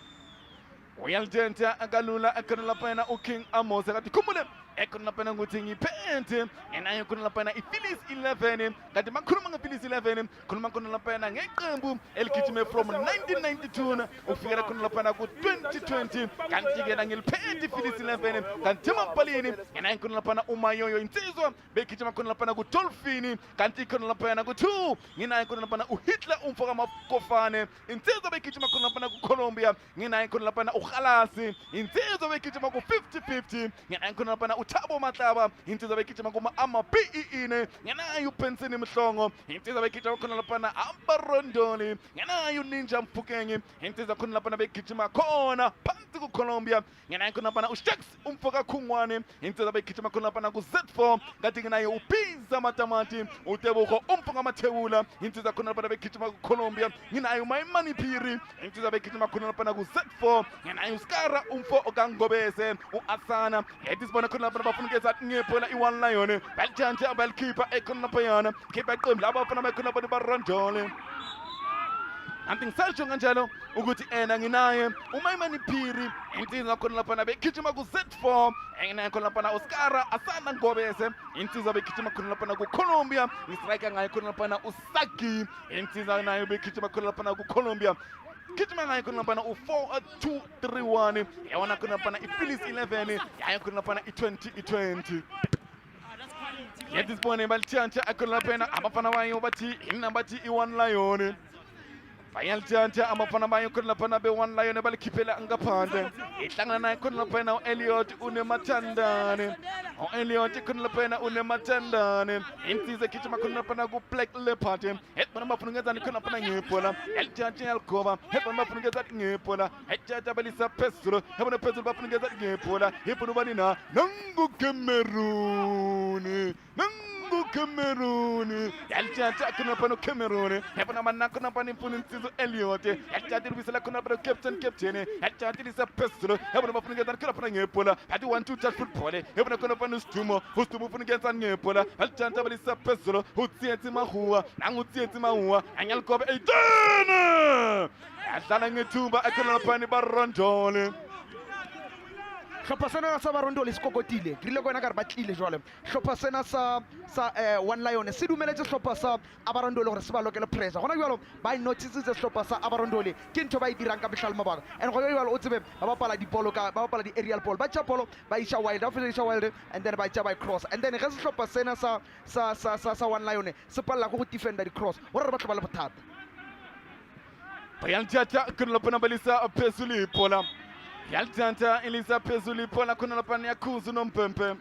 uyalthiantha kalula khona laphana uKing Amos kathi khumule ekhona laphana ukuthi ngiphethe enayo khona laphana iPhillies 11 kanti makhuluma ngePhillies 11 khuluma khona laphana ngeqembu eligijime from 1992 ufikela khona laphana ku2020 kanti ke ngiliphethe iPhillies 11 kanti mampalini enayo khona laphana uMayoyo insizwa begijima khona laphana kuDolphini kanti khona laphana ku2 nginayo khona laphana uHitler umfoka Makofane insizwa begijima khona laphana kuColombia nginayo khona laphana uKhalasi insizwa begijima ku50-50 nginayo khona laphana Thabo Matlaba insizwa begijima kuma ama-PEE ngenayo uPensini Mhlongo insizwa begijima khona laphana Ambar Ndoli ngenayo Ninja Mfukenge insizwa khona laphana begijima khona phansi kuColombia ngenayo khona laphana uShax umfoka Khungwane insizwa begijima khona laphana kuZ4 kanti ngenayo uPiza Matamati uTebogo umfoka Mathebula insizwa khona laphana begijima kuColombia ngenayo Maimani Phiri insizwa begijima khona laphana kuZ4 ngenayo uSkara umfo kaNgobese uAsana yedisibona khona laphana bafuna ukenzani ngephola i1 Lion balthiantha balkhipha ekhona laphayana khipha iqembu labafana bakhona laphana barandole kanti ngisasho kanjalo ukuthi nginaye uMaimani Phiri insizwa khona laphana begijima kuZ4 nginaye khona laphana uSkara Asana Ngobese insizwa begijima khona laphana kuColombia ngistrike ngaye khona laphana uSaki insizwa nayo begijima khona laphana kuColombia gijima ngayo khona laphana u4-2-3-1 yawona khona laphana iPhillies 11 yayo khona laphana i2020 Yet this morning, Balchancha, I could not pen Amapana Bati, Inabati, one lion. Bayal Chancha, Amapana, could not pen one lion about Kipela and Gapanda. Itana could not pen Elliot Unematandane. Or Elliot could not pen Unematandane. In the kitchen, I could not pen a good black leopard. Hetman Mapunga and could not pen a Nipola. El Chancha Alcova, Hetman Mapunga at Nipola, Hetjabalisa Pestro, Heaven a Pestle Mapunga at Nipola, Hipubanina, Nangu Cameroon. Cameroon, Elchata Kunapano Cameroon, Hepanamana Kunapani Punintizo Elliot, Elchati Visalakuna Captain, Elchati is a pestro, Heaven of Funga and Kurapanepola, had you want to touch football, Heaven of Kunapanus Tumo, who's to move against Anepola, Elchanta is a pestro, who sees Mahua, and who sees Mahua, and Yalcov a turn! Tsalanang Tuba, I couldn't find a Barondole. Shopasena sa Barondole skokotile grile kona ka re batlile jwale Shopasena sa one lion se dumeletse Shopasa Abarondole gore se ba lokela pressure gona jwalo ba notice se Shopasa Abarondole ke ntho ba dirang ka behlal mabaka and go jwalo o tsebe ba bapala di polo ka ba bapala di aerial ball ba tša polo ba isha wild after isha wild and then ba tša by cross and then ge se Shopasena sa one lion se palla go defender di cross gore ba tla ba le bothata Bayal Chacha couldn't open a balisa a pesuli pola. Yaltanta Elisa Pezuli Pola Kunalapania Kuzu non Pempe.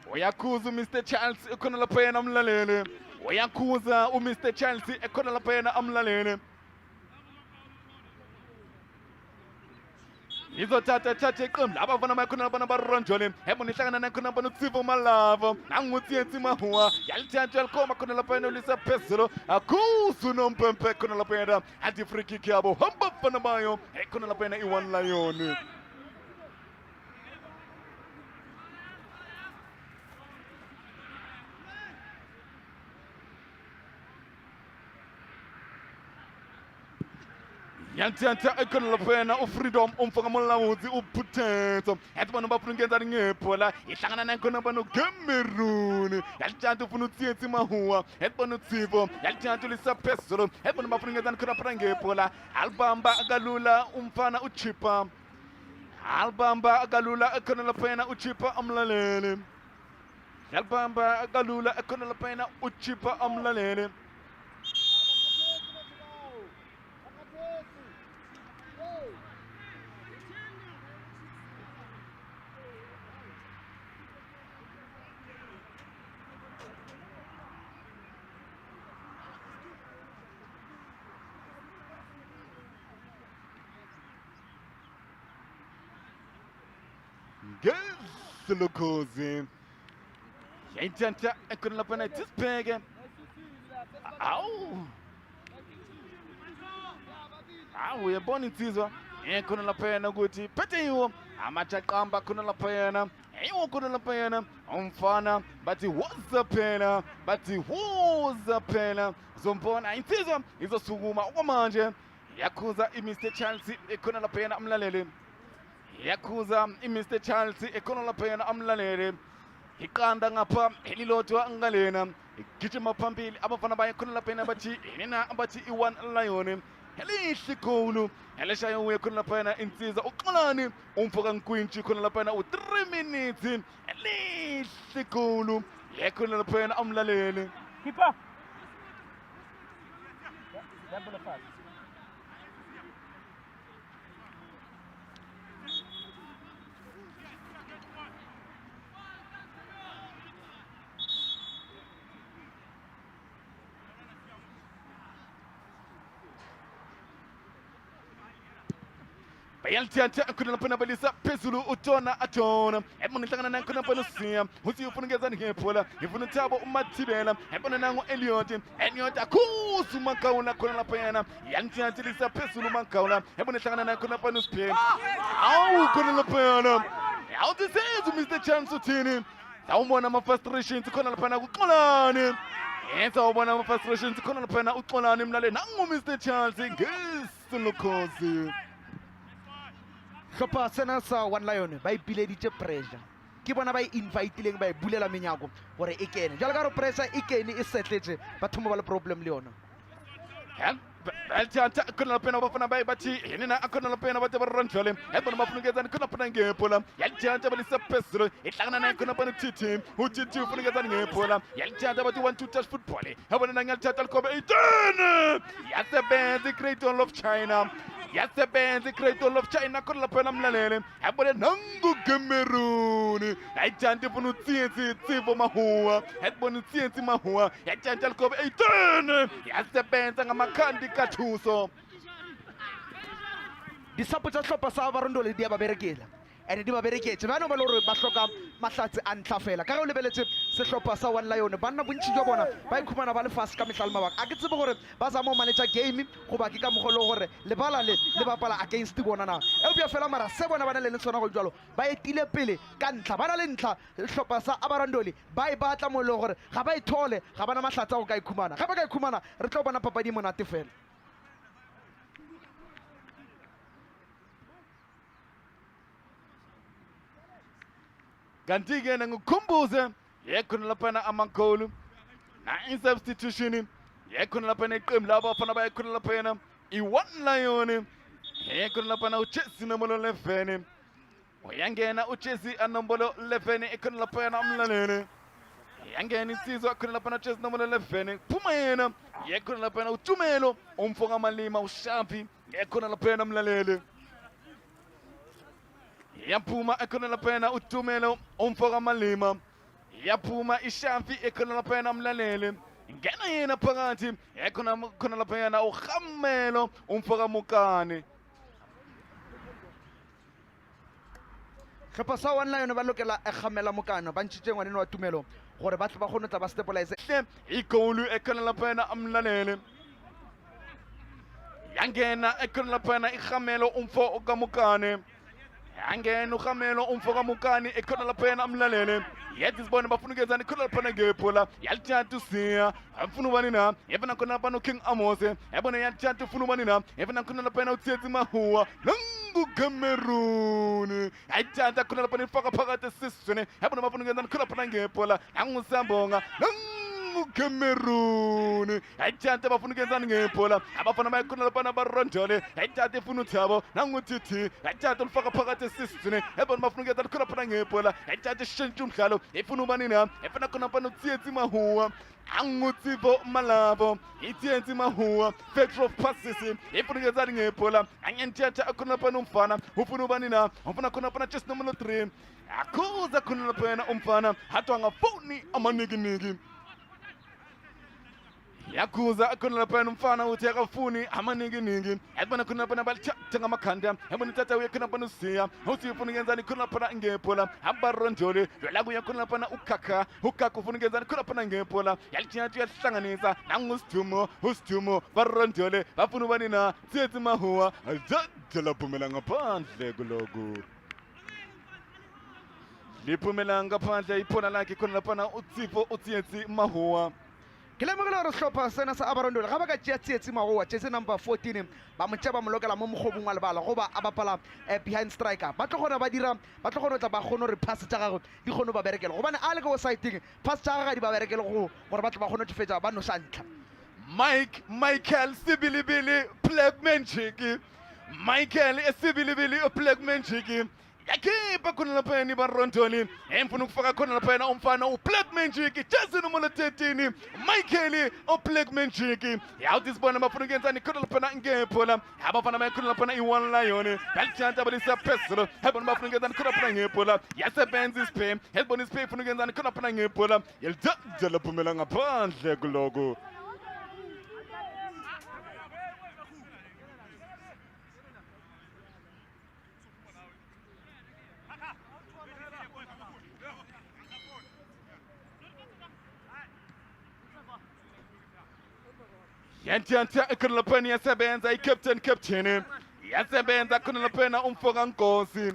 Oyakuzu Mr. Charles Econalapena Amlalene. Oyakuza or Mr. Chelsea Econalapena Amlalene. Izo tata come lava von my Kunabana Baronjolin, Hemonishan and Kunabano Sivo Malavo, Nanguti Mahua, Yaltantel Coma Kunalapena Lisa Pesero, a Kuzu non Pempe Kunalapena, Anti Friki Cabo, Humble Panamayo, Econalapena in one lion. Yantanta Econalapena of freedom Umfagamola Uputeto, Hetman Bapungeta Nepola, Itana Konabano Cameroon, Yaltanto Punuti Mahua, Hetman Tivo, Yaltanto Lisa Pesoro, Hetman Bapungeta Kurapangepola, Albamba Galula Umfana Uchipa, Albamba Galula Econalapena Uchipa Amlalene, Albamba Galula Econalapena Uchipa Amlalene. Lukozi. Yantanta Econalapena Tispeg. Ow! We are born in Tizo. Econalapena Guti, Petio, Amachakamba Kunalapena, Ewo Kunalapena, Umfana, but it was a pena, Zombona in Tizo is a Suguma Omanje, Yakuza, Mr. Chelsea, Econalapena Amlalele. Yakuza, Mr. Chelsea, Econalapena Amlalele. Hikanda ngapa, Heliloto Angalena, Kitchema Pampil, Abafana by Econalapena Bachi, Nina Abachi Iwan Lion. Helishi Kolu, Elisha we couldn't lapena in Caesar Okalani, Umfogan Queen Chikunapena with 3 minutes in Helishi Kolu, Yakunapena Amlalele. Keeper. Bayaltianta couldn't open a balisa, Pesulu, Utona, Atona, Emonitana couldn't open a seam, who's you putting us on here, Pola, you put a table of Matibela, Eponango Eliot, and you're a cool Sumacauna, Kunapana, Yantiantilisa, Pesulu Macauna, Emonitana couldn't open a spear. How couldn't open how to say to Mr. Chansutini? Someone of my frustration to Kunapana Ukolani. And so one of my frustration to Kunapana Ukolanim, Nango Mr. Chansing, guess to Lukosi. Shopasena sa one lion by bileditse pressure ke bona ba inviteleng ba bulela menyako gore e kene jalo ka re pressure e kene e setletse ba thoma ba le problem le yona Yalithatha khona lapha abafana bathi yena akhona lapha bathi barondole yabona bafunikeza khona lapha ngephola yalithatha balisa phezulu ihlangana naye khona lapha uTT ufunikeza ngephola yalithatha bathi 1-2 touch football yabona nangalithatha likhobe 18 yasebenza Great Wall of China yasebenza Great Wall of China khona lapha namlalele yabona nangu Cameroon ayithanda ifuna uTsietsi Tsivo Mahua yabona uTsietsi Mahua yathatha likhobe 18 yasebenza ngamakhandi kathuso disapo tsa hlopha sa barondole di a ba berekela ene di ba bereketse bana ba le gore ba hloka mahlatse a ntlha fela ka go lebeletse sehlopha sa One Lion banna bontši jwa bona ba ikhumana ba le fase ka mehla le mabaka a ke tsebe gore ba zama go manager game goba ke ka mogolo gore lebala le bapala against bona na eupša fela mara se bona ba na le tsona go jalo ba etile pele ka ntlha ba na le ntlha hlopha sa abarondoli ba e batla mo le gore ga ba ithole ga bana mahlatse go ka ikhumana ga ba ka ikhumana re tlo bona papadi monate fela kanti-ke ngikukhumbuze yekhona laphana amakhulu na-insubstitution yekhona laphana iqembu labo abafana bayekhona laphana i-One Lion yekhona laphana uChelsea nombolo 11 uyangena uChelsea anombolo 11 ekhona laphana umlalele yangena insizwa khona laphana uChelsea nombolo 11 phuma yena yekhona laphana uTumelo umfoka malima ushapi yekhona laphana umlalele yaphuma ekhona laphana uTumelo umfoka malima yaphuma ishamfi ekhona laphana umlalele ngena yena phakathi ekhona khona laphana uGamelo umfoka mukane hlopha sa One Lion ba lokela Gamela mokano ba ntšhitše ngwanene wa Tumelo gore ba tle ba kgone tla ba stabilize igolu ekhona laphana umlalele yangena ekhona laphana iGamelo umfo kamukane yangena uGamelo umfo kamukane ekhona laphana umlalele yethi sibone bafunikeza ekhona laphana ngephola yalithatha uSiya afuna ubani na yabona khona laphana uKing Amos yabona yalithatha ufuna ubani na yabona khona laphana uTsietsi Mahua nangu Cameroon ayithatha khona laphana ifaka phakathi esiswini yabona bafunikeza ekhona laphana ngephola nangu Sambonga Cameroon ayithatha bafunikeza ngephola abafana bayekhona laphana barondole ayithatha ifuna uThabo nangu TT ayithatha ulifaka phakathi esiswini yabona bafunikeza ekhona laphana ngephola ayithatha ishintsha umdlalo ifuna ubani na efuna khona laphana uTsietsi Mahua Angutsivo Malabo Itienzi Mahua Petro Pasisi ifunikeza ngephola anyenthatha akhona laphana umfana ufuna ubani na ufuna khona laphana chest number 3 akhuza khona laphana umfana hathwa ngafoni amanikiniki yakhuza akhona laphana umfana uthi akafuni amanikiniki yabona khona laphana balithatha ngamakhanda yabona ithatha uye khona laphana uSiya uthi ufuna ukenzani khona laphana ngephola abarondole la kuya khona laphana ukhakha ufuna ukenzani khona laphana ngephola yalithatha uyahlanganisa nangu uSidumo barondole bafuna ubani na Tsietsi Mahua ajadla phumela ngaphandle kuloku liphumela ngaphandle iphona lakhe khona laphana uTsietsi Mahua ke lemogela gore hlopha sena sa abarondole ga ba ka tšea Tsietsi Mahua jersey number 14 ba mo tšea ba mo lokela mo mokgobong wa lebala goba a bapala behind striker ba tlo kgona tla ba kgone gore pass tša gagwe di kgone ba berekela gobane a le ke go sighting pass tša gagwe di ba berekele gore ba tlo ba kgone tefetša ba noša ntlha Michael Sibilibili Plagmanchiki Michael Sibilibili Plagmanchiki yakhipha khona laphana barondoli emfuna ukufaka khona laphana umfana uPlagmanchiki jersey number 13 Michael uPlagmanchiki yawuthi sibona bafuna ukenzani khona laphana ngephola abafana bakhona laphana i-One Lion balithatha balisa phezulu yabona bafuna ukenzani khona laphana ngephola yasebenza isiphe yabona isiphe ifuna ukenzani khona laphana ngephola yalithatha laphumela ngaphandle kuloko yantiyantya ekhona laphana yasebenza i-captain yasebenza khona laphana umfoka Nkosi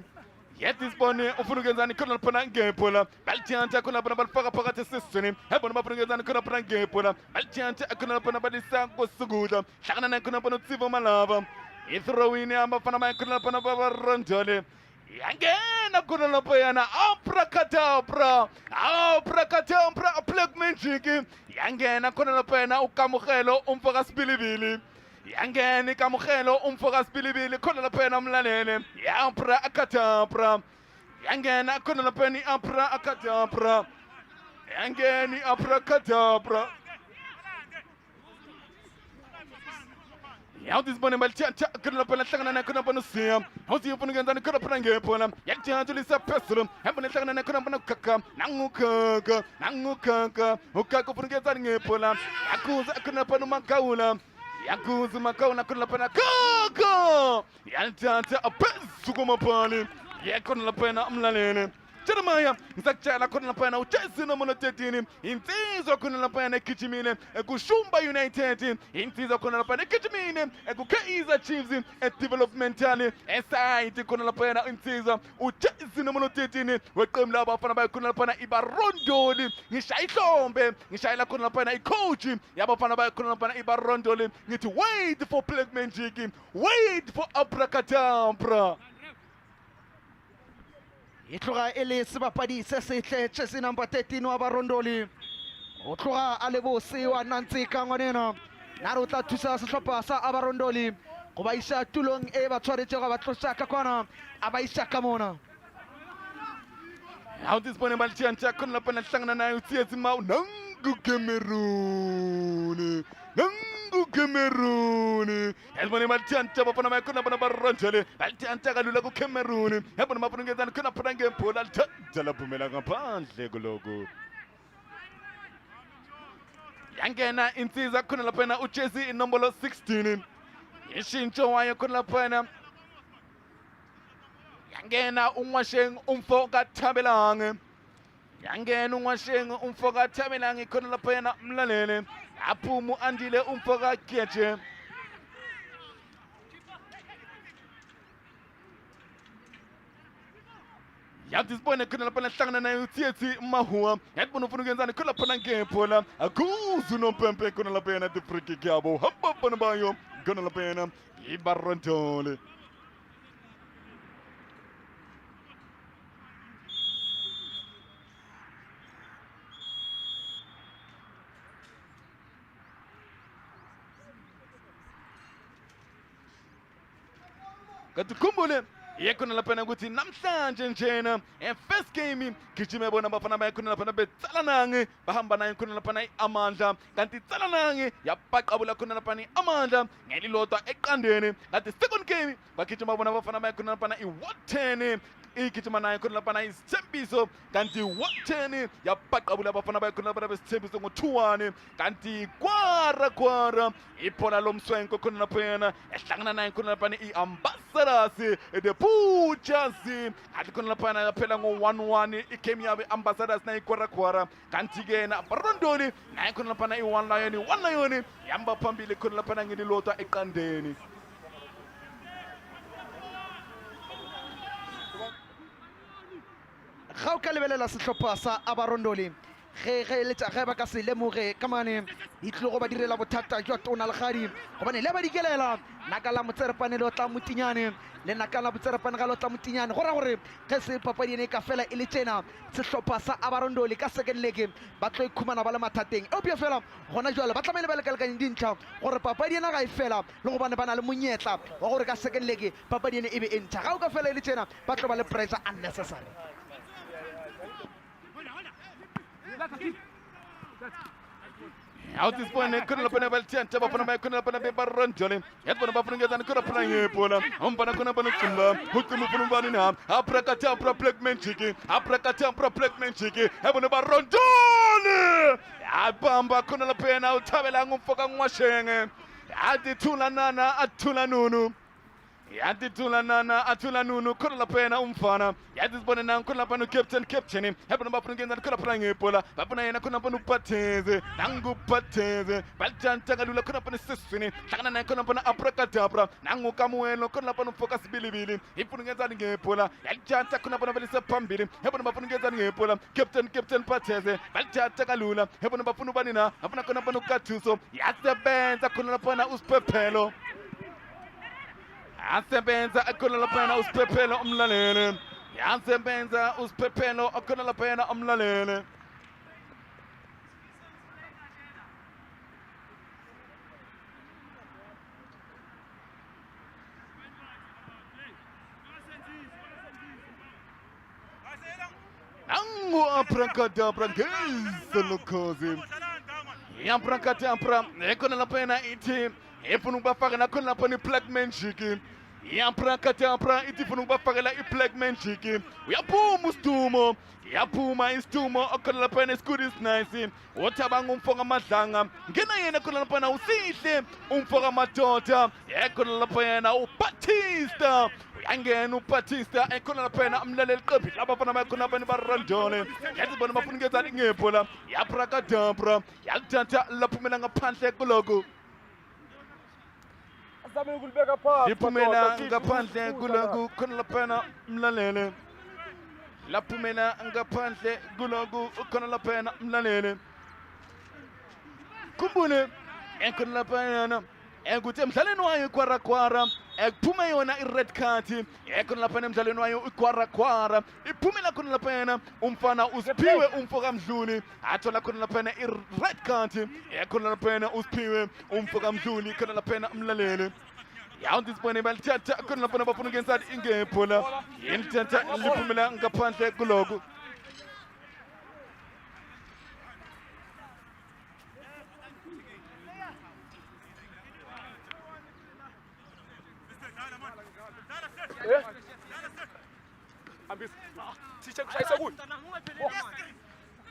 yethi sibone ufuna ukenzani khona laphana ngephola balithatha khona laphana balifaka phakathi esiswini yabona bafuna ukenzani khona laphana ngephola balithatha khona laphana balisa kosukudla hlangana naye khona laphana uTsivo Malava ithrowini abafana bakhona laphana babarondole yangena khona laphana abracadabra Plagmanchiki yangena khona laphana uKamugelo umfoka Sibilibili yangena ikamukelo umfoka sibilibili khona laphana umlalele yapra akatapra yangena khona laphana iapra akatapra yangeni apra akatapra Yaudis Bonnemal Chat, Kunapana Sangana Kunapana Siam, Hosi Pungan and Kunapanga, Yakchatulisa Pesum, Hampana and Kunapana Kaka, Nanguka, Nanguka, Ukako Pungan Pola, Yakuz Kunapana Makaula, Yakuz Makauna Kunapana Kaka, Yaltata a Pesumapani, Yakunapana Umlalene. Jeremiah, Zakchala Kunapana, Chesina Monotetini, in Tizo Kunapana Kitchimine, a Kushumba United, in Tizo Kunapana Kitchimine, a Kukaiza Chiefs, a developmentally, a site Kunapana in Tizo, Uchesina Monotetini, welcome Lava Panaba Kunapana Ibarondoli, Nishaitombe, Nishaila Kunapana coach, Yabapanaba Kunapana Ibarondoli, need to wait for Plegman Jigging, wait for Abracadabra. Itloga ele sebapadi se setle chesi number 13 wa Barondoli o tloga a lebose wa Nantsi Kangwanena naro tla thusa sehlopha sa Abarondoli go ba isa tulong e ba tshwaretse go ba tlosa ka kwana a ba isa ka mona How this one about Chiancha couldn't up and sangana na utsiezi mau nangu Cameroon nangu Cameroon elbone about Chiancha bapana ma kuna bana baronjele bal Chiancha galula ku Cameroon hebona mapunge zana kuna prange pola tjala pumela ngaphandle kulogo yangena insizwa kuna lapha uJesse inombolo 16 ishintsho wayo kuna lapha yangena unwasheng umfoka Thabelang yangena unwasheng umfoka Thabelang khona lapha yena umlalele aphumu andile umfoka Geje yadisibone khona lapha nahlangana naye uTietsi Mahua yabona ufuna ukuyenzani khona lapha ngemphola akuzu nompempe khona lapha yena the free kick yabo hamba bana bayo khona lapha yena iBarondoli Katukhumbule yekona lapha ukuthi namhlanje njena first game gijime bona bafana bayakhona lapha beTsalanang bahamba nayo khona lapha iAmandla kanti Tsalanang yabaqabula khona lapha iAmandla ngelilodwa eqandeni kanti second game bagijima bona bafana bayakhona lapha iWatheni igijima nayo khona lapha Isithembiso kanti Watheni yabaqabula abafana bayakhona lapha beSithembiso ngo2-1 kanti Gwara iphola lomswenko khona lapha yena ehlangana nayo khona lapha iAmbar the Pujas athi khona lapha yaphela ngo1-1 igame yabe Ambassadors na Gwara kanti ke na Barondoli naye khona lapha i1 Lion yamba phambili khona lapha ngelilodwa eqandeni ga o ka lebelela sehlopha sa Abarondoli ge ba ka se lemoge ka mane itlo go ba direla bothata jwa tona le gadi gobane le ba dikelela naka la motserepane le tla motinyane le naka la motserepane ga lo tla motinyane go ra gore ge se papadi ene ka fela ile tsena sehlopha sa Abarondoli ka second leg ba tlo ikhumana ba le mathateng e opia fela gona jwale ba tlamele ba le kalekanye dintlha gore papadi ena ga e fela le go bana bana le monyetla wa gore ka second leg papadi ene e be entšha ga o ka fela ile tsena ba tlo ba le pressure unnecessary Out this point, couldn't open a belt tent, couldn't open a paper run, Johnny. Yet when a get and could have playing a pola, Umpana Kunapana, who can move from Banana, Apracatapra Plegman Chicky, Apracatapra Plegman Chicky, having about run, Johnny! Abamba Kunapena, Tsalanang Fokang washing, Adi Tulanana, Atulanunu. Yadi Tulanana, Atulanunu, Kulapena, Umfana, Yadis Bonana, Kulapanu captain him, happen about again and Kulapang Pola, Papana Kunapanu Patese, Nangu Patese, Baljan Tagalula Kunapan Sissini, Tanana Kunapana Apracadabra, Nangu Camueno, Kunapanu Focus Billy, he put against the Pola, Aljan Takunapana Pambili, happen about against the Pola, Captain Patese, Baljan Tagalula, happen about Punubanina, Apanapanu Catuso, Yasta Bands, Akunapana Uspepelo. Asebenza akona lapena uspepelo umlalele Asebenza uspepelo akona lapena umlalele abracadabra ngezelokhozi yabracadabra ekhona laphana ithi efuna ukubafakela khona lapha i-black magic yabracadabra ithi ifuna ukubafakela i-black magic uyaphuma usidumo yaphuma isitumo okhona laphana isikudi nice othabanga umfoka amadlanga ngena yena khona laphana usihle umfoka amadoda ekhona laphana uBatista uyangena uBatista ekhona laphana umlaleli qembu labafana bakhona abanye barandole yathi bona bafuna ukuyenzani ngebhola yabracadabra yalithatha laphumela ngaphandle kuloko iphumela ngaphandle kuloko khona laphana umlaleli laphumela ngaphandle kuloko khona laphana umlaleli kumbule ekhona laphana ukuthi emdlalweni wayo igwara ekuphuma yona i-red card ekhona laphana emdlalweni wayo igwara iphumela khona laphana umfana uSiphiwe umfoka Mdluli athola khona laphana i-red card ekhona laphana uSiphiwe umfoka Mdluli khona laphana umlaleli yawundi sibone balithatha khona laphana bafuna ukungenza ingebhola yelithatha liphumela ngaphandle kuloko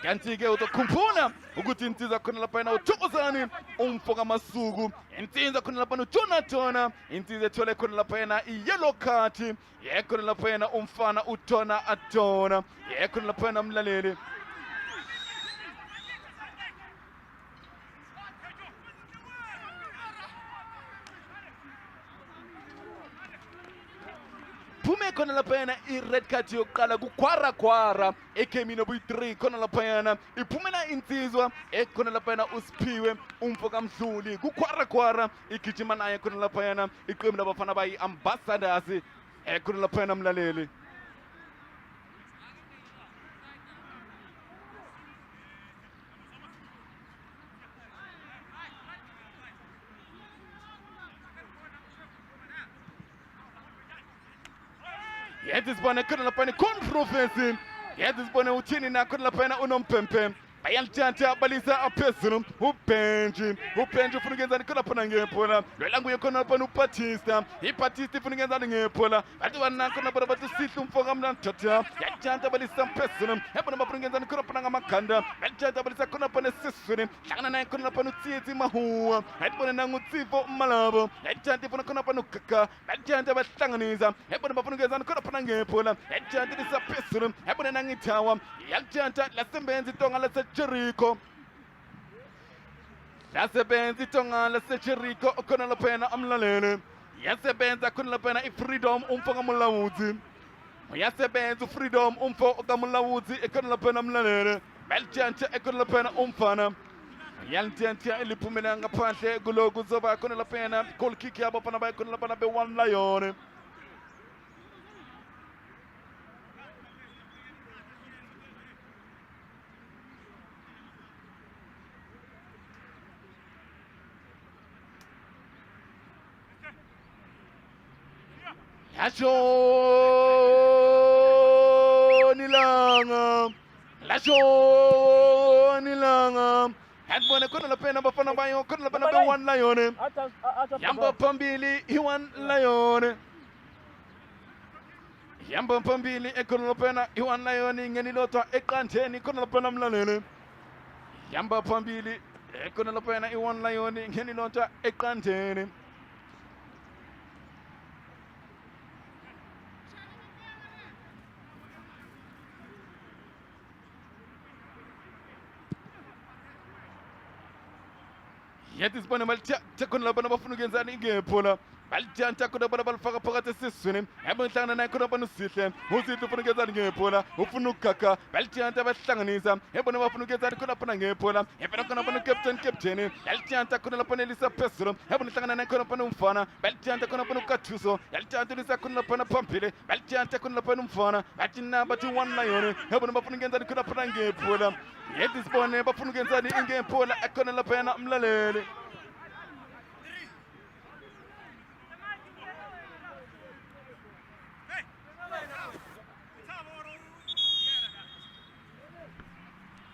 kanti-ke uzokhumbula ukuthi insizwa khona laphana uThokozani umfoka Masuku insizwa khona laphana uJonathan insizwa ethole khona laphana i-yellow card yekhona laphana umfana uTona Atona yekhona laphana umlaleli phume khona laphayana i-red card yokuqala kugwara ekhemini obuyi-3 khona laphayana iphumela insizwa ekhona laphayana uSiphiwe umfoka Mdluli kugwara igijima naye khona laphayana iqembu labafana bayi-ambassadors ekhona laphayana mlaleli yethi sibone khona laphana i-controversy yethi sibone uthini na khona laphana unompempe bayalithatha balisa aphezulu ubenji ufuna ukuyenzani khona laphana ngebhola lwela nguye khona laphana uBatista iBatista ifuna ukuyenzani ngebhola bathi banakho nabona bathi usihle umfoka mnanthatha yalithatha balisa phezulu yabona bafuna ukuyenzani khona laphana ngamaganda balithatha balisa khona laphana esiswini hlangana naye khona laphana uTsitsi Mahuwa yabona nanguTsifo Malabo yalithatha ifuna khona laphana uGaga balithatha bahlanganisa yabona bafuna ukuyenzani khona laphana ngebhola yalithatha lisa phezulu yabona nangithawa yalithatha lasembenzi itonga laseJericho yasebenza itonga laseJericho khona laphana amlalele yasebenza khona laphana iFreedom umfoka Mulawuzi yasebenza uFreedom umfoka Mulawuzi ekhona laphana amlalele balithatha ekhona laphana umfana yalithatha eliphumela ngaphandle kuloko zoba khona laphana goal kick yabo bafana bakhona laphana be-1 Lion lashoni langa hatbone khona laphana bafana bayo khona laphana be-1 Lion yamba phambili i-1 Lion yamba phambili ekhona laphana i-1 Lion ngenilodwa eqandeni khona laphana mlalele yamba phambili ekhona laphana i-1 Lion ngenilodwa eqandeni yethi sibone balithatha khona labana bafuna ukuyenzani ngebhola balithatha khona labana balifaka phakathi esiswini yabo ngihlangana naye khona labana usihle ufuna ukuyenzani ngebhola ufuna ukugaga balithatha bahlanganisa yabona bafuna ukuyenzani khona laphana ngebhola yabona khona labana captain yalithatha khona laphana elisa phezulu yabona ngihlangana naye khona laphana umfana balithatha khona laphana uKathuso yalithatha elisa khona laphana phambili balithatha khona laphana umfana bathi 1 Lion yabona bafuna ukuyenzani khona laphana ngebhola yethi sibone bafuna ukuyenzani ngebhola ekhona laphana umlaleli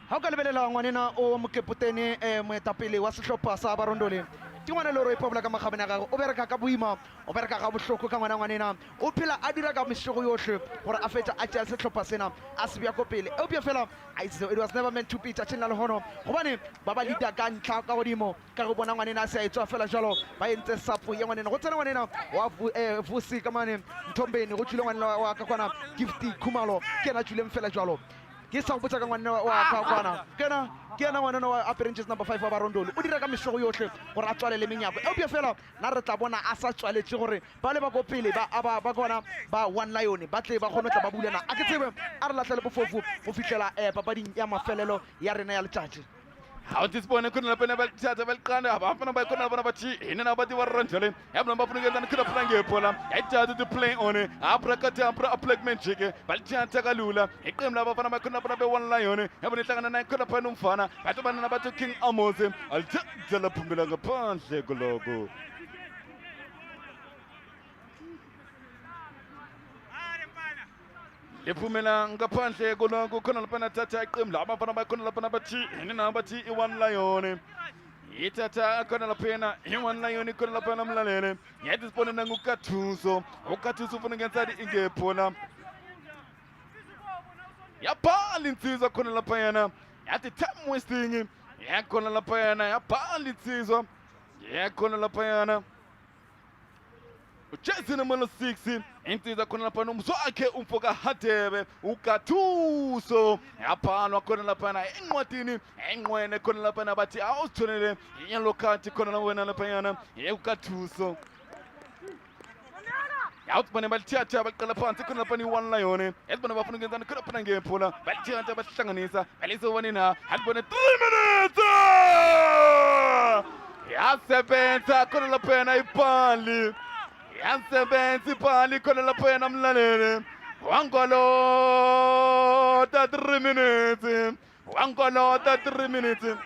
ha o ka lebelela ngwanena o mokepotene moetapele wa sehlopha sa barondole ke ngwana le re ipobola ka magabane a gagwe o bereka ka boima o bereka ga bohloko ka ngwanena o phela a dira ka mešego yohle gore a fetša a tšea sehlopha sena a se bja ko pele eupša fela it was never meant to be tšatšeng la lehono gobane ba ba leader ka ntlha ka godimo ka go bona ngwanena a se a etswa fela jalo ba entse sapo ya ngwanena go tsena ngwanena wa vusi ka mane nthombeni go tšwile ngwanena wa ka kwana gifty khumalo ke ena tšwileng fela jalo ke sa botsa ka ngwanena wa ka kwana ke ena ngwanena wa appearances number 5 wa barondole o dira ka mešogo yohle gore a tswalele menyako eupša fela na re tla bona a sa tswaletše gore ba le ba ko pele ba kona ba one lion ba tle ba kgone tla ba bulana a ke tsebe a re latlhele bofofu go fitlhela papading ya mafelelo ya rena ya letšatši How this point couldn't happen about Chata Belcana, Hapana by Konabachi, in and about the Warrantole, Abram Bapuga and Kurapanga Pola, I started to play on it, Apracata, a plagman chicken, Balchantagalula, a Kremla Bapana Kunapa one lion, Abanitan and Kurapanum Fana, Pataban about King Amose, I'll tell the Pumila Pan, Segologo. Lepumela ngapanhle kolongo khona lapana tata iqembu labafana bakhona lapana bathi nina bathi i1 lion ithatha khona lapena i1 lion khona lapana mlalele yathi sibone nangukathuso ukathuso ufuna ngensadi ingephola yaphala insizwa khona lapana yathi time wasting yakhona lapana yaphala insizwa yakhona lapana Jason number 6 intiza khona lapha nomzwakhe umfoka Hadebe ukathuso yaphanwa khona lapha enqwadini enqwene khona lapha bathi awusithonele yellow card khona wena lapha yana ukathuso yawuthibone balithatha baqala phansi khona lapha i1 lion esibona bafuna ukenzana khona lapha ngephola balithatha bahlanganisa balisobone na halibone 3 minutes yasebenza khona lapha ipali Yansebenzi pali khona lapha namlalele wangolota 3 minutes wangolota 3 minutes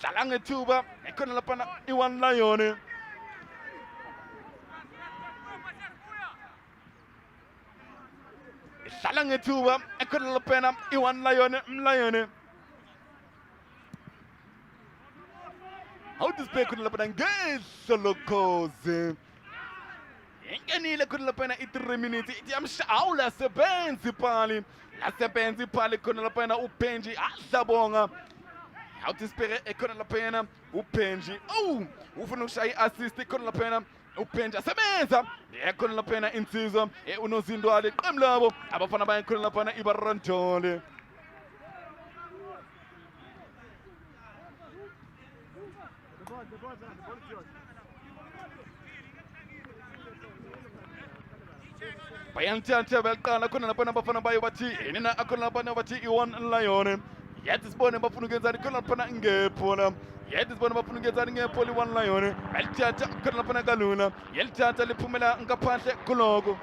Tsalanang ngethuba ekhona lapha i1 lion Tsalanang ngethuba ekhona lapha i1 lion How does play couldn't lapana ngehlo lokhoze Ingenile couldn't lapana 3 minutes iyamshawula sebenzi pali la sebenzi pali couldn't lapana uPenji ahlabonga How does play couldn't lapana uPenji ufuna ukushaya assist couldn't lapana uPenji asebenza couldn't lapana insizwa unozindwale iqembu labo abafana baye couldn't lapana ibarantole Bayantanta belqala khona lapha abafana bayo bathi nina akhona lapha bathi i1 lion yathi sibone bafuna ukenzani khona lapha ngephola yathi sibone bafuna ukenzani ngephola i1 lion alithatha khona lapha kalula yalithatha liphumela ngaphandle kuloko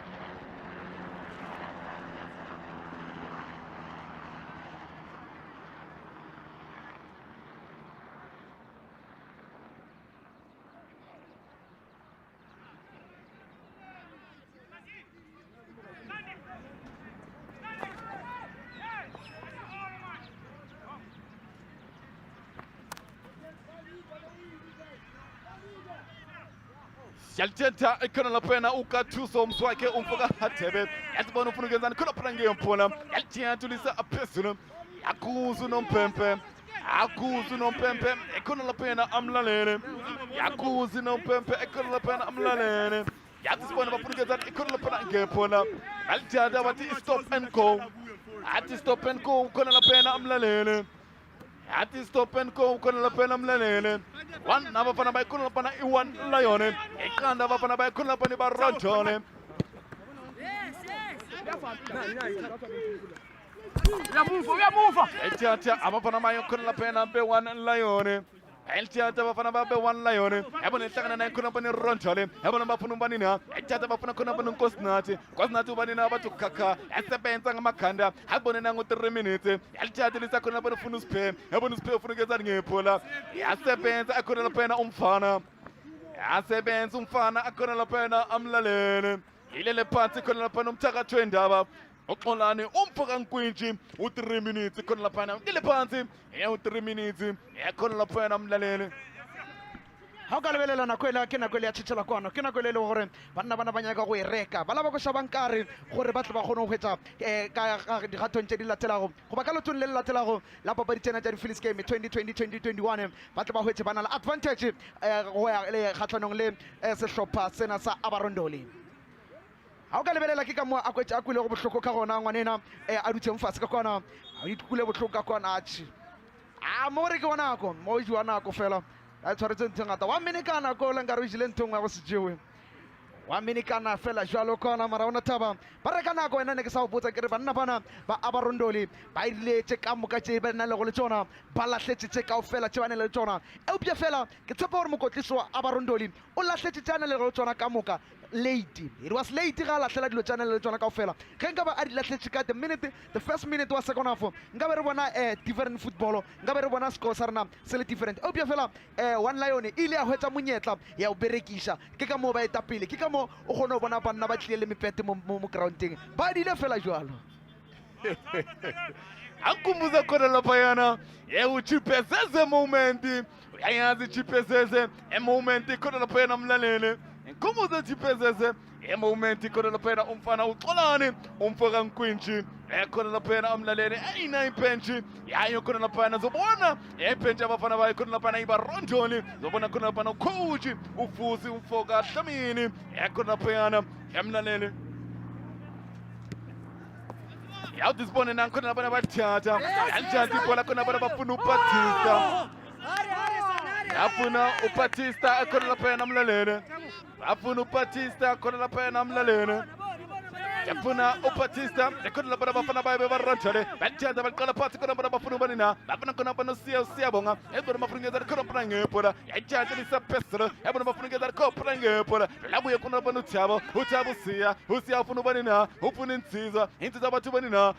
Yalithatha ekhona lapha ukathuso umswakhe umfoka Hadebe yasibona ufuna ukenzani khona lapha ngemphola yalithathulisa aphezulu yakuzu nompempe ekhona lapha amlalele yakuzu nompempe ekhona lapha amlalele yathi sibona bafuna ukenzani ekhona lapha ngemphola yalithatha bathi stop and go athi stop and go khona lapha amlalele Ati stop and go khona lapha namlalele one abafana bayikhona lapha i1 lion eqanda abafana bayikhona lapha ibarondole uyamuva ethatha abafana bayikhona lapha nambe 1 lion elithatha abafana babe 1 lion yabona ehlangana naye khona lapha irondole yabona bafuna ubanini ethatha abafana khona lapha unkosinathi ubanini abathi ukukhakha yasebenza ngamakhanda abone nango 3 minutes yalithatha lisakhona lapha ufuna usiphe yabona usiphe ufuna ukenzani ngephola yasebenza ekhona lapha umfana asebenza umfana akhona laphana amlalele ilele phansi khona laphana umthakathi wendaba uxolani umfoka nkwintshi u3 minutes khona laphana ilele phansi u3 minutes khona laphana amlalele ha o ka lebelela nako ele ke nako ele ya tšhetšhela kwano ke nako ele le gore banna bana ba nyaka go e reka ba laba go šaba nkare gore ba tle ba kgone go hwetša ka digatong tše di latelago goba ka letong le le latelago la papadi tsena tša di-Phillies game 2020-2021 ba tle ba hwetše ba na le advantage go ya le kgatlhanong le sehlopha sena sa Ndoli. Ha o ka lebelela ke ka mo a kwetše a kwile go bohloko ka gona ngwanena a dutšeng fatshe ka kwana a itkule bohloko ka kwana mo re ke wa nako mo o jiwa nako fela a tshwaretse ntho ngata wa minikana ko le nkare o jile ntho ngwe go se jewe wa minikana fela jalo kona mara ona taba ba reka nako wena ne ke sa o botsa ke re banna bana ba Ndoli ba ile tše ka moka tše ba na le go le tsona ba lahletse tše kaofela tše ba ne le tsona eupša fela ke tshepa gore mokotliso wa Ndoli o lahletse tše a ne le go tsona ka moka late. It was late ga lahlela dilo tša ne le tsona kaofela ge nka ba a di lahletse ka the first minute wa second half nka be re bona different football nka be re bona score sa rena se le different eupša fela one lion ile a hwetša monyetla ya o berekiša ke ka moo ba etapele ke ka moo o kgone go bona banna ba tlile le mepete mo groundeng ba dile fela jalo akumbuza khona laphayana uchipeseze moment uyayazi chipeseze moment khona laphayana mlalele nkumbuza chipeseze moment khona laphayana umfana uxolani umfoka nkwintshi khona laphayana amlalele ayina ipentshi yayo khona laphayana zobona ipentshi abafana bayo khona laphayana Ndoli zobona khona laphayana coach ufusi umfoka Dlamini khona laphayana emlalele yawu disibone nankhona labana bathatha anjani ibhola khona labana bafuna uPatista yafuna uPatista khona laphayana amlalele afuna uPatista khona laphayana amlalele yafuna uPatista khona labana bafana baye bebarantshale bathatha baqala phansi khona labana bafuna ubanina bafuna khona bana siyabonga ebona bafuna ngeza khona phana ngebhola yathatha lisapeselo ebona bafuna ngeza khona ngebhola labuye khona labana uthabo siya ufuna ubanina ufuna insiza abantu banina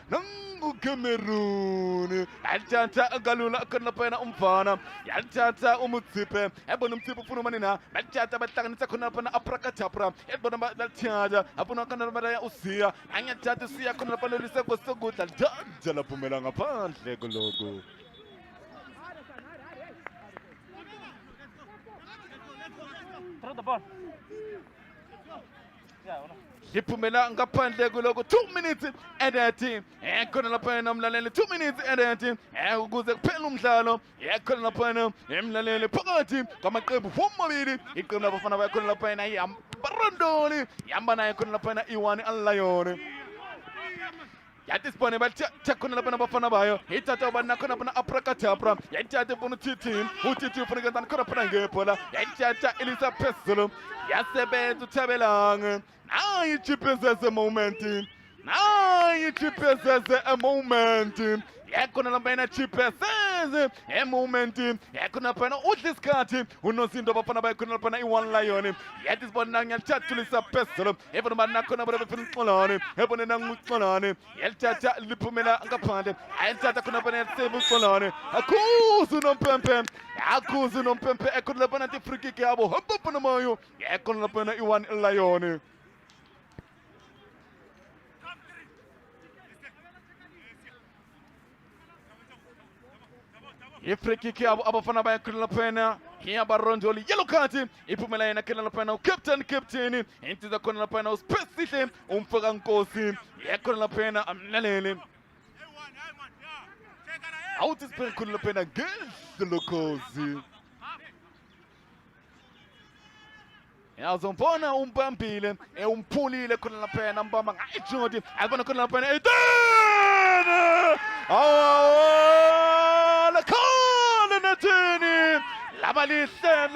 Cameroon yalithatha galula khona laphayana umfana yalithatha umutsipe ebona umtsipe ufuna umanina bathatha bahlanganisa khona laphana aprakatapra ebona bathatha afuna khona laphana usiya anyathatha usiya khona laphana lisegosokudla danja laphumela ngaphandle koloko Throw the ball. liphumela ngaphandle kuloko 2 minutes and 30 khona laphana mlaleli 2 minutes and 30 ukuze kuphela umdlalo khona laphana emlaleli phakathi kwamaqembu womabili iqembu labafana bakhona laphana Ndoli yamba naye khona laphana iwani Lion yatisibone bathatha khona laphana abafana bayo ithatha ubana khona laphana aprakatapra yathatha bona uTiti ufuna ukwenza khona phana ngebhola yathatha ilisa phezulu yasebenza uThabelanga nayi chipeseze moment nayi chipeseze a moment yakhona laphana chipeseze a moment yakhona laphana udla isikhathi unozinto abafana bakhona laphana ione Lion yathi sibona ngiyathathulisa phezulu ebona bana khona bafuna uxolani ebona nanguxolani yalithatha liphumela ngaphandle ayithatha khona bana save uxolani akhuzu nompempe ekhona laphana free kick yabo hamba mayo yakhona laphana ione Lion free kick yabo abafana bakhona laphana Ndoli yellow card iphumela yena khona laphana captain intiza khona laphana uSpesihle umfoka Nkosi yakhona laphana amlalele awuthi siphele khona laphana ngehlokhozi yazombona umbambile umphulile khona laphana mbamba ngayijodi abona khona laphana la khona nathini labalihle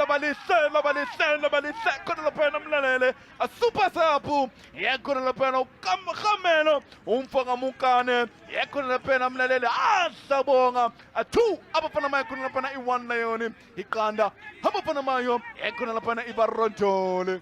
khona laphana mlalele a super sapu yakhona laphana ukamhamelo umfoka mukane yakhona laphana mlalele ahlabonga a2 abafana mayo khona laphana ione Lion iqanda abafana mayo yakhona laphana Ndoli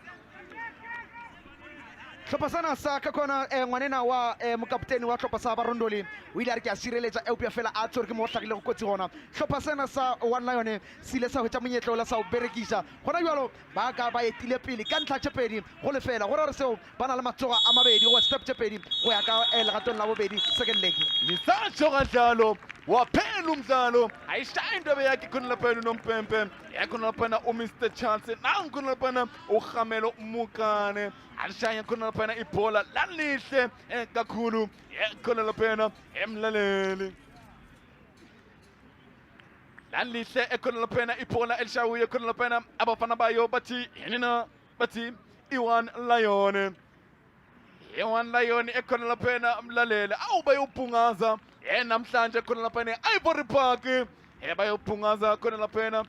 hlopha sana sa ka kona ngwanena wa mokaptene wa hlopha sa Barondoli o ile a re ke a sireletsa eupia fela a tshwere ke mo hlakile go kotsi gona hlopha sana sa One Lion se ile sa hwetša monyetlo la sa o berekisa gona jalo ba ka ba etile pele ka ntlha tshepedi go le fela gore re seo ba na le matsoga a mabedi go step tshepedi go ya ka legatong la bobedi second leg lisatsho kanjalo waphela umdlalo ayishayi indebe yakhe khona lapha nompempe yakhona lapha uMr Chance nankhona lapha uGamelo Mukane alishaya khona lapha ibhola lalihle kakhulu yakhona lapha emlaleli lalihle ekhona lapha ibhola elishawiye khona lapha abafana bayo bathi yena bathi i-One Lion i-One Lion ekhona lapha umlaleli awubayobhungaza namhlanje khona lapha ne-Ivory Park bayobhungaza khona lapha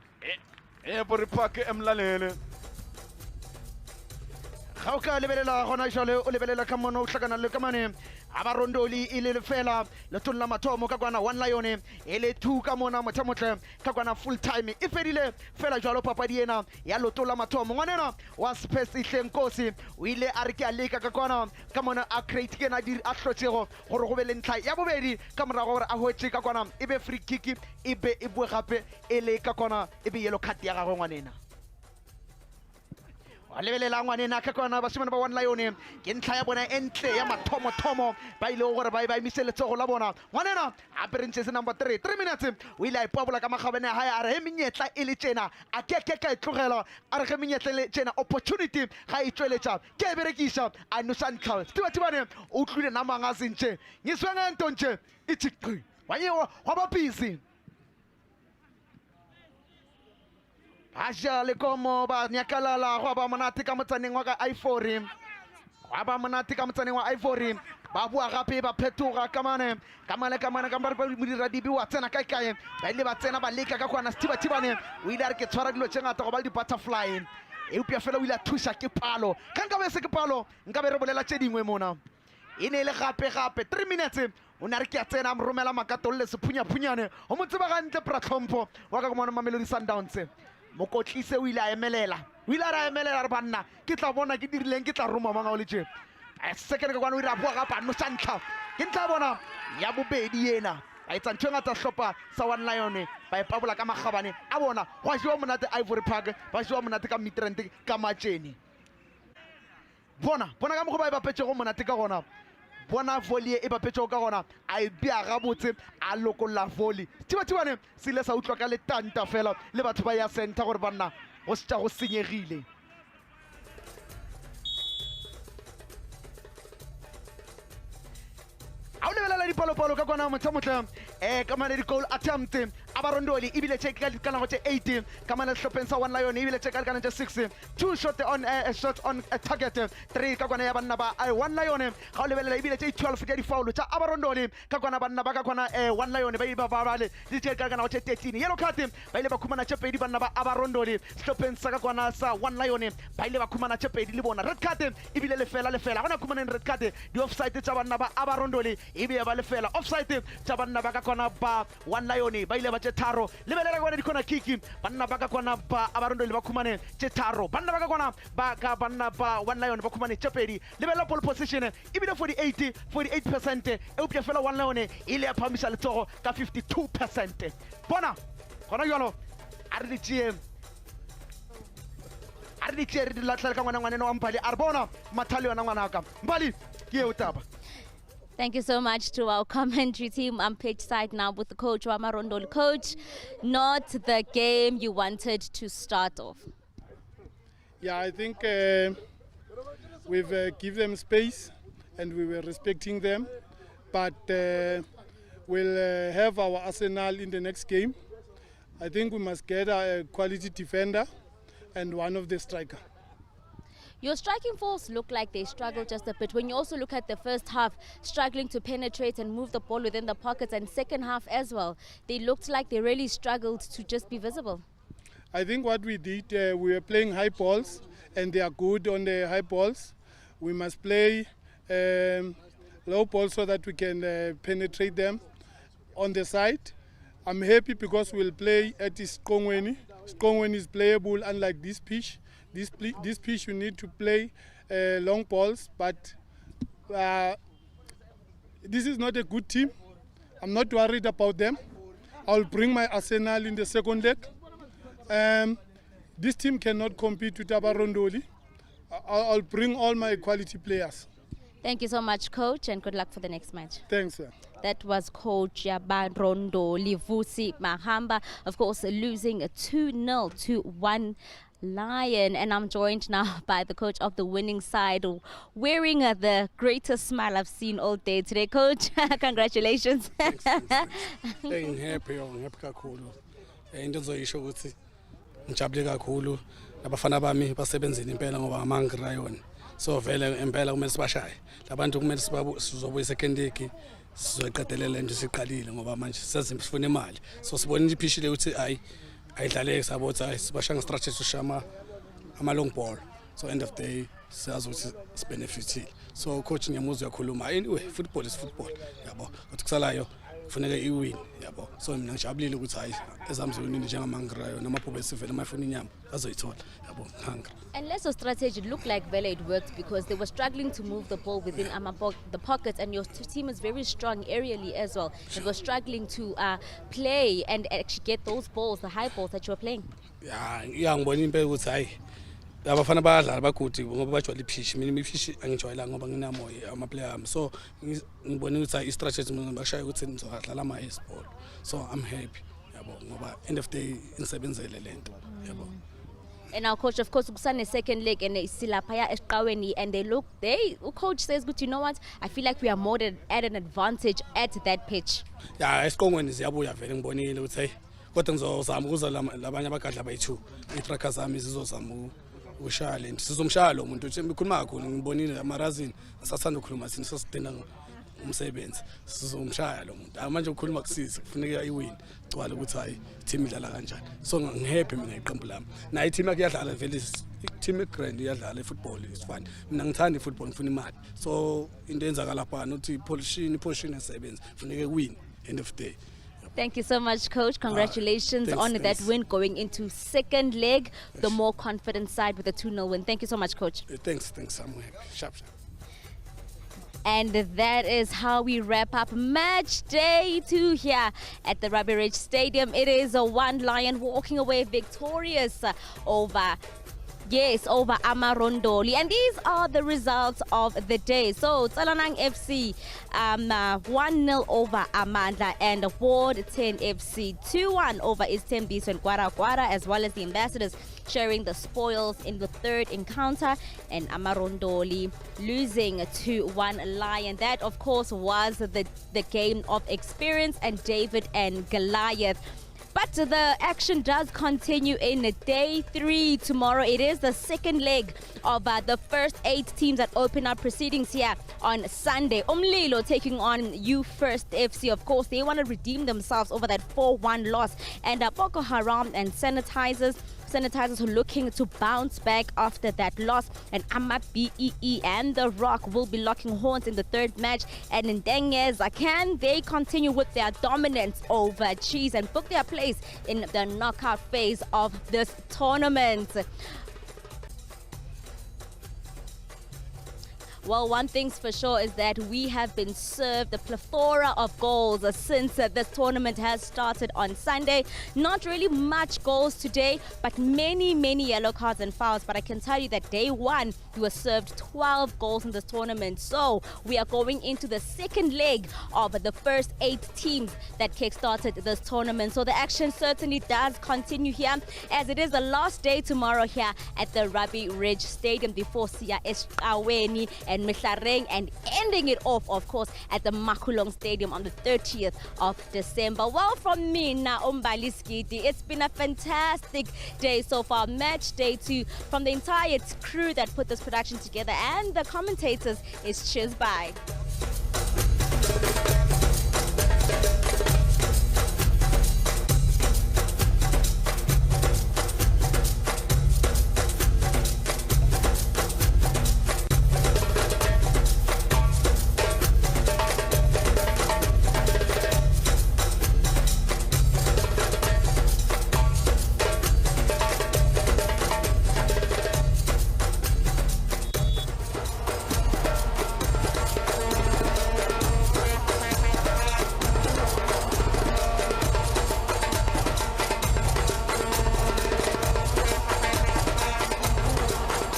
e-Ivory Park emlalele ga o ka lebelela gona jale o lebelela ka mono o hlakana le kamane Abarondoli ile le fela le tonna mathomo ka kwana One Lion e le 2 ka mona mothamotle ka kwana full time e fedile fela jalo papadi ena ya lotola mathomo ngwanena wa space ihlenkosi o ile a re ke a leka ka kwana ka mona a create ke na di a hlotsego gore go be le ntlha ya bobedi ka morago gore a hwetse ka kwana e be free kick e be e bue gape e le ka kwana e be yellow card ya gagwe ngwanena a lebelela ngwanena ka kwana basimane ba One Lion ke ntlha ya bona entle ya mathomo ba ile gore ba imise letsogo la bona ngwanena a perentse number 3 minutes o ile a ipabola ka magabane ha ya re menyetla e le tjena a ke ka itlogela a re ge menyetla le tjena opportunity ga e tsweletsa ke e berekisa a no santlha tibane o tlile namanga sentse ngiswenge ntonje ithiqi wanyewa wa busy Aja le komo ba nyakalala go ba monate ka motsaneng wa ka Ivory go ba monate ka motsaneng wa Ivory ba bua gape ba phetoga kamane ka ba modira dibi wa tsena kae ba ile ba tsena ba leka ka kwana tibane o ile a re ke tshwara dilo tse ngata go ba di butterfly e upia fela o ile a thusa ke palo ka nka be se ke palo nka be re bolela tse dingwe mona e ne le gape 3 minutes o na re ke a tsena moromela makatolo le sephunyaphunyane o mo tseba gantle pratlhompho wa ka mona Mamelodi Sundowns mokotlise o ile a emelela re banna ke tla bona ke dirileng ke tla roma manga o le tje a second ka kwana o ira bua ga pa no santlha ke tla bona ya bobedi yena a etsa ntho ngata hlopa sa One Lion ba ipabola ka magabane a bona go jiwa monate Ivory Park ba jiwa monate ka Midrand ka Matjeni bona ka mo go ba petse go monate ka gona bona volley e ba petse ka gona a e bia ga botse a lokolla volley tibane se ile sa utlwa ka le tanta fela le batho ba ya center gore banna go se tsa go senyegile a o lebelela dipalopalo ka kwana mothamotle ka mane di-goal attempt Abarondoli ibile check ka kana tse 18 ka mane hlopheng sa One Lion ibile check ka kana tse 6 2 shots on target 3 ka kwana ya banna ba One Lion ga o lebelela ibile tse 12 ka di-foul tsa Abarondoli ka kwana banna ba ka kwana One Lion ba iba ba le di check ka kana tse 13 yellow card ba ile ba khumana tse pedi banna ba Abarondoli hlopheng sa ka kwana sa One Lion ba ile ba khumana tse pedi le bona red card ibile le fela gona khumana red card di offside tsa banna ba Abarondoli ibile ba le fela offside tsa banna ba ka kwana ba One Lion ba ile ba tse tharo lebelela kwana dikona kiki banna ba ka kwana ba Abarondoli ba khumane tse tharo banna ba ka kwana ba ka banna ba One Lion ba khumane tse pedi lebelela pole position ibile 48% e upya fela One Lion ile ya phamisa letsogo ka 52% bona gona yalo a re ditsie re di latlela ka ngwana wa Mbali a re bona mathale yona ngwana ka Mbali ke e utaba. Thank you so much to our commentary team. I'm pitch side now with the coach, Amarondoli. Coach, not the game you wanted to start off. Yeah, I think we've given them space and we were respecting them. But we'll have our arsenal in the next game. I think we must get a quality defender and one of the striker. Your striking force look like they struggled just a bit. When you also look at the first half, struggling to penetrate and move the ball within the pockets, and second half as well, they looked like they really struggled to just be visible. I think what we did, we were playing high balls, and they are good on the high balls. We must play low balls so that we can penetrate them on the side. I'm happy because we'll play at Skongweni. Skongweni is playable, unlike this pitch. This pitch you need to play long balls, but this is not a good team. I'm not worried about them. I'll bring my arsenal in the second leg. This team cannot compete with Ndoli. I'll bring all my quality players. Thank you so much, Coach, and good luck for the next match. Thanks, sir. That was Coach Ndoli Vusi Mahamba, of course, losing 2-0 to 1 Lion. And I'm joined now by the coach of the winning side, wearing the greatest smile I've seen all day today. Coach, congratulations. Thanks. I'm happy kakhulu. Into engizoyisho ukuthi ngijabule kakhulu nabafana bami basebenzile impela ngoba amangri rayon. So vele impela kumele sibashaye. Labantu kumele sizobuya second league sizoqedelela nje siqalile ngoba manje sesifuna imali. So sibona iphishile ukuthi ayidlaleke sabothi sibashanga strategy ushama ama long ball. So end of day siyazi ukuthi sibenefitile. So coach ngiyamuzwa uyakhuluma. Anyway, football is football. Yabo. Kuthi kusalayo kufuneka iwin, yabo. So mina ngijabulile ukuthi hayi ezamzweni njengamangirayo namaphupho esivele amafuna inyama azoyithola. Yabo, ngihanga. And let's strategy, it looked like Vele it worked because they were struggling to move the ball within the pockets, and your team is very strong aerially as well. They were struggling to play and actually get those balls, the high balls that you were playing. Yeah, ngibona impela ukuthi hayi abafana bayadlala bagude ngoba bajwayele iphitch. Mina iphitch angijwayelanga ngoba nginamoya ama player ami. So ngibona ukuthi i-strategy mina ngibashaya ukuthi ngizodlala ama e-sport. So I'm happy, yabo, ngoba end of day insebenzele lento, yabo. And now, coach, of course, Kusane second leg and Silapaya Esqaweni, and coach says, "Good, you know what? I feel like we are more at an advantage at that pitch." Yeah, Esqaweni ziyabuya vele ngibonile ukuthi hey, kodwa ngizozama ukuza labanye abagadla bayithu. I-trackers zami zizozama ushaya sizomshaya lo muntu uthi ngikhuluma kakhulu ngibonile amarazini asathanda ukukhuluma sini sosidinga umsebenzi sizomshaya lo muntu manje ukukhuluma kusiza kufuneka iwin gcwala ukuthi hayi team idlala kanjani. So ngihappy mina iqembu lami nayi team yakuyadlala vele team grand iyadlala ifootball is fun. Mina ngithanda ifootball ngifuna imali. So into enzakala lapha nothi position esebenza kufuneka win end of day. Thank you so much, Coach. Congratulations on that win going into second leg, the more confident side with a 2-0 win. Thank you so much, Coach. Thanks. I'm happy. Sharp. And that is how we wrap up match day 2 here at the Rugby Ridge Stadium. It is a 1 Lion walking away victorious over Ambar Ndoli. And these are the results of the day. So Tsalanang FC 1-0 over Amandla, and Ward 10 FC 2-1 over Isithembiso and Gwara, as well as the ambassadors sharing the spoils in the third encounter, and Ambar Ndoli losing to 1 Lion. That, of course, was the game of experience and David and Goliath. But the action does continue in day 3 tomorrow. It is the second leg of the first 8 teams that open up proceedings here on Sunday. Umlilo taking on First FC. Of course, they want to redeem themselves over that 4-1 loss. And Boko Haram and Sanitizers are looking to bounce back after that loss, and Amab BEE and The Rock will be locking horns in the third match. And in Ndengeza, can they continue with their dominance over Cheese and book their place in the knockout phase of this tournament? Well, one thing's for sure is that we have been served a plethora of goals since this tournament has started on Sunday. Not really much goals today, but many yellow cards and fouls. But I can tell you that day 1, we were served 12 goals in this tournament. So we are going into the second leg of the first 8 teams that kick-started this tournament. So the action certainly does continue here, as it is the last day tomorrow here at the Rugby Ridge Stadium before Siya Esqaweni and Mihlareng, and ending it off, of course, at the Makulong Stadium on the 30th of December. Well, from me, Umbali Skiti, it's been a fantastic day so far. Match day 2 from the entire crew that put this production together, and the commentators is cheers bye.